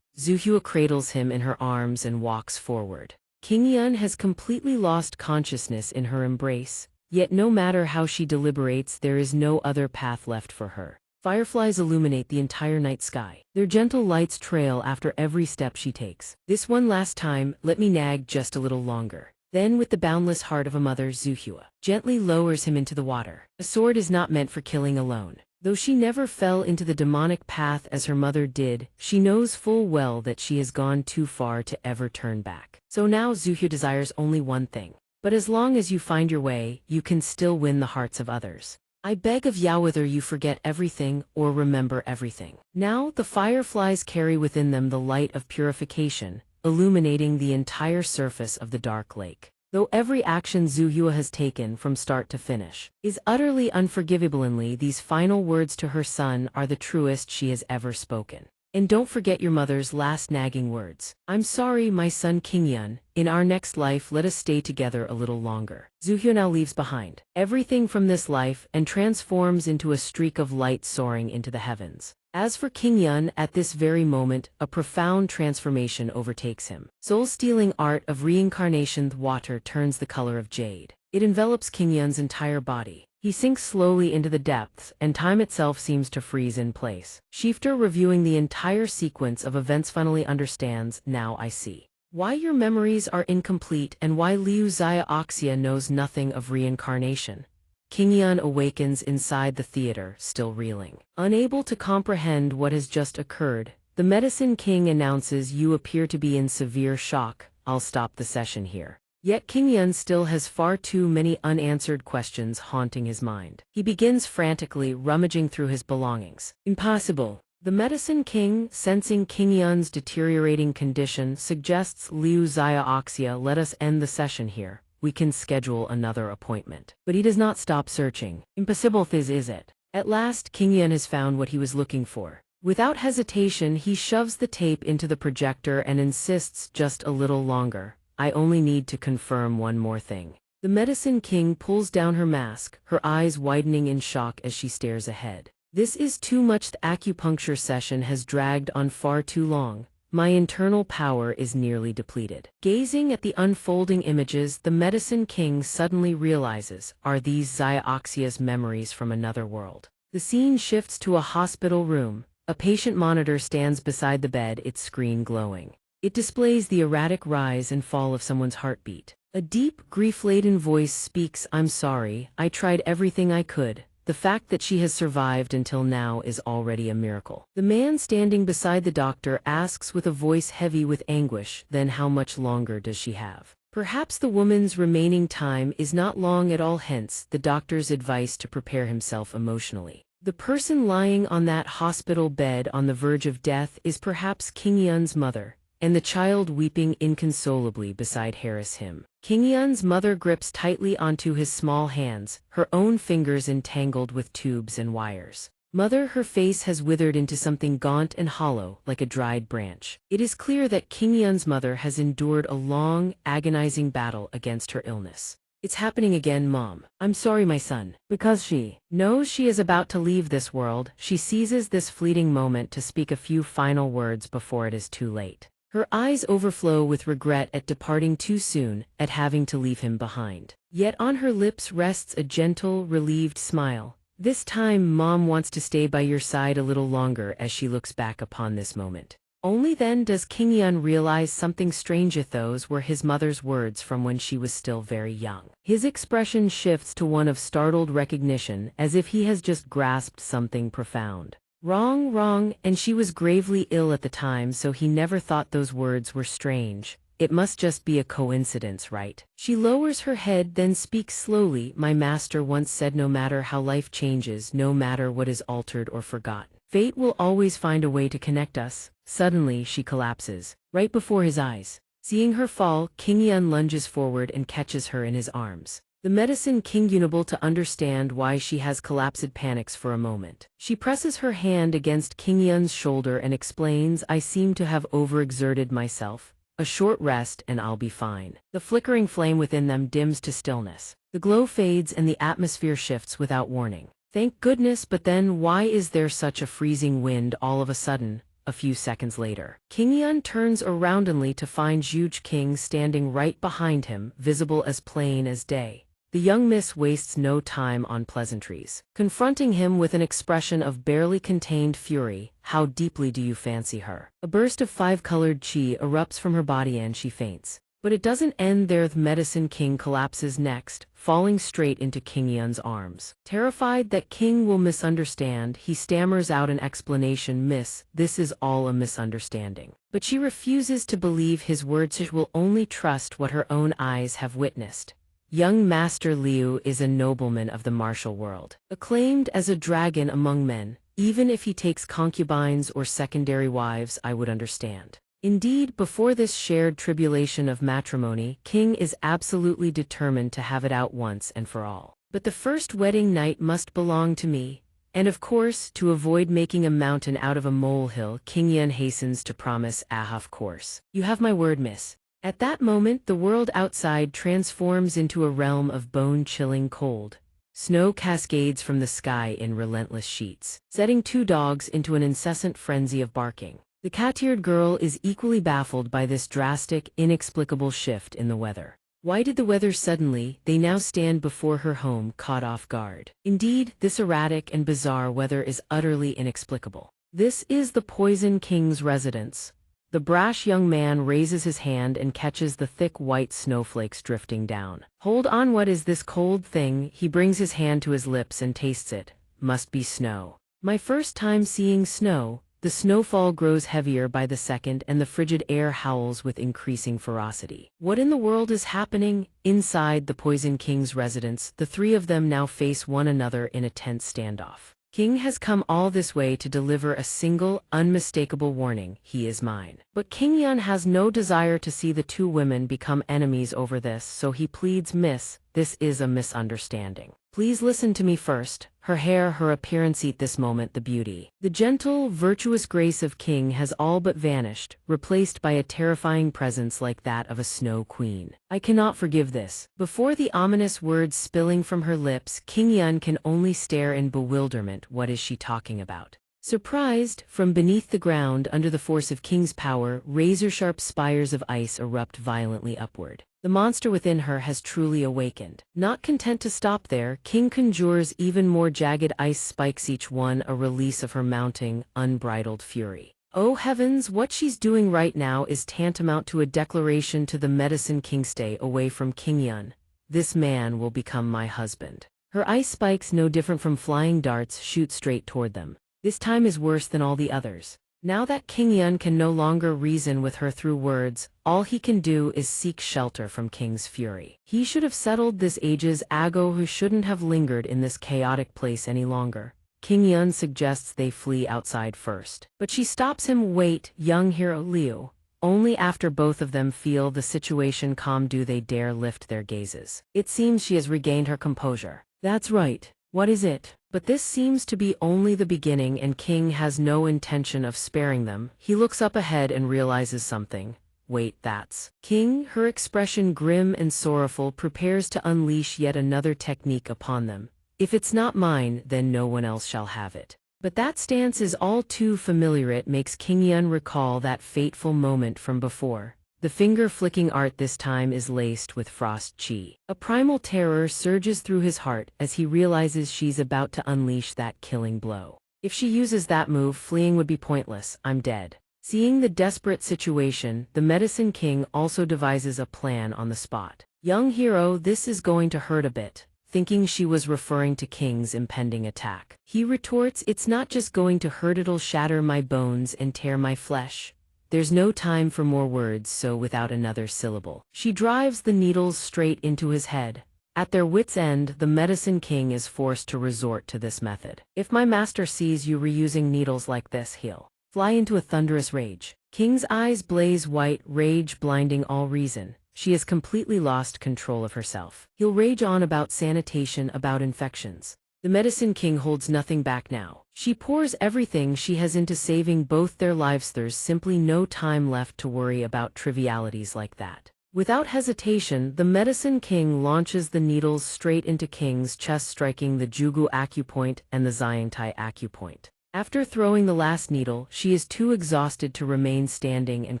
Zuhua cradles him in her arms and walks forward. King Yun has completely lost consciousness in her embrace, yet no matter how she deliberates, there is no other path left for her. Fireflies illuminate the entire night sky. Their gentle lights trail after every step she takes. This one last time, let me nag just a little longer. Then with the boundless heart of a mother, Donghua gently lowers him into the water. A sword is not meant for killing alone. Though she never fell into the demonic path as her mother did, she knows full well that she has gone too far to ever turn back. So now Donghua desires only one thing. But as long as you find your way, you can still win the hearts of others. I beg of ya, whether you forget everything or remember everything. Now the fireflies carry within them the light of purification, illuminating the entire surface of the dark lake. Though every action Donghua has taken from start to finish is utterly unforgivable, these final words to her son are the truest she has ever spoken. And don't forget your mother's last nagging words. I'm sorry, my son Kingyun. In our next life, let us stay together a little longer. Donghua now leaves behind everything from this life and transforms into a streak of light soaring into the heavens. As for Kingyun, at this very moment, a profound transformation overtakes him. Soul-stealing art of reincarnation, water turns the color of jade. It envelops Kingyun's entire body. He sinks slowly into the depths, and time itself seems to freeze in place. Shifter, reviewing the entire sequence of events, finally understands. Now I see why your memories are incomplete and why xianxia knows nothing of reincarnation. Kingyun awakens inside the theater, still reeling. Unable to comprehend what has just occurred, the Medicine King announces, you appear to be in severe shock. I'll stop the session here. Yet Kingyun still has far too many unanswered questions haunting his mind. He begins frantically rummaging through his belongings. Impossible. The Medicine King, sensing Kingyun's deteriorating condition, suggests xianxia, let us end the session here. We can schedule another appointment. But he does not stop searching. Impossible, is it? At last, Kingyun has found what he was looking for. Without hesitation, he shoves the tape into the projector and insists, just a little longer. I only need to confirm one more thing. The Medicine King pulls down her mask, her eyes widening in shock as she stares ahead. This is too much. The acupuncture session has dragged on far too long. My internal power is nearly depleted. Gazing at the unfolding images, the Medicine King suddenly realizes, are these xianxia's memories from another world? The scene shifts to a hospital room. A patient monitor stands beside the bed, its screen glowing. It displays the erratic rise and fall of someone's heartbeat. A deep, grief-laden voice speaks, I'm sorry, I tried everything I could. The fact that she has survived until now is already a miracle. The man standing beside the doctor asks with a voice heavy with anguish, then how much longer does she have? Perhaps the woman's remaining time is not long at all, hence the doctor's advice to prepare himself emotionally. The person lying on that hospital bed on the verge of death is perhaps Kingyun's mother, and the child weeping inconsolably beside him. Kingyun's mother grips tightly onto his small hands, her own fingers entangled with tubes and wires. Mother, her face has withered into something gaunt and hollow, like a dried branch. It is clear that Kingyun's mother has endured a long, agonizing battle against her illness. It's happening again, Mom. I'm sorry, my son. Because she knows she is about to leave this world, she seizes this fleeting moment to speak a few final words before it is too late. Her eyes overflow with regret at departing too soon, at having to leave him behind. Yet on her lips rests a gentle, relieved smile. This time, Mom wants to stay by your side a little longer as she looks back upon this moment. Only then does Kingyun realize something strange. Those were his mother's words from when she was still very young. His expression shifts to one of startled recognition, as if he has just grasped something profound. Wrong, and she was gravely ill at the time, so he never thought those words were strange. It must just be a coincidence, right? She lowers her head, then speaks slowly. My master once said, no matter how life changes, no matter what is altered or forgotten, fate will always find a way to connect us. Suddenly, she collapses, right before his eyes. Seeing her fall, Kingyun lunges forward and catches her in his arms. The Medicine King, unable to understand why she has collapsed, panics for a moment. She presses her hand against Kingyun's shoulder and explains, I seem to have overexerted myself. A short rest and I'll be fine. The flickering flame within them dims to stillness. The glow fades and the atmosphere shifts without warning. Thank goodness, but then why is there such a freezing wind all of a sudden? A few seconds later, Kingyun turns aroundly to find Zhuge King standing right behind him, visible as plain as day. The young miss wastes no time on pleasantries, confronting him with an expression of barely contained fury. How deeply do you fancy her? A burst of five-colored chi erupts from her body and she faints. But it doesn't end there. The Medicine King collapses next, falling straight into King Yun's arms. Terrified that King will misunderstand, he stammers out an explanation. Miss, this is all a misunderstanding. But she refuses to believe his words. She will only trust what her own eyes have witnessed. Young Master Liu is a nobleman of the martial world, acclaimed as a dragon among men. Even if he takes concubines or secondary wives, I would understand. Indeed, before this shared tribulation of matrimony, King is absolutely determined to have it out once and for all. But the first wedding night must belong to me. And of course, to avoid making a mountain out of a molehill, King Yun hastens to promise, of course. You have my word, miss. At that moment, the world outside transforms into a realm of bone-chilling cold. Snow cascades from the sky in relentless sheets, setting two dogs into an incessant frenzy of barking. The cat-eared girl is equally baffled by this drastic, inexplicable shift in the weather. Why did the weather suddenly? They now stand before her home, caught off guard. Indeed, this erratic and bizarre weather is utterly inexplicable. This is the Poison King's residence. The brash young man raises his hand and catches the thick white snowflakes drifting down. Hold on, what is this cold thing? He brings his hand to his lips and tastes it. Must be snow. My first time seeing snow. The snowfall grows heavier by the second and the frigid air howls with increasing ferocity. What in the world is happening? Inside the Poison King's residence, the three of them now face one another in a tense standoff. King has come all this way to deliver a single, unmistakable warning: he is mine. But King Yun has no desire to see the two women become enemies over this, so he pleads, Miss, this is a misunderstanding. Please listen to me first. Her hair, her appearance, at this moment the beauty, the gentle, virtuous grace of King has all but vanished, replaced by a terrifying presence like that of a snow queen. I cannot forgive this. Before the ominous words spilling from her lips, King Yun can only stare in bewilderment. What is she talking about? Surprised, from beneath the ground, under the force of King's power, razor-sharp spires of ice erupt violently upward. The monster within her has truly awakened. Not content to stop there, King conjures even more jagged ice spikes, each one a release of her mounting, unbridled fury. Oh heavens, what she's doing right now is tantamount to a declaration to the Medicine King: stay away from King Yun. This man will become my husband. Her ice spikes, no different from flying darts, shoot straight toward them. This time is worse than all the others. Now that King Yun can no longer reason with her through words, all he can do is seek shelter from King's fury. He should have settled this ages ago, who shouldn't have lingered in this chaotic place any longer. King Yun suggests they flee outside first. But she stops him. Wait, young hero Liu. Only after both of them feel the situation calm do they dare lift their gazes. It seems she has regained her composure. That's right. What is it? But this seems to be only the beginning, and King has no intention of sparing them. He looks up ahead and realizes something. Wait, that's King? Her expression grim and sorrowful, prepares to unleash yet another technique upon them. If it's not mine, then no one else shall have it. But that stance is all too familiar. It makes King Yun recall that fateful moment from before. The finger-flicking art this time is laced with frost chi. A primal terror surges through his heart as he realizes she's about to unleash that killing blow. If she uses that move, fleeing would be pointless. I'm dead. Seeing the desperate situation, the Medicine King also devises a plan on the spot. Young hero, this is going to hurt a bit. Thinking she was referring to King's impending attack, he retorts, it's not just going to hurt, it'll shatter my bones and tear my flesh. There's no time for more words, so without another syllable, she drives the needles straight into his head. At their wits' end, the Medicine King is forced to resort to this method. If my master sees you reusing needles like this, he'll fly into a thunderous rage. King's eyes blaze white, rage blinding all reason. She has completely lost control of herself. He'll rage on about sanitation, about infections. The Medicine King holds nothing back now. She pours everything she has into saving both their lives. There's simply no time left to worry about trivialities like that. Without hesitation, the Medicine King launches the needles straight into King's chest, striking the Jugu acupoint and the xianxia acupoint. After throwing the last needle, she is too exhausted to remain standing and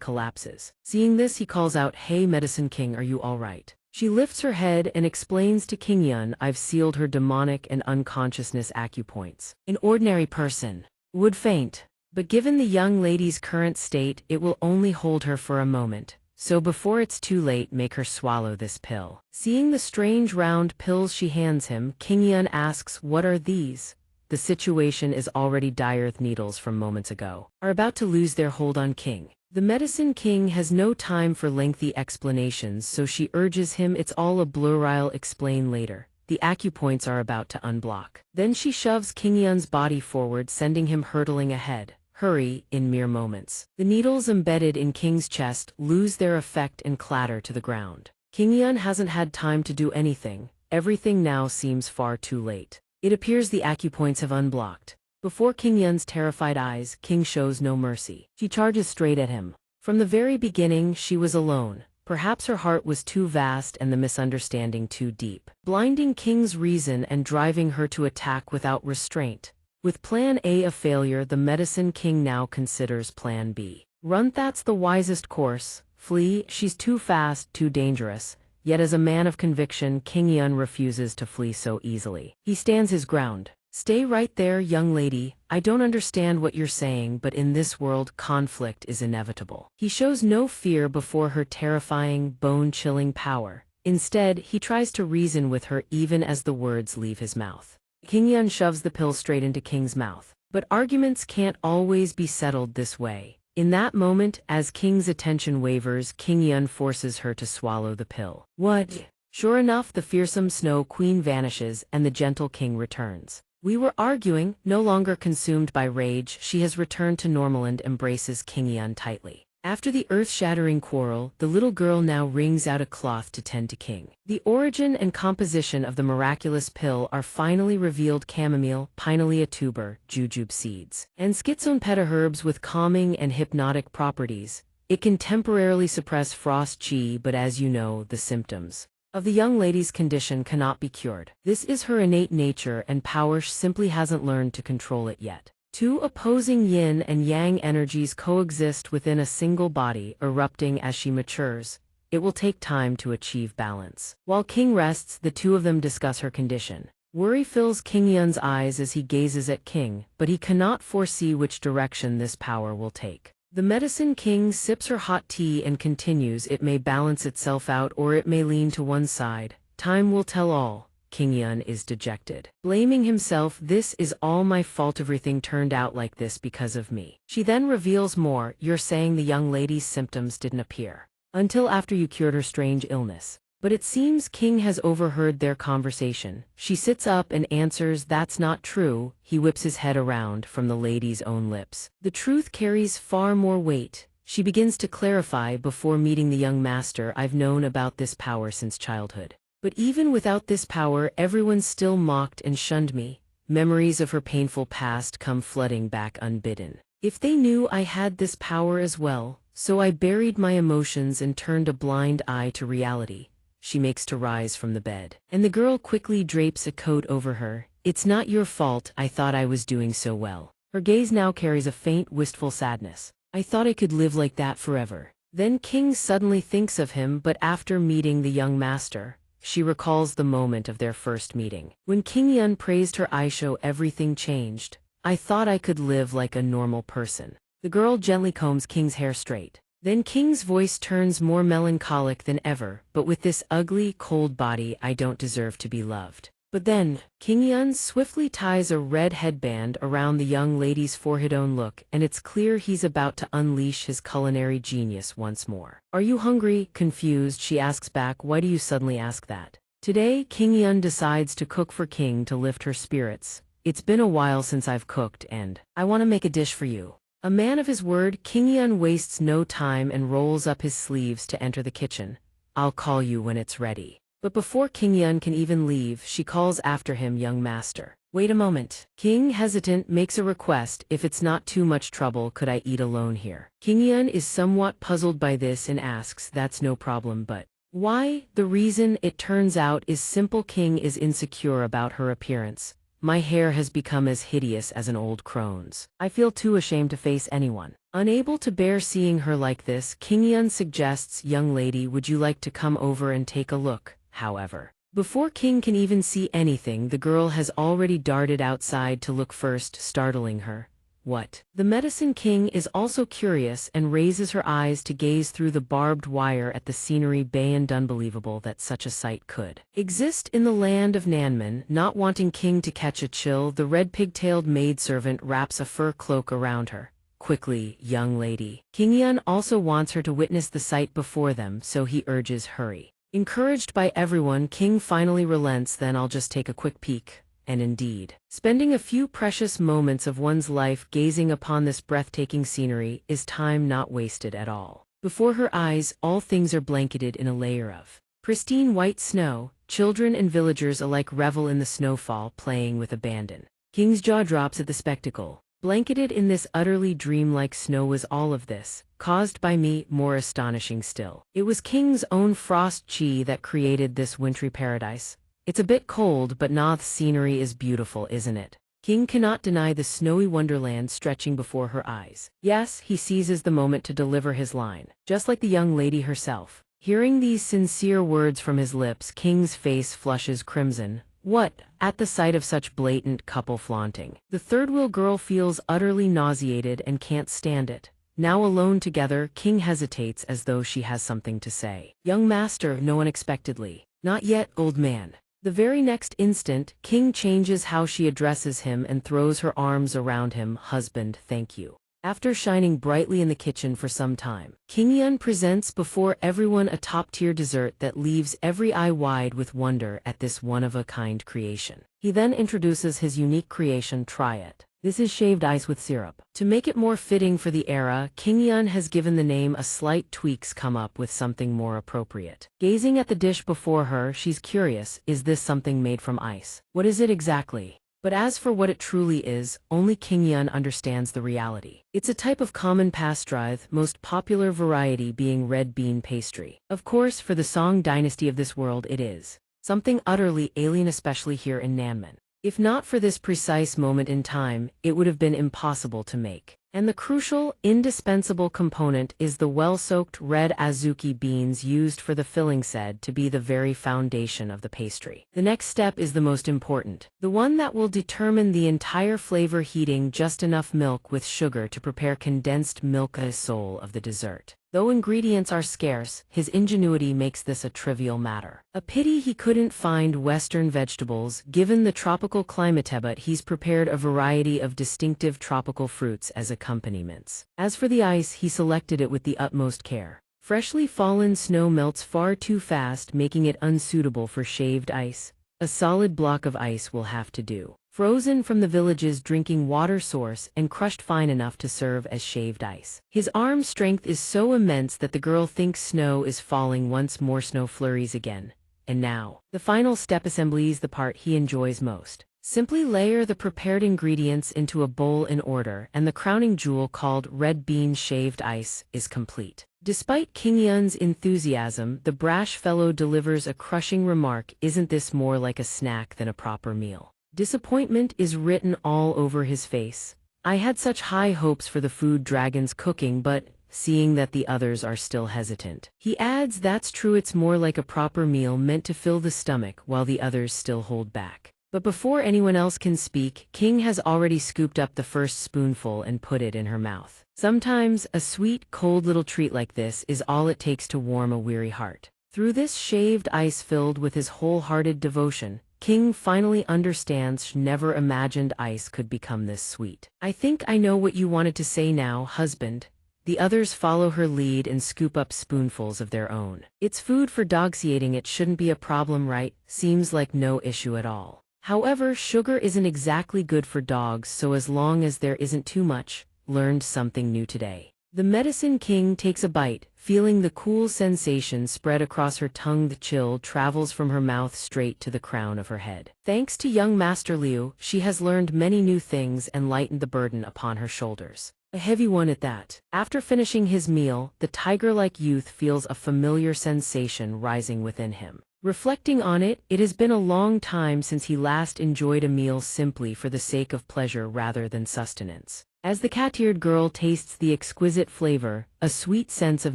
collapses. Seeing this, he calls out, "Hey Medicine King, are you all right?" She lifts her head and explains to King Yun, I've sealed her demonic and unconsciousness acupoints. An ordinary person would faint, but given the young lady's current state, it will only hold her for a moment. So before it's too late, make her swallow this pill. Seeing the strange round pills she hands him, King Yun asks, what are these? The situation is already dire. Needles from moments ago are about to lose their hold on King. The Medicine King has no time for lengthy explanations, so she urges him, it's all a blur, I'll explain later. The acupoints are about to unblock. Then she shoves King Yun's body forward, sending him hurtling ahead. Hurry, in mere moments. The needles embedded in King's chest lose their effect and clatter to the ground. King Yun hasn't had time to do anything. Everything now seems far too late. It appears the acupoints have unblocked. Before King Yun's terrified eyes, King shows no mercy. She charges straight at him. From the very beginning, she was alone. Perhaps her heart was too vast and the misunderstanding too deep, blinding King's reason and driving her to attack without restraint. With Plan A a failure, the Medicine King now considers Plan B. Run, that's the wisest course. Flee, she's too fast, too dangerous. Yet as a man of conviction, King Yun refuses to flee so easily. He stands his ground. Stay right there, young lady. I don't understand what you're saying, but in this world, conflict is inevitable. He shows no fear before her terrifying, bone-chilling power. Instead, he tries to reason with her even as the words leave his mouth. King Yun shoves the pill straight into King's mouth. But arguments can't always be settled this way. In that moment, as King's attention wavers, King Yun forces her to swallow the pill. What? Sure enough, the fearsome Snow Queen vanishes and the gentle King returns. We were arguing, no longer consumed by rage, she has returned to normal and embraces King Yun tightly. After the earth-shattering quarrel, the little girl now wrings out a cloth to tend to King. The origin and composition of the miraculous pill are finally revealed: chamomile, pinealia tuber, jujube seeds, and schizone petaherbs with calming and hypnotic properties. It can temporarily suppress frost chi, but as you know, the symptoms of the young lady's condition cannot be cured. This is her innate nature and power, she simply hasn't learned to control it yet. Two opposing yin and yang energies coexist within a single body, erupting as she matures. It will take time to achieve balance. While King rests, the two of them discuss her condition. Worry fills King Yun's eyes as he gazes at King, but he cannot foresee which direction this power will take. The Medicine King sips her hot tea and continues, it may balance itself out or it may lean to one side. Time will tell all. King Yun is dejected, blaming himself. This is all my fault, everything turned out like this because of me. She then reveals more, you're saying the young lady's symptoms didn't appear until after you cured her strange illness. But it seems King has overheard their conversation. She sits up and answers, that's not true. He whips his head around from the lady's own lips. The truth carries far more weight. She begins to clarify, before meeting the young master, I've known about this power since childhood. But even without this power, everyone still mocked and shunned me. Memories of her painful past come flooding back unbidden. If they knew I had this power as well, so I buried my emotions and turned a blind eye to reality. She makes to rise from the bed, and the girl quickly drapes a coat over her. It's not your fault, I thought I was doing so well. Her gaze now carries a faint, wistful sadness. I thought I could live like that forever. Then King suddenly thinks of him, but after meeting the young master, she recalls the moment of their first meeting. When King Yun praised her eyeshow, everything changed. I thought I could live like a normal person. The girl gently combs King's hair straight. Then King's voice turns more melancholic than ever, but with this ugly, cold body, I don't deserve to be loved. But then, King Yun swiftly ties a red headband around the young lady's forehead. Look, and it's clear he's about to unleash his culinary genius once more. Are you hungry? Confused, she asks back, why do you suddenly ask that? Today, King Yun decides to cook for King to lift her spirits. It's been a while since I've cooked and I want to make a dish for you. A man of his word, King Yun wastes no time and rolls up his sleeves to enter the kitchen. I'll call you when it's ready. But before King Yun can even leave, she calls after him, young master. Wait a moment. King, hesitant, makes a request. If it's not too much trouble, could I eat alone here? King Yun is somewhat puzzled by this and asks, that's no problem, but why? The reason, it turns out, is simple. King is insecure about her appearance. my hair has become as hideous as an old crone's. I feel too ashamed to face anyone. Unable to bear seeing her like this, King Yun suggests, young lady, would you like to come over and take a look? However, before King can even see anything, the girl has already darted outside to look first, startling her. What? The Medicine King is also curious and raises her eyes to gaze through the barbed wire at the scenery beyond. Unbelievable that such a sight could exist in the land of Nanman. Not wanting King to catch a chill, the red pigtailed maidservant wraps a fur cloak around her. Quickly, young lady. King Yun also wants her to witness the sight before them, so he urges hurry. Encouraged by everyone, King finally relents. Then I'll just take a quick peek. And indeed, spending a few precious moments of one's life gazing upon this breathtaking scenery is time not wasted at all. Before her eyes, all things are blanketed in a layer of pristine white snow. Children and villagers alike revel in the snowfall, playing with abandon. King's jaw drops at the spectacle. Blanketed in this utterly dreamlike snow was all of this, caused by me. More astonishing still, it was King's own frost chi that created this wintry paradise. It's a bit cold, but the scenery is beautiful, isn't it? King cannot deny the snowy wonderland stretching before her eyes. Yes, he seizes the moment to deliver his line, just like the young lady herself. Hearing these sincere words from his lips, King's face flushes crimson. What? At the sight of such blatant couple flaunting, the third-wheel girl feels utterly nauseated and can't stand it. Now alone together, King hesitates as though she has something to say. Young master, no, unexpectedly. Not yet, old man. The very next instant, King changes how she addresses him and throws her arms around him. Husband, thank you. After shining brightly in the kitchen for some time, King Yun presents before everyone a top-tier dessert that leaves every eye wide with wonder at this one-of-a-kind creation. He then introduces his unique creation. Try it. This is shaved ice with syrup. To make it more fitting for the era, King Yun has given the name a slight tweaks, come up with something more appropriate. Gazing at the dish before her, she's curious, is this something made from ice? What is it exactly? But as for what it truly is, only King Yun understands the reality. It's a type of common pastry, most popular variety being red bean pastry. Of course, for the Song dynasty of this world it is something utterly alien, especially here in Nanman. If not for this precise moment in time, it would have been impossible to make. And the crucial, indispensable component is the well-soaked red azuki beans used for the filling, said to be the very foundation of the pastry. The next step is the most important, the one that will determine the entire flavor: heating just enough milk with sugar to prepare condensed milk, the soul of the dessert. Though ingredients are scarce, his ingenuity makes this a trivial matter. A pity he couldn't find Western vegetables, given the tropical climate, but he's prepared a variety of distinctive tropical fruits as accompaniments. As for the ice, he selected it with the utmost care. Freshly fallen snow melts far too fast, making it unsuitable for shaved ice. A solid block of ice will have to do. Frozen from the village's drinking water source and crushed fine enough to serve as shaved ice. His arm strength is so immense that the girl thinks snow is falling. Once more snow flurries again. And now, the final step: assemblies, the part he enjoys most. Simply layer the prepared ingredients into a bowl in order, and the crowning jewel, called red bean shaved ice, is complete. Despite King Yun's enthusiasm, the brash fellow delivers a crushing remark: isn't this more like a snack than a proper meal? Disappointment is written all over his face. I had such high hopes for the food dragon's cooking, but seeing that the others are still hesitant, he adds, that's true, it's more like a proper meal meant to fill the stomach, while the others still hold back. But before anyone else can speak, King has already scooped up the first spoonful and put it in her mouth. Sometimes, a sweet, cold little treat like this is all it takes to warm a weary heart. Through this shaved ice filled with his wholehearted devotion, King finally understands. Never imagined ice could become this sweet. I think I know what you wanted to say now, husband. The others follow her lead and scoop up spoonfuls of their own. It's food for dogs. Eating it shouldn't be a problem, right? Seems like no issue at all. However, sugar isn't exactly good for dogs, so as long as there isn't too much. Learned something new today. The Medicine King takes a bite, feeling the cool sensation spread across her tongue. The chill travels from her mouth straight to the crown of her head. Thanks to young Master Liu, she has learned many new things and lightened the burden upon her shoulders. A heavy one at that. After finishing his meal, the tiger-like youth feels a familiar sensation rising within him. Reflecting on it, it has been a long time since he last enjoyed a meal simply for the sake of pleasure rather than sustenance. As the cat-eared girl tastes the exquisite flavor, a sweet sense of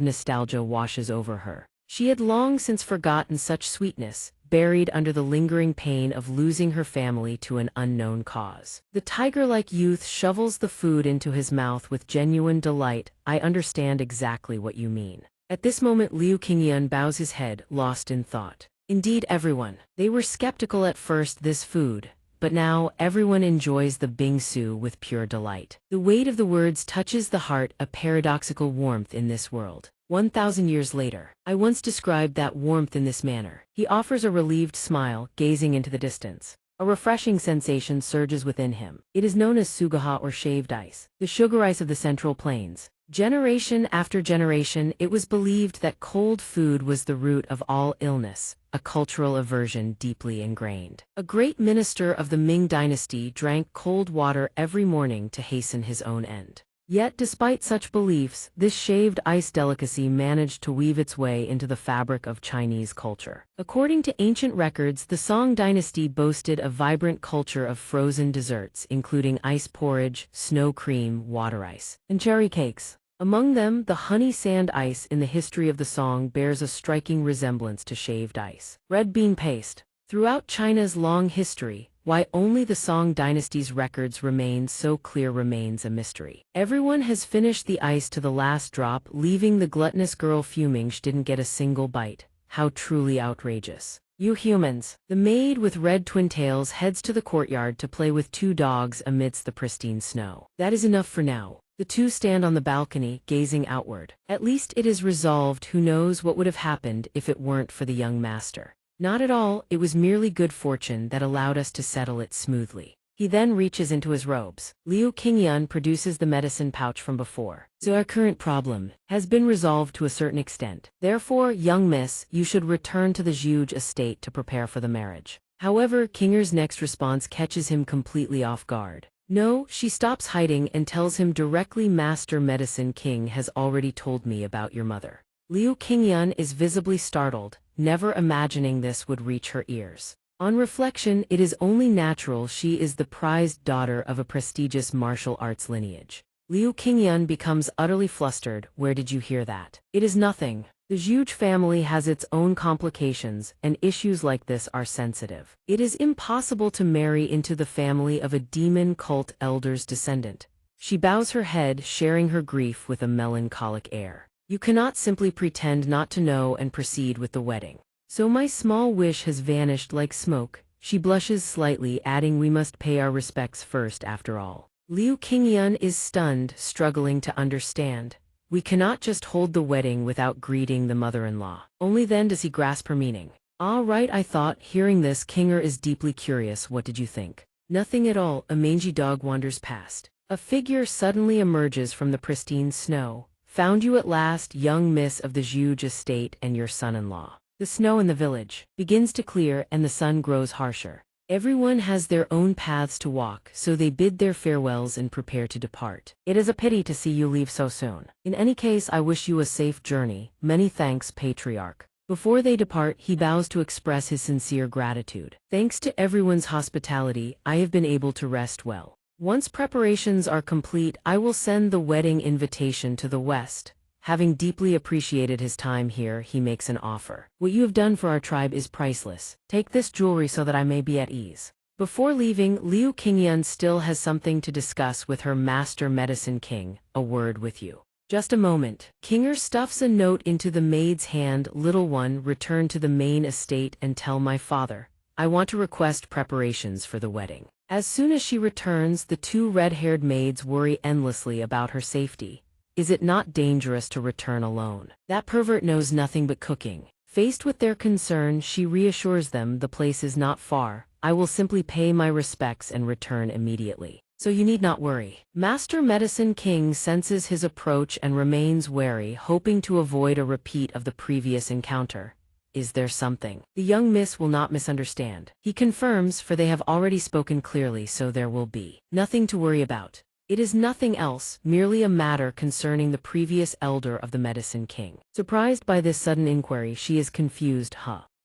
nostalgia washes over her. She had long since forgotten such sweetness, buried under the lingering pain of losing her family to an unknown cause. The tiger-like youth shovels the food into his mouth with genuine delight. I understand exactly what you mean. At this moment Liu Qingyun bows his head, lost in thought. Indeed everyone. They were skeptical at first this food, but now everyone enjoys the bingsu with pure delight. The weight of the words touches the heart, a paradoxical warmth in this world. 1,000 years later, I once described that warmth in this manner. He offers a relieved smile, gazing into the distance. A refreshing sensation surges within him. It is known as sugaha or shaved ice, the sugar ice of the Central Plains. Generation after generation, it was believed that cold food was the root of all illness, a cultural aversion deeply ingrained. A great minister of the Ming dynasty drank cold water every morning to hasten his own end. Yet despite such beliefs, this shaved ice delicacy managed to weave its way into the fabric of Chinese culture. According to ancient records, the Song dynasty boasted a vibrant culture of frozen desserts, including ice porridge, snow cream, water ice, and cherry cakes. Among them, the honey sand ice in the history of the Song bears a striking resemblance to shaved ice. Red bean paste. Throughout China's long history, why only the Song dynasty's records remain so clear remains a mystery. Everyone has finished the ice to the last drop, leaving the gluttonous girl fuming she didn't get a single bite. How truly outrageous. You humans. The maid with red twin tails heads to the courtyard to play with two dogs amidst the pristine snow. That is enough for now. The two stand on the balcony, gazing outward. At least it is resolved. Who knows what would have happened if it weren't for the young master. Not at all, it was merely good fortune that allowed us to settle it smoothly. He then reaches into his robes. Liu Qingyun produces the medicine pouch from before. So our current problem has been resolved to a certain extent. Therefore, young miss, you should return to the Zhuge estate to prepare for the marriage. However, Kinger's next response catches him completely off guard. No, she stops hiding and tells him directly, Master Medicine King has already told me about your mother. Liu Qingyun is visibly startled, never imagining this would reach her ears. On reflection, it is only natural. She is the prized daughter of a prestigious martial arts lineage. Liu Qingyun becomes utterly flustered. Where did you hear that? It is nothing. The Zhuge family has its own complications, and issues like this are sensitive. It is impossible to marry into the family of a demon cult elder's descendant. She bows her head, sharing her grief with a melancholic air. You cannot simply pretend not to know and proceed with the wedding. So my small wish has vanished like smoke. She blushes slightly, adding, we must pay our respects first after all. Liu Qingyun is stunned, struggling to understand. We cannot just hold the wedding without greeting the mother-in-law. Only then does he grasp her meaning. All right, I thought. Hearing this, Kinger is deeply curious. What did you think? Nothing at all. A mangy dog wanders past. A figure suddenly emerges from the pristine snow. Found you at last, young miss of the Zhuge estate and your son-in-law. The snow in the village begins to clear and the sun grows harsher. Everyone has their own paths to walk, so they bid their farewells and prepare to depart. It is a pity to see you leave so soon. In any case, I wish you a safe journey. Many thanks, Patriarch. Before they depart, he bows to express his sincere gratitude. Thanks to everyone's hospitality, I have been able to rest well. Once preparations are complete, I will send the wedding invitation to the West. Having deeply appreciated his time here, he makes an offer. What you have done for our tribe is priceless. Take this jewelry so that I may be at ease. Before leaving, Liu Qingyun still has something to discuss with her Master Medicine King. A word with you. Just a moment. Kinger stuffs a note into the maid's hand. Little one, return to the main estate and tell my father. I want to request preparations for the wedding. As soon as she returns, the two red-haired maids worry endlessly about her safety. Is it not dangerous to return alone? That pervert knows nothing but cooking. Faced with their concern, she reassures them the place is not far. I will simply pay my respects and return immediately. So you need not worry. Master Medicine King senses his approach and remains wary, hoping to avoid a repeat of the previous encounter. Is there something? The young miss will not misunderstand. He confirms, for they have already spoken clearly, so there will be nothing to worry about. It is nothing else, merely a matter concerning the previous elder of the Medicine King. Surprised by this sudden inquiry, she is confused.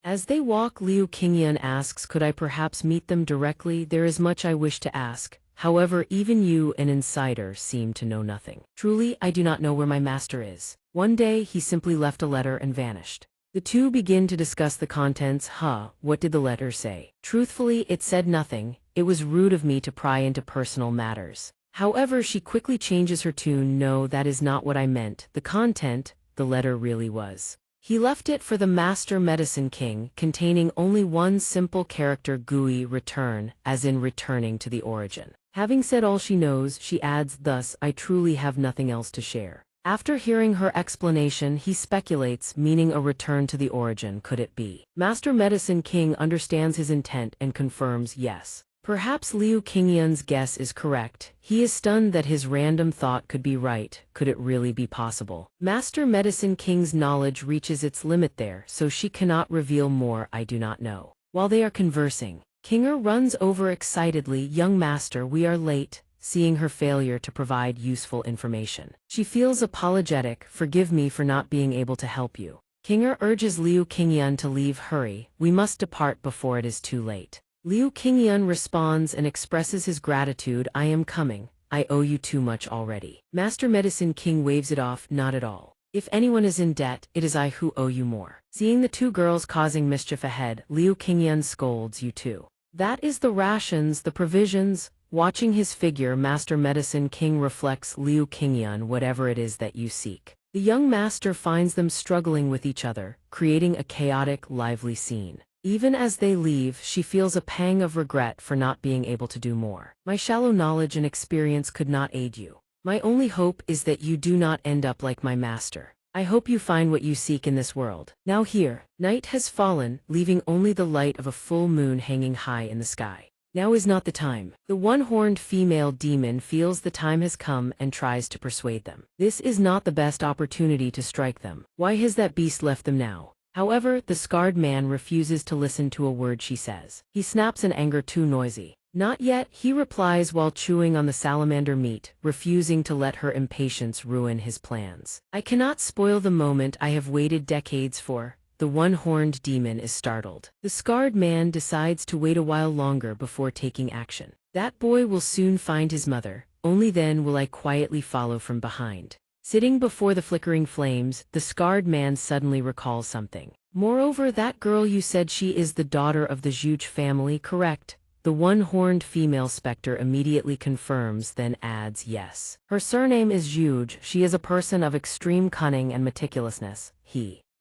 As they walk, Liu Qingyan asks, could I perhaps meet them directly? There is much I wish to ask. However, even you, an insider, seem to know nothing. Truly, I do not know where my master is. One day, he simply left a letter and vanished. The two begin to discuss the contents. What did the letter say? Truthfully, it said nothing. It was rude of me to pry into personal matters. However, she quickly changes her tune. No, that is not what I meant. The content, the letter really was. He left it for the Master Medicine King, containing only one simple character, Gui, return, as in returning to the origin. Having said all she knows, she adds, thus, I truly have nothing else to share. After hearing her explanation, he speculates, meaning a return to the origin. Could it be? Master Medicine King understands his intent and confirms yes. Perhaps Liu Qingyan's guess is correct. He is stunned that his random thought could be right. Could it really be possible? Master Medicine King's knowledge reaches its limit there, so she cannot reveal more. I do not know. While they are conversing, Kinger runs over excitedly. Young master, we are late. Seeing her failure to provide useful information, she feels apologetic. Forgive me for not being able to help you. Kinger urges Liu Qingyan to leave. Hurry, we must depart before it is too late. Liu Qingyan responds and expresses his gratitude. I am coming. I owe you too much already. Master Medicine King waves it off. Not at all. If anyone is in debt, it is I who owe you more. Seeing the two girls causing mischief ahead, Liu Qingyan scolds, you too. That is the rations, the provisions. Watching his figure, Master Medicine King reflects, Liu Qingyan, whatever it is that you seek. The young master finds them struggling with each other, creating a chaotic, lively scene. Even as they leave, she feels a pang of regret for not being able to do more. My shallow knowledge and experience could not aid you. My only hope is that you do not end up like my master. I hope you find what you seek in this world. Now here, night has fallen, leaving only the light of a full moon hanging high in the sky. Now is not the time. The one-horned female demon feels the time has come and tries to persuade them. This is not the best opportunity to strike them. Why has that beast left them now? However, the scarred man refuses to listen to a word she says. He snaps in anger, too noisy. Not yet, he replies while chewing on the salamander meat, refusing to let her impatience ruin his plans. I cannot spoil the moment I have waited decades for. The one-horned demon is startled. The scarred man decides to wait a while longer before taking action. That boy will soon find his mother. Only then will I quietly follow from behind. Sitting before the flickering flames, the scarred man suddenly recalls something. Moreover, that girl you said, she is the daughter of the Zhuge family, correct? The one-horned female specter immediately confirms, then adds, yes. Her surname is Zhuge. She is a person of extreme cunning and meticulousness.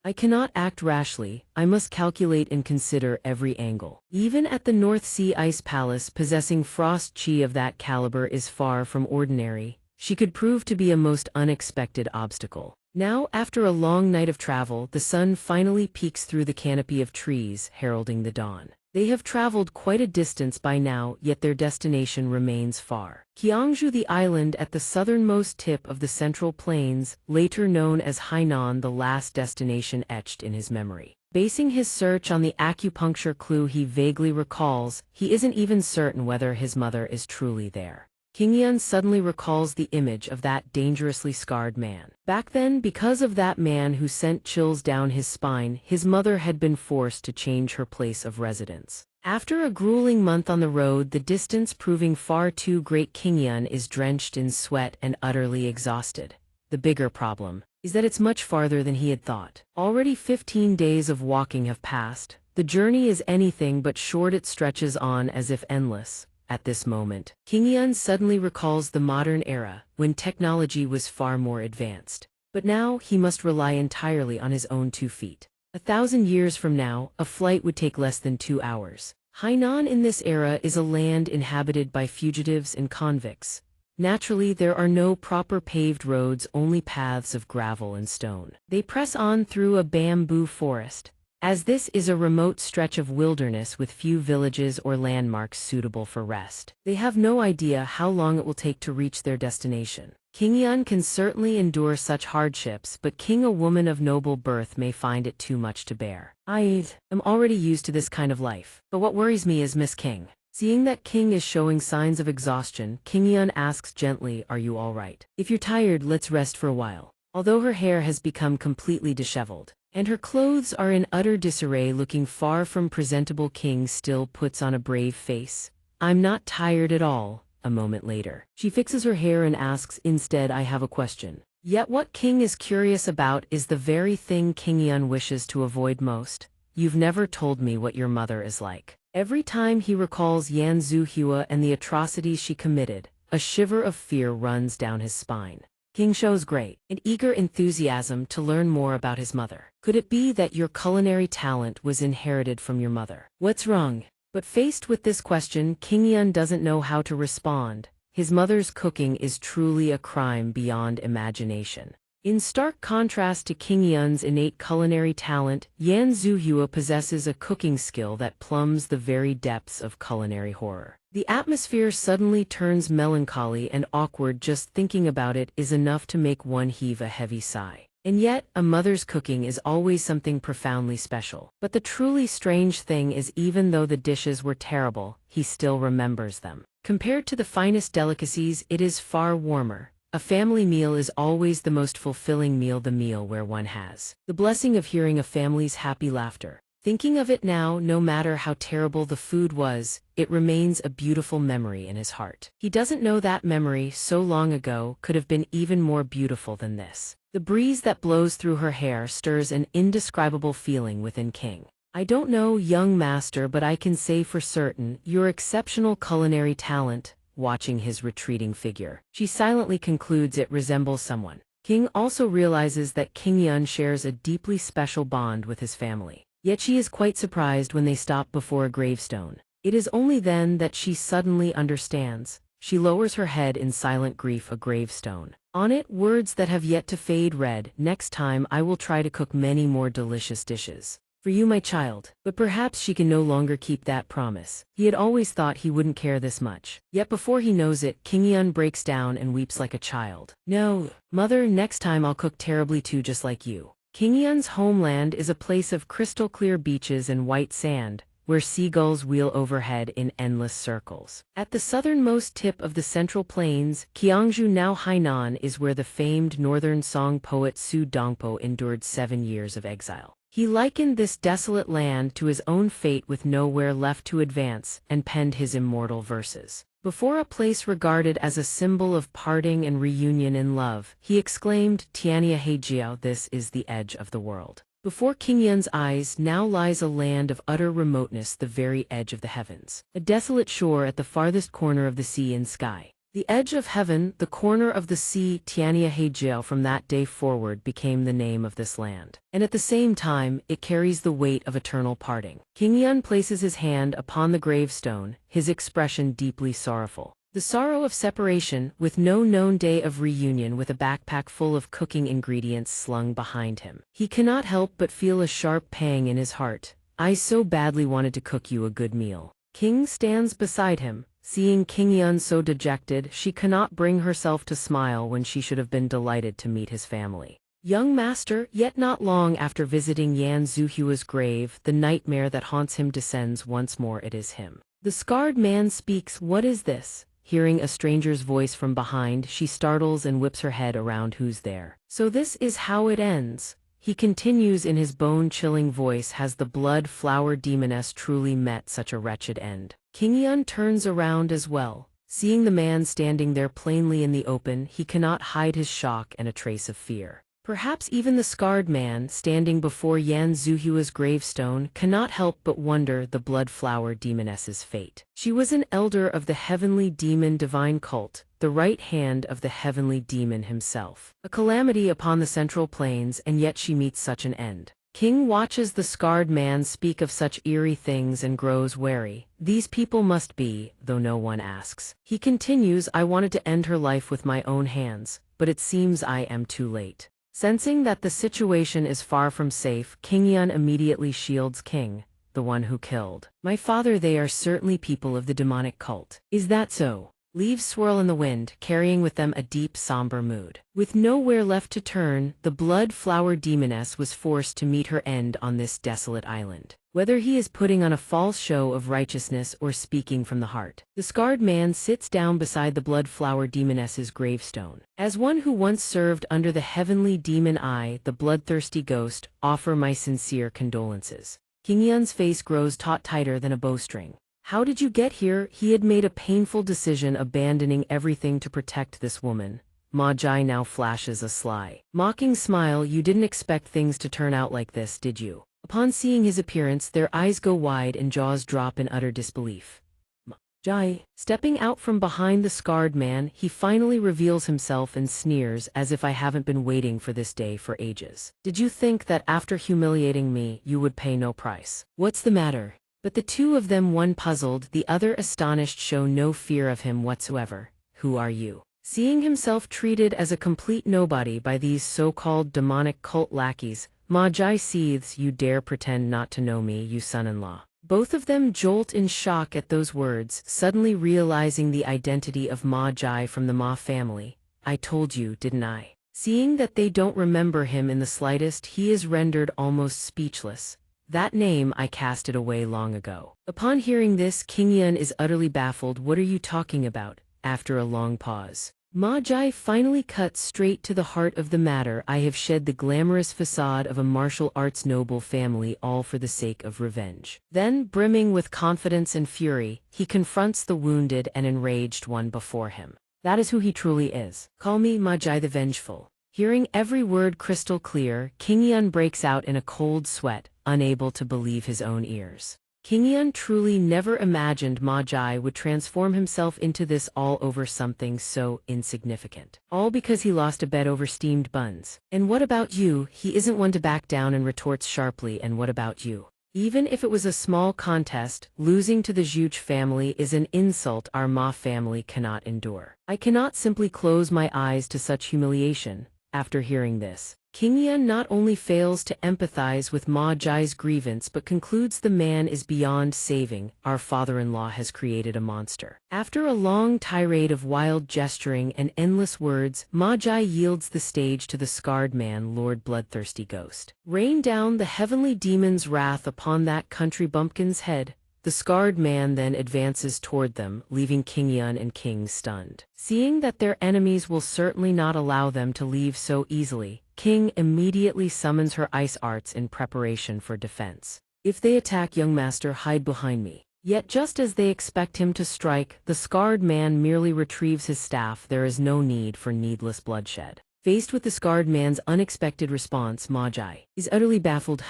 I cannot act rashly. I must calculate and consider every angle. Even at the North Sea Ice Palace, possessing frost chi of that caliber is far from ordinary. She could prove to be a most unexpected obstacle. Now, after a long night of travel, the sun finally peeks through the canopy of trees, heralding the dawn. They have traveled quite a distance by now, yet their destination remains far. Xianxia, the island at the southernmost tip of the Central Plains, later known as Hainan, the last destination etched in his memory. Basing his search on the acupuncture clue he vaguely recalls, he isn't even certain whether his mother is truly there. Qingyan suddenly recalls the image of that dangerously scarred man. Back then, because of that man who sent chills down his spine, his mother had been forced to change her place of residence. After a grueling month on the road, the distance proving far too great, Qingyan is drenched in sweat and utterly exhausted. The bigger problem is that it's much farther than he had thought. Already 15 days of walking have passed. The journey is anything but short. It stretches on as if endless. At this moment, Qingyan suddenly recalls the modern era, when technology was far more advanced. But now, he must rely entirely on his own 2 feet. 1,000 years from now, a flight would take less than 2 hours. Hainan in this era is a land inhabited by fugitives and convicts. Naturally, there are no proper paved roads, only paths of gravel and stone. They press on through a bamboo forest. As this is a remote stretch of wilderness with few villages or landmarks suitable for rest, they have no idea how long it will take to reach their destination. Qingyan can certainly endure such hardships, but a woman of noble birth may find it too much to bear. I am already used to this kind of life, but what worries me is Miss King. Seeing that King is showing signs of exhaustion, Qingyan asks gently, are you all right? If you're tired, let's rest for a while. Although her hair has become completely disheveled, and her clothes are in utter disarray. Looking far from presentable, King still puts on a brave face. "I'm not tired at all." A moment later, she fixes her hair and asks, "Instead, I have a question." Yet what King is curious about is the very thing King wishes to avoid most. "You've never told me what your mother is like." Every time he recalls Yan Zuhua and the atrocities she committed, a shiver of fear runs down his spine. King shows great and eager enthusiasm to learn more about his mother. "Could it be that your culinary talent was inherited from your mother? What's wrong?" But faced with this question, King doesn't know how to respond. His mother's cooking is truly a crime beyond imagination. In stark contrast to King innate culinary talent, Yan Zuhua possesses a cooking skill that plumbs the very depths of culinary horror. The atmosphere suddenly turns melancholy and awkward. Just thinking about it is enough to make one heave a heavy sigh. And yet, a mother's cooking is always something profoundly special. But the truly strange thing is, even though the dishes were terrible, he still remembers them. Compared to the finest delicacies, it is far warmer. A family meal is always the most fulfilling meal, the meal where one has the blessing of hearing a family's happy laughter. Thinking of it now, no matter how terrible the food was, it remains a beautiful memory in his heart. He doesn't know that memory, so long ago, could have been even more beautiful than this. The breeze that blows through her hair stirs an indescribable feeling within King. "I don't know, young master, but I can say for certain, your exceptional culinary talent." Watching his retreating figure, she silently concludes it resembles someone. King also realizes that King shares a deeply special bond with his family. Yet she is quite surprised when they stop before a gravestone. It is only then that she suddenly understands. She lowers her head in silent grief. A gravestone. On it, words that have yet to fade read, "Next time I will try to cook many more delicious dishes for you, my child." But perhaps she can no longer keep that promise. He had always thought he wouldn't care this much. Yet before he knows it, King breaks down and weeps like a child. "No, mother, next time I'll cook terribly too, just like you." King homeland is a place of crystal-clear beaches and white sand, where seagulls wheel overhead in endless circles. At the southernmost tip of the Central Plains, Xianxia, now Hainan, is where the famed northern song poet Su Dongpo endured 7 years of exile. He likened this desolate land to his own fate, with nowhere left to advance, and penned his immortal verses. Before a place regarded as a symbol of parting and reunion in love, he exclaimed, "Tiania Heijiao, this is the edge of the world." Before King eyes now lies a land of utter remoteness, the very edge of the heavens. A desolate shore at the farthest corner of the sea and sky. The edge of heaven, the corner of the sea, Tiania Heijiao. From that day forward became the name of this land. And at the same time, it carries the weight of eternal parting. King places his hand upon the gravestone, his expression deeply sorrowful. The sorrow of separation, with no known day of reunion, with a backpack full of cooking ingredients slung behind him. He cannot help but feel a sharp pang in his heart. "I so badly wanted to cook you a good meal." King stands beside him. Seeing King so dejected, she cannot bring herself to smile when she should have been delighted to meet his family. "Young master," yet not long after visiting Yan Zuhua's grave, the nightmare that haunts him descends once more. It is him. The scarred man speaks. "What is this?" Hearing a stranger's voice from behind, she startles and whips her head around. "Who's there?" "So this is how it ends." He continues in his bone-chilling voice. "Has the blood flower demoness truly met such a wretched end?" King turns around as well. Seeing the man standing there plainly in the open, he cannot hide his shock and a trace of fear. Perhaps even the scarred man, standing before Yan Zuhua's gravestone, cannot help but wonder the blood flower demoness's fate. She was an elder of the heavenly demon divine cult, the right hand of the heavenly demon himself. A calamity upon the Central Plains, and yet she meets such an end. King watches the scarred man speak of such eerie things and grows wary. These people must be, though no one asks. He continues, "I wanted to end her life with my own hands, but it seems I am too late." Sensing that the situation is far from safe, King immediately shields King, the one who killed my father. "They are certainly people of the demonic cult." "Is that so?" Leaves swirl in the wind, carrying with them a deep, somber mood. With nowhere left to turn, the blood flower demoness was forced to meet her end on this desolate island. Whether he is putting on a false show of righteousness or speaking from the heart, the scarred man sits down beside the blood flower demoness's gravestone. As one who once served under the heavenly demon I, the bloodthirsty ghost, offer my sincere condolences. King Yun's face grows taut tighter than a bowstring. How did you get here? He had made a painful decision, abandoning everything to protect this woman. Ma Jai now flashes a sly, mocking smile. You didn't expect things to turn out like this, did you? Upon seeing his appearance, their eyes go wide and jaws drop in utter disbelief. Ma Jai, stepping out from behind the scarred man, he finally reveals himself and sneers, as if I haven't been waiting for this day for ages. Did you think that after humiliating me, you would pay no price? What's the matter? But the two of them, one puzzled, the other astonished, show no fear of him whatsoever. Who are you? Seeing himself treated as a complete nobody by these so-called demonic cult lackeys, Ma Jai seethes. You dare pretend not to know me, you son-in-law. Both of them jolt in shock at those words, suddenly realizing the identity of Ma Jai from the Ma family. I told you, didn't I? Seeing that they don't remember him in the slightest, he is rendered almost speechless. That name, I cast it away long ago. Upon hearing this, King Yun is utterly baffled. What are you talking about? After a long pause, Ma Jai finally cuts straight to the heart of the matter. I have shed the glamorous facade of a martial arts noble family, all for the sake of revenge. Then, brimming with confidence and fury, he confronts the wounded and enraged one before him. That is who he truly is. Call me Ma Jai the Vengeful. Hearing every word crystal clear, King Yun breaks out in a cold sweat, unable to believe his own ears. King Yun truly never imagined Ma Jai would transform himself into this, all over something so insignificant. All because he lost a bet over steamed buns. And what about you? He isn't one to back down and retorts sharply. And what about you? Even if it was a small contest, losing to the Zhuge family is an insult our Ma family cannot endure. I cannot simply close my eyes to such humiliation. After hearing this, King Yun not only fails to empathize with Ma Jai's grievance but concludes the man is beyond saving. Our father-in-law has created a monster. After a long tirade of wild gesturing and endless words, Ma Jai yields the stage to the scarred man, Lord Bloodthirsty Ghost. Rain down the heavenly demon's wrath upon that country bumpkin's head. The scarred man then advances toward them, leaving King Yun and King stunned. Seeing that their enemies will certainly not allow them to leave so easily, King immediately summons her ice arts in preparation for defense. If they attack, young master, hide behind me. Yet just as they expect him to strike, the scarred man merely retrieves his staff. There is no need for needless bloodshed. Faced with the scarred man's unexpected response, Ma Jai is utterly baffled.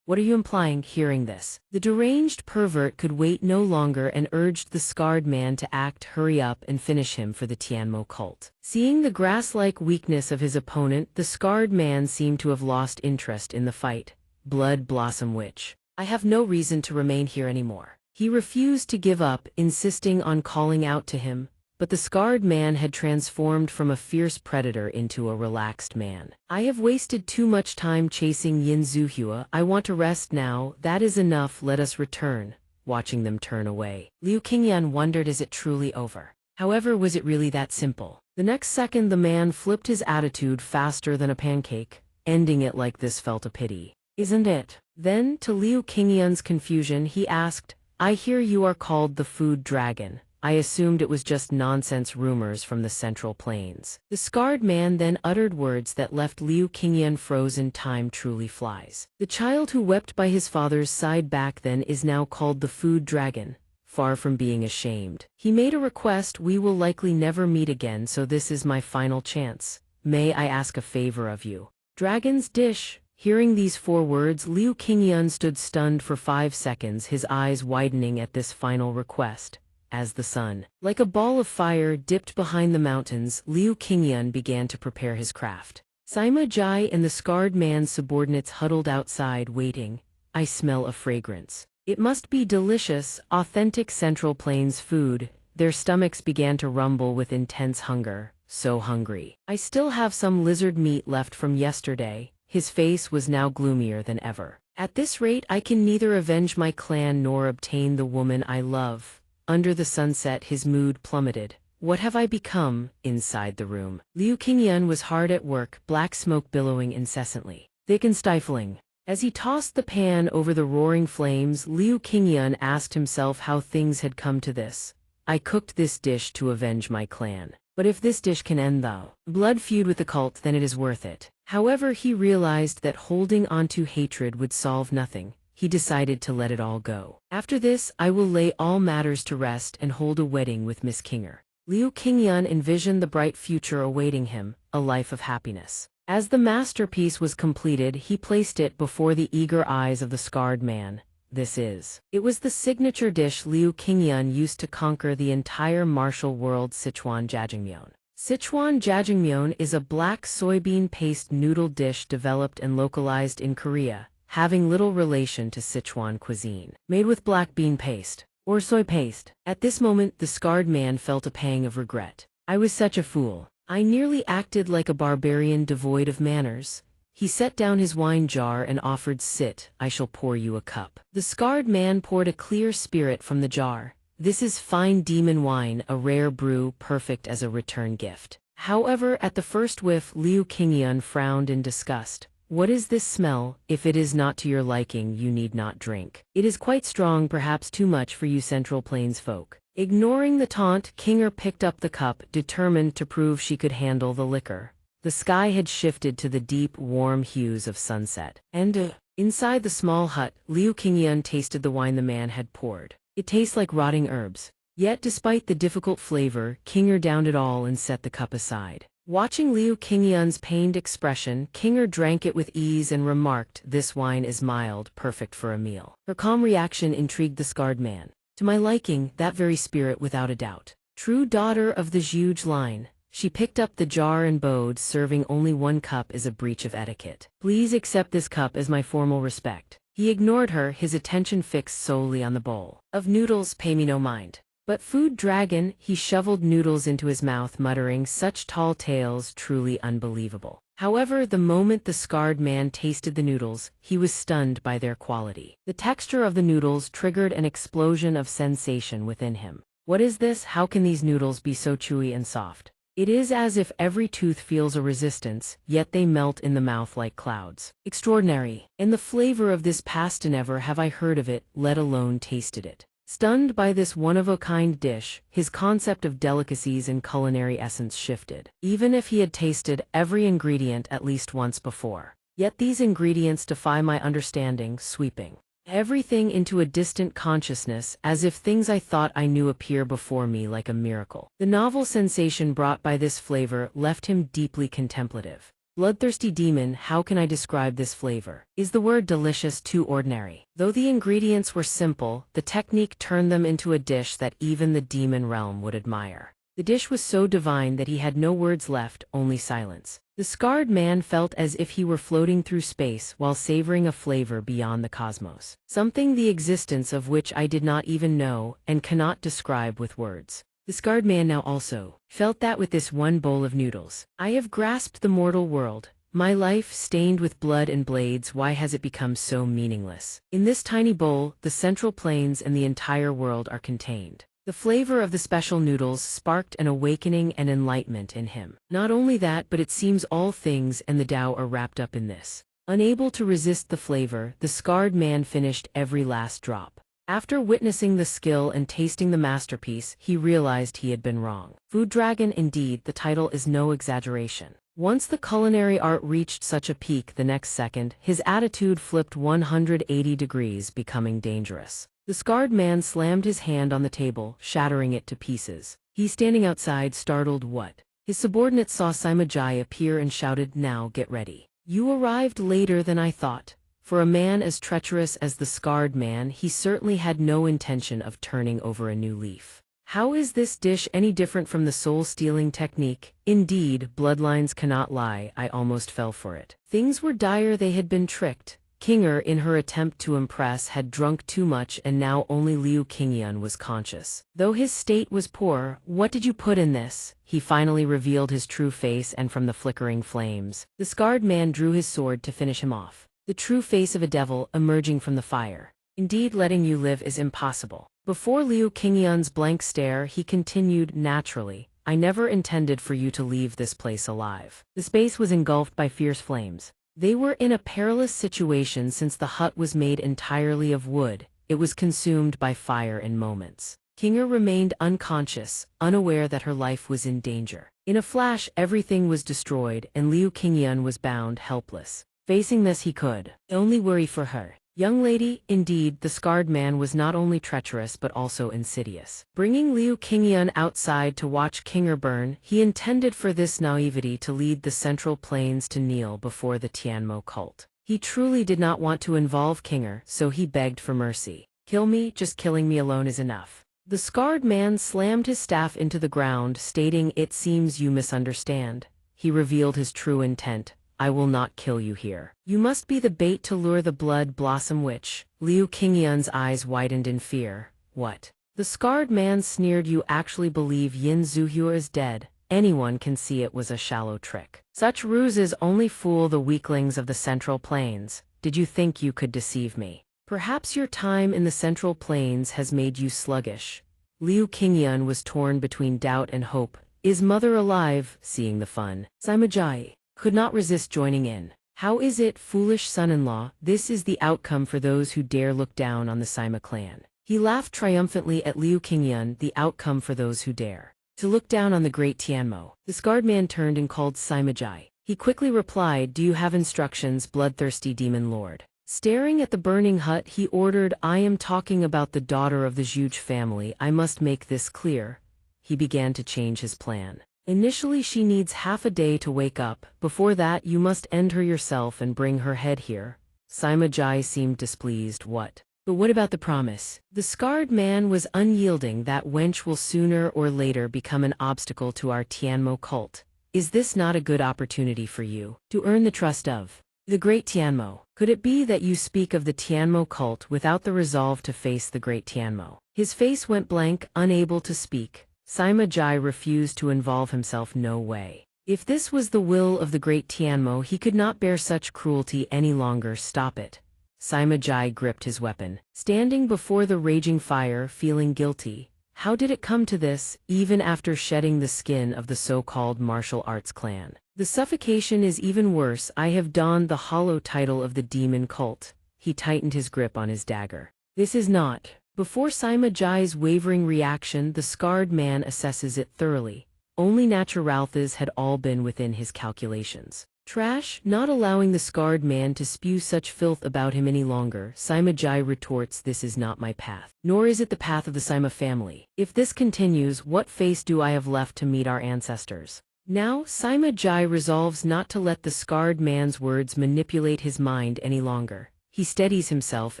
What are you implying? Hearing this, the deranged pervert could wait no longer and urged the scarred man to act. Hurry up and finish him for the Tianmo cult. Seeing the grass-like weakness of his opponent, the scarred man seemed to have lost interest in the fight. Blood Blossom Witch, I have no reason to remain here anymore. He refused to give up, insisting on calling out to him. But the scarred man had transformed from a fierce predator into a relaxed man. I have wasted too much time chasing Yin Zuhua. I want to rest now. That is enough. Let us return. Watching them turn away, Liu Qingyan wondered, is it truly over? However, was it really that simple? The next second the man flipped his attitude faster than a pancake. Ending it like this felt a pity. Isn't it? Then, to Liu Qingyan's confusion, he asked, I hear you are called the Food Dragon. I assumed it was just nonsense rumors from the Central Plains. The scarred man then uttered words that left Liu Qingyan frozen. Time truly flies. The child who wept by his father's side back then is now called the Food Dragon. Far from being ashamed, he made a request. We will likely never meet again, so this is my final chance. May I ask a favor of you? Dragon's dish. Hearing these 4 words, Liu Qingyan stood stunned for 5 seconds, his eyes widening at this final request. As the sun, like a ball of fire, dipped behind the mountains, Liu Qingyan began to prepare his craft. Sima Jai and the scarred man's subordinates huddled outside, waiting. I smell a fragrance. It must be delicious, authentic Central Plains food. Their stomachs began to rumble with intense hunger. So hungry. I still have some lizard meat left from yesterday. His face was now gloomier than ever. At this rate, I can neither avenge my clan nor obtain the woman I love. Under the sunset, his mood plummeted. what have I become?" Inside the room, Liu Qingyan was hard at work, black smoke billowing incessantly, thick and stifling. As he tossed the pan over the roaring flames, Liu Qingyan asked himself how things had come to this. "I cooked this dish to avenge my clan. But if this dish can end the blood feud with the cult, then it is worth it." However, he realized that holding onto hatred would solve nothing. He decided to let it all go. "After this, I will lay all matters to rest and hold a wedding with Miss Kinger." Liu Qingyan envisioned the bright future awaiting him, a life of happiness. As the masterpiece was completed, he placed it before the eager eyes of the scarred man. It was the signature dish Liu Qingyan used to conquer the entire martial world, Sichuan jjajangmyeon. Sichuan jjajangmyeon is a black soybean paste noodle dish developed and localized in Korea, having little relation to Sichuan cuisine. Made with black bean paste, or soy paste. At this moment, the scarred man felt a pang of regret. "I was such a fool. I nearly acted like a barbarian devoid of manners." He set down his wine jar and offered, "Sit, I shall pour you a cup." The scarred man poured a clear spirit from the jar. "This is fine demon wine, a rare brew, perfect as a return gift." However, at the first whiff, Liu Qingyan frowned in disgust. "What is this smell? If it is not to your liking, you need not drink. It is quite strong, perhaps too much for you Central Plains folk." Ignoring the taunt, Kinger picked up the cup, determined to prove she could handle the liquor. The sky had shifted to the deep, warm hues of sunset. Inside the small hut, Liu Qingyan tasted the wine the man had poured. It tastes like rotting herbs. Yet despite the difficult flavor, Kinger downed it all and set the cup aside. Watching Liu Qingyan's pained expression, Kinger drank it with ease and remarked, "This wine is mild, perfect for a meal." Her calm reaction intrigued the scarred man. "To my liking, that very spirit without a doubt. True daughter of the Zhuge line." She picked up the jar and bowed, "Serving only one cup is a breach of etiquette. Please accept this cup as my formal respect." He ignored her, his attention fixed solely on the bowl of noodles. "Pay me no mind." "But food dragon," he shoveled noodles into his mouth, muttering, "Such tall tales, truly unbelievable." However, the moment the scarred man tasted the noodles, he was stunned by their quality. The texture of the noodles triggered an explosion of sensation within him. "What is this? How can these noodles be so chewy and soft? It is as if every tooth feels a resistance, yet they melt in the mouth like clouds. Extraordinary. And the flavor of this pasta, never have I heard of it, let alone tasted it." Stunned by this one-of-a-kind dish, his concept of delicacies and culinary essence shifted. Even if he had tasted every ingredient at least once before. Yet these ingredients defy my understanding, sweeping everything into a distant consciousness, as if things I thought I knew appear before me like a miracle. The novel sensation brought by this flavor left him deeply contemplative. Bloodthirsty demon, how can I describe this flavor? Is the word delicious too ordinary? Though the ingredients were simple, the technique turned them into a dish that even the demon realm would admire. The dish was so divine that he had no words left, only silence. The scarred man felt as if he were floating through space while savoring a flavor beyond the cosmos. Something the existence of which I did not even know and cannot describe with words. The scarred man now also felt that with this one bowl of noodles. "I have grasped the mortal world. My life, stained with blood and blades, why has it become so meaningless? In this tiny bowl, the Central Plains and the entire world are contained." The flavor of the special noodles sparked an awakening and enlightenment in him. Not only that, but it seems all things and the Tao are wrapped up in this. Unable to resist the flavor, the scarred man finished every last drop. After witnessing the skill and tasting the masterpiece, he realized he had been wrong. Food dragon, indeed, the title is no exaggeration. Once the culinary art reached such a peak, the next second, his attitude flipped 180 degrees, becoming dangerous. The scarred man slammed his hand on the table, shattering it to pieces. He standing outside, startled. "What?" His subordinate saw Simajai appear and shouted, "Now get ready. You arrived later than I thought." For a man as treacherous as the scarred man, he certainly had no intention of turning over a new leaf. "How is this dish any different from the soul-stealing technique? Indeed, bloodlines cannot lie. I almost fell for it." Things were dire, they had been tricked. Kinger, in her attempt to impress, had drunk too much, and now only Liu Qingyan was conscious. Though his state was poor, "What did you put in this?" He finally revealed his true face, and from the flickering flames, the scarred man drew his sword to finish him off. The true face of a devil emerging from the fire. "Indeed, letting you live is impossible. Before Liu Qingyan's blank stare, he continued naturally, I never intended for you to leave this place alive. The space was engulfed by fierce flames. They were in a perilous situation since the hut was made entirely of wood. It was consumed by fire in moments. Qinger remained unconscious, unaware that her life was in danger. In a flash, everything was destroyed, and Liu Qingyan was bound helpless. Facing this, he could only worry for her. Young lady, indeed, the scarred man was not only treacherous but also insidious. Bringing Liu Qingyan outside to watch Qinger burn, he intended for this naivety to lead the Central Plains to kneel before the Tianmo cult. He truly did not want to involve Qinger, so he begged for mercy. Kill me, just killing me alone is enough. The scarred man slammed his staff into the ground, stating, It seems you misunderstand. He revealed his true intent. I will not kill you here. You must be the bait to lure the blood blossom witch. Liu Qingyan's eyes widened in fear. What? The scarred man sneered, You actually believe Yin Zuhua is dead? Anyone can see it was a shallow trick. Such ruses only fool the weaklings of the Central Plains. Did you think you could deceive me? Perhaps your time in the Central Plains has made you sluggish. Liu Qingyan was torn between doubt and hope. Is mother alive? Seeing the fun, Simajai could not resist joining in. How is it, foolish son-in-law? This is the outcome for those who dare look down on the Sima clan. He laughed triumphantly at Liu Qingyan, the outcome for those who dare to look down on the great Tianmo. The scarred man turned and called Simajai. He quickly replied, Do you have instructions, bloodthirsty demon lord? Staring at the burning hut, he ordered, I am talking about the daughter of the Zhuge family. I must make this clear. He began to change his plan. Initially, she needs half a day to wake up. Before that, you must end her yourself and bring her head here. Simajai seemed displeased. What? But what about the promise? The scarred man was unyielding. That wench will sooner or later become an obstacle to our Tianmo cult. Is this not a good opportunity for you to earn the trust of the great Tianmo? Could it be that you speak of the Tianmo cult without the resolve to face the great Tianmo? His face went blank, unable to speak. Simajai refused to involve himself. No way. If this was the will of the great Tianmo, he could not bear such cruelty any longer. Stop it. Simajai gripped his weapon, standing before the raging fire, feeling guilty. How did it come to this, even after shedding the skin of the so-called martial arts clan? The suffocation is even worse. I have donned the hollow title of the demon cult. He tightened his grip on his dagger. This is not. Before Simajai's wavering reaction, the scarred man assesses it thoroughly. Only naturalthas had all been within his calculations. Trash, not allowing the scarred man to spew such filth about him any longer. Simajai retorts, This is not my path, nor is it the path of the Sima family. If this continues, what face do I have left to meet our ancestors? Now, Simajai resolves not to let the scarred man's words manipulate his mind any longer. He steadies himself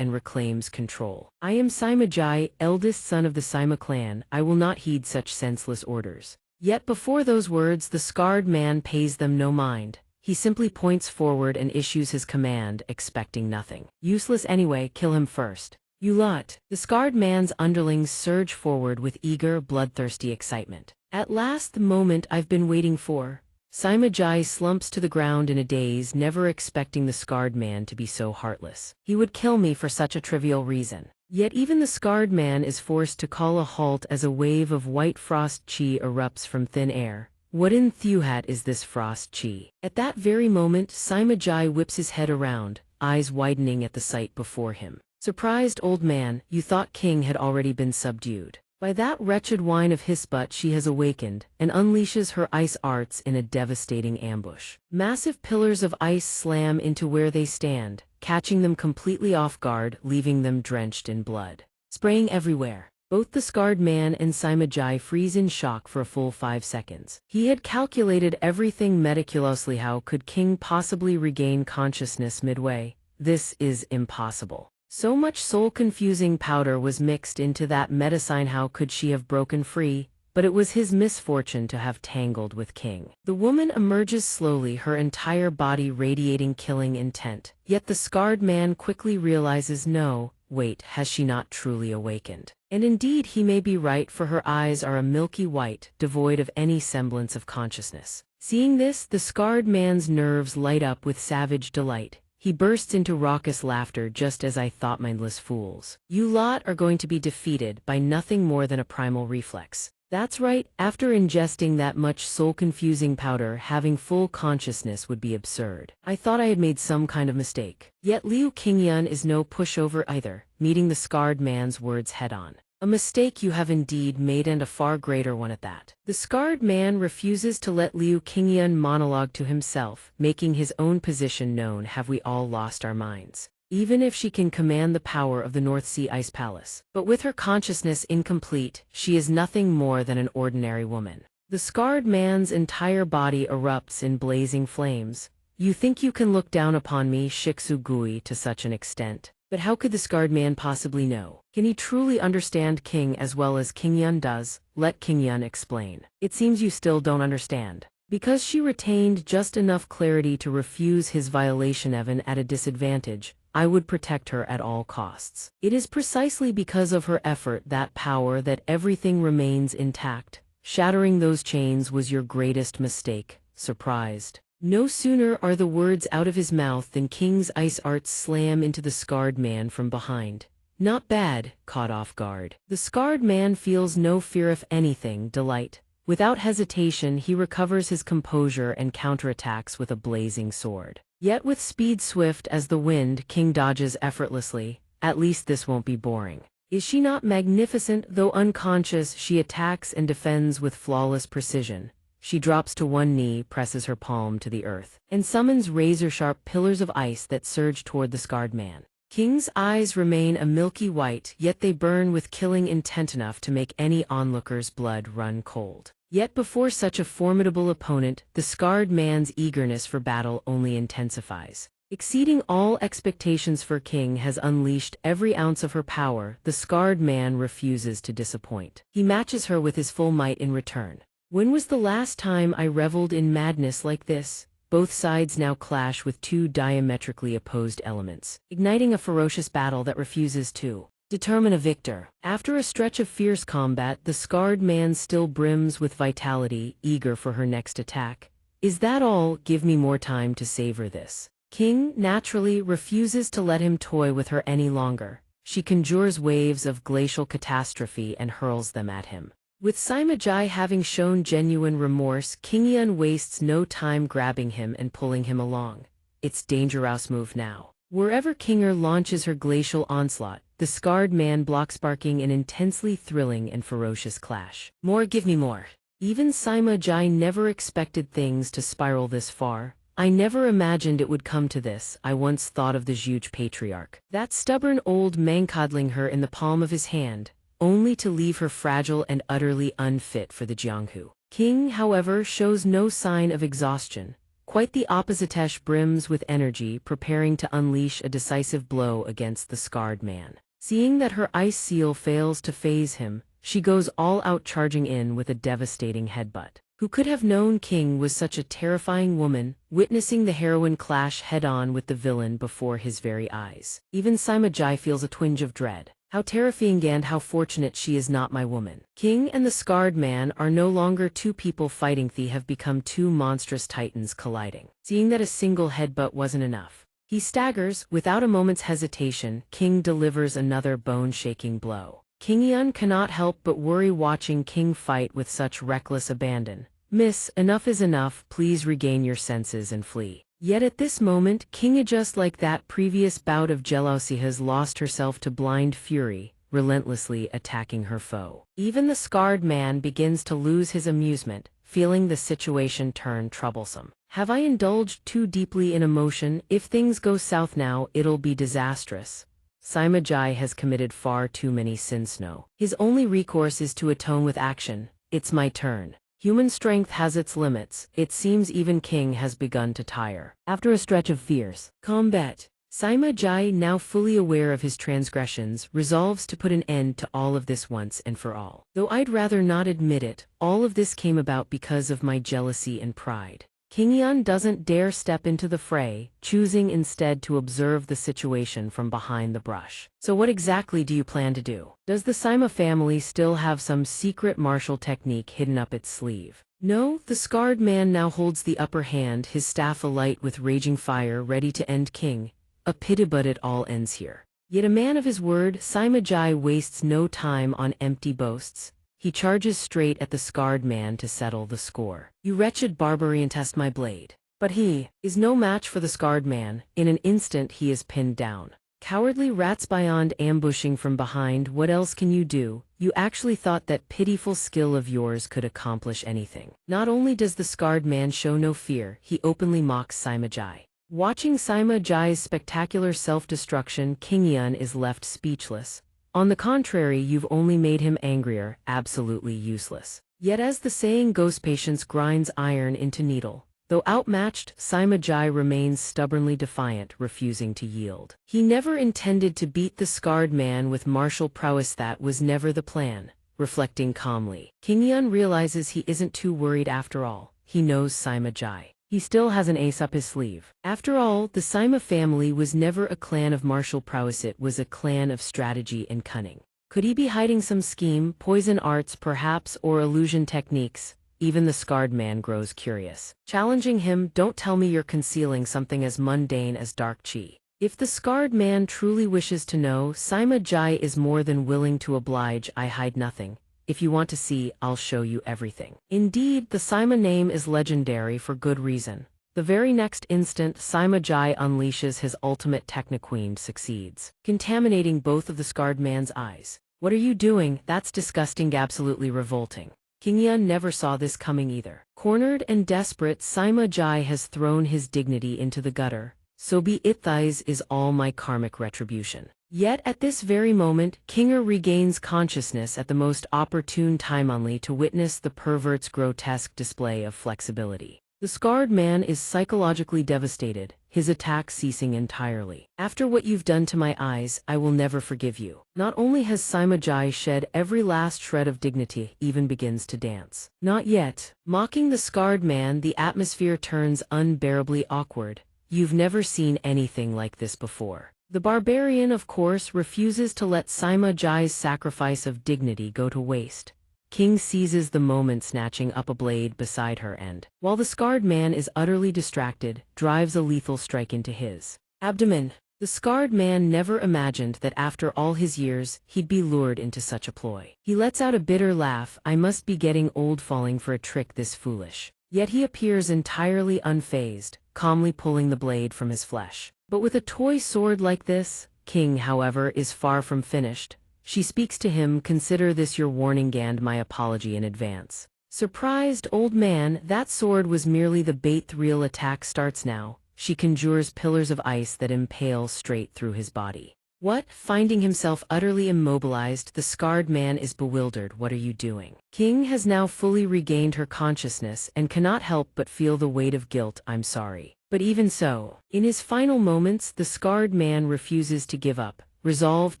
and reclaims control. I am Simajai, eldest son of the Sima clan. I will not heed such senseless orders. Yet before those words, the scarred man pays them no mind. He simply points forward and issues his command, expecting nothing. Useless anyway, kill him first. You lot. The scarred man's underlings surge forward with eager, bloodthirsty excitement. At last, the moment I've been waiting for. Simajai slumps to the ground in a daze, never expecting the scarred man to be so heartless. He would kill me for such a trivial reason. Yet even the scarred man is forced to call a halt as a wave of white frost chi erupts from thin air. What in Thuhat is this frost chi? At that very moment, Simajai whips his head around, eyes widening at the sight before him. Surprised old man, you thought King had already been subdued. By that wretched whine of his butt she has awakened, and unleashes her ice arts in a devastating ambush. Massive pillars of ice slam into where they stand, catching them completely off guard, leaving them drenched in blood. Spraying everywhere. Both the scarred man and Simajai freeze in shock for a full 5 seconds. He had calculated everything meticulously. How could King possibly regain consciousness midway? This is impossible. So much soul-confusing powder was mixed into that medicine. How could she have broken free? But it was his misfortune to have tangled with King. The woman emerges slowly, her entire body radiating killing intent. Yet the scarred man quickly realizes, no, wait, has she not truly awakened? And indeed he may be right, for her eyes are a milky white, devoid of any semblance of consciousness. Seeing this, the scarred man's nerves light up with savage delight. he bursts into raucous laughter just as I thought, mindless fools. You lot are going to be defeated by nothing more than a primal reflex. That's right, after ingesting that much soul-confusing powder, having full consciousness would be absurd. I thought I had made some kind of mistake. Yet Liu Qingyun is no pushover either, meeting the scarred man's words head-on. A mistake you have indeed made, and a far greater one at that. The scarred man refuses to let Liu Qingyun monologue to himself, making his own position known. Have we all lost our minds? Even if she can command the power of the North Sea Ice Palace. But with her consciousness incomplete, she is nothing more than an ordinary woman. The scarred man's entire body erupts in blazing flames. You think you can look down upon me, Shixugui, to such an extent? But how could the scarred man possibly know? Can he truly understand King as well as Qingyun does? Let Qingyun explain. It seems you still don't understand. Because she retained just enough clarity to refuse his violation even at a disadvantage, I would protect her at all costs. It is precisely because of her effort, that power, that everything remains intact. Shattering those chains was your greatest mistake. Surprised. No sooner are the words out of his mouth than King's ice arts slam into the scarred man from behind. Not bad, caught off guard. The scarred man feels no fear, if anything, delight. Without hesitation, he recovers his composure and counterattacks with a blazing sword. Yet with speed swift as the wind, King dodges effortlessly. At least this won't be boring. Is she not magnificent? Though unconscious, she attacks and defends with flawless precision. She drops to one knee, presses her palm to the earth, and summons razor-sharp pillars of ice that surge toward the scarred man. King's eyes remain a milky white, yet they burn with killing intent enough to make any onlooker's blood run cold. Yet before such a formidable opponent, the scarred man's eagerness for battle only intensifies. Exceeding all expectations, for King has unleashed every ounce of her power. The scarred man refuses to disappoint. He matches her with his full might in return. When was the last time I reveled in madness like this? Both sides now clash with two diametrically opposed elements, igniting a ferocious battle that refuses to determine a victor. After a stretch of fierce combat, the scarred man still brims with vitality, eager for her next attack. Is that all? Give me more time to savor this. King, naturally, refuses to let him toy with her any longer. She conjures waves of glacial catastrophe and hurls them at him. With Sima having shown genuine remorse, Qingyun wastes no time grabbing him and pulling him along. It's dangerous move now. Wherever Kinger launches her glacial onslaught, the scarred man blocks, sparking an intensely thrilling and ferocious clash. More, give me more. Even Sima never expected things to spiral this far. I never imagined it would come to this. I once thought of the huge patriarch, that stubborn old man, coddling her in the palm of his hand, only to leave her fragile and utterly unfit for the Jianghu. King, however, shows no sign of exhaustion. Quite the opposite, brims with energy, preparing to unleash a decisive blow against the scarred man. Seeing that her ice seal fails to faze him, she goes all out, charging in with a devastating headbutt. Who could have known King was such a terrifying woman? Witnessing the heroine clash head-on with the villain before his very eyes, even Sima feels a twinge of dread. How terrifying, and how fortunate she is not my woman. King and the scarred man are no longer two people fighting, they have become two monstrous titans colliding. Seeing that a single headbutt wasn't enough, he staggers. Without a moment's hesitation, King delivers another bone-shaking blow. Qingyun cannot help but worry watching King fight with such reckless abandon. Miss, enough is enough, please regain your senses and flee. Yet at this moment, King, just like that previous bout of jealousy, has lost herself to blind fury, relentlessly attacking her foe. Even the scarred man begins to lose his amusement, feeling the situation turn troublesome. Have I indulged too deeply in emotion? If things go south now, it'll be disastrous. Sima has committed far too many sins now. His only recourse is to atone with action. It's my turn. Human strength has its limits. It seems even King has begun to tire. After a stretch of fierce combat, Sima, now fully aware of his transgressions, resolves to put an end to all of this once and for all. Though I'd rather not admit it, all of this came about because of my jealousy and pride. Qingyun doesn't dare step into the fray, choosing instead to observe the situation from behind the brush. So what exactly do you plan to do? Does the Sima family still have some secret martial technique hidden up its sleeve? No, the scarred man now holds the upper hand, his staff alight with raging fire, ready to end King. A pity, but it all ends here. Yet a man of his word, Sima Jai wastes no time on empty boasts. He charges straight at the scarred man to settle the score. You wretched barbarian, test my blade. But he is no match for the scarred man. In an instant he is pinned down. Cowardly rats, beyond ambushing from behind, what else can you do? You actually thought that pitiful skill of yours could accomplish anything. Not only does the scarred man show no fear, he openly mocks Sima Jai. Watching Sima Jai's spectacular self-destruction, King Yun is left speechless. On the contrary, you've only made him angrier, absolutely useless. Yet as the saying goes, patience grinds iron into needle. Though outmatched, Sima Jai remains stubbornly defiant, refusing to yield. He never intended to beat the scarred man with martial prowess, that was never the plan. Reflecting calmly, King Yun realizes he isn't too worried after all. He knows Sima Jai. He still has an ace up his sleeve. After all, the Sima family was never a clan of martial prowess, it was a clan of strategy and cunning. Could he be hiding some scheme, poison arts perhaps, or illusion techniques? Even the scarred man grows curious. Challenging him, don't tell me you're concealing something as mundane as dark chi. If the scarred man truly wishes to know, Sima Jai is more than willing to oblige. I hide nothing. If you want to see, I'll show you everything. Indeed, the Sima name is legendary for good reason. The very next instant, Sima Jai unleashes his ultimate technique, succeeds, contaminating both of the scarred man's eyes. What are you doing? That's disgusting, absolutely revolting. King Yun never saw this coming either. Cornered and desperate, Sima Jai has thrown his dignity into the gutter. So be it, thine is all my karmic retribution. Yet at this very moment, Kinger regains consciousness at the most opportune time, only to witness the pervert's grotesque display of flexibility. The scarred man is psychologically devastated, his attack ceasing entirely. After what you've done to my eyes, I will never forgive you. Not only has Sima Jai shed every last shred of dignity, even begins to dance. Not yet. Mocking the scarred man, the atmosphere turns unbearably awkward. You've never seen anything like this before. The barbarian, of course, refuses to let Sima Jai's sacrifice of dignity go to waste. King seizes the moment, snatching up a blade beside her and, while the scarred man is utterly distracted, drives a lethal strike into his abdomen. The scarred man never imagined that after all his years, he'd be lured into such a ploy. He lets out a bitter laugh. I must be getting old, falling for a trick this foolish. Yet he appears entirely unfazed, calmly pulling the blade from his flesh. But with a toy sword like this, King, however, is far from finished. She speaks to him, consider this your warning and my apology in advance. Surprised, old man, that sword was merely the bait, the real attack starts now. She conjures pillars of ice that impale straight through his body. What? Finding himself utterly immobilized, the scarred man is bewildered. What are you doing? King has now fully regained her consciousness and cannot help but feel the weight of guilt. I'm sorry. But even so, in his final moments, the scarred man refuses to give up, resolved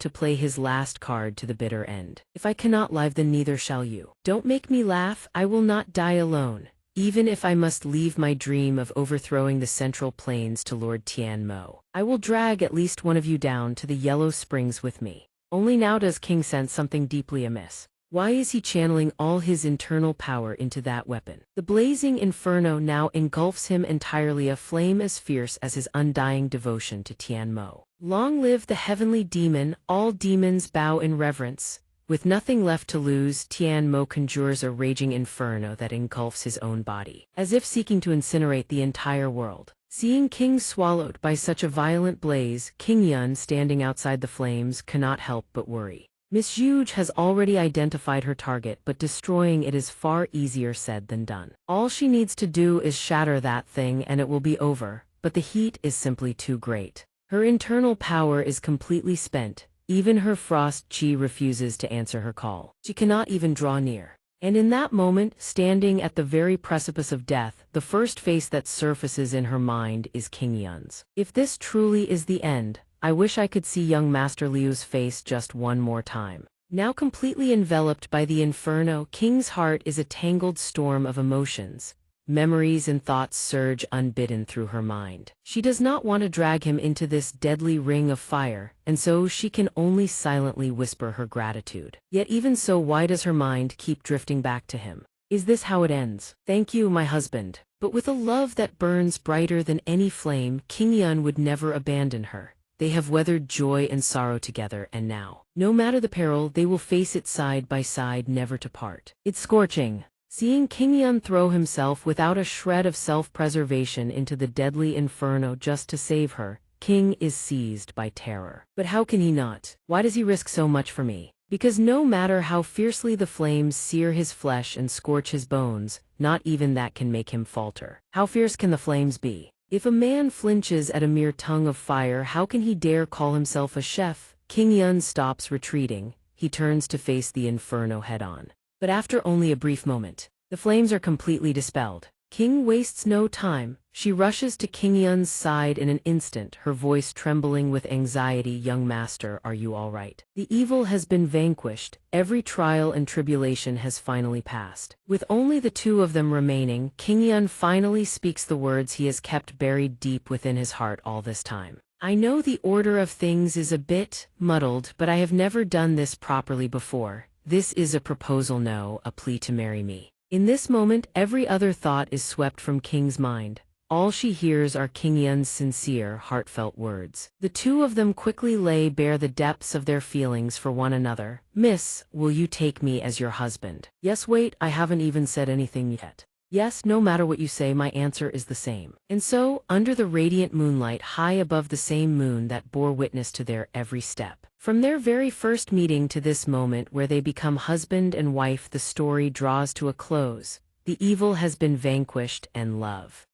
to play his last card to the bitter end. If I cannot live, then neither shall you. Don't make me laugh. I will not die alone. Even if I must leave my dream of overthrowing the Central Plains to Lord Tian Mo, I will drag at least one of you down to the Yellow Springs with me. Only now does King sense something deeply amiss. Why is he channeling all his internal power into that weapon? The blazing inferno now engulfs him entirely, a flame as fierce as his undying devotion to Tian Mo. Long live the heavenly demon, all demons bow in reverence. With nothing left to lose, Tian Mo conjures a raging inferno that engulfs his own body, as if seeking to incinerate the entire world. Seeing King swallowed by such a violent blaze, King Yun, standing outside the flames, cannot help but worry. Miss Juge has already identified her target, but destroying it is far easier said than done. All she needs to do is shatter that thing and it will be over, but the heat is simply too great. Her internal power is completely spent. Even her frost chi refuses to answer her call. She cannot even draw near. And in that moment, standing at the very precipice of death, the first face that surfaces in her mind is King Yun's. If this truly is the end, I wish I could see young Master Liu's face just one more time. Now completely enveloped by the inferno, King's heart is a tangled storm of emotions. Memories and thoughts surge unbidden through her mind. She does not want to drag him into this deadly ring of fire, and so she can only silently whisper her gratitude. Yet even so, why does her mind keep drifting back to him? Is this how it ends? Thank you, my husband. But with a love that burns brighter than any flame, King Yun would never abandon her. They have weathered joy and sorrow together, and now, no matter the peril, they will face it side by side, never to part. It's scorching. Seeing King Yun throw himself without a shred of self-preservation into the deadly inferno just to save her, King is seized by terror. But how can he not? Why does he risk so much for me? Because no matter how fiercely the flames sear his flesh and scorch his bones, not even that can make him falter. How fierce can the flames be? If a man flinches at a mere tongue of fire, how can he dare call himself a chef? King Yun stops retreating. He turns to face the inferno head-on. But after only a brief moment, the flames are completely dispelled. King wastes no time. She rushes to King Yun's side in an instant, her voice trembling with anxiety. Young master, are you all right? The evil has been vanquished. Every trial and tribulation has finally passed. With only the two of them remaining, King Yun finally speaks the words he has kept buried deep within his heart all this time. I know the order of things is a bit muddled, but I have never done this properly before. This is a proposal, no, a plea to marry me. In this moment, every other thought is swept from King's mind. All she hears are King Yun's sincere, heartfelt words. The two of them quickly lay bare the depths of their feelings for one another. Miss, will you take me as your husband? Yes, wait, I haven't even said anything yet. Yes, no matter what you say, my answer is the same. And so, under the radiant moonlight high above the same moon that bore witness to their every step, from their very first meeting to this moment where they become husband and wife, the story draws to a close. The evil has been vanquished and love